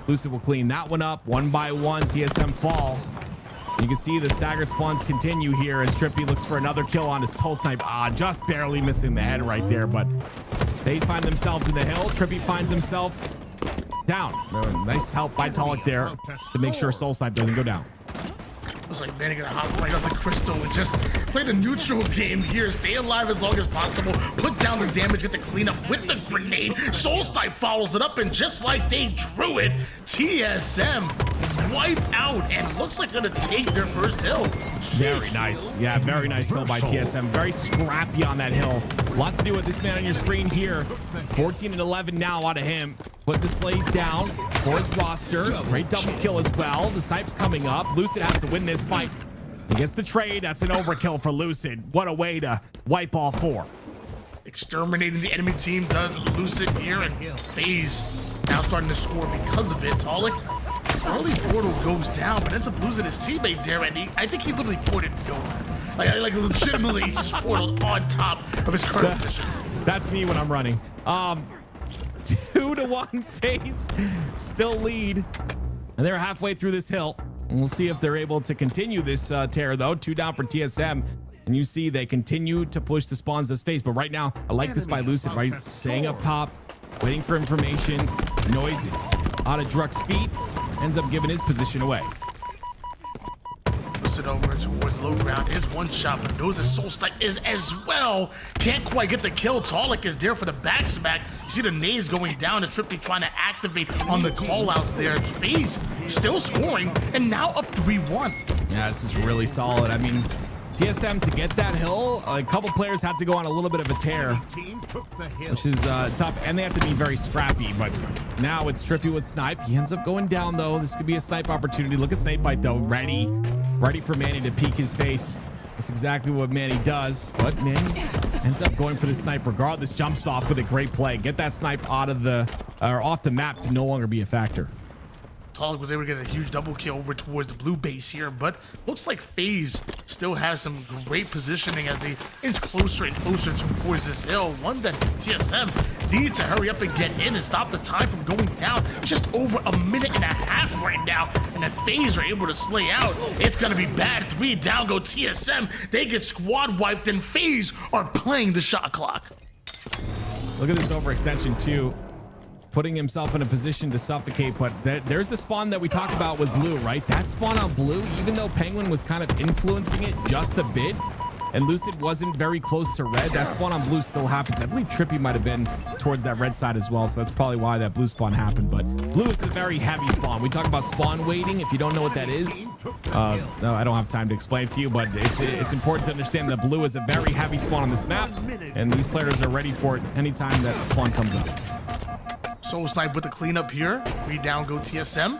Lucid will clean that one up. 1 by 1, TSM fall. You can see the staggered spawns continue here as Trippy looks for another kill on his soul snipe. Just barely missing the head right there, but FaZe find themselves in the hill. Trippy finds himself down. Nice help by Talik there to make sure soul snipe doesn't go down. Looks like Manny gonna hop right up the crystal and just play the neutral game here. Stay alive as long as possible. Put down the damage, get the cleanup with the grenade. Soulstipe follows it up, and just like they drew it, TSM wipe out and looks like gonna take their first hill. Very nice. Yeah, very nice hill by TSM. Very scrappy on that hill. A lot to do with this man on your screen here. 14 and 11 now out of him. Put the slays down for his roster. Great double kill as well. The snipe's coming up. Lucid has to win this fight. He gets the trade. That's an overkill for Lucid. What a way to wipe all four. Exterminating the enemy team does Lucid here, and FaZe now starting to score because of it. Talik, early portal goes down, but ends up losing his teammate there, and I think he literally ported nowhere. Like legitimately, he just portaled on top of his current position. That's me when I'm running. 2-1 FaZe still lead, and they're halfway through this hill. And we'll see if they're able to continue this tear, though. 2 down for TSM. And you see they continue to push the spawns this FaZe. But right now, I like this by Lucid, right? Staying up top, waiting for information. Noisy out of Druck's feet. Ends up giving his position away. Lucid over towards low ground is one shot, but knows that Soulstipe is as well. Can't quite get the kill. Talik is there for the back smack. You see the nades going down. It's Trippy trying to activate on the callouts there. FaZe still scoring, and now up 3-1. Yeah, this is really solid. I mean, TSM to get that hill, a couple players had to go on a little bit of a tear, which is tough, and they have to be very scrappy. But now it's Trippy with Snipe. He ends up going down, though. This could be a snipe opportunity. Look at Snakebite, though, ready for Manny to peek his face. That's exactly what Manny does, but Manny ends up going for the snipe regardless. Jumps off with a great play. Get that snipe out of the off the map to no longer be a factor. Talik was able to get a huge double kill over towards the blue base here, but looks like FaZe still has some great positioning as they inch closer and closer towards this hill. One that TSM needs to hurry up and get in and stop the time from going down. Just over a minute and a half right now, and if FaZe are able to slay out, it's gonna be bad. 3 down go TSM. They get squad wiped, and FaZe are playing the shot clock. Look at this overextension too. Putting himself in a position to suffocate, but there's the spawn that we talked about with blue, right? That spawn on blue, even though Penguin was kind of influencing it just a bit, and Lucid wasn't very close to red, that spawn on blue still happens. I believe Trippy might have been towards that red side as well, so that's probably why that blue spawn happened. But blue is a very heavy spawn. We talk about spawn waiting. If you don't know what that is, no, I don't have time to explain it to you, but it's important to understand that blue is a very heavy spawn on this map, and these players are ready for it anytime that spawn comes up. Soulstipe with the cleanup here. 3 down go TSM.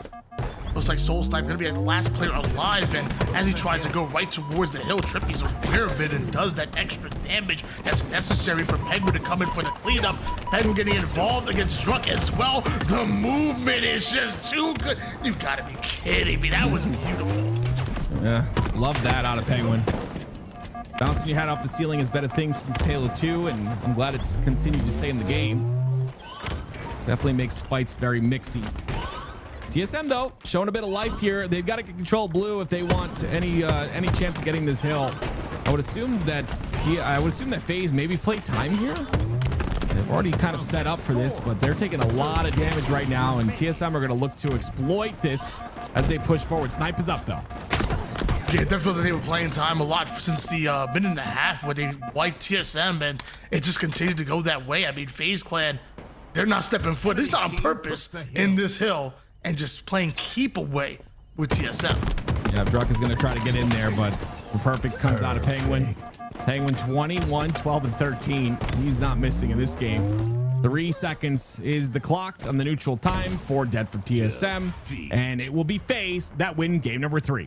Looks like Soulstipe gonna be the last player alive, and as he tries to go right towards the hill, Trippy's aware of it and does that extra damage that's necessary for Penguin to come in for the cleanup. Penguin getting involved against Druck as well. The movement is just too good. You gotta be kidding me. That was beautiful. Yeah, love that out of Penguin. Bouncing your head off the ceiling is better things since Halo 2, and I'm glad it's continued to stay in the game. Definitely makes fights very mixy. TSM though, showing a bit of life here. They've got to control blue if they want any chance of getting this hill. I would assume that FaZe maybe play time here. They've already kind of set up for this, but they're taking a lot of damage right now, and TSM are going to look to exploit this as they push forward. Snipe is up though. Yeah, it definitely feels like they were playing time a lot since the minute and a half where they wiped TSM, and it just continued to go that way. I mean, FaZe Clan, they're not stepping foot. It's not on purpose in this hill and just playing keep away with TSM. Yeah, Druck is going to try to get in there, but the perfect comes out of Penguin. Penguin 21, 12, and 13. He's not missing in this game. 3 seconds is the clock on the neutral time. 4 dead for TSM, and it will be FaZe that win game number 3.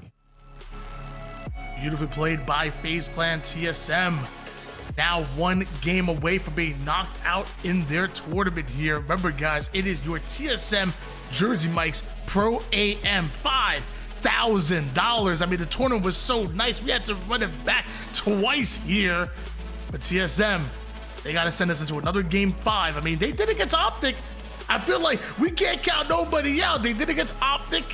Beautifully played by FaZe Clan. TSM now 1 game away from being knocked out in their tournament here. Remember, guys, it is your TSM Jersey Mike's Pro AM $5,000. I mean, the tournament was so nice. We had to run it back twice here. But TSM, they got to send us into another game 5. I mean, they did it against Optic. I feel like we can't count nobody out. They did it against Optic.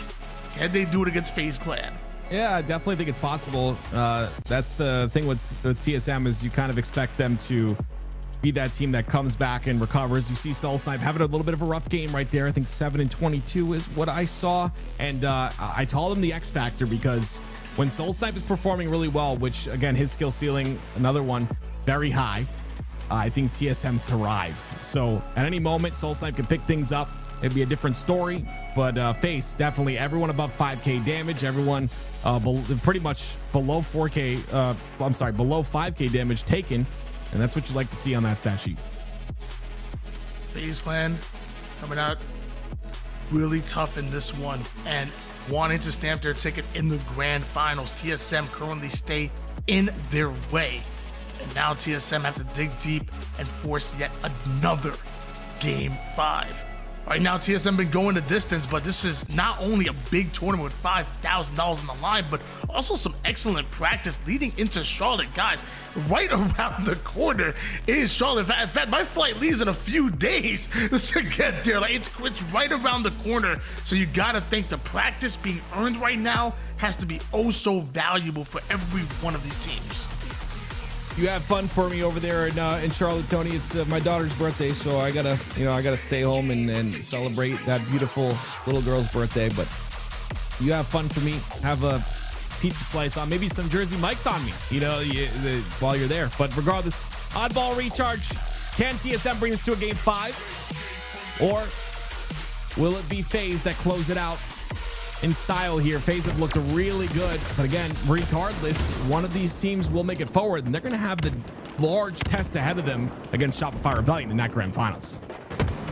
Can they do it against FaZe Clan? Yeah, I definitely think it's possible. That's the thing with TSM is you kind of expect them to be that team that comes back and recovers. You see Soulstipe having a little bit of a rough game right there. I think 7 and 22 is what I saw. And I call him the X Factor because when Soul Snipe is performing really well, which again, his skill ceiling, another one, very high, I think TSM thrive. So at any moment, Soul Snipe can pick things up. It'd be a different story, but FaZe, definitely everyone above 5K damage, everyone pretty much below 4K, I'm sorry, below 5K damage taken. And that's what you like to see on that stat sheet. FaZe Clan coming out really tough in this one and wanting to stamp their ticket in the grand finals. TSM currently stay in their way. And now TSM have to dig deep and force yet another Game 5. Right now, TSM been going the distance, but this is not only a big tournament with $5,000 on the line, but also some excellent practice leading into Charlotte. Guys, right around the corner is Charlotte. In fact, my flight leaves in a few days to get there. Like, it's right around the corner. So you got to think the practice being earned right now has to be oh so valuable for every one of these teams. You have fun for me over there in Charlotte, Tony. It's my daughter's birthday, so I gotta stay home and celebrate that beautiful little girl's birthday. But you have fun for me. Have a pizza slice on, maybe some Jersey Mike's on me, while you're there. But regardless, oddball recharge. Can TSM bring this to a Game 5, or will it be FaZe that close it out in style here? FaZe have looked really good, but again, regardless, one of these teams will make it forward, and they're going to have the large test ahead of them against Shopify Rebellion in that grand finals.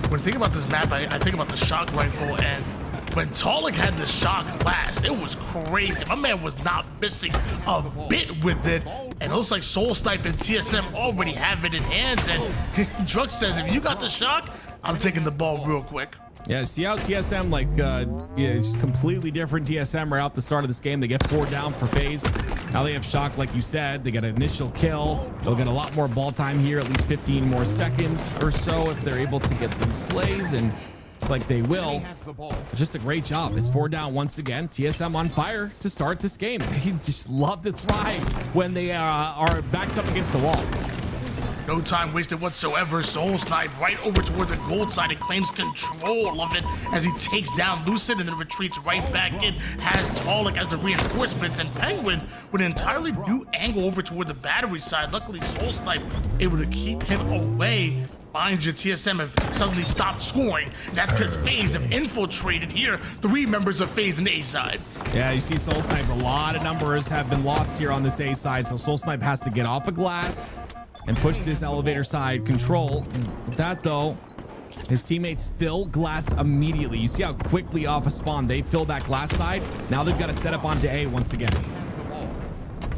When I think about this map, I think about the shock rifle, and when Talik had the shock last, it was crazy. My man was not missing a bit with it, and it looks like Soul Snipe and TSM already have it in hands, and Drug says, if you got the shock, I'm taking the ball real quick. Yeah, see how TSM, it's completely different TSM right off the start of this game. They get 4 down for FaZe. Now they have shock, like you said. They get an initial kill. They'll get a lot more ball time here, at least 15 more seconds or so if they're able to get these slays, and it's like they will. Just a great job. It's 4 down once again. TSM on fire to start this game. They just love to thrive when they are backs up against the wall. No time wasted whatsoever. Soul Snipe right over toward the gold side and claims control of it as he takes down Lucid and then retreats right back in. Has Talik as the reinforcements, and Penguin with an entirely new angle over toward the battery side. Luckily, Soul Snipe able to keep him away. Mind you, TSM have suddenly stopped scoring. That's because FaZe have infiltrated here. 3 members of FaZe in the A side. Yeah, you see Soul Snipe, a lot of numbers have been lost here on this A side, so Soul Snipe has to get off a glass and push this elevator side control. With that though, his teammates fill glass immediately. You see how quickly off a spawn they fill that glass side. Now they've got to set up onto A once again.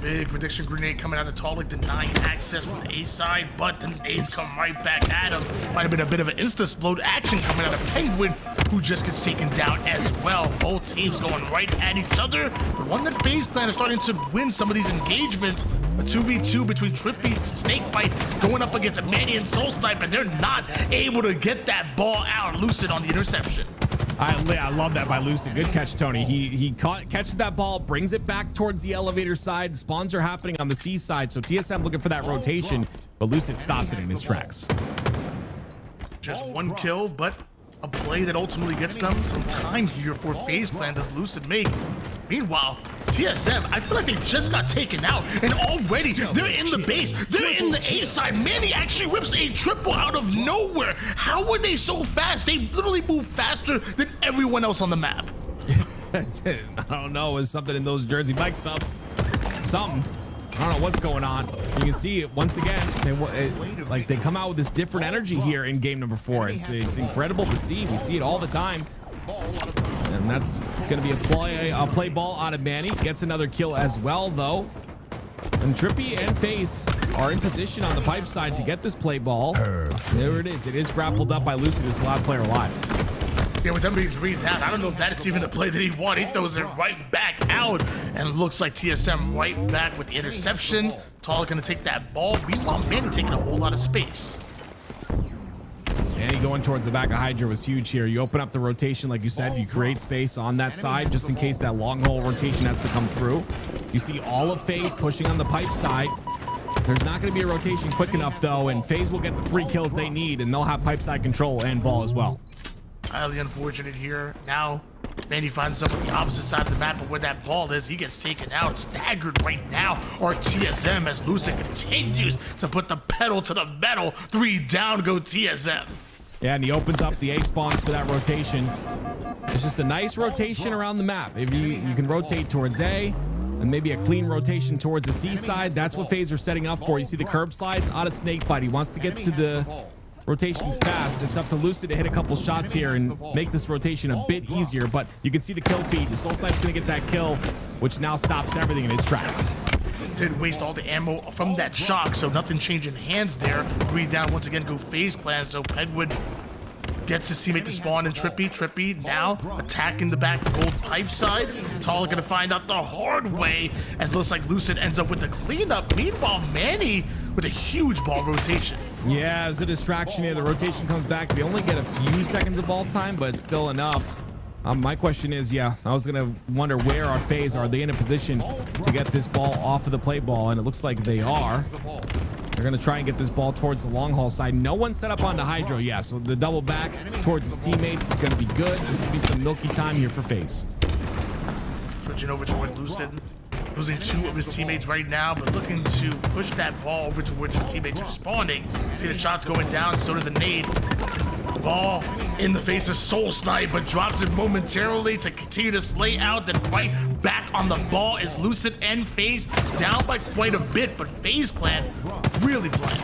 Big prediction grenade coming out of Talik, denying access from the A side, but the nades come right back at him. Might have been a bit of an insta-splode action coming out of Penguin, who just gets taken down as well. Both teams going right at each other. The one that FaZe Clan is starting to win some of these engagements. A 2v2 between Trippy, Snakebite going up against Manny and Soul Snipe, and they're not able to get that ball out. Lucid on the interception. I love that by Lucid. Good catch, Tony. He catches that ball, brings it back towards the elevator side. Spawns are happening on the C side, so TSM looking for that rotation, but Lucid stops it in his tracks. Just 1 kill, but a play that ultimately gets them some time here for FaZe Clan. Does Lucid make? Meanwhile, TSM, I feel like they just got taken out, and already they're in the base. They're in the A side. Manny actually rips a triple out of nowhere. How were they so fast? They literally move faster than everyone else on the map. I don't know. Is something in those Jersey Mike subs? Something. I don't know what's going on. You can see it once again. They come out with this different energy here in game number 4. It's incredible to see. We see it all the time. And that's going to be a play ball out of Manny. Gets another kill as well, though. And Trippy and FaZe are in position on the pipe side to get this play ball. There it is. It is grappled up by Lucid, who's the last player alive. Yeah, with them being 3 down, I don't know if that's even the play that he wanted. He throws it right back out, and it looks like TSM right back with the interception. Talik gonna take that ball. Meanwhile, Manny taking a whole lot of space. Manny going towards the back of Hydra was huge here. You open up the rotation, like you said, you create space on that side just in case that long hole rotation has to come through. You see all of FaZe pushing on the pipe side. There's not going to be a rotation quick enough, though, and FaZe will get the 3 kills they need, and they'll have pipe side control and ball as well. Highly unfortunate here. Now, Man, he finds someone on the opposite side of the map, but where that ball is, he gets taken out, staggered right now. Or TSM as Lucid continues to put the pedal to the metal. 3 down go TSM. Yeah, and he opens up the A spawns for that rotation. It's just a nice rotation around the map. If you can rotate towards A, and maybe a clean rotation towards the C side, that's what FaZe are setting up for. You see the curb slides out of Snakebite. He wants to get to the rotations fast. It's up to Lucid to hit a couple shots here and make this rotation a bit easier, but you can see the kill feed. The Soul Snipe's gonna get that kill, which now stops everything in its tracks. Did waste all the ammo from that shock, so nothing changing hands there. 3 down once again go FaZe Clan, so Pedwood gets his teammate to spawn in Trippy now attacking the back gold pipe side. Tala gonna find out the hard way as it looks like Lucid ends up with the cleanup. Meanwhile, Manny with a huge ball rotation. Yeah, as a distraction here, the rotation comes back. They only get a few seconds of ball time, but it's still enough. My question is, I was gonna wonder where are FaZe? Are they in a position to get this ball off of the play ball? And it looks like they are. They're gonna try and get this ball towards the long haul side. No one set up on the Hydro yet, so the double back towards his teammates is gonna be good. This will be some milky time here for FaZe. Switching over towards Lucid. Losing 2 of his teammates right now, but looking to push that ball over towards his teammates responding. See the shots going down, so did the nade. Ball in the face of Soul Snipe, but drops it momentarily to continue to slay out. Then right back on the ball is Lucid and FaZe down by quite a bit, but FaZe Clan really playing.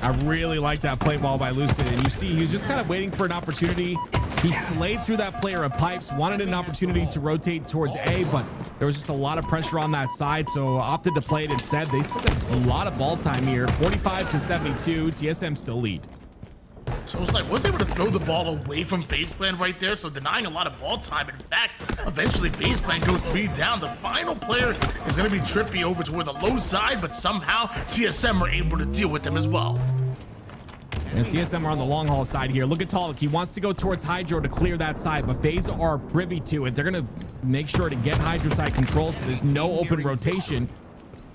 I really like that play ball by Lucid, and you see he was just kind of waiting for an opportunity. He slayed through that player of pipes, wanted an opportunity to rotate towards A, but there was just a lot of pressure on that side, so opted to play it instead. They still get a lot of ball time here, 45-72. TSM still lead. So it's like was able to throw the ball away from FaZe Clan right there, so denying a lot of ball time. In fact, eventually FaZe Clan go 3 down. The final player is going to be Trippy over toward the low side, but somehow TSM are able to deal with them as well. And TSM are on the long haul side here. Look at Talik. He wants to go towards Hydro to clear that side, but FaZe are privy to it. They're going to make sure to get Hydro side control so there's no open rotation.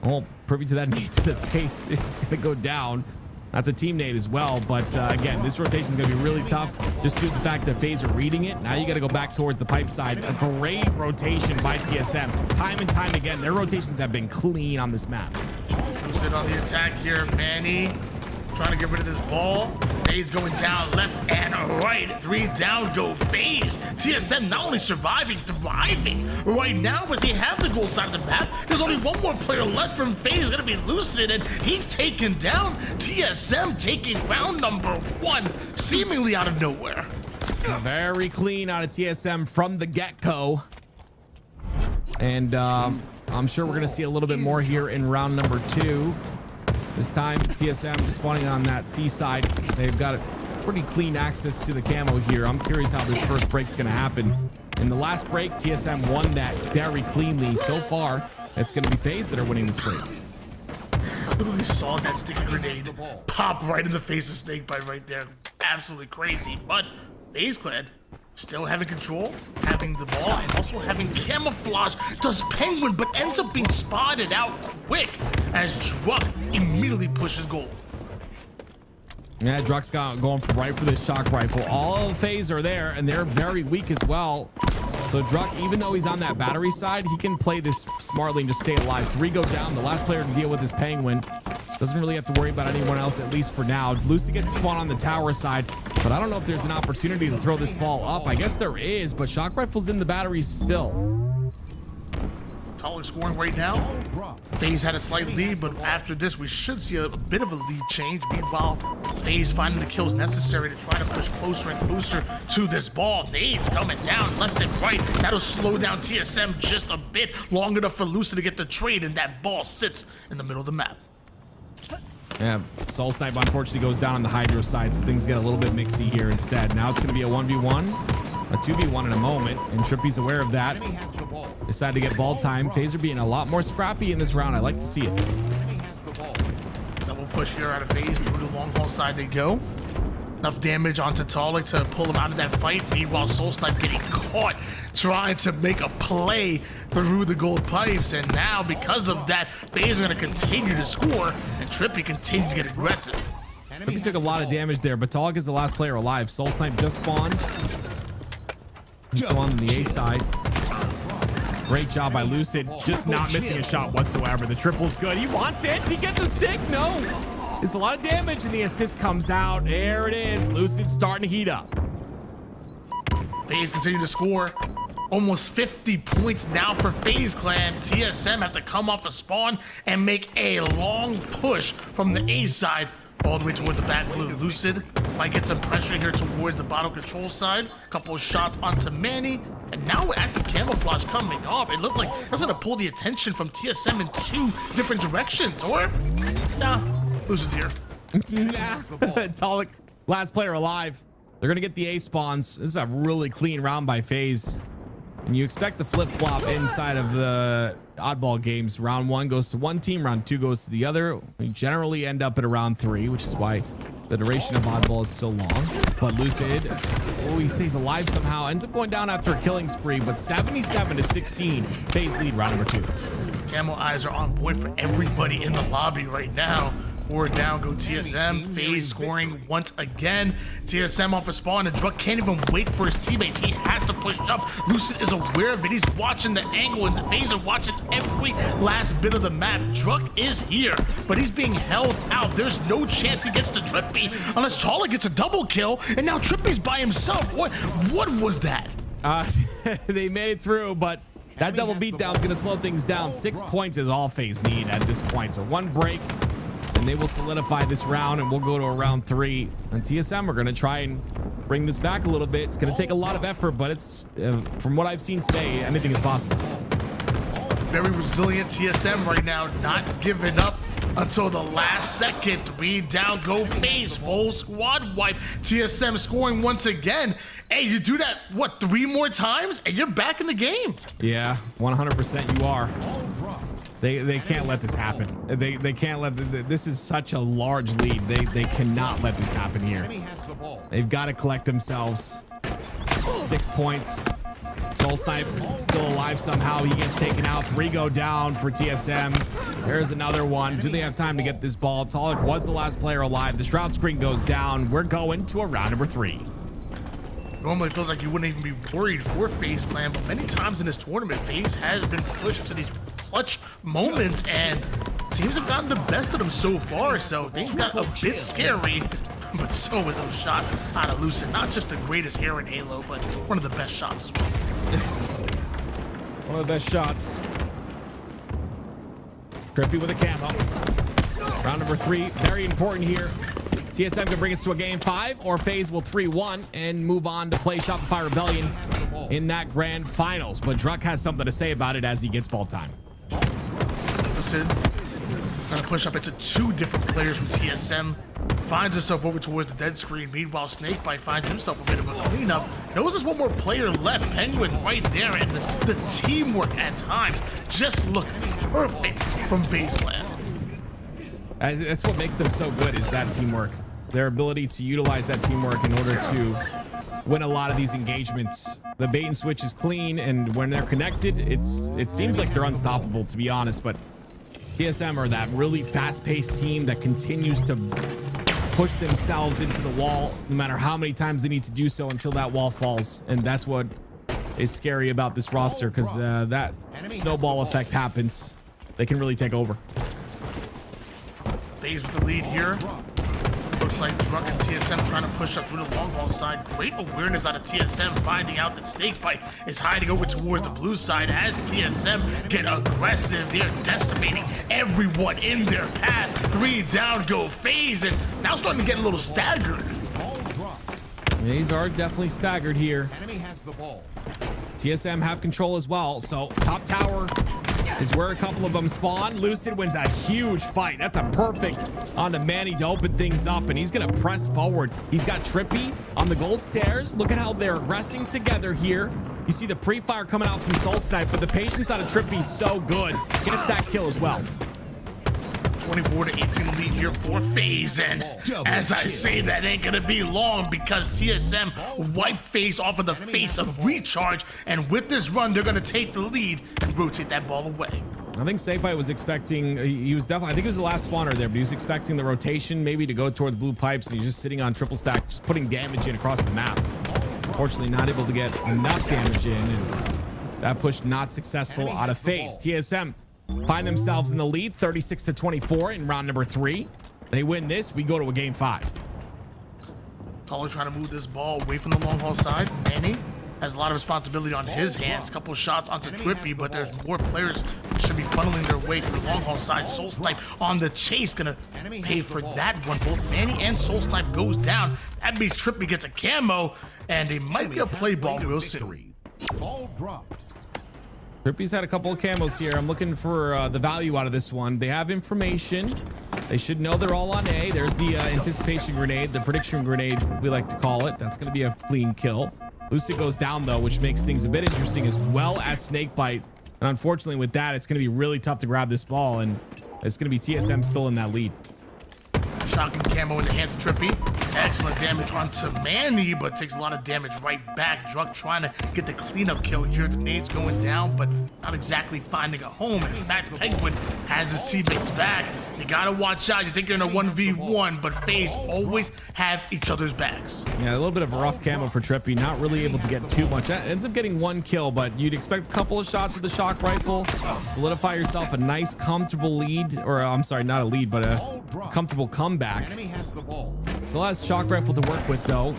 Oh, privy to that nade to the face. It's going to go down. That's a team nade as well, but again, this rotation is going to be really tough just due to the fact that FaZe are reading it. Now you got to go back towards the pipe side. A great rotation by TSM. Time and time again, their rotations have been clean on this map. Lucid on the attack here. Manny trying to get rid of this ball. Nade's going down left and right. 3 down go FaZe. TSM not only surviving, thriving right now as they have the gold side of the map. There's only one more player left from FaZe, gonna be Lucid, and he's taken down. TSM taking round number 1, seemingly out of nowhere. Very clean out of TSM from the get-go. And I'm sure we're gonna see a little bit more here in round number 2. This time, TSM spawning on that C side. They've got a pretty clean access to the camo here. I'm curious how this first break's gonna happen. In the last break, TSM won that very cleanly. So far, it's gonna be FaZe that are winning this break. Literally saw that sticky grenade pop right in the face of Snakebite right there. Absolutely crazy, but FaZe Clan still having control, having the ball, and also having camouflage. Does Penguin, but ends up being spotted out quick as Druck immediately pushes goal. Yeah, Druck's going right for this shock rifle. All of FaZe are there, and they're very weak as well. So Druck, even though he's on that battery side, he can play this smartly and just stay alive. 3 go down. The last player to deal with is Penguin. Doesn't really have to worry about anyone else, at least for now. Lucy gets to spawn on the tower side, but I don't know if there's an opportunity to throw this ball up. I guess there is, but shock rifle's in the batteries still. Taller scoring right now. FaZe had a slight lead, but after this, we should see a bit of a lead change. Meanwhile, FaZe finding the kills necessary to try to push closer and closer to this ball. Nades coming down left and right. That'll slow down TSM just a bit, long enough for Lucid to get the trade, and that ball sits in the middle of the map. Yeah, Soul Snipe unfortunately goes down on the Hydro side, so things get a little bit mixy here instead. Now it's going to be a 1v1, a 2v1 in a moment, and Trippy's aware of that. Decided to get ball time. FaZe are being a lot more scrappy in this round. I like to see it. Double push here out of FaZe. Through the long haul side they go. Enough damage onto Talik to pull him out of that fight. Meanwhile, Soul Snipe getting caught trying to make a play through the gold pipes. And now, because of that, FaZe are going to continue to score, and Trippy continues to get aggressive. Trippy took a lot of damage there, but Talik is the last player alive. Soul Snipe just spawned. And so on the A side. Great job by Lucid. Just not missing a shot whatsoever. The triple's good. He wants it. He gets the stick. No. It's a lot of damage, and the assist comes out. There it is. Lucid starting to heat up. FaZe continue to score. Almost 50 points now for FaZe Clan. TSM have to come off a spawn and make a long push from the A side all the way toward the back blue. Lucid might get some pressure here towards the bottom control side. Couple of shots onto Manny. And now with active camouflage coming off, it looks like that's gonna pull the attention from TSM in 2 different directions. Or, nah, Lucid's here. Nah. Talik, last player alive. They're gonna get the A spawns. This is a really clean round by FaZe. And you expect the flip-flop inside of the oddball games. Round 1 goes to one team, round 2 goes to the other. We generally end up at around 3, which is why the duration of oddball is so long. But Lucid, he stays alive somehow. Ends up going down after a killing spree, but 77-16. FaZe lead round number 2. Camo eyes are on point for everybody in the lobby right now. 4 down, go TSM. FaZe scoring once again. TSM off a spawn, and Druk can't even wait for his teammates. He has to push up. Lucid is aware of it. He's watching the angle, and the FaZe are watching every last bit of the map. Druk is here, but he's being held out. There's no chance he gets to Trippy unless Talik gets a double kill, and now Trippy's by himself. What was that? They made it through, but that double beatdown is going to slow things down. 6 points is all FaZe need at this point. So one break, and they will solidify this round, and we'll go to a round 3. And TSM are going to try and bring this back a little bit. It's going to take a lot of effort, but it's from what I've seen today, anything is possible. Very resilient TSM right now, not giving up until the last second. 3 down, go FaZe, full squad wipe. TSM scoring once again. Hey, you do that, what, 3 more times, and you're back in the game. Yeah, 100% you are. They can't let this happen. They can't let this is such a large lead. They cannot let this happen here. They've got to collect themselves. 6 points. Soul Snipe still alive somehow. He gets taken out. 3 go down for TSM. There's another one. Do they have time to get this ball? Talik was the last player alive. The shroud screen goes down. We're going to a round number 3. Normally it feels like you wouldn't even be worried for FaZe Clan, but many times in this tournament, FaZe has been pushed to these clutch moments, and teams have gotten the best of them so far, so things got a bit scary. But so with those shots out of Lucid, not just the greatest hair in Halo, but one of the best shots as well. One of the best shots. Trippy with a camo. Round number 3, very important here. TSM can bring us to a game 5, or FaZe will 3-1 and move on to play Shopify Rebellion in that grand finals. But Druk has something to say about it as he gets ball time. Lucid gonna push up into 2 different players from TSM. Finds himself over towards the dead screen. Meanwhile, Snakebite finds himself a bit of a cleanup. Knows there's one more player left. Penguin right there, and the teamwork at times just look perfect from FaZe Clan. That's what makes them so good, is that teamwork. Their ability to utilize that teamwork in order to win a lot of these engagements. The bait and switch is clean, and when they're connected, it seems like they're unstoppable, to be honest. But TSM are that really fast-paced team that continues to push themselves into the wall, no matter how many times they need to do so until that wall falls. And that's what is scary about this roster, because that snowball effect happens. They can really take over. FaZe with the lead here. Looks like Druk and TSM trying to push up through the long ball side. Great awareness out of TSM, finding out that Snakebite is hiding over towards the blue side. As TSM get aggressive, they're decimating everyone in their path. 3 down, go FaZe, and now starting to get a little staggered. These are definitely staggered here. TSM have control as well, so top tower is where a couple of them spawn. Lucid wins a huge fight. That's a perfect on the Manny to open things up, and he's gonna press forward. He's got Trippy on the gold stairs. Look at how they're aggressing together here. You see the pre-fire coming out from Soul Snipe, but the patience out of Trippy is so good. Gets that kill as well. 24-18 lead here for FaZe, and as I say, that ain't gonna be long, because TSM wiped FaZe off of the face of Recharge, and with this run, they're gonna take the lead and rotate that ball away. I think Snakebite was expecting, he was definitely, I think he was the last spawner there, but he was expecting the rotation maybe to go toward the blue pipes, and he's just sitting on triple stack, just putting damage in across the map. Unfortunately, not able to get enough damage in, and that push not successful out of FaZe. TSM find themselves in the lead, 36-24 in round number 3. They win this, we go to a game 5. Taller trying to move this ball away from the long haul side. Manny has a lot of responsibility on his hands. Couple shots onto Trippy, but there's more players that should be funneling their way to the long haul side. Soul Snipe on the chase, gonna pay for that one. Both Manny and Soul Snipe goes down. That means Trippy gets a camo, and it might be a play ball. We'll see. Ball dropped. Trippy's had a couple of camos here. I'm looking for the value out of this one. They have information. They should know they're all on A. There's the anticipation grenade, the prediction grenade, we like to call it. That's going to be a clean kill. Lucid goes down, though, which makes things a bit interesting, as well as Snakebite. And unfortunately, with that, it's going to be really tough to grab this ball, and it's going to be TSM still in that lead. Shotgun camo in the hands of Trippy. Excellent damage onto Manny, but takes a lot of damage right back. Druk trying to get the cleanup kill here. The nades going down, but not exactly finding a home. In fact, Penguin has his teammates back. You gotta watch out. You think you're in a 1v1, but FaZe always have each other's backs. Yeah, a little bit of a rough camo for Trippy. Not really able to get too much. Ends up getting 1 kill, but you'd expect a couple of shots with the shock rifle. Solidify yourself a nice, comfortable lead, or I'm sorry, not a lead, but a comfortable comeback. Enemy has the ball. Still has shock rifle to work with, though.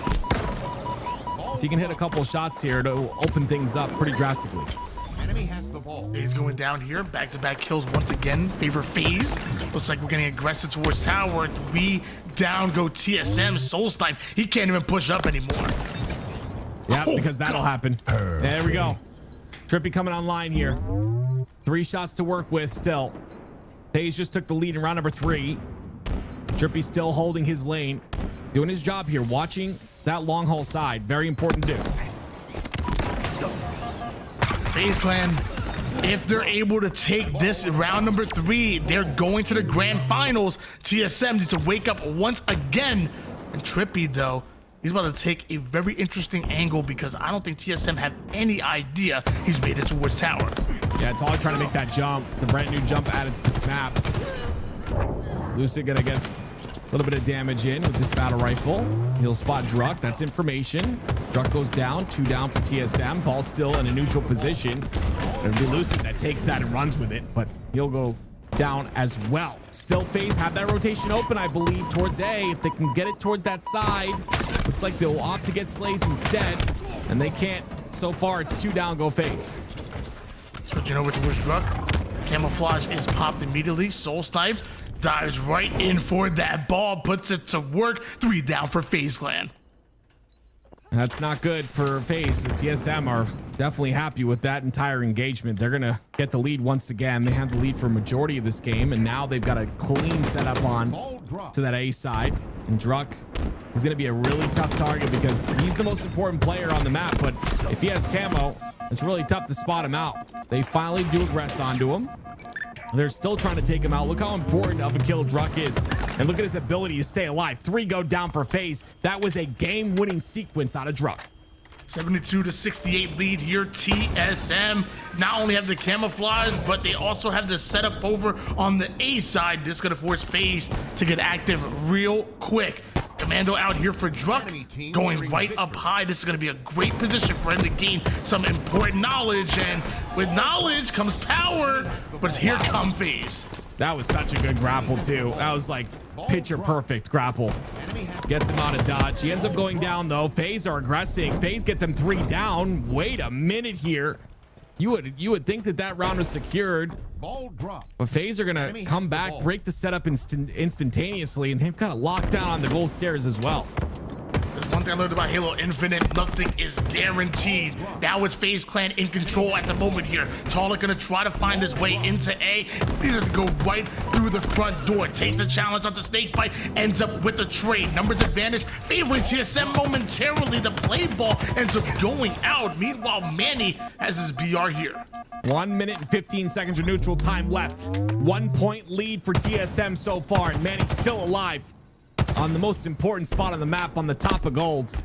If you can hit a couple of shots here, it'll open things up pretty drastically. Enemy has the ball. He's going down here. Back-to-back kills once again. Favor FaZe. Looks like we're getting aggressive towards tower. 3 down go TSM. Soul Snipe. He can't even push up anymore. Yeah, because that'll happen. There we go. Trippy coming online here. 3 shots to work with still. FaZe just took the lead in round number 3. Trippy still holding his lane. Doing his job here. Watching that long haul side. Very important to do. FaZe Clan, if they're able to take this round number 3, they're going to the grand finals. TSM needs to wake up once again. And Trippy, though, he's about to take a very interesting angle, because I don't think TSM have any idea he's made it towards tower. Yeah, Taller trying to make that jump. The brand new jump added to this map. Lucid gonna get a little bit of damage in with this battle rifle. He'll spot Druk. That's information. Druk goes down. 2 down for TSM. Ball still in a neutral position. It'll be Lucid that takes that and runs with it, but he'll go down as well. Still FaZe have that rotation open, I believe, towards A. If they can get it towards that side, looks like they'll opt to get Slays instead, and they can't. So far, it's 2 down, go FaZe. Switching over towards Druk. Camouflage is popped immediately. Soul Snipe dives right in for that ball, puts it to work. 3 down for FaZe Clan. That's not good for FaZe. So TSM are definitely happy with that entire engagement. They're going to get the lead once again. They have the lead for a majority of this game, and now they've got a clean setup on to that A side. And Druk is going to be a really tough target, because he's the most important player on the map, but if he has camo, it's really tough to spot him out. They finally do aggress onto him. They're still trying to take him out. Look how important of a kill Druk is. And look at his ability to stay alive. 3 go down for FaZe. That was a game-winning sequence out of Druk. 72-68 lead here. TSM not only have the camouflage, but they also have the setup over on the A side. This is going to force FaZe to get active real quick. Commando out here for Druk, going right up high. This is going to be a great position for him to gain some important knowledge, and with knowledge comes power, but here come FaZe. That was such a good grapple, too. That was like picture perfect grapple. Gets him out of dodge. He ends up going down, though. FaZe are aggressing. FaZe get them 3 down. Wait a minute here. You would think that round was secured, but FaZe are gonna come back, break the setup instantaneously, and they've got it locked down on the gold stairs as well. There's one thing I learned about Halo Infinite: nothing is guaranteed. Now it's FaZe Clan in control at the moment here. Taller gonna try to find his way into A. He's gonna go right through the front door. Takes the challenge onto Snakebite, ends up with the trade. Numbers advantage favoring TSM momentarily. The play ball ends up going out. Meanwhile, Manny has his BR here. 1 minute and 15 seconds of neutral time left. 1 point lead for TSM so far, and Manny's still alive on the most important spot on the map, on the top of gold.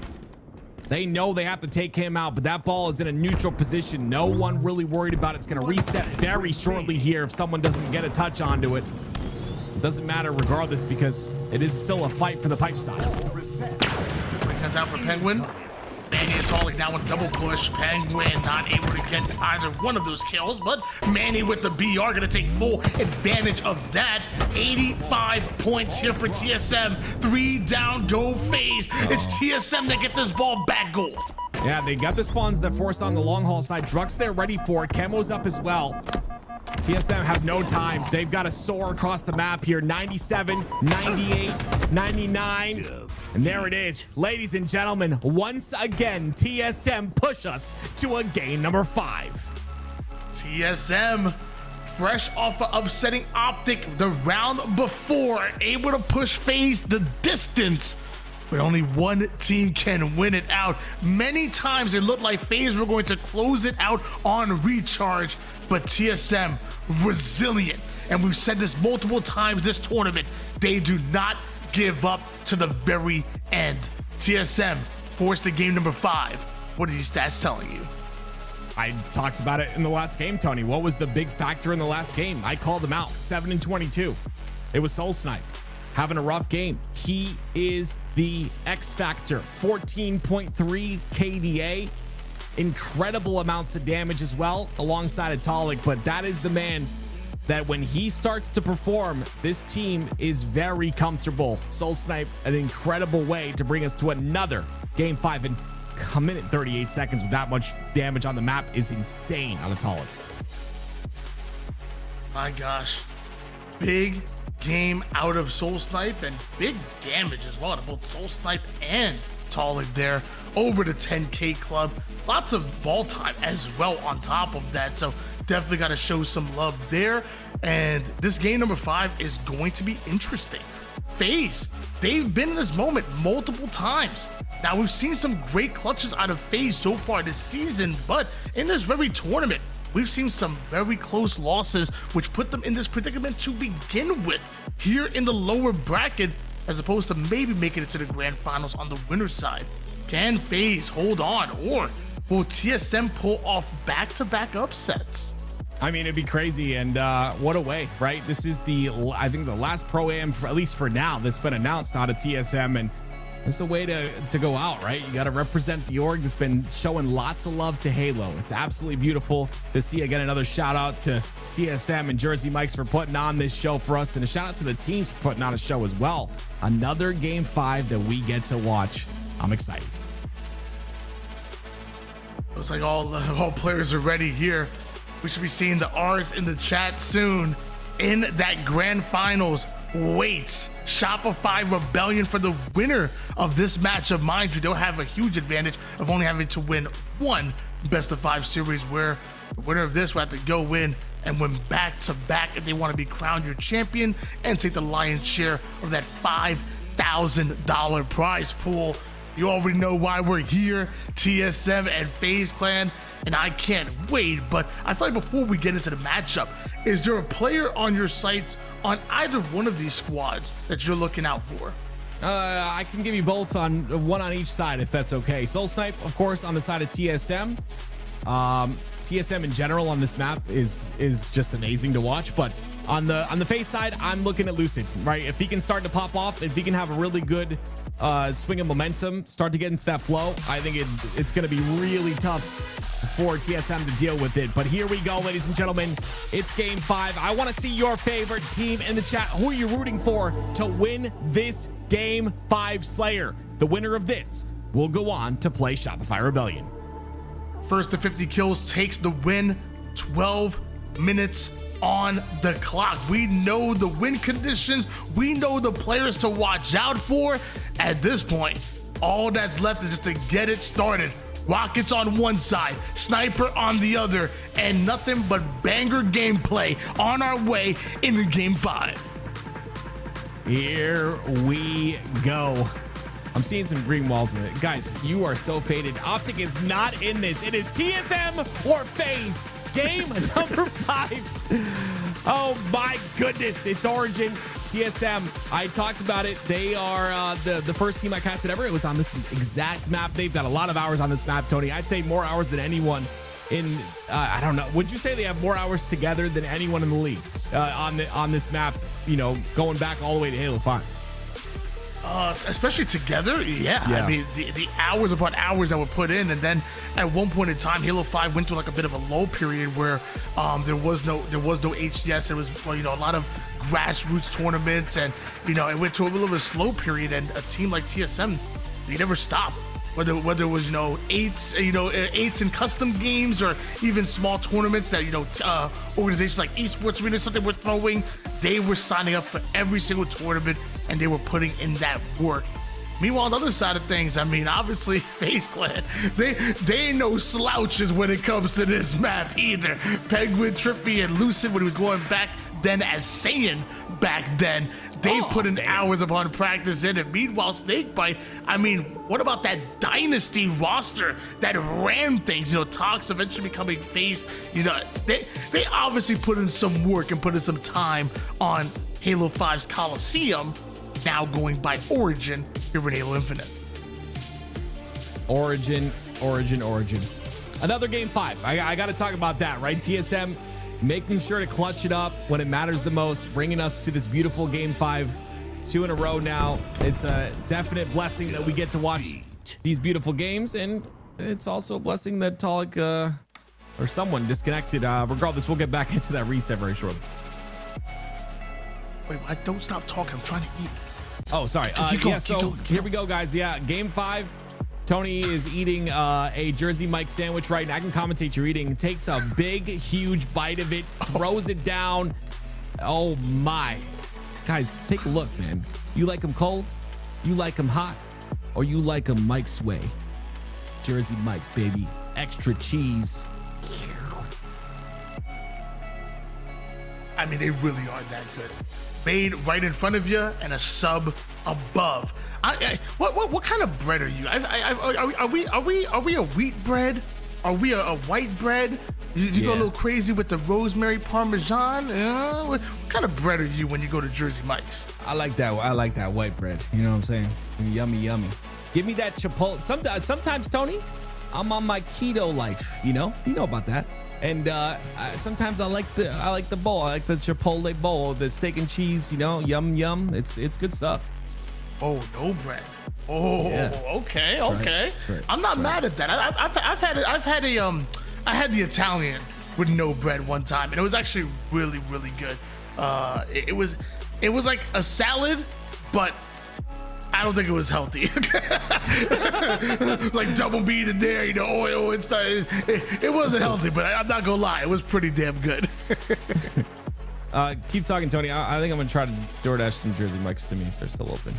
They know they have to take him out, but that ball is in a neutral position. No one really worried about it. It's going to reset very shortly here if someone doesn't get a touch onto it. It doesn't matter regardless, because it is still a fight for the pipe side. Comes out for Penguin. Manny and Tolly now in double push. Penguin not able to get either one of those kills, but Manny with the BR gonna take full advantage of that. 85 points here for TSM. 3 down, go FaZe. It's TSM that get this ball back goal. Yeah, they got the spawns that force on the long haul side. Drux there ready for it. Chemo's up as well. TSM have no time. They've got to soar across the map here. 97, 98, 99. And there it is. Ladies and gentlemen, once again, TSM push us to a game number 5. TSM, fresh off of upsetting Optic the round before, able to push FaZe the distance. But only one team can win it out. Many times it looked like FaZe were going to close it out on recharge, but TSM resilient. And we've said this multiple times this tournament, they do not give up to the very end. TSM forced to game number 5. What are these stats telling you? I talked about it in the last game, Tony. What was the big factor in the last game? I called them out. 7 and 22. It was Soul Snipe having a rough game. He is the X factor. 14.3 KDA. Incredible amounts of damage as well alongside Atolik, but that is the man that when he starts to perform, this team is very comfortable. Soul Snipe, an incredible way to bring us to another game 5 in a minute 38 seconds with that much damage on the map is insane on Atolik. My gosh, big game out of Soul Snipe and big damage as well to both Soul Snipe and Atolik there. Over the 10K club. Lots of ball time as well on top of that. So definitely got to show some love there. And this game number 5 is going to be interesting. FaZe, they've been in this moment multiple times. Now we've seen some great clutches out of FaZe so far this season, but in this very tournament, we've seen some very close losses, which put them in this predicament to begin with here in the lower bracket, as opposed to maybe making it to the grand finals on the winner's side. Can FaZe hold on, or will TSM pull off back-to-back upsets? I mean, it'd be crazy, and what a way, right? This is I think the last Pro-Am, at least for now, that's been announced out of TSM, and it's a way to go out, right? You got to represent the org that's been showing lots of love to Halo. It's absolutely beautiful to see. Again, another shout out to TSM and Jersey Mike's for putting on this show for us, and a shout out to the teams for putting on a show as well. Another game 5 that we get to watch. I'm excited. Looks like all players are ready here. We should be seeing the R's in the chat soon. In that grand finals waits Shopify Rebellion for the winner of this matchup. Mind you, they'll have a huge advantage of only having to win one best of 5 series, where the winner of this will have to go in and win back-to-back if they want to be crowned your champion and take the lion's share of that $5,000 prize pool. You already know why we're here, TSM and FaZe Clan, and I can't wait. But I feel like before we get into the matchup, is there a player on your sights on either one of these squads that you're looking out for? I can give you both, on one on each side, if that's okay. Soul Snipe, of course, on the side of TSM. TSM in general on this map is just amazing to watch, but on the FaZe side, I'm looking at Lucid, right? If he can start to pop off, if he can have a really good swing of momentum, start to get into that flow, I think it's going to be really tough for TSM to deal with it. But here we go, ladies and gentlemen. It's game 5. I want to see your favorite team in the chat. Who are you rooting for to win this game 5 Slayer? The winner of this will go on to play Shopify Rebellion. First to 50 kills takes the win. 12 minutes on the clock. We know the win conditions. We know the players to watch out for. At this point, all that's left is just to get it started. Rockets on one side, Sniper on the other, and nothing but banger gameplay on our way into game 5. Here we go. I'm seeing some green walls in it. Guys, you are so faded. Optic is not in this. It is TSM or FaZe. Game number 5. Oh my goodness. It's Origin. TSM, I talked about it. They are the first team I casted ever. It was on this exact map. They've got a lot of hours on this map, Tony. I'd say more hours than anyone in, I don't know. Would you say they have more hours together than anyone in the league on this map, you know, going back all the way to Halo 5? Especially together, yeah. I mean, the hours upon hours that were put in, and then at one point in time, Halo 5 went through like a bit of a low period where there was no HDS. There was, well, a lot of grassroots tournaments, and it went to a little bit of a slow period. And a team like TSM, they never stopped. Whether it was eights in custom games, or even small tournaments that organizations like Esports Arena something were throwing, they were signing up for every single tournament, and they were putting in that work. Meanwhile, on the other side of things, I mean, obviously, FaZe Clan, they ain't no slouches when it comes to this map either. Penguin, Trippy, and Lucid, when he was going back then as Saiyan back then, they put in hours upon practice in it. Meanwhile, Snakebite, I mean, what about that Dynasty roster that ran things? Talks eventually becoming FaZe. They obviously put in some work and put in some time on Halo 5's Coliseum, now going by Origin here in Halo Infinite. Origin. Another game 5. I got to talk about that, right? TSM making sure to clutch it up when it matters the most, bringing us to this beautiful game 5, 2 in a row now. It's a definite blessing that we get to watch these beautiful games, and it's also a blessing that Talik or someone disconnected. Regardless, we'll get back into that reset very shortly. Wait, don't stop talking. I'm trying to eat. Oh, sorry. Keep going. Here we go, guys. Yeah, game 5. Tony is eating a Jersey Mike sandwich right now. I can commentate your eating. Takes a big, huge bite of it, throws it down. Oh my. Guys, take a look, man. You like them cold? You like them hot? Or you like them Mike's way? Jersey Mike's, baby. Extra cheese. I mean, they really are that good. Made right in front of you and a sub above. What kind of bread are you? Are we a wheat bread? Are we a white bread? You go a little crazy with the rosemary parmesan. What kind of bread are you when you go to Jersey Mike's? I like that white bread. You know what I'm saying? Yummy. Give me that Chipotle. Sometimes, Tony, I'm on my keto life. You know about that. And sometimes I like the bowl. I like the Chipotle bowl, the steak and cheese. Yum. It's good stuff. Oh, no bread. Oh, yeah. Okay. Right. I'm not mad at that. I had the Italian with no bread one time, and it was actually really, really good. It was like a salad, but I don't think it was healthy. Like double bean in there, oil and stuff. It wasn't healthy, but I'm not gonna lie, it was pretty damn good. Keep talking, Tony. I think I'm gonna try to DoorDash some Jersey Mike's to me if they're still open.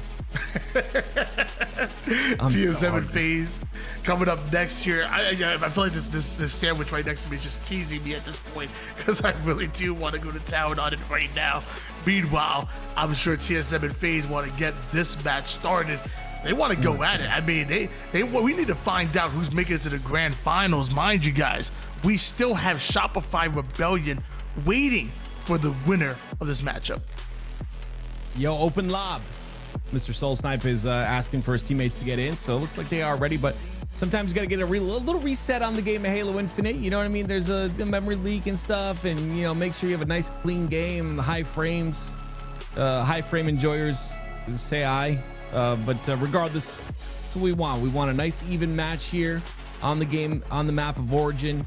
TSM FaZe coming up next year. I feel like this sandwich right next to me is just teasing me at this point, because I really do want to go to town on it right now. Meanwhile, I'm sure TSM and FaZe want to get this match started. They want to go at it. I mean, we need to find out who's making it to the grand finals. Mind you guys, we still have Shopify Rebellion waiting for the winner of this matchup. Yo, open lob. Mr. Soul Snipe is asking for his teammates to get in, so it looks like they are ready, but sometimes you got to get a little reset on the game of Halo Infinite. You know what I mean? There's a memory leak and stuff, and make sure you have a nice clean game, high frames. High frame enjoyers say aye. But regardless, that's what we want. We want a nice even match here on the map of Origin.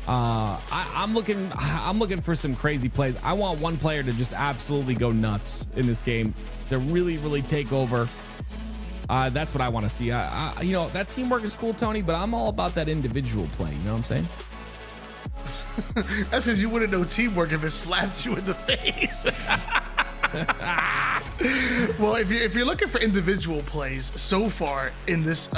I'm looking for some crazy plays. I want one player to just absolutely go nuts in this game, to really, really take over. That's what I want to see. That teamwork is cool, Tony, but I'm all about that individual play. You know what I'm saying? That's because you wouldn't know teamwork if it slapped you in the face. Well, if you're looking for individual plays so far in this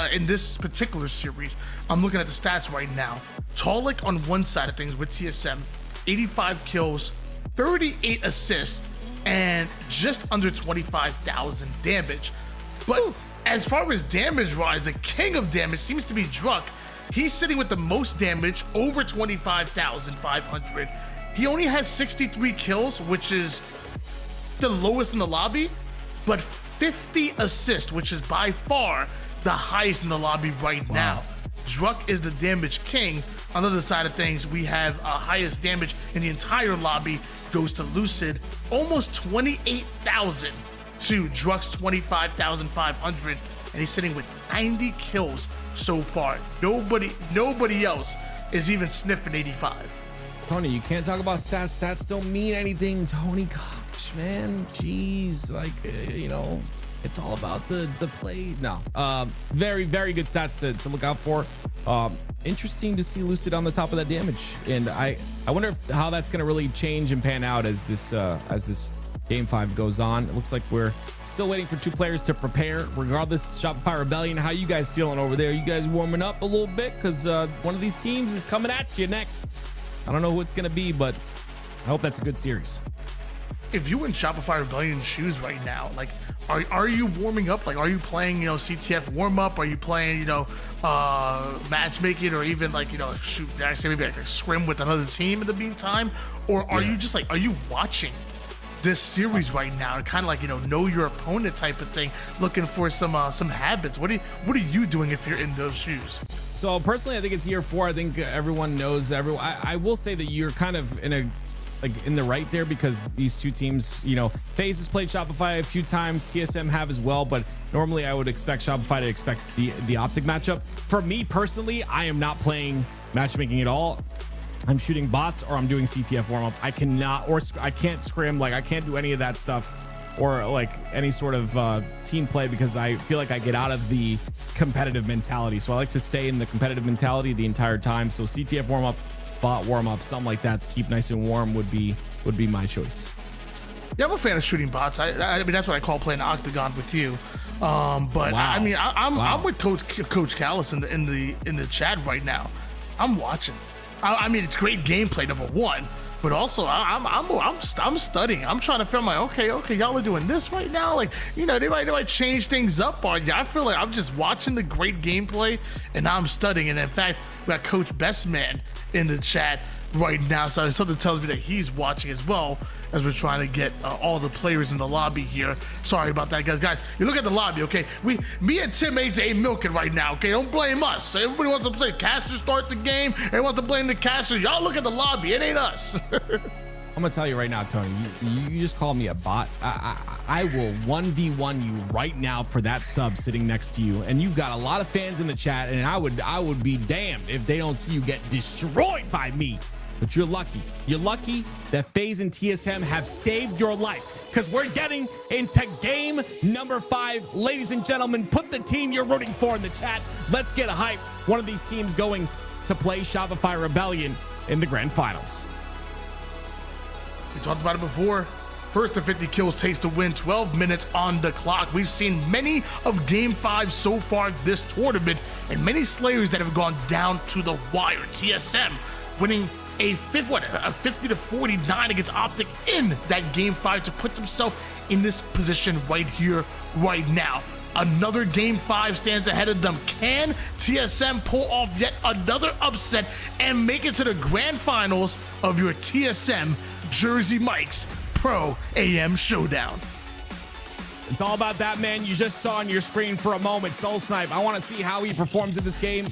particular series, I'm looking at the stats right now. Talik on one side of things with TSM, 85 kills, 38 assists, and just under 25,000 damage. But as far as damage rise, the king of damage seems to be Druk. He's sitting with the most damage, over 25,500. He only has 63 kills, which is the lowest in the lobby, but 50 assists, which is by far the highest in the lobby right now. Druk is the damage king. On the other side of things, we have highest damage in the entire lobby goes to Lucid, almost 28,000 to Drux 25,500, and he's sitting with 90 kills so far. Nobody else is even sniffing 85. Tony, you can't talk about stats. Stats don't mean anything, Tony. Gosh, man, jeez, like you know, it's all about the play. No, very good stats to look out for. Interesting to see Lucid on the top of that damage, and I wonder how that's going to really change and pan out as this Game 5 goes on. It looks like we're still waiting for 2 players to prepare. Regardless, Shopify Rebellion, how you guys feeling over there? You guys warming up a little bit? Because one of these teams is coming at you next. I don't know who it's going to be, but I hope that's a good series. If you in Shopify Rebellion shoes right now, like, are you warming up? Like, are you playing, CTF warm up? Are you playing, matchmaking, or even like, shoot, actually maybe like a scrim with another team in the meantime? Or are you just like, are you watching this series right now and kind of like, know your opponent type of thing, looking for some habits? What are you doing if you're in those shoes? So personally, I think it's year 4. I think everyone knows everyone. I will say that you're kind of in the right there, because these 2 teams, FaZe has played Shopify a few times, TSM have as well, but normally I would expect Shopify to expect the Optic matchup. For me personally, I am not playing matchmaking at all. I'm shooting bots or I'm doing CTF warm up. I can't scrim, like I can't do any of that stuff, or like any sort of team play, because I feel like I get out of the competitive mentality. So I like to stay in the competitive mentality the entire time. So CTF warm up, bot warm up, something like that to keep nice and warm would be my choice. Yeah, I'm a fan of shooting bots. I mean, that's what I call playing Octagon with you. But Wow. I mean, I'm with Coach Callis in the chat right now. I'm watching. I mean, it's great gameplay, number one, but also I'm studying. I'm trying to feel like, okay, y'all are doing this right now. Like, they might change things up on you. I feel like I'm just watching the great gameplay and now I'm studying. And in fact, we got Coach Bestman in the chat right now, so something tells me that he's watching as well, as we're trying to get all the players in the lobby here. Sorry about that, guys. You look at the lobby, okay? Me and Tim ain't milking right now, okay? Don't blame us. Everybody wants to play Caster start the game. Everyone wants to blame the Caster. Y'all look at the lobby. It ain't us. I'm gonna tell you right now, Tony, you just called me a bot. I will 1v1 you right now for that sub sitting next to you, and you've got a lot of fans in the chat, and I would be damned if they don't see you get destroyed by me. But you're lucky. You're lucky that FaZe and TSM have saved your life, because we're getting into game number 5. Ladies and gentlemen, put the team you're rooting for in the chat. Let's get a hype. One of these teams going to play Shopify Rebellion in the grand finals. We talked about it before. First to 50 kills takes the win. 12 minutes on the clock. We've seen many of Game 5 so far this tournament, and many Slayers that have gone down to the wire. TSM winning a 50-49 against Optic in that Game 5 to put themselves in this position right here, right now. Another Game 5 stands ahead of them. Can TSM pull off yet another upset and make it to the grand finals of your TSM Jersey Mike's Pro AM Showdown? It's all about that man you just saw on your screen for a moment, Soul Snipe. I want to see how he performs in this game.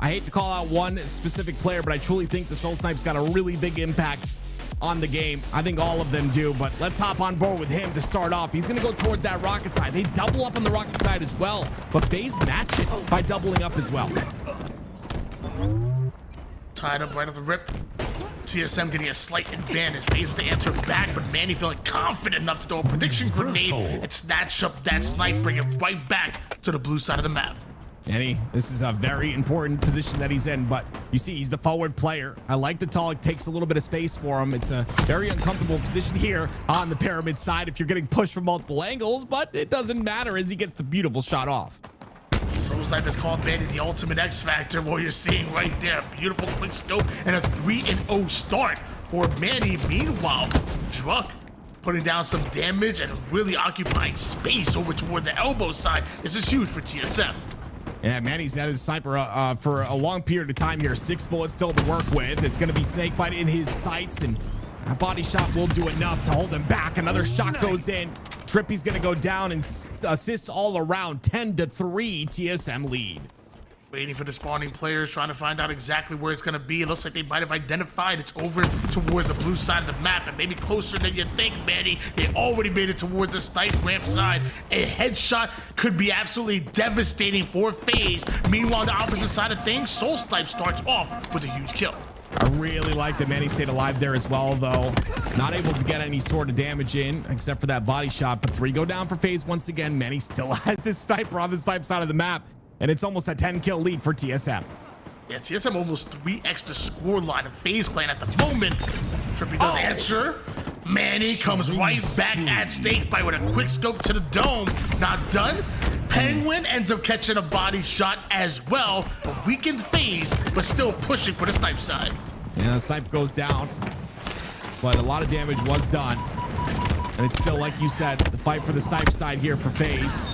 I hate to call out one specific player, but I truly think the Soul Snipe's got a really big impact on the game. I think all of them do, but let's hop on board with him to start off. He's going to go towards that rocket side. They double up on the rocket side as well, but FaZe match it by doubling up as well. Tied up right off the rip. TSM getting a slight advantage. FaZe with the answer back, but Manny feeling confident enough to throw a prediction grenade and snatch up that snipe, bring it right back to the blue side of the map. Manny, this is a very important position that he's in, but you see he's the forward player. I like the tall. It takes a little bit of space for him. It's a very uncomfortable position here on the pyramid side if you're getting pushed from multiple angles, but it doesn't matter as he gets the beautiful shot off. Soul Snipe has called Manny the ultimate X Factor. What you're seeing right there. Beautiful quick scope and a 3-0 start for Manny. Meanwhile, Druck putting down some damage and really occupying space over toward the elbow side. This is huge for TSM. Yeah, Manny's had his sniper for a long period of time here. 6 bullets still to work with. It's going to be Snakebite in his sights, and a body shot will do enough to hold him back. Another shot goes in. Trippy's going to go down and assists all around. 10-3 TSM lead. Waiting for the spawning players, trying to find out exactly where it's going to be. It looks like they might have identified it's over towards the blue side of the map, and maybe closer than you think, Manny. They already made it towards the snipe ramp side. A headshot could be absolutely devastating for FaZe. Meanwhile, on the opposite side of things, Soul Snipe starts off with a huge kill. I really like that Manny stayed alive there as well, though. Not able to get any sort of damage in, except for that body shot. But 3 go down for FaZe once again. Manny still has this sniper on the snipe side of the map. And it's almost a 10-kill lead for TSM. Yeah, TSM almost 3x the score line of FaZe Clan at the moment. Trippy does answer. Manny comes right back at Snakebite with a quick scope to the dome. Not done. Penguin ends up catching a body shot as well. A weakened FaZe, but still pushing for the snipe side. Yeah, the snipe goes down. But a lot of damage was done. And it's still, like you said, the fight for the snipe side here for FaZe.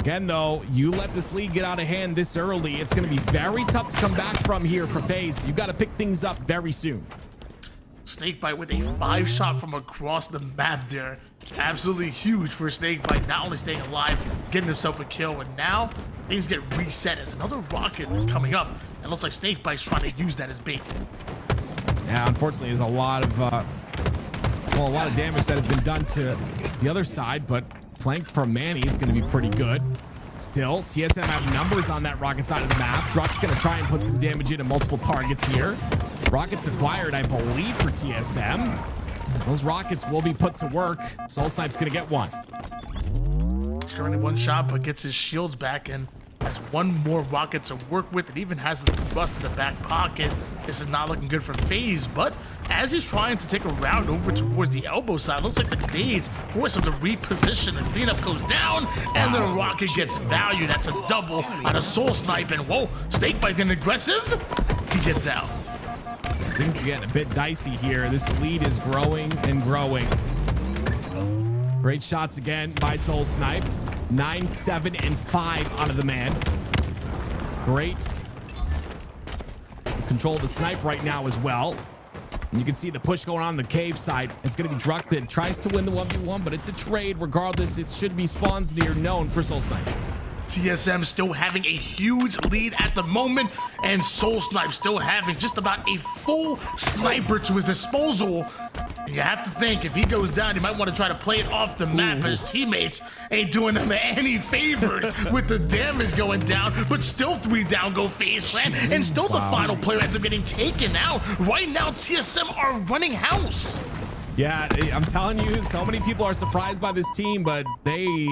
Again, though, you let this lead get out of hand this early, it's going to be very tough to come back from here for FaZe. You got to pick things up very soon. Snakebite with a 5-shot from across the map there. Absolutely huge for Snakebite, not only staying alive, getting himself a kill, and now things get reset as another rocket is coming up. It looks like Snakebite's trying to use that as bait. Yeah, unfortunately, there's a lot of damage that has been done to the other side, but flank from Manny is going to be pretty good. Still, TSM have numbers on that rocket side of the map. Druck's going to try and put some damage into multiple targets here. Rockets acquired, I believe, for TSM. Those rockets will be put to work. Soul Snipe's going to get one. He's currently 1 shot, but gets his shields back and has 1 more rocket to work with. It even has the thrust in the back pocket. This is not looking good for FaZe, but as he's trying to take a round over towards the elbow side, looks like the nades force him to reposition. The cleanup goes down, and the rocket gets value. That's a double out of Soul Snipe, and whoa, Snakebite getting aggressive. He gets out. Things are getting a bit dicey here. This lead is growing and growing. Great shots again by Soul Snipe. 9, 7, and 5 out of the man. Great control of the snipe right now as well. And you can see the push going on the cave side. It's going to be Druck that tries to win the 1v1, but it's a trade. Regardless, it should be spawns near known for Soul Snipe. TSM still having a huge lead at the moment, and Soul Snipe still having just about a full sniper to his disposal. You have to think, if he goes down, he might want to try to play it off the map, but his teammates ain't doing him any favors with the damage going down, but still 3 down go FaZe Clan, and still the final player ends up getting taken out. Right now, TSM are running house. Yeah, I'm telling you, so many people are surprised by this team, but they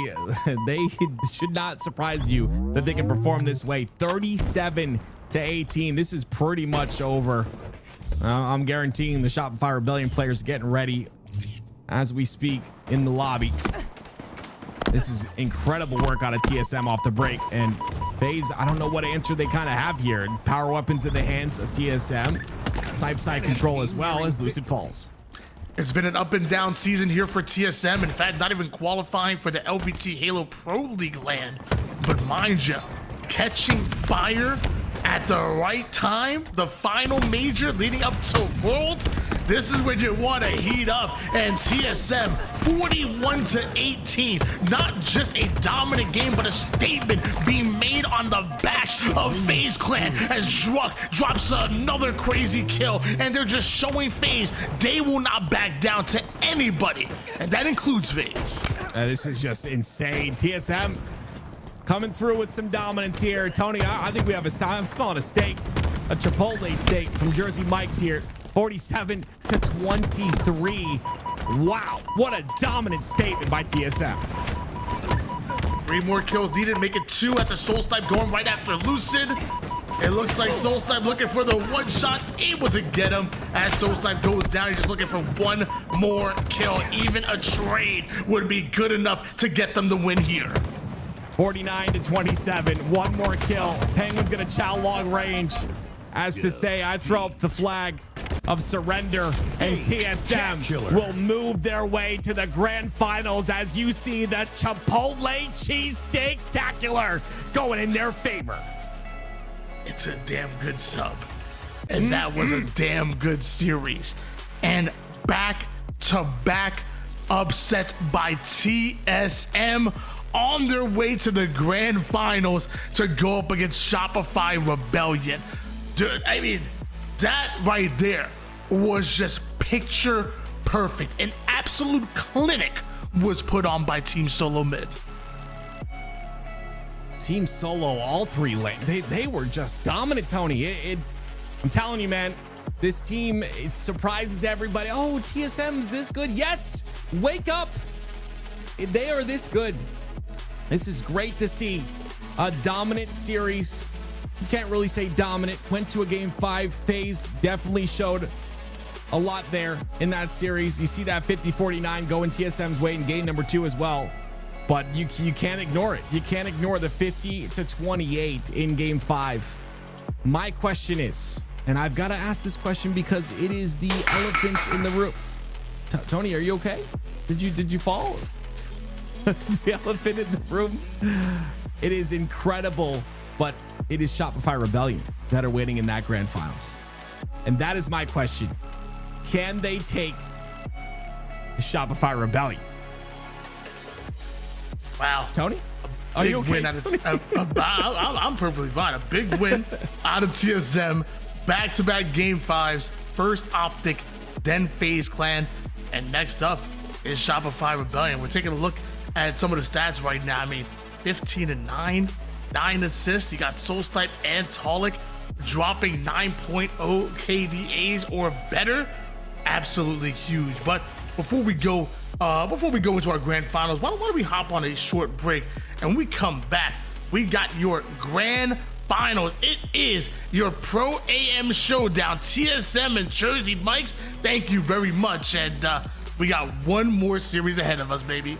should not surprise you that they can perform this way. 37-18. This is pretty much over. I'm guaranteeing the Shopify Rebellion players getting ready as we speak in the lobby. This is incredible work out of TSM off the break, and FaZe, I don't know what answer they kind of have here. Power weapons in the hands of TSM. Snipe side control as well as Lucid falls. It's been an up and down season here for TSM. In fact, not even qualifying for the LVT Halo Pro League land. But mind you, catching fire at the right time, the final major leading up to Worlds, this is when you want to heat up. And TSM 41-18, not just a dominant game, but a statement being made on the back of FaZe Clan as Druck drops another crazy kill, and they're just showing FaZe they will not back down to anybody, and that includes FaZe. This is just insane. TSM coming through with some dominance here. Tony, I think we have I'm smelling a steak, a Chipotle steak from Jersey Mike's here. 47-23. Wow, what a dominant statement by TSM. 3 more kills needed, make it 2 after Soul Snipe going right after Lucid. It looks like Soul Snipe looking for the 1 shot, able to get him. As Soul Snipe goes down, he's just looking for 1 more kill. Even a trade would be good enough to get them the win here. 49-27, 1 more kill. Penguin's gonna chow long range. As to say, I throw up the flag of surrender, and TSM will move their way to the grand finals as you see the Chipotle cheesesteak-tacular going in their favor. It's a damn good sub. And that was a damn good series. And back-to-back upsets by TSM. on their way to the grand finals to go up against Shopify Rebellion. Dude, I mean, that right there was just picture perfect. An absolute clinic was put on by Team Solo Mid. Team Solo, all three lane. They were just dominant, Tony. I'm telling you, man, this team surprises everybody. Oh, TSM's this good. Yes, wake up. They are this good. This is great to see. A dominant series. You can't really say dominant. Went to a game 5. FaZe definitely showed a lot there in that series. You see that 50-49 going TSM's way in game number 2 as well. But you can't ignore it. You can't ignore the 50-28 in game 5. My question is, and I've got to ask this question because it is the elephant in the room. Tony, are you okay? Did you fall? The elephant in the room. It is incredible, but it is Shopify Rebellion that are waiting in that grand finals. And that is my question. Can they take the Shopify Rebellion? Wow. Tony? Are you okay? I'm perfectly fine. A big win out of TSM. Back-to-back game 5s. First Optic, then FaZe Clan. And next up is Shopify Rebellion. We're taking a look at some of the stats right now. I mean, 15-9, 9 assists. You got Solstice and Tolic dropping 9.0 KDAs or better. Absolutely huge. But before we go into our grand finals, why don't we hop on a short break? And when we come back, we got your grand finals. It is your Pro AM Showdown. TSM and Jersey Mike's. Thank you very much. And we got one more series ahead of us, baby.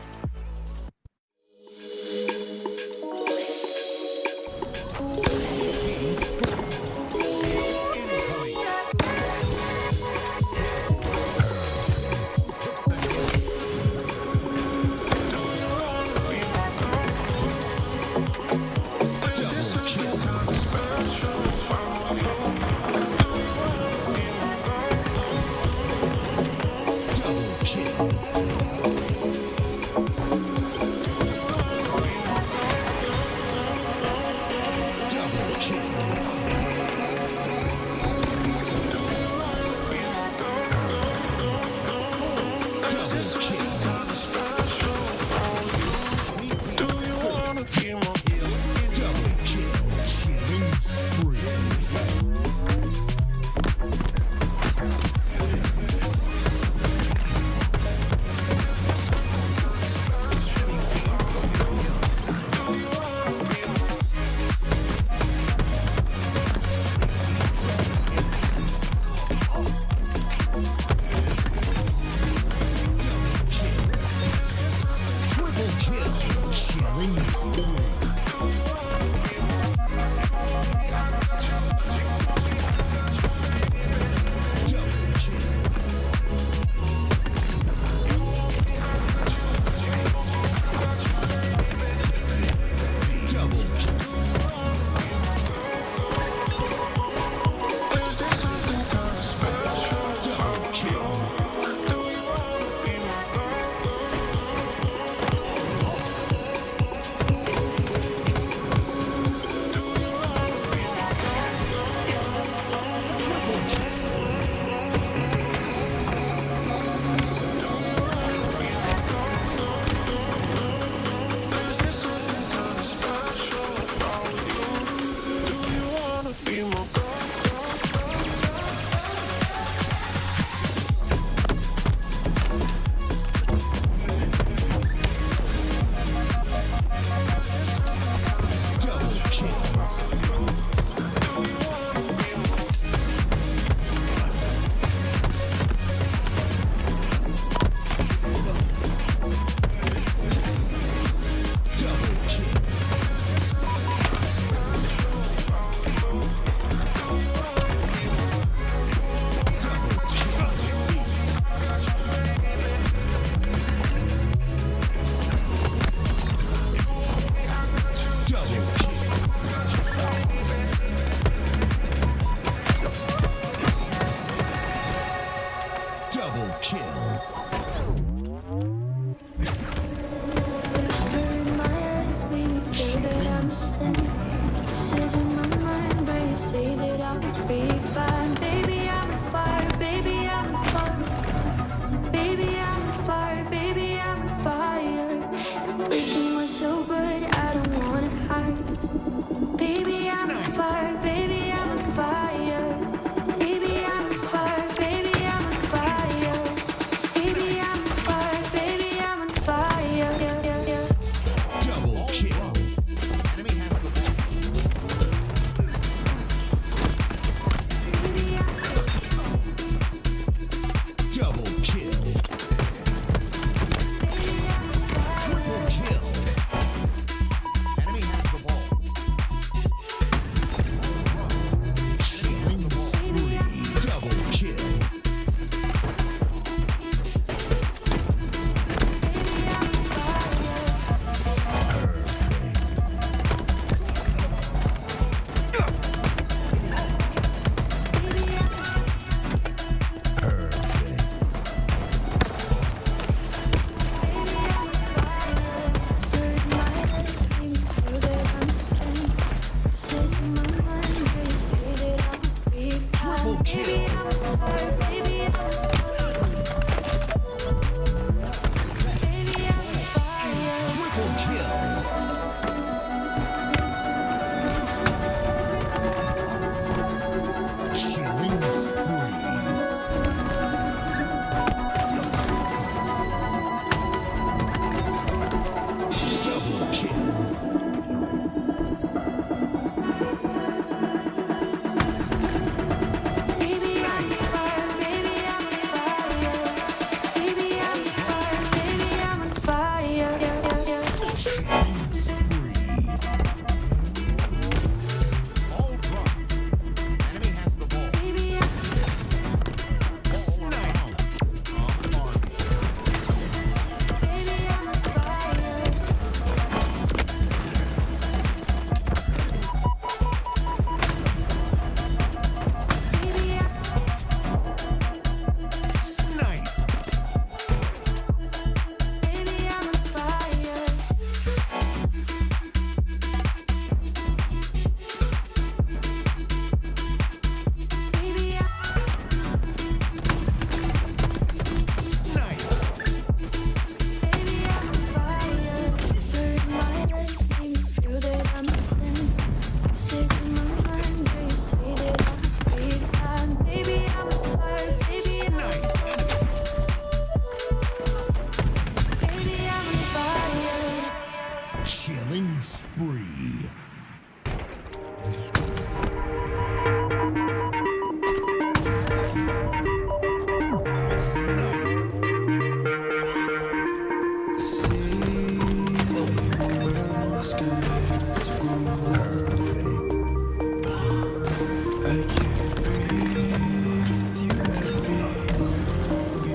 spree.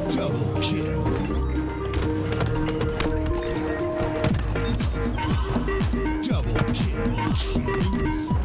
Double kill. Double kill. Killing spree.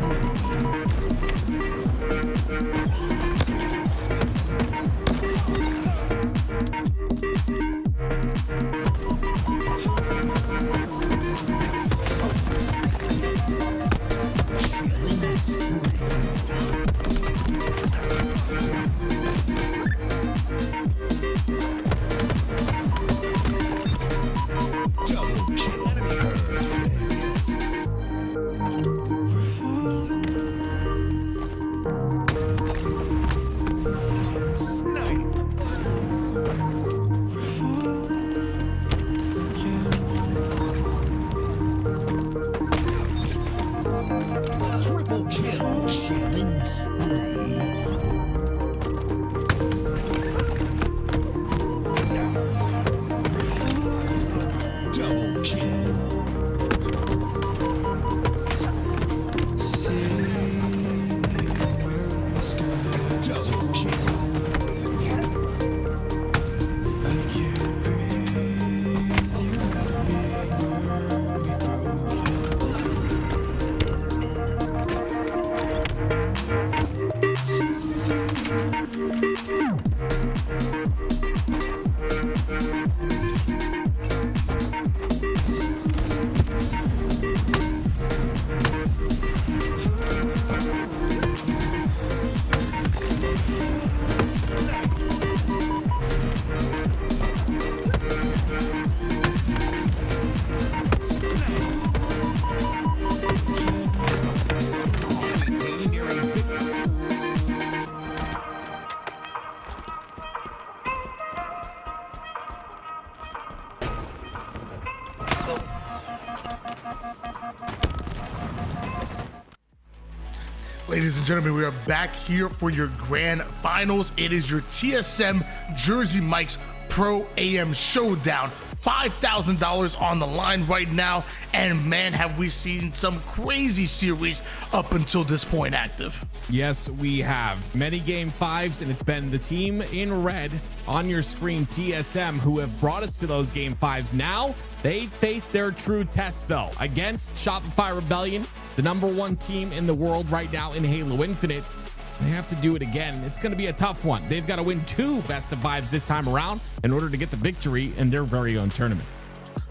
Killing spree. Double kill. Snipe. Triple kill. Killing spree. Double kill. Double kill. Ladies and gentlemen, we are back here for your grand finals. It is your TSM Jersey Mike's Pro AM Showdown. $5,000 on the line right now. And man, have we seen some crazy series up until this point active. Yes, we have many game fives, and it's been the team in red on your screen, TSM, who have brought us to those game fives. Now they face their true test, though, against Shopify Rebellion, the #1 team in the world right now in Halo Infinite. They have to do it again. It's going to be a tough one. They've got to win 2 best of 5s this time around in order to get the victory in their very own tournament.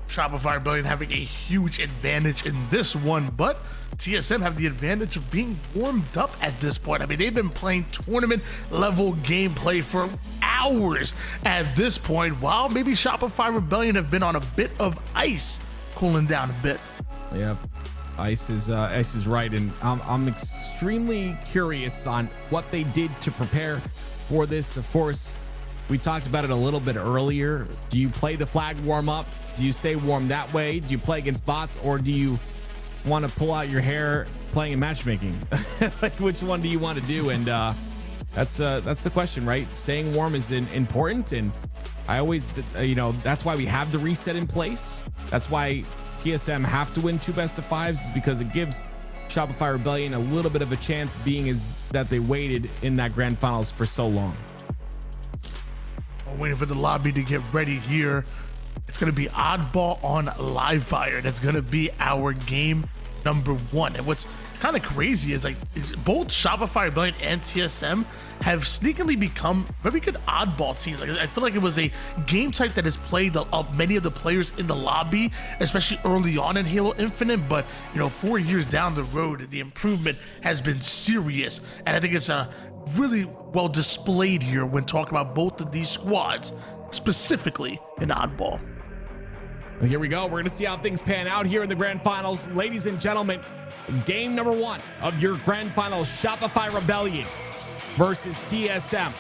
Shopify Rebellion having a huge advantage in this one, but TSM have the advantage of being warmed up at this point. I mean, they've been playing tournament level gameplay for hours at this point, while maybe Shopify Rebellion have been on a bit of ice, cooling down a bit. Yep. Ice is right, and I'm extremely curious on what they did to prepare for this. Of course, we talked about it a little bit earlier. Do you play the flag warm up? Do you stay warm that way? Do you play against bots, or do you want to pull out your hair playing in matchmaking? Like, which one do you want to do? And that's the question, right? Staying warm is important, and I always, that's why we have the reset in place. That's why TSM have to win 2 best of 5s, is because it gives Shopify Rebellion a little bit of a chance, being is that they waited in that grand finals for so long. I'm waiting for the lobby to get ready here. It's going to be Oddball on Livefire. That's going to be our game #1. And what's kind of crazy is both Shopify Rebellion and TSM have sneakily become very good oddball teams. I feel like it was a game type that has played many of the players in the lobby, especially early on in Halo Infinite. But 4 years down the road, the improvement has been serious, and I think it's really well displayed here when talking about both of these squads, specifically in oddball. Well, here we go. We're going to see how things pan out here in the grand finals, ladies and gentlemen. Game #1 of your grand finals, Shopify Rebellion versus TSM.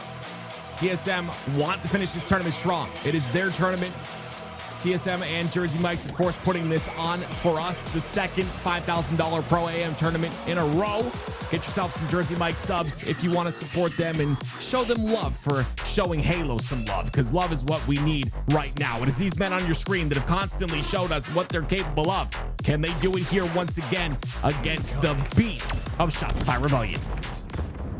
TSM want to finish this tournament strong. It is their tournament. TSM and Jersey Mike's, of course, putting this on for us. The second $5,000 Pro AM tournament in a row. Get yourself some Jersey Mike subs if you want to support them and show them love for showing Halo some love, because love is what we need right now. It is these men on your screen that have constantly showed us what they're capable of. Can they do it here once again against the beast of Shopify Rebellion?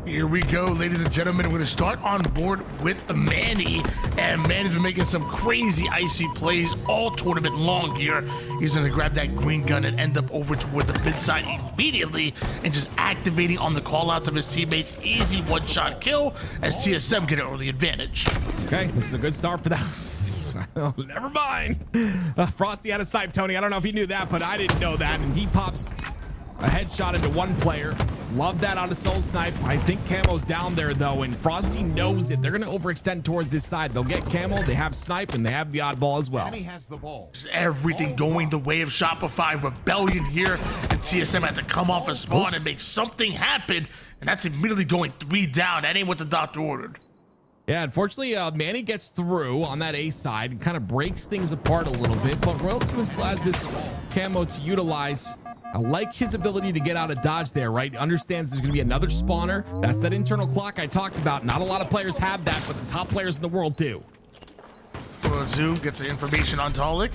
Here we go, ladies and gentlemen. We're going to start on board with Manny. And Manny's been making some crazy icy plays all tournament long here. He's going to grab that green gun and end up over toward the mid side immediately and just activating on the callouts of his teammates. Easy one-shot kill as TSM get an early advantage. Okay, this is a good start for that. Oh, never mind. Frosty had a snipe, Tony. I don't know if you knew that, but I didn't know that. And he pops a headshot into one player. Love that out of Soul Snipe. I think Camo's down there, though, and Frosty knows it. They're going to overextend towards this side. They'll get Camo, they have Snipe, and they have the oddball as well. Enemy has the ball. Everything going the way of Shopify Rebellion here, and TSM had to come off a spawn and make something happen, and that's immediately going 3 down. That ain't what the doctor ordered. Yeah, unfortunately, Manny gets through on that A side and kind of breaks things apart a little bit, but Royal2 still has this Camo to utilize. I like his ability to get out of dodge there, right? Understands there's going to be another spawner. That's that internal clock I talked about. Not a lot of players have that, but the top players in the world do. Royal2 gets the information on Talik.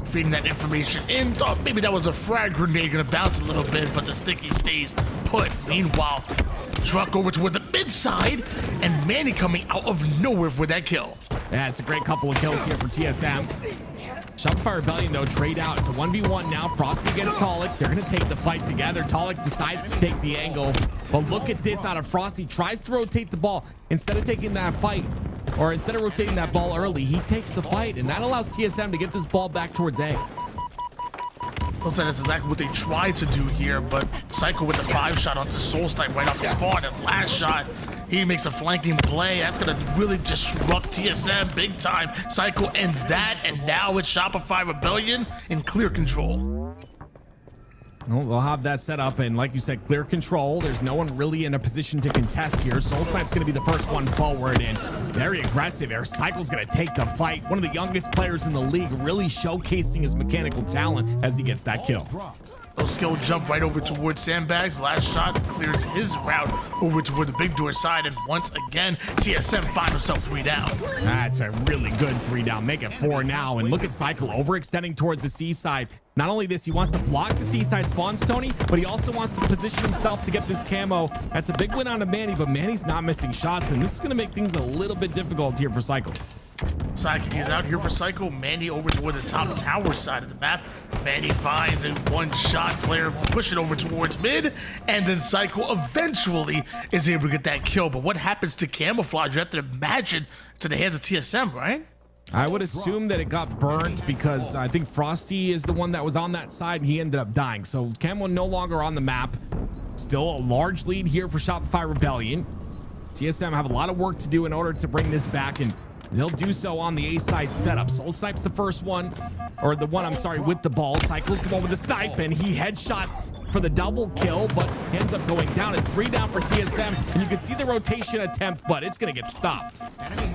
Feeding that information in. Thought maybe that was a frag grenade, going to bounce a little bit, but the sticky stays put. Meanwhile, Truck over toward the mid side, and Manny coming out of nowhere for that kill. Yeah, it's a great couple of kills here for TSM. Shopify Rebellion, though, trade out. It's a 1v1 now. Frosty against Talik. They're going to take the fight together. Talik decides to take the angle. But look at this out of Frosty. Tries to rotate the ball. Instead of taking that fight, or instead of rotating that ball early, he takes the fight. And that allows TSM to get this ball back towards A. Looks like that's exactly what they tried to do here. But Psycho with the 5-shot onto Soul Snipe right off the spawn. And last shot, he makes a flanking play. That's going to really disrupt TSM big time. Psycho ends that, and now it's Shopify Rebellion in clear control. Well, they'll have that set up, and like you said, clear control. There's no one really in a position to contest here. Soul Snipe's going to be the first one forward, and very aggressive here. Cycle's going to take the fight. One of the youngest players in the league, really showcasing his mechanical talent as he gets that kill. Little skill jump right over towards Sandbags. Last shot clears his route over toward the big door side. And once again, TSM find himself 3 down. That's a really good 3 down. Make it 4 now. And look at Cycle overextending towards the C side. Not only this, he wants to block the C side spawns, Tony, but he also wants to position himself to get this camo. That's a big win on Manny, but Manny's not missing shots. And this is going to make things a little bit difficult here for Cycle. Psychic is out here for Psycho. Manny over toward the top tower side of the map. Manny finds a one-shot player, push it over towards mid, and then Psycho eventually is able to get that kill. But what happens to Camouflage? You have to imagine to the hands of TSM, right? I would assume that it got burnt because I think Frosty is the one that was on that side and he ended up dying. So Camo no longer on the map. Still a large lead here for Shopify Rebellion. TSM have a lot of work to do in order to bring this back, and they'll do so on the A side setup. Soul Snipe's the first one, or the one, I'm sorry, with the ball. Cycle's the one with the snipe, and he headshots for the double kill, but ends up going down. It's 3 down for TSM, and you can see the rotation attempt, but it's going to get stopped.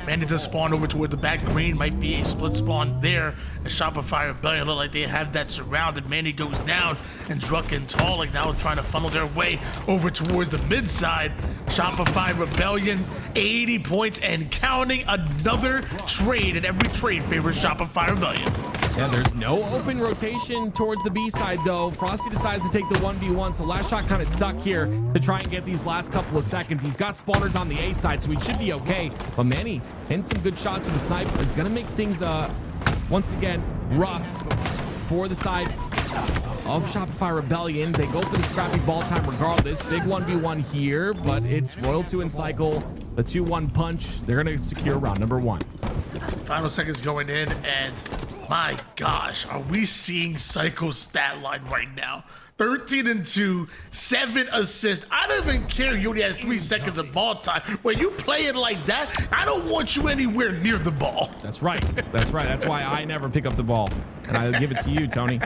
Manny does spawn over toward the back green. Might be a split spawn there. And Shopify Rebellion look like they have that surrounded. Manny goes down, and Druck and Talik now trying to funnel their way over towards the mid side. Shopify Rebellion, 80 points and counting. Another trade, and every trade favors Shopify Rebellion. Yeah, there's no open rotation towards the B side, though. Frosty decides to take the 1v1, so last shot kind of stuck here to try and get these last couple of seconds. He's got spawners on the A side, so he should be okay. But Manny hits some good shots with the snipe. It's going to make things, once again, rough for the side of Shopify Rebellion. They go for the scrappy ball time regardless. Big 1v1 here, but it's Royal2 and Cycle. The 2-1 punch. They're going to secure round number 1. Final seconds going in, and my gosh, are we seeing Psycho's stat line right now? 13-2, 7 assists. I don't even care he only has 3 seconds of ball time. When you play it like that, I don't want you anywhere near the ball. That's right. That's right. That's why I never pick up the ball. And I give it to you, Tony.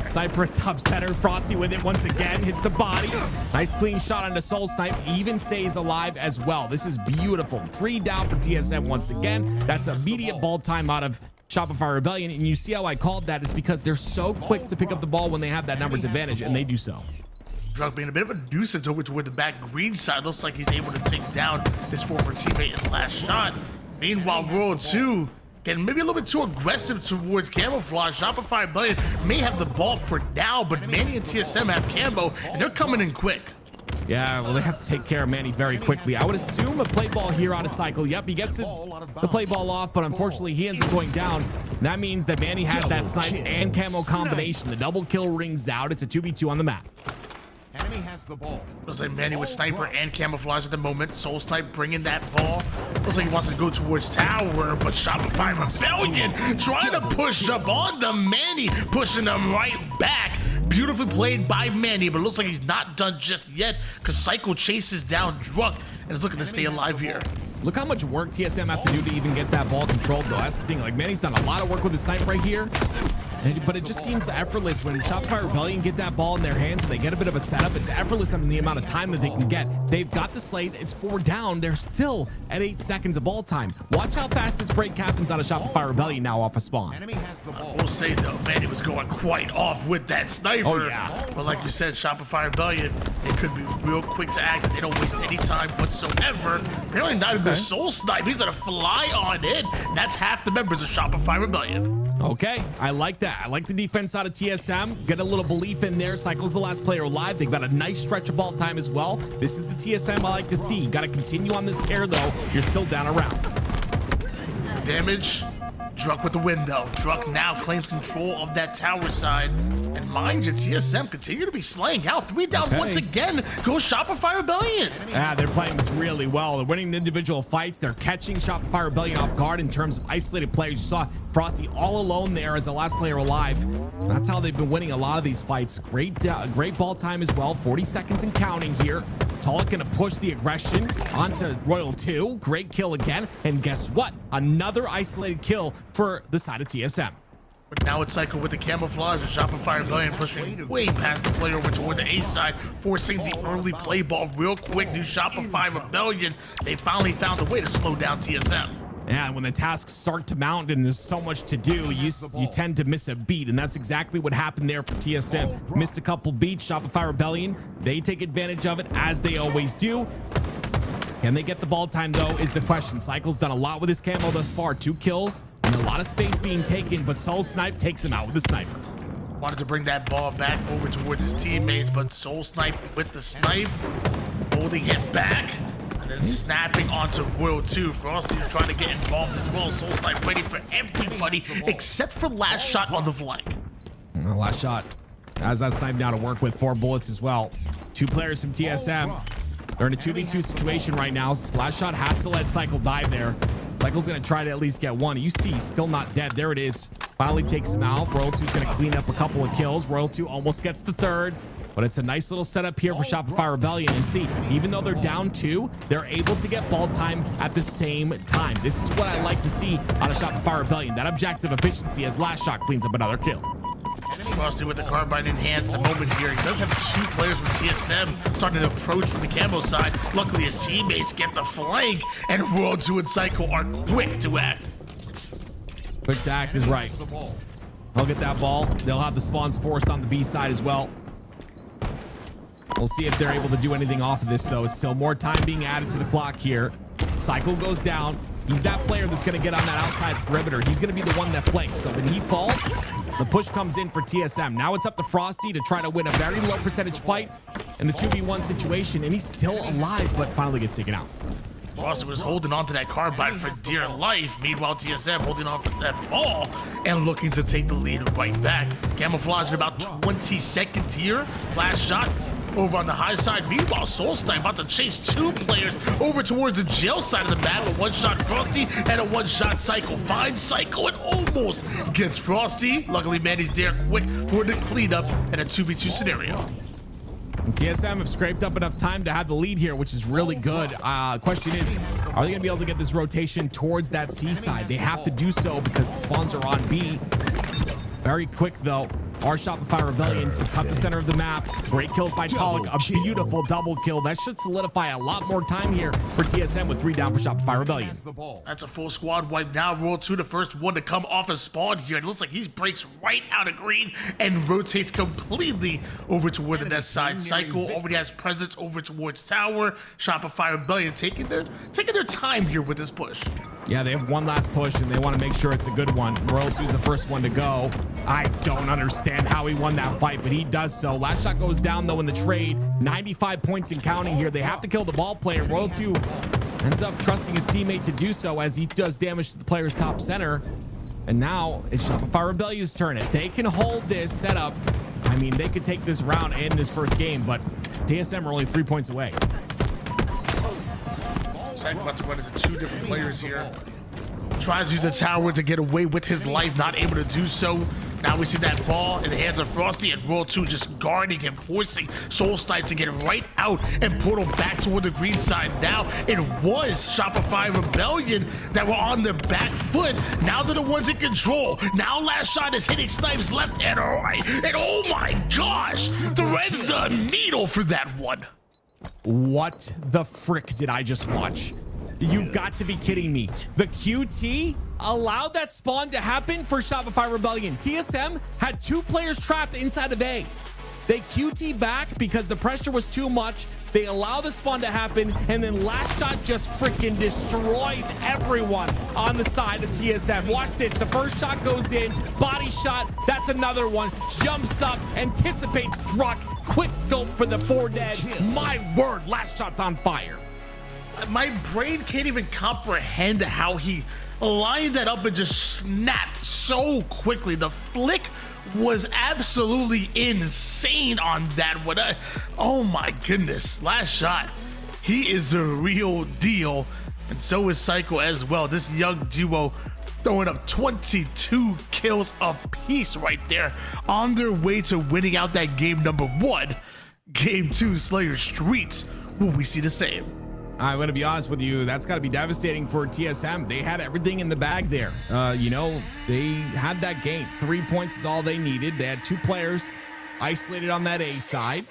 Sniper at top center. Frosty with it once again. Hits the body. Nice clean shot onto Soul Snipe. Even stays alive as well. This is beautiful. 3 down for TSM once again. That's immediate ball time out of Shopify Rebellion. And you see how I called that? It's because they're so quick to pick up the ball when they have that numbers advantage, and they do so. Drunk being a bit of a nuisance over toward the back green side. Looks like he's able to take down his former teammate in the last shot. Meanwhile, World 2 getting maybe a little bit too aggressive towards Camouflage. Shopify Rebellion may have the ball for now, but Manny and TSM have Camo, and they're coming in quick. Yeah, well, they have to take care of Manny very quickly. I would assume a play ball here out of cycle. Yep, he gets the play ball off, but unfortunately he ends up going down. And that means that Manny had that snipe and camo combination. The double kill rings out. It's a 2v2 on the map. Enemy has the ball. Looks like Manny with sniper and camouflage at the moment. Soul Snipe bringing that ball. Looks like he wants to go towards tower, but Shopify Rebellion trying to push up on the Manny, pushing him right back. Beautifully played by Manny, but it looks like he's not done just yet because Psycho chases down Drunk and is looking to stay alive here. Look how much work TSM have to do to even get that ball controlled, though. That's the thing. Like, Manny's done a lot of work with the snipe right here. But it just seems effortless when Shopify Rebellion get that ball in their hands and they get a bit of a setup. It's effortless on the amount of time that they can get. They've got the slays. It's 4 down. They're still at 8 seconds of ball time. Watch how fast this break happens out of Shopify Rebellion now off a spawn. Enemy has the ball. We'll say though, Manny was going quite off with that sniper. Oh, yeah. But like you said, Shopify Rebellion, they could be real quick to act. They don't waste any time whatsoever. Apparently not even the Soul Snipe. He's gonna fly on in. That's half the members of Shopify Rebellion. Okay, I like that. I like the defense out of TSM. Get a little belief in there. Cycle's the last player alive. They've got a nice stretch of ball time as well. This is the TSM I like to see. Got to continue on this tear, though. You're still down a round. Damage. Drunk with the window. Drunk now claims control of that tower side. And mind you, TSM continue to be slaying out. 3 down once again. Goes Shopify Rebellion. Yeah, they're playing this really well. They're winning the individual fights. They're catching Shopify Rebellion off guard in terms of isolated players. You saw Frosty all alone there as the last player alive. That's how they've been winning a lot of these fights. Great ball time as well. 40 seconds and counting here. Tolic gonna push the aggression onto Royal 2. Great kill again. And guess what? Another isolated kill for the side of TSM. But now it's Psycho with the camouflage and Shopify Rebellion pushing way past the player over toward the A side, forcing the early play ball real quick. New Shopify Rebellion, they finally found a way to slow down TSM. Yeah, when the tasks start to mount and there's so much to do, you tend to miss a beat, and that's exactly what happened there for TSM. Missed a couple beats. Shopify Rebellion, they take advantage of it, as they always do. Can they get the ball time, though, is the question. Cycle's done a lot with his camo thus far. 2 kills and a lot of space being taken, but Soul Snipe takes him out with the sniper. Wanted to bring that ball back over towards his teammates, but Soul Snipe with the snipe, holding him back. And then snapping onto World 2. Frosty trying to get involved as well. Soul Snipe waiting for everybody except for last shot on the flank. Last shot has that snipe now to work with. 4 bullets as well. 2 players from TSM. They're in a 2v2 situation right now. Last shot has to let Cycle die there. Cycle's going to try to at least get 1. You see, he's still not dead. There it is. Finally takes him out. Royal 2's going to clean up a couple of kills. Royal 2 almost gets the 3rd. But it's a nice little setup here for Shopify Rebellion. And see, even though they're down 2, they're able to get ball time at the same time. This is what I like to see out of Shopify Rebellion. That objective efficiency as last shot cleans up another kill. Frosty with the carbine in hands at the moment here. He does have 2 players from TSM starting to approach from the camo side. Luckily, his teammates get the flank, and World 2 and Psycho are quick to act. Quick to act is right. They'll get that ball. They'll have the spawns forced on the B side as well. We'll see if they're able to do anything off of this, though. Still more time being added to the clock here. Cycle goes down. He's that player that's going to get on that outside perimeter. He's going to be the one that flanks. So when he falls, the push comes in for TSM. Now it's up to Frosty to try to win a very low percentage fight in the 2v1 situation. And he's still alive, but finally gets taken out. Frosty was holding on to that carbine for dear life. Meanwhile, TSM holding on for that ball and looking to take the lead right back. Camouflage in about 20 seconds here. Last shot over on the high side. Meanwhile, Soul Snipe about to chase 2 players over towards the jail side of the map. A 1-shot Frosty and a 1-shot Psycho. Finds Psycho and almost gets Frosty. Luckily, Manny's there quick for the cleanup in a 2v2 scenario. And TSM have scraped up enough time to have the lead here, which is really good. Question is, are they going to be able to get this rotation towards that C side? They have to do so because the spawns are on B. Very quick, though. are Shopify Rebellion to cut the center of the map. Great kills by Talik, a beautiful double kill. That should solidify a lot more time here for TSM with 3 down for Shopify Rebellion. That's a full squad wipe now. Royal 2, the first one to come off a spawn here. It looks like he breaks right out of green and rotates completely over toward the net side. Cycle already has presence over towards tower. Shopify Rebellion taking their time here with this push. Yeah, they have one last push, and they want to make sure it's a good one. Royal 2 is the first one to go. I don't understand how he won that fight, but he does so. Last shot goes down, though, in the trade. 95 points and counting here. They have to kill the ball player. Royal 2 ends up trusting his teammate to do so as he does damage to the player's top center. And now it's Shopify Rebellion's turn. If they can hold this setup, I mean, they could take this round and this first game, but TSM are only 3 points away. Cycle about to run into 2 different players here. Tries to use the tower to get away with his life, not able to do so. Now we see that ball in the hands of Frosty, and Royal 2 just guarding him, forcing Solstice to get right out and portal back toward the green side. Now it was Shopify Rebellion that were on their back foot. Now they're the ones in control. Now last shot is hitting Snipes left and right. And oh my gosh, threads the needle for that one. What the frick did I just watch? You've got to be kidding me. The QT allowed that spawn to happen for Shopify Rebellion. TSM had 2 players trapped inside of A. They QT back because the pressure was too much. They allow the spawn to happen, and then last shot just freaking destroys everyone on the side of TSM. Watch this. The first shot goes in, body shot. That's another one. Jumps up, anticipates Druck. Quick scope for the 4 dead. My word, last shot's on fire. My brain can't even comprehend how he lined that up and just snapped so quickly. The flick was absolutely insane on that one. Oh my goodness. Last shot. He is the real deal. And so is Psycho as well. This young duo throwing up 22 kills apiece right there on their way to winning out that game number 1. Game 2, Slayer Streets. Will we see the same? I'm going to be honest with you. That's got to be devastating for TSM. They had everything in the bag there. You know, they had that game. 3 points is all they needed. They had 2 players isolated on that A side.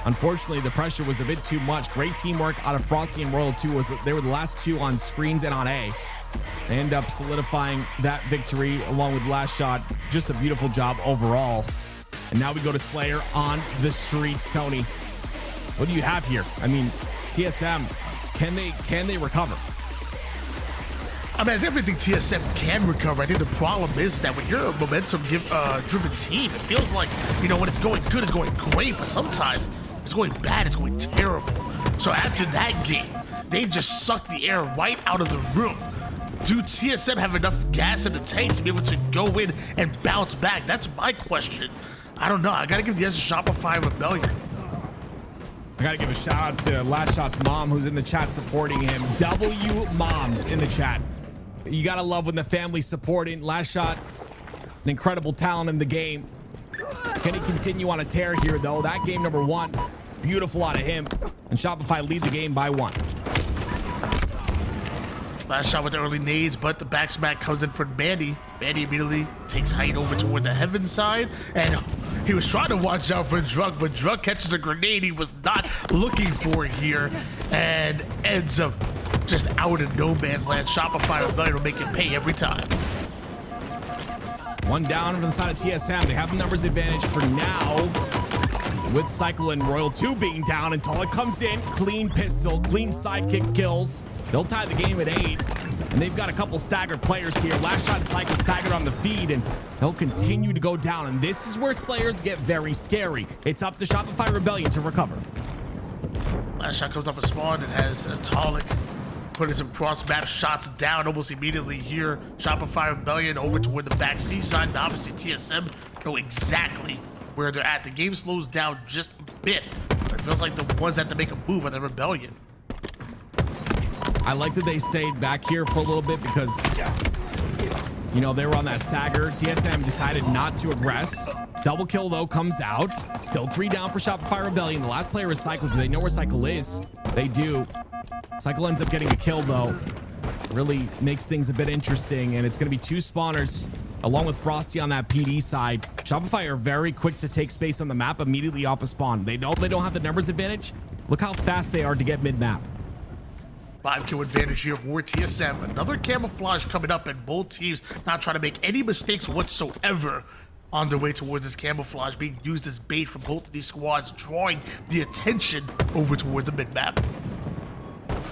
Unfortunately, the pressure was a bit too much. Great teamwork out of Frosty and Royal 2. They were the last 2 on screens and on A. They end up solidifying that victory along with the last shot. Just a beautiful job overall. And now we go to Slayer on the streets. Tony, what do you have here? I mean, TSM, can they recover? I mean, I definitely think TSM can recover. I think the problem is that when you're a momentum-driven team, it feels like, you know, when it's going good, it's going great, but sometimes it's going bad, it's going terrible. So after that game, they just sucked the air right out of the room. Do TSM have enough gas in the tank to be able to go in and bounce back? That's my question. I don't know. I got to give the answer to Shopify Rebellion. I gotta give a shout out to Last Shot's mom, who's in the chat supporting him. W Moms in the chat. You gotta love when the family's supporting. Last Shot, an incredible talent in the game. Can he continue on a tear here, though? That game number 1, beautiful out of him. And Shopify lead the game by 1. Last shot with the early nades, but the back smack comes in for Mandy. Mandy immediately takes height over toward the heaven side, and he was trying to watch out for Druck, but Druck catches a grenade he was not looking for here, and ends up just out in no man's land. Shopify Rebellion will make it pay every time. 1 down from the side of TSM. They have the numbers advantage for now, with Cycle and Royal 2 being down, and Talik comes in, clean pistol, clean sidekick kills. They'll tie the game at 8, and they've got a couple staggered players here. Last Shot and Cycle staggered on the feed, and they'll continue to go down, and this is where Slayers get very scary. It's up to Shopify Rebellion to recover. Last shot comes off a spawn and has Talik putting some cross-map shots down almost immediately here. Shopify Rebellion over toward the back C side, and obviously TSM know exactly where they're at. The game slows down just a bit, but it feels like the ones that have to make a move are the Rebellion. I like that they stayed back here for a little bit because, you know, they were on that stagger. TSM decided not to aggress. Double kill, though, comes out. Still 3 down for Shopify Rebellion. The last player is Cycle. Do they know where Cycle is? They do. Cycle ends up getting a kill, though. Really makes things a bit interesting, and it's going to be 2 spawners along with Frosty on that PD side. Shopify are very quick to take space on the map immediately off a spawn. They know they don't have the numbers advantage. Look how fast they are to get mid-map. 5-kill advantage here for TSM. Another camouflage coming up, and both teams not trying to make any mistakes whatsoever on their way towards this camouflage being used as bait for both of these squads, drawing the attention over toward the mid-map.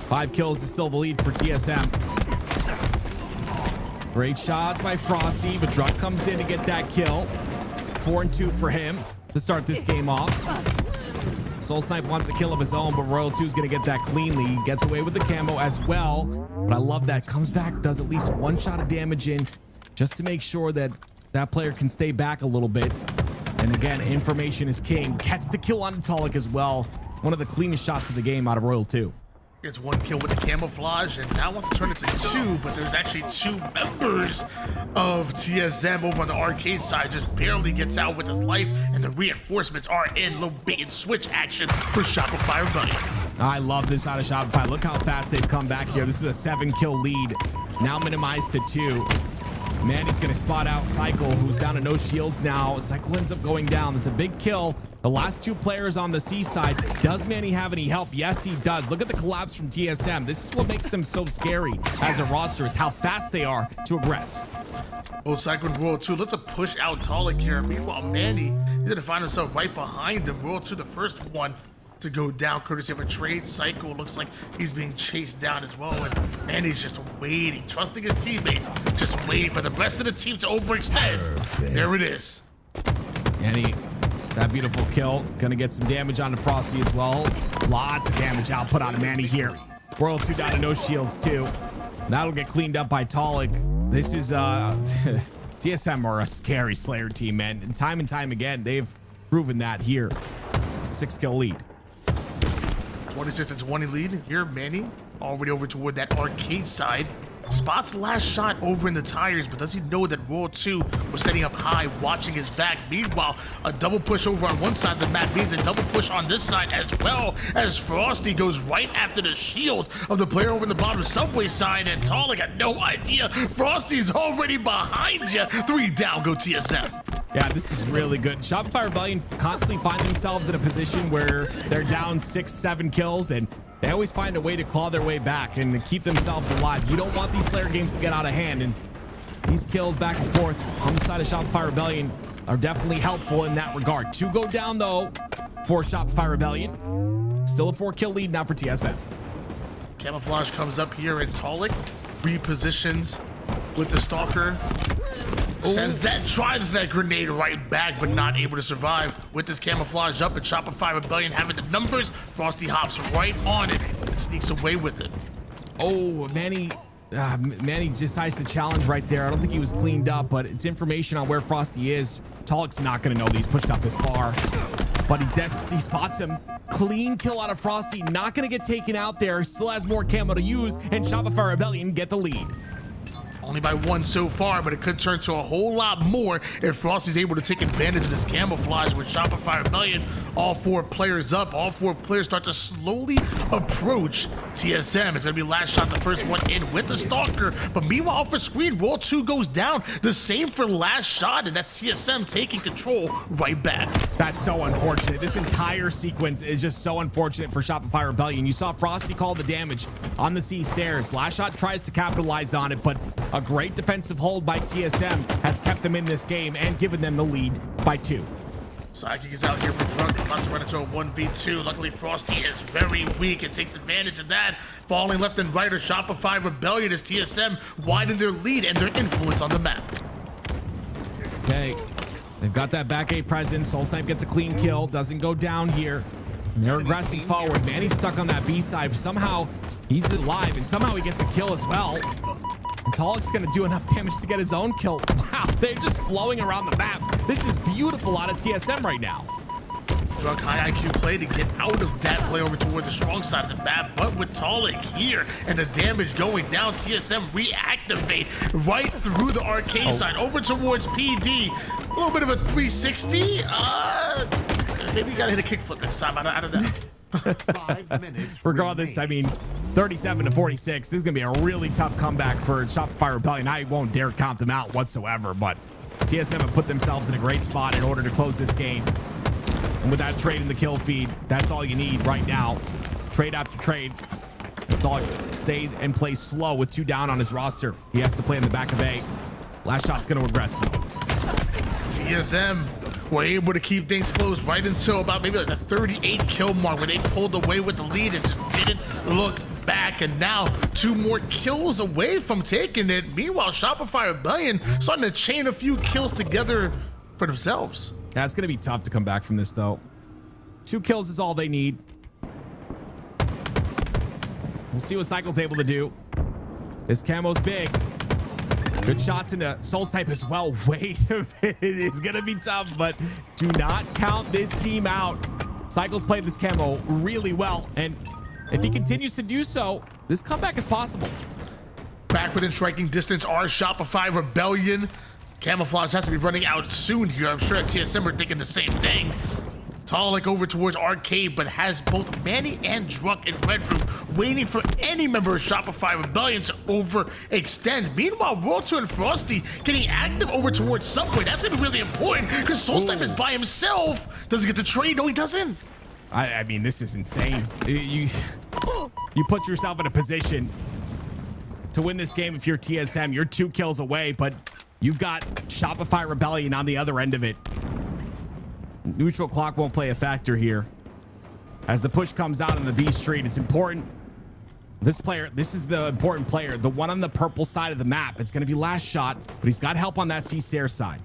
5 kills is still the lead for TSM. Great shots by Frosty, but Druk comes in to get that kill. 4-2 for him to start this game off. Soul Snipe wants a kill of his own, but Royal 2 is going to get that cleanly. He gets away with the camo as well, but I love that. Comes back, does at least 1 shot of damage in just to make sure that that player can stay back a little bit. And again, information is king. Gets the kill on Talik as well. One of the cleanest shots of the game out of Royal 2. Gets 1 kill with the camouflage, and now wants to turn it to 2, but there's actually 2 members of TSM over on the arcade side. Just barely gets out with his life, and the reinforcements are in. Little bait and switch action for Shopify Rebellion. I love this out of Shopify. Look how fast they've come back here. This is a 7-kill lead, now minimized to 2. Manny's gonna spot out Cycle, who's down to no shields now. Cycle ends up going down. It's a big kill. The last 2 players on the C side. Does Manny have any help? Yes, he does. Look at the collapse from TSM. This is what makes them so scary as a roster, is how fast they are to aggress. Well, Cycle and Royal 2, let's push out Talik here. Meanwhile, Manny, he's gonna find himself right behind him. Royal 2, the first one to go down courtesy of a trade. Cycle looks like he's being chased down as well, and Manny's just waiting, trusting his teammates, just waiting for the rest of the team to overextend. There it is. Manny, that beautiful kill, gonna get some damage onto Frosty as well. Lots of damage output on Manny here. Royal 2 down to no shields too. That'll get cleaned up by Talik. This is TSM are a scary Slayer team, man, and time again they've proven that here. 6-kill lead. 26-20 lead here. Manny already over toward that arcade side. Spots last shot over in the tires, but does he know that Royal 2 was setting up high, watching his back? Meanwhile, a double push over on one side of the map means a double push on this side, as well as Frosty goes right after the shield of the player over in the bottom subway side, and Talik got no idea. Frosty's already behind you. 3 down, go TSM. Yeah, this is really good. Shopify Rebellion constantly find themselves in a position where they're down 6-7 kills, and they always find a way to claw their way back and to keep themselves alive. You don't want these Slayer games to get out of hand, and these kills back and forth on the side of Shopify Rebellion are definitely helpful in that regard. 2 go down, though, for Shopify Rebellion. Still a 4-kill lead now for TSM. Camouflage comes up here, and Talik repositions with the Stalker. Sends that, tries that grenade right back, but not able to survive with this camouflage up, and Shopify Rebellion having the numbers. Frosty hops right on it and sneaks away with it. Oh, Manny decides to challenge right there. I don't think he was cleaned up, but it's information on where Frosty is. Talik's not going to know that he's pushed up this far, but he spots him. Clean kill out of Frosty, not going to get taken out there. Still has more camo to use, and Shopify Rebellion get the lead. Only by 1 so far, but it could turn to a whole lot more if Frosty's able to take advantage of this camouflage with Shopify Rebellion. All 4 players up. All 4 players start to slowly approach TSM. It's going to be last shot, the first one in with the Stalker. But meanwhile, off the screen, Roll 2 goes down. The same for last shot, and that's TSM taking control right back. That's so unfortunate. This entire sequence is just so unfortunate for Shopify Rebellion. You saw Frosty call the damage on the C stairs. Last shot tries to capitalize on it, but a great defensive hold by TSM has kept them in this game and given them the lead by 2. Psychic is out here for Drunk, about to run into a 1v2. Luckily, Frosty is very weak and takes advantage of that. Falling left and right of Shopify Rebellion as TSM widen their lead and their influence on the map. Okay, they've got that back A presence. Soul Snipe gets a clean kill, doesn't go down here. And they're aggressing forward. Manny's stuck on that B side, but somehow he's alive, and somehow he gets a kill as well. And Talik's gonna do enough damage to get his own kill. Wow, they're just flowing around the map. This is beautiful out of TSM right now. Drunk high IQ play to get out of that play over toward the strong side of the map, but with Talik here and the damage going down, TSM reactivate right through the arcade side over towards PD. A little bit of a 360. Maybe you gotta hit a kickflip next time. I don't know. 5 minutes. Regardless, I mean, 37-46. This is gonna be a really tough comeback for Shopify Rebellion. I won't dare count them out whatsoever, but TSM have put themselves in a great spot in order to close this game. And with that trade in the kill feed, that's all you need right now. Trade after trade. Solid stays and plays slow with 2 down on his roster. He has to play in the back of A. Last shot's going to regress them. TSM were able to keep things close right until about maybe like the 38 kill mark when they pulled away with the lead and just didn't look back. And now 2 more kills away from taking it. Meanwhile, Shopify Rebellion starting to chain a few kills together for themselves. Yeah, it's going to be tough to come back from this, though. 2 kills is all they need. We'll see what Cycle's able to do. This camo's big. Good shots into Soul Snipe as well. Wait a minute. It's going to be tough, but do not count this team out. Cycle's played this camo really well, and if he continues to do so, this comeback is possible. Back within striking distance are Shopify Rebellion. Camouflage has to be running out soon here. I'm sure TSM are thinking the same thing. Talik over towards Arcade, but has both Manny and Drunk in Red Room, waiting for any member of Shopify Rebellion to overextend. Meanwhile, Royal2 and Frosty getting active over towards Subway. That's gonna be really important because Soulsnipe is by himself. Does he get the trade? No, he doesn't. I mean, this is insane. You put yourself in a position to win this game if you're TSM. You're 2 kills away, but you've got Shopify Rebellion on the other end of it. Neutral clock won't play a factor here. As the push comes out on the B street, it's important. This is the important player, the one on the purple side of the map. It's going to be last shot, but he's got help on that C-Stair side.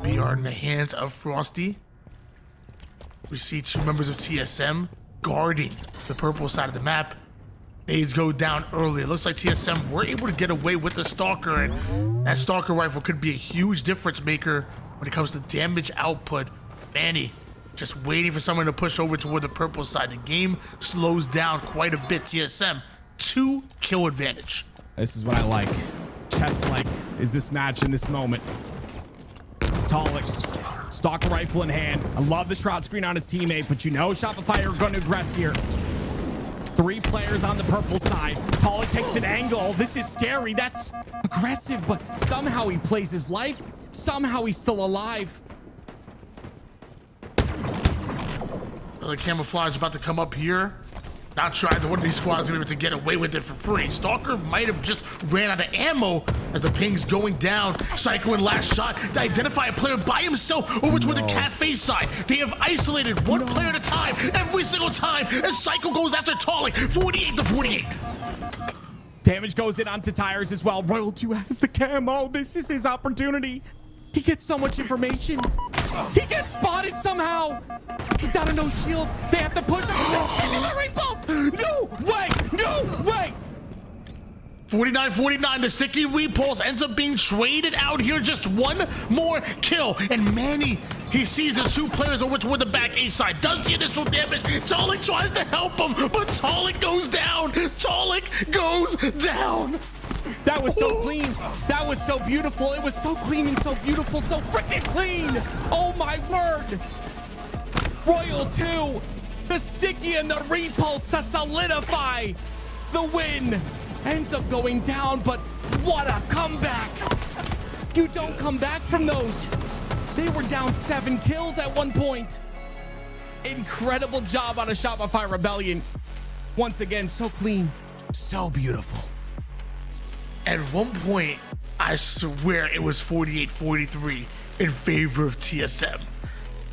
We are in the hands of Frosty. We see 2 members of TSM guarding the purple side of the map. Nades go down early. It looks like TSM were able to get away with the Stalker, and that Stalker rifle could be a huge difference maker when it comes to damage output. Manny just waiting for someone to push over toward the purple side. The game slows down quite a bit. TSM 2 kill advantage. This is what I like. Chess-like is this match in this moment. Talik, Stalker rifle in hand. I love the shroud screen on his teammate, but you know Shopify are going to aggress here. 3 players on the purple side. Talik takes an angle. This is scary. That's aggressive, but somehow he plays his life. Somehow he's still alive. The camouflage about to come up here. Not trying to one of these squads to be able to get away with it for free. Stalker might have just ran out of ammo as the ping's going down. Psycho in last shot to identify a player by himself over toward the cafe side. They have isolated one player at a time every single time as Psycho goes after Talik. 48 to 48. Damage goes in onto tires as well. Royal2 has the camo. This is his opportunity. He gets so much information. He gets spotted somehow. He's down to no shields. They have to push him. No way. No way. 49-49, the sticky repulse ends up being traded out here. Just 1 more kill. And Manny, he sees the 2 players over toward the back A side. Does the initial damage. Talik tries to help him, but Talik goes down. Talik goes down. That was so clean. That was so beautiful. It was so clean and so beautiful. So freaking clean. Oh my word. Royal2, the sticky and the repulse to solidify the win. Ends up going down, but what a comeback. You don't come back from those. They were down 7 kills at one point. Incredible job on a Shopify Rebellion. Once again, so clean, so beautiful. At one point, I swear it was 48-43 in favor of TSM.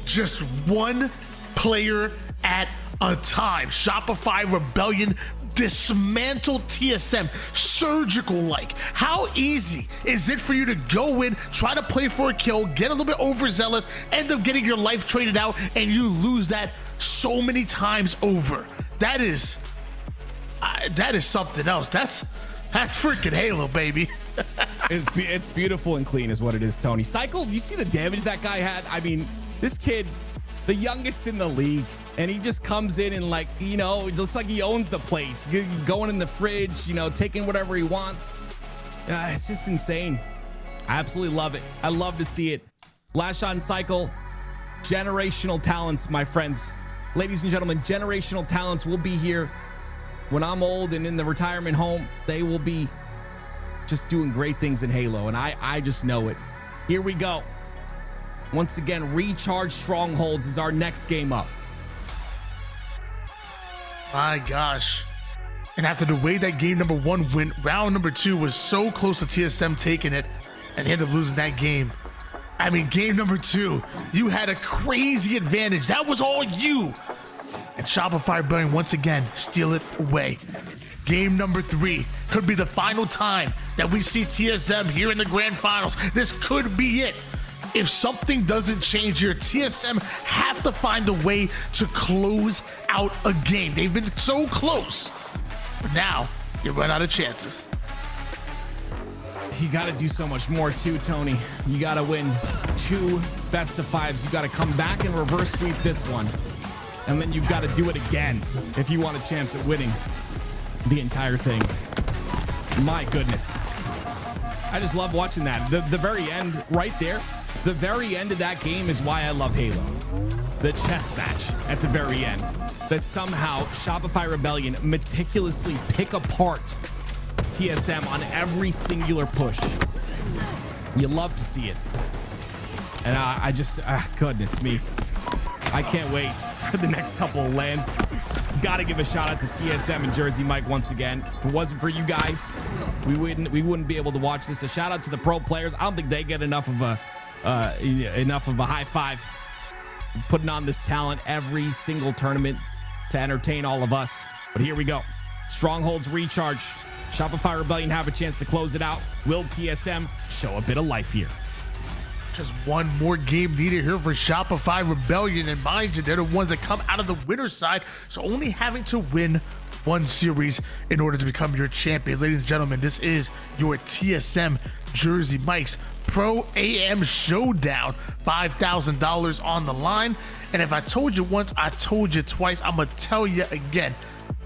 Just 1 player at a time. Shopify Rebellion dismantled TSM surgical-like. How easy is it for you to go in, try to play for a kill, get a little bit overzealous, end up getting your life traded out, and you lose that so many times over? That is something else. That's freaking Halo, baby. It's beautiful and clean is what it is, Tony. Cycle, you see the damage that guy had? I mean, this kid, the youngest in the league, and he just comes in and just like he owns the place, going in the fridge, taking whatever he wants. It's just insane. I absolutely love it. I love to see it. Last shot in Cycle, generational talents, my friends. Ladies and gentlemen, generational talents will be here. When I'm old and in the retirement home, they will be just doing great things in Halo, and I just know it. Here we go. Once again, Recharge Strongholds is our next game up. My gosh. And after the way that game number 1 went, round number 2 was so close to TSM taking it, and they ended up losing that game. I mean, game number 2, you had a crazy advantage. That was all you. And Shopify Rebellion once again steal it away. Game number 3 could be the final time that we see TSM here in the grand finals. This could be it. If something doesn't change here, TSM have to find a way to close out a game. They've been so close, but now you run out of chances. You got to do so much more too, Tony. You got to win 2 best of 5s. You got to come back and reverse sweep this one. And then you've got to do it again if you want a chance at winning the entire thing. My goodness. I just love watching that. The very end right there, the very end of that game is why I love Halo. The chess match at the very end. That somehow Shopify Rebellion meticulously pick apart TSM on every singular push. You love to see it. And I just, goodness me. I can't wait for the next couple of lands. Got to give a shout out to TSM and Jersey Mike once again. If it wasn't for you guys, we wouldn't be able to watch this. A shout out to the pro players. I don't think they get enough of a high five. Putting on this talent every single tournament to entertain all of us. But here we go. Strongholds recharge. Shopify Rebellion have a chance to close it out. Will TSM show a bit of life here? Just one more game needed here for Shopify Rebellion, and mind you, they're the ones that come out of the winner's side, so only having to win 1 series in order to become your champions. Ladies and gentlemen, this is your TSM Jersey Mike's Pro AM Showdown. $5,000 on the line, and if I told you once, I told you twice. I'm gonna tell you again.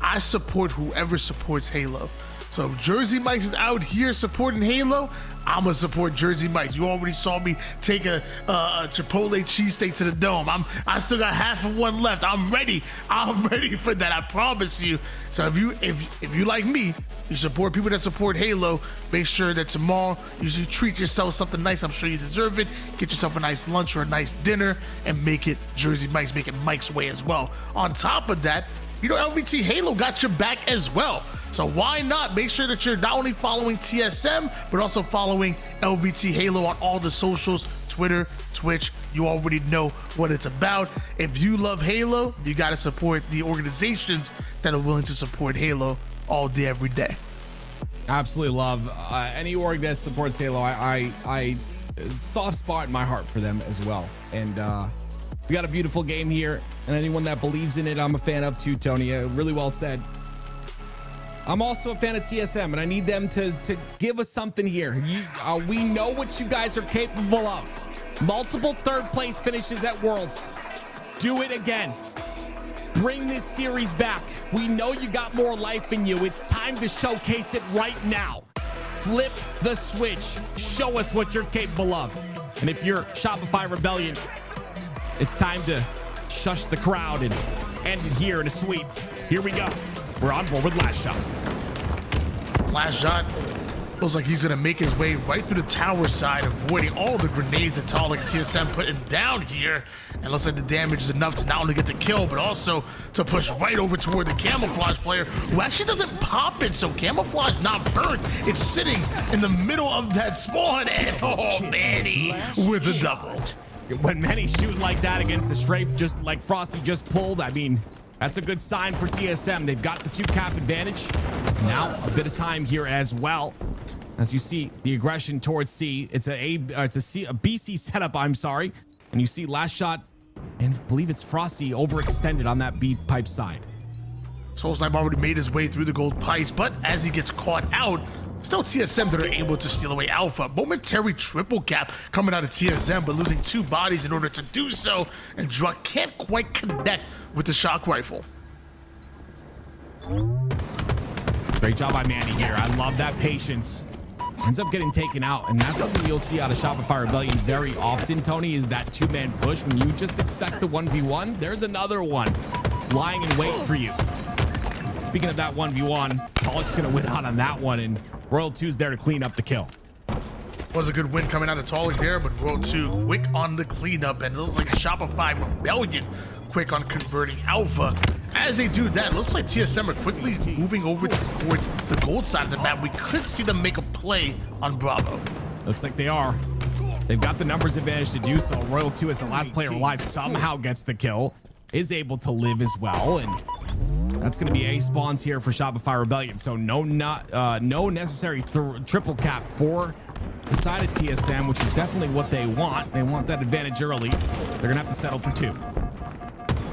I support whoever supports Halo. So if Jersey Mike's is out here supporting Halo, I'm gonna support Jersey Mike's. You already saw me take a Chipotle cheesesteak to the dome. I still got half of one left. I'm ready. I'm ready for that. I promise you. So if you like me, you support people that support Halo, make sure that tomorrow you treat yourself something nice. I'm sure you deserve it. Get yourself a nice lunch or a nice dinner and make it Jersey Mike's. Make it Mike's way as well. On top of that, you know, LVT Halo got your back as well. So why not make sure that you're not only following TSM, but also following LVT Halo on all the socials, Twitter, Twitch. You already know what it's about. If you love Halo, you got to support the organizations that are willing to support Halo all day, every day. Absolutely love any org that supports Halo. I soft spot in my heart for them as well. And we got a beautiful game here, and anyone that believes in it, I'm a fan of too, Tony. Really well said. I'm also a fan of TSM, and I need them to give us something here. We know what you guys are capable of. Multiple 3rd place finishes at Worlds. Do it again. Bring this series back. We know you got more life in you. It's time to showcase it right now. Flip the switch. Show us what you're capable of. And if you're Shopify Rebellion, it's time to shush the crowd and end it here in a sweep. Here we go. We're on board with Last Shot. Last Shot looks like he's going to make his way right through the tower side, avoiding all the grenades that Talik and TSM putting down here. And looks like the damage is enough to not only get the kill, but also to push right over toward the Camouflage player, who actually doesn't pop it. So Camouflage not burnt. It's sitting in the middle of that spawn. And oh, Manny with a double. When Manny shoot like that against the strafe, just like Frosty just pulled, I mean, that's a good sign for TSM. They've got the 2-cap advantage. Now a bit of time here as well. As you see the aggression towards C. It's a BC setup, I'm sorry. And you see Last Shot, and I believe it's Frosty overextended on that B pipe side. Soulsnipe already made his way through the gold pipes, but as he gets caught out, still TSM that are able to steal away Alpha. Momentary triple cap coming out of TSM, but losing 2 bodies in order to do so. And Druck can't quite connect with the shock rifle. Great job by Manny here. I love that patience. Ends up getting taken out, and that's something you'll see out of Shopify Rebellion very often, Tony, is that 2-man push. When you just expect the 1v1, there's another one lying in wait for you. Speaking of that 1v1, Talik's gonna win out on that one, and Royal 2's there to clean up the kill. Was a good win coming out of Tolly there, but Royal 2 quick on the cleanup, and it looks like Shopify Rebellion quick on converting Alpha. As they do that, it looks like TSM are quickly moving over towards the gold side of the map. We could see them make a play on Bravo. Looks like they are. They've got the numbers advantage to do so. Royal 2, as the last player alive, somehow gets the kill, is able to live as well, and that's going to be A spawns here for Shopify Rebellion. So no necessary triple cap for the side of TSM, which is definitely what they want. They want that advantage early. They're going to have to settle for 2.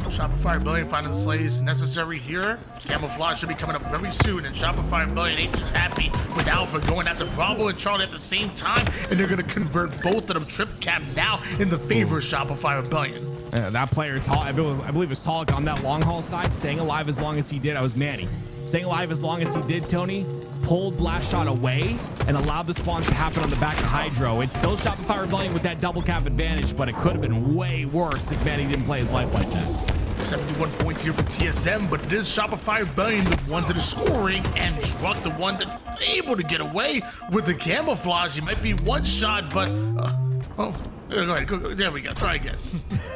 Shopify Rebellion finding slays necessary here. Camouflage should be coming up very soon, and Shopify Rebellion ain't just happy with Alpha going after Bravo and Charlie at the same time, and they're going to convert both of them trip cap now in the favor of Shopify Rebellion. That player, I believe it was Talik on that long haul side, staying alive as long as he did. I was Manny. Staying alive as long as he did, Tony, pulled last shot away and allowed the spawns to happen on the back of Hydro. It's still Shopify Rebellion with that double cap advantage, but it could have been way worse if Manny didn't play his life like that. 71 points here for TSM, but it is Shopify Rebellion, the ones that are scoring, and Druck, the one that's able to get away with the camouflage. He might be one shot, but go ahead, there we go. Try again.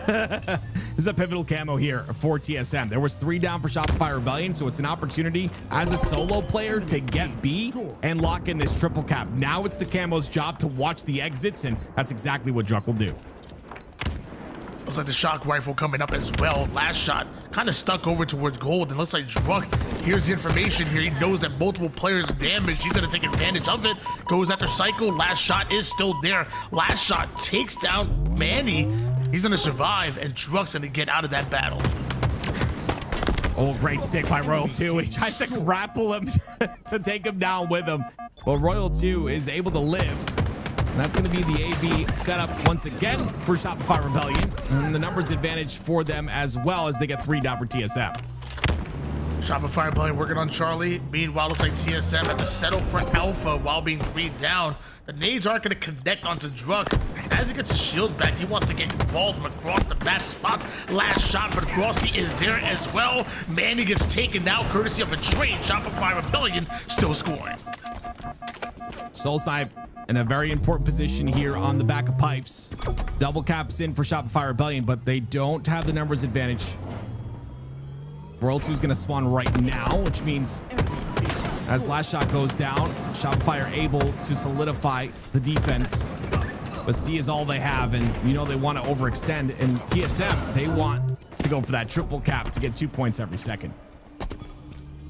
There's a pivotal camo here for TSM. There was 3 down for Shopify Rebellion, so it's an opportunity as a solo player to get B and lock in this triple cap. Now it's the camo's job to watch the exits, and that's exactly what Druck will do. Looks like the shock rifle coming up as well. Last shot kind of stuck over towards gold, and looks like Druck hears the information here. He knows that multiple players are damaged. He's going to take advantage of it. Goes after Psycho. Last shot is still there. Last shot takes down Manny. He's going to survive, and Druck's going to get out of that battle. Oh, great stick by Royal 2. He tries to grapple him to take him down with him. But Royal 2 is able to live. And that's going to be the AB setup once again for Shopify Rebellion. And the numbers advantage for them as well as they get 3 down for TSM. Shopify Rebellion working on Charlie. Meanwhile, looks like TSM had to settle for Alpha while being 3 down. The nades aren't going to connect onto Druck. As he gets his shield back, he wants to get involved from across the map spots. Last shot, but Frosty is there as well. Manny gets taken out courtesy of a trade. Shopify Rebellion still scoring. Soul Snipe in a very important position here on the back of pipes. Double caps in for Shopify Rebellion, but they don't have the numbers advantage. Royal 2 is going to spawn right now, which means as last shot goes down, Shopify are able to solidify the defense. But C is all they have, and you know they want to overextend. And TSM, they want to go for that triple cap to get 2 points every second.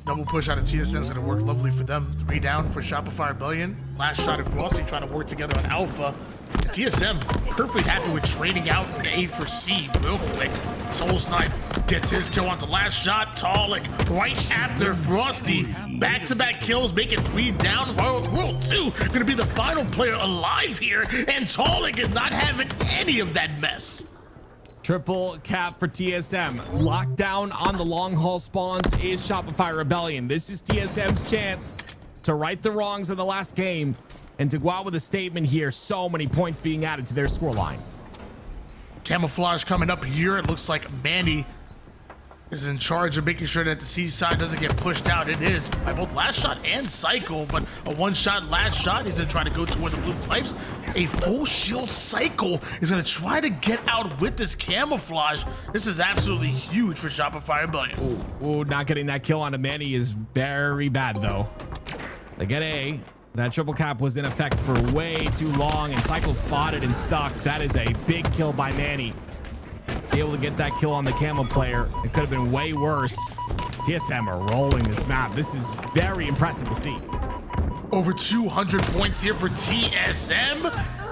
Double push out of TSM is going to work lovely for them. 3 down for Shopify Rebellion. Last shot of Frosty trying to work together on Alpha. And TSM perfectly happy with trading out an A for C real quick. Soul Snipe gets his kill onto last shot. Talik right after Frosty. Back-to-back kills, making 3 down. Royal 2 going to be the final player alive here. And Talik is not having any of that mess. Triple cap for TSM. Lockdown on the long haul spawns is Shopify Rebellion. This is TSM's chance to right the wrongs of the last game and to go out with a statement here. So many points being added to their scoreline. Camouflage coming up here. It looks like Manny is in charge of making sure that the C side doesn't get pushed out. It is by both last shot and Cycle, but a 1-shot last shot. He's gonna try to go toward the blue pipes. A full shield Cycle is gonna try to get out with this camouflage. This is absolutely huge for Shopify Rebellion. Ooh, not getting that kill onto Manny is very bad though. They get A. That triple cap was in effect for way too long, and Cycle spotted and stuck. That is a big kill by Manny. Be able to get that kill on the camo player. It could have been way worse. TSM are rolling this map. This is very impressive to see. Over 200 points here for TSM.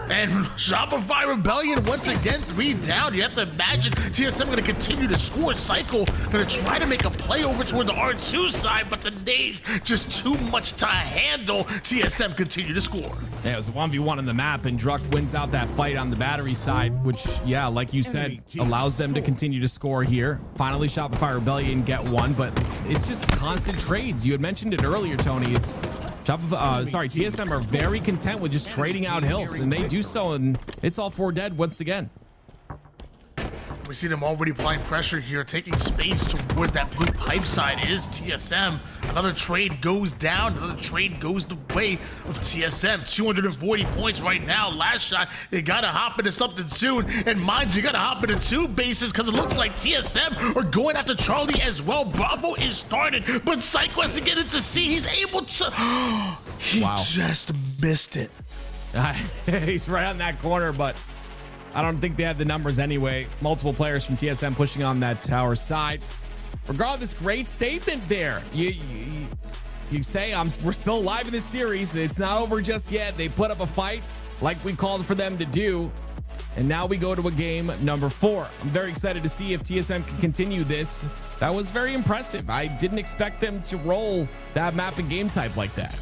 And Shopify Rebellion once again 3 down. You have to imagine TSM going to continue to score. Cycle going to try to make a play over toward the R2 side, but the nades just too much to handle. TSM continue to score. Yeah, it was a 1v1 on the map, and Druck wins out that fight on the battery side, which, yeah, like you said, allows them to continue to score here. Finally, Shopify Rebellion get one, but it's just constant trades. You had mentioned it earlier, Tony. It's TSM are very content with just trading out hills, and they do so, and it's all 4 dead once again. We see them already applying pressure here, taking space towards that blue pipe side is TSM. Another trade goes down, another trade goes the way of TSM. 240 points right now. Last shot, they gotta hop into something soon. And mind you, gotta hop into 2 bases because it looks like TSM are going after Charlie as well. Bravo is started, but Psycho has to get into C. He's able to, he just missed it. He's right on that corner, but I don't think they have the numbers anyway. Multiple players from TSM pushing on that tower side. Regardless, great statement there. You say we're still alive in this series. It's not over just yet. They put up a fight like we called for them to do. And now we go to a game number 4. I'm very excited to see if TSM can continue this. That was very impressive. I didn't expect them to roll that map and game type like that.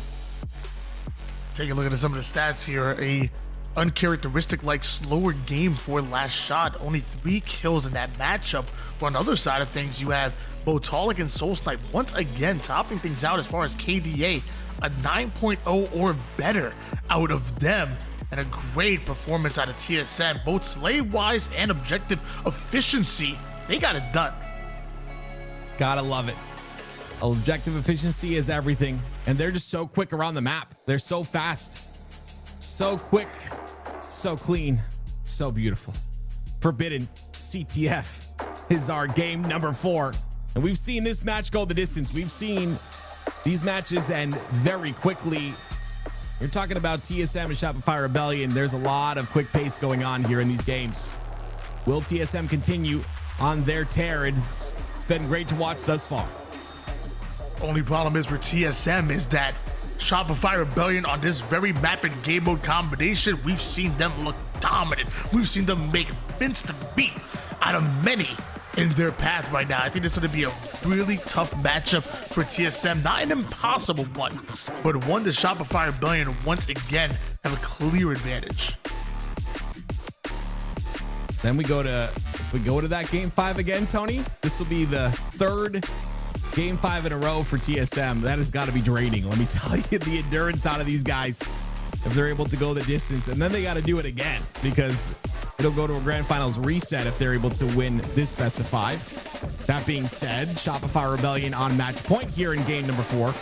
Take a look at some of the stats here. A uncharacteristic like slower game for last shot. Only 3 kills in that matchup. But on the other side of things, you have Botalic and Soul Snipe once again topping things out as far as KDA. A 9.0 or better out of them. And a great performance out of TSM. Both slay-wise and objective efficiency. They got it done. Gotta love it. Objective efficiency is everything. And they're just so quick around the map. They're so fast. So quick. So clean. So beautiful. Forbidden CTF is our game number 4. And we've seen this match go the distance. We've seen these matches end very quickly. You're talking about TSM and Shopify Rebellion. There's a lot of quick pace going on here in these games. Will TSM continue on their tear? It's been great to watch thus far. Only problem is for TSM is that Shopify Rebellion on this very map and game mode combination, we've seen them look dominant. We've seen them make minced beef out of many in their path right now. I think this is going to be a really tough matchup for TSM. Not an impossible one, but one that Shopify Rebellion once again have a clear advantage. Then if we go to that game 5 again, Tony, this will be the 3rd game 5 in a row for TSM. That has got to be draining. Let me tell you, the endurance out of these guys, if they're able to go the distance, and then they got to do it again because it'll go to a grand finals reset if they're able to win this best of 5. That being said, Shopify Rebellion on match point here in game number 4.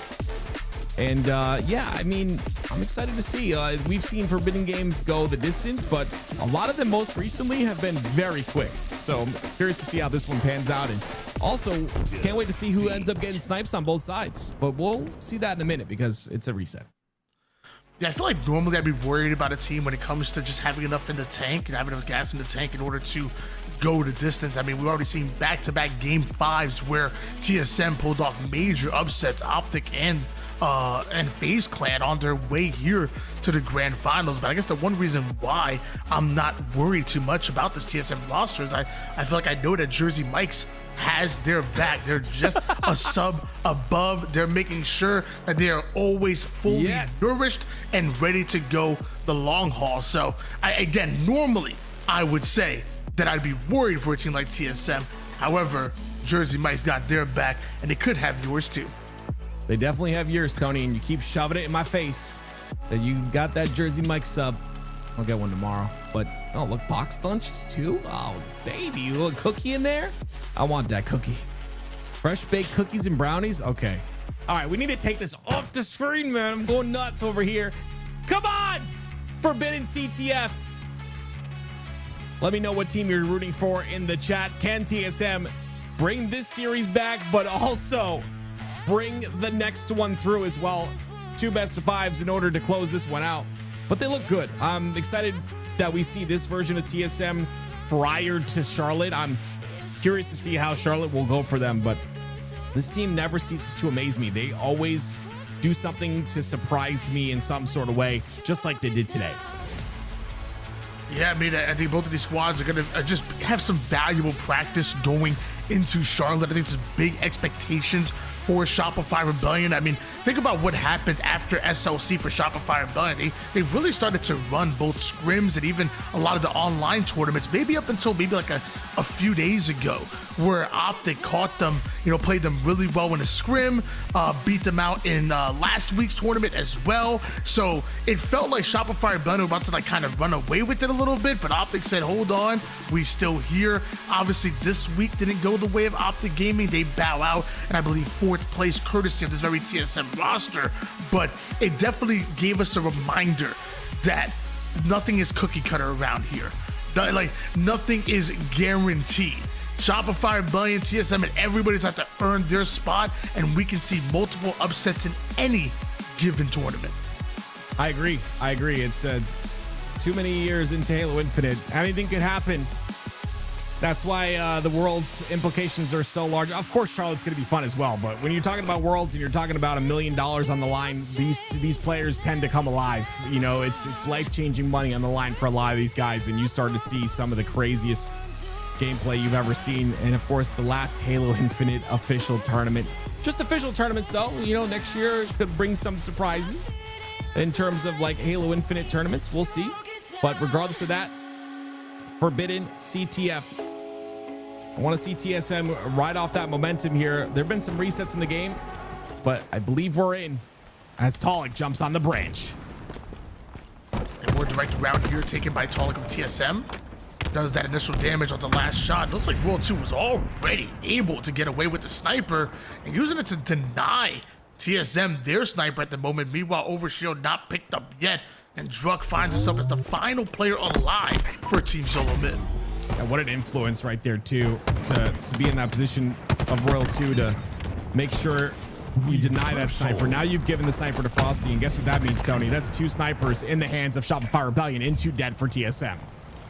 And yeah, I mean, I'm excited to see. We've seen Forbidden games go the distance, but a lot of them most recently have been very quick. So I'm curious to see how this one pans out. And also, can't wait to see who ends up getting snipes on both sides. But we'll see that in a minute because it's a reset. Yeah, I feel like normally I'd be worried about a team when it comes to just having enough in the tank and having enough gas in the tank in order to go the distance. I mean, we've already seen back-to-back game 5s where TSM pulled off major upsets. Optic and FaZe Clan on their way here to the grand finals. But I guess the one reason why I'm not worried too much about this TSM roster is I feel like I know that Jersey Mike's has their back. They're just a sub above. They're making sure that they are always fully nourished and ready to go the long haul. So again, normally I would say that I'd be worried for a team like TSM. However, Jersey Mike's got their back and they could have yours too. They definitely have yours, Tony, and you keep shoving it in my face that you got that Jersey Mike sub. I'll get one tomorrow. But, oh, look, box lunches too? Oh, baby, a little cookie in there? I want that cookie. Fresh baked cookies and brownies? Okay. All right, we need to take this off the screen, man. I'm going nuts over here. Come on! Forbidden CTF. Let me know what team you're rooting for in the chat. Can TSM bring this series back, but also bring the next one through as well? 2 best of 5s in order to close this one out. But they look good. I'm excited that we see this version of TSM prior to Charlotte. I'm curious to see how Charlotte will go for them, but this team never ceases to amaze me. They always do something to surprise me in some sort of way, just like they did today. Yeah, I mean, I think both of these squads are going to just have some valuable practice going into Charlotte. I think it's big expectations for Shopify Rebellion. I mean, think about what happened after SLC for Shopify Rebellion. They really started to run both scrims and even a lot of the online tournaments, maybe up until like a few days ago, where Optic caught them, played them really well in a scrim, beat them out in last week's tournament as well. So it felt like Shopify Rebellion were about to kind of run away with it a little bit, but Optic said, hold on, we still here. Obviously, this week didn't go the way of Optic Gaming. They bow out, and I believe 4th place courtesy of this very TSM roster, but it definitely gave us a reminder that nothing is cookie cutter around here. Nothing is guaranteed. Shopify, Rebellion, TSM, and everybody's had to earn their spot, and we can see multiple upsets in any given tournament. I agree. It's too many years into Halo Infinite. Anything could happen. That's why the Worlds implications are so large. Of course, Charlotte's going to be fun as well, but when you're talking about Worlds and you're talking about $1 million on the line, these players tend to come alive. It's life-changing money on the line for a lot of these guys, and you start to see some of the craziest gameplay you've ever seen. And of course, the last Halo Infinite official tournament. Just official tournaments, though. Next year could bring some surprises in terms of Halo Infinite tournaments. We'll see. But regardless of that, Forbidden CTF. I want to see TSM ride off that momentum here. There have been some resets in the game, but I believe we're in as Talik jumps on the branch. A more direct route here taken by Talik of TSM. Does that initial damage on the last shot. Looks like World 2 was already able to get away with the sniper and using it to deny TSM their sniper at the moment. Meanwhile, Overshield not picked up yet, and Druk finds himself as the final player alive for Team Solo Mid. Yeah, what an influence right there, too, to be in that position of Royal 2 to make sure you deny that sniper. Now you've given the sniper to Frosty, and guess what that means, Tony? That's 2 snipers in the hands of Shopify Rebellion into dead for TSM.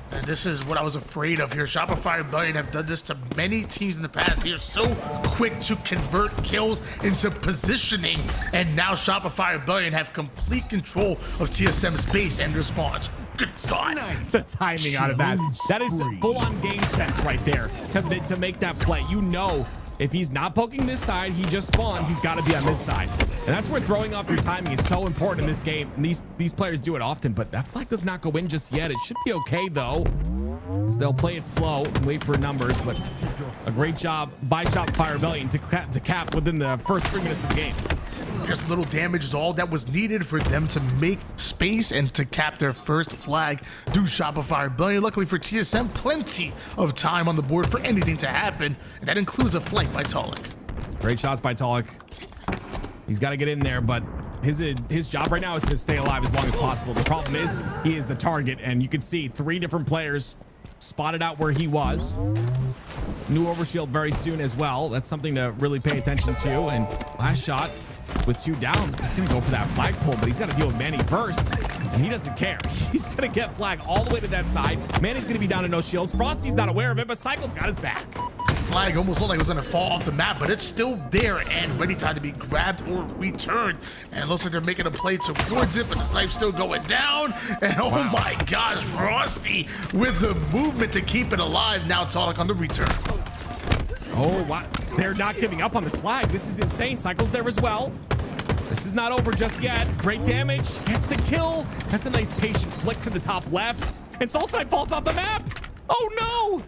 And this is what I was afraid of here. Shopify Rebellion have done this to many teams in the past. They are so quick to convert kills into positioning, and now Shopify Rebellion have complete control of TSM's base and their spawns. Good God. The timing out of that is full-on game sense right there to make that play. If he's not poking this side, he just spawned, he's got to be on this side. And that's where throwing off your timing is so important in this game. And these players do it often, but that flag does not go in just yet. It should be okay, though, as they'll play it slow and wait for numbers. But a great job by Shopify Rebellion to cap within the first 3 minutes of the game. Just little damage is all that was needed for them to make space and to cap their first flag. Do Shopify Rebellion. Luckily for TSM, plenty of time on the board for anything to happen, and that includes a flank by Talik. Great shots by Talik. He's got to get in there, but his job right now is to stay alive as long as possible. The problem is he is the target, and you can see 3 different players spotted out where he was. New overshield very soon as well. That's something to really pay attention to. And last shot with 2 down, he's gonna go for that flag pull, but he's got to deal with Manny first, and he doesn't care. He's gonna get flag all the way to that side. Manny's gonna be down to no shields. Frosty's not aware of it, but Cycle's got his back. Flag almost looked like it was gonna fall off the map, but it's still there and ready time to be grabbed or returned. And it looks like they're making a play towards it, but the snipe's still going down. And oh my gosh, Frosty with the movement to keep it alive. Now Talik on the return. Oh, wow. They're not giving up on this flag. This is insane. Cycle's there as well. This is not over just yet. Great damage. Gets the kill. That's a nice patient flick to the top left. And Soul Snipe falls off the map. Oh, no.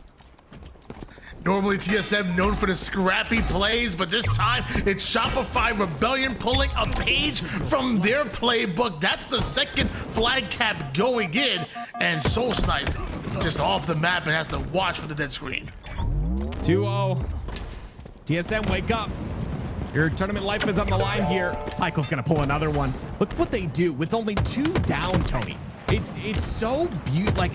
Normally TSM known for the scrappy plays, but this time it's Shopify Rebellion pulling a page from their playbook. That's the second flag cap going in, and Soul Snipe just off the map and has to watch for the dead screen. 2-0. TSM, wake up. Your tournament life is on the line here. Cycle's gonna pull another one. Look what they do with only 2 down, Tony. It's so beautiful.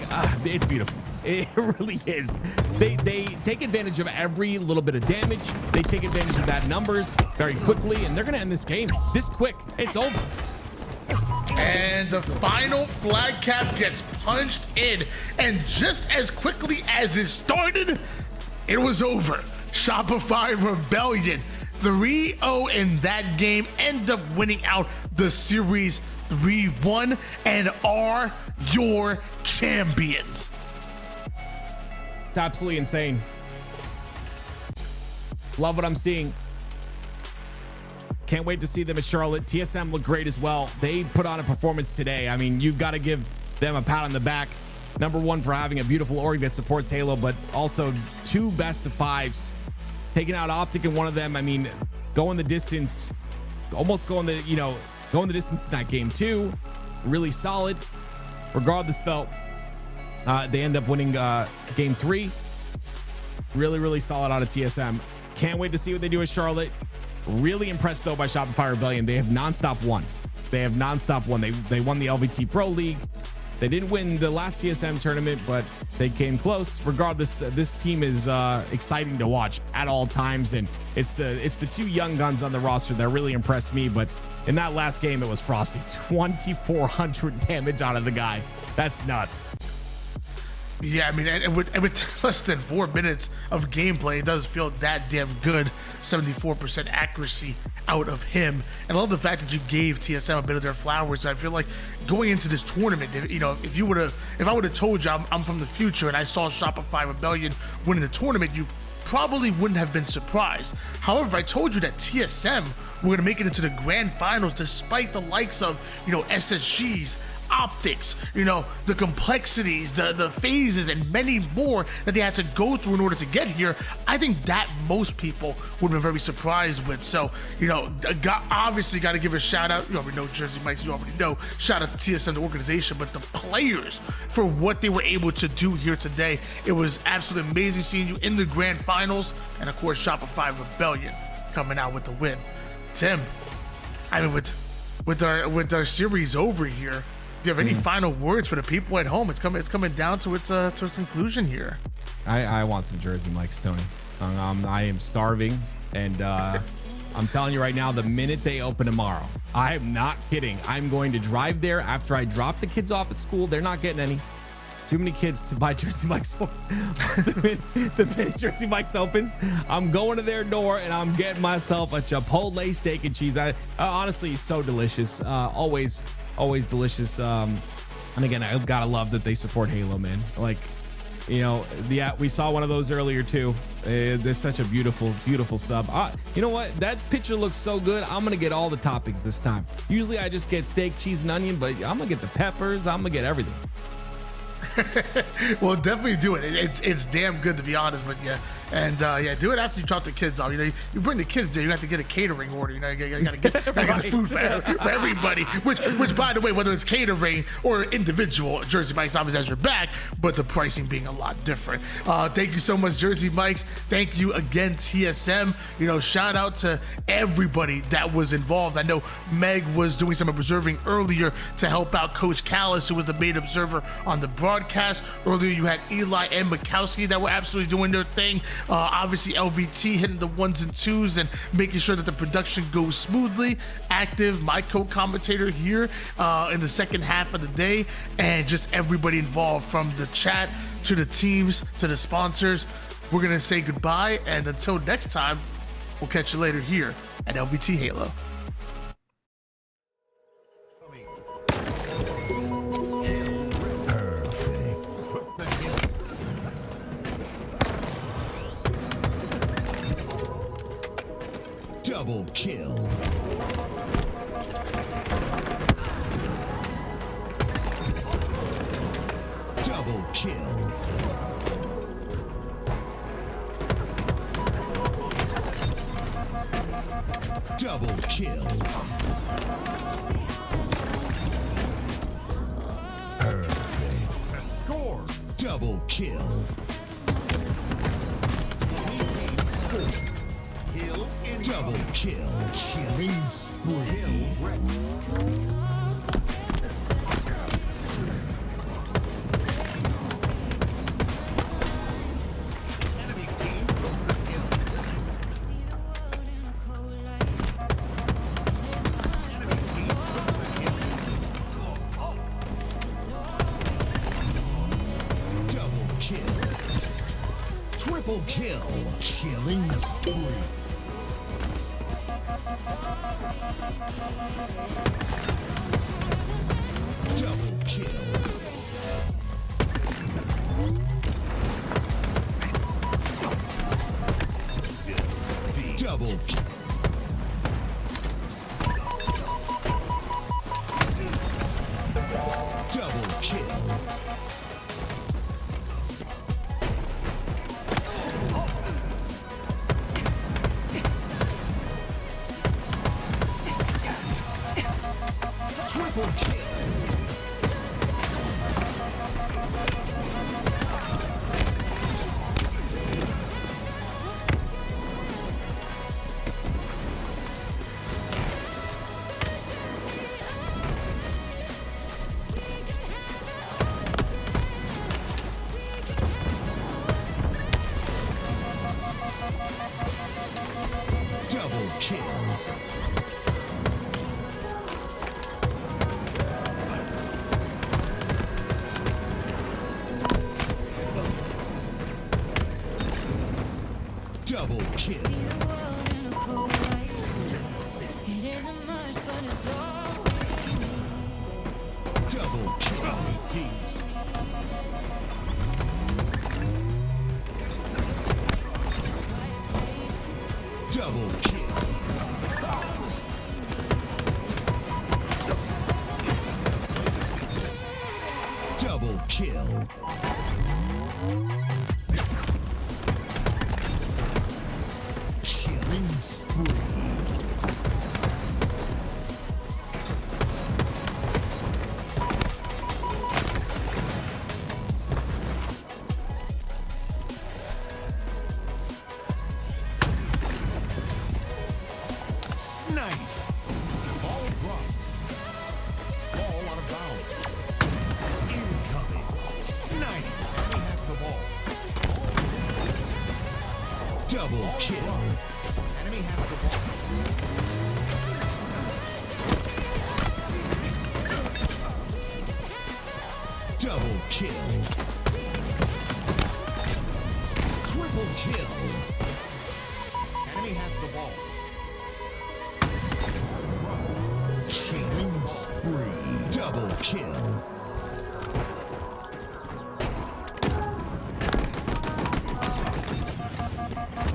It's beautiful. It really is. They take advantage of every little bit of damage. They take advantage of that numbers very quickly, and they're gonna end this game this quick. It's over. And the final flag cap gets punched in, and just as quickly as it started, it was over. Shopify Rebellion 3-0 in that game, end up winning out the series 3-1 and are your champions. It's absolutely insane. Love what I'm seeing. Can't wait to see them at Charlotte. TSM look great as well. They put on a performance today. I mean, you've got to give them a pat on the back. Number one for having a beautiful org that supports Halo, but also 2 best of 5s. Taking out Optic in one of them. I mean, going the distance, almost going the, going the distance in that game too. Really solid. Regardless though, they end up winning game 3. Really, really solid out of TSM. Can't wait to see what they do at Charlotte. Really impressed though by Shopify Rebellion. They have nonstop won. They won the LVT Pro League. They didn't win the last TSM tournament, but they came close. Regardless, this team is exciting to watch at all times, and it's the 2 young guns on the roster that really impressed me. But in that last game, it was Frosty. 2,400 damage out of the guy. That's nuts. Yeah, I mean, and with less than 4 minutes of gameplay, it does feel that damn good. 74% accuracy out of him. And I love the fact that you gave TSM a bit of their flowers. I feel like going into this tournament, if I would have told you I'm from the future and I saw Shopify Rebellion winning the tournament, you probably wouldn't have been surprised. However, if I told you that TSM were going to make it into the grand finals despite the likes of, SSGs, Optics, the complexities, the phases, and many more that they had to go through in order to get here, I think that most people would have been very surprised with. So, obviously got to give a shout out. You already know Jersey Mike's, you already know. Shout out to TSM, the organization, but the players for what they were able to do here today. It was absolutely amazing seeing you in the grand finals, and of course, Shopify Rebellion coming out with the win. Tim, I mean, with our series over here, do you have any final words for the people at home? It's coming down to its conclusion here. I want some Jersey Mike's, Tony. I am starving, and I'm telling you right now, the minute they open tomorrow, I am not kidding. I'm going to drive there after I drop the kids off at school. They're not getting any. Too many kids to buy Jersey Mike's for. the minute Jersey Mike's opens, I'm going to their door and I'm getting myself a Chipotle steak and cheese. Honestly, it's so delicious. Always delicious. And again, I gotta love that they support Halo, man. Like, we saw one of those earlier too. It's such a beautiful sub. You know what? That picture looks so good. I'm gonna get all the toppings this time. Usually I just get steak, cheese, and onion, but I'm gonna get the peppers. I'm gonna get everything. Well, definitely do it. It's damn good, to be honest with you. And do it after you drop the kids off. You bring the kids there, you have to get a catering order. You gotta get the food for everybody. Which, by the way, whether it's catering or individual, Jersey Mike's obviously has your back, but the pricing being a lot different. Thank you so much, Jersey Mike's. Thank you again, TSM. Shout out to everybody that was involved. I know Meg was doing some observing earlier to help out Coach Callis, who was the main observer on the broadcast. Earlier, you had Eli and Mikowski that were absolutely doing their thing. Obviously, LVT hitting the 1s and 2s and making sure that the production goes smoothly. Active, my co-commentator here in the second half of the day, and just everybody involved from the chat to the teams to the sponsors. We're going to say goodbye, and until next time, we'll catch you later here at LVT Halo. Double kill. Double kill. Double kill. Perfect. Score. Double kill. Double kill. Killing spree. Double kill. Triple kill. Killing spree. Double kill. Double kill. Double kill. Triple kill. Double kill. Double kill. Double kill. Double kill. Double kill. Killing spree. Snipe. Ball dropped. Ball out of bounds. Incoming. Snipe. He has the ball. Double kill. Enemy has the ball. Double kill. Triple kill. Enemy has the ball. Killing spree. Double kill.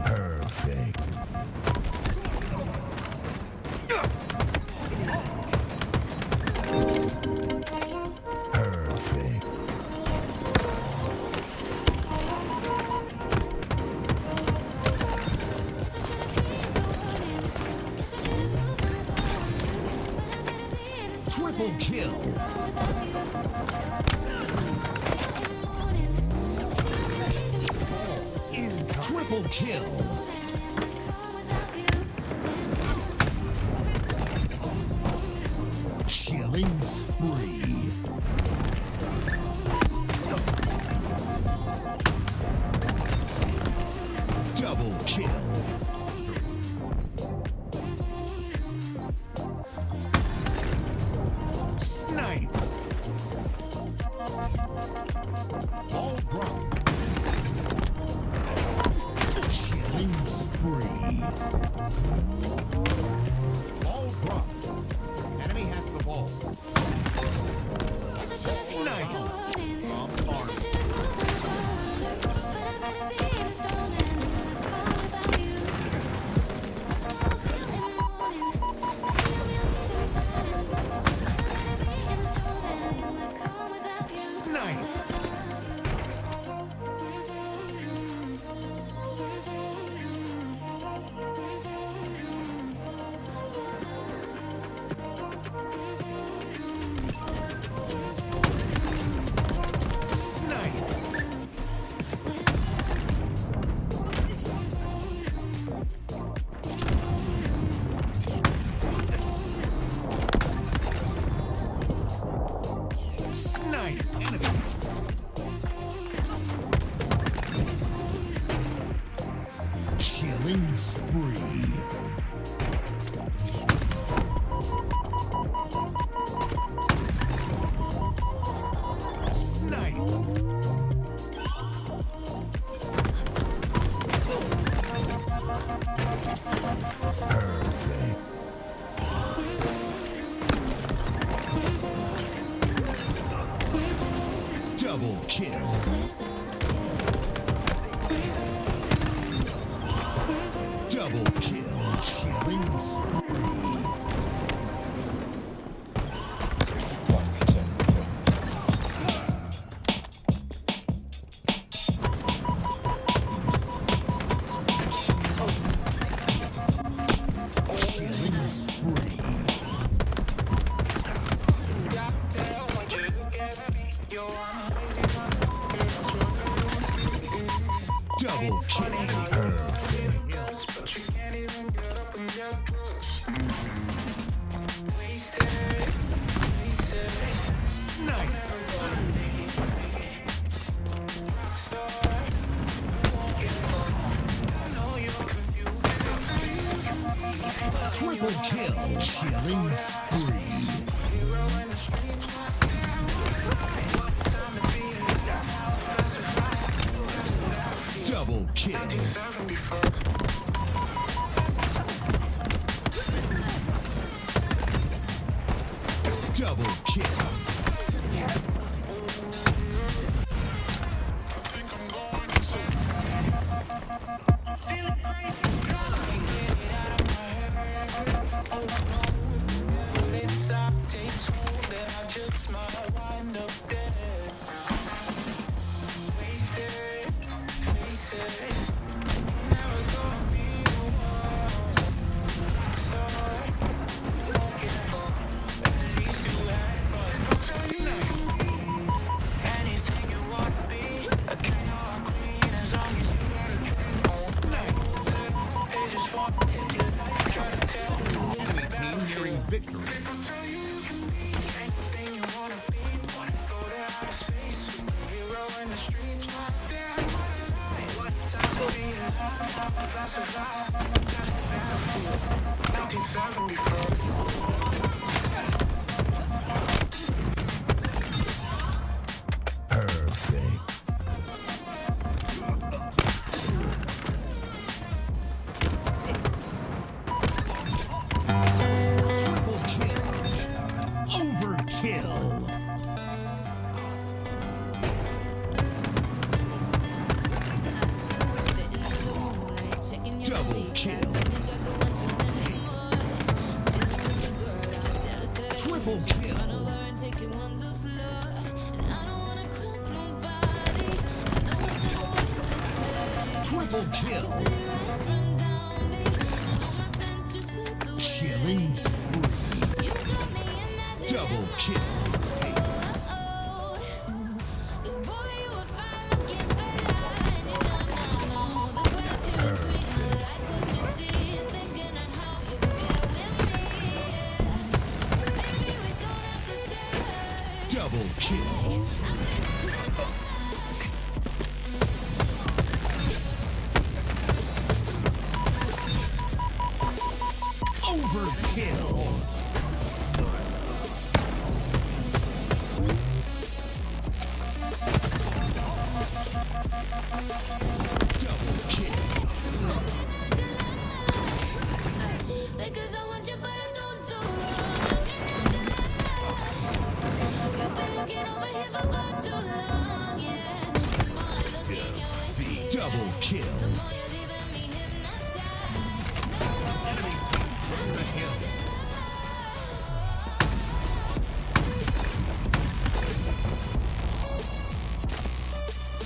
Perfect. Perfect. Triple kill. Triple kill. Killing spree. Double kill. Snipe. All dropped. Killing spree. All dropped. Enemy has the ball. Snipe. Bombard. Snipe. Snipe. Snipe. Enemy. Killing spree. Snipe. Perfect. Double kill. Double kill. Killing spree. Killing spree. Double kill. Snipe. Triple kill. Killing spree. Double kill. Double kill. Enemy team nearing victory. Perfect. Triple kill. Overkill. Double kill. Triple kill. Triple kill. Killing spree. Double kill. Double kill. Overkill. Double kill. Because I want you, but I don't do wrong. You've been looking over here for far too long, yeah. The more I look in your way, Double kill. the more you're leaving me hypnotized. Enemy from the hill.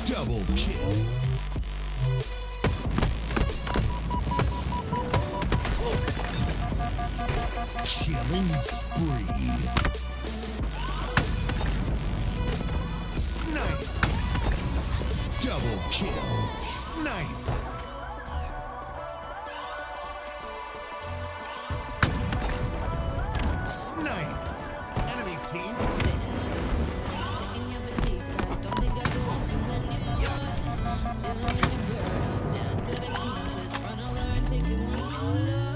Double kill. Killing spree. Snipe. Double kill. Snipe. Snipe. Enemy team. Checking your physique, I don't think I do want you anymore. Chilling with your girl, jealous that I can't just run over and take you on the floor.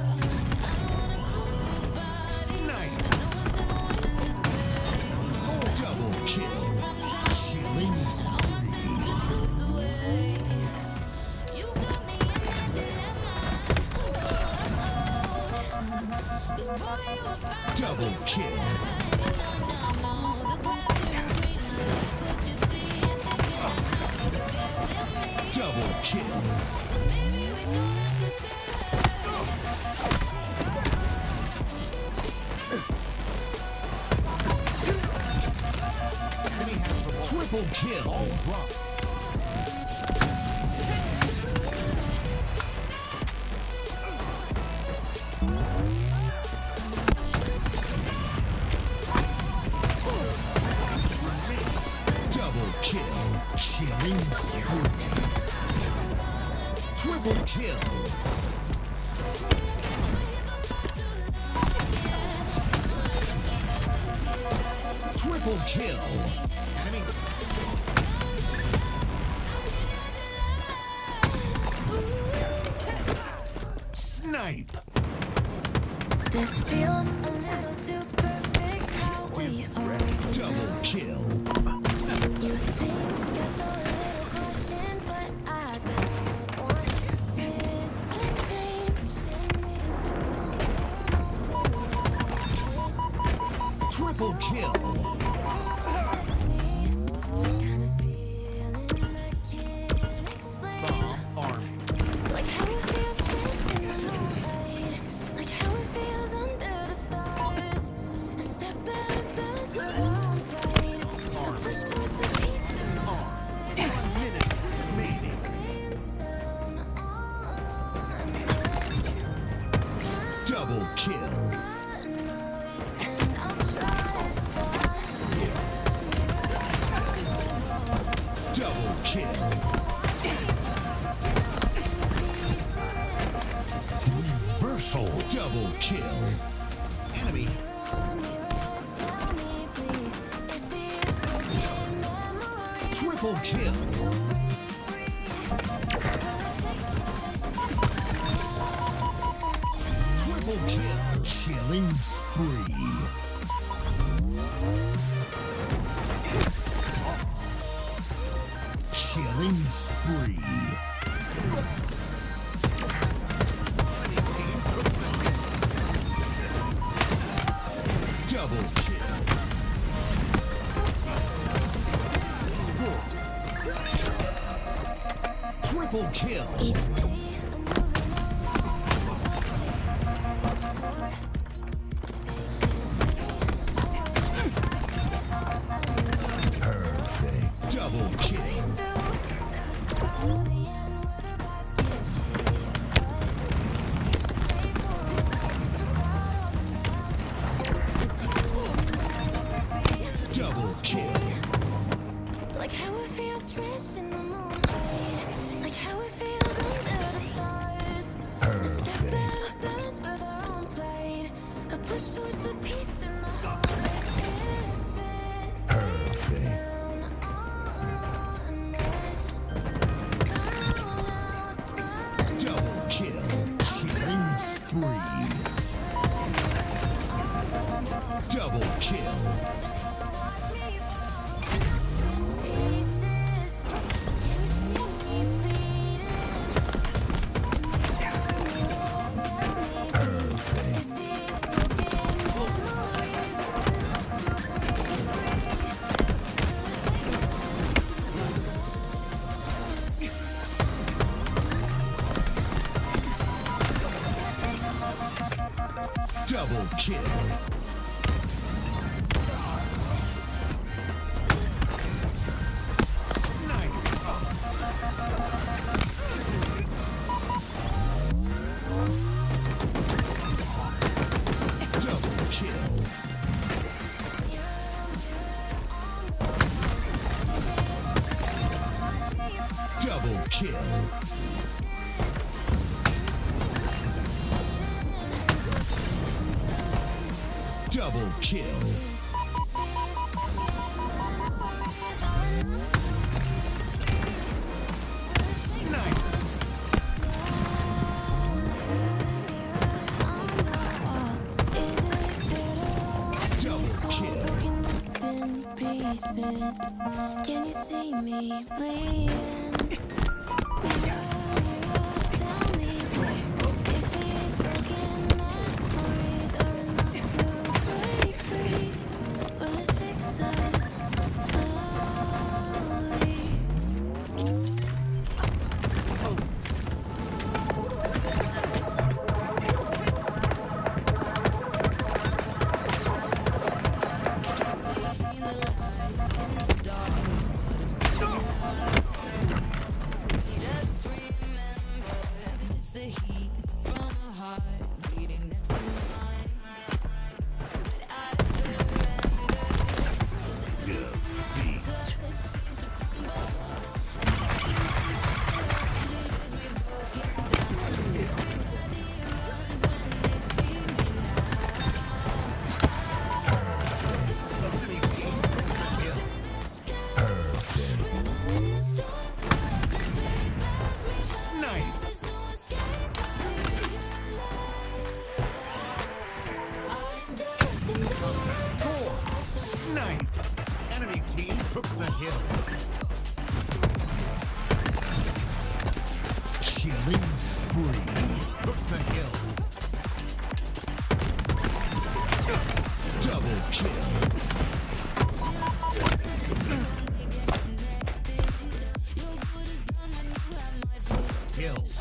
I don't wanna cross nobody. Snipe. I know it's never worth it, babe. Double kill. Run down, Killing all my sense spree. just slips away. You got me in that dilemma. Oh. This boy, you a fine Double kill. Double kill. kill. Ball drop. Double kill. Killing spree. Triple kill. Triple kill. Enemy. Snipe. This feels a little too perfect how we are. Double kill. You think I thought a little caution, but I don't want this to change. Been waiting too long for a moment like this. Triple kill. Kind of feeling I can't explain. Like how it feels stretched in the moonlight. Like how it feels under the stars. A step out of bounds with our own flight. A push towards the peace in my heart. 1 minute remaining. Rains down on us. Double kill. Noise, and I'll try to stop. Double kill. Reversal. Double kill. Enemy. Triple kill. Triple kill. Killing spree. Killing spree. Double kill. Triple kill. Each day I'm moving on. Perfect. Double kill. Double kill. Like how it feels stretched in the moonlight. Like how it feels under the stars. A step out of bounds with our own flight. A push towards the peace in the heart. Perfect. Down on us. Drown out the Double kill. Killing spree. Double kill. watch me fall in pieces. Can you see me bleeding? Tell me, please, if these broken memories are enough to break free. Double kill. Double kill. Double kill. Double kill. Sniper. Double kill. Broken up in pieces. Can you see me bleeding? Mirror, mirror, tell me please if these broken memories are enough to break free. Will it fix us slowly? Seen the light in the dark, but it's took the hill. Killing spree. Took the hill. Double kill. Kills.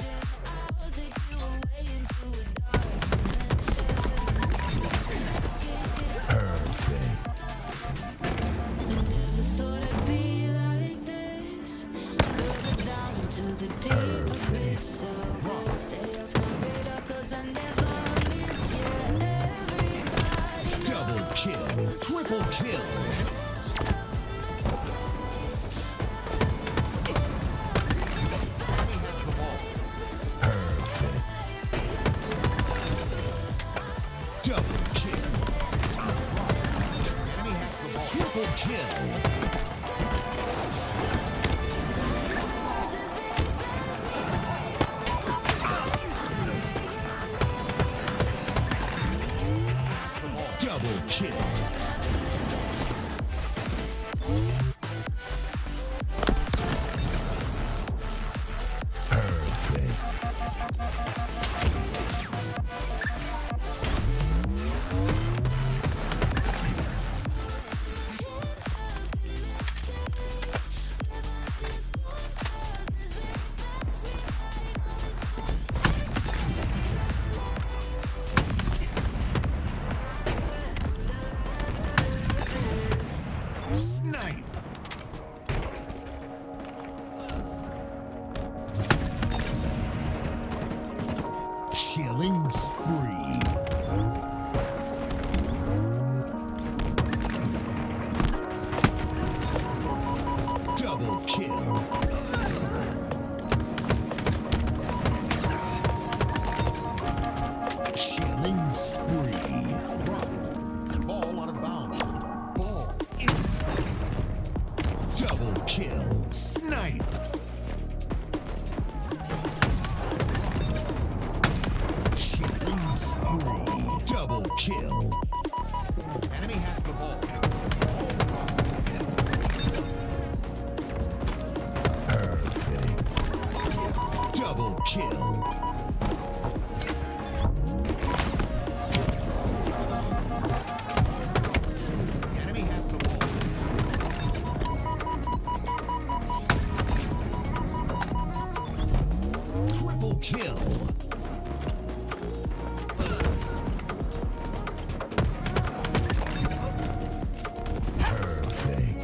Double kill. Triple kill. Double kill. Triple kill. Double kill. Snipe. Killing spree. Double kill. Killing spree. Ball out of bounds. Ball in. Double kill. Snipe. Killing spree. Double kill. Enemy has the ball. Perfect. Double kill. Enemy has the ball. Triple kill. Perfect.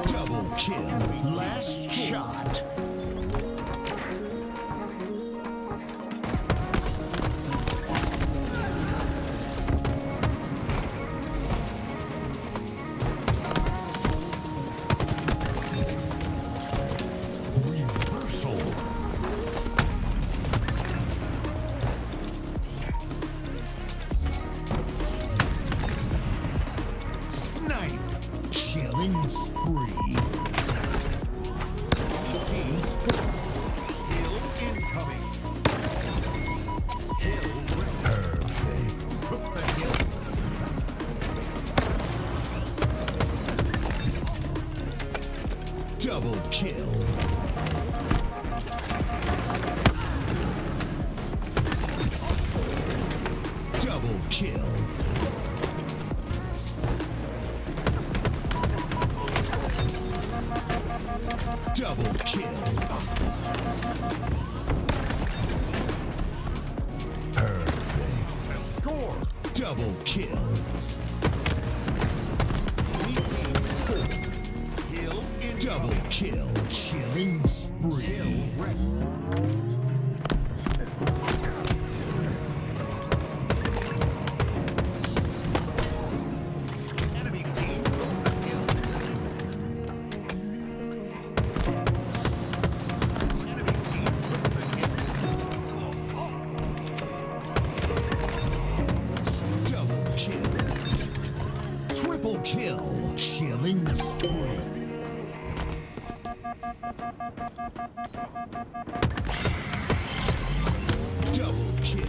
Double kill. Last shot. Reversal. Snipe. Killing spree. Team score. Kill incoming. Perfect. Took the hill. Double kill. Double kill. Double kill. Perfect. Score. Double kill. Double kill. Killing spree. Enemy team with the kill. Enemy team with the kill. Double kill. Triple kill. Killing spree. Double kill.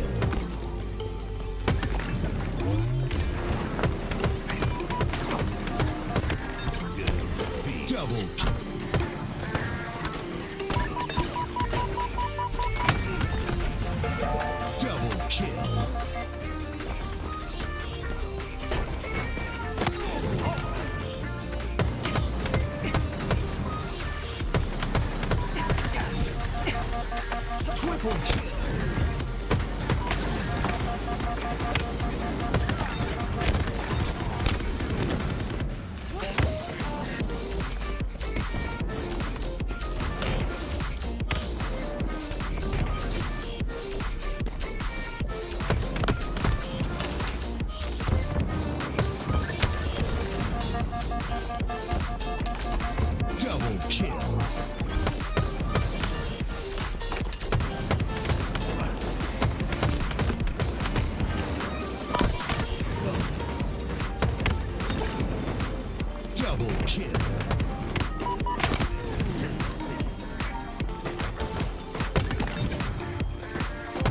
Double kill. Double kill. Triple kill. Double kill. Double kill.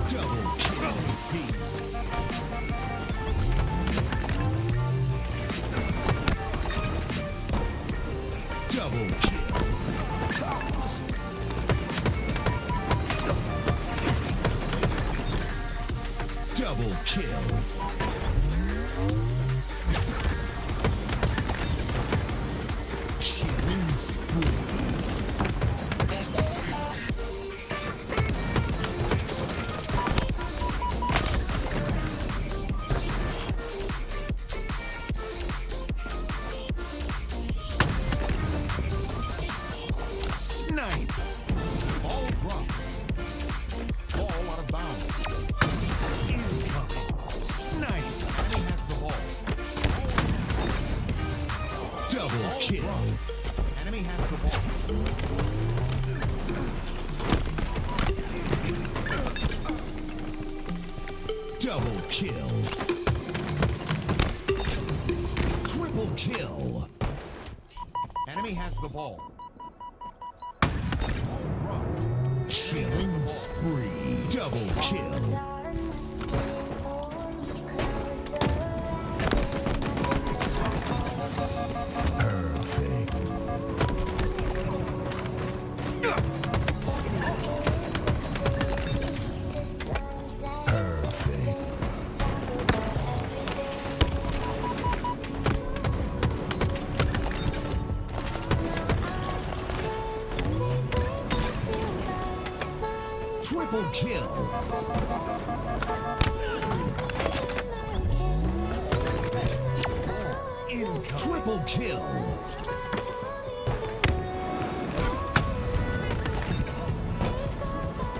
Double kill. Double kill. Double kill. Killing spree. Snipe. Ball dropped. Ball out of bounds. Incoming. Snipe. Enemy has the ball. Double Ball kill. dropped. Enemy has the ball. Double kill. Triple kill. Enemy has the ball. Ball dropped. Killing spree. Double kill. Perfect. Perfect. Triple kill. Triple kill.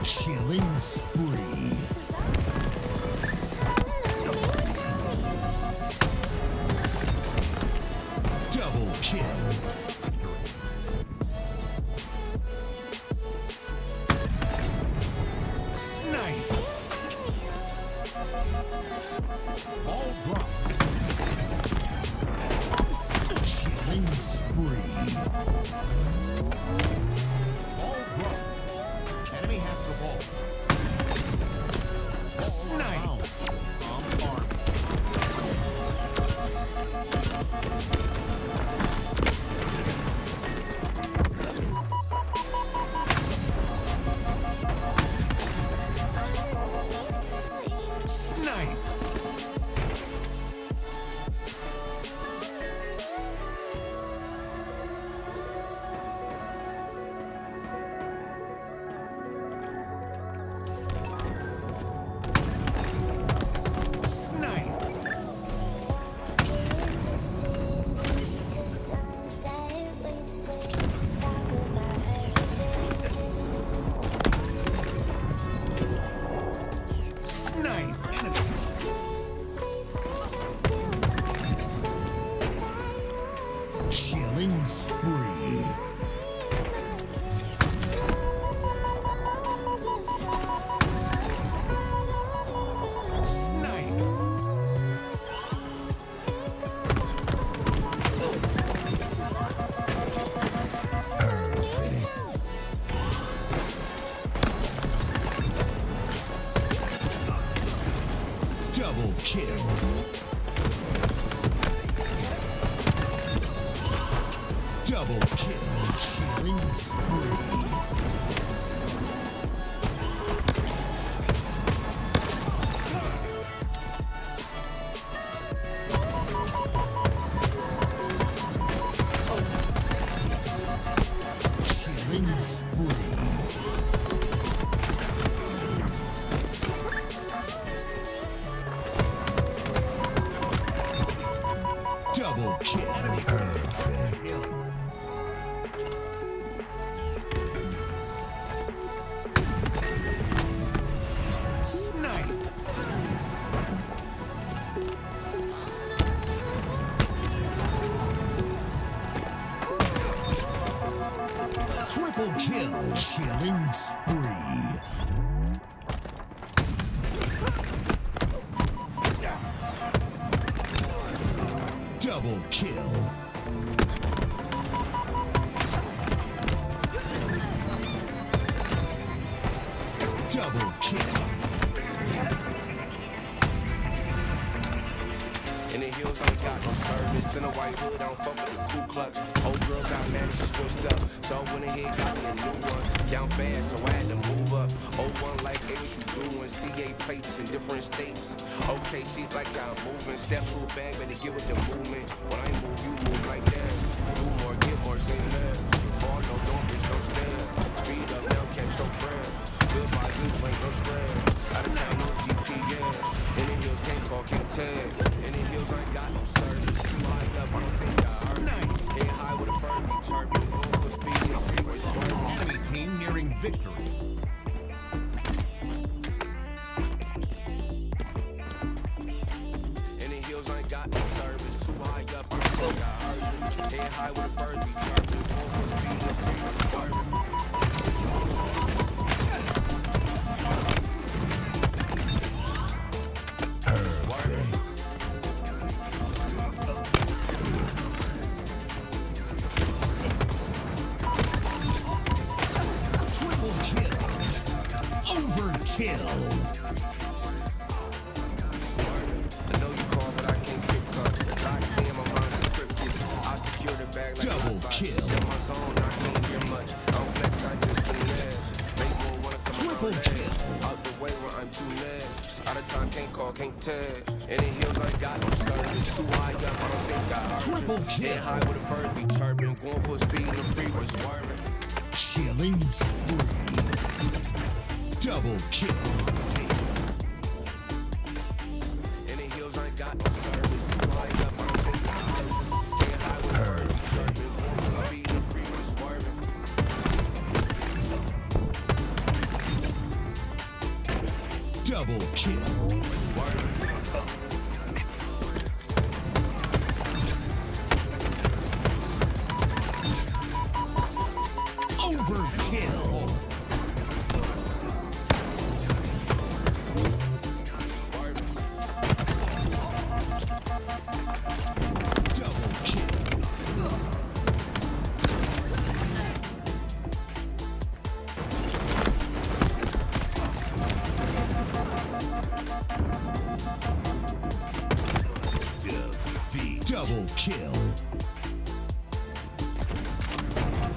Killing spree. Double kill. Snipe. Ball dropped. Killing spree. Ball dropped. Enemy has the ball. Snipe. On farm. Snipe. Double kill. Double kill. Killing spree. Killing spree. Double kill. Perfect. Snipe. Triple kill. Killing spree. Double kill. Double kill. In the hills, I ain't got no service. In a white hood, I don't fuck with the Ku Klux. Old girl got mad and she switched up. So I went ahead, got me a new one. Down bad, so I had to move up. Old one like, hey, what you doing? CA plates in different states. Okay, she's like, I'm moving. Step to a bag, better get with the movement. When I move, you move like that. Do more, get more, say less. Fall, no, don't bitch, no stand. Speed up, now catch your breath. Good by you, ain't no stress. Out of town, no GPS. In the hills, can't call, can't tag. In the hills, I ain't got no service. Too high up, I don't think I heard you. Head high with a bird, be chirping. Going for speed, no freeway swerving. Enemy team nearing victory. In the hills, I ain't got no service. Too high up, I don't think I heard you. Head high with a bird, be chirping. Going for speed, no freeway swerving. Triple kill. Overkill. I know you call, but I can't pick up. Locked in, my mind encrypted. I secure the bag like Double a box. kill. In my zone, I can't hear much. I don't flex, I just finesse. Make more wanna come Triple around kill. that. Out the way where I'm too next. Out of time, can't call, can't tag. In the hills, I ain't got no service. Too high up, I don't think I heard Triple you. kill. Head high with a bird, be chirping. Going for speed in the freeway, swerving. Killing spree. Double kill. In the hills, I ain't got no service. Too high up, I don't think I heard you. Head high with a bird, be chirping. Going for speed in the freeway, swerving. Double kill. Overkill. Double kill. Double kill.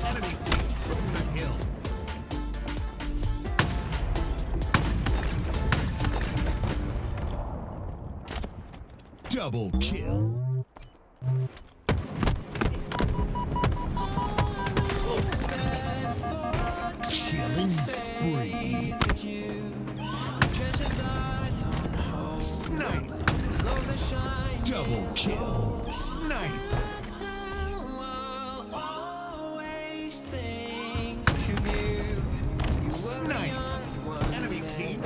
Enemy team from the hill. Double kill. Killing spree. Snipe. Double kill. Snipe. Snipe. Enemy team.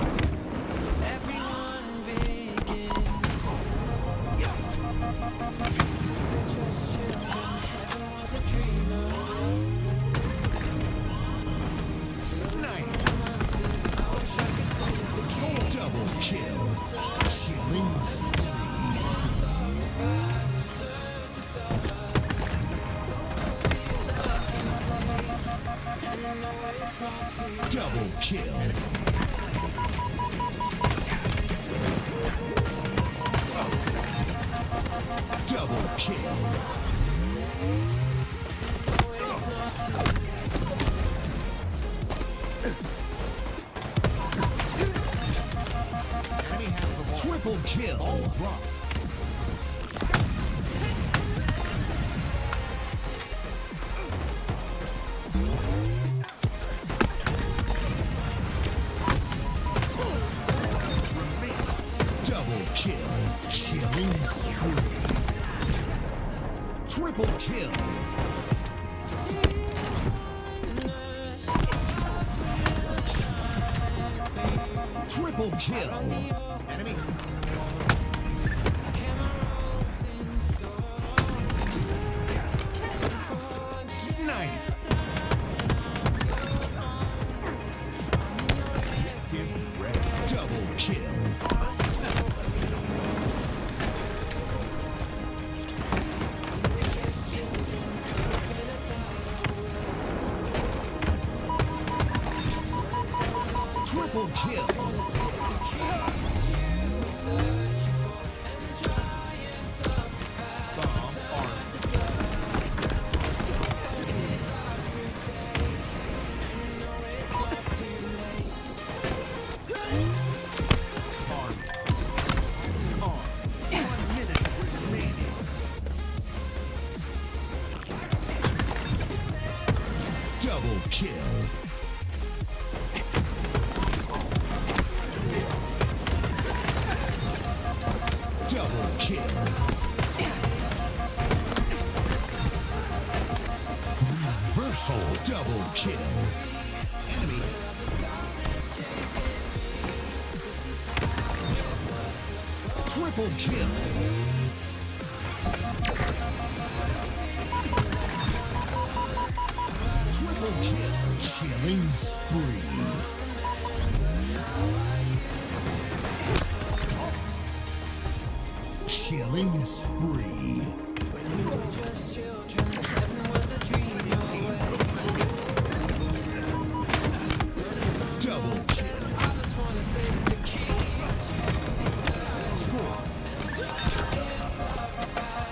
kill. Ball drop. Double kill. Killing spree. Triple kill. Triple kill. Enemy. Snipe. Double kill. Triple kill. Double kill. Double kill. Reversal. Double kill. Enemy. Triple kill. Triple kill. Killing spree. Killing spree. Double kill.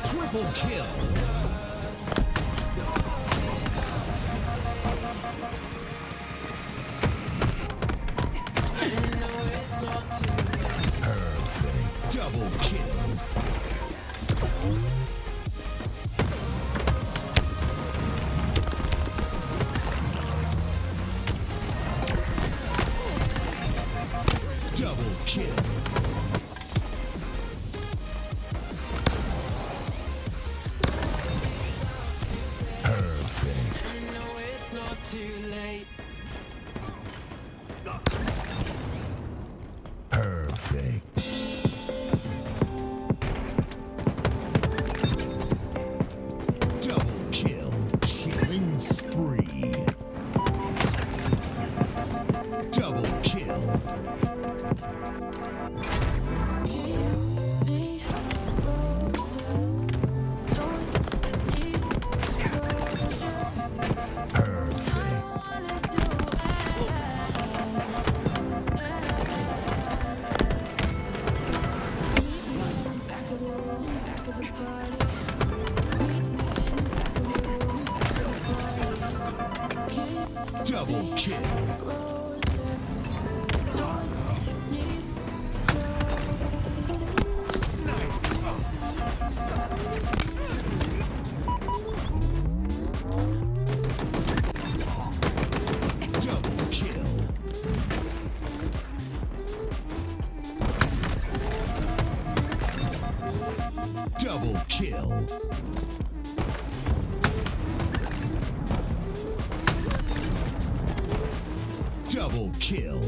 Triple kill. Perfect. Double kill. Double kill. Perfect. Perfect. Double kill. Killing spree. Double kill. Double kill. Double kill. Double kill. Double kill.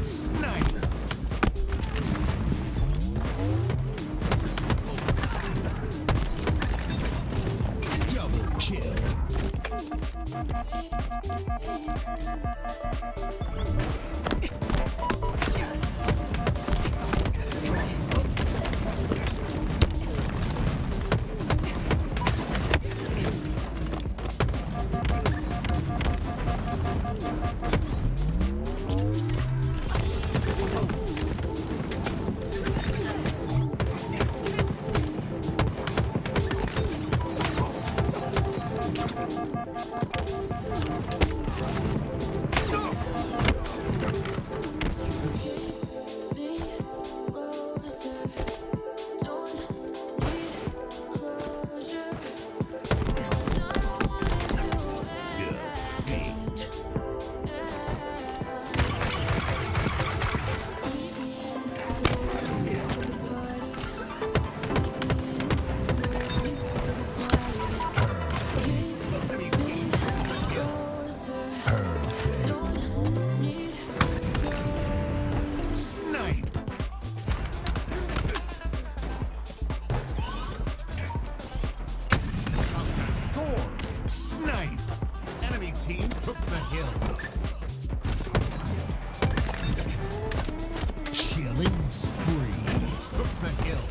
Snipe. Double kill. team took the hill. Killing spree. Took the hill.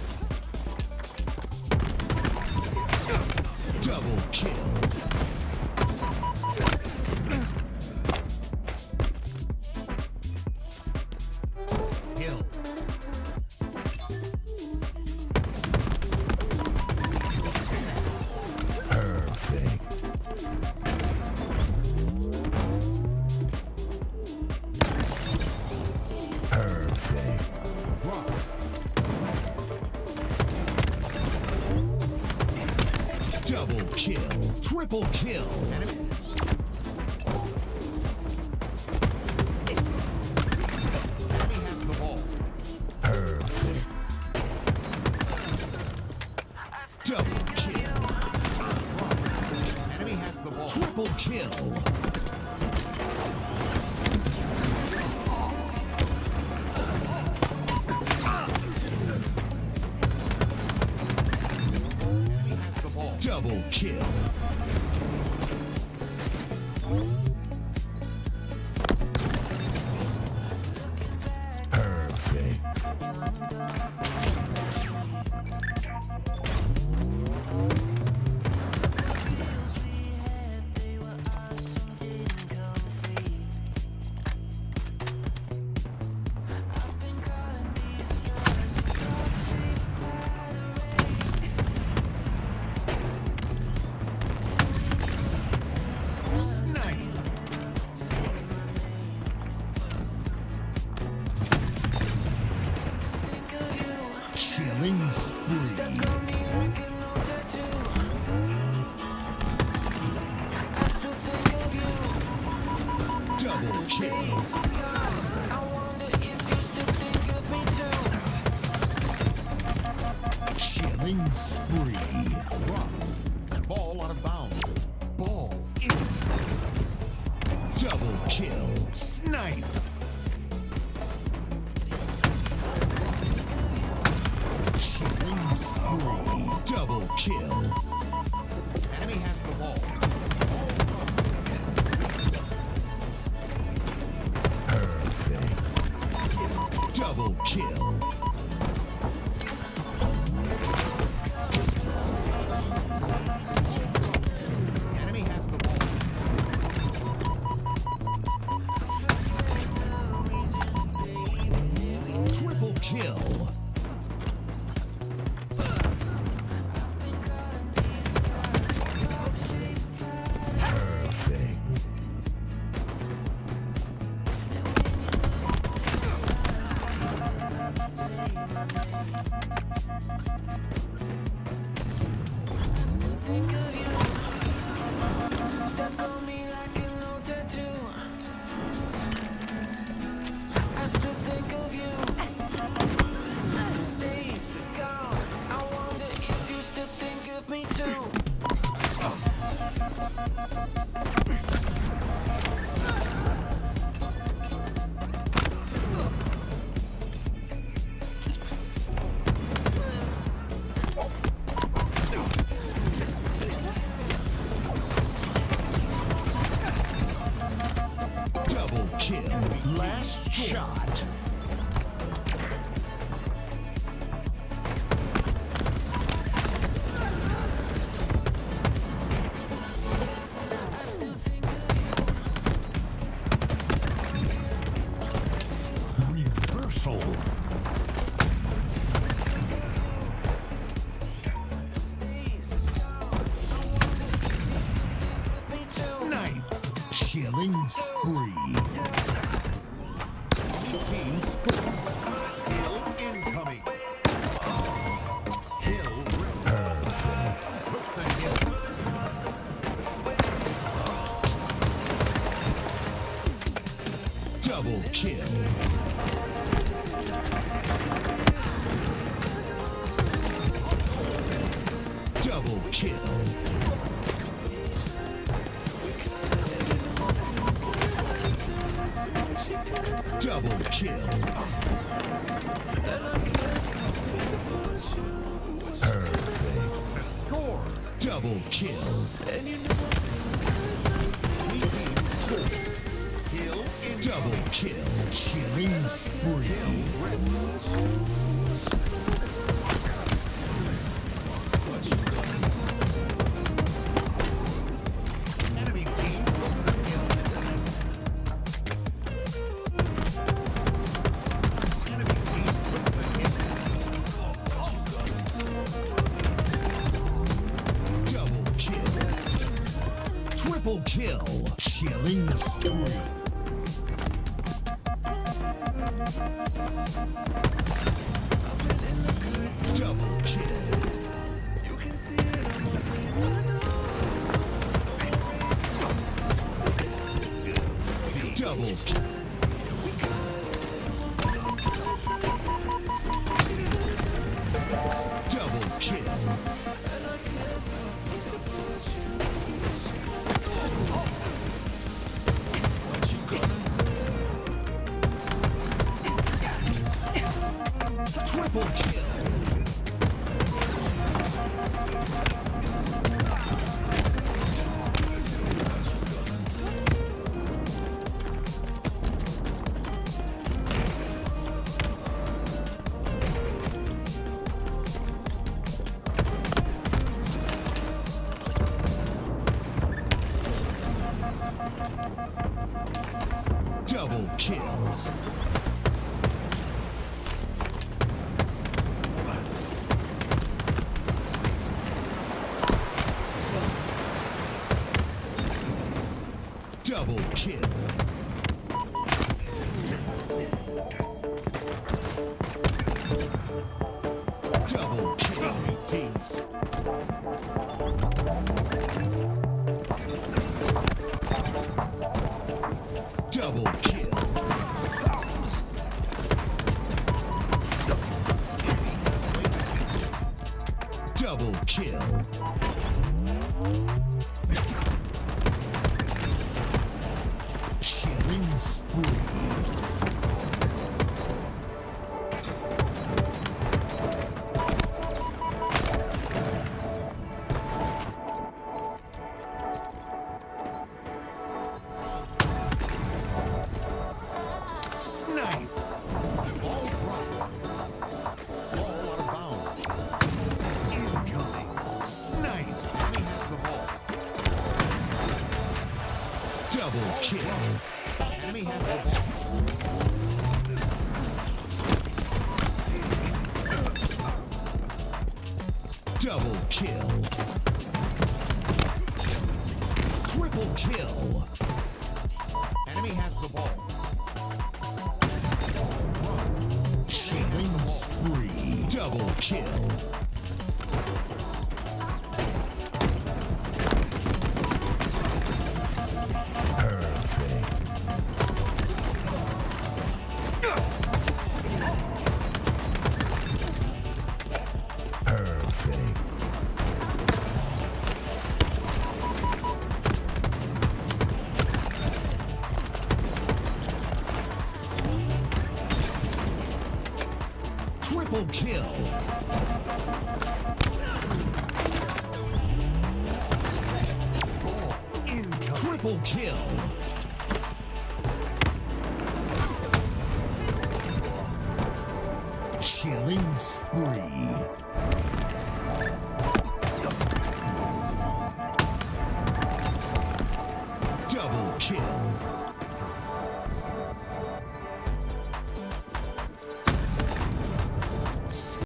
Double kill. Hill. Perfect. Perfect. Drop. Double kill. Triple kill. Enemy has the ball. Perfect. Double kill. Enemy has the ball. Triple kill. Double kill. Perfect. Killing spree. Double kill. Killing spree. Drop. Ball out of bounds. Ball in. Double kill. Snipe. Killing spree. Double kill. Enemy has the ball. Perfect. Double kill. Enemy has the ball. Triple kill. Perfect. Double kill. Last shot. Reversal. Snipe. Killing spree. Team score. Hill incoming. Hill ready. Perfect. Took the hill. Double kill. Double kill. Double kill. Perfect. Score. Double kill. Double kill. Killing spree. Enemy team kill. Enemy team double kill. Triple kill. Killing spree. Double kill. Double kill. Double kill. Triple kill. Double kill. Double kill. Double kill. Double kill. Double kill. Killing spree. Snipe. Ball dropped. Ball out of bounds. Incoming. Snipe. Enemy has the ball. Double kill. Enemy has the ball. Double kill. Triple kill. Enemy has the ball. Killing spree. Double kill. Perfect. Perfect. Triple kill. Triple kill. Killing spree. Double kill.